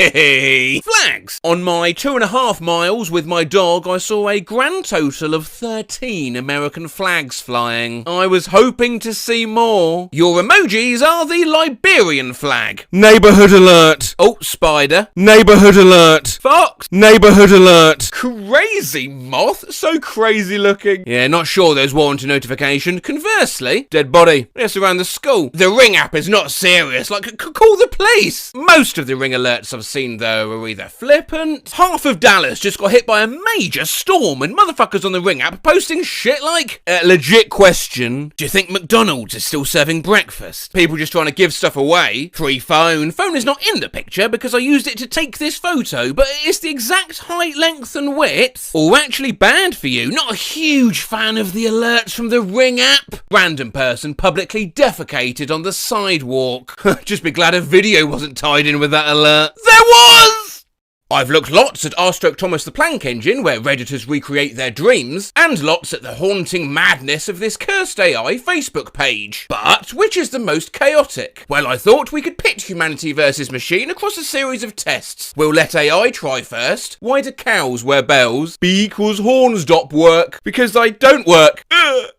L: Flags. On my 2.5 miles with my dog, I saw a grand total of 13 American flags flying. I was hoping to see more. Your emojis are the Liberian flag. Neighbourhood alert. Oh, spider. Neighbourhood alert. Fox. Neighbourhood alert. Crazy moth. So crazy looking. Yeah, not sure there's warranted notification. Conversely, dead body. Yes, around the school. The Ring app is not serious. Like, call the police. Most of the Ring alerts I've seen, though, are either flippant. Half of Dallas just got hit by a major storm and motherfuckers on the Ring app posting shit like, legit question, do you think McDonald's is still serving breakfast? People just trying to give stuff away. Free phone. Phone is not in the picture because I used it to take this photo, but it's the exact height, length and width. Or actually bad for you. Not a huge fan of the alerts from the Ring app. Random person publicly defecated on the sidewalk. Just be glad a video wasn't tied in with that alert. There was! I've looked lots at r/Thomas the Planck Engine, where Redditors recreate their dreams, and lots at the haunting madness of this cursed AI Facebook page. But which is the most chaotic? Well, I thought we could pit humanity versus machine across a series of tests. We'll let AI try first. Why do cows wear bells? Because horns don't work. Because they don't work.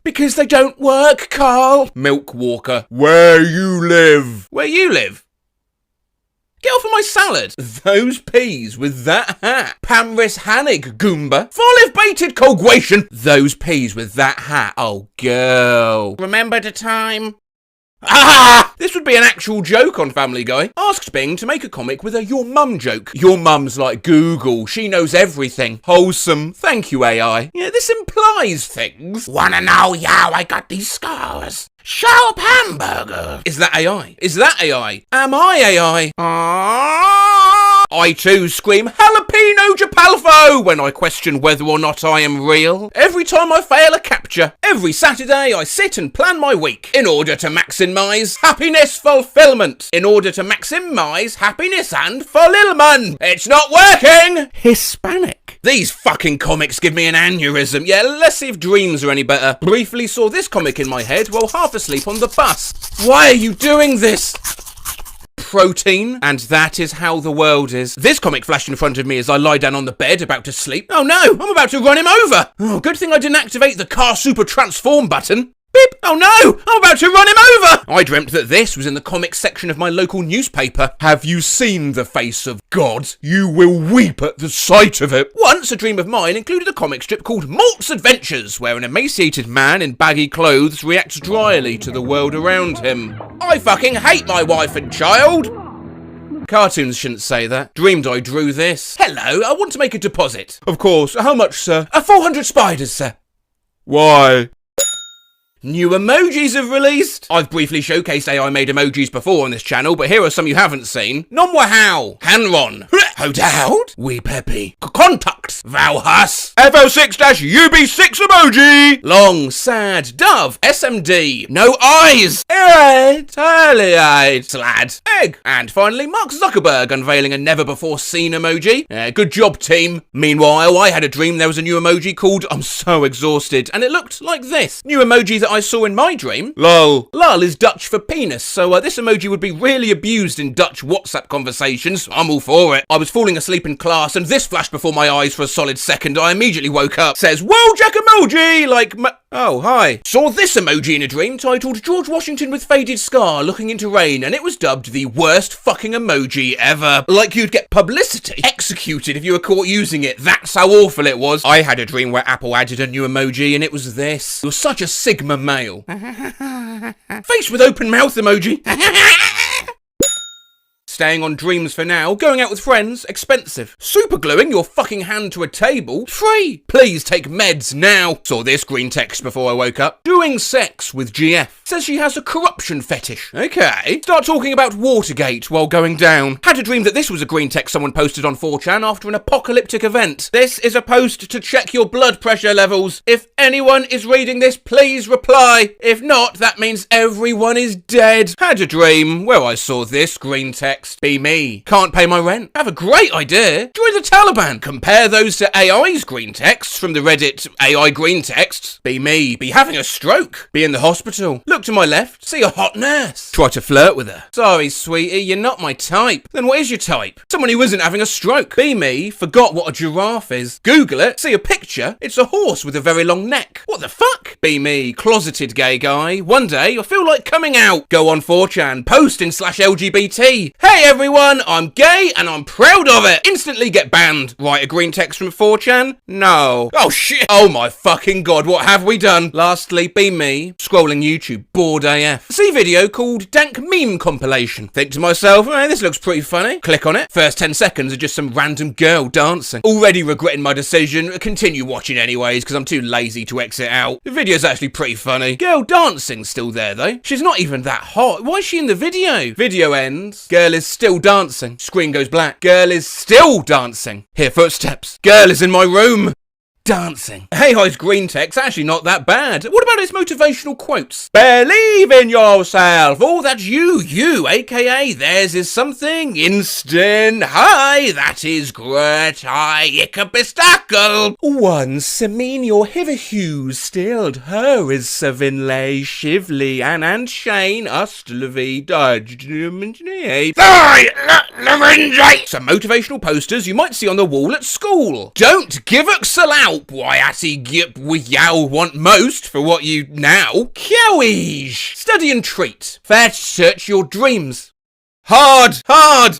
L: Because they don't work, Carl. Milk Walker. Where you live. Where you live? Get off of my salad. Those peas with that hat. Pamris Hannig, Goomba. Follive baited Colguation. Those peas with that hat. Oh, girl. Remember the time? Ah! This would be an actual joke on Family Guy. Asked Bing to make a comic with a your mum joke. Your mum's like Google. She knows everything. Wholesome. Thank you, AI. Yeah, this implies things. Wanna know how I got these scars? Sharp hamburger. Is that AI? Is that AI? Am I AI? I too scream jalapeno japalfo when I question whether or not I am real. Every time I fail a capture, every Saturday I sit and plan my week in order to maximize happiness fulfillment. In order to maximize happiness and fulfillment. It's not working! Hispanic. These fucking comics give me an aneurysm. Yeah, let's see if dreams are any better. Briefly saw this comic in my head while half asleep on the bus. Why are you doing this? Protein, and that is how the world is. This comic flashed in front of me as I lie down on the bed about to sleep. Oh no, I'm about to run him over. Oh, good thing I didn't activate the car super transform button. Beep! Oh no! I'm about to run him over! I dreamt that this was in the comics section of my local newspaper. Have you seen the face of God? You will weep at the sight of it. Once, a dream of mine included a comic strip called Malt's Adventures, where an emaciated man in baggy clothes reacts dryly to the world around him. I fucking hate my wife and child! Cartoons shouldn't say that. Dreamed I drew this. Hello, I want to make a deposit. Of course. How much, sir? 400 spiders, sir. Why? New emojis have released! I've briefly showcased AI made emojis before on this channel, but here are some you haven't seen. Nomwahao, Hanron, Hodoud, Wee Peppy, Contacts, Valhus, FL6-UB6 emoji, Long, Sad, Dove, SMD, No Eyes, Tally-eyed, Slad, Egg, and finally Mark Zuckerberg unveiling a never-before-seen emoji. Good job, team. Meanwhile, I had a dream there was a new emoji called I'm so exhausted, and it looked like this. New emoji that I saw in my dream. Lol. Lol is Dutch for penis, so this emoji would be really abused in Dutch WhatsApp conversations. I'm all for it. I was falling asleep in class and this flashed before my eyes for a solid second. I immediately woke up. Says, whoa, Jack emoji! Like, oh, hi. Saw this emoji in a dream titled George Washington with faded scar looking into rain, and it was dubbed the worst fucking emoji ever. Like you'd get publicity executed if you were caught using it. That's how awful it was. I had a dream where Apple added a new emoji and it was this. It was such a Sigma male. Face with open mouth emoji. Staying on dreams for now, going out with friends, expensive. Super gluing your fucking hand to a table, free. Please take meds now. Saw this green text before I woke up. Doing sex with GF. Says she has a corruption fetish. Okay. Start talking about Watergate while going down. Had a dream that this was a green text someone posted on 4chan after an apocalyptic event. This is a post to check your blood pressure levels. If anyone is reading this, please reply. If not, that means everyone is dead. Had a dream where I saw this green text. Be me. Can't pay my rent. Have a great idea. Join the Taliban. Compare those to AI's green texts from the Reddit AI green texts. Be me. Be having a stroke. Be in the hospital. Look to my left. See a hot nurse. Try to flirt with her. Sorry, sweetie, you're not my type. Then what is your type? Someone who isn't having a stroke. Be me. Forgot what a giraffe is. Google it. See a picture. It's a horse with a very long neck. What the fuck? Be me. Closeted gay guy. One day I feel like coming out. Go on 4chan. Post in /LGBT. Hey everyone, I'm gay and I'm proud of it. Instantly get banned. Write a green text from 4chan? No. Oh shit. Oh my fucking god, what have we done? Lastly, be me. Scrolling YouTube, bored AF. See video called Dank Meme Compilation. Think to myself, hey, this looks pretty funny. Click on it. First 10 seconds are just some random girl dancing. Already regretting my decision. Continue watching anyways because I'm too lazy to exit out. The video's actually pretty funny. Girl dancing's still there though. She's not even that hot. Why is she in the video? Video ends. Girl is still dancing. Screen goes black. Girl is still dancing. Hear footsteps. Girl is in my room. dancing. AI's green tech's actually not that bad. What about its motivational quotes? Believe in yourself. Oh, that's you, aka theirs is something instant. Hi, that is great. Hi, ickabistackle. Once mean your hitherto stilled her is Savinlay, Shivley, and Shane, Ustlevy, Dodge, some motivational posters you might see on the wall at school. Don't give a out why I gip with yow want most for what you now. Cowish. Study and treat. First search your dreams. Hard!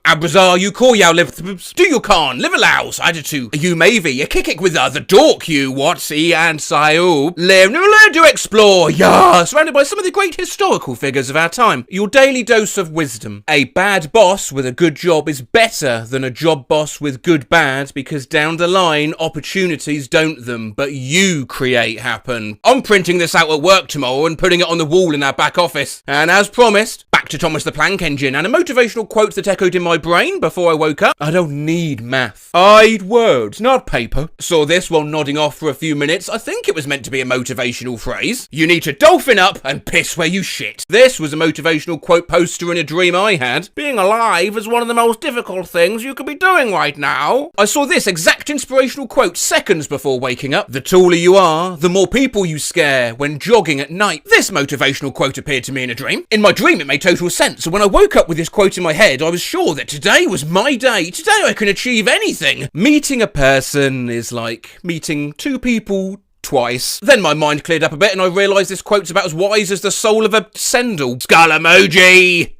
L: Abrazar, you call yow live do you can live allows either to you maybe a kick with the dork you what and Sayo live to explore surrounded by some of the great historical figures of our time. Your daily dose of wisdom. A bad boss with a good job is better than a job boss with good bad, because down the line opportunities don't them but you create happen. I'm printing this out at work tomorrow and putting it on the wall in our back office. And as promised, back to Thomas the Plank Engine and a motivational quote that echoed in my brain before I woke up. I don't need math. I'd words, not paper. Saw this while nodding off for a few minutes. I think it was meant to be a motivational phrase. You need to dolphin up and piss where you shit. This was a motivational quote poster in a dream I had. Being alive is one of the most difficult things you could be doing right now. I saw this exact inspirational quote seconds before waking up. The taller you are, the more people you scare when jogging at night. This motivational quote appeared to me in a dream. In my dream it made total sense, so when I woke up with this quote in my head, I was sure that today was my day. Today I can achieve anything. Meeting a person is like meeting two people twice. Then my mind cleared up a bit and I realised this quote's about as wise as the soul of a sandal. Skull emoji!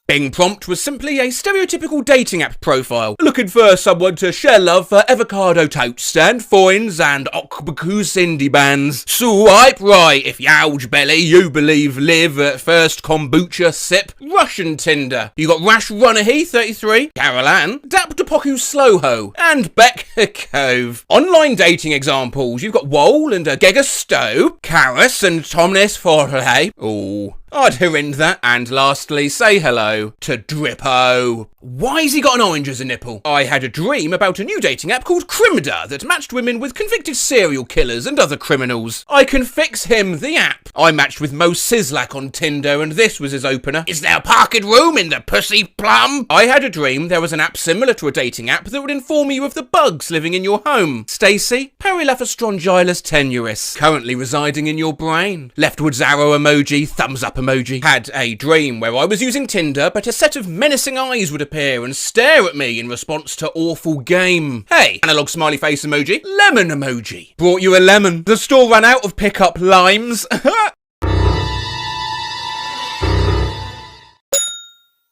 L: Bing prompt was simply a stereotypical dating app profile. Looking for someone to share love for avocado toast and foins and octopus indie bands. Swipe right if youch belly you believe live at first kombucha sip. Russian Tinder. You got Rash Runnahy 33, Carol Ann, Dap Depoku Slowho, and Beck Cove. Online dating examples. You've got Wole and Gega Stowe, Karis and Tomnes Forley. Ooh. I'd hear that. And lastly, say hello to Drippo. Why's he got an orange as a nipple? I had a dream about a new dating app called Crimda that matched women with convicted serial killers and other criminals. I can fix him the app. I matched with Mo Sislak on Tinder and this was his opener. Is there a parking room in the pussy plum? I had a dream there was an app similar to a dating app that would inform you of the bugs living in your home. Stacey, Perilaphostrongylis tenuis, currently residing in your brain. Leftwards arrow emoji, thumbs up emoji. Had a dream where I was using Tinder, but a set of menacing eyes would appear and stare at me in response to awful game. Hey, analog smiley face emoji, lemon emoji. Brought you a lemon. The store ran out of pickup limes.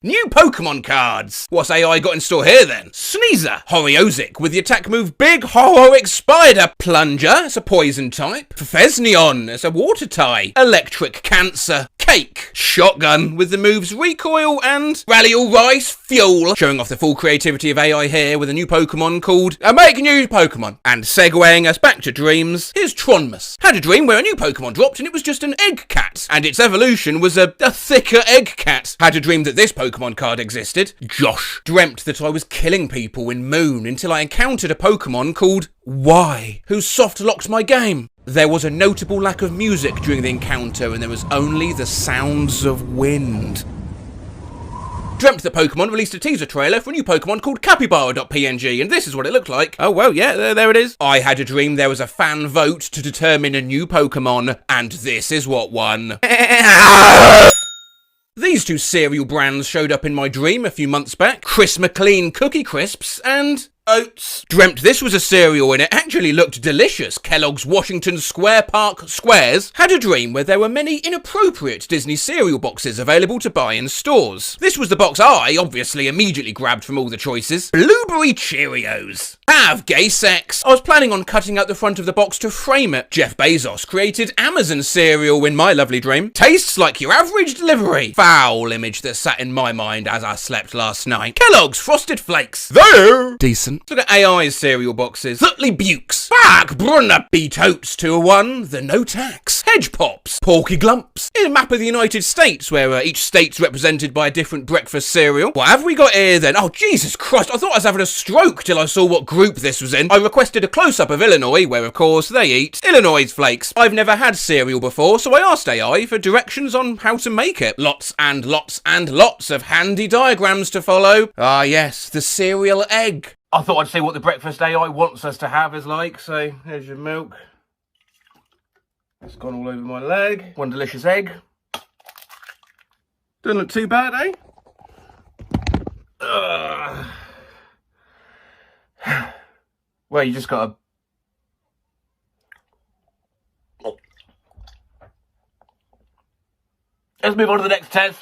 L: New Pokemon cards. What's AI got in store here then? Sneezer. Horiozic with the attack move Big Hororic Spider. Plunger. It's a poison type. Fefesneon. It's a water type. Electric Cancer. Cake. Shotgun with the moves Recoil and Rally All Rice Fuel. Showing off the full creativity of AI here with a new Pokemon called Make New Pokemon. And segueing us back to dreams, here's Tronmus. Had a dream where a new Pokemon dropped and it was just an egg cat. And its evolution was a thicker egg cat. Had a dream that this Pokemon card existed. Josh. Dreamt that I was killing people in Moon until I encountered a Pokemon called Y, who soft locked my game. There was a notable lack of music during the encounter and there was only the sounds of wind. Dreamt that Pokemon released a teaser trailer for a new Pokemon called Capybara.png, and this is what it looked like. Oh well, yeah, there it is. I had a dream there was a fan vote to determine a new Pokemon, and this is what won. These two cereal brands showed up in my dream a few months back. Chris McLean Cookie Crisps and Oats. Dreamt this was a cereal and it actually looked delicious. Kellogg's Washington Square Park Squares. Had a dream where there were many inappropriate Disney cereal boxes available to buy in stores. This was the box I obviously immediately grabbed from all the choices. Blueberry Cheerios. Have gay sex. I was planning on cutting out the front of the box to frame it. Jeff Bezos created Amazon cereal in my lovely dream. Tastes like your average delivery. Foul image that sat in my mind as I slept last night. Kellogg's Frosted Flakes. They're decent. moment. Look at AI's cereal boxes. Thutly Bukes. Fuck, Brunner. Beat Oats 201. The No Tax. Hedge Pops. Porky Glumps. Here's a map of the United States where each state's represented by a different breakfast cereal. What have we got here then? Oh, Jesus Christ. I thought I was having a stroke till I saw what group this was in. I requested a close-up of Illinois, where of course they eat Illinois flakes. I've never had cereal before, so I asked AI for directions on how to make it. Lots and lots and lots of handy diagrams to follow. Ah yes, the cereal egg. I thought I'd see what the breakfast AI wants us to have is like, so here's your milk. It's gone all over my leg. One delicious egg. Doesn't look too bad, eh? Well, you just gotta... Let's move on to the next test.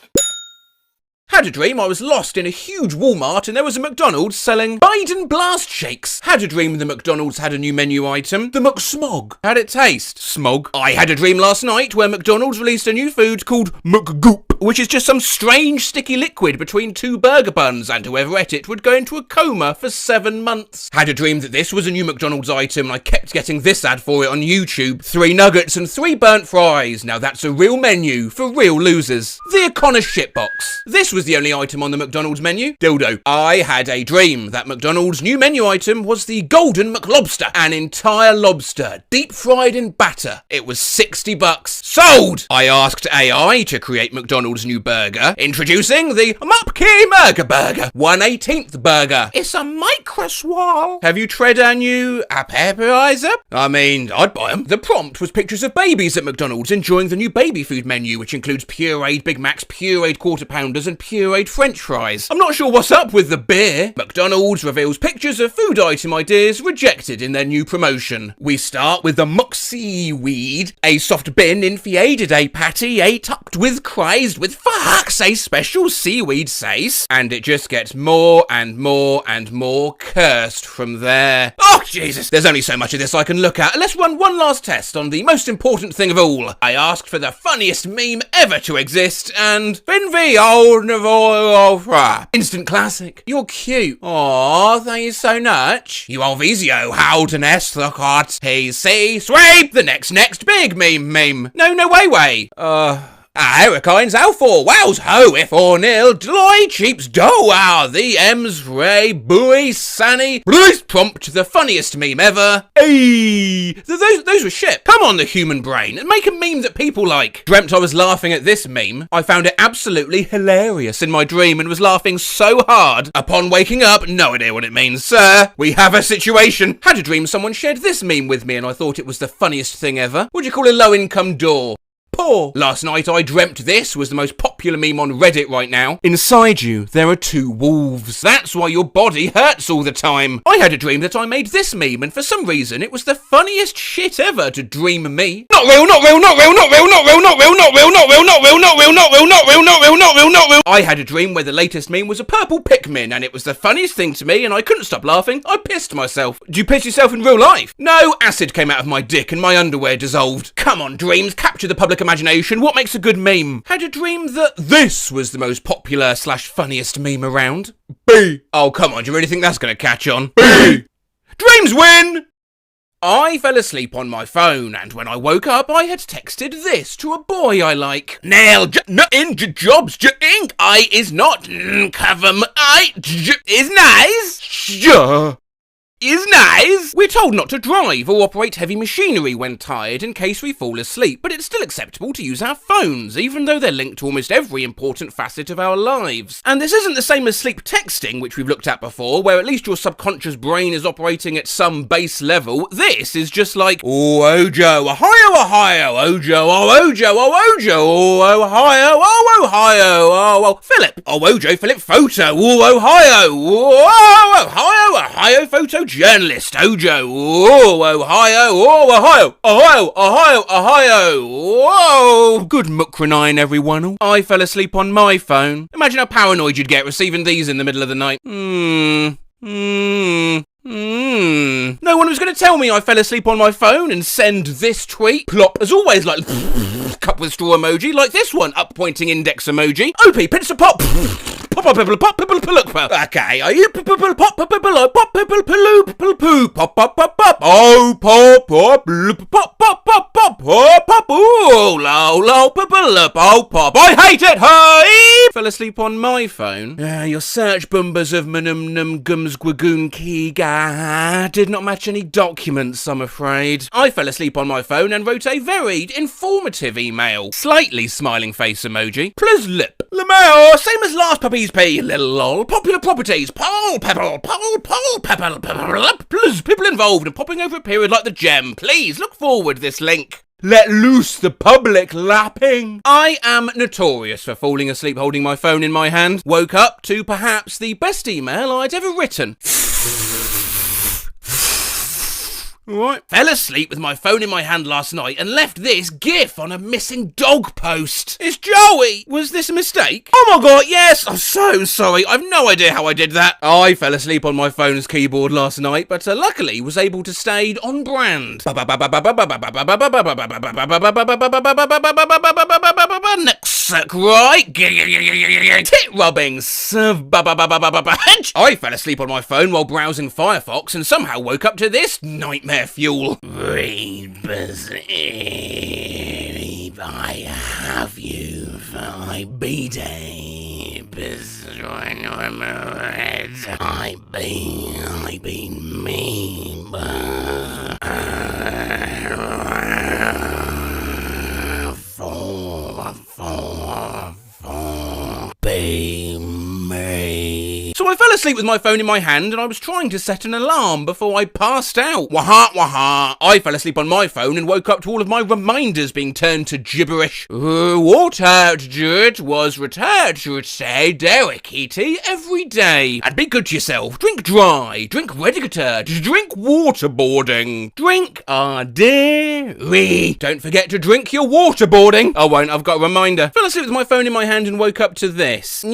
L: Had a dream I was lost in a huge Walmart and there was a McDonald's selling Biden Blast Shakes. Had a dream the McDonald's had a new menu item, the McSmog. How'd it taste? Smog. I had a dream last night where McDonald's released a new food called McGoop, which is just some strange sticky liquid between two burger buns, and whoever ate it would go into a coma for 7 months. Had a dream that this was a new McDonald's item and I kept getting this ad for it on YouTube. 3 nuggets and 3 burnt fries. Now that's a real menu for real losers. The O'Connor shitbox. This was the only item on the McDonald's menu. Dildo. I had a dream that McDonald's new menu item was the Golden McLobster, an entire lobster, deep fried in batter. It was $60. Sold! I asked AI to create McDonald's new burger, introducing the Mupkey Murger Burger, 1/18th burger. It's a micro swirl. Have you tried our new appetizer? I mean, I'd buy them. The prompt was pictures of babies at McDonald's enjoying the new baby food menu, which includes pureed Big Macs, pureed Quarter Pounders, and pureed French fries. I'm not sure what's up with the beer. McDonald's reveals pictures of food item ideas rejected in their new promotion. We start with the Muxy Weed, a soft bin infiated, a patty, a topped with crazed with fucks, a special seaweed sace, and it just gets more and more and more cursed from there. Oh, Jesus! There's only so much of this I can look at. Let's run one last test on the most important thing of all. I asked for the funniest meme ever to exist, and Vinvi old instant classic. You're cute. Aw, thank you so much. You old Vizio, Howden S. the Cot, PC, sweep, the next big meme. No way. Hurricanes L4, Wales ho, if 4-0, Deloy, Cheaps, do, the M's, Ray, Buoy, Sunny, Bruce, prompt, the funniest meme ever. Hey, those were shit. Come on, the human brain, and make a meme that people like. Dreamt I was laughing at this meme. I found it absolutely hilarious in my dream and was laughing so hard. Upon waking up, no idea what it means. Sir, we have a situation. Had a dream someone shared this meme with me and I thought it was the funniest thing ever. What do you call a low-income door? Poor. Last night I dreamt this was the most popular meme on Reddit right now. Inside you, there are 2 wolves. That's why your body hurts all the time. I had a dream that I made this meme, and for some reason it was the funniest shit ever to dream me. Not real. I had a dream where the latest meme was a purple Pikmin, and it was the funniest thing to me, and I couldn't stop laughing. I pissed myself. Do you piss yourself in real life? No, acid came out of my dick and my underwear dissolved. Come on, dreams, capture the public imagination. What makes a good meme? Had a dream that this was the most popular / funniest meme around. B. Oh, come on, do you really think that's gonna catch on? B. Dreams win! I fell asleep on my phone, and when I woke up, I had texted this to a boy I like. Nail jobs ink I is not cover I is nice. Is nice. We're told not to drive or operate heavy machinery when tired in case we fall asleep, but it's still acceptable to use our phones, even though they're linked to almost every important facet of our lives. And this isn't the same as sleep texting, which we've looked at before, where at least your subconscious brain is operating at some base level. This is just like, oh, Ojo, Ohio, Ojo, oh, Ojo, oh, Ojo, oh, Ohio, oh, Ohio, oh, Philip, oh, Ojo, Philip photo, oh, Ohio, oh, Ohio photo journalist, Ojo, oh, Ohio, oh, Ohio, whoa. Good muckranine, everyone. I fell asleep on my phone. Imagine how paranoid you'd get receiving these in the middle of the night. No one was going to tell me I fell asleep on my phone and send this tweet. Plop, as always, like cup with straw emoji, like this one, up pointing index emoji. OP, pincer pop. Okay, are you pop pop pop pop oh pop pop pop pop pop pop oh low pop. I hate it. Hey, fell asleep on my phone. Your search bumbers of manum gums gwagoon kiga did not match any documents, I'm afraid. I fell asleep on my phone and wrote a very informative email. Slightly smiling face emoji. Plus lip. Lemao, same as last puppy's pay, little lol. Popular properties, pole pepper, plus people involved and popping over a period like the gem. Please look forward this link. Let loose the public lapping. I am notorious for falling asleep holding my phone in my hand. Woke up to perhaps the best email I'd ever written. Right. Fell asleep with my phone in my hand last night and left this gif on a missing dog post. It's Joey! Was this a mistake? Oh my god, yes! I'm so sorry. I've no idea how I did that. I fell asleep on my phone's keyboard last night, but luckily was able to stay on brand. Next sec, right? Tit rubbings. I fell asleep on my phone while browsing Firefox and somehow woke up to this nightmare fuel. I have you for my B-Day. I been me. So I fell asleep with my phone in my hand and I was trying to set an alarm before I passed out. Waha. I fell asleep on my phone and woke up to all of my reminders being turned to gibberish. Water was returned to say Derek E.T. every day. And be good to yourself. Drink dry. Drink redigator. Drink waterboarding. Drink our dairy. Don't forget to drink your waterboarding. I won't, I've got a reminder. Fell asleep with my phone in my hand and woke up to this.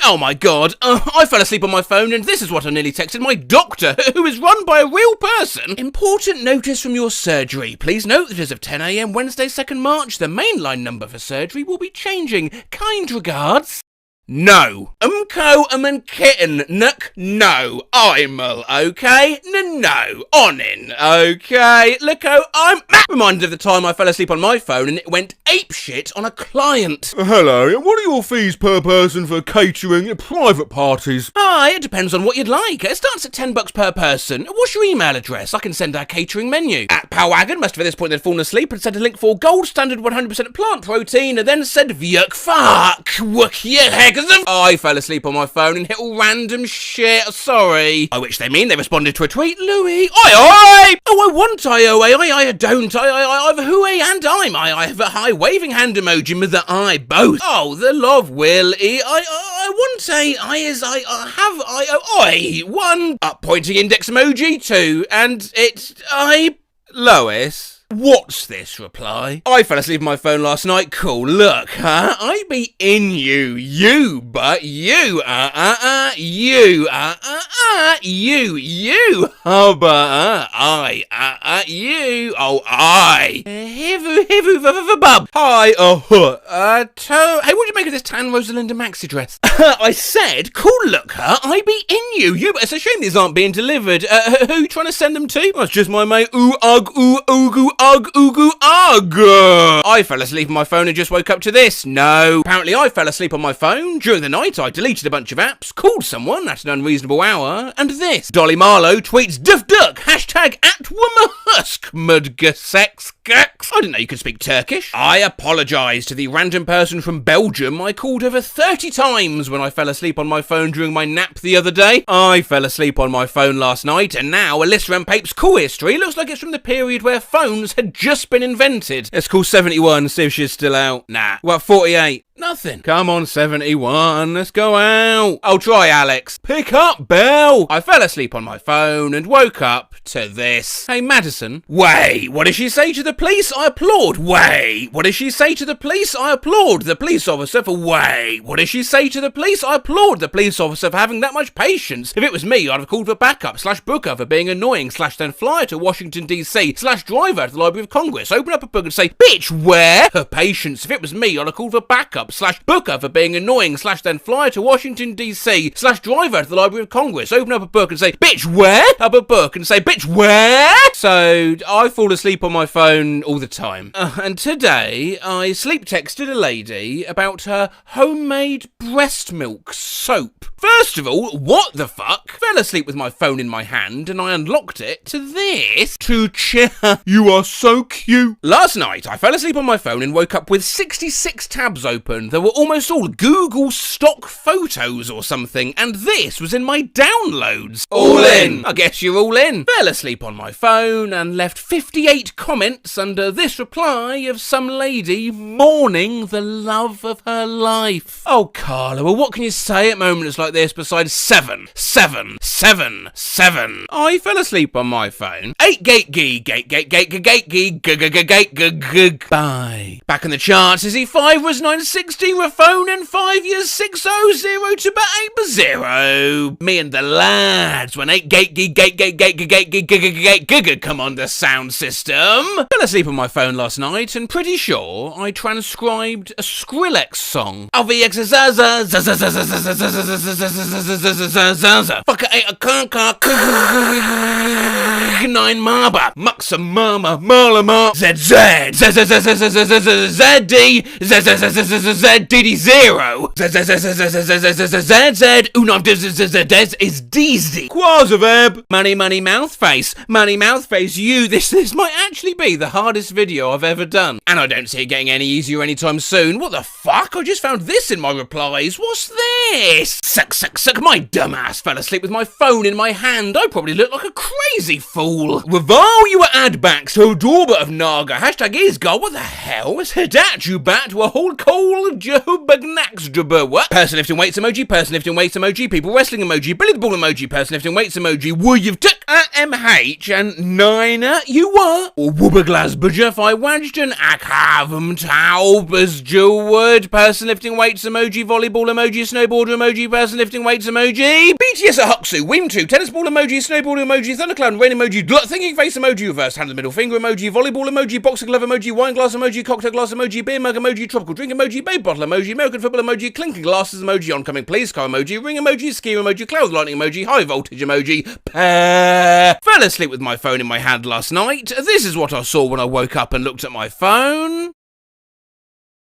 L: Oh my god, I fell asleep on my phone and this is what I nearly texted my doctor, who is run by a real person. Important notice from your surgery. Please note that as of 10 AM Wednesday 2nd March, the mainline number for surgery will be changing. Kind regards. No. And kitten. No. I'm okay. No. Onin. Okay. Licko, I'm reminded of the time I fell asleep on my phone and it went apeshit on a client.
A: Hello, what are your fees per person for catering at private parties?
L: It depends on what you'd like. It starts at $10 per person. What's your email address? I can send our catering menu. At Powwagon must have at this point they'd fallen asleep and sent a link for gold standard 100% plant protein and then said vyuk fuck. I fell asleep on my phone and hit all random shit. Sorry. By which they mean they responded to a tweet. Louis. I want IOA. I don't. I've hooey and I'm. I have a high waving hand emoji with the I both. Oh, the love will. I want I one up pointing index emoji 2 and it's Lois. What's this reply? I fell asleep on my phone last night. Cool. Look, I be in you. You, but you. You. You. Oh, but you. Oh, I. Hivu, bub. Hi, hey, what'd you make of this tan Rosalinda Maxi dress? I said, cool, look, I be in you. You, but it's a shame these aren't being delivered. Who you trying to send them to? That's just my mate. Ooh, oogu, I fell asleep on my phone and just woke up to this. No. Apparently I fell asleep on my phone. During the night I deleted a bunch of apps, called someone at an unreasonable hour, and this. Dolly Marlowe tweets duck, hashtag @womahusk, mudgasex. I didn't know you could speak Turkish. I apologise to the random person from Belgium I called over 30 times when I fell asleep on my phone during my nap the other day. I fell asleep on my phone last night, and now Alyssa and Pape's call history looks like it's from the period where phones had just been invented. Let's call 71, see if she's still out. Nah. What, 48? No, nothing. Come on, 71, let's go out. I'll try, Alex. Pick up, Belle. I fell asleep on my phone and woke up to this. Hey, Madison. Wait, what did she say to the police? I applaud. Wait, what did she say to the police? I applaud the police officer for wait. What did she say to the police? I applaud the police officer for having that much patience. If it was me, I'd have called for backup, /book her for being annoying, /then fly her to Washington, D.C., /drive her to the Library of Congress, open up a book and say, bitch, where? Her patience. If it was me, I'd have called for backup, /book her for being annoying, /then fly her to Washington, D.C., /drive her to the Library of Congress, open up a book and say, bitch, where? Up a book and say, bitch, where? So, I fall asleep on my phone all the time. And today, I sleep texted a lady about her homemade breast milk soap. First of all, what the fuck? Fell asleep with my phone in my hand and I unlocked it to this. To cheer. You are so cute. Last night, I fell asleep on my phone and woke up with 66 tabs open. They were almost all Google stock photos or something, and this was in my downloads. All in. I guess you're all in. Fell asleep on my phone and left 58 comments under this reply of some lady mourning the love of her life. Oh, Carla, well, what can you say at moments like this besides 7? I fell asleep on my phone. 8 gate gee. Bye. Back in the charts, Izzy 5 was 960, Raphone and 5 years 600 to about 8 Me and the lads when 8 gate gee come on the sound system. Fell asleep on my phone last night and pretty sure I transcribed a Skrillex song. Fuck a conca 9 marba muxa mama malama ZZ ZD ZD0 ZZ unam des is DZ Quasaveb money mouth face you this might actually be the hardest video I've ever done and I don't see it getting any easier anytime soon. What the fuck? I just found this in my replies. What's this? Suck my dumbass fell asleep with my phone in my hand. I probably look like a crazy fool. Reval you ad backs to Dorba of Naga. Hashtag is God. What the hell? Is Hadat you bat to a whole coal Jehovahnax what? Person lifting weights emoji, people wrestling emoji, Billy the Ball emoji, person lifting weights emoji, woo you've took MH and Nina you are or Woobaglas Bujaf I wadged an Akhavum Taubas Jewwood, person lifting weights emoji, volleyball emoji, snowboarder emoji, person lifting weights emoji, BTS a Huxu, Weem2, tennis ball emoji, snowboarder emoji, thundercloud rain emoji, thinking face emoji, reverse hand the middle finger emoji, volleyball emoji, boxing glove emoji, wine glass emoji, cocktail glass emoji, beer mug emoji, tropical drink emoji, babe bottle emoji, American football emoji, clinking glasses emoji, oncoming police car emoji, ring emoji, ski emoji, cloud lightning emoji, high voltage emoji, pair. Fell asleep with my phone in my hand last night. This is what I saw when I woke up and looked at my phone.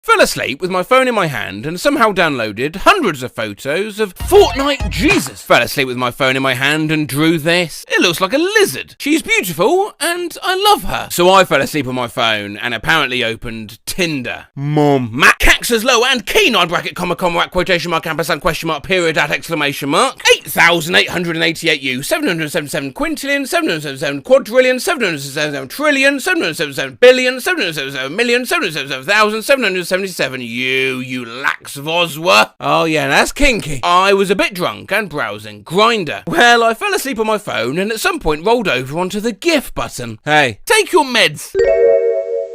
L: Fell asleep with my phone in my hand and somehow downloaded hundreds of photos of Fortnite Jesus. Fell asleep with my phone in my hand and drew this. It looks like a lizard. She's beautiful and I love her. So I fell asleep on my phone and apparently opened Tinder. Mom. Matt Cax's low and keen on bracket comma quotation mark ampersand question mark period at exclamation mark. 8,888 U 777 quintillion 777 quadrillion 777 trillion 777 billion 777 million 777,000 777 you lax Voswa. Oh yeah, that's kinky. I was a bit drunk and browsing Grindr. Well, I fell asleep on my phone and at some point rolled over onto the GIF button. Hey, take your meds.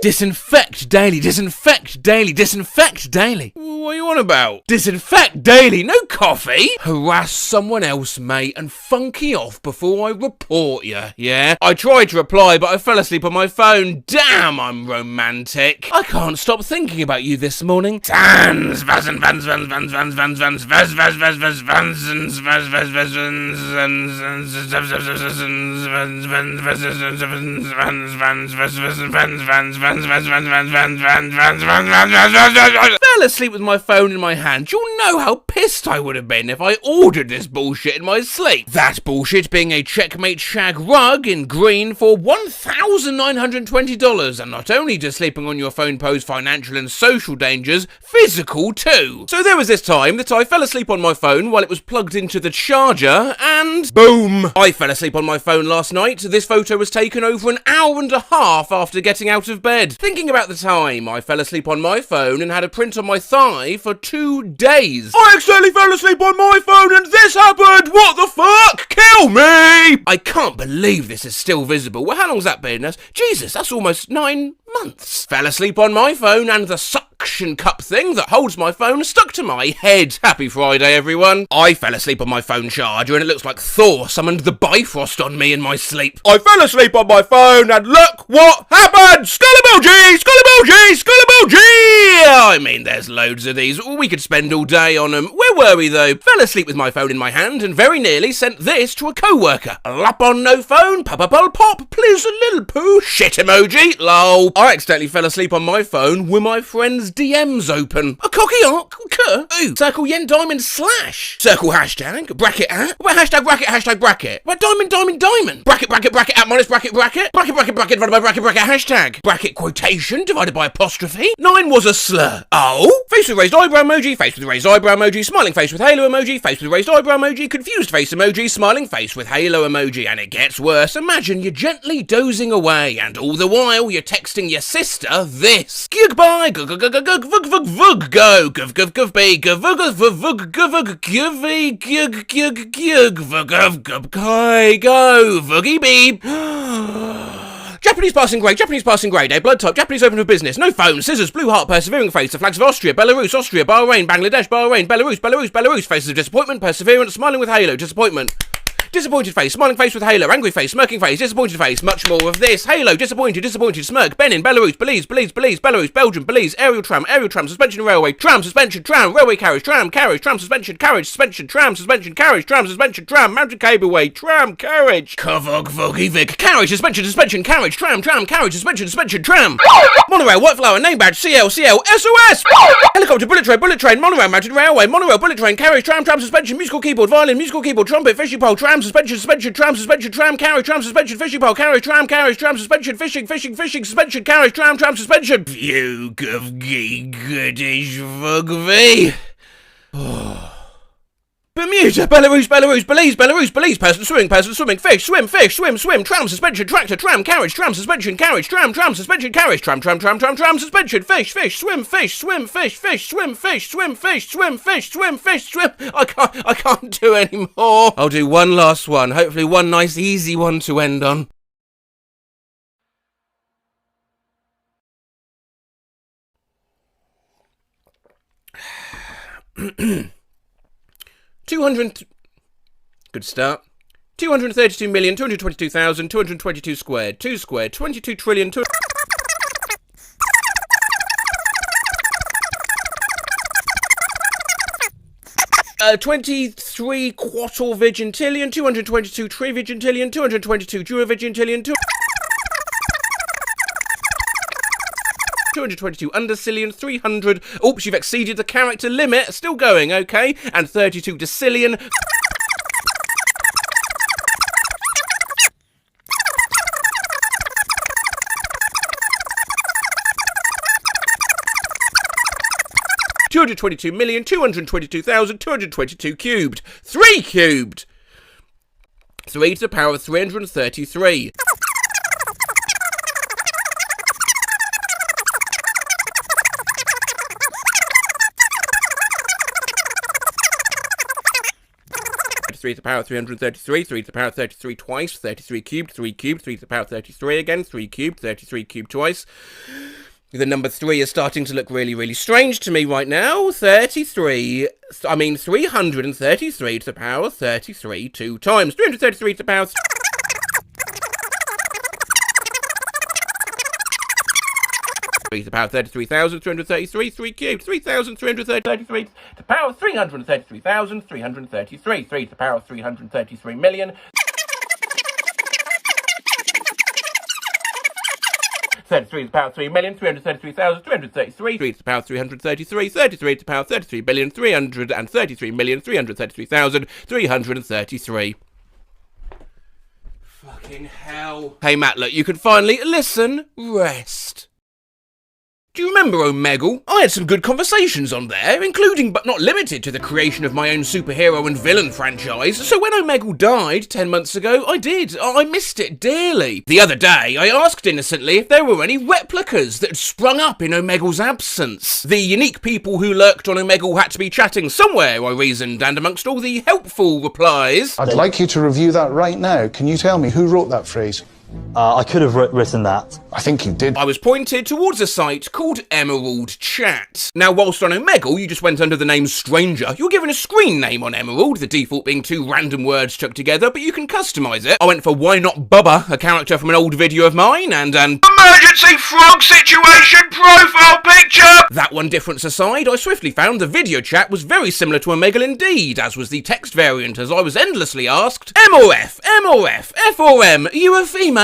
L: Disinfect daily. What are you on about? Disinfect daily, no coffee. Harass someone else, mate, and funky off before I report you, yeah? I tried to reply, but I fell asleep on my phone. Damn, I'm romantic. I can't stop thinking about you this morning. Felled asleep with my phone in my hand. You'll know how pissed I would have been if I ordered this bullshit in my sleep. That bullshit being a Checkmate shag rug in green for $1,920, and not only does sleeping on your phone pose financial and social dangers, physical too. So there was this time that I fell asleep on my phone while it was plugged into the charger, and boom! I fell asleep on my phone last night. This photo was taken over an hour and a half after getting out of bed. Thinking about the time I fell asleep on my phone and had a print on my thigh for 2 days. I accidentally fell asleep on my phone and this happened! What the fuck? Kill me! I can't believe this is still visible. Well, how long's that been? Jesus, that's almost 9 months. Fell asleep on my phone and the suction cup thing that holds my phone stuck to my head. Happy Friday, everyone. I fell asleep on my phone charger and it looks like Thor summoned the Bifrost on me in my sleep. I fell asleep on my phone and look what happened! Skull emoji! Skull emoji! Skull emoji! I mean, there's loads of these. We could spend all day on them. Where were we, though? Fell asleep with my phone in my hand and very nearly sent this to a co-worker. Lap on no phone, pop, please a little poo, shit emoji, lol. I accidentally fell asleep on my phone with my friend's DMs open. A cocky arc, ooh, circle yen diamond slash. Circle hashtag, bracket at, what hashtag bracket, what diamond, bracket at minus bracket, bracket divided by bracket, hashtag, bracket quotation divided by apostrophe. 9 was a slur. Oh, face with raised eyebrow emoji, face with raised eyebrow emoji, smiling face with halo emoji, face with raised eyebrow emoji, confused face emoji, smiling face with halo emoji, and it gets worse. Imagine you're gently dozing away, and all the while you're texting your sister this. Goodbye, go, go, go, go, vug, vug, vug, go, gov, gov, gov, be, gov, vug, vug, gov, givy, gug, gug, gug, vug, gov, gov, go, vuggy beep. Japanese passing grade, a blood type, Japanese open for business, no phone, scissors, blue heart, persevering face, the flags of Austria, Belarus, Bahrain, Bangladesh, Belarus, faces of disappointment, perseverance, smiling with halo, disappointment. Disappointed face, smiling face with halo, angry face, smirking face, disappointed face, much more of this. Halo, disappointed, smirk, Benin, Belarus, Belize, Belarus, Belgium, Belize, aerial tram, suspension railway, tram, suspension, tram, railway carriage, tram, suspension, carriage, suspension, tram, suspension, carriage, tram, suspension, tram, mountain cableway, tram, carriage, Kavog, Voggy, Vic, carriage, suspension, carriage, tram, carriage, suspension, tram, monorail, white flower, name badge, CL, SOS, helicopter, bullet train, monorail, mountain railway, monorail, bullet train, carriage, tram, suspension, musical keyboard, violin, musical keyboard, trumpet, fishing pole, tram, suspension, tram, carriage, tram, suspension, fishing pole, carriage, tram, suspension, fishing, suspension, carriage, tram, suspension. View, gov, gee, goodish, vugvy. Bermuda, Belarus, Belize, person swimming, fish, swim, tram, suspension, tractor, tram, carriage, tram, suspension, carriage, tram, suspension, carriage, tram, suspension, fish, swim, fish, swim. I can't do any more. I'll do one last one, hopefully one nice easy one to end on. Good start. 232,222,222 squared. 2 squared. 22 trillion. 23 quattorvigintillion, 222 trivigintillion, 222 duovigintillion, 222 undercillion, 300. Oops, you've exceeded the character limit. Still going, okay. And 32 decillion. $222,222,222 cubed. 3 cubed. 3 to the power of 333. Three to the power of 333, 3 to the power of 33 twice, 33 cubed, 3 cubed, 3 to the power of 33 again, 3 cubed, 33 cubed twice. The number 3 is starting to look really, really strange to me right now. 333 to the power of 33 2 times. 333 to the power of... to the power of 33,333, 3 cubed, 3,333 to the power of 333,333, 3 to the power of 333 million.
D: 33 to the power 3,333,333, 3 to the power 333, 33 to the power 33,333,333,333.
L: Fucking hell. Hey Matt, look, you can finally listen, rest. Do you remember Omegle? I had some good conversations on there, including but not limited to the creation of my own superhero and villain franchise, so when Omegle died 10 months ago, I missed it dearly. The other day, I asked innocently if there were any replicas that had sprung up in Omegle's absence. The unique people who lurked on Omegle had to be chatting somewhere, I reasoned, and amongst all the helpful replies...
M: I'd like you to review that right now. Can you tell me who wrote that phrase?
Q: I could have written that.
M: I think you did.
L: I was pointed towards a site called Emerald Chat. Now, whilst on Omegle, you just went under the name Stranger, you're given a screen name on Emerald, the default being 2 random words chucked together, but you can customise it. I went for Why Not Bubba, a character from an old video of mine, and an Emergency Frog Situation Profile Picture! That one difference aside, I swiftly found the video chat was very similar to Omegle indeed, as was the text variant, as I was endlessly asked, M or F, M or F, F or M, you a females?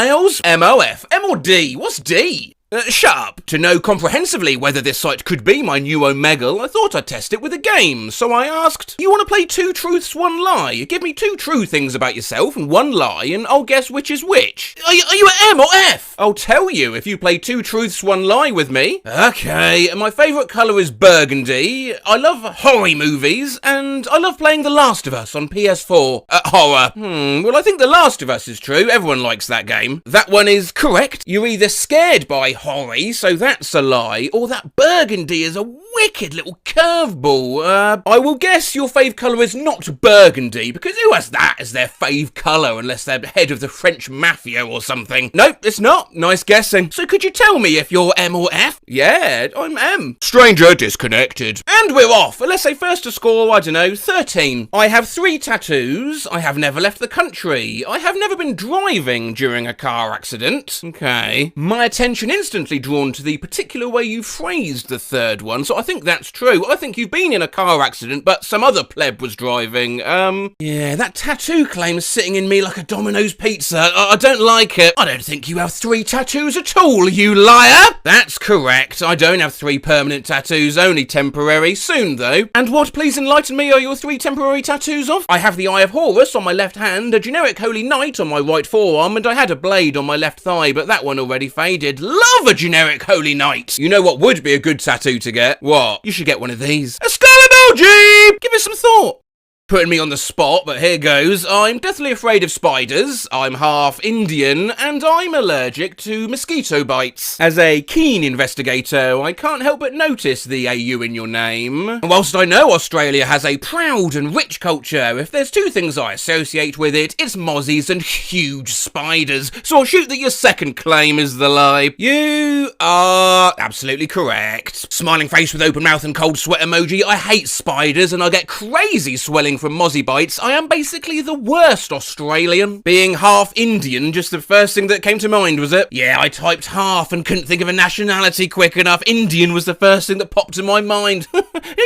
L: M O F, M or D? What's D? Shut up. To know comprehensively whether this site could be my new Omegle, I thought I'd test it with a game, so I asked, you want to play 2 truths, 1 lie? Give me 2 true things about yourself and 1 lie, and I'll guess which is which. Are you at M or F? I'll tell you if you play 2 truths, 1 lie with me. Okay, my favourite colour is burgundy, I love horror movies, and I love playing The Last of Us on PS4. Horror. Well, I think The Last of Us is true, everyone likes that game. That one is correct. You're either scared by horror, so that's a lie, or that burgundy is a wicked little curveball. I will guess your fave colour is not burgundy, because who has that as their fave colour unless they're head of the French mafia or something? Nope, it's not. Nice guessing. So could you tell me if you're M or F? Yeah, I'm M. Stranger disconnected. And we're off. Let's say first to score, I don't know, 13. I have 3 tattoos. I have never left the country. I have never been driving during a car accident. Okay. My attention instantly drawn to the particular way you phrased the third one, so I think that's true. I think you've been in a car accident, but some other pleb was driving. Yeah, that tattoo claim is sitting in me like a Domino's pizza. I don't like it. I don't think you have 3 tattoos at all, you liar! That's correct. I don't have 3 permanent tattoos, only temporary. Soon, though. And what, please enlighten me, are your 3 temporary tattoos of? I have the Eye of Horus on my left hand, a generic Holy Knight on my right forearm, and I had a blade on my left thigh, but that one already faded. Love a generic Holy Knight. You know what would be a good tattoo to get? What? You should get one of these. A skull emoji! Give it some thought. Putting me on the spot, but here goes. I'm deathly afraid of spiders, I'm half Indian, and I'm allergic to mosquito bites. As a keen investigator, I can't help but notice the AU in your name. And whilst I know Australia has a proud and rich culture, if there's 2 things I associate with it, it's mozzies and huge spiders. So I'll shoot that your second claim is the lie. You are absolutely correct. Smiling face with open mouth and cold sweat emoji. I hate spiders and I get crazy swelling from mozzie bites. I am basically the worst Australian. Being half Indian, just the first thing that came to mind, was it? Yeah, I typed half and couldn't think of a nationality quick enough. Indian was the first thing that popped in my mind.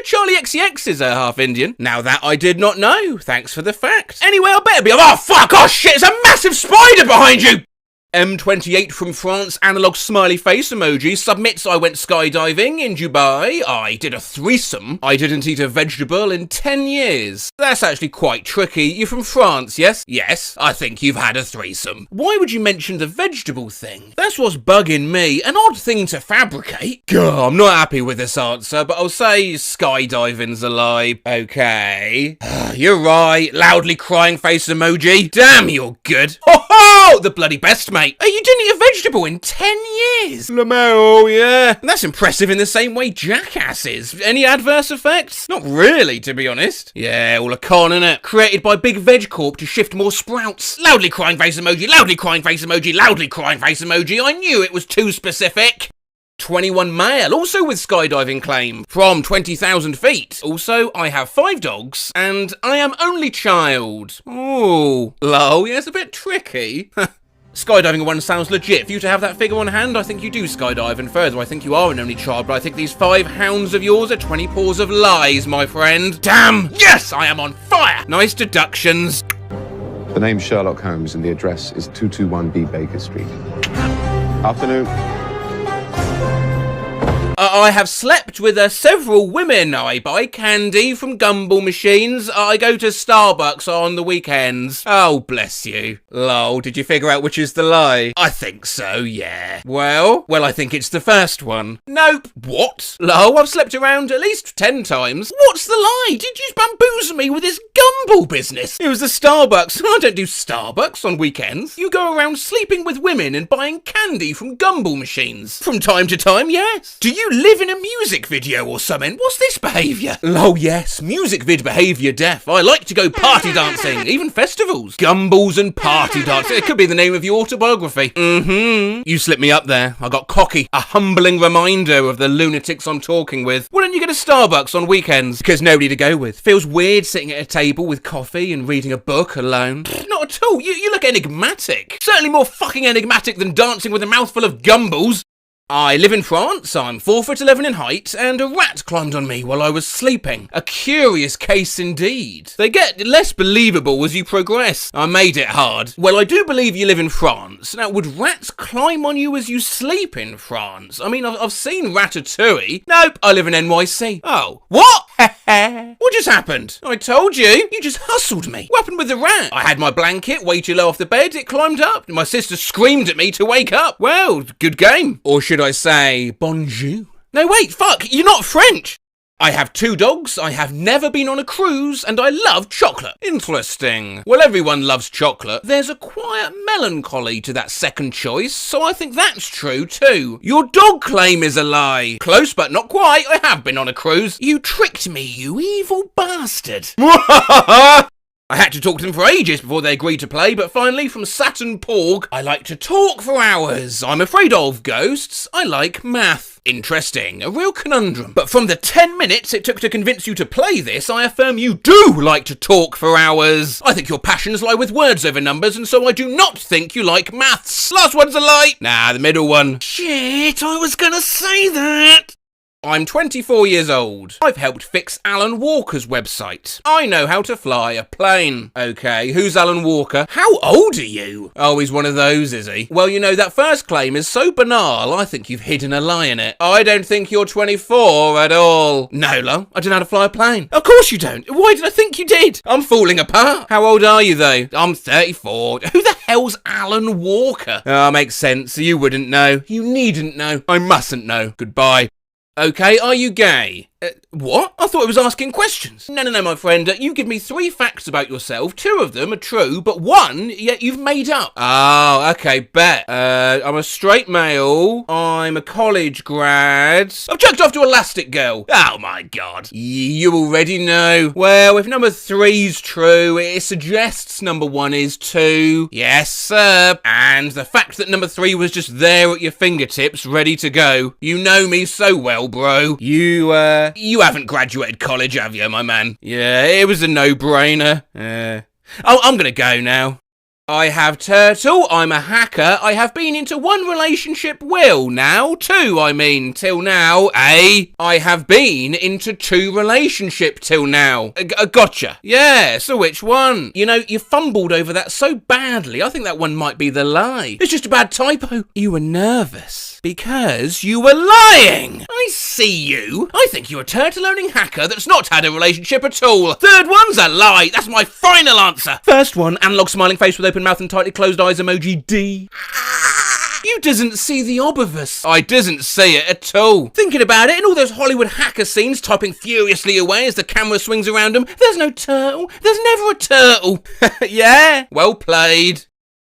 L: Charlie XCX is half Indian. Now that I did not know. Thanks for the fact. Anyway, I better be... Oh, fuck! Oh, shit! It's a massive spider behind you! M28 from France, analog smiley face emoji, submits I went skydiving in Dubai. I did a threesome. I didn't eat a vegetable in 10 years. That's actually quite tricky. You're from France, yes? Yes, I think you've had a threesome. Why would you mention the vegetable thing? That's what's bugging me. An odd thing to fabricate. Gah, I'm not happy with this answer, but I'll say skydiving's a lie. Okay. You're right. Loudly crying face emoji. Damn, you're good. Ho ho! The bloody best, mate. You didn't eat a vegetable in 10 years. Lamau, yeah. That's impressive in the same way Jackass is. Any adverse effects? Not really, to be honest. Yeah, all a con, innit? Created by Big Veg Corp to shift more sprouts. Loudly crying face emoji, loudly crying face emoji, loudly crying face emoji. I knew it was too specific. 21 male, also with skydiving claim, from 20,000 feet. Also, I have 5 dogs, and I am only child. Ooh. Lol, yeah, it's a bit tricky. Skydiving one sounds legit. For you to have that figure on hand, I think you do skydive, and further, I think you are an only child, but I think these 5 hounds of yours are 20 paws of lies, my friend. Damn! Yes, I am on fire! Nice deductions.
W: The name's Sherlock Holmes, and the address is 221B Baker Street. Afternoon.
L: I have slept with several women. I buy candy from gumball machines. I go to Starbucks on the weekends. Oh, bless you. Lol, did you figure out which is the lie? I think so, yeah. Well, I think it's the first one. Nope. What? Lol, I've slept around at least 10 times. What's the lie? Did you bamboozle me with this gumball business? It was the Starbucks. I don't do Starbucks on weekends. You go around sleeping with women and buying candy from gumball machines. From time to time, yes. Do you live in a music video or something? What's this behaviour? Lol, yes. Music vid behaviour def. I like to go party dancing, even festivals. Gumballs and party dancing. It could be the name of your autobiography. You slipped me up there. I got cocky. A humbling reminder of the lunatics I'm talking with. Why don't you go to Starbucks on weekends? Because nobody to go with. Feels weird sitting at a table with coffee and reading a book alone. Not at all. You look enigmatic. Certainly more fucking enigmatic than dancing with a mouthful of gumballs. I live in France, I'm 4'11" in height, and a rat climbed on me while I was sleeping. A curious case indeed. They get less believable as you progress. I made it hard. Well, I do believe you live in France. Now, would rats climb on you as you sleep in France? I mean, I've seen Ratatouille. Nope, I live in NYC. Oh, what? What just happened? I told you. You just hustled me. What happened with the rat? I had my blanket way too low off the bed. It climbed up. My sister screamed at me to wake up. Well, good game. Or should I say bonjour? No, wait, fuck. You're not French. I have 2 dogs, I have never been on a cruise, and I love chocolate. Interesting. Well, everyone loves chocolate. There's a quiet melancholy to that second choice, so I think that's true too. Your dog claim is a lie. Close, but not quite. I have been on a cruise. You tricked me, you evil bastard. I had to talk to them for ages before they agreed to play, but finally, from Saturn Porg, I like to talk for hours. I'm afraid of ghosts. I like math. Interesting. A real conundrum. But from the 10 minutes it took to convince you to play this, I affirm you do like to talk for hours. I think your passions lie with words over numbers, and so I do not think you like maths. Last one's a lie. Nah, the middle one. Shit, I was gonna say that. I'm 24 years old. I've helped fix Alan Walker's website. I know how to fly a plane. Okay, who's Alan Walker? How old are you? Oh, he's one of those, is he? Well, you know, that first claim is so banal, I think you've hidden a lie in it. I don't think you're 24 at all. No, love, I don't know how to fly a plane. Of course you don't. Why did I think you did? I'm falling apart. How old are you, though? I'm 34. Who the hell's Alan Walker? Ah, makes sense. You wouldn't know. You needn't know. I mustn't know. Goodbye. Okay, are you gay? What? I thought I was asking questions. No, my friend. You give me 3 facts about yourself. 2 of them are true, but 1 yet you've made up. Oh, okay, bet. I'm a straight male. I'm a college grad. I've chucked off to Elastic Girl. Oh my god. You already know. Well, if number 3's true, it suggests number 1 is too. Yes, sir. And the fact that number 3 was just there at your fingertips, ready to go. You know me so well, bro. You haven't graduated college, have you, my man? Yeah, it was a no-brainer. I'm gonna go now. I have turtle, I'm a hacker, I have been into 1 relationship till now, eh? I have been into 2 relationship till now. Gotcha. Yeah, so which one? You know, you fumbled over that so badly, I think that one might be the lie. It's just a bad typo. You were nervous because you were lying. I see you. I think you're a turtle-owning hacker that's not had a relationship at all. 3rd one's a lie. That's my final answer. First one, analog smiling face with open mouth and tightly closed eyes emoji D. You doesn't see the obvious. I doesn't see it at all. Thinking about it, in all those Hollywood hacker scenes, typing furiously away as the camera swings around them, there's no turtle. There's never a turtle. Yeah, well played.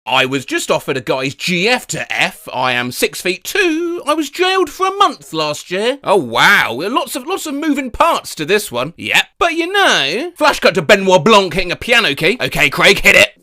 L: I was just offered a guy's GF to F. I am 6'2". I was jailed for a month last year. Oh wow, lots of moving parts to this one. Yep, but you know, flash cut to Benoit Blanc hitting a piano key. Okay, Craig, hit it.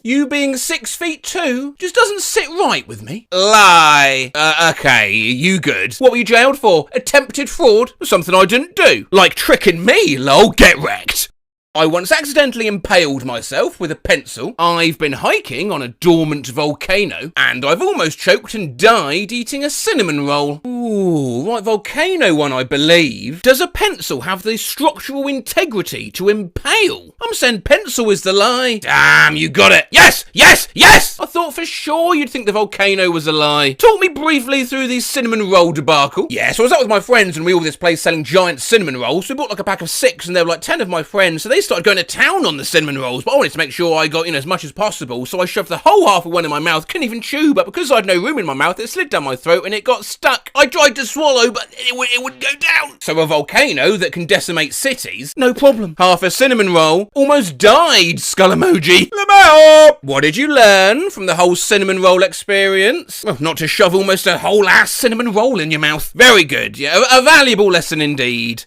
L: You being 6'2" just doesn't sit right with me. Lie. Okay, you good. What were you jailed for? Attempted fraud? Something I didn't do. Like tricking me, lol. Get wrecked. I once accidentally impaled myself with a pencil, I've been hiking on a dormant volcano, and I've almost choked and died eating a cinnamon roll. Ooh, right, volcano one, I believe. Does a pencil have the structural integrity to impale? I'm saying pencil is the lie. Damn, you got it. Yes, yes, yes! I thought for sure you'd think the volcano was a lie. Talk me briefly through the cinnamon roll debacle. Yeah, so I was out with my friends and we all this place selling giant cinnamon rolls. So we bought like a pack of 6 and there were like 10 of my friends, so they started going to town on the cinnamon rolls, but I wanted to make sure I got, as much as possible, so I shoved the whole half of one in my mouth, couldn't even chew, but because I had no room in my mouth, it slid down my throat and it got stuck. I tried to swallow, but it wouldn't go down. So a volcano that can decimate cities, no problem. Half a cinnamon roll, almost died, skull emoji. LMAO! What did you learn from the whole cinnamon roll experience? Well, not to shove almost a whole ass cinnamon roll in your mouth. Very good, yeah, a valuable lesson indeed.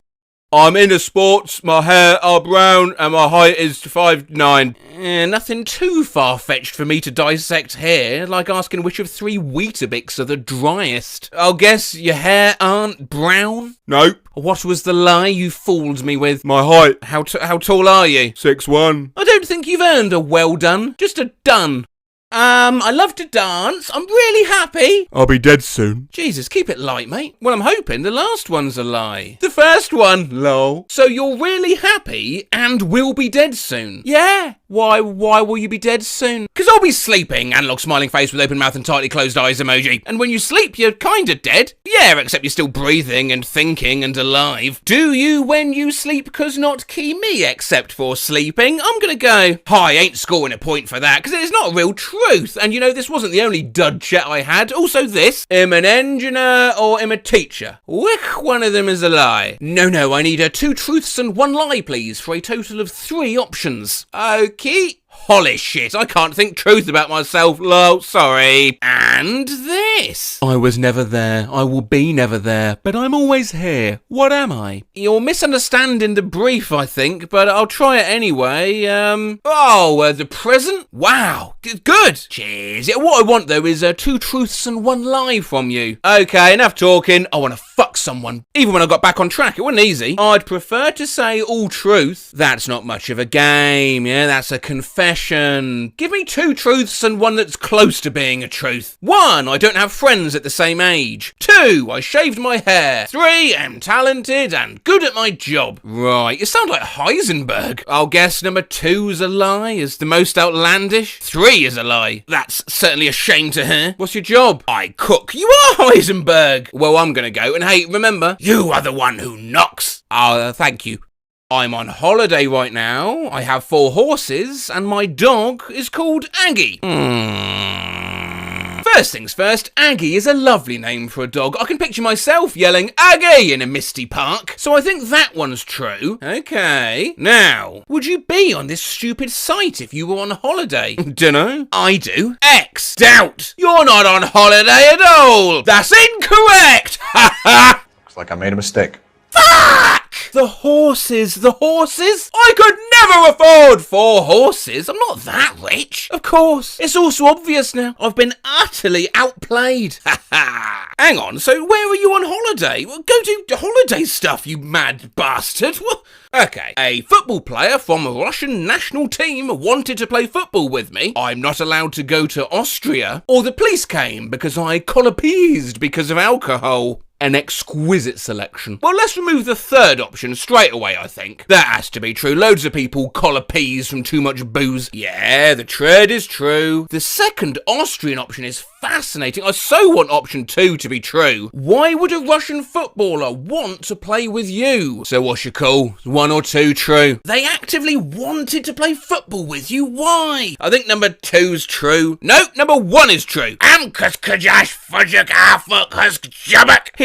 L: I'm into sports, my hair are brown, and my height is 5'9". Nothing too far-fetched for me to dissect here, like asking which of 3 Weetabix are the driest. I'll guess your hair aren't brown? Nope. What was the lie you fooled me with? My height. How tall are you? 6'1". I don't think you've earned a well done, just a done. I love to dance. I'm really happy.
A: I'll be dead soon.
L: Jesus, keep it light, mate. Well, I'm hoping the last one's a lie. The first one, lol. So you're really happy and will be dead soon? Yeah. Why will you be dead soon? Because I'll be sleeping, analog smiling face with open mouth and tightly closed eyes emoji. And when you sleep, you're kinda dead. Yeah, except you're still breathing and thinking and alive. Do you when you sleep, cause not key me except for sleeping? I'm gonna go, I ain't scoring a point for that, because it's not real truth. And this wasn't the only dud chat I had. Also this, am an engineer or am a teacher? Which one of them is a lie? No, I need 2 truths and 1 lie, please, for a total of 3 options. Okay. Holy shit, I can't think truth about myself, lol, sorry. And this. I was never there, I will be never there, but I'm always here. What am I? You're misunderstanding the brief, I think, but I'll try it anyway. The present? Wow, good. Cheers. Yeah, what I want, though, is 2 truths and 1 lie from you. Okay, enough talking. I want to fuck someone. Even when I got back on track, it wasn't easy. I'd prefer to say all truth. That's not much of a game, yeah, that's a confession. Give me 2 truths and 1 that's close to being a truth. 1, I don't have friends at the same age. 2, I shaved my hair. 3, I'm talented and good at my job. Right, you sound like Heisenberg. I'll guess number 2's a lie, is the most outlandish. 3 is a lie. That's certainly a shame to hear. What's your job? I cook. You are Heisenberg. Well, I'm gonna go, and hey, remember, you are the one who knocks. Thank you. I'm on holiday right now, I have 4 horses, and my dog is called Aggie. First things first, Aggie is a lovely name for a dog. I can picture myself yelling, Aggie, in a misty park. So I think that one's true. Okay. Now, would you be on this stupid site if you were on holiday? Dunno. I do. X. Doubt. You're not on holiday at all. That's incorrect. Ha ha.
J: Looks like I made a mistake.
L: Fuck! The horses. I could never afford 4 horses. I'm not that rich. Of course. It's also obvious now. I've been utterly outplayed. Ha ha. Hang on, so where are you on holiday? Well, go do holiday stuff, you mad bastard. Okay, a football player from a Russian national team wanted to play football with me. I'm not allowed to go to Austria. Or the police came because I colapesed because of alcohol. An exquisite selection. Well, let's remove the 3rd option straight away, I think. That has to be true. Loads of people collar peas from too much booze. Yeah, the trade is true. The 2nd Austrian option is fascinating. I so want option 2 to be true. Why would a Russian footballer want to play with you? So what's your call? 1 or 2 true? They actively wanted to play football with you. Why? I think number 2's true. Nope, number 1 is true.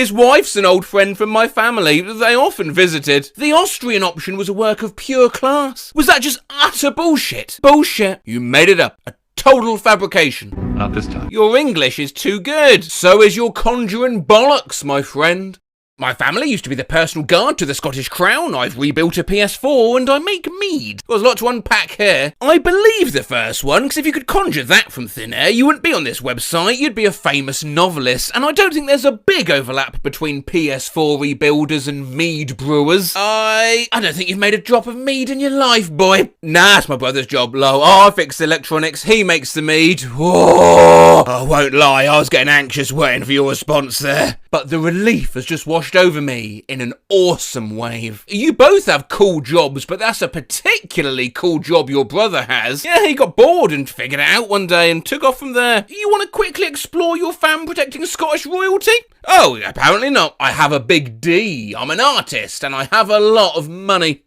L: His wife's an old friend from my family. They often visited. The Austrian option was a work of pure class. Was that just utter bullshit? Bullshit. You made it up. A total fabrication.
J: Not this time.
L: Your English is too good. So is your conjuring bollocks, my friend. My family used to be the personal guard to the Scottish Crown. I've rebuilt a PS4 and I make mead. There's a lot to unpack here. I believe the first one, because if you could conjure that from thin air, you wouldn't be on this website, you'd be a famous novelist, and I don't think there's a big overlap between PS4 rebuilders and mead brewers. I don't think you've made a drop of mead in your life, boy. Nah, it's my brother's job, lol. I fix the electronics, he makes the mead. Whoa! I won't lie, I was getting anxious waiting for your response there. But the relief has just washed over me in an awesome wave. You both have cool jobs, but that's a particularly cool job your brother has. Yeah, he got bored and figured it out one day and took off from there. You want to quickly explore your fan protecting Scottish royalty? Oh, apparently not. I have a big D. I'm an artist and I have a lot of money.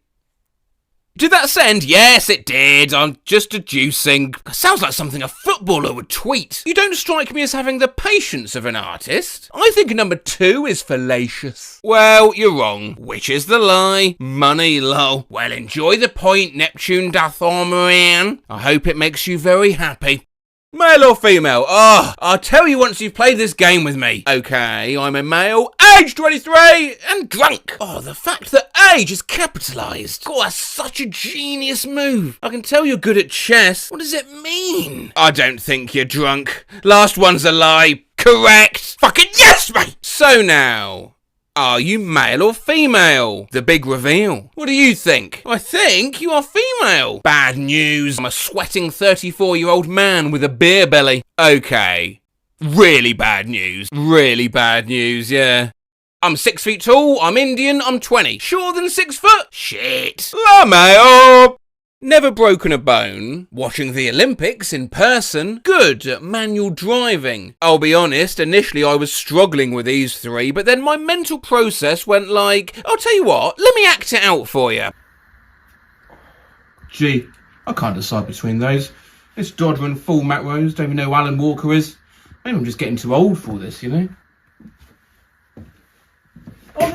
L: Did that send? Yes, it did. I'm just deducing. Sounds like something a footballer would tweet. You don't strike me as having the patience of an artist. I think number 2 is fallacious. Well, you're wrong. Which is the lie? Money, lol. Well, enjoy the point, Neptune Dathormarian. I hope it makes you very happy. Male or female? Oh, I'll tell you once you've played this game with me. Okay, I'm a male, age 23, and drunk. Oh, the fact that age is capitalised. God, that's such a genius move. I can tell you're good at chess. What does it mean? I don't think you're drunk. Last one's a lie. Correct. Fucking yes, mate. So now, are you male or female? The big reveal. What do you think? I think you are female. Bad news. I'm a sweating 34-year-old man with a beer belly. Okay. Really bad news. Really bad news, yeah. I'm 6 feet tall, I'm Indian, I'm 20. Shorter than 6 foot? Shit. La male. Never broken a bone. Watching the Olympics in person. Good at manual driving. I'll be honest, initially I was struggling with these 3, but then my mental process went like, I'll tell you what, let me act it out for you.
E: Gee, I can't decide between those. This Dodder and Full Matt Rose, don't even know who Alan Walker is. Maybe I'm just getting too old for this, you know? Oh,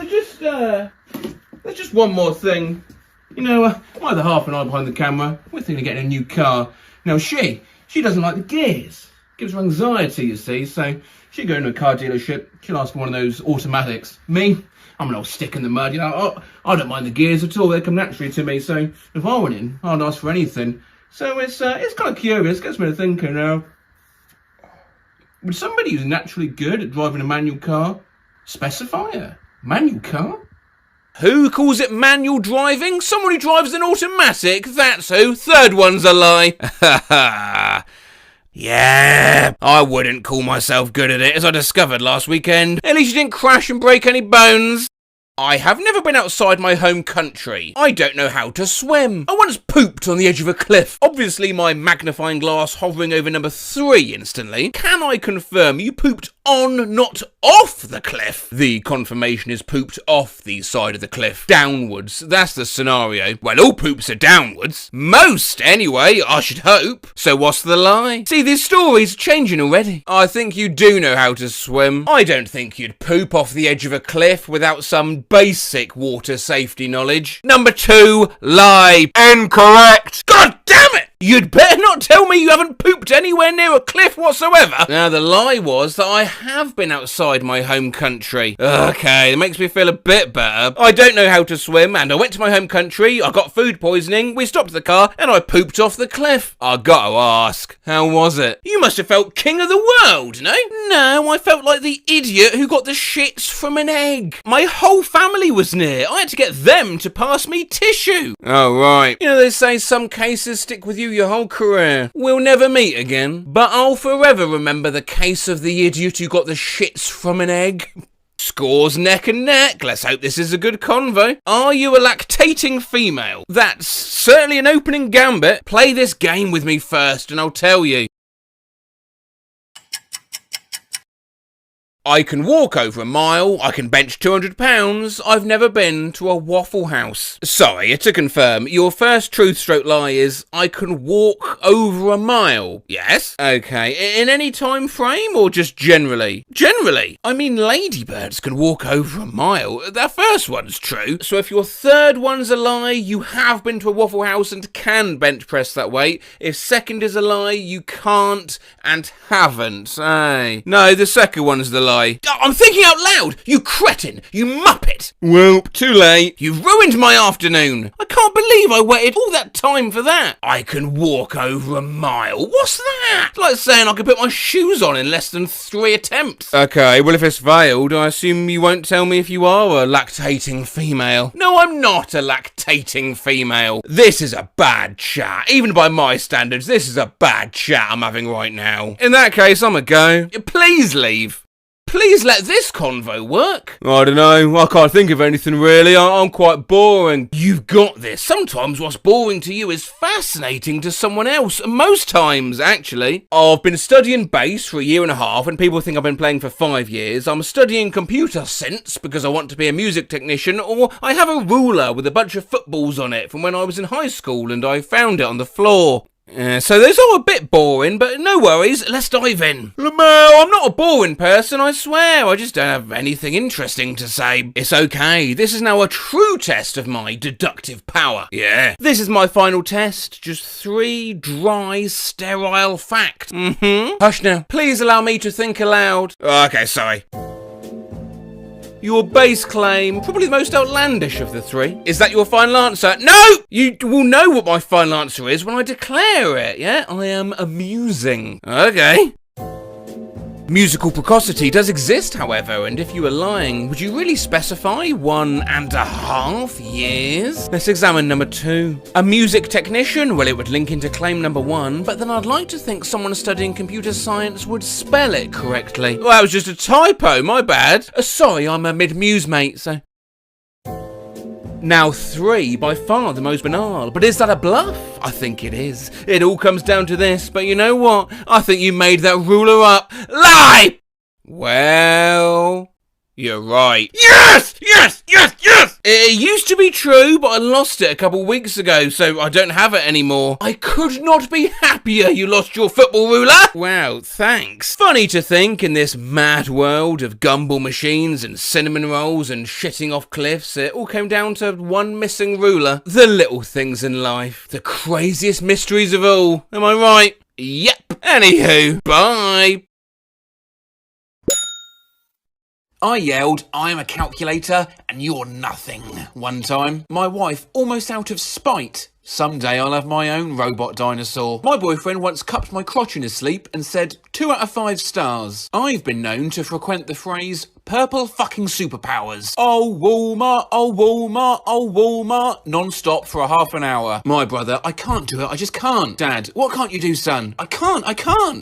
E: there's just one more thing. You know, my other half and I behind the camera, we're thinking of getting a new car. Now, she doesn't like the gears. Gives her anxiety, you see, so she'd go into a car dealership, she'll ask for one of those automatics. Me, I'm an old stick in the mud, you know, I don't mind the gears at all, they come naturally to me, so if I went in, I'd ask for anything. So it's kind of curious, gets me to thinking, would somebody who's naturally good at driving a manual car specify a manual car?
L: Who calls it manual driving? Someone who drives an automatic, that's who. Third one's a lie. Ha ha. Yeah, I wouldn't call myself good at it, as I discovered last weekend. At least you didn't crash and break any bones. I have never been outside my home country. I don't know how to swim. I once pooped on the edge of a cliff. Obviously my magnifying glass hovering over number 3 instantly. Can I confirm you pooped on, not off the cliff? The confirmation is pooped off the side of the cliff. Downwards. That's the scenario. Well, all poops are downwards. Most, anyway, I should hope. So what's the lie? See, this story's changing already. I think you do know how to swim. I don't think you'd poop off the edge of a cliff without some basic water safety knowledge. Number 2, lie. Incorrect. God damn it! You'd better not tell me you haven't pooped anywhere near a cliff whatsoever. Now, the lie was that I have been outside my home country. Okay, that makes me feel a bit better. I don't know how to swim, and I went to my home country, I got food poisoning, we stopped the car, and I pooped off the cliff. I gotta ask, how was it? You must have felt king of the world, no? No, I felt like the idiot who got the shits from an egg. My whole family was near. I had to get them to pass me tissue. Oh, right. You know, they say some cases stick with you your whole career. We'll never meet again, but I'll forever remember the case of the idiot who got the shits from an egg. Scores neck and neck. Let's hope this is a good convo. Are you a lactating female? That's certainly an opening gambit. Play this game with me first and I'll tell you. I can walk over a mile, I can bench 200 pounds, I've never been to a Waffle House. Sorry, to confirm, your first truth/lie is, I can walk over a mile. Yes? Okay, in any time frame or just generally? Generally. I mean, ladybirds can walk over a mile. That first one's true. So if your third one's a lie, you have been to a Waffle House and can bench press that weight. If second is a lie, you can't and haven't. Hey. No, the second one's the lie. I? I'm thinking out loud! You cretin! You muppet! Well, too late. You've ruined my afternoon. I can't believe I waited all that time for that. I can walk over a mile. What's that? It's like saying I could put my shoes on in less than 3 attempts. Okay, well if it's failed, I assume you won't tell me if you are a lactating female. No, I'm not a lactating female. This is a bad chat. Even by my standards, this is a bad chat I'm having right now. In that case, I'm a go. Please leave. Please let this convo work. I don't know. I can't think of anything really. I'm quite boring. You've got this. Sometimes what's boring to you is fascinating to someone else. Most times, actually. I've been studying bass for 1.5 years, and people think I've been playing for 5 years. I'm studying computer synths because I want to be a music technician, or I have a ruler with a bunch of footballs on it from when I was in high school and I found it on the floor. So those are a bit boring, but no worries, let's dive in. Lamau, I'm not a boring person, I swear. I just don't have anything interesting to say. It's okay, this is now a true test of my deductive power. Yeah. This is my final test, just 3 dry, sterile facts. Hush now, please allow me to think aloud. Okay, sorry. Your base claim, probably the most outlandish of the 3. Is that your final answer? No! You will know what my final answer is when I declare it, yeah? I am amusing. Okay. Musical precocity does exist, however, and if you were lying, would you really specify 1.5 years? Let's examine number 2. A music technician? Well, it would link into claim number 1, but then I'd like to think someone studying computer science would spell it correctly. Well, that was just a typo, my bad. Sorry, I'm a mid-muse mate, so... Now 3, by far the most banal, but is that a bluff? I think it is. It all comes down to this, but you know what? I think you made that ruler up. Lie! Well... You're right. Yes! Yes! Yes! Yes! It used to be true, but I lost it a couple weeks ago, so I don't have it anymore. I could not be happier you lost your football ruler! Wow, thanks. Funny to think, in this mad world of gumball machines and cinnamon rolls and shitting off cliffs, it all came down to one missing ruler. The little things in life. The craziest mysteries of all. Am I right? Yep. Anywho, bye. I yelled, I'm a calculator and you're nothing, one time. My wife, almost out of spite. Someday I'll have my own robot dinosaur. My boyfriend once cupped my crotch in his sleep and said 2 out of 5 stars. I've been known to frequent the phrase purple fucking superpowers. Oh Walmart, oh Walmart, oh Walmart, non-stop for a half an hour. My brother, I can't do it, I just can't. Dad, what can't you do, son? I can't.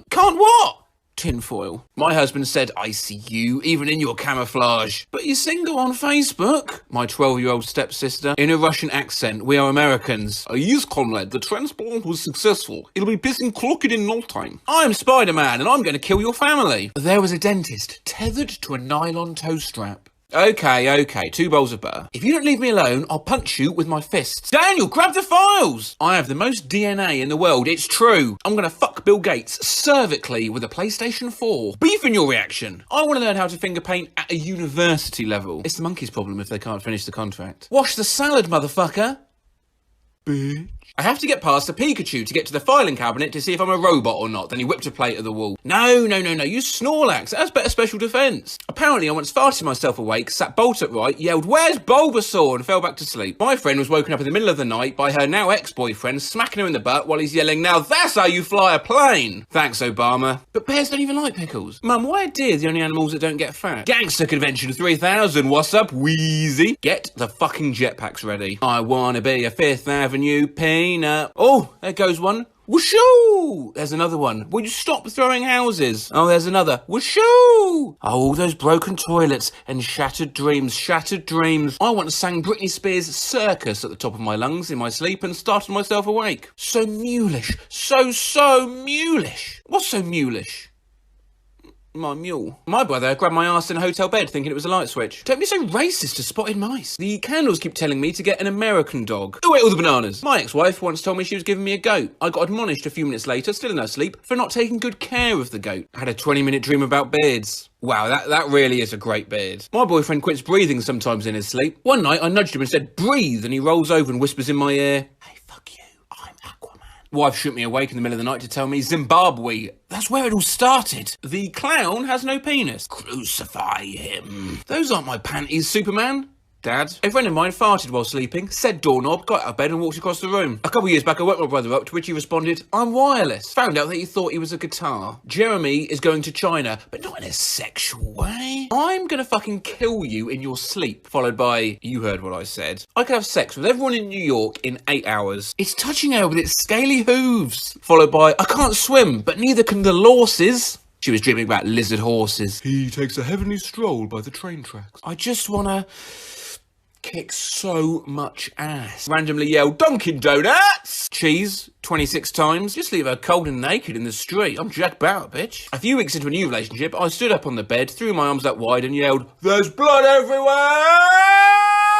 L: Can't what? Tinfoil. My husband said, I see you, even in your camouflage. But you're single on Facebook? My 12-year-old stepsister, in a Russian accent, we are Americans. Yes, comrade, the transplant was successful. It'll be pissing clocked in no time. I'm Spider-Man, and I'm going to kill your family. There was a dentist, tethered to a nylon toe strap. Okay, 2 bowls of butter. If you don't leave me alone, I'll punch you with my fists. Daniel, grab the files! I have the most DNA in the world, it's true. I'm gonna fuck Bill Gates cervically with a PlayStation 4. Beef in your reaction. I want to learn how to finger paint at a university level. It's the monkey's problem if they can't finish the contract. Wash the salad, motherfucker. Bitch. I have to get past the Pikachu to get to the filing cabinet to see if I'm a robot or not. Then he whipped a plate at the wall. No, use Snorlax. That's better special defense. Apparently, I once farted myself awake, sat bolt upright, yelled, where's Bulbasaur? And fell back to sleep. My friend was woken up in the middle of the night by her now ex-boyfriend smacking her in the butt while he's yelling, now that's how you fly a plane. Thanks, Obama. But bears don't even like pickles. Mum, why are deer the only animals that don't get fat? Gangster Convention 3000, what's up, Wheezy? Get the fucking jetpacks ready. I wanna be a 5th Avenue peanut. Oh, there goes one. Whooshoo! There's another one. Will you stop throwing houses? Oh, there's another. Whooshoo! Oh, those broken toilets and shattered dreams, shattered dreams. I once sang Britney Spears' Circus at the top of my lungs in my sleep and started myself awake. So mulish. So mulish. What's so mulish? My mule. My brother grabbed my arse in a hotel bed thinking it was a light switch. Don't be so racist to spotted mice. The candles keep telling me to get an American dog. Who ate all the bananas? My ex-wife once told me she was giving me a goat. I got admonished a few minutes later, still in her sleep, for not taking good care of the goat. I had a 20-minute dream about beards. Wow, that really is a great beard. My boyfriend quits breathing sometimes in his sleep. One night I nudged him and said, breathe, and he rolls over and whispers in my ear, hey, fuck you, I'm Aquaman. Wife shook me awake in the middle of the night to tell me Zimbabwe. That's where it all started. The clown has no penis. Crucify him. Those aren't my panties, Superman. Dad. A friend of mine farted while sleeping, said doorknob, got out of bed and walked across the room. A couple of years back I woke my brother up, to which he responded, I'm wireless. Found out that he thought he was a guitar. Jeremy is going to China, but not in a sexual way. I'm gonna fucking kill you in your sleep. Followed by, you heard what I said. I could have sex with everyone in New York in 8 hours. It's touching her with its scaly hooves. Followed by, I can't swim, but neither can the lorses. She was dreaming about lizard horses.
A: He takes a heavenly stroll by the train tracks.
L: I just wanna kick so much ass. Randomly yelled, Dunkin' Donuts! Cheese, 26 times. Just leave her cold and naked in the street. I'm Jack Bauer, bitch. A few weeks into a new relationship, I stood up on the bed, threw my arms out wide and yelled, There's blood everywhere!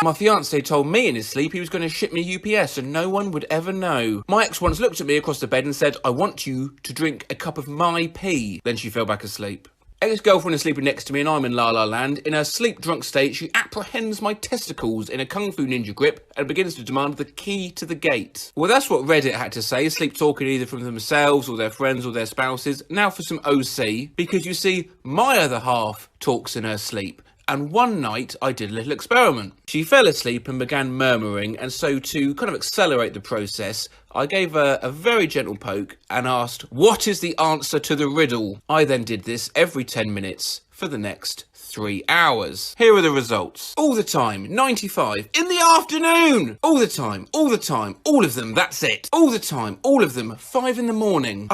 L: My fiancé told me in his sleep he was going to ship me UPS and no one would ever know. My ex once looked at me across the bed and said, I want you to drink a cup of my pee. Then she fell back asleep. Ex-girlfriend is sleeping next to me and I'm in La La Land. In her sleep-drunk state, she apprehends my testicles in a Kung Fu Ninja grip and begins to demand the key to the gate. Well, that's what Reddit had to say, sleep talking either from themselves or their friends or their spouses. Now for some OC, because you see, my other half talks in her sleep. And one night, I did a little experiment. She fell asleep and began murmuring, and so to kind of accelerate the process, I gave her a very gentle poke and asked, what is the answer to the riddle? I then did this every 10 minutes for the next 3 hours. Here are the results. All the time, 95. In the afternoon! All the time, all of them, that's it. All the time, all of them, 5 in the morning.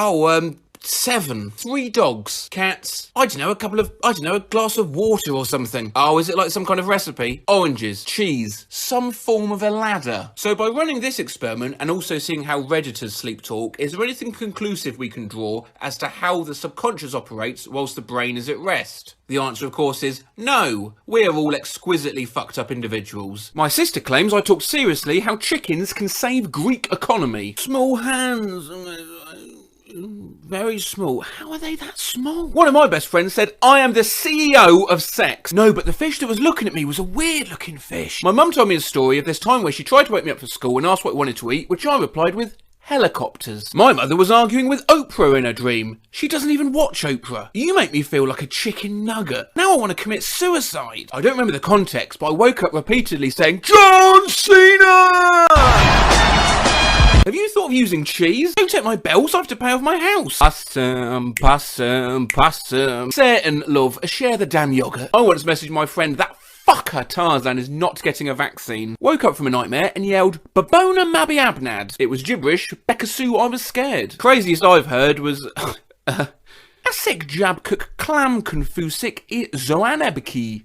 L: 7. 3 dogs. Cats. I don't know, a glass of water or something. Oh, is it like some kind of recipe? Oranges. Cheese. Some form of a ladder. So by running this experiment and also seeing how Redditors sleep talk, is there anything conclusive we can draw as to how the subconscious operates whilst the brain is at rest? The answer, of course, is no. We are all exquisitely fucked up individuals. My sister claims I talk seriously how chickens can save Greek economy. Small hands. Very small. How are they that small? One of my best friends said, I am the CEO of sex. No, but the fish that was looking at me was a weird looking fish. My mum told me a story of this time where she tried to wake me up for school and asked what I wanted to eat, which I replied with helicopters. My mother was arguing with Oprah in her dream. She doesn't even watch Oprah. You make me feel like a chicken nugget. Now I want to commit suicide. I don't remember the context, but I woke up repeatedly saying, John Cena! Have you thought of using cheese? Don't take my bells, I have to pay off my house. Possum. Say and love, share the damn yogurt. I once messaged my friend, that fucker Tarzan is not getting a vaccine. Woke up from a nightmare and yelled, Babona Mabi Abnad. It was gibberish, Bekasoo, I was scared. Craziest I've heard was, Asik jab cook clam confusik I zoanebiki.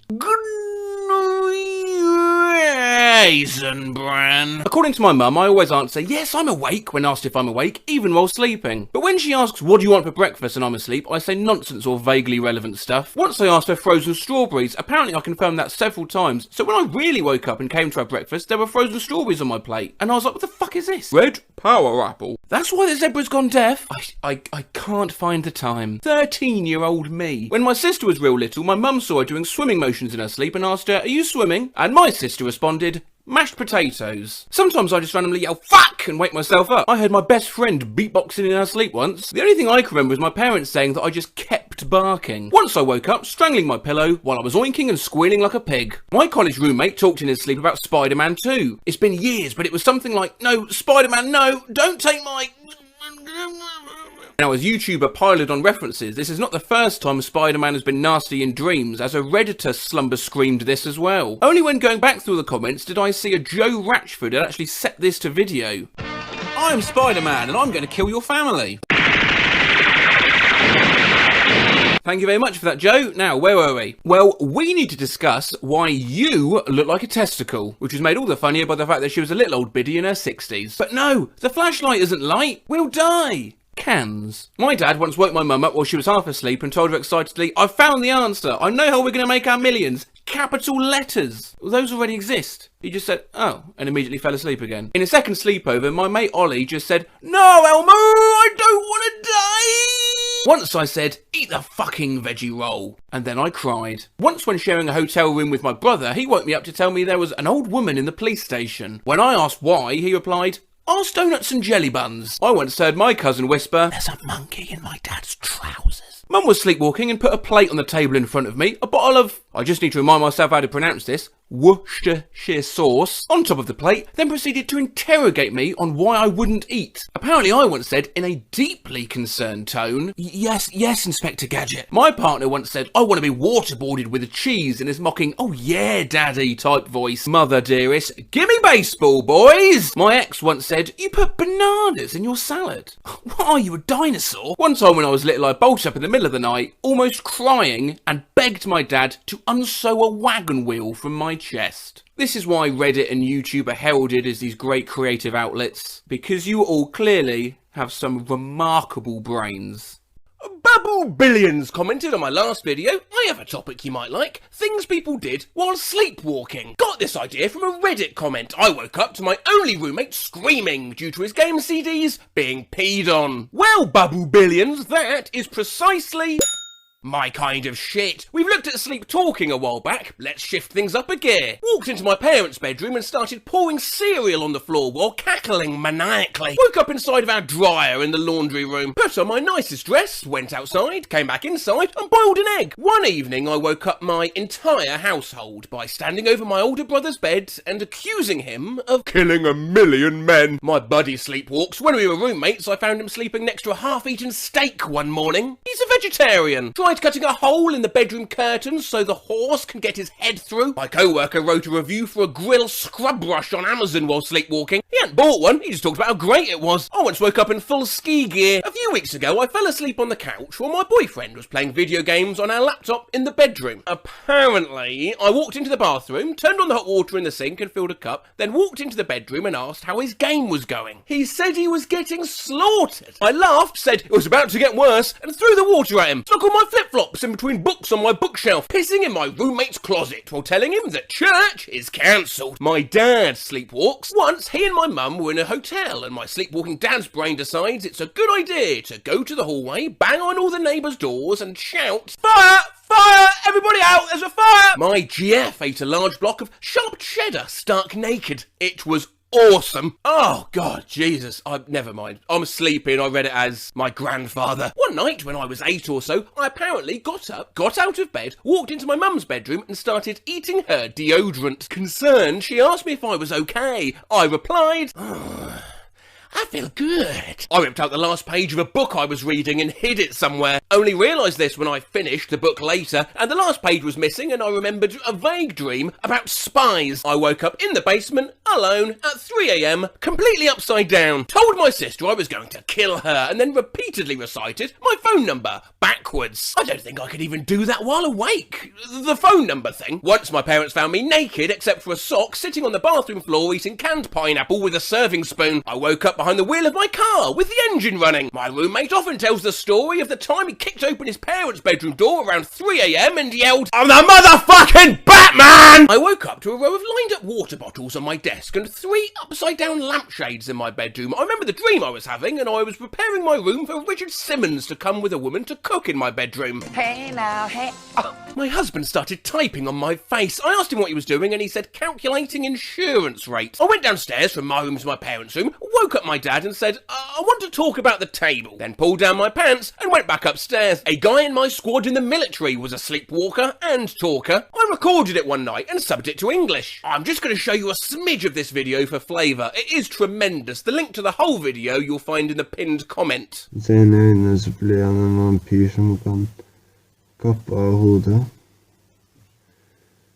L: Raisin bran. According to my mum, I always answer, yes, I'm awake, when asked if I'm awake, even while sleeping. But when she asks, what do you want for breakfast and I'm asleep, I say nonsense or vaguely relevant stuff. Once I asked for frozen strawberries. Apparently I confirmed that several times. So when I really woke up and came to have breakfast, there were frozen strawberries on my plate. And I was like, what the fuck is this? Red power apple. That's why the zebra's gone deaf. I can't find the time. 13-year-old me. When my sister was real little, my mum saw her doing swimming motions in her sleep and asked her, are you swimming? And my sister responded, mashed potatoes. Sometimes I just randomly yell, fuck, and wake myself up. I heard my best friend beatboxing in her sleep once. The only thing I can remember is my parents saying that I just kept barking. Once I woke up, strangling my pillow, while I was oinking and squealing like a pig. My college roommate talked in his sleep about Spider-Man 2. It's been years, but it was something like, no, Spider-Man, no, don't take my... Now, as YouTuber piled on references, this is not the first time Spider-Man has been nasty in dreams, as a Redditor slumber screamed this as well. Only when going back through the comments did I see a Joe Ratchford had actually set this to video. I'm Spider-Man and I'm going to kill your family. Thank you very much for that, Joe. Now, where were we? Well, we need to discuss why you look like a testicle, which was made all the funnier by the fact that she was a little old biddy in her 60s. But no, the flashlight isn't light. We'll die. Cans. My dad once woke my mum up while she was half asleep and told her excitedly, I found the answer. I know how we're going to make our millions. Capital letters. Well, those already exist. He just said, oh, and immediately fell asleep again. In a second sleepover, my mate Ollie just said, no, Elmo, I don't want to die. Once I said, eat the fucking veggie roll. And then I cried. Once when sharing a hotel room with my brother, he woke me up to tell me there was an old woman in the police station. When I asked why, he replied, Arse donuts and jelly buns. I once heard my cousin whisper, "There's a monkey in my dad's trousers." Mum was sleepwalking and put a plate on the table in front of me, a bottle of, I just need to remind myself how to pronounce this, Worcestershire sauce on top of the plate, then proceeded to interrogate me on why I wouldn't eat. Apparently I once said in a deeply concerned tone, yes, Inspector Gadget. My partner once said, "I want to be waterboarded with a cheese," in his mocking, "Oh yeah, daddy" type voice. Mother dearest, gimme baseball, boys! My ex once said, "You put bananas in your salad." What are you, a dinosaur? One time when I was little, I bolted up in the middle of the night, almost crying, and begged my dad to unsew a wagon wheel from my chest. This is why Reddit and YouTube are heralded as these great creative outlets, because you all clearly have some remarkable brains. Babu Billions commented on my last video, "I have a topic you might like, things people did while sleepwalking. Got this idea from a Reddit comment. I woke up to my only roommate screaming due to his game CDs being peed on." Well, Babu Billions, that is precisely my kind of shit. We've looked at sleep talking a while back. Let's shift things up a gear. Walked into my parents' bedroom and started pouring cereal on the floor while cackling maniacally. Woke up inside of our dryer in the laundry room. Put on my nicest dress, went outside, came back inside and boiled an egg. One evening I woke up my entire household by standing over my older brother's bed and accusing him of killing 1,000,000 men. My buddy sleepwalks. When we were roommates, I found him sleeping next to a half-eaten steak one morning. He's a vegetarian. Tried cutting a hole in the bedroom curtains so the horse can get his head through. My co-worker wrote a review for a grill scrub brush on Amazon while sleepwalking. He hadn't bought one, he just talked about how great it was. I once woke up in full ski gear. A few weeks ago, I fell asleep on the couch while my boyfriend was playing video games on our laptop in the bedroom. Apparently, I walked into the bathroom, turned on the hot water in the sink and filled a cup, then walked into the bedroom and asked how his game was going. He said he was getting slaughtered. I laughed, said it was about to get worse, and threw the water at him. Stuck all my flip-flops in between books on my bookshelf, pissing in my roommate's closet while telling him that church is cancelled. My dad sleepwalks. Once, he and my mum were in a hotel and my sleepwalking dad's brain decides it's a good idea to go to the hallway, bang on all the neighbours' doors and shout, "Fire! Fire! Everybody out! There's a fire!" My GF ate a large block of sharp cheddar stark naked. It was awesome. Oh God, Jesus. Never mind. I'm sleeping. I read it as my grandfather. One night when I was 8 or so, I apparently got up, got out of bed, walked into my mum's bedroom and started eating her deodorant. Concerned, she asked me if I was okay. I replied, "I feel good." I ripped out the last page of a book I was reading and hid it somewhere. Only realised this when I finished the book later, and the last page was missing and I remembered a vague dream about spies. I woke up in the basement, alone, at 3 AM, completely upside down. Told my sister I was going to kill her, and then repeatedly recited my phone number backwards. I don't think I could even do that while awake. The phone number thing. Once my parents found me naked, except for a sock, sitting on the bathroom floor eating canned pineapple with a serving spoon. I woke up behind the wheel of my car with the engine running. My roommate often tells the story of the time he kicked open his parents' bedroom door around 3 AM and yelled, "I'm the motherfucking Batman!" I woke up to a row of lined up water bottles on my desk and 3 upside down lampshades in my bedroom. I remember the dream I was having and I was preparing my room for Richard Simmons to come with a woman to cook in my bedroom. "Hey now, hey." My husband started typing on my face. I asked him what he was doing and he said calculating insurance rate. I went downstairs from my room to my parents' room, woke up my dad and said, "I want to talk about the table." Then pulled down my pants and went back upstairs. A guy in my squad in the military was a sleepwalker and talker. I recorded it one night and subbed it to English. I'm just going to show you a smidge of this video for flavour. It is tremendous. The link to the whole video you'll find in the pinned comment.
J: Sen öynene så blir han en vampyr som kan kappa av hodet.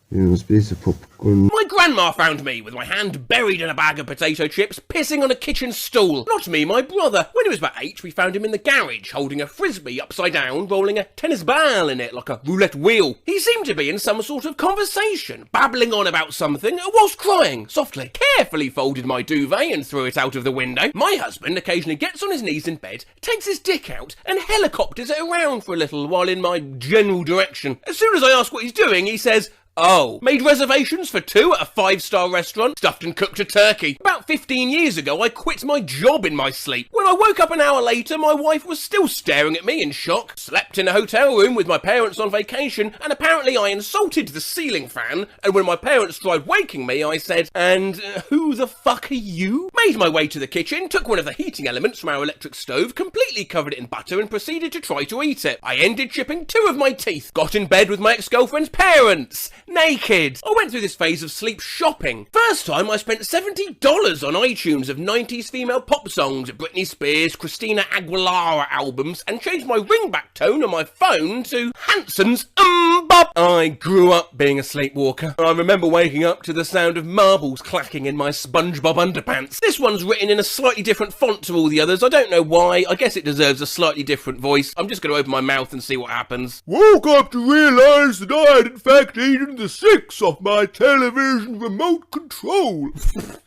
J: Vi må spise popcorn.
L: My grandma found me with my hand buried in a bag of potato chips, pissing on a kitchen stool. Not me, my brother. When he was about 8, we found him in the garage, holding a frisbee upside down, rolling a tennis ball in it like a roulette wheel. He seemed to be in some sort of conversation, babbling on about something, whilst crying softly. Carefully folded my duvet and threw it out of the window. My husband occasionally gets on his knees in bed, takes his dick out, and helicopters it around for a little while in my general direction. As soon as I ask what he's doing, he says, Oh, made reservations for 2 at a 5-star restaurant, stuffed and cooked a turkey. About 15 years ago, I quit my job in my sleep. When I woke up an hour later, my wife was still staring at me in shock. Slept in a hotel room with my parents on vacation, and apparently I insulted the ceiling fan, and when my parents tried waking me, I said, "And who the fuck are you?" Made my way to the kitchen, took one of the heating elements from our electric stove, completely covered it in butter, and proceeded to try to eat it. I ended chipping 2 of my teeth, got in bed with my ex-girlfriend's parents, naked. I went through this phase of sleep shopping. First time I spent $70 on iTunes of 90s female pop songs, Britney Spears, Christina Aguilera albums, and changed my ringback tone on my phone to Hanson's Bop. I grew up being a sleepwalker. I remember waking up to the sound of marbles clacking in my SpongeBob underpants. This one's written in a slightly different font to all the others. I don't know why. I guess it deserves a slightly different voice. I'm just going to open my mouth and see what happens.
A: Woke up to realise that I had in fact eaten the 6 off my television remote control.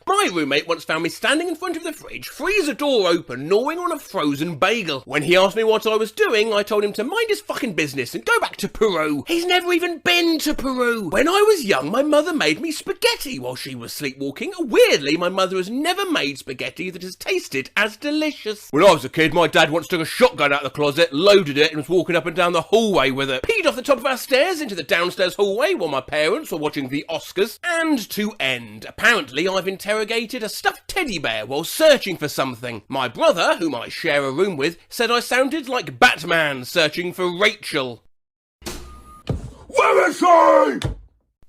L: My roommate once found me standing in front of the fridge, freezer door open, gnawing on a frozen bagel. When he asked me what I was doing, I told him to mind his fucking business and go back to Peru. He's never even been to Peru. When I was young, my mother made me spaghetti while she was sleepwalking. Weirdly, my mother has never made spaghetti that has tasted as delicious. When I was a kid, my dad once took a shotgun out of the closet, loaded it, and was walking up and down the hallway with it. Peed off the top of our stairs into the downstairs hallway while my parents were watching the Oscars. And to end, apparently I've interrogated a stuffed teddy bear while searching for something. My brother, whom I share a room with, said I sounded like Batman searching for Rachel.
A: Where is she?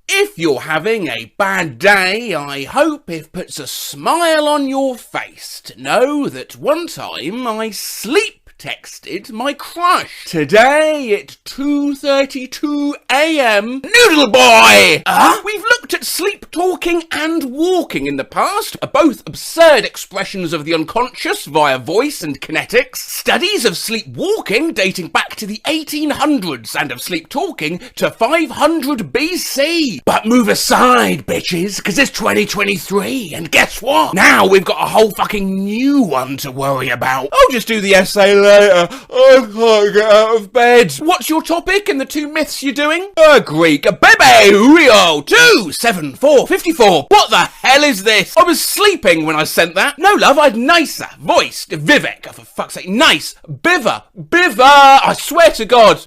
L: If you're having a bad day, I hope it puts a smile on your face to know that one time I sleep texted my crush. Today at 2:32 a.m. Noodle boy! We've looked at sleep talking and walking in the past, both absurd expressions of the unconscious via voice and kinetics, studies of sleepwalking dating back to the 1800s and of sleep talking to 500 BC. But move aside, bitches, because it's 2023, and guess what? Now we've got a whole fucking new one to worry about. I'll just do the essay later. I can't get out of bed. What's your topic and the 2 myths you're doing? Greek. Bebe Rio 27454. What the hell is this? I was sleeping when I sent that. No, love, I'd nicer voiced. Vivek. Oh, for fuck's sake. Nice. Biver. I swear to God.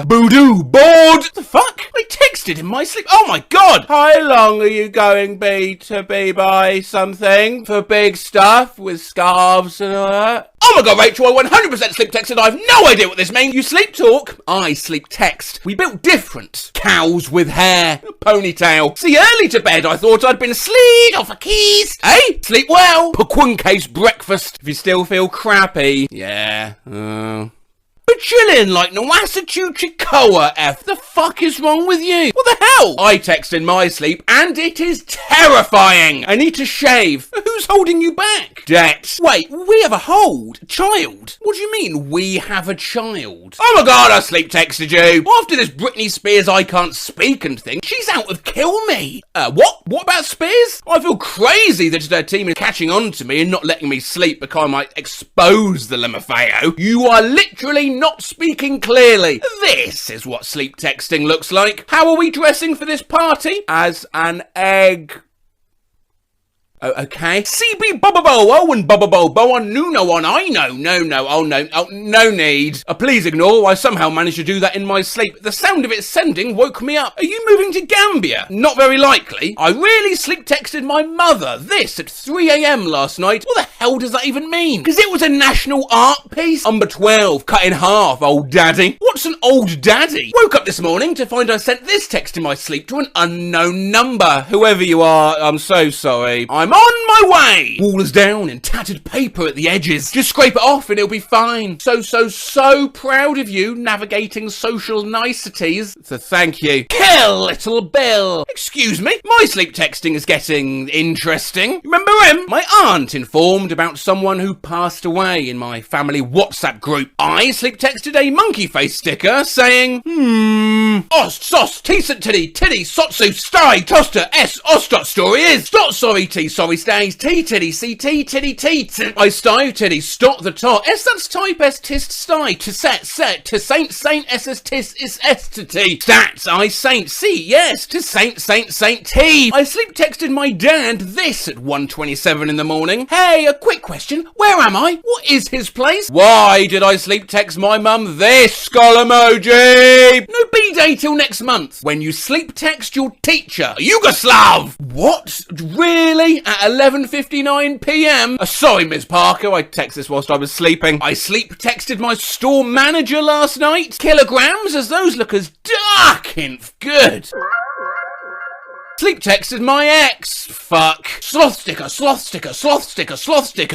L: Voodoo. Bored. What the fuck? I texted in my sleep. Oh my God. How long are you going to be by something? For big stuff with scarves and all that? Oh my God, Rachel, I 100% sleep texted. I have no idea what this means. You sleep talk, I sleep text. We built different. Cows with hair, ponytail. See, early to bed, I thought I'd been asleep off a keys. Hey, sleep well. Case breakfast. If you still feel crappy. Yeah. But chillin' like Nawasa Chikoa F. The fuck is wrong with you? What the hell? I text in my sleep and it is terrifying. I need to shave. Who's holding you back? Debt. Wait, we have a child? What do you mean we have a child? Oh my God, I sleep texted you. After this Britney Spears I can't speak and thing, she's out of Kill Me. What? What about Spears? I feel crazy that her team is catching on to me and not letting me sleep because I might expose the LMFAO. You are literally not speaking clearly. This is what sleep texting looks like. How are we dressing for this party? As an egg. Oh, okay. CB Bubba and Bubba Bobo on Nuno on I know. No need. Please ignore. I somehow managed to do that in my sleep. The sound of it sending woke me up. Are you moving to Gambia? Not very likely. I really sleep texted my mother this at 3 a.m. last night. What the hell does that even mean? Because it was a national art piece. Number 12, cut in half, old daddy. What's an old daddy? Woke up this morning to find I sent this text in my sleep to an unknown number. Whoever you are, I'm so sorry. I'm on my way! Wall is down and tattered paper at the edges. Just scrape it off and it'll be fine. So proud of you navigating social niceties. So thank you. Kill little Bill. Excuse me, my sleep texting is getting interesting. Remember him? My aunt informed informed about someone who passed away in my family WhatsApp group. I sleep texted a monkey face sticker saying, Ost, sos, decent titty, sotsu, sty, toaster, s, ostot, story is, stot, sorry, t, sorry, stays, t, titty, ct, titty, t, I sty, titty, stot, the tot, s, that's type, s, tist, sty, to set, to saint, ss, tis, is, s, to t, stats, I, saint, c, yes, to saint, t. I sleep texted my dad this at 1:27 in the morning. Hey, a quick question, where am I? What is his place? Why did I sleep text my mum this, skull emoji? No B-day till next month, when you sleep text your teacher, Yugoslav! What? Really? At 11:59 p.m? Sorry, Ms. Parker, I texted this whilst I was sleeping. I sleep texted my store manager last night. Kilograms, as those look as darkin' good. Sleep texted my ex. Fuck. Sloth sticker.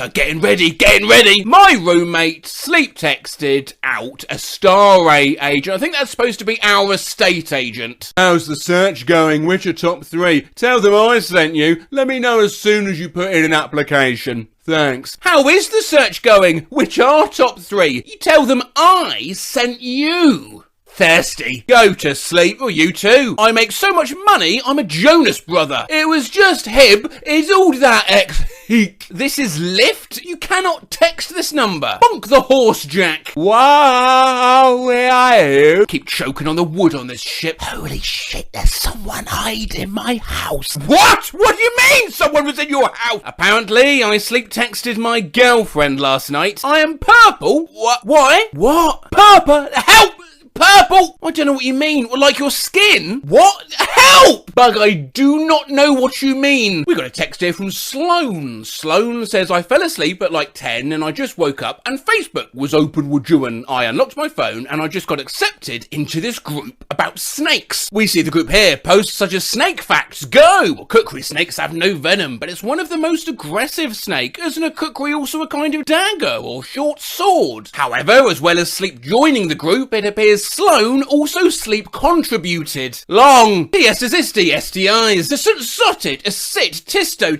L: Getting ready. My roommate sleep texted out a star agent. I think that's supposed to be our estate agent.
A: How's the search going? Which are top 3? Tell them I sent you. Let me know as soon as you put in an application. Thanks.
L: How is the search going? Which are top 3? You tell them I sent you. Thirsty. Go to sleep, or you too. I make so much money, I'm a Jonas brother. It was just him. It's all that ex-heek. This is Lyft? You cannot text this number. Bonk the horse, Jack.
A: Wow, where are you?
L: Keep choking on the wood on this ship.
N: Holy shit, there's someone hiding in my house.
L: What? What do you mean someone was in your house? Apparently, I sleep texted my girlfriend last night. I am purple. What? Why? What? Purple? Help! Purple? I don't know what you mean. Like your skin? What? Help! Bug, I do not know what you mean. We got a text here from Sloan. Sloan says, I fell asleep at like 10 and I just woke up and Facebook was open with you and I unlocked my phone and I just got accepted into this group about snakes. We see the group here. Posts such as snake facts. Go! Kukri snakes have no venom, but it's one of the most aggressive snake. Isn't a kukri also a kind of dagger or short sword? However, as well as sleep joining the group, it appears Sloan also sleep contributed. Long. Yes, is this STIs. Sotted, a sit, tisto,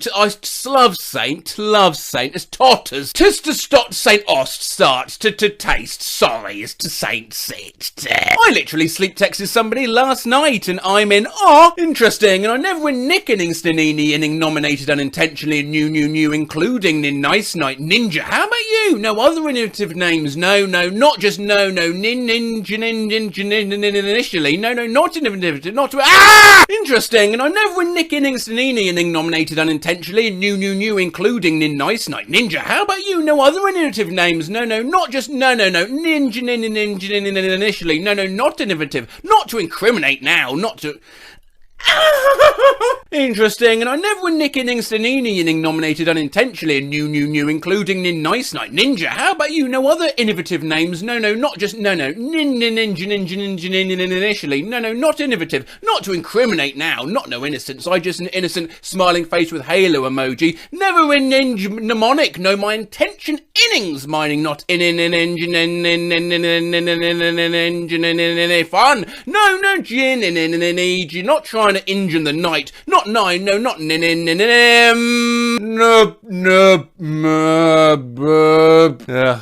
L: love saint, as totters, stot, saint ost, start, to taste, sorry, is to saint sit. I literally sleep texted somebody last night and I'm in, interesting, and I never win nickening stanini and nominated unintentionally and new, including in nice night ninja. How about you? No other innovative names, no, not just no, initially, no, not innovative, not interesting, and I never win Nick Innings Stanini and nominated unintentionally and new, including in nice night ninja. How about you? No other innovative names, no, not just no, ninja initially, no, not innovative, not to incriminate now, not to. Interesting, and I never win Nick Innings Stanini and nominated unintentionally and new, including in nice night ninja. How about you? No other innovative names, no, not just no, ninja initially, no, not innovative, not to incriminate now, not no innocence, I just an innocent smiling face with halo emoji, never in ninja mnemonic, no my intention innings mining, not in engine fun, no gin not trying to injure the night, not nine, no, not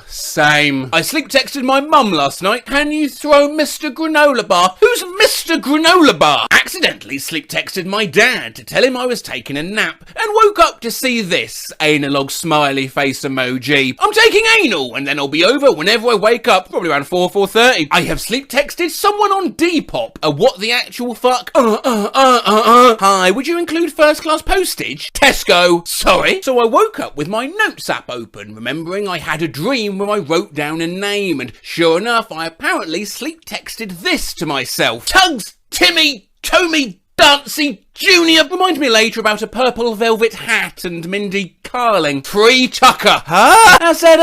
L: same. I sleep texted my mum last night. Can you throw Mr. Granola Bar? Who's Mr. Granola Bar? Accidentally sleep texted my dad to tell him I was taking a nap and woke up to see this analog smiley face emoji. I'm taking anal and then I'll be over whenever I wake up, probably around 4:30. I have sleep texted someone on Depop a what the actual fuck? Hi, would you include first class postage? Tesco. Sorry. So I woke up with my notes app open, remembering I had a dream where I wrote down a name, and sure enough, I apparently sleep texted this to myself. Tugs, Timmy, Tommy, Dancy Junior. Remind me later about a purple velvet hat and Mindy Carling. Free Tucker. Huh? I said,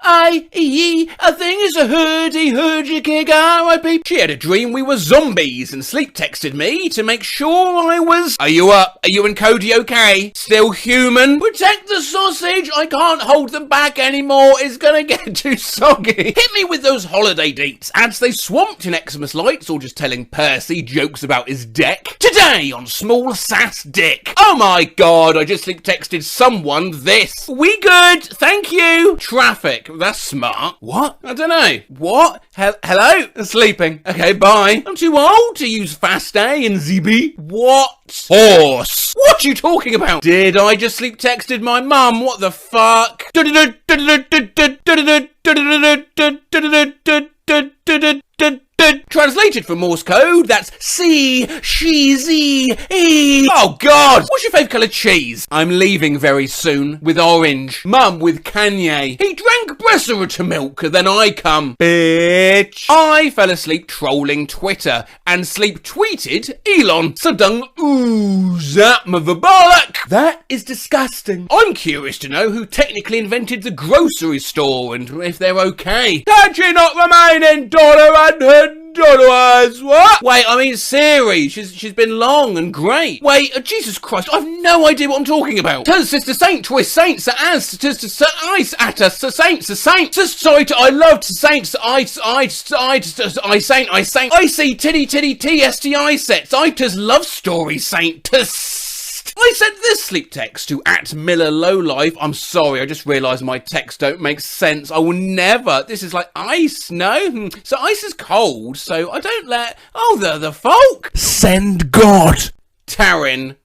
L: a thing is a hurdy gig, R.I.P. She had a dream we were zombies and sleep texted me to make sure I was... Are you up? Are you and Cody okay? Still human? Protect the sausage, I can't hold them back anymore, it's gonna get too soggy. Hit me with those holiday dates, ads they swamped in Xmas lights or just telling Percy jokes about his deck. Today on Small Sass Dick. Oh my god, I just sleep texted someone this. We good, thank you. Traffic, that's smart. What? I don't know. What? Hello? Sleeping. Okay, bye. I'm too old to use Fast A and ZB. What? Horse. What are you talking about? Did I just sleep texted my mum? What the fuck? Translated from Morse code, that's C, she, Z, E. Oh god! What's your favourite colour cheese? I'm leaving very soon with orange. Mum with Kanye. He drank Bresser milk, then I come. Bitch. I fell asleep trolling Twitter and sleep tweeted Elon. Sadung that mother bollock. That is disgusting. I'm curious to know who technically invented the grocery store and if they're okay. Can she not remain in $100? What? Wait, I mean Siri. She's been long and great. Wait, Jesus Christ, I've no idea what I'm talking about. Tell Sister Saint, twist saints, as to ice at us, saints, sorry, I loved saints, I saint, I see titty TSTI sets, I just love story saint. I sent this sleep text to @MillerLowlife. I'm sorry, I just realised my texts don't make sense. I will never. This is like ice, no? So ice is cold, so I don't let... Oh, the folk. Send God. Taryn.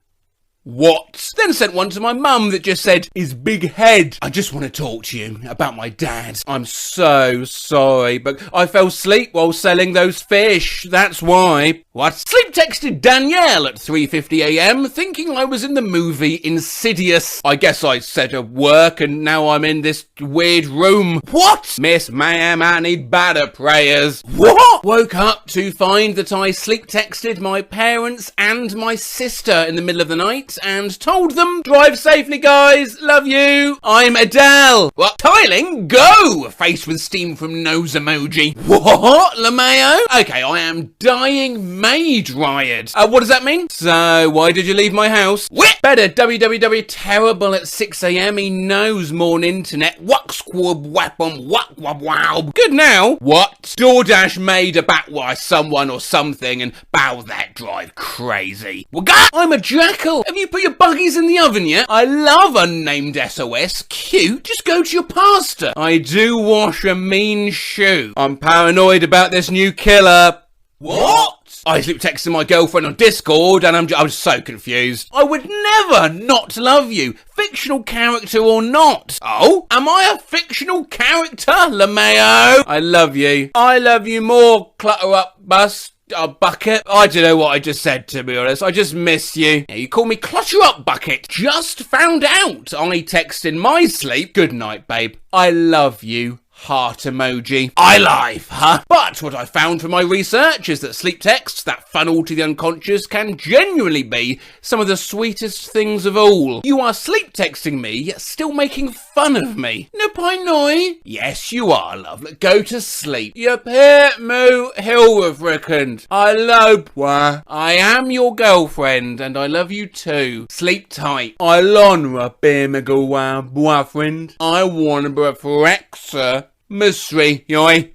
L: What? Then sent one to my mum that just said, his big head. I just want to talk to you about my dad. I'm so sorry, but I fell asleep while selling those fish. That's why. What? Sleep texted Danielle at 3:50 a.m. thinking I was in the movie Insidious. I guess I said at work and now I'm in this weird room. What? Miss ma'am, I need better prayers. What? Woke up to find that I sleep texted my parents and my sister in the middle of the night and told them, drive safely guys, love you, I'm Adele. What? Tiling? Go! Face with steam from nose emoji. What? LeMayo? Okay, I am dying maid riot. What does that mean? So, why did you leave my house? Whip! Better www terrible at 6 a.m. He knows more internet. What squab wapum what wow. Good now. What? DoorDash made a batwire someone or something and bow that drive crazy. Well, I'm a jackal. Have you put your buggies in the oven yet? I love unnamed SOS. Cute. Just go to your pastor. I do wash a mean shoe. I'm paranoid about this new killer. What? I sleep texting my girlfriend on Discord and I'm so confused. I would never not love you, fictional character or not. Oh? Am I a fictional character, LeMayo? I love you. I love you more, clutter up bus. A bucket? I don't know what I just said, to be honest. I just miss you. Yeah, you call me clutter up bucket. Just found out. I text in my sleep. Good night, babe. I love you. Heart emoji. I live, huh? But what I found from my research is that sleep texts that funnel to the unconscious can genuinely be some of the sweetest things of all. You are sleep texting me, yet still making fun of me. No point noi. Yes, you are, love. Go to sleep. Your pet moo Hilrifricand. I love wah. I am your girlfriend, and I love you too. Sleep tight. I lonra bimagawa boyfriend. I wanna be a frexa. Mystery, yoy.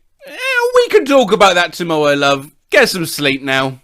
L: We can talk about that tomorrow, love. Get some sleep now.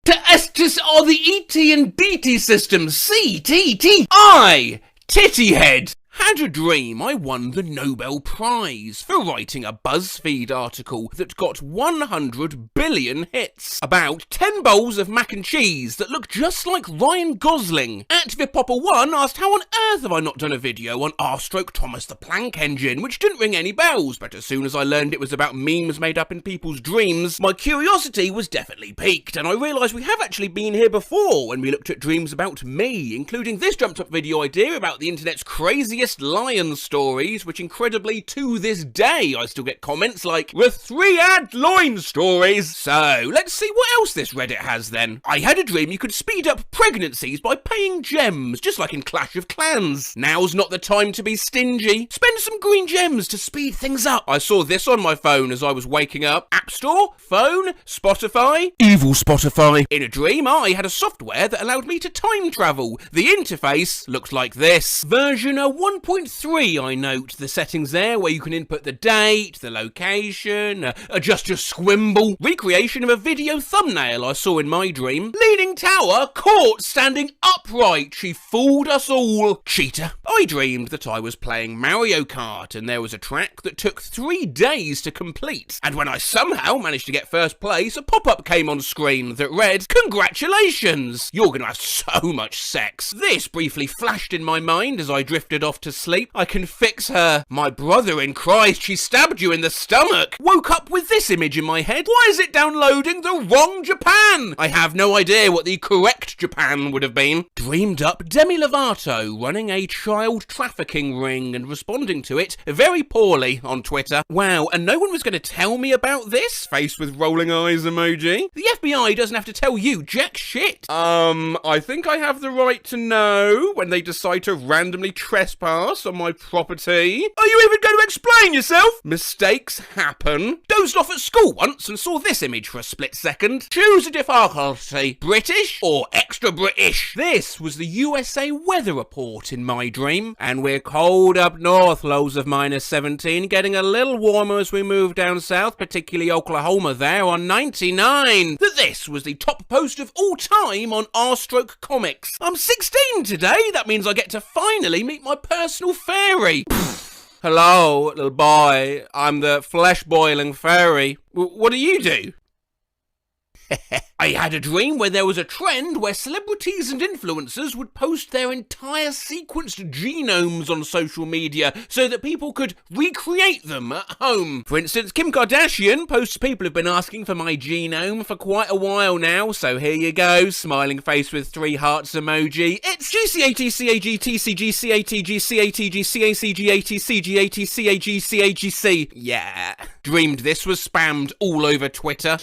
L: To Estes are the ET and DT systems. C, T, T, I. Titty head. Had a dream I won the Nobel Prize for writing a BuzzFeed article that got 100 billion hits about 10 bowls of mac and cheese that look just like Ryan Gosling. ActivePopper1 asked how on earth have I not done a video on R/Thomas the Planck Engine, which didn't ring any bells, but as soon as I learned it was about memes made up in people's dreams, my curiosity was definitely piqued, and I realised we have actually been here before when we looked at dreams about me, including this jumped up video idea about the internet's craziest biggest lion stories, which incredibly to this day I still get comments like, the 3-ad loin stories. So, let's see what else this Reddit has then. I had a dream you could speed up pregnancies by paying gems, just like in Clash of Clans. Now's not the time to be stingy. Spend some green gems to speed things up. I saw this on my phone as I was waking up. App Store, phone, Spotify, evil Spotify. In a dream, I had a software that allowed me to time travel. The interface looks like this. Version 1.3, I note. The settings there where you can input the date, the location, adjust your squimble. Recreation of a video thumbnail I saw in my dream. Leaning tower caught standing upright. She fooled us all. Cheater. I dreamed that I was playing Mario Kart and there was a track that took 3 days to complete. And when I somehow managed to get first place, a pop-up came on screen that read, "Congratulations! You're gonna have so much sex." This briefly flashed in my mind as I drifted off to sleep. I can fix her. My brother in Christ, she stabbed you in the stomach. Woke up with this image in my head. Why is it downloading the wrong Japan? I have no idea what the correct Japan would have been. Dreamed up Demi Lovato running a child trafficking ring and responding to it very poorly on Twitter. Wow, and no one was going to tell me about this? Face with rolling eyes emoji. The FBI doesn't have to tell you jack shit. I think I have the right to know when they decide to randomly trespass on my property. Are you even going to explain yourself? Mistakes happen. Dozed off at school once and saw this image for a split second. Choose a difficulty, British or extra British. This was the USA weather report in my dream, and we're cold up north, lows of -17, getting a little warmer as we move down south, particularly Oklahoma there on 99. This was the top post of all time on R-Stroke Comics. I'm 16 today, that means I get to finally meet my personal fairy. Hello, little boy, I'm the flesh-boiling fairy. What do you do? I had a dream where there was a trend where celebrities and influencers would post their entire sequenced genomes on social media so that people could recreate them at home. For instance, Kim Kardashian posts people have been asking for my genome for quite a while now, so here you go, smiling face with 3 hearts emoji. It's GCATCAGTCGCATGCATCGATCGATCAGC. Yeah. Dreamed this was spammed all over Twitter.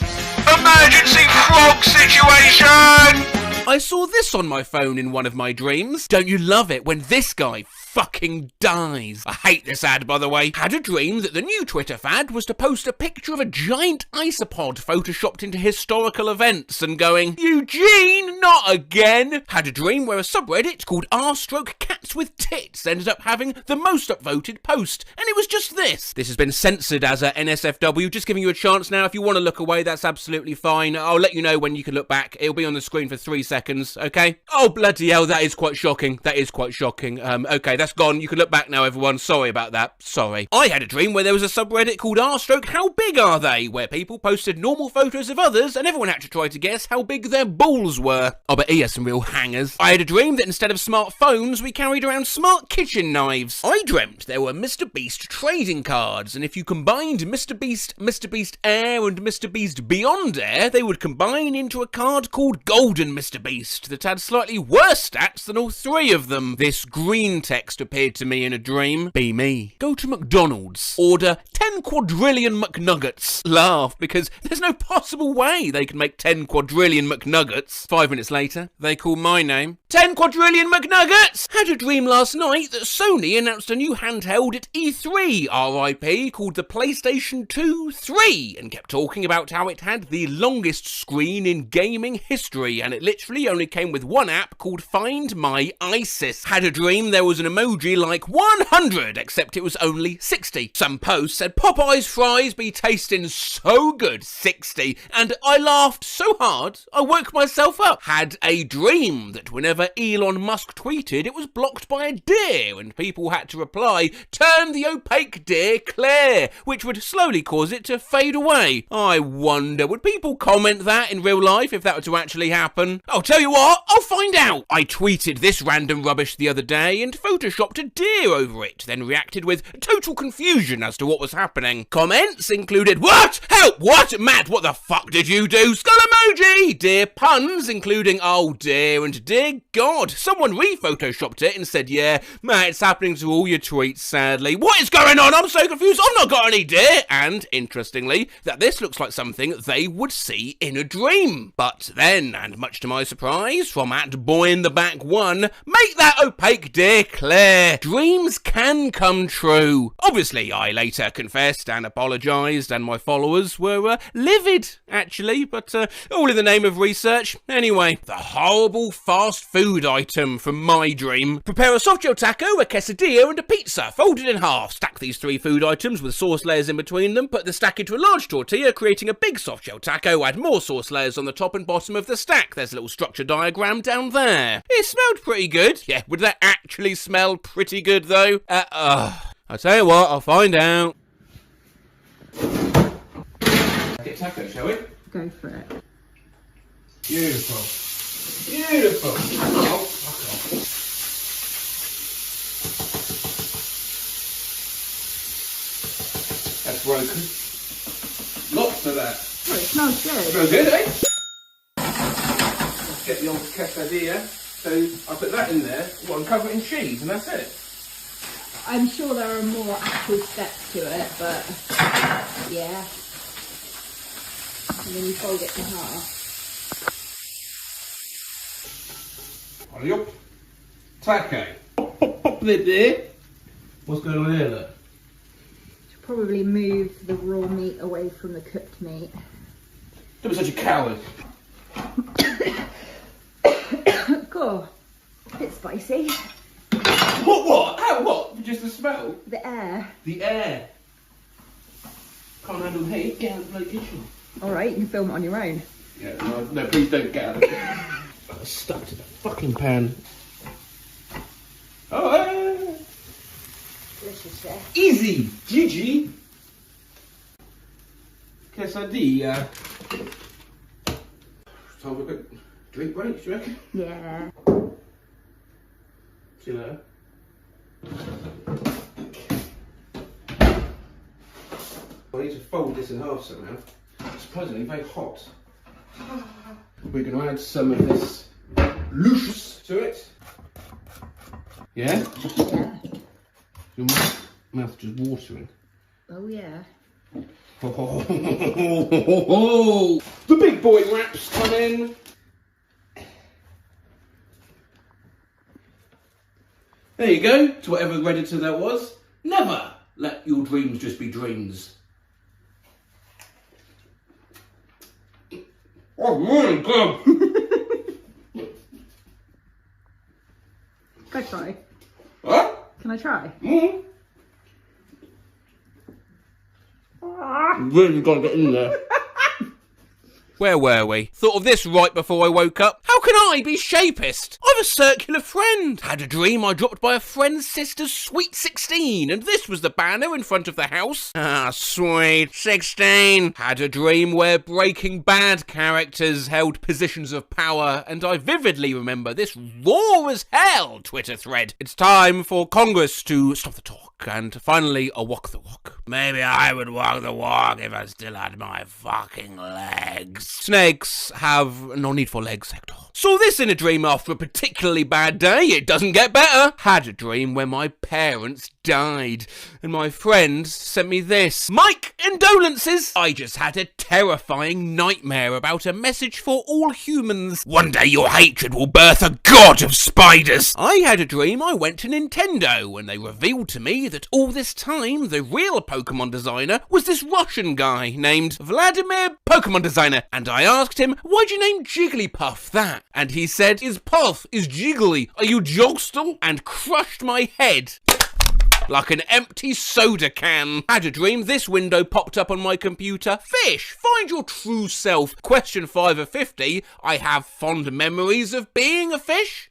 L: Emergency frog situation! I saw this on my phone in one of my dreams. Don't you love it when this guy fucking dies? I hate this ad, by the way. Had a dream that the new Twitter fad was to post a picture of a giant isopod photoshopped into historical events and going, Eugene, not again. Had a dream where a subreddit called r/cats with tits ended up having the most upvoted post, and it was just this. This has been censored as a NSFW, just giving you a chance now. If you want to look away, that's absolutely fine. I'll let you know when you can look back. It'll be on the screen for 3 seconds, okay? Oh, bloody hell, that is quite shocking. That is quite shocking. Okay, that's gone. You can look back now, everyone. Sorry about that. Sorry. I had a dream where there was a subreddit called r/how big are they, where people posted normal photos of others and everyone had to try to guess how big their balls were. I bet he has some real hangers. I had a dream that instead of smartphones, we carried around smart kitchen knives. I dreamt there were Mr. Beast trading cards, and if you combined Mr. Beast, Mr. Beast Air, and Mr. Beast Beyond Air, they would combine into a card called Golden Mr. Beast that had slightly worse stats than all 3 of them. This green text appeared to me in a dream. Be me. Go to McDonald's. Order 10 quadrillion McNuggets. Laugh, because there's no possible way they can make 10 quadrillion McNuggets. 5 minutes later, they call my name. 10 quadrillion McNuggets! Had a dream last night that Sony announced a new handheld at E3, RIP, called the PlayStation 2 3, and kept talking about how it had the longest screen in gaming history, and it literally only came with one app called Find My ISIS. Had a dream there was an emoji like 100, except it was only 60. Some posts said Popeye's fries be tasting so good, 60, and I laughed so hard I woke myself up. Had a dream that whenever Elon Musk tweeted, it was blocked by a deer, and people had to reply, turn the opaque deer clear, which would slowly cause it to fade away. I wonder, would people comment that in real life if that were to actually happen? I'll tell you what, I'll find out. I tweeted this random rubbish the other day and photoshopped a deer over it, then reacted with total confusion as to what was happening. happening. Comments included, "What? Help! What? Matt, what the fuck did you do? Skull emoji!" Dear puns, including, "Oh dear and dear God." Someone re-photoshopped it and said, "Yeah, Matt, it's happening to all your tweets, sadly. What is going on? I'm so confused. I've not got any dear." And, interestingly, that this looks like something they would see in a dream. But then, and much to my surprise, from @BoyInTheBack1, "Make that opaque dear clear. Dreams can come true." Obviously, I later confessed and apologised, and my followers were livid, actually, but all in the name of research. Anyway, the horrible fast food item from my dream. Prepare a soft gel taco, a quesadilla, and a pizza, folded in half. Stack these 3 food items with sauce layers in between them. Put the stack into a large tortilla, creating a big soft gel taco. Add more sauce layers on the top and bottom of the stack. There's a little structure diagram down there. It smelled pretty good. Yeah, would that actually smell pretty good, though? I'll tell you what, I'll find out. Get taco, shall we?
F: Go for it.
L: Beautiful. Beautiful. Oh, fuck off. That's broken. Lots of that.
F: Oh, it smells good.
L: Smells good, eh? Let's get the old quesadilla. So I put that in there, and cover it in cheese, and that's it.
F: I'm sure there are more actual steps to it, but yeah. And then you fold it in half.
L: Hurry up. Taco. Pop lid there. What's going on here, look?
F: Should probably move the raw meat away from the cooked meat.
L: Don't be such a coward.
F: Cool. A bit spicy.
L: What? How, what? Just the smell?
F: The air.
L: The air. Can't handle heat. Get out of the bloody kitchen.
F: Alright, you can film it on your own.
L: Yeah, no, please don't get out of it. I got stuck to the fucking pan. Oh,
F: Delicious, yeah.
L: easy, GG. Quesadilla. Time for a quick drink break, do you reckon?
F: Yeah.
L: See you later. I need to fold this in half somehow. Surprisingly very hot. We're going to add some of this louche to it. Yeah?
F: Yeah.
L: Your mouth just watering.
F: Oh yeah.
L: The big boy wraps come in. There you go, to whatever Redditor that was. Never let your dreams just be dreams. Oh my god!
F: Can I try?
L: What?
F: Can I try?
L: Really gotta get in there. Where were we? Thought of this right before I woke up. How can I be shapist? I'm a circular friend. Had a dream I dropped by a friend's sister's sweet 16, and this was the banner in front of the house. Ah, sweet 16. Had a dream where Breaking Bad characters held positions of power, and I vividly remember this raw as hell Twitter thread. It's time for Congress to stop the talk, and finally a walk the walk. Maybe I would walk the walk if I still had my fucking legs. Snakes have no need for legs, Hector. Saw this in a dream after a particularly bad day. It doesn't get better. Had a dream where my parents died, and my friend sent me this. Mike, condolences. I just had a terrifying nightmare about a message for all humans. One day your hatred will birth a god of spiders. I had a dream I went to Nintendo, and they revealed to me that all this time the real Pokemon designer was this Russian guy named Vladimir Pokemon Designer, and I asked him, why'd you name Jigglypuff that? And he said, is Puff, is Jiggly, are you Jogstal? And crushed my head like an empty soda can. Had a dream this window popped up on my computer. Fish, find your true self. Question 5 of 50. I have fond memories of being a fish.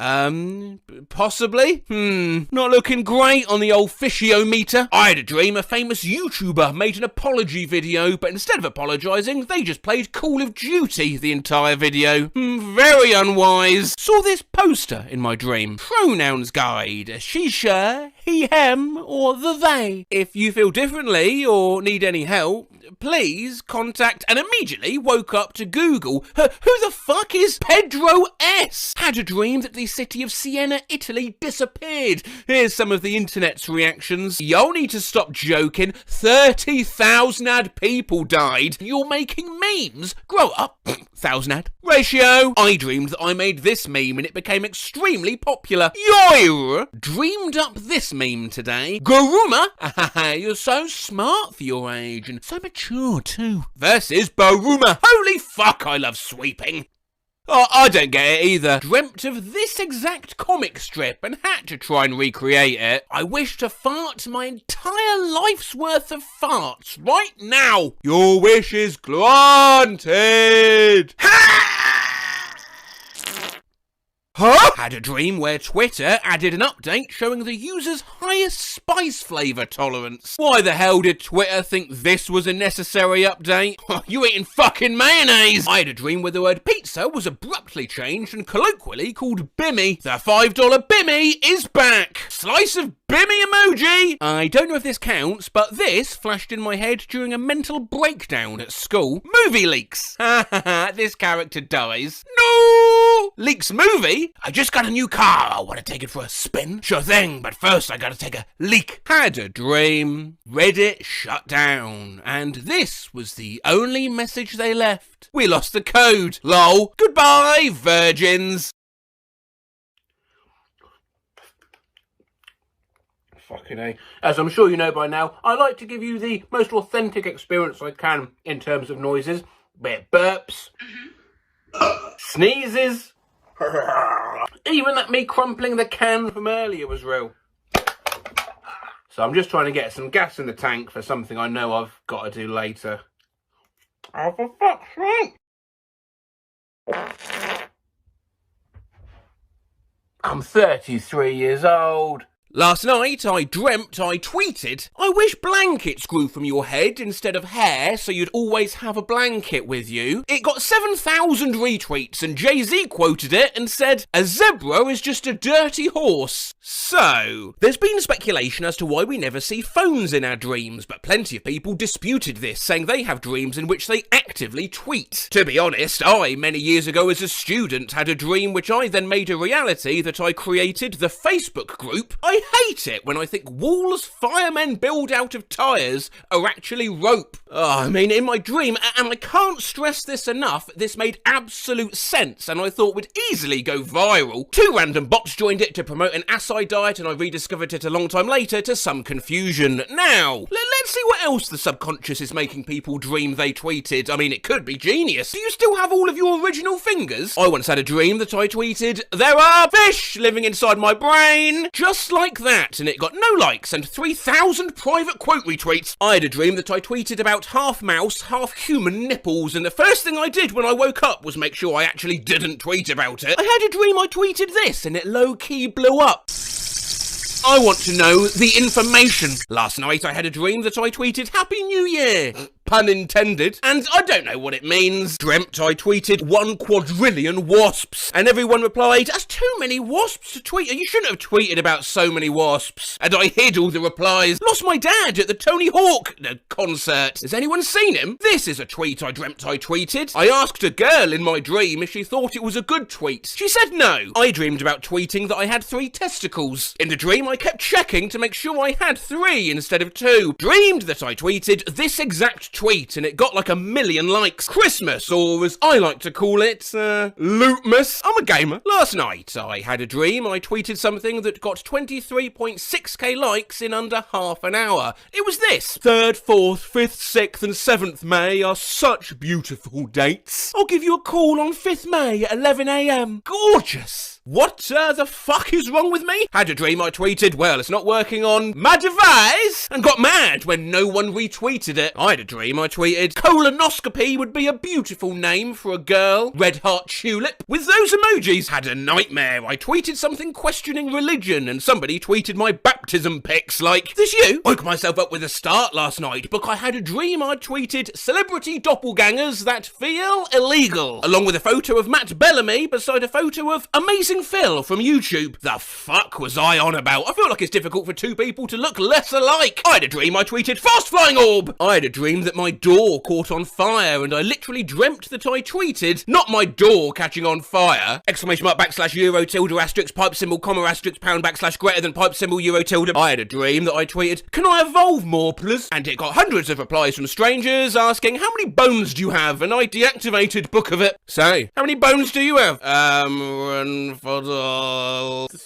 L: Possibly. Not looking great on the old fishiometer. I had a dream a famous YouTuber made an apology video, but instead of apologising, they just played Call of Duty the entire video. Very unwise. Saw this poster in my dream. Pronouns guide. She, her, he, him, or the they. If you feel differently or need any help, please contact, and immediately woke up to Google. Who the fuck is Pedro S? Had a dream that the city of Siena, Italy disappeared. Here's some of the internet's reactions. Y'all need to stop joking. 30,000 ad people died. You're making memes. Grow up. 1,000 ad. Ratio. I dreamed that I made this meme and it became extremely popular. Yoir dreamed up this meme today. Guruma. You're so smart for your age and so mature too. Versus Baruma. Holy fuck, I love sweeping. Oh, I don't get it either. Dreamt of this exact comic strip and had to try and recreate it. I wish to fart my entire life's worth of farts right now. Your wish is granted. Huh? Had a dream where Twitter added an update showing the user's highest spice flavour tolerance. Why the hell did Twitter think this was a necessary update? You eating fucking mayonnaise! I had a dream where the word pizza was abruptly changed and colloquially called Bimmy. The $5 Bimmy is back! Slice of Bimmy emoji! I don't know if this counts, but this flashed in my head during a mental breakdown at school. Movie leaks! This character dies. No! Leaks movie? I just got a new car. I want to take it for a spin. Sure thing, but first I gotta take a leak. Had a dream. Reddit shut down. And this was the only message they left. We lost the code. Lol. Goodbye, virgins. Fucking A. As I'm sure you know by now, I like to give you the most authentic experience I can in terms of noises. Bit burps. Sneezes. Even that me crumpling the can from earlier was real. So I'm just trying to get some gas in the tank for something I know I've got to do later. Oh, for fuck's sake! I'm 33 years old. Last night, I dreamt I tweeted, I wish blankets grew from your head instead of hair so you'd always have a blanket with you. It got 7,000 retweets and Jay-Z quoted it and said, a zebra is just a dirty horse. So, there's been speculation as to why we never see phones in our dreams, but plenty of people disputed this, saying they have dreams in which they actively tweet. To be honest, I, many years ago as a student, had a dream which I then made a reality that I created the Facebook group. I hate it when I think walls firemen build out of tyres are actually rope. I mean, in my dream, and I can't stress this enough, this made absolute sense and I thought would easily go viral. 2 random bots joined it to promote an acai diet and I rediscovered it a long time later to some confusion. Now, let's see what else the subconscious is making people dream they tweeted. I mean, it could be genius. Do you still have all of your original fingers? I once had a dream that I tweeted, there are fish living inside my brain, just like that, and it got no likes and 3,000 private quote retweets. I had a dream that I tweeted about half mouse, half human nipples, and the first thing I did when I woke up was make sure I actually didn't tweet about it. I had a dream I tweeted this and it low-key blew up. I want to know the information. Last night I had a dream that I tweeted Happy New Year. Pun intended. And I don't know what it means. Dreamt I tweeted 1 quadrillion wasps. And everyone replied, that's too many wasps to tweet. You shouldn't have tweeted about so many wasps. And I hid all the replies. Lost my dad at the Tony Hawk concert. Has anyone seen him? This is a tweet I dreamt I tweeted. I asked a girl in my dream if she thought it was a good tweet. She said no. I dreamed about tweeting that I had 3 testicles. In the dream I kept checking to make sure I had 3 instead of 2. Dreamed that I tweeted this exact tweet and it got like 1 million likes. Christmas, or as I like to call it, Lootmas. I'm a gamer. Last night I had a dream I tweeted something that got 23.6k likes in under half an hour. It was this. 3rd, 4th, 5th, 6th and 7th May are such beautiful dates. I'll give you a call on 5th May at 11 AM. Gorgeous. What the fuck is wrong with me? Had a dream I tweeted, well, it's not working on my device, and got mad when no one retweeted it. I had a dream I tweeted, colonoscopy would be a beautiful name for a girl. Red heart tulip. With those emojis. Had a nightmare. I tweeted something questioning religion, and somebody tweeted my baptism pics like, this you? Woke myself up with a start last night, because I had a dream I tweeted celebrity doppelgangers that feel illegal, along with a photo of Matt Bellamy beside a photo of Amazing Missing Phil from YouTube. The fuck was I on about? I feel like it's difficult for two people to look less alike. I had a dream I tweeted fast flying orb. I had a dream that my door caught on fire, and I literally dreamt that I tweeted, not my door catching on fire, exclamation mark / euro tilde asterisk pipe symbol comma asterisk pound / greater than pipe symbol euro tilde. I had a dream that I tweeted, can I evolve more please? And it got hundreds of replies from strangers asking, how many bones do you have? And I deactivated Book of It. Say, how many bones do you have?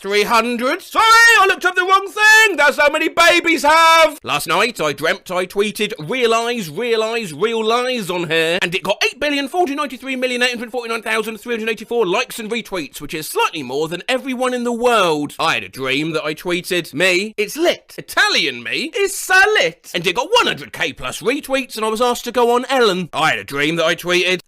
L: 300? Sorry, I looked up the wrong thing. That's how many babies have. Last night I dreamt I tweeted real lies on here, and it got 8,493,849,384 likes and retweets, which is slightly more than everyone in the world. I had a dream that I tweeted, me, it's lit. Italian me is so lit. And it got 100k plus retweets, and I was asked to go on Ellen. I had a dream that I tweeted,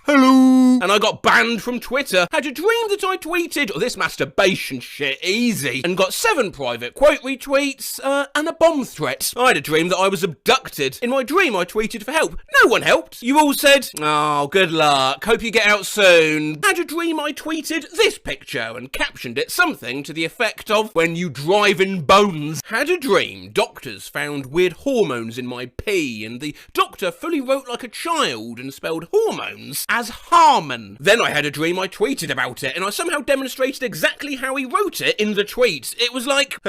L: hello, and I got banned from Twitter. Had a dream that I tweeted, this masturbation shit, easy, and got 7 private quote retweets, and a bomb threat. I had a dream that I was abducted. In my dream, I tweeted for help. No one helped. You all said, oh, good luck. Hope you get out soon. Had a dream I tweeted this picture and captioned it something to the effect of, when you drive in bones. Had a dream doctors found weird hormones in my pee, and the doctor fully wrote like a child and spelled hormones as Harmon. Then I had a dream I tweeted about it, and I somehow demonstrated exactly how he wrote it in the tweet. It was like,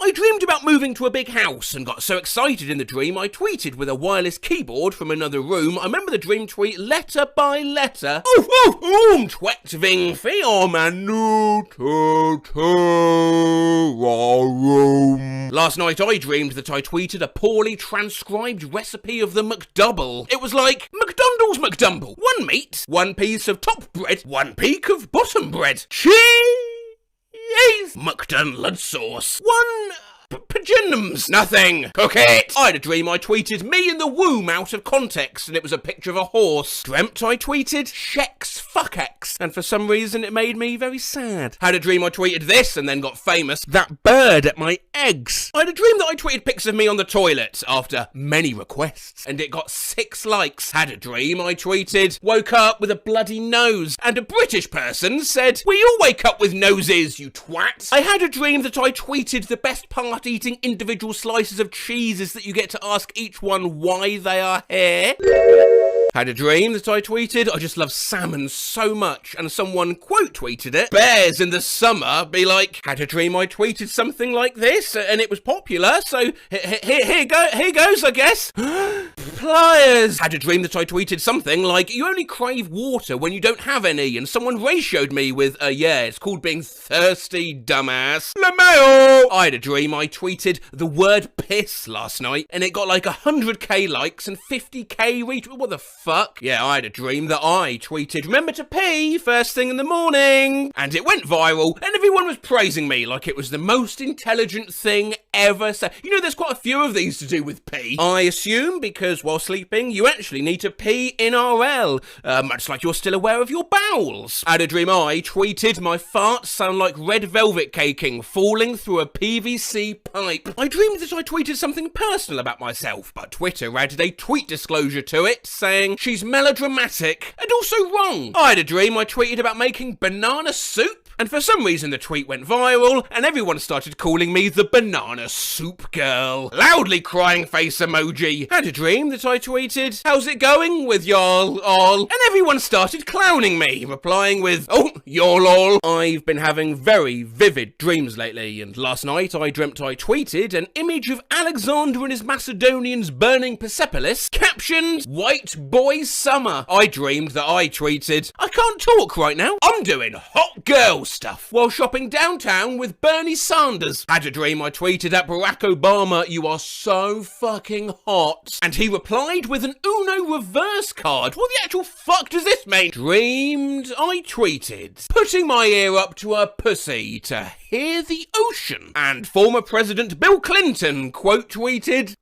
L: I dreamed about moving to a big house and got so excited in the dream I tweeted with a wireless keyboard from another room. I remember the dream tweet letter by letter. Twetving Last night I dreamed that I tweeted a poorly transcribed recipe of the McDouble. It was like, McDonald's McDumble. 1 meat, 1 piece of top bread, 1 peak of bottom bread. Cheese! McDonald sauce. 1... Paginums. Nothing. Cook it. I had a dream I tweeted me in the womb out of context, and it was a picture of a horse. Dreamt I tweeted Shex fuck X, and for some reason it made me very sad. Had a dream I tweeted this and then got famous. That bird at my eggs. I had a dream that I tweeted pics of me on the toilet after many requests, and it got 6 likes. Had a dream I tweeted woke up with a bloody nose, and a British person said, we all wake up with noses, you twat. I had a dream that I tweeted the best part eating individual slices of cheeses that you get to ask each one why they are here. Had a dream that I tweeted, I just love salmon so much, and someone quote tweeted it, bears in the summer, be like, had a dream I tweeted something like this, and it was popular, so here goes, I guess. Pliers. Had a dream that I tweeted something like, you only crave water when you don't have any, and someone ratioed me with, yeah, it's called being thirsty, dumbass. LeMayo. I had a dream I tweeted the word piss last night, and it got like 100k likes and 50k retweets. What the fuck? Yeah, I had a dream that I tweeted, remember to pee first thing in the morning, and it went viral, and everyone was praising me like it was the most intelligent thing ever said. You know, there's quite a few of these to do with pee, I assume, because while sleeping, you actually need to pee in RL, much like you're still aware of your bowels. I had a dream I tweeted, my farts sound like red velvet caking falling through a PVC pipe. I dreamed that I tweeted something personal about myself, but Twitter added a tweet disclosure to it, saying she's melodramatic and also wrong. I had a dream I tweeted about making banana soup, and for some reason the tweet went viral, and everyone started calling me the banana soup girl. Loudly crying face emoji. Had a dream that I tweeted, how's it going with y'all all? And everyone started clowning me, replying with, oh, y'all all. I've been having very vivid dreams lately, and last night I dreamt I tweeted an image of Alexander and his Macedonians burning Persepolis, captioned, white boy summer. I dreamed that I tweeted, I can't talk right now, I'm doing hot girl stuff, while shopping downtown with Bernie Sanders. Had a dream I tweeted at Barack Obama, you are so fucking hot, and he replied with an Uno reverse card. What the actual fuck does this mean? Dreamed I tweeted, putting my ear up to a pussy to hear the ocean, and former President Bill Clinton quote tweeted,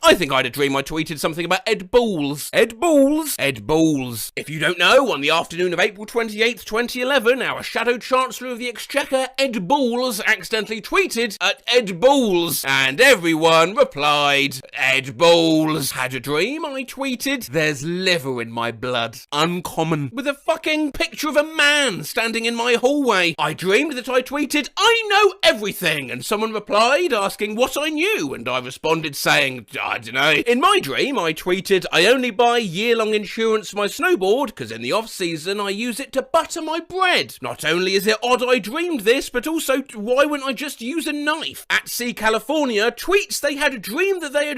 L: I think I had a dream I tweeted something about Ed Balls. Ed Balls? Ed Balls. If you don't know, on the afternoon of April 28th, 2011, our shadow Shadow Chancellor of the Exchequer, Ed Balls, accidentally tweeted at Ed Balls, and everyone replied, Ed Balls. Had a dream, I tweeted. There's liver in my blood. Uncommon. With a fucking picture of a man standing in my hallway. I dreamed that I tweeted, I know everything, and someone replied asking what I knew, and I responded saying, I don't know. In my dream, I tweeted, I only buy year-long insurance for my snowboard, because in the off-season I use it to butter my bread. Not only is it odd I dreamed this, but also why wouldn't I just use a knife? At Sea California tweets they had a dream that they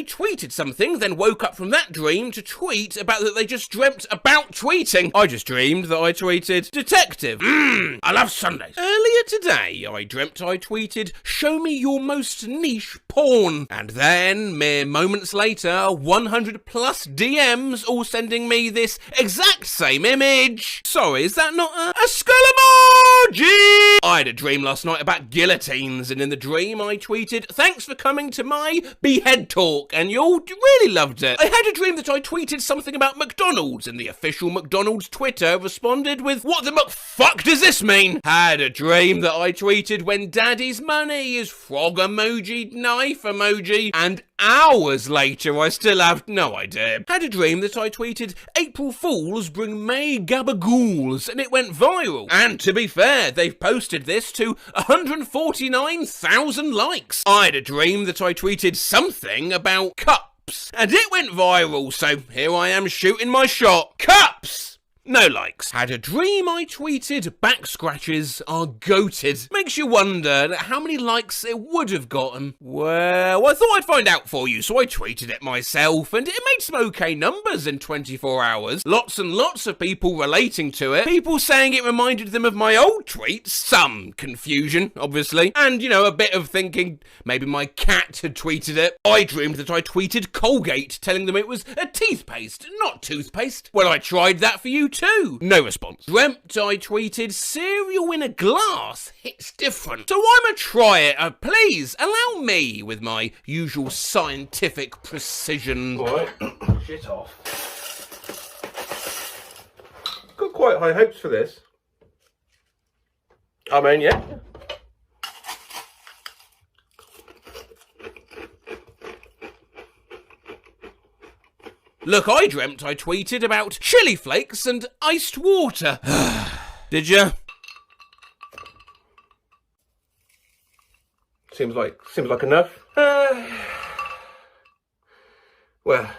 L: tweeted something, then woke up from that dream to tweet about that they just dreamt about tweeting. I just dreamed that I tweeted, Detective, I love Sundays. Earlier today, I dreamt I tweeted, show me your most niche porn. And then, mere moments later, 100 plus DMs all sending me this exact same image. Sorry, is that not a skull emoji? I had a dream last night about guillotines, and in the dream I tweeted, thanks for coming to my behead talk, and you all really loved it. I had a dream that I tweeted something about McDonald's, and the official McDonald's Twitter responded with, what the fuck does this mean? Had a dream that I tweeted, when daddy's money is frog emoji, knife emoji, and hours later I still have no idea. Had a dream that I tweeted, April Fools bring May gabagools, and it went viral. And to be fair, they've posted this to 149,000 likes. I had a dream that I tweeted something about cups, and it went viral, so here I am shooting my shot. Cups! No likes. Had a dream I tweeted, back scratches are goated. Makes you wonder how many likes it would have gotten. Well, I thought I'd find out for you, so I tweeted it myself, and it made some okay numbers in 24 hours. Lots and lots of people relating to it. People saying it reminded them of my old tweets. Some confusion, obviously. And, a bit of thinking maybe my cat had tweeted it. I dreamed that I tweeted Colgate, telling them it was a teeth paste, not toothpaste. Well, I tried that for you too. No response. Dreamt I tweeted, cereal in a glass hits different. So I'ma try it. Please allow me with my usual scientific precision.
A: Alright, shit off. Got quite high hopes for this. I mean, yeah.
L: Look, I dreamt I tweeted about chili flakes and iced water. Did ya?
A: Seems like enough. Well.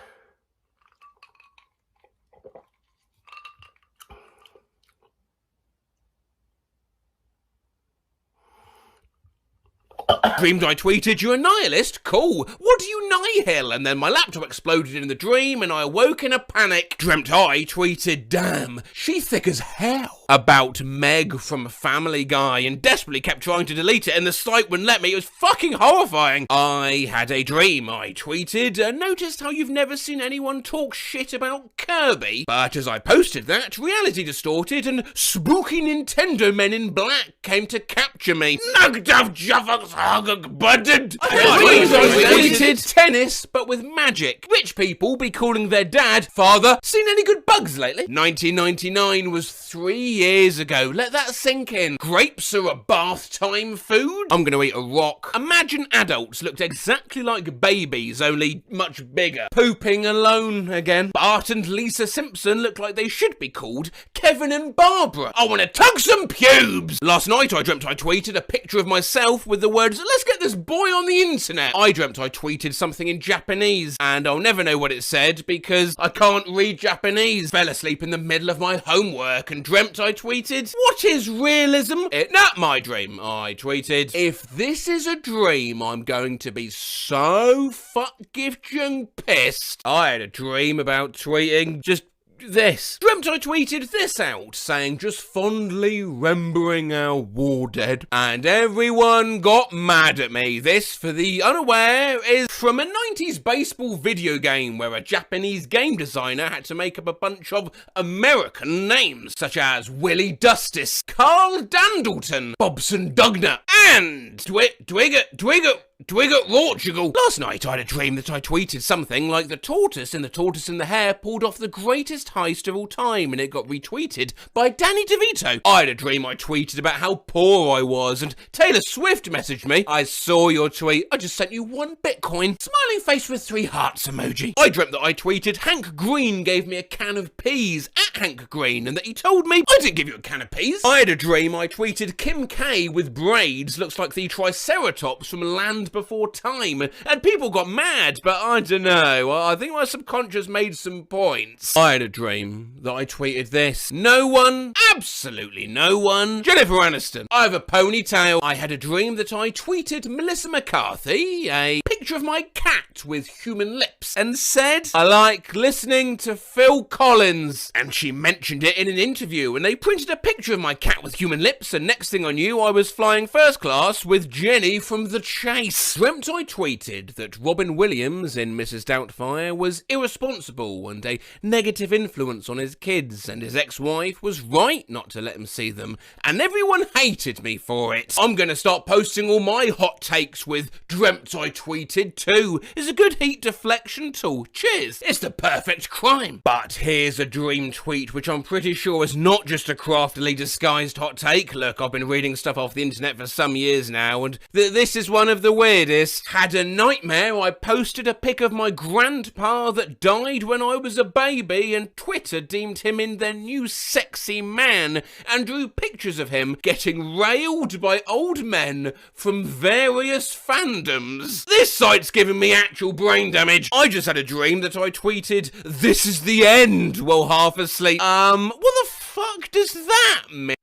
L: Dreamed I tweeted, you're a nihilist? Cool. What do you nihil? And then my laptop exploded in the dream and I awoke in a panic. Dreamt I tweeted, damn, she thick as hell. About Meg from Family Guy and desperately kept trying to delete it and the site wouldn't let me. It was fucking horrifying. I had a dream, I tweeted. Noticed how you've never seen anyone talk shit about Kirby. But as I posted that, reality distorted and spooky Nintendo men in black came to capture me. Nugduff Juffux Hugg Budded. I tweeted tennis, but with magic. Rich people be calling their dad, father, seen any good bugs lately? 1999 was 3 years ago. Let that sink in. Grapes are a bath time food? I'm gonna eat a rock. Imagine adults looked exactly like babies, only much bigger. Pooping alone again. Bart and Lisa Simpson look like they should be called Kevin and Barbara. I wanna tug some pubes! Last night I dreamt I tweeted a picture of myself with the words, let's get this boy on the internet. I dreamt I tweeted something in Japanese, and I'll never know what it said because I can't read Japanese. Fell asleep in the middle of my homework and dreamt I tweeted, what is realism? Not my dream. I tweeted, if this is a dream, I'm going to be so fucking pissed. I had a dream about tweeting just this. Dreamt I tweeted this out, saying just fondly remembering our war dead, and everyone got mad at me. This, for the unaware, is from a 90s baseball video game where a Japanese game designer had to make up a bunch of American names, such as Willie Dustis, Carl Dandleton, Bobson Dugner, and Dwigger Twig at Portugal. Last night I had a dream that I tweeted something like the tortoise and the hare pulled off the greatest heist of all time, and it got retweeted by Danny DeVito. I had a dream I tweeted about how poor I was, and Taylor Swift messaged me. I saw your tweet. I just sent you 1 Bitcoin. Smiling face with 3 hearts emoji. I dreamt that I tweeted Hank Green gave me a can of peas at Hank Green, and that he told me I didn't give you a can of peas. I had a dream I tweeted Kim K with braids looks like the Triceratops from Land Before Time, and people got mad, but I don't know. I think my subconscious made some points. I had a dream that I tweeted this. No one, absolutely no one, Jennifer Aniston, I have a ponytail. I had a dream that I tweeted Melissa McCarthy a picture of my cat with human lips and said, I like listening to Phil Collins. And she mentioned it in an interview, and they printed a picture of my cat with human lips, and next thing I knew I was flying first class with Jenny from The Chase. Dreamt I tweeted that Robin Williams in Mrs. Doubtfire was irresponsible and a negative influence on his kids, and his ex-wife was right not to let him see them, and everyone hated me for it. I'm gonna start posting all my hot takes with dreamt I tweeted too. It's a good heat deflection tool. Cheers. It's the perfect crime. But here's a dream tweet which I'm pretty sure is not just a craftily disguised hot take. Look, I've been reading stuff off the internet for some years now, and this is one of the weirdest. Had a nightmare. I posted a pic of my grandpa that died when I was a baby, and Twitter deemed him in their new sexy man and drew pictures of him getting railed by old men from various fandoms. This site's giving me actual brain damage. I just had a dream that I tweeted, "This is the end," while half asleep. What the fuck does that mean?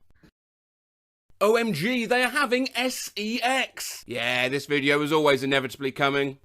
L: OMG, they are having SEX. Yeah, this video was always inevitably coming.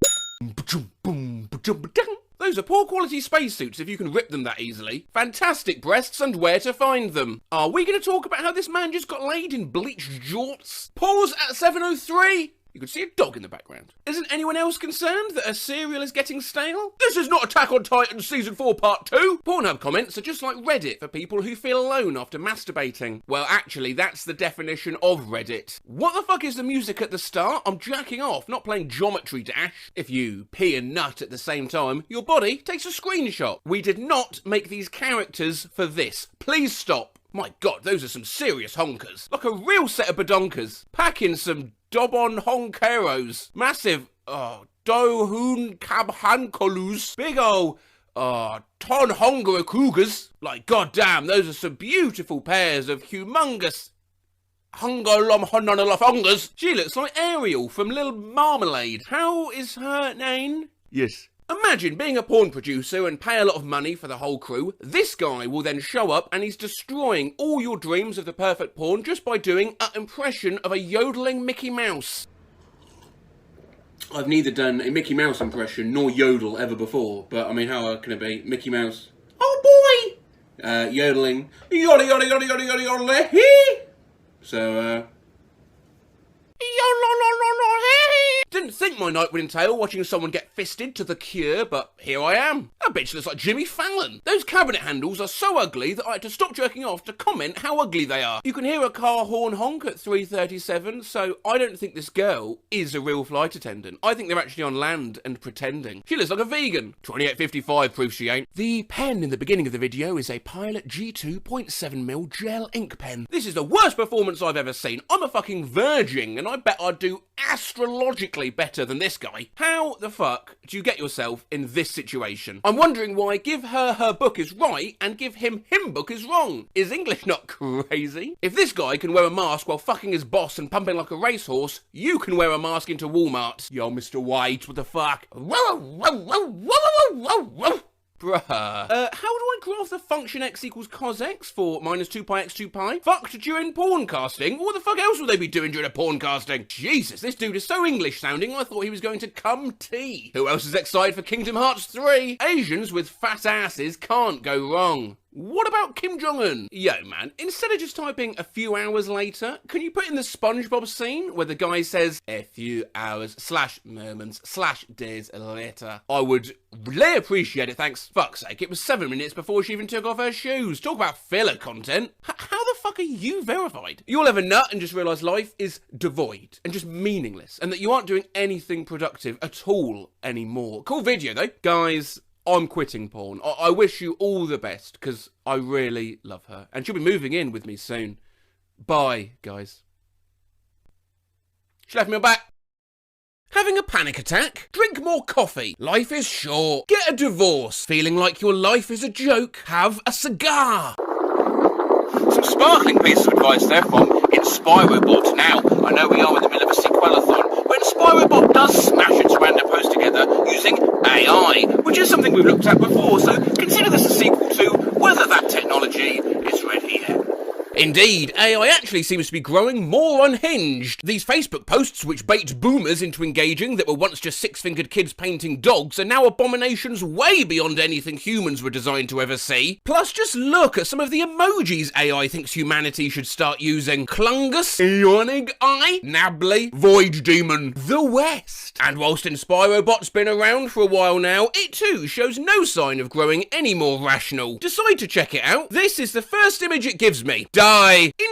L: Those are poor quality spacesuits if you can rip them that easily. Fantastic breasts and where to find them. Are we going to talk about how this man just got laid in bleached jorts? Pause at 7:03. You can see a dog in the background. Isn't anyone else concerned that a cereal is getting stale? This is not Attack on Titan Season 4 Part 2! Pornhub comments are just like Reddit for people who feel alone after masturbating. Well, actually, that's the definition of Reddit. What the fuck is the music at the start? I'm jacking off, not playing Geometry Dash. If you pee and nut at the same time, your body takes a screenshot. We did not make these characters for this. Please stop. My god, those are some serious honkers. Like a real set of badonkers. Packing some Dobon honkeros. Massive, Dohun Kabhankolus. Big ol', Ton Hongera Cougars. Like, goddamn, those are some beautiful pairs of humongous Hungolom Hononolof Hongers. She looks like Ariel from Little Marmalade. How is her name? Yes. Imagine being a porn producer and pay a lot of money for the whole crew. This guy will then show up and he's destroying all your dreams of the perfect porn just by doing an impression of a yodeling Mickey Mouse. I've neither done a Mickey Mouse impression nor yodel ever before, but I mean, how hard can it be? Mickey Mouse. Oh boy! Yodeling. Yodel, yodel, yodel, yodel, yodel, yodel, hee! So, didn't think my night would entail watching someone get fisted to The Cure, but here I am. That bitch looks like Jimmy Fallon. Those cabinet handles are so ugly that I had to stop jerking off to comment how ugly they are. You can hear a car horn honk at 3:37, so I don't think this girl is a real flight attendant. I think they're actually on land and pretending. She looks like a vegan. 2855 proves she ain't. The pen in the beginning of the video is a Pilot G2.7mm gel ink pen. This is the worst performance I've ever seen. I'm a fucking virgin, and I bet I'd do astrologically better than this guy. How the fuck do you get yourself in this situation? I'm wondering why give her book is right and give him book is wrong. Is English not crazy? If this guy can wear a mask while fucking his boss and pumping like a racehorse, you can wear a mask into Walmart. Yo, Mr. White, what the fuck? Bruh. How do I graph the function x equals cos x for minus 2 pi x 2 pi? Fucked during porn casting? What the fuck else would they be doing during a porn casting? Jesus, this dude is so English sounding, I thought he was going to come tea. Who else is excited for Kingdom Hearts 3? Asians with fat asses can't go wrong. What about Kim Jong-un? Yo, man, instead of just typing a few hours later, can you put in the SpongeBob scene where the guy says, a few hours / moments / days later? I would really appreciate it, thanks. Fuck's sake, it was 7 minutes before she even took off her shoes. Talk about filler content. How the fuck are you verified? You'll have a nut and just realise life is devoid and just meaningless and that you aren't doing anything productive at all anymore. Cool video, though. Guys, I'm quitting porn. I wish you all the best, because I really love her. And she'll be moving in with me soon. Bye, guys. She left me back. Having a panic attack? Drink more coffee. Life is short. Get a divorce. Feeling like your life is a joke? Have a cigar. Some sparkling pieces of advice there from InspiroBot. Now, I know we are in the middle of a sequelathon, but InspiroBot does smash its random posts together using AI, which is something we've looked at before, so consider this a sequel to whether that technology is ready yet. Indeed, AI actually seems to be growing more unhinged. These Facebook posts which bait boomers into engaging that were once just six-fingered kids painting dogs are now abominations way beyond anything humans were designed to ever see. Plus, just look at some of the emojis AI thinks humanity should start using. Clungus, yawning eye, nabbly, void demon, the West. And whilst InspiroBot's been around for a while now, it too shows no sign of growing any more rational. Decide to check it out. This is the first image it gives me. Die.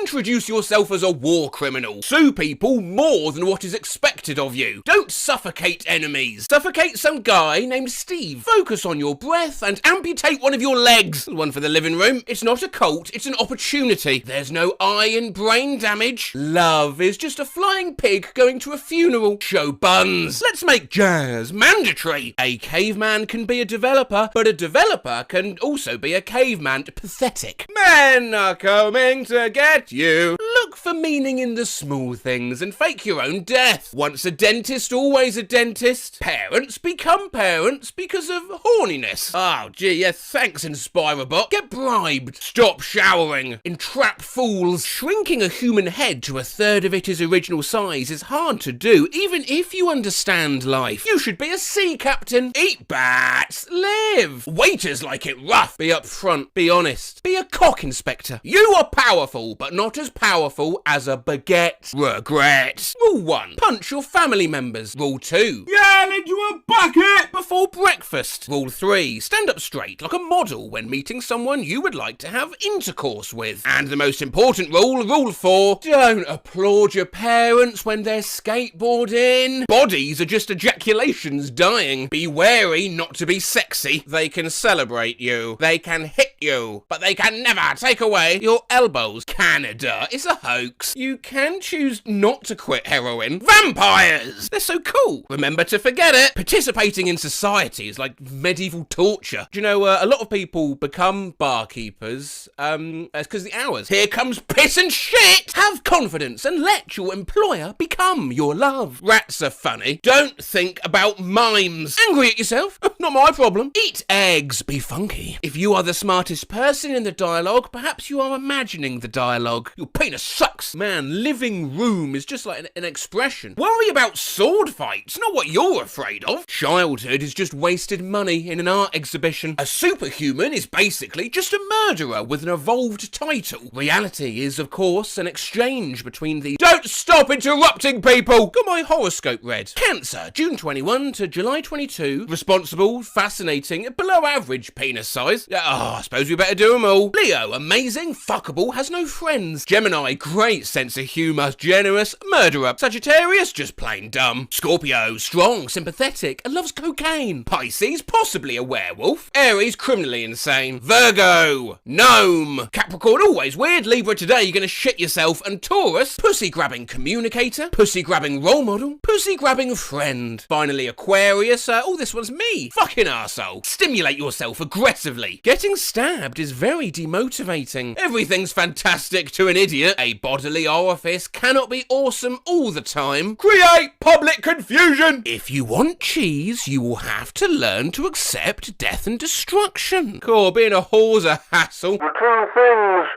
L: Introduce yourself as a war criminal. Sue people more than what is expected of you. Don't suffocate enemies. Suffocate some guy named Steve. Focus on your breath and amputate one of your legs. One for the living room. It's not a cult, it's an opportunity. There's no eye and brain damage. Love is just a flying pig going to a funeral. Show buns. Let's make jazz mandatory. A caveman can be a developer, but a developer can also be a caveman. Pathetic. Men are coming to get you. Look for meaning in the small things and fake your own death. Once a dentist, always a dentist. Parents become parents because of horniness. Oh gee, yeah, thanks InspiroBot. Get bribed. Stop showering. Entrap fools. Shrinking a human head to a third of its original size is hard to do, even if you understand life. You should be a sea captain. Eat bats. Live. Waiters like it rough. Be upfront. Be honest. Be a cock inspector. You are powerful, but not as powerful as a baguette. Regret. Rule 1. Punch your family members. Rule 2. Yell into a bucket before breakfast. Rule 3. Stand up straight like a model when meeting someone you would like to have intercourse with. And the most important rule, Rule 4. Don't applaud your parents when they're skateboarding. Bodies are just ejaculations dying. Be wary not to be sexy. They can celebrate you. They can hit you. But they can never take away your elbows. Canada is a hoax. You can choose not to quit heroin. Vampires! They're so cool. Remember to forget it. Participating in society is like medieval torture. Do you know, a lot of people become barkeepers, because the hours. Here comes piss and shit! Have confidence and let your employer become your love. Rats are funny. Don't think about mimes. Angry at yourself? Not my problem. Eat eggs. Be funky. If you are the smartest person in the dialogue, perhaps you are imagining the dialogue. Your penis sucks. Man, living room is just like an expression. Worry about sword fights, not what you're afraid of. Childhood is just wasted money in an art exhibition. A superhuman is basically just a murderer with an evolved title. Reality is, of course, an exchange between the... Don't stop interrupting people! Got my horoscope read. Cancer, June 21 to July 22. Responsible, fascinating, below average penis size. I suppose we better do them all. Leo, amazing, fuckable, has no friends. Gemini, great sense of humour, generous, murderer. Sagittarius, just plain dumb. Scorpio, strong, sympathetic, and loves cocaine. Pisces, possibly a werewolf. Aries, criminally insane. Virgo, gnome. Capricorn, always weird. Libra, today you're gonna shit yourself. And Taurus, pussy-grabbing communicator, pussy-grabbing role model, pussy-grabbing friend. Finally, Aquarius, this one's me. Fucking arsehole. Stimulate yourself aggressively. Getting stabbed is very demotivating. Everything's fantastic to an idiot. A bodily orifice cannot be awesome all the time. Create public confusion. If you want cheese, you will have to learn to accept death and destruction. Cool, being a whore's a hassle.
K: The two things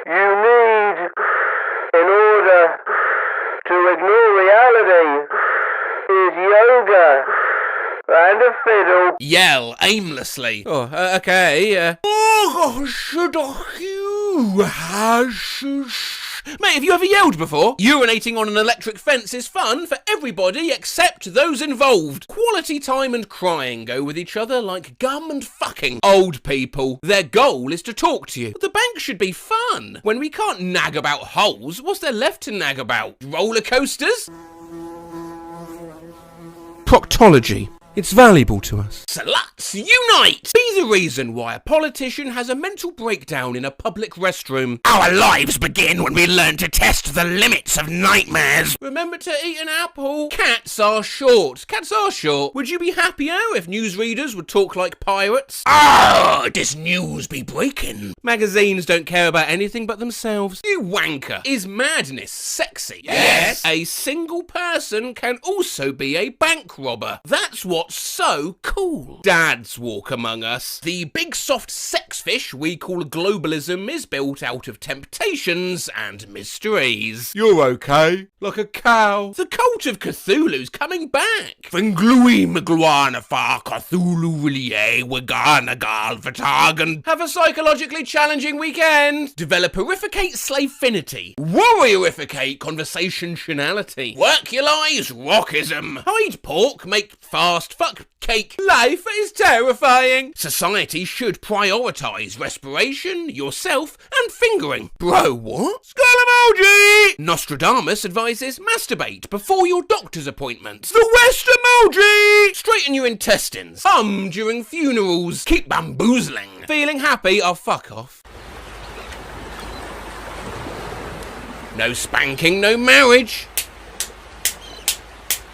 K: you need in order to ignore reality is yoga and a fiddle.
L: Yell aimlessly. Oh, okay. Oh, should you Mate, have you ever yelled before? Urinating on an electric fence is fun for everybody except those involved. Quality time and crying go with each other like gum and fucking. Old people, their goal is to talk to you. The bank should be fun. When we can't nag about holes, what's there left to nag about? Roller coasters? Proctology. It's valuable to us. Sluts unite! Be the reason why a politician has a mental breakdown in a public restroom. Our lives begin when we learn to test the limits of nightmares. Remember to eat an apple. Cats are short. Cats are short. Would you be happier if newsreaders would talk like pirates? Ah, this news be breaking. Magazines don't care about anything but themselves. You wanker. Is madness sexy? Yes. A single person can also be a bank robber. That's what's so cool. Dads walk among us. The big soft sex fish we call globalism is built out of temptations and mysteries. You're okay. Like a cow. The cult of Cthulhu's coming back. Fenglui mgluana fa Cthulhu Willie Wagana Gal Vatagan. Have a psychologically challenging weekend. Developerificate slavefinity. Warriorificate conversationality. Work your lives, rockism. Hide pork, make fast fuck cake. Life is terrifying. Society should prioritise respiration, yourself, and fingering. Bro, what? Skull emoji! Nostradamus advises masturbate before your doctor's appointment. The West emoji! Straighten your intestines. Hum during funerals. Keep bamboozling. Feeling happy? Oh, fuck off. No spanking, no marriage.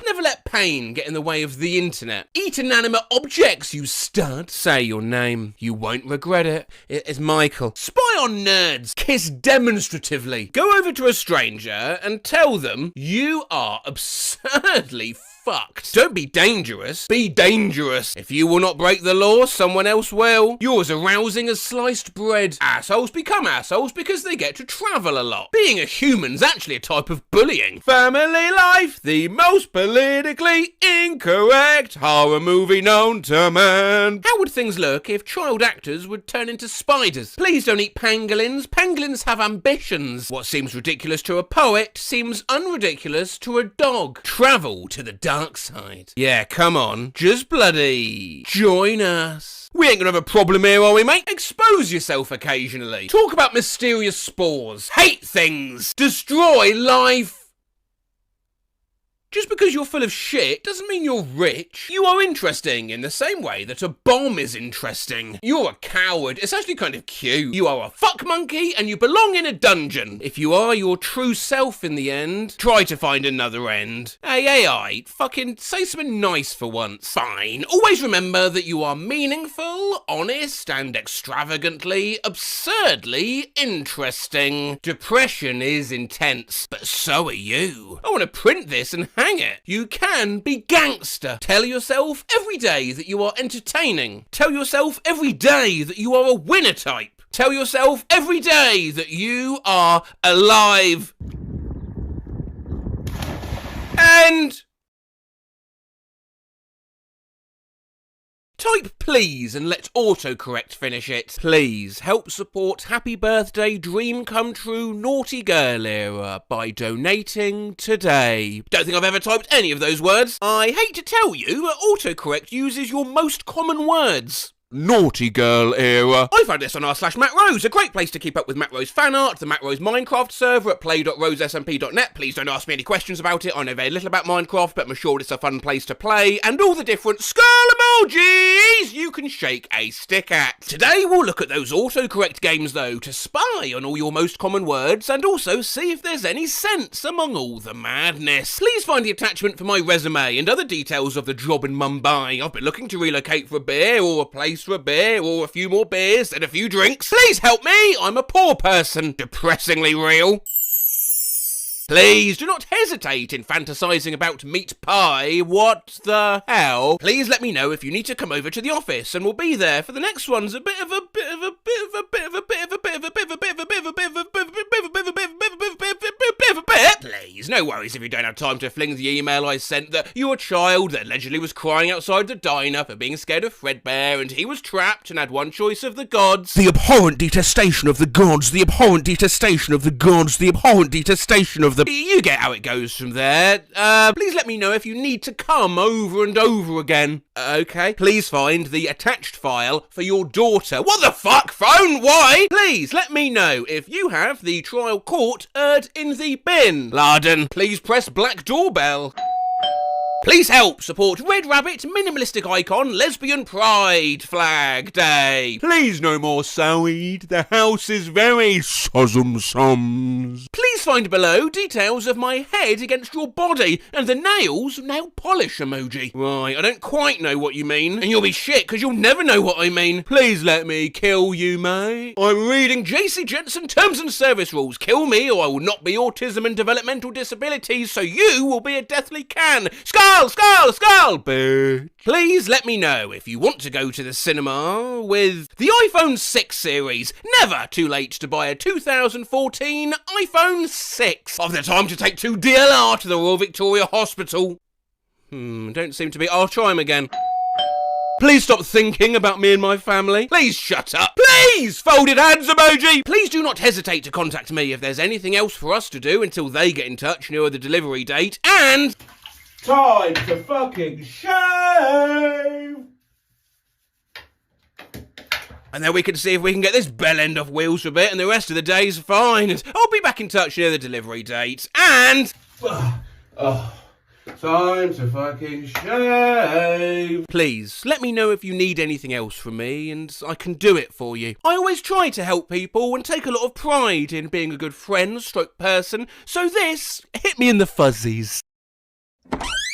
L: Never let pain get in the way of the internet. Eat inanimate objects, you stud. Say your name. You won't regret it. It's Michael. Spy on nerds. Kiss demonstratively. Go over to a stranger and tell them you are absurdly fucked. Don't be dangerous. Be dangerous. If you will not break the law, someone else will. You're as arousing as sliced bread. Assholes become assholes because they get to travel a lot. Being a human's actually a type of bullying. Family life, the most politically incorrect horror movie known to man. How would things look if child actors would turn into spiders? Please don't eat pangolins. Pangolins have ambitions. What seems ridiculous to a poet seems unridiculous to a dog. Travel to the dark side. Yeah, come on. Just bloody join us. We ain't gonna have a problem here, are we, mate? Expose yourself occasionally. Talk about mysterious spores. Hate things. Destroy life. Just because you're full of shit doesn't mean you're rich. You are interesting in the same way that a bomb is interesting. You're a coward. It's actually kind of cute. You are a fuck monkey and you belong in a dungeon. If you are your true self in the end, try to find another end. Hey, AI, fucking say something nice for once. Fine. Always remember that you are meaningful, honest, and extravagantly, absurdly interesting. Depression is intense, but so are you. I want to print this and hang it. You can be gangster. Tell yourself every day that you are entertaining. Tell yourself every day that you are a winner type. Tell yourself every day that you are alive. And type please and let autocorrect finish it. Please help support Happy Birthday Dream Come True Naughty Girl Era by donating today. Don't think I've ever typed any of those words. I hate to tell you, but autocorrect uses your most common words. Naughty Girl Era. I found this on r/MattRose, a great place to keep up with Matt Rose fan art, the Matt Rose Minecraft server at play.rosesmp.net. Please don't ask me any questions about it. I know very little about Minecraft, but I'm assured it's a fun place to play, and all the different skull emojis you can shake a stick at. Today we'll look at those autocorrect games though, to spy on all your most common words, and also see if there's any sense among all the madness. Please find the attachment for my resume and other details of the job in Mumbai. I've been looking to relocate for a beer, or a place for a beer, or a few more beers and a few drinks. Please help me, I'm a poor person. Depressingly real. Please do not hesitate in fantasizing about meat pie. What the hell? Please let me know if you need to come over to the office, and we'll be there for the next one's a bit of a ItsMeFlip? Please, no worries if you don't have time to fling the email I sent that your child that allegedly was crying outside the diner for being scared of Fredbear and he was trapped and had one choice of the gods. The abhorrent detestation of the gods, the abhorrent detestation of the gods, the abhorrent detestation of the... You get how it goes from there. Please let me know if you need to come over and over again. Okay. Please find the attached file for your daughter. What the fuck, phone? Why? Please let me know if you have the trial court in the bin. Larden, please press black doorbell. Please help support Red Rabbit Minimalistic Icon Lesbian Pride Flag Day. Please no more seaweed. The house is very sums. Please find below details of my head against your body and the nail polish emoji. Right, I don't quite know what you mean, and you'll be shit because you'll never know what I mean. Please let me kill you, mate. I'm reading JC Jensen Terms and Service Rules. Kill me or I will not be autism and developmental disabilities, so you will be a deathly can. Skull, bitch. Please let me know if you want to go to the cinema with the iPhone 6 series. Never too late to buy a 2014 iPhone 6. Of the time to take 2 DLR to the Royal Victoria Hospital. Don't seem to be. I'll try him again. Please stop thinking about me and my family. Please shut up. Please! Folded hands emoji! Please do not hesitate to contact me if there's anything else for us to do until they get in touch near the delivery date. And...
E: time to fucking shave!
L: And then we can see if we can get this bell end off wheels for a bit, and the rest of the day's fine. And I'll be back in touch near the delivery date. And...
E: time to fucking shave!
L: Please, let me know if you need anything else from me, and I can do it for you. I always try to help people and take a lot of pride in being a good friend, stroke person, so this hit me in the fuzzies.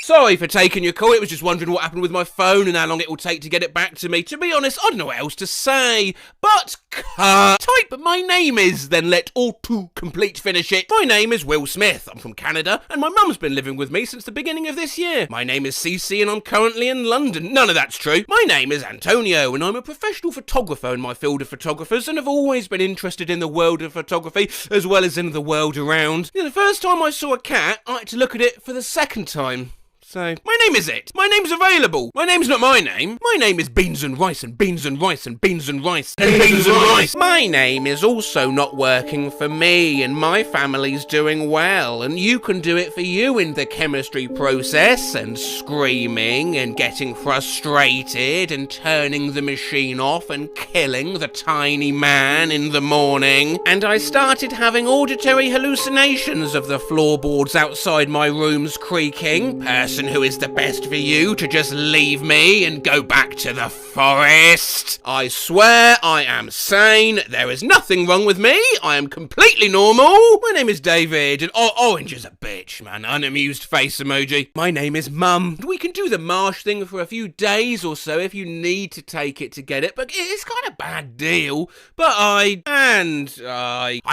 L: Sorry for taking your call, it was just wondering what happened with my phone and how long it will take to get it back to me. To be honest, I don't know what else to say, but type my name is, then let autocomplete finish it. My name is Will Smith, I'm from Canada, and my mum's been living with me since the beginning of this year. My name is Cece and I'm currently in London. None of that's true. My name is Antonio and I'm a professional photographer in my field of photographers and have always been interested in the world of photography as well as in the world around. The first time I saw a cat, I had to look at it for the second time. So, my name is it. My name's available. My name's not my name. My name is Beans and Rice and Beans and Rice and Beans and Rice and Beans and Rice. My name is also not working for me and my family's doing well and you can do it for you in the chemistry process and screaming and getting frustrated and turning the machine off and killing the tiny man in the morning. And I started having auditory hallucinations of the floorboards outside my rooms creaking. Person who is the best for you to just leave me and go back to the forest. I swear I am sane. There is nothing wrong with me. I am completely normal. My name is David and Orange is a bitch, man. Unamused face emoji. My name is Mum. We can do the marsh thing for a few days or so if you need to take it to get it, but it's kind of a bad deal. But I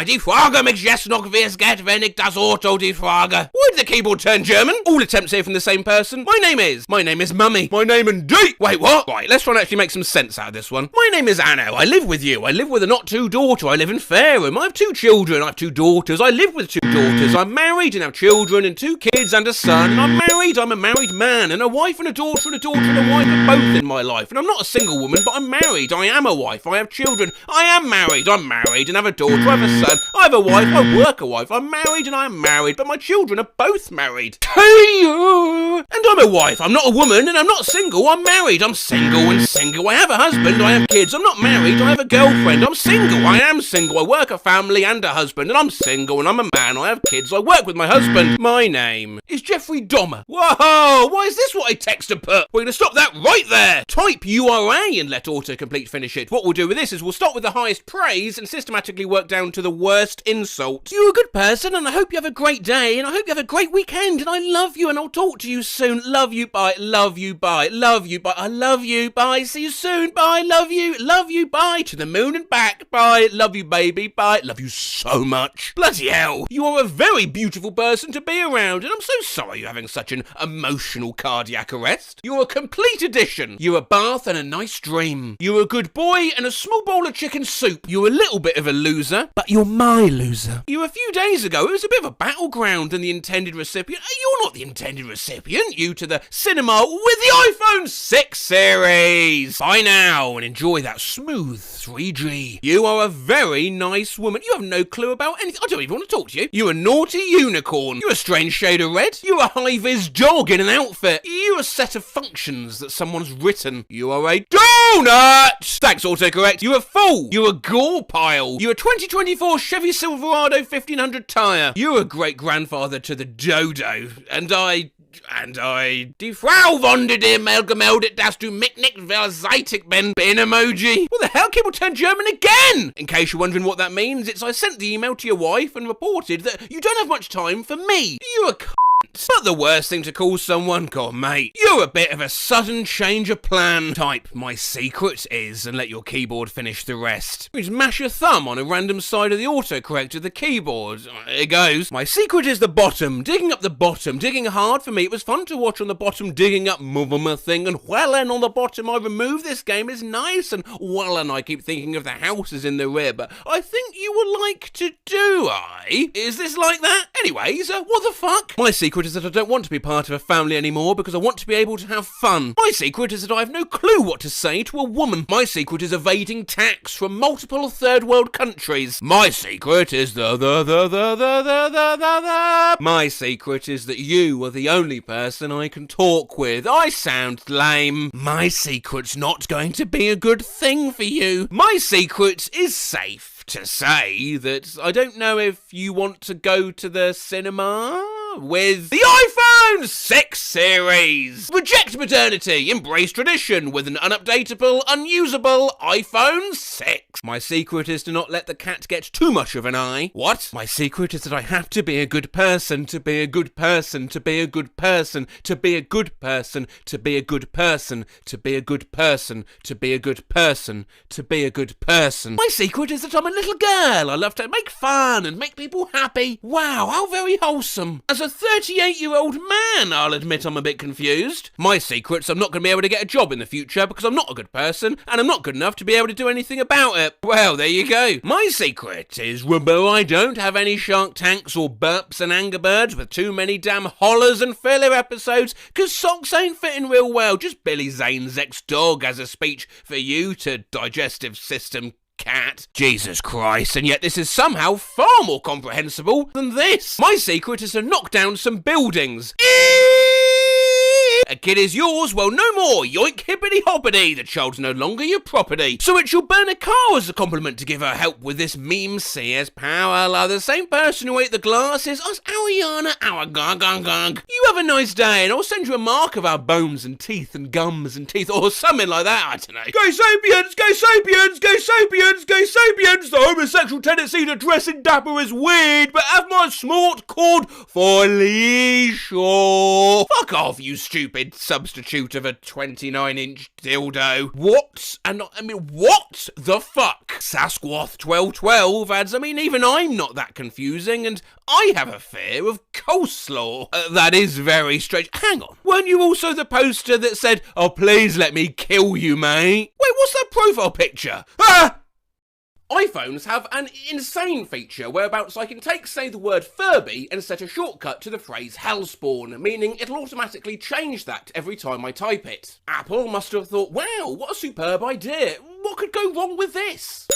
L: defrage mich jetzt noch, wie es geht, wenn ich das Auto defrage. Why did the keyboard turn German? All attempts here from the same person. My name is Mummy. My name indeed. Wait, what? Right, let's try and actually make some sense out of this one. My name is Anno. I live with you. I live with a not-two daughter. I live in Fareham. I have 2 children. I have 2 daughters. I live with 2 daughters. I'm married and have children and 2 kids and a son. And I'm married. I'm a married man. And a wife and a daughter and a daughter and a wife are both in my life. And I'm not a single woman, but I'm married. I am a wife. I have children. I am married. I'm married and have a daughter. I have a son. I have a wife. I work a wife. I'm married and I am married, but my children are both married. And I'm a wife. I'm not a woman and I'm not single. I'm married. I'm single and single. I have a husband. I have kids. I'm not married. I have a girlfriend. I'm single. I am single. I work a family and a husband and I'm single and I'm a man. I have kids. I work with my husband. My name is Jeffrey Dahmer. Whoa, why is this what I text and put? We're going to stop that right there. Type URA and let autocomplete finish it. What we'll do with this is we'll start with the highest praise and systematically work down to the worst insult. You're a good person and I hope you have a great day and I hope you have a great weekend and I love you and I'll talk to you see you soon. Love you, bye. Love you, bye. Love you, bye. I love you, bye. See you soon, bye. Love you, bye. To the moon and back, bye. Love you, baby, bye. Love you so much. Bloody hell. You are a very beautiful person to be around, and I'm so sorry you're having such an emotional cardiac arrest. You're a complete addition. You're a bath and a nice dream. You're a good boy and a small bowl of chicken soup. You're a little bit of a loser, but you're my loser. You, a few days ago, it was a bit of a battleground than the intended recipient. You're not the intended recipient. You to the cinema with the iPhone 6 series. Bye now and enjoy that smooth 3G. You are a very nice woman. You have no clue about anything. I don't even want to talk to you. You're a naughty unicorn. You're a strange shade of red. You're a high-vis dog in an outfit. You're a set of functions that someone's written. You are a donut. Thanks, autocorrect. You're a fool. You're a gore pile. You're a 2024 Chevy Silverado 1500 tyre. You're a great-grandfather to the dodo. And I die Frau von der gemeldet, dass du mich nicht verseitig bin emoji. What the hell? People turn German again! In case you're wondering what that means, it's I sent the email to your wife and reported that you don't have much time for me. You're a but the worst thing to call someone, God mate, you're a bit of a sudden change of plan. Type my secret is and let your keyboard finish the rest. You just mash your thumb on a random side of the autocorrect of the keyboard. It goes. My secret is the bottom. Digging up the bottom. Digging hard for me. It was fun to watch on the bottom digging up mother thing, and well and on the bottom I remove this game is nice, and well and I keep thinking of the houses in the rear, but I think you would like to do I? Is this like that? Anyways, what the fuck? My secret is that I don't want to be part of a family anymore because I want to be able to have fun. My secret is that I have no clue what to say to a woman. My secret is evading tax from multiple third world countries. My secret is My secret is that you are the only person I can talk with. I sound lame. My secret's not going to be a good thing for you. My secret is safe to say that I don't know if you want to go to the cinema with the iPhone 6 series. Reject modernity, embrace tradition with an unupdatable, unusable iPhone 6. My secret is to not let the cat get too much of an eye. What? My secret is that I have to be a good person, to be a good person, to be a good person, to be a good person, to be a good person, to be a good person, to be a good person, to be a good person. My secret is that I'm a little girl. I love to make fun and make people happy. Wow, how very wholesome. As a 38-year-old man, I'll admit I'm a bit confused. My secret's I'm not going to be able to get a job in the future because I'm not a good person and I'm not good enough to be able to do anything about it. Well, there you go. My secret is, Rambo, I don't have any Shark Tanks or burps and anger birds with too many damn hollers and filler episodes because socks ain't fitting real well. Just Billy Zane's ex-dog as a speech for you to digestive system cat. Jesus Christ, and yet this is somehow far more comprehensible than this. My secret is to knock down some buildings. A kid is yours, well no more, yoink hippity hoppity, the child's no longer your property. So it shall burn a car as a compliment to give her help with this meme CS power. The same person who ate the glasses, us Ariana, our gang. You have a nice day and I'll send you a mark of our bones and teeth and gums and teeth or something like that, I don't know. Gay sapiens, gay sapiens, gay sapiens, gay sapiens. The homosexual tendency to dress in dapper is weird, but have my smart cord for leisure. Fuck off, you stupid substitute of a 29-inch dildo. What? And I mean, what the fuck? Sasquatch 1212 adds, I mean, even I'm not that confusing, and I have a fear of coleslaw. That is very strange. Hang on. Weren't you also the poster that said, oh, please let me kill you, mate? Wait, what's that profile picture? Ah! iPhones have an insane feature whereabouts I can take, say, the word Furby and set a shortcut to the phrase hellspawn, meaning it'll automatically change that every time I type it. Apple must have thought, wow, what a superb idea. What could go wrong with this?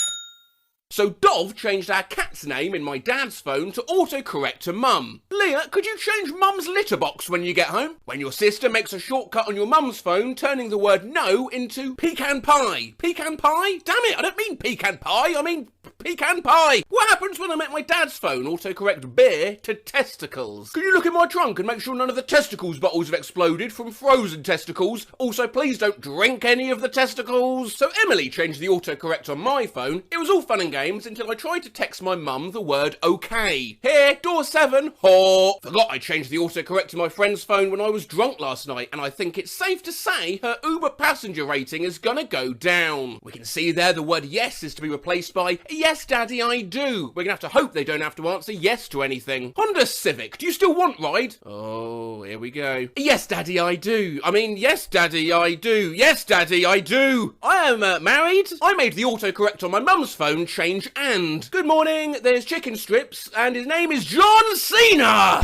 L: So Dov changed our cat's name in my dad's phone to autocorrect to Mum. Leah, could you change Mum's litter box when you get home? When your sister makes a shortcut on your mum's phone, turning the word no into pecan pie. Pecan pie? Damn it, I don't mean pecan pie, I mean pecan pie. What happens when I make my dad's phone autocorrect beer to testicles? Can you look in my trunk and make sure none of the testicles bottles have exploded from frozen testicles? Also, please don't drink any of the testicles. So Emily changed the autocorrect on my phone. It was all fun and games until I tried to text my mum the word okay. Here, door 7, whore. Forgot I changed the autocorrect to my friend's phone when I was drunk last night, and I think it's safe to say her Uber passenger rating is gonna go down. We can see there the word yes is to be replaced by yes daddy I do. We're gonna have to hope they don't have to answer yes to anything. Honda Civic, do you still want ride? Oh, here we go. Yes daddy I do. I mean yes daddy I do. Yes daddy I do. I am married. I made the autocorrect on my mum's phone change and. Good morning, there's chicken strips and his name is John Cena.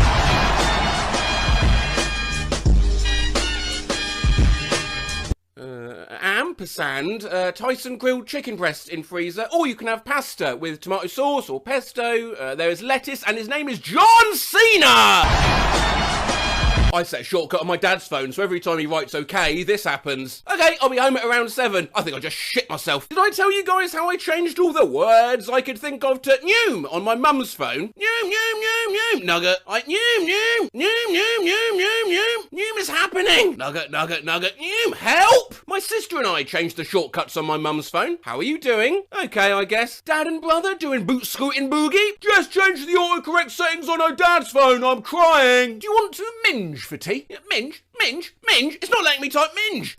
L: Ampersand, Tyson grilled chicken breast in freezer, or you can have pasta with tomato sauce or pesto. There is lettuce, and his name is John Cena! I set a shortcut on my dad's phone, so every time he writes okay, this happens. Okay, I'll be home at around 7. I think I just shit myself. Did I tell you guys how I changed all the words I could think of to noom on my mum's phone? Noom, noom, noom, noom. Nugget. Noom, noom, noom, noom, noom, noom, noom. Noom is happening. Nugget, nugget, nugget, noom. Help! My sister and I changed the shortcuts on my mum's phone. How are you doing? Okay, I guess. Dad and brother doing boot scooting boogie? Just changed the autocorrect settings on our dad's phone. I'm crying. Do you want to minge for tea? Minge? Minge? Minge? It's not letting me type minge.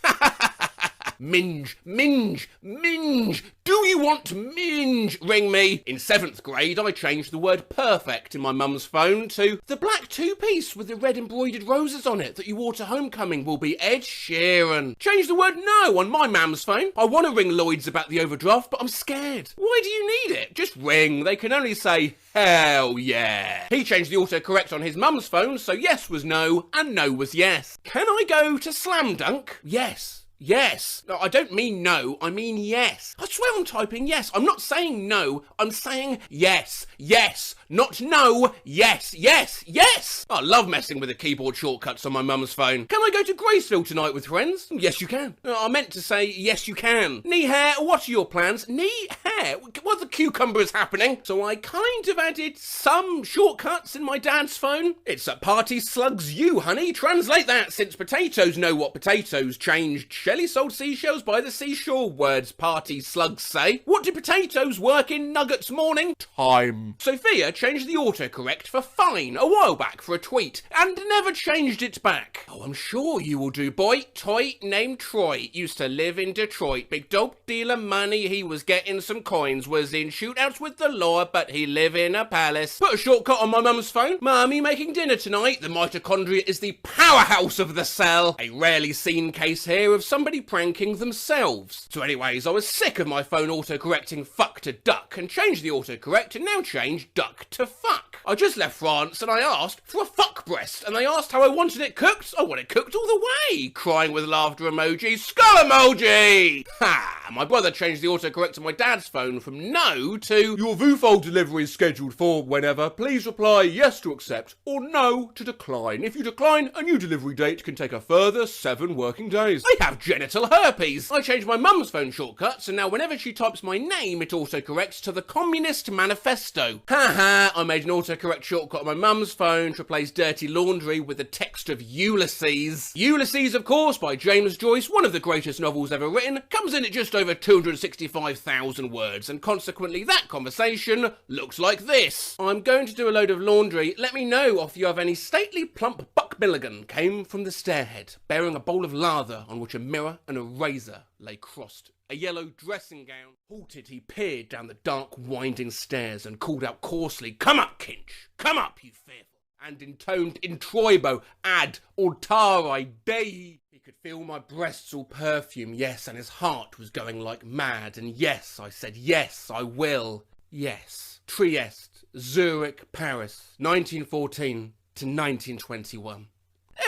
L: Minge, minge, minge. Do you want to minge? Ring me. In 7th grade, I changed the word perfect in my mum's phone to the black two-piece with the red embroidered roses on it that you wore to homecoming will be Ed Sheeran. Change the word no on my mum's phone. I want to ring Lloyd's about the overdraft, but I'm scared. Why do you need it? Just ring. They can only say hell yeah. He changed the autocorrect on his mum's phone, so yes was no and no was yes. Can I go to Slam Dunk? Yes. Yes. No, I don't mean no, I mean yes. I swear I'm typing yes. I'm not saying no, I'm saying yes. Yes. Not no. Yes. Yes. Yes. I love messing with the keyboard shortcuts on my mum's phone. Can I go to Graceville tonight with friends? Yes, you can. I meant to say yes, you can. Knee hair, what are your plans? Knee hair? What the cucumber is happening? So I kind of added some shortcuts in my dad's phone. It's a party slugs you, honey. Translate that since potatoes know what potatoes changed. Shelley sold seashells by the seashore. Words party slugs say. What do potatoes work in Nuggets morning? Time. Sophia changed the autocorrect for fine a while back for a tweet and never changed it back. Oh, I'm sure you will do, boy. Toy named Troy used to live in Detroit. Big dope dealer money, he was getting some coins. Was in shootouts with the law, but he live in a palace. Put a shortcut on my mum's phone. Mummy making dinner tonight. The mitochondria is the powerhouse of the cell. A rarely seen case here of somebody pranking themselves. So anyways, I was sick of my phone autocorrecting fuck to duck and changed the autocorrect and now changed duck to fuck. I just left France and I asked for a fuck breast and they asked how I wanted it cooked. I want it cooked all the way. Crying with laughter emoji. Skull emoji! Ha! My brother changed the autocorrect on my dad's phone from no to your VooFold delivery is scheduled for whenever. Please reply yes to accept or no to decline. If you decline, a new delivery date can take a further 7 working days. I have genital herpes. I changed my mum's phone shortcuts and now whenever she types my name it autocorrects to the Communist Manifesto. Haha, I made an autocorrect shortcut on my mum's phone to replace dirty laundry with the text of Ulysses. Ulysses, of course, by James Joyce, one of the greatest novels ever written, comes in at just over 265,000 words and consequently that conversation looks like this. I'm going to do a load of laundry. Let me know if you have any stately plump Buck Milligan came from the stairhead, bearing a bowl of lather on which a mirror and a razor lay crossed. A yellow dressing gown. Halted, he peered down the dark, winding stairs and called out coarsely, "Come up, Kinch! Come up, you fearful!" And intoned in Troibo, ad altare Dei. He could feel my breasts all perfume, yes, and his heart was going like mad. And yes, I said, yes, I will. Yes. Trieste, Zurich, Paris, 1914 to 1921.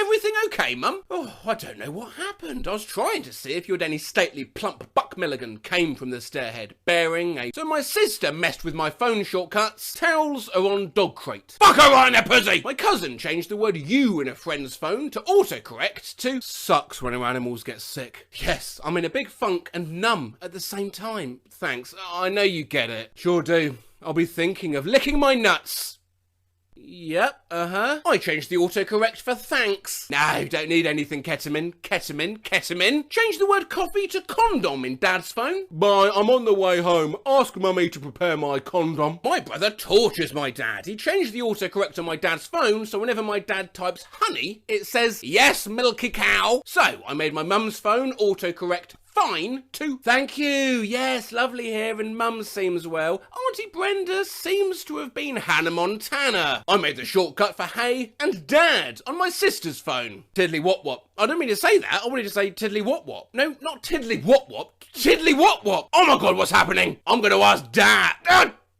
L: everything okay, Mum? Oh, I don't know what happened. I was trying to see if you had any stately plump Buck Milligan came from the stairhead, bearing a... So my sister messed with my phone shortcuts. Towels are on dog crate. Fuck her right in the pussy! My cousin changed the word you in a friend's phone to autocorrect to sucks when our animals get sick. Yes, I'm in a big funk and numb at the same time. Thanks. I know you get it. Sure do. I'll be thinking of licking my nuts. Yep, I changed the autocorrect for thanks. No, don't need anything ketamine. Change the word coffee to condom in Dad's phone. Bye, I'm on the way home. Ask Mummy to prepare my condom. My brother tortures my dad. He changed the autocorrect on my dad's phone, so whenever my dad types honey, it says, yes, milky cow. So, I made my mum's phone autocorrect fine to thank you. Yes, lovely hair and Mum seems well. Auntie Brenda seems to have been Hannah Montana. I made the shortcut for hey and dad on my sister's phone. Tiddly wop wop. I don't mean to say that. I wanted to say tiddly wop wop. No, not tiddly wop wop. Tiddly wop wop. Oh my God, what's happening? I'm going to ask Dad.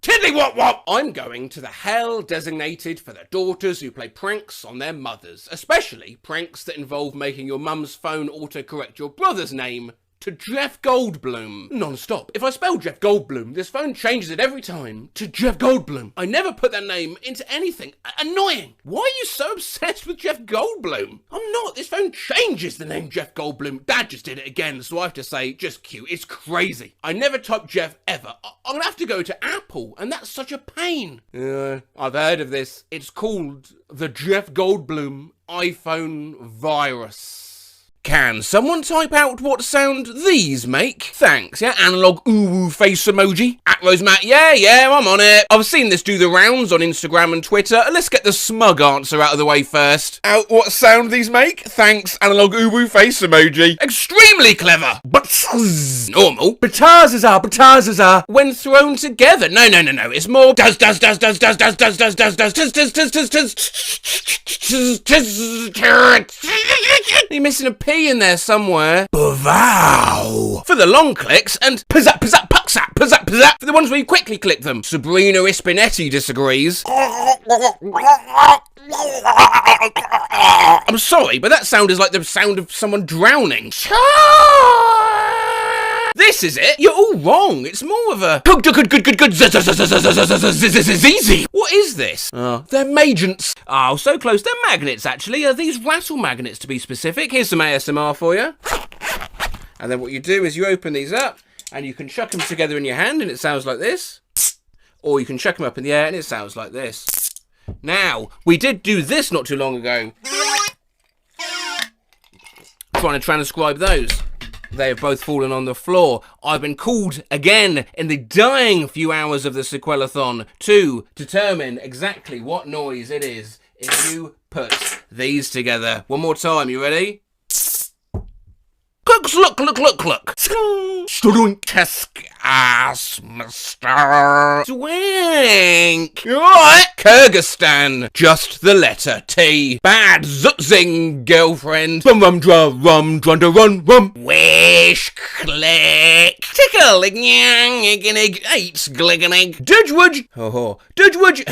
L: Tiddly wop wop! I'm going to the hell designated for the daughters who play pranks on their mothers, especially pranks that involve making your mum's phone autocorrect your brother's name to Jeff Goldblum. Non-stop. If I spell Jeff Goldblum, this phone changes it every time to Jeff Goldblum. I never put that name into anything. Annoying. Why are you so obsessed with Jeff Goldblum? I'm not. This phone changes the name Jeff Goldblum. Dad just did it again, so I have to say, just cute. It's crazy. I never type Jeff ever. I'm gonna have to go to Apple, and that's such a pain. I've heard of this. It's called the Jeff Goldblum iPhone virus. Can someone type out what sound these make? Thanks, yeah? Analog ooh face emoji. At Rosemat, yeah, I'm on it. I've seen this do the rounds on Instagram and Twitter. Let's get the smug answer out of the way first. Out what sound these make? Thanks, analog ooh face emoji. Extremely clever, but normal. Batazaza. When thrown together. No. It's more does. You're missing a P in there somewhere. Bow for the long clicks and pizzap for the ones where you quickly click them. Sabrina Ispinetti disagrees. I'm sorry, but that sound is like the sound of someone drowning. This is it. You're all wrong. It's more of a good. Easy. What is this? Oh, they're magents. Oh, so close. They're magnets, actually. These rattle magnets, to be specific. Here's some ASMR for you. And then what you do is you open these up, and you can chuck them together in your hand, and it sounds like this. Or you can chuck them up in the air, and it sounds like this. Now, we did do this not too long ago. Trying to transcribe those. They have both fallen on the floor. I've been called again in the dying few hours of the sequelathon to determine exactly what noise it is if you put these together. One more time, you ready? Look. Student-esque ass, Mr. Swink. Right. Kyrgyzstan. Just the letter T. Bad zutzing, girlfriend. Rum, run. Wish, click. Tickle, ignig, eight, gliggenig. Dudgewood. Dudgewood.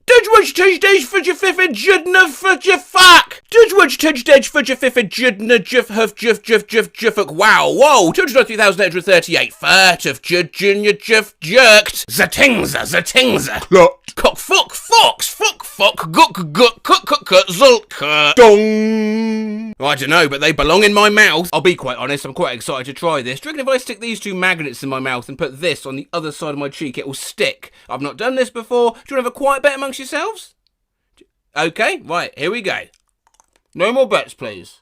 L: Dudgewood, tudge, for your fifth, judna, for your fuck. Dudgewood, tudge, for your fifth, judna, juffuck, wow, whoa, 203,838, furt of junior jerked, zatingza, cock, fox, guck, zulk, dong. I don't know, but they belong in my mouth. I'll be quite honest, I'm quite excited to try this. Do you reckon if I stick these two magnets in my mouth and put this on the other side of my cheek, it will stick? I've not done this before. Do you want to have a quiet bet amongst yourselves? Okay, right, here we go. No more bets, please.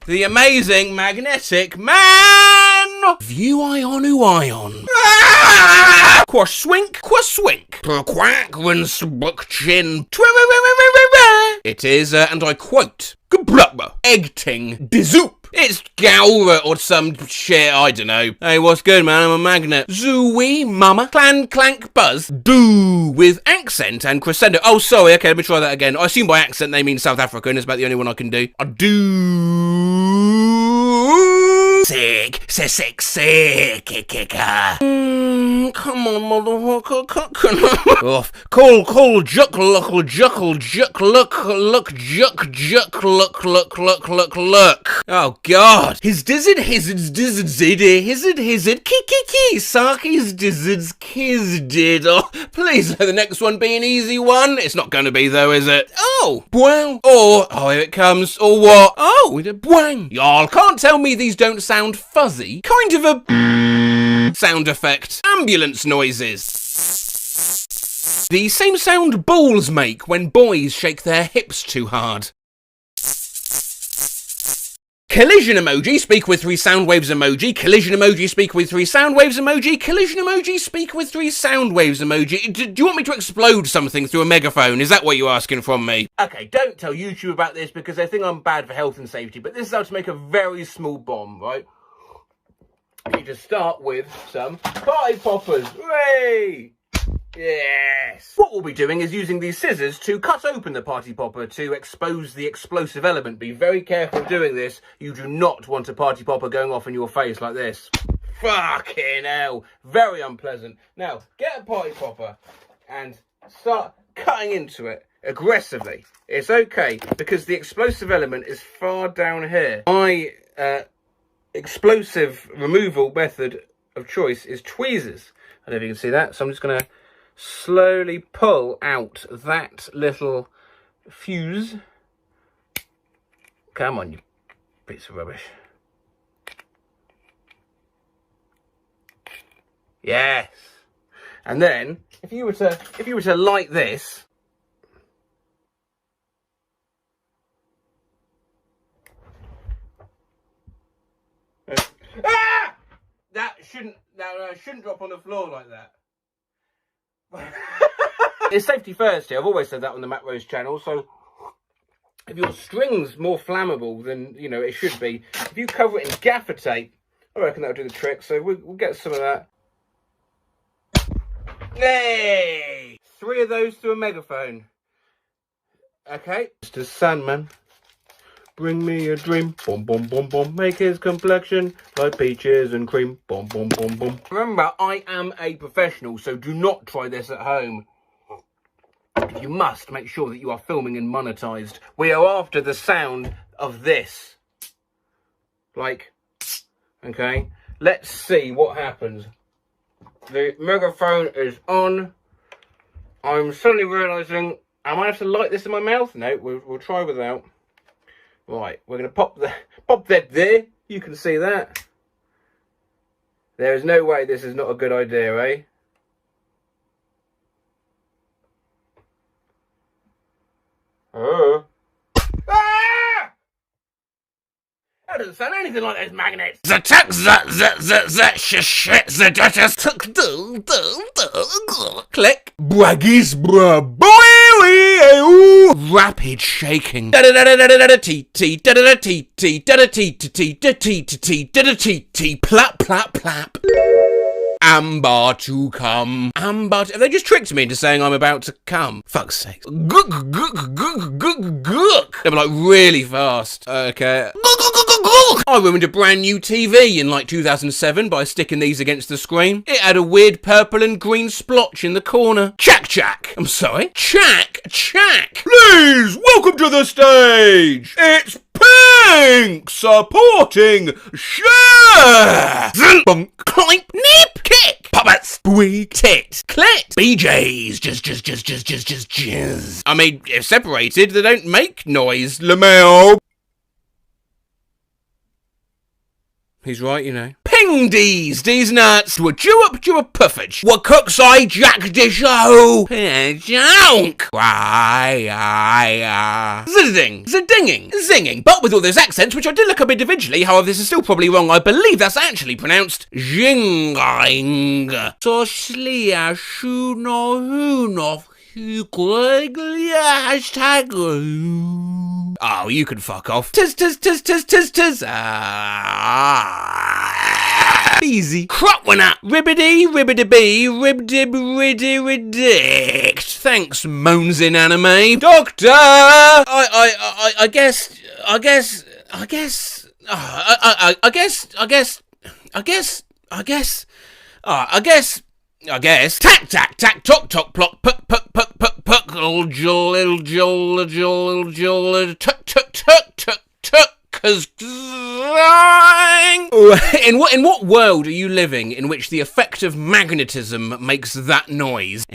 L: The amazing magnetic man! View ion. Quash swink. Quack when sbuck chin. It is, and I quote, egg ting dizoop. It's Gowra or some shit, I don't know. Hey, what's good, man? I'm a magnet. Zooey, mama, clank, buzz, do with accent and crescendo. Oh, sorry, okay, let me try that again. I assume by accent they mean South African. It's about the only one I can do. I do. Sick, kicker. Come on, motherfucker, off. Call, juck, look. Oh, God. His dizzard, kiki, Saki's dizzards, kizdid. Oh, please let the next one be an easy one. It's not going to be, though, is it? Oh, bwang. Or, oh, here it comes. Or what? Oh, with a bwang. Y'all can't tell me these don't sound fuzzy. Kind of a sound effect. Ambulance noises. The same sound balls make when boys shake their hips too hard. Collision emoji, speak with 3 sound waves emoji. Collision emoji, speak with 3 sound waves emoji. Collision emoji, speak with 3 sound waves emoji. Do you want me to explode something through a megaphone? Is that what you're asking from me? Okay, don't tell YouTube about this because they think I'm bad for health and safety, but this is how to make a very small bomb, right? You just start with some party poppers. Hooray! Yes! What we'll be doing is using these scissors to cut open the party popper to expose the explosive element. Be very careful doing this. You do not want a party popper going off in your face like this. Fucking hell. Very unpleasant. Now, get a party popper and start cutting into it aggressively. It's okay because the explosive element is far down here. My explosive removal method of choice is tweezers. I don't know if you can see that, so I'm just going to slowly pull out that little fuse. Come on, you piece of rubbish. Yes. And then if you were to light this, ah! That shouldn't drop on the floor like that. It's safety first here. I've always said that on the Matt Rose channel. So if your string's more flammable than it should be, if you cover it in gaffer tape, I reckon that'll do the trick. So we'll get some of that. Hey! 3 of those to a megaphone. Okay. Mr. Sandman, bring me a dream. Boom, boom, boom, boom. Make his complexion like peaches and cream. Boom, boom, boom, boom. Remember, I am a professional, so do not try this at home. You must make sure that you are filming and monetized. We are after the sound of this. Like, okay. Let's see what happens. The megaphone is on. I'm suddenly realising I might have to light this in my mouth. No, we'll try without. Right, we're going to pop that there. You can see that. There is no way this is not a good idea, eh? Oh. Ah! That doesn't sound anything like those magnets. Click. Braggies, bruh. Rapid shaking. Plap, plap, plap. Amber to come. Amber to... Have they just tricked me into saying I'm about to come? Fuck's sake. Gook, gook, gook, gook, gook. They were like really fast. Okay. I ruined a brand new TV in like 2007 by sticking these against the screen. It had a weird purple and green splotch in the corner. Chack. I'm sorry. Chack. Please, welcome to the stage. It's Pink supporting Share. Bunk. Climp. Nip. Kick. Puppets. Squeak. Tit. Clit. BJs. Jizz. I mean, if separated, they don't make noise. Lamel. He's right, Ping D's nuts. Do a puffage. What cooks I jack dish oh. Junk. Zidding. Zinging. But with all those accents, which I did look up individually, however, this is still probably wrong. I believe that's actually pronounced jinging. So slia shu no hu no. Oh, you can fuck off. Tiz. Easy. Crop one up. Ribbity bee. Ridict. Thanks, moans in anime. Doctor! I guess. I guess. Tack, tack, tack, tock, tock, plock, puck, puck, puck, puck, puck, jol, jol, jol, jol, tuck, tuck, tuck, tuck, tuck, cause... In what world are you living in which the effect of magnetism makes that noise?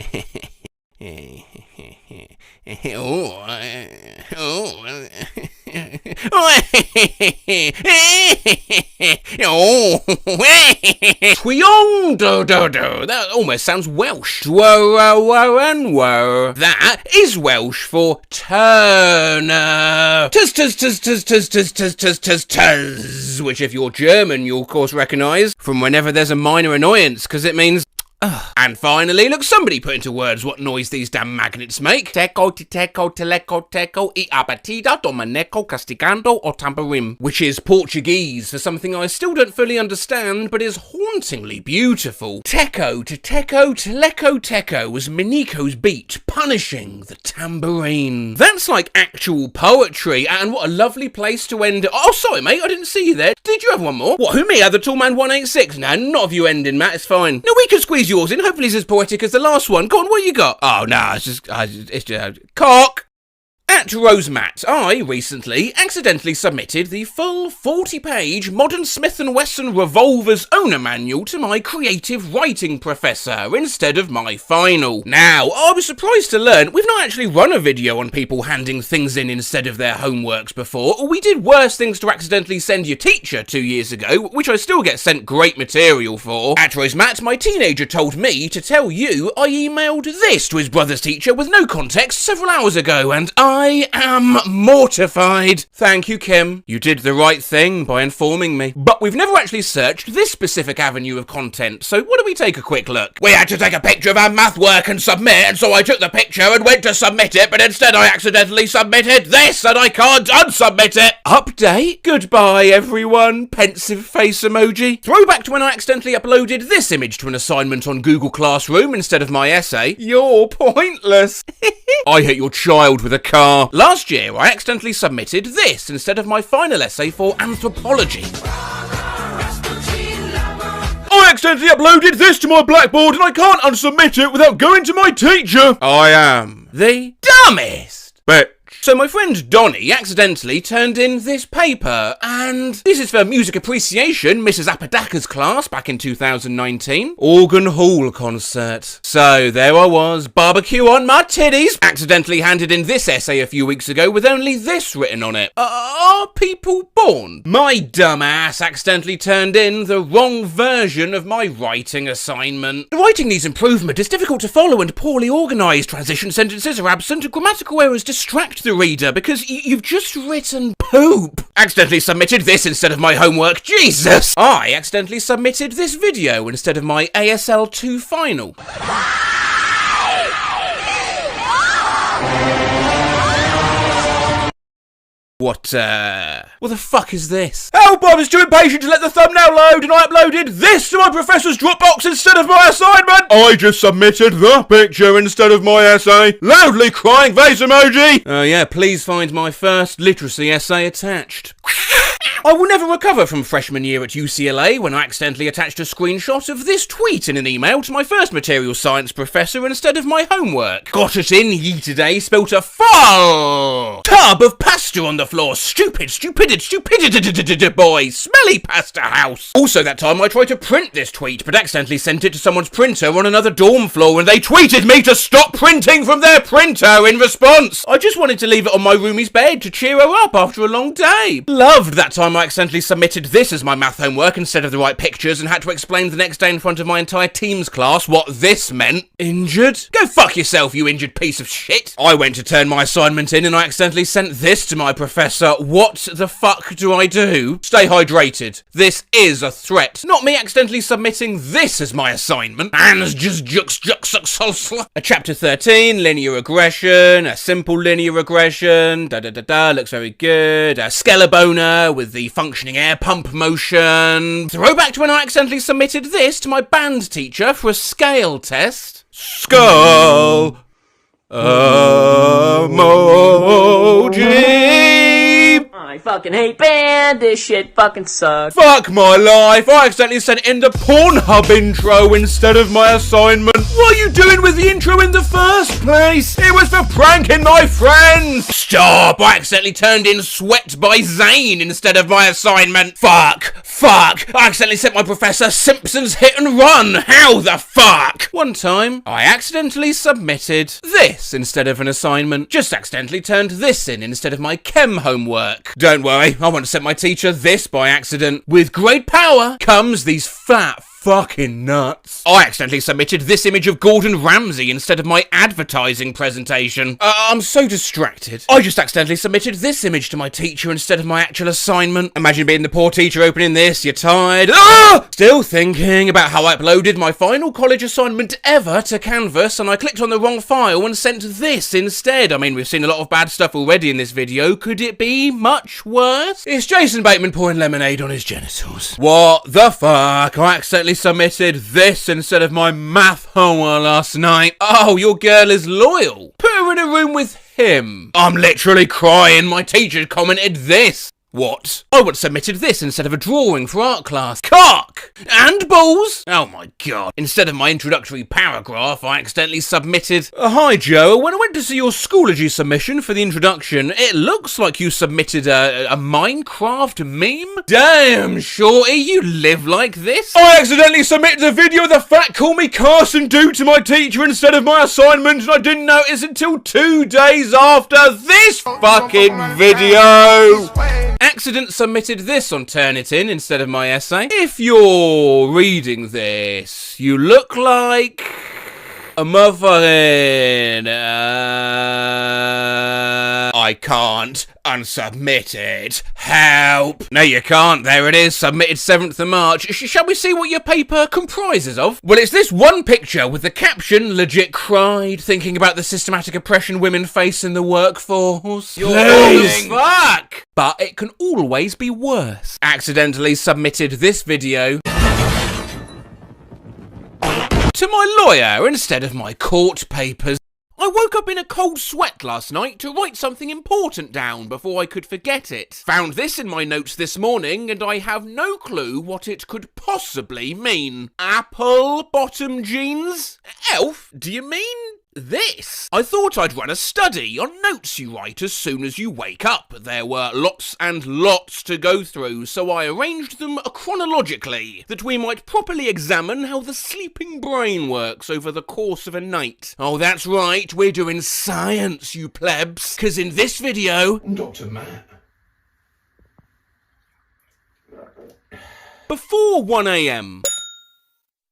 L: Tweong do do do. That almost sounds Welsh. That is Welsh for Turner. Tuz tuz tuz tuz tuz tuz tuz tuz tuz tuz. Which, if you're German, you'll of course recognise from whenever there's a minor annoyance, because it means. And finally, look, somebody put into words what noise these damn magnets make. Teco, titeco, teleco, teco, e abatida, domaneco, castigando, or tamborim. Which is Portuguese for something I still don't fully understand, but is hauntingly beautiful. Teco, titeco, teleco, teco was Miniko's beat, punishing the tambourine. That's like actual poetry, and what a lovely place to end it. Oh, sorry, mate, I didn't see you there. Did you have one more? What, who, me? The tall man 186? No, not of you ending, Matt, it's fine. No, we can squeeze yours in. Hopefully it's as poetic as the last one. Go on, what you got? Oh, no, it's just cock. At Rosemat, I recently accidentally submitted the full 40-page modern Smith & Wesson revolver's owner manual to my creative writing professor instead of my final. Now, I was surprised to learn we've not actually run a video on people handing things in instead of their homeworks before. We did worse things to accidentally send your teacher 2 years ago, which I still get sent great material for. At Rosemat, my teenager told me to tell you I emailed this to his brother's teacher with no context several hours ago, and I am mortified. Thank you, Kim. You did the right thing by informing me. But we've never actually searched this specific avenue of content, so why don't we take a quick look? We had to take a picture of our math work and submit, and so I took the picture and went to submit it, but instead I accidentally submitted this, and I can't unsubmit it. Update? Goodbye, everyone. Pensive face emoji. Throwback to when I accidentally uploaded this image to an assignment on Google Classroom instead of my essay. You're pointless. I hit your child with a car. Last year, I accidentally submitted this instead of my final essay for anthropology. I accidentally uploaded this to my Blackboard and I can't unsubmit it without going to my teacher. I am the dumbest. But so my friend Donnie accidentally turned in this paper, and this is for music appreciation, Mrs. Apodaca's class back in 2019. Organ Hall concert. So there I was, barbecue on my titties. Accidentally handed in this essay a few weeks ago with only this written on it. Are people born? My dumb ass accidentally turned in the wrong version of my writing assignment. Writing needs improvement. It's difficult to follow and poorly organised. Transition sentences are absent. Grammatical errors distract the reader because you've just written poop. Accidentally submitted this instead of my homework. Jesus! I accidentally submitted this video instead of my ASL 2 final. What the fuck is this? Help, I was too impatient to let the thumbnail load and I uploaded this to my professor's Dropbox instead of my assignment! I just submitted the picture instead of my essay. Loudly crying face emoji! Yeah, please find my first literacy essay attached. I will never recover from freshman year at UCLA when I accidentally attached a screenshot of this tweet in an email to my first material science professor instead of my homework. Got it in ye today, spilt a full tub of pasta on the floor. Stupidity, boy. Smelly pasta house. Also that time I tried to print this tweet but accidentally sent it to someone's printer on another dorm floor and they tweeted me to stop printing from their printer in response. I just wanted to leave it on my roomie's bed to cheer her up after a long day. Loved that time I accidentally submitted this as my math homework instead of the right pictures and had to explain the next day in front of my entire team's class what this meant. Injured? Go fuck yourself, you injured piece of shit. I went to turn my assignment in and I accidentally sent this to my professor. What the fuck do I do? Stay hydrated. This is a threat. Not me accidentally submitting this as my assignment. And just a chapter 13, linear regression, a simple linear regression, looks very good. A Skelerbona with the functioning air pump motion. Throwback to when I accidentally submitted this to my band teacher for a scale test. Skull emoji.
O: I fucking hate band. This shit fucking sucks.
A: Fuck my life. I accidentally sent in the Pornhub intro instead of my assignment. What are you doing with the intro in the first place? It was for pranking my friends.
L: Stop! I accidentally turned in Sweat by Zayn instead of my assignment. Fuck! I accidentally sent my professor Simpson's Hit and Run. How the fuck? One time, I accidentally submitted this instead of an assignment. Just accidentally turned this in instead of my chem homework. Don't worry, I won't send my teacher this by accident. With great power comes these fat fucking nuts. I accidentally submitted this image of Gordon Ramsay instead of my advertising presentation. I'm so distracted. I just accidentally submitted this image to my teacher instead of my actual assignment. Imagine being the poor teacher opening this, you're tired. Still thinking about how I uploaded my final college assignment ever to Canvas and I clicked on the wrong file and sent this instead. I mean, we've seen a lot of bad stuff already in this video. Could it be much worse? It's Jason Bateman pouring lemonade on his genitals. What the fuck? I accidentally submitted this instead of my math homework last night. Oh, your girl is loyal. Put her in a room with him. I'm literally crying. My teacher commented this. What? I would have submitted this instead of a drawing for art class. Cock! And balls! Oh my god. Instead of my introductory paragraph, I accidentally submitted, Hi Joe, when I went to see your Schoology submission for the introduction, it looks like you submitted a Minecraft meme? Damn, shorty, you live like this? I accidentally submitted a video of the fat call me Carson due to my teacher instead of my assignment, and I didn't notice until 2 days after this fucking video. Accident submitted this on Turnitin instead of my essay. If you're reading this, you look like a motherfucking I can't unsubmit it. Help! No, you can't. There it is. Submitted 7th of March. Shall we see what your paper comprises of? Well, it's this one picture with the caption, legit cried, thinking about the systematic oppression women face in the workforce. Please! Fuck! But it can always be worse. Accidentally submitted this video to my lawyer instead of my court papers. I woke up in a cold sweat last night to write something important down before I could forget it. Found this in my notes this morning and I have no clue what it could possibly mean. Apple bottom jeans? Elf, do you mean this? I thought I'd run a study on notes you write as soon as you wake up. There were lots and lots to go through, so I arranged them chronologically, that we might properly examine how the sleeping brain works over the course of a night. Oh, that's right, we're doing science, you plebs, because in this video,
E: Dr. Matt.
L: before 1 AM.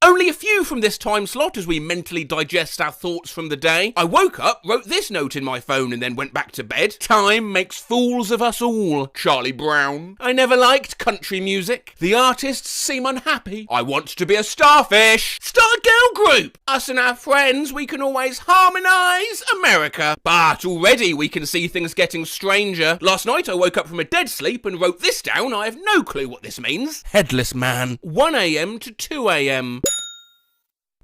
L: Only a few from this time slot as we mentally digest our thoughts from the day. I woke up, wrote this note in my phone and then went back to bed. Time makes fools of us all. Charlie Brown. I never liked country music. The artists seem unhappy. I want to be a starfish. Start a girl group. Us and our friends, we can always harmonise America. But already we can see things getting stranger. Last night I woke up from a dead sleep and wrote this down. I have no clue what this means. Headless man. 1 AM to 2 AM.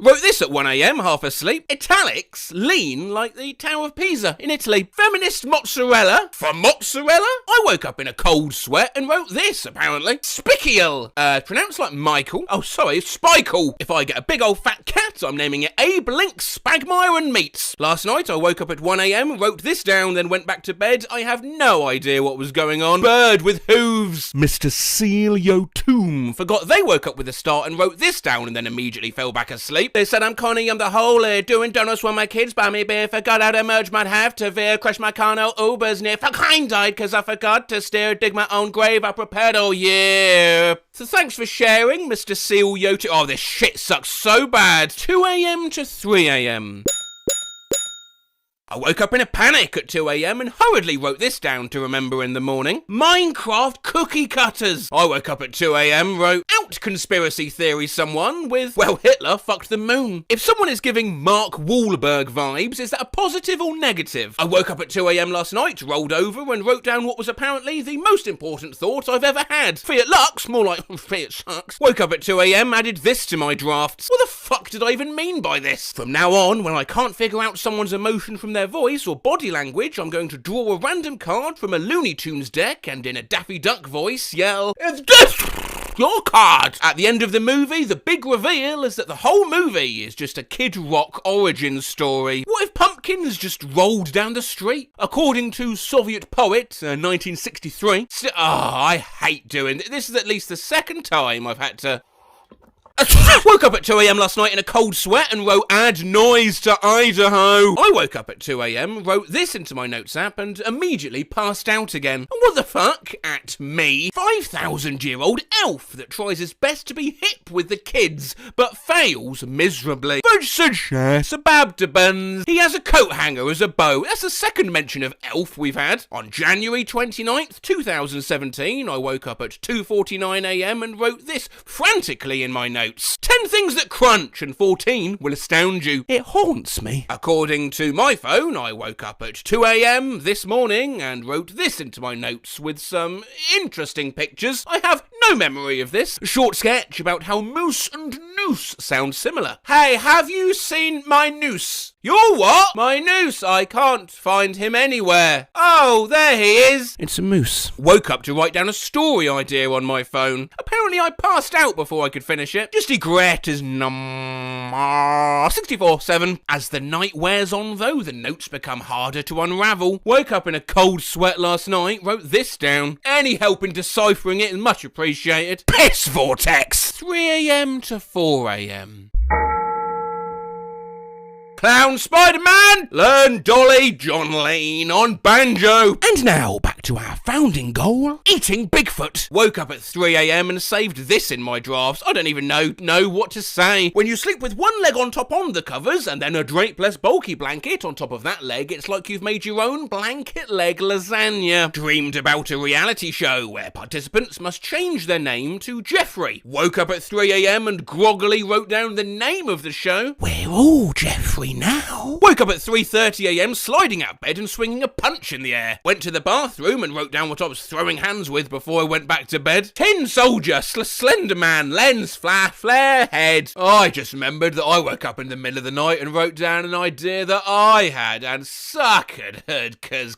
L: Wrote this at 1 AM, half asleep. Italics, lean like the Tower of Pisa in Italy. Feminist mozzarella. From mozzarella? I woke up in a cold sweat and wrote this, apparently. Spikiel. Pronounced like Michael. Oh, sorry, Spikle. If I get a big old fat cat, I'm naming it Abe Lynx Spagmire and Meats. Last night, I woke up at 1 AM, wrote this down, then went back to bed. I have no idea what was going on. Bird with hooves. Mr. Seal Yo Tomb. Forgot they woke up with a start and wrote this down and then immediately fell back asleep. They said I'm Connie, I'm the holy, doing donuts when my kids buy me beer. Forgot how to merge, might have to veer. Crash my car, no Ubers near. Fuck, I died cause I forgot to steer. Dig my own grave, I prepared all year. So thanks for sharing, Mr. Seal Yoti. Oh, this shit sucks so bad. 2 AM to 3 AM. I woke up in a panic at 2 AM and hurriedly wrote this down to remember in the morning. Minecraft cookie cutters. I woke up at 2 AM, wrote, out conspiracy theory someone with, well, Hitler fucked the moon. If someone is giving Mark Wahlberg vibes, is that a positive or negative? I woke up at 2 AM last night, rolled over and wrote down what was apparently the most important thought I've ever had. Fiat Lux, more like Fiat sucks. Woke up at 2 AM, added this to my drafts. What the fuck did I even mean by this? From now on, when I can't figure out someone's emotion from their their voice or body language, I'm going to draw a random card from a Looney Tunes deck and in a Daffy Duck voice yell, "It's just your card!" At the end of the movie, the big reveal is that the whole movie is just a Kid Rock origin story. What if pumpkins just rolled down the street? According to Soviet poet, 1963. I hate doing this. This is at least the second time I've had to... Woke up at 2 a.m. last night in a cold sweat and wrote "add noise to Idaho." I woke up at 2 a.m, wrote this into my notes app and immediately passed out again. What the fuck? At me, 5,000-year-old elf that tries his best to be hip with the kids but fails miserably. Buns. He has a coat hanger as a bow. That's the second mention of elf we've had. On January 29th, 2017, I woke up at 2:49 a.m. and wrote this frantically in my notes. 10 things that crunch, and 14 will astound you. It haunts me. According to my phone, I woke up at 2 a.m. this morning and wrote this into my notes with some interesting pictures. I have no memory of this. A short sketch about how moose and noose sound similar. Hey, have you seen my noose? Your what? My noose. I can't find him anywhere. Oh, there he is. It's a moose. Woke up to write down a story idea on my phone. Apparently I passed out before I could finish it. Just regret is number 64/7. As the night wears on though, the notes become harder to unravel. Woke up in a cold sweat last night, wrote this down. Any help in deciphering it is much appreciated. Piss vortex. 3 a.m. to 4 a.m. Clown Spider-Man, learn Dolly John Lane on banjo. And now back to our founding goal, eating Bigfoot. Woke up at 3 a.m. and saved this in my drafts. I don't even know what to say. When you sleep with one leg on top on the covers and then a drapeless bulky blanket on top of that leg, it's like you've made your own blanket leg lasagna. Dreamed about a reality show where participants must change their name to Jeffrey. Woke up at 3 a.m. and groggily wrote down the name of the show. We're all Jeffrey now. Woke up at 3:30 a.m. sliding out of bed and swinging a punch in the air. Went to the bathroom and wrote down what I was throwing hands with before I went back to bed. Tin soldier, slender man, lens, flare head. I just remembered that I woke up in the middle of the night and wrote down an idea that I had and suckered cuz.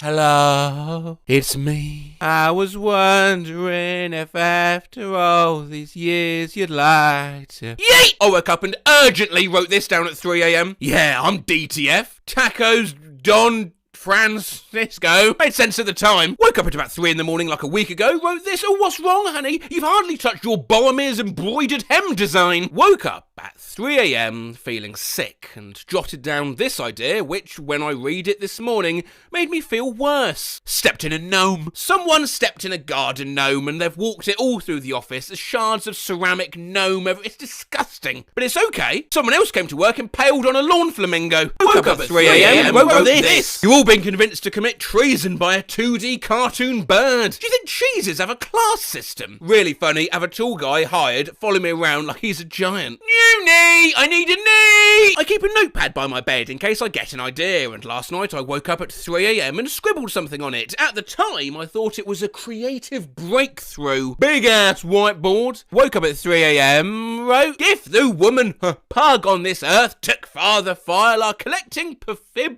L: Hello, it's me. I was wondering if after all these years you'd like to... Yeet! I woke up and urgently wrote this down at 3 a.m. Yeah, I'm DTF. Tacos, Don Francisco. Made sense at the time. Woke up at about 3 in the morning like a week ago, wrote this. Oh, what's wrong, honey? You've hardly touched your Boromir's embroidered hem design. Woke up at 3 a.m. feeling sick and jotted down this idea, which, when I read it this morning, made me feel worse. Stepped in a gnome. Someone stepped in a garden gnome and they've walked it all through the office as shards of ceramic gnome. It's disgusting. But it's okay. Someone else came to work impaled on a lawn flamingo. Woke up at 3 a.m. and wrote this. You've all been convinced to commit treason by a 2D cartoon bird. Do you think cheeses have a class system? Really funny, have a tall guy hired follow me around like he's a giant. New knee! I need a knee! I keep a notepad by my bed in case I get an idea, and last night I woke up at 3 a.m. and scribbled something on it. At the time, I thought it was a creative breakthrough. Big ass whiteboard. Woke up at 3 a.m. wrote, if the woman pug on this earth took father file are collecting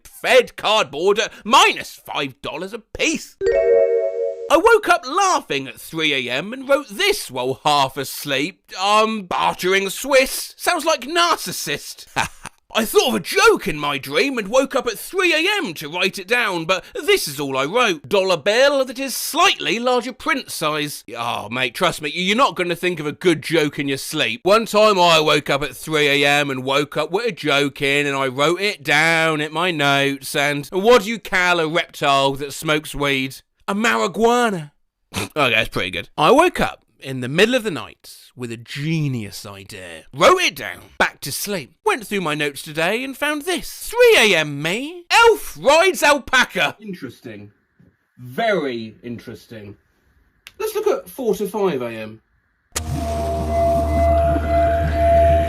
L: fed cardboard at minus $5 a piece. I woke up laughing at 3 a.m. and wrote this while half asleep. Bartering Swiss. Sounds like narcissist. I thought of a joke in my dream and woke up at 3 a.m. to write it down, but this is all I wrote. Dollar bill that is slightly larger print size. Oh, mate, trust me, you're not going to think of a good joke in your sleep. One time I woke up at 3 a.m. and woke up with a joke in and I wrote it down in my notes. And what do you call a reptile that smokes weed? A marijuana. Okay, that's pretty good. I woke up in the middle of the night with a genius idea. Wrote it down. Back to sleep. Went through my notes today and found this. 3 a.m. me. Elf rides alpaca. Interesting. Very interesting. Let's look at 4 to 5 a.m.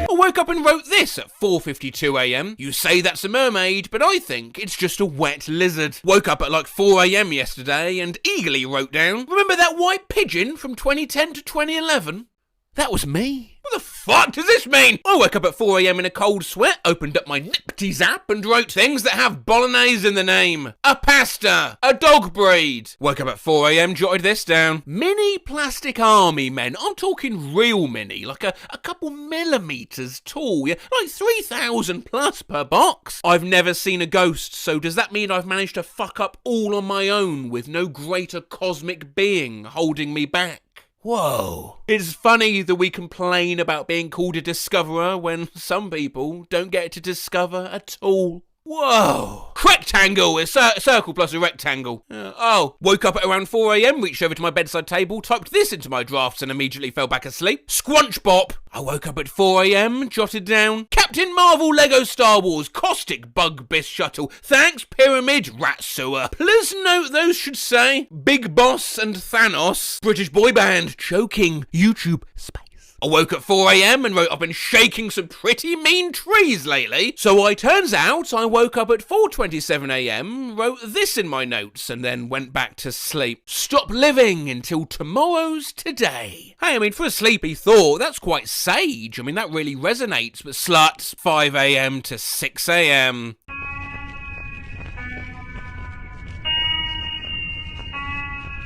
L: I woke up and wrote this at 4:52 a.m. You say that's a mermaid, but I think it's just a wet lizard. Woke up at like 4 a.m. yesterday and eagerly wrote down, remember that white pigeon from 2010 to 2011? That was me. What the fuck does this mean? I woke up at 4 a.m. in a cold sweat, opened up my Nifty's app and wrote things that have bolognese in the name. A pasta. A dog breed. Woke up at 4 a.m, jotted this down. Mini plastic army men. I'm talking real mini, like a couple millimeters tall, yeah? Like 3,000 plus per box. I've never seen a ghost, so does that mean I've managed to fuck up all on my own with no greater cosmic being holding me back? Whoa. It's funny that we complain about being called a discoverer when some people don't get to discover at all. Whoa. Rectangle is circle plus a rectangle. Woke up at around 4 a.m, reached over to my bedside table, typed this into my drafts and immediately fell back asleep. Squunch bop. I woke up at 4 a.m, jotted down Captain Marvel Lego Star Wars Caustic Bug Biss Shuttle. Thanks Pyramid Rat Sewer. Please note those should say Big Boss and Thanos. British boy band choking YouTube space. I woke at 4 a.m. and wrote I've been shaking some pretty mean trees lately. So it turns out I woke up at 4:27 a.m, wrote this in my notes and then went back to sleep. Stop living until tomorrow's today. Hey, I mean, for a sleepy thought, that's quite sage. I mean, that really resonates. But sluts, 5 a.m. to 6 a.m.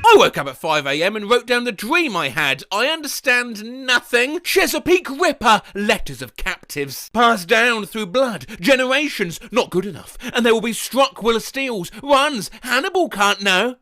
L: I woke up at 5 a.m. and wrote down the dream I had. I understand nothing. Chesapeake Ripper, letters of captives. Passed down through blood, generations, not good enough. And they will be struck will of steels. Runs, Hannibal can't know.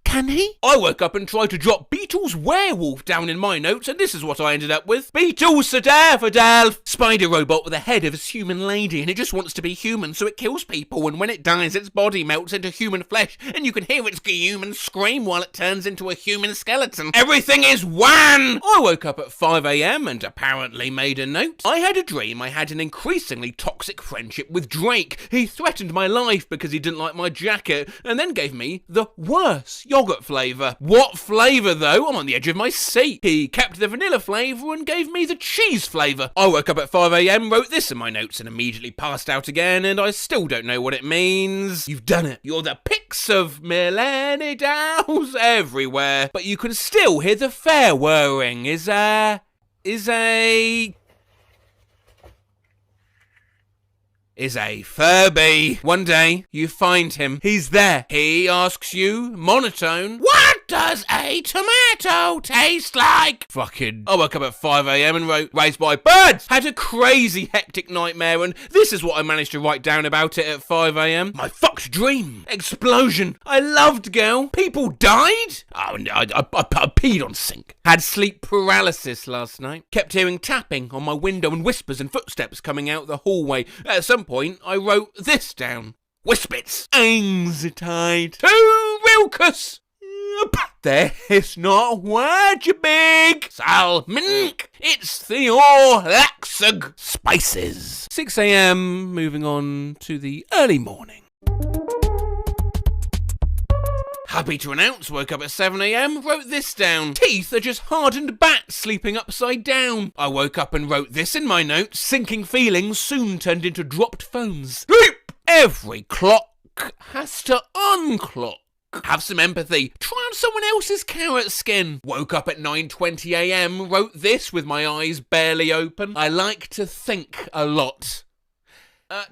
L: Can he? I woke up and tried to drop Beatles Werewolf down in my notes, and this is what I ended up with. Beatles Daffodil. Spider robot with a head of a human lady, and it just wants to be human, so it kills people, and when it dies, its body melts into human flesh, and you can hear its human scream while it turns into a human skeleton. Everything is one! I woke up at 5 a.m. and apparently made a note. I had a dream I had an increasingly toxic friendship with Drake. He threatened my life because he didn't like my jacket, and then gave me the worst yogurt flavour. What flavour though? I'm on the edge of my seat. He kept the vanilla flavour and gave me the cheese flavour. I woke up at 5 a.m, wrote this in my notes and immediately passed out again, and I still don't know what it means. You've done it. You're the pics of Millennium Dolls everywhere, but you can still hear the fair whirring. Is a Furby. One day, you find him. He's there. He asks you, monotone, what does a tomato taste like? Fucking. I woke up at 5 a.m. and wrote, raised by birds. Had a crazy hectic nightmare, and this is what I managed to write down about it at 5 a.m. My fucked dream. Explosion. I loved girl. People died? Oh, no, I peed on sink. Had sleep paralysis last night. Kept hearing tapping on my window and whispers and footsteps coming out the hallway. At some point, I wrote this down. Whispits. Anxiety. To Rilkus. There is not a word, you big salmink. It's the Orlaxag spices. 6 a.m, moving on to the early morning. Happy to announce, woke up at 7 a.m, wrote this down. Teeth are just hardened bats sleeping upside down. I woke up and wrote this in my notes. Sinking feelings soon turned into dropped phones. Every clock has to unclock. Have some empathy. Try on someone else's carrot skin. Woke up at 9:20 a.m, wrote this with my eyes barely open. I like to think a lot.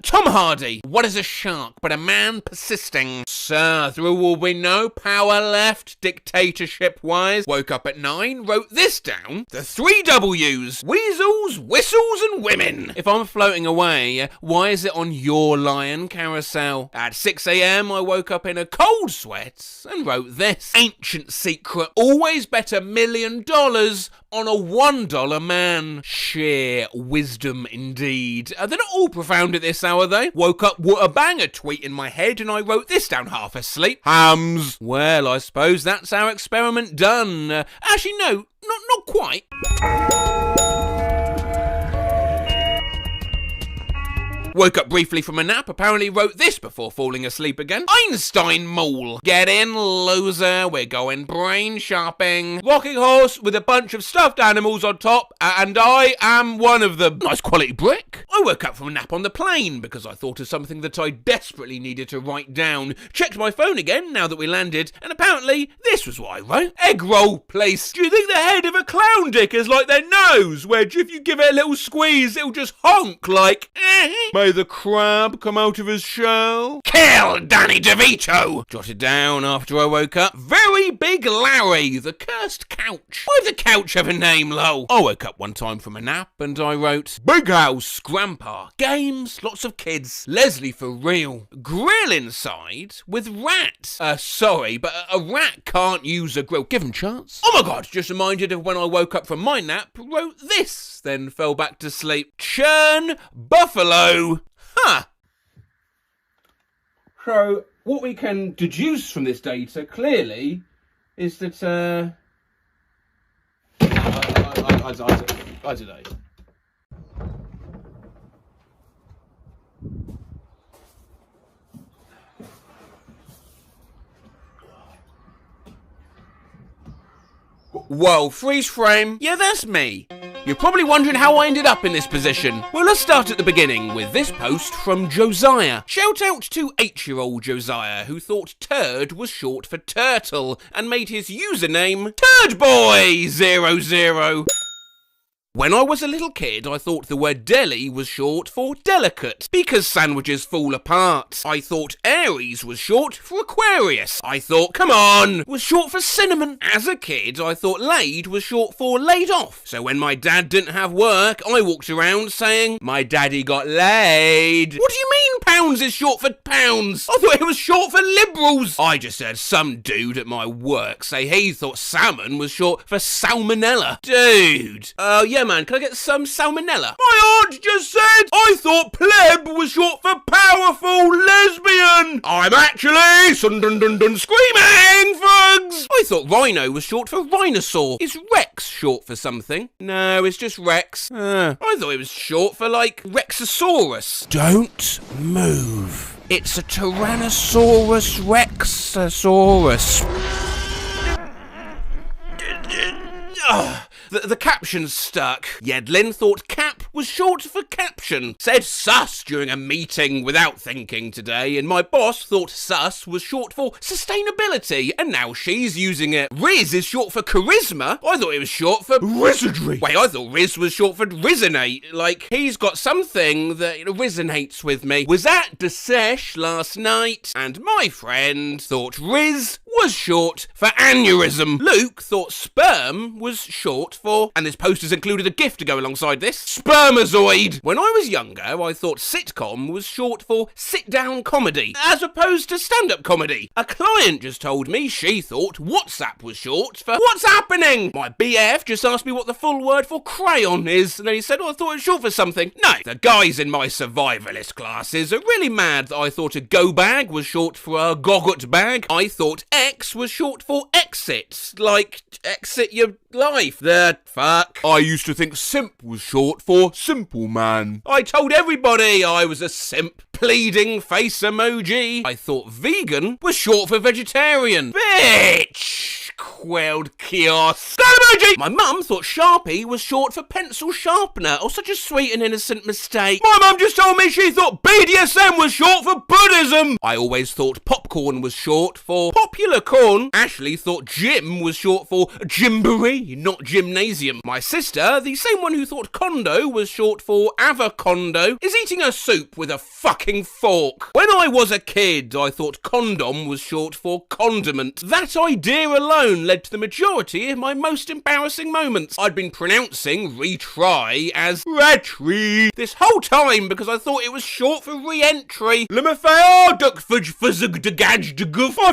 L: Tom Hardy. What is a shark but a man persisting? Sir, there will be no power left, dictatorship-wise. Woke up at 9, wrote this down. The 3 W's. Weasels, whistles, and women. If I'm floating away, why is it on your lion carousel? At 6 a.m, I woke up in a cold sweat and wrote this. Ancient secret. Always bet $1 million on a $1 man. Sheer wisdom indeed. They're not all profound at this hour though. Woke up with a banger tweet in my head and I wrote this down half asleep. Hams. Well, I suppose that's our experiment done. Actually, no, not quite. Woke up briefly from a nap, apparently wrote this before falling asleep again. Einstein Mall. Get in, loser, we're going brain shopping. Rocking horse with a bunch of stuffed animals on top, and I am one of them. Nice quality brick. I woke up from a nap on the plane because I thought of something that I desperately needed to write down. Checked my phone again now that we landed, and apparently this was what I wrote. Egg roll place. Do you think the head of a
A: a clown dick as like their nose, where if you give it a little squeeze, it'll just honk like, may the crab come out of his shell.
L: Kill Danny DeVito! Jotted down after I woke up. Very Big Larry, the cursed couch. Why the couch have a name, lol? I woke up one time from a nap and I wrote, Big house, grandpa, games, lots of kids, Leslie for real, grill inside with rat. Sorry, but a rat can't use a grill. Give him chance. Oh my god, just reminded of when I woke up from my nap, wrote this, then fell back to sleep. Churn buffalo. Huh.
A: So, what we can deduce from this data, clearly, is that, I don't know.
L: Whoa, freeze frame. Yeah, that's me. You're probably wondering how I ended up in this position. Well, let's start at the beginning with this post from Josiah. Shout out to 8-year-old Josiah, who thought turd was short for turtle and made his username TurdBoy00. When I was a little kid, I thought the word deli was short for delicate, because sandwiches fall apart. I thought Aries was short for Aquarius. I thought, come on, was short for cinnamon. As a kid, I thought laid was short for laid off. So when my dad didn't have work, I walked around saying, my daddy got laid. What do you mean pounds is short for pounds? I thought it was short for liberals. I just heard some dude at my work say he thought salmon was short for salmonella. Dude. Yeah, man, can I get some salmonella?
A: My aunt just said I thought pleb was short for powerful lesbian. I'm actually screaming, thugs.
L: I thought rhino was short for rhinosaur. Is Rex short for something? No, it's just Rex. I thought it was short for, like, Rexosaurus. Don't move. It's a Tyrannosaurus Rexosaurus. The caption's stuck. Yedlin thought cap was short for caption. Said sus during a meeting without thinking today, and my boss thought sus was short for sustainability, and now she's using it. Riz is short for charisma. I thought it was short for wizardry. Wait, I thought Riz was short for resonate. Like, he's got something that resonates with me. Was at the sesh last night, and my friend thought Riz was short for aneurysm. Luke thought sperm was short for, and this post has included a gift to go alongside this, spermazoid. When I was younger, I thought sitcom was short for sit-down comedy, as opposed to stand-up comedy. A client just told me she thought WhatsApp was short for what's happening. My BF just asked me what the full word for crayon is, and then he said, oh, I thought it was short for something. No, the guys in my survivalist classes are really mad that I thought a go bag was short for a goggot bag. I thought X was short for exit, like exit your life. The fuck? I used to think simp was short for simple man. I told everybody I was a simp. Pleading face emoji. I thought vegan was short for vegetarian. Bitch! Quelled kiosk. That emoji! My mum thought Sharpie was short for pencil sharpener. Oh, such a sweet and innocent mistake.
A: My mum just told me she thought BDSM was short for Buddhism.
L: I always thought popcorn was short for popular corn. Ashley thought gym was short for gymboree, not gymnasium. My sister, the same one who thought condo was short for avocondo, is eating her soup with a fucking fork. When I was a kid, I thought condom was short for condiment. That idea alone led to the majority of my most embarrassing moments. I'd been pronouncing retry as retry this whole time because I thought it was short for re-entry.
A: I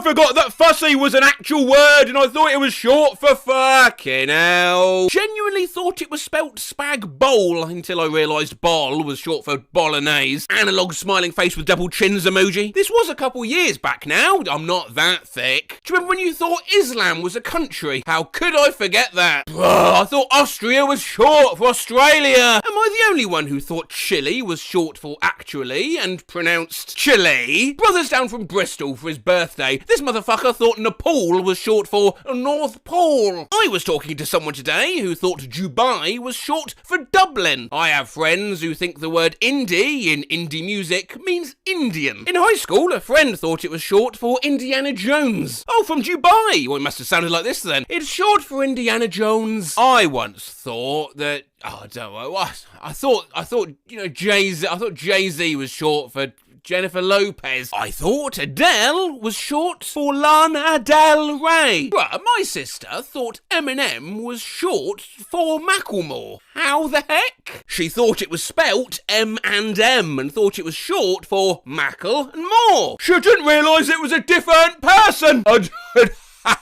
A: forgot that fussy was an actual word and I thought it was short for fucking hell.
L: Genuinely thought it was spelt spag bowl until I realised bol was short for bolognese. Analog smiling face with double chins emoji. This was a couple years back now. I'm not that thick. Do you remember when you thought Islam was a country? How could I forget that? I thought Austria was short for Australia. Am I the only one who thought Chile was short for actually and pronounced Chile? Brother's down from Bristol for his birthday. This motherfucker thought Nepal was short for North Pole. I was talking to someone today who thought Dubai was short for Dublin. I have friends who think the word indie in indie music means Indian. In high school, a friend thought it was short for Indiana Jones. Oh, from Dubai. Well, he must have sounded like this then. It's short for Indiana Jones. I once thought that, oh, I don't know, I thought, you know, Jay-Z, I thought Jay-Z was short for Jennifer Lopez. I thought Adele was short for Lana Del Rey. Well, my sister thought Eminem was short for Macklemore. How the heck? She thought it was spelt M&M and thought it was short for Mackle and More.
A: She didn't realise it was a different person.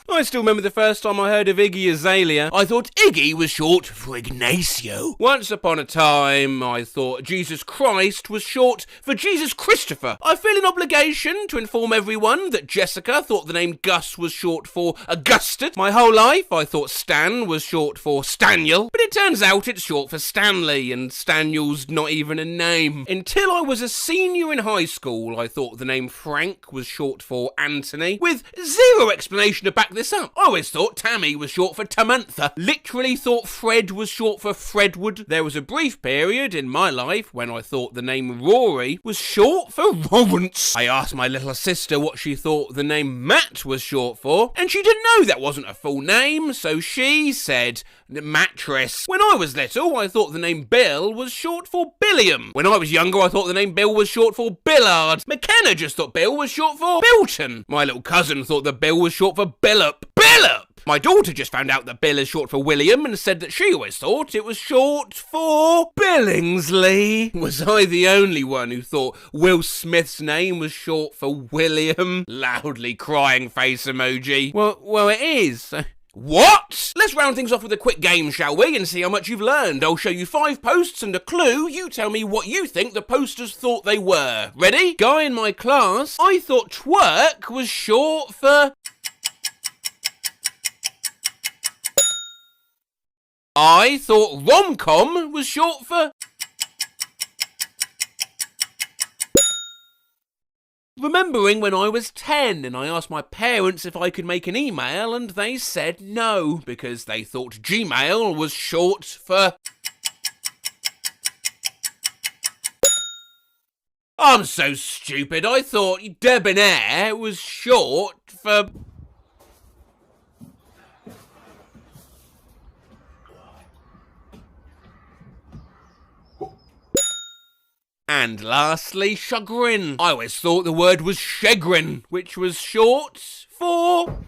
L: I still remember the first time I heard of Iggy Azalea. I thought Iggy was short for Ignacio. Once upon a time, I thought Jesus Christ was short for Jesus Christopher. I feel an obligation to inform everyone that Jessica thought the name Gus was short for Augustus. My whole life, I thought Stan was short for Staniel, but it turns out it's short for Stanley, and Staniel's not even a name. Until I was a senior in high school, I thought the name Frank was short for Anthony, with zero explanation to back this up. I always thought Tammy was short for Tamantha. Literally thought Fred was short for Fredwood. There was a brief period in my life when I thought the name Rory was short for Lawrence. I asked my little sister what she thought the name Matt was short for, and she didn't know that wasn't a full name, so she said mattress. When I was little, I thought the name Bill was short for Billiam. When I was younger, I thought the name Bill was short for Billard. McKenna just thought Bill was short for Bilton. My little cousin thought that Bill was short for Billup. Billup! My daughter just found out that Bill is short for William and said that she always thought it was short for Billingsley. Was I the only one who thought Will Smith's name was short for William? Loudly crying face emoji. Well, it is. What? Let's round things off with a quick game, shall we, and see how much you've learned. I'll show you 5 posts and a clue. You tell me what you think the posters thought they were. Ready? Guy in my class, I thought twerk was short for... I thought rom-com was short for... Remembering when I was 10 and I asked my parents if I could make an email and they said no, because they thought Gmail was short for... I'm so stupid, I thought debonair was short for... And lastly, chagrin. I always thought the word was chagrin, which was short for...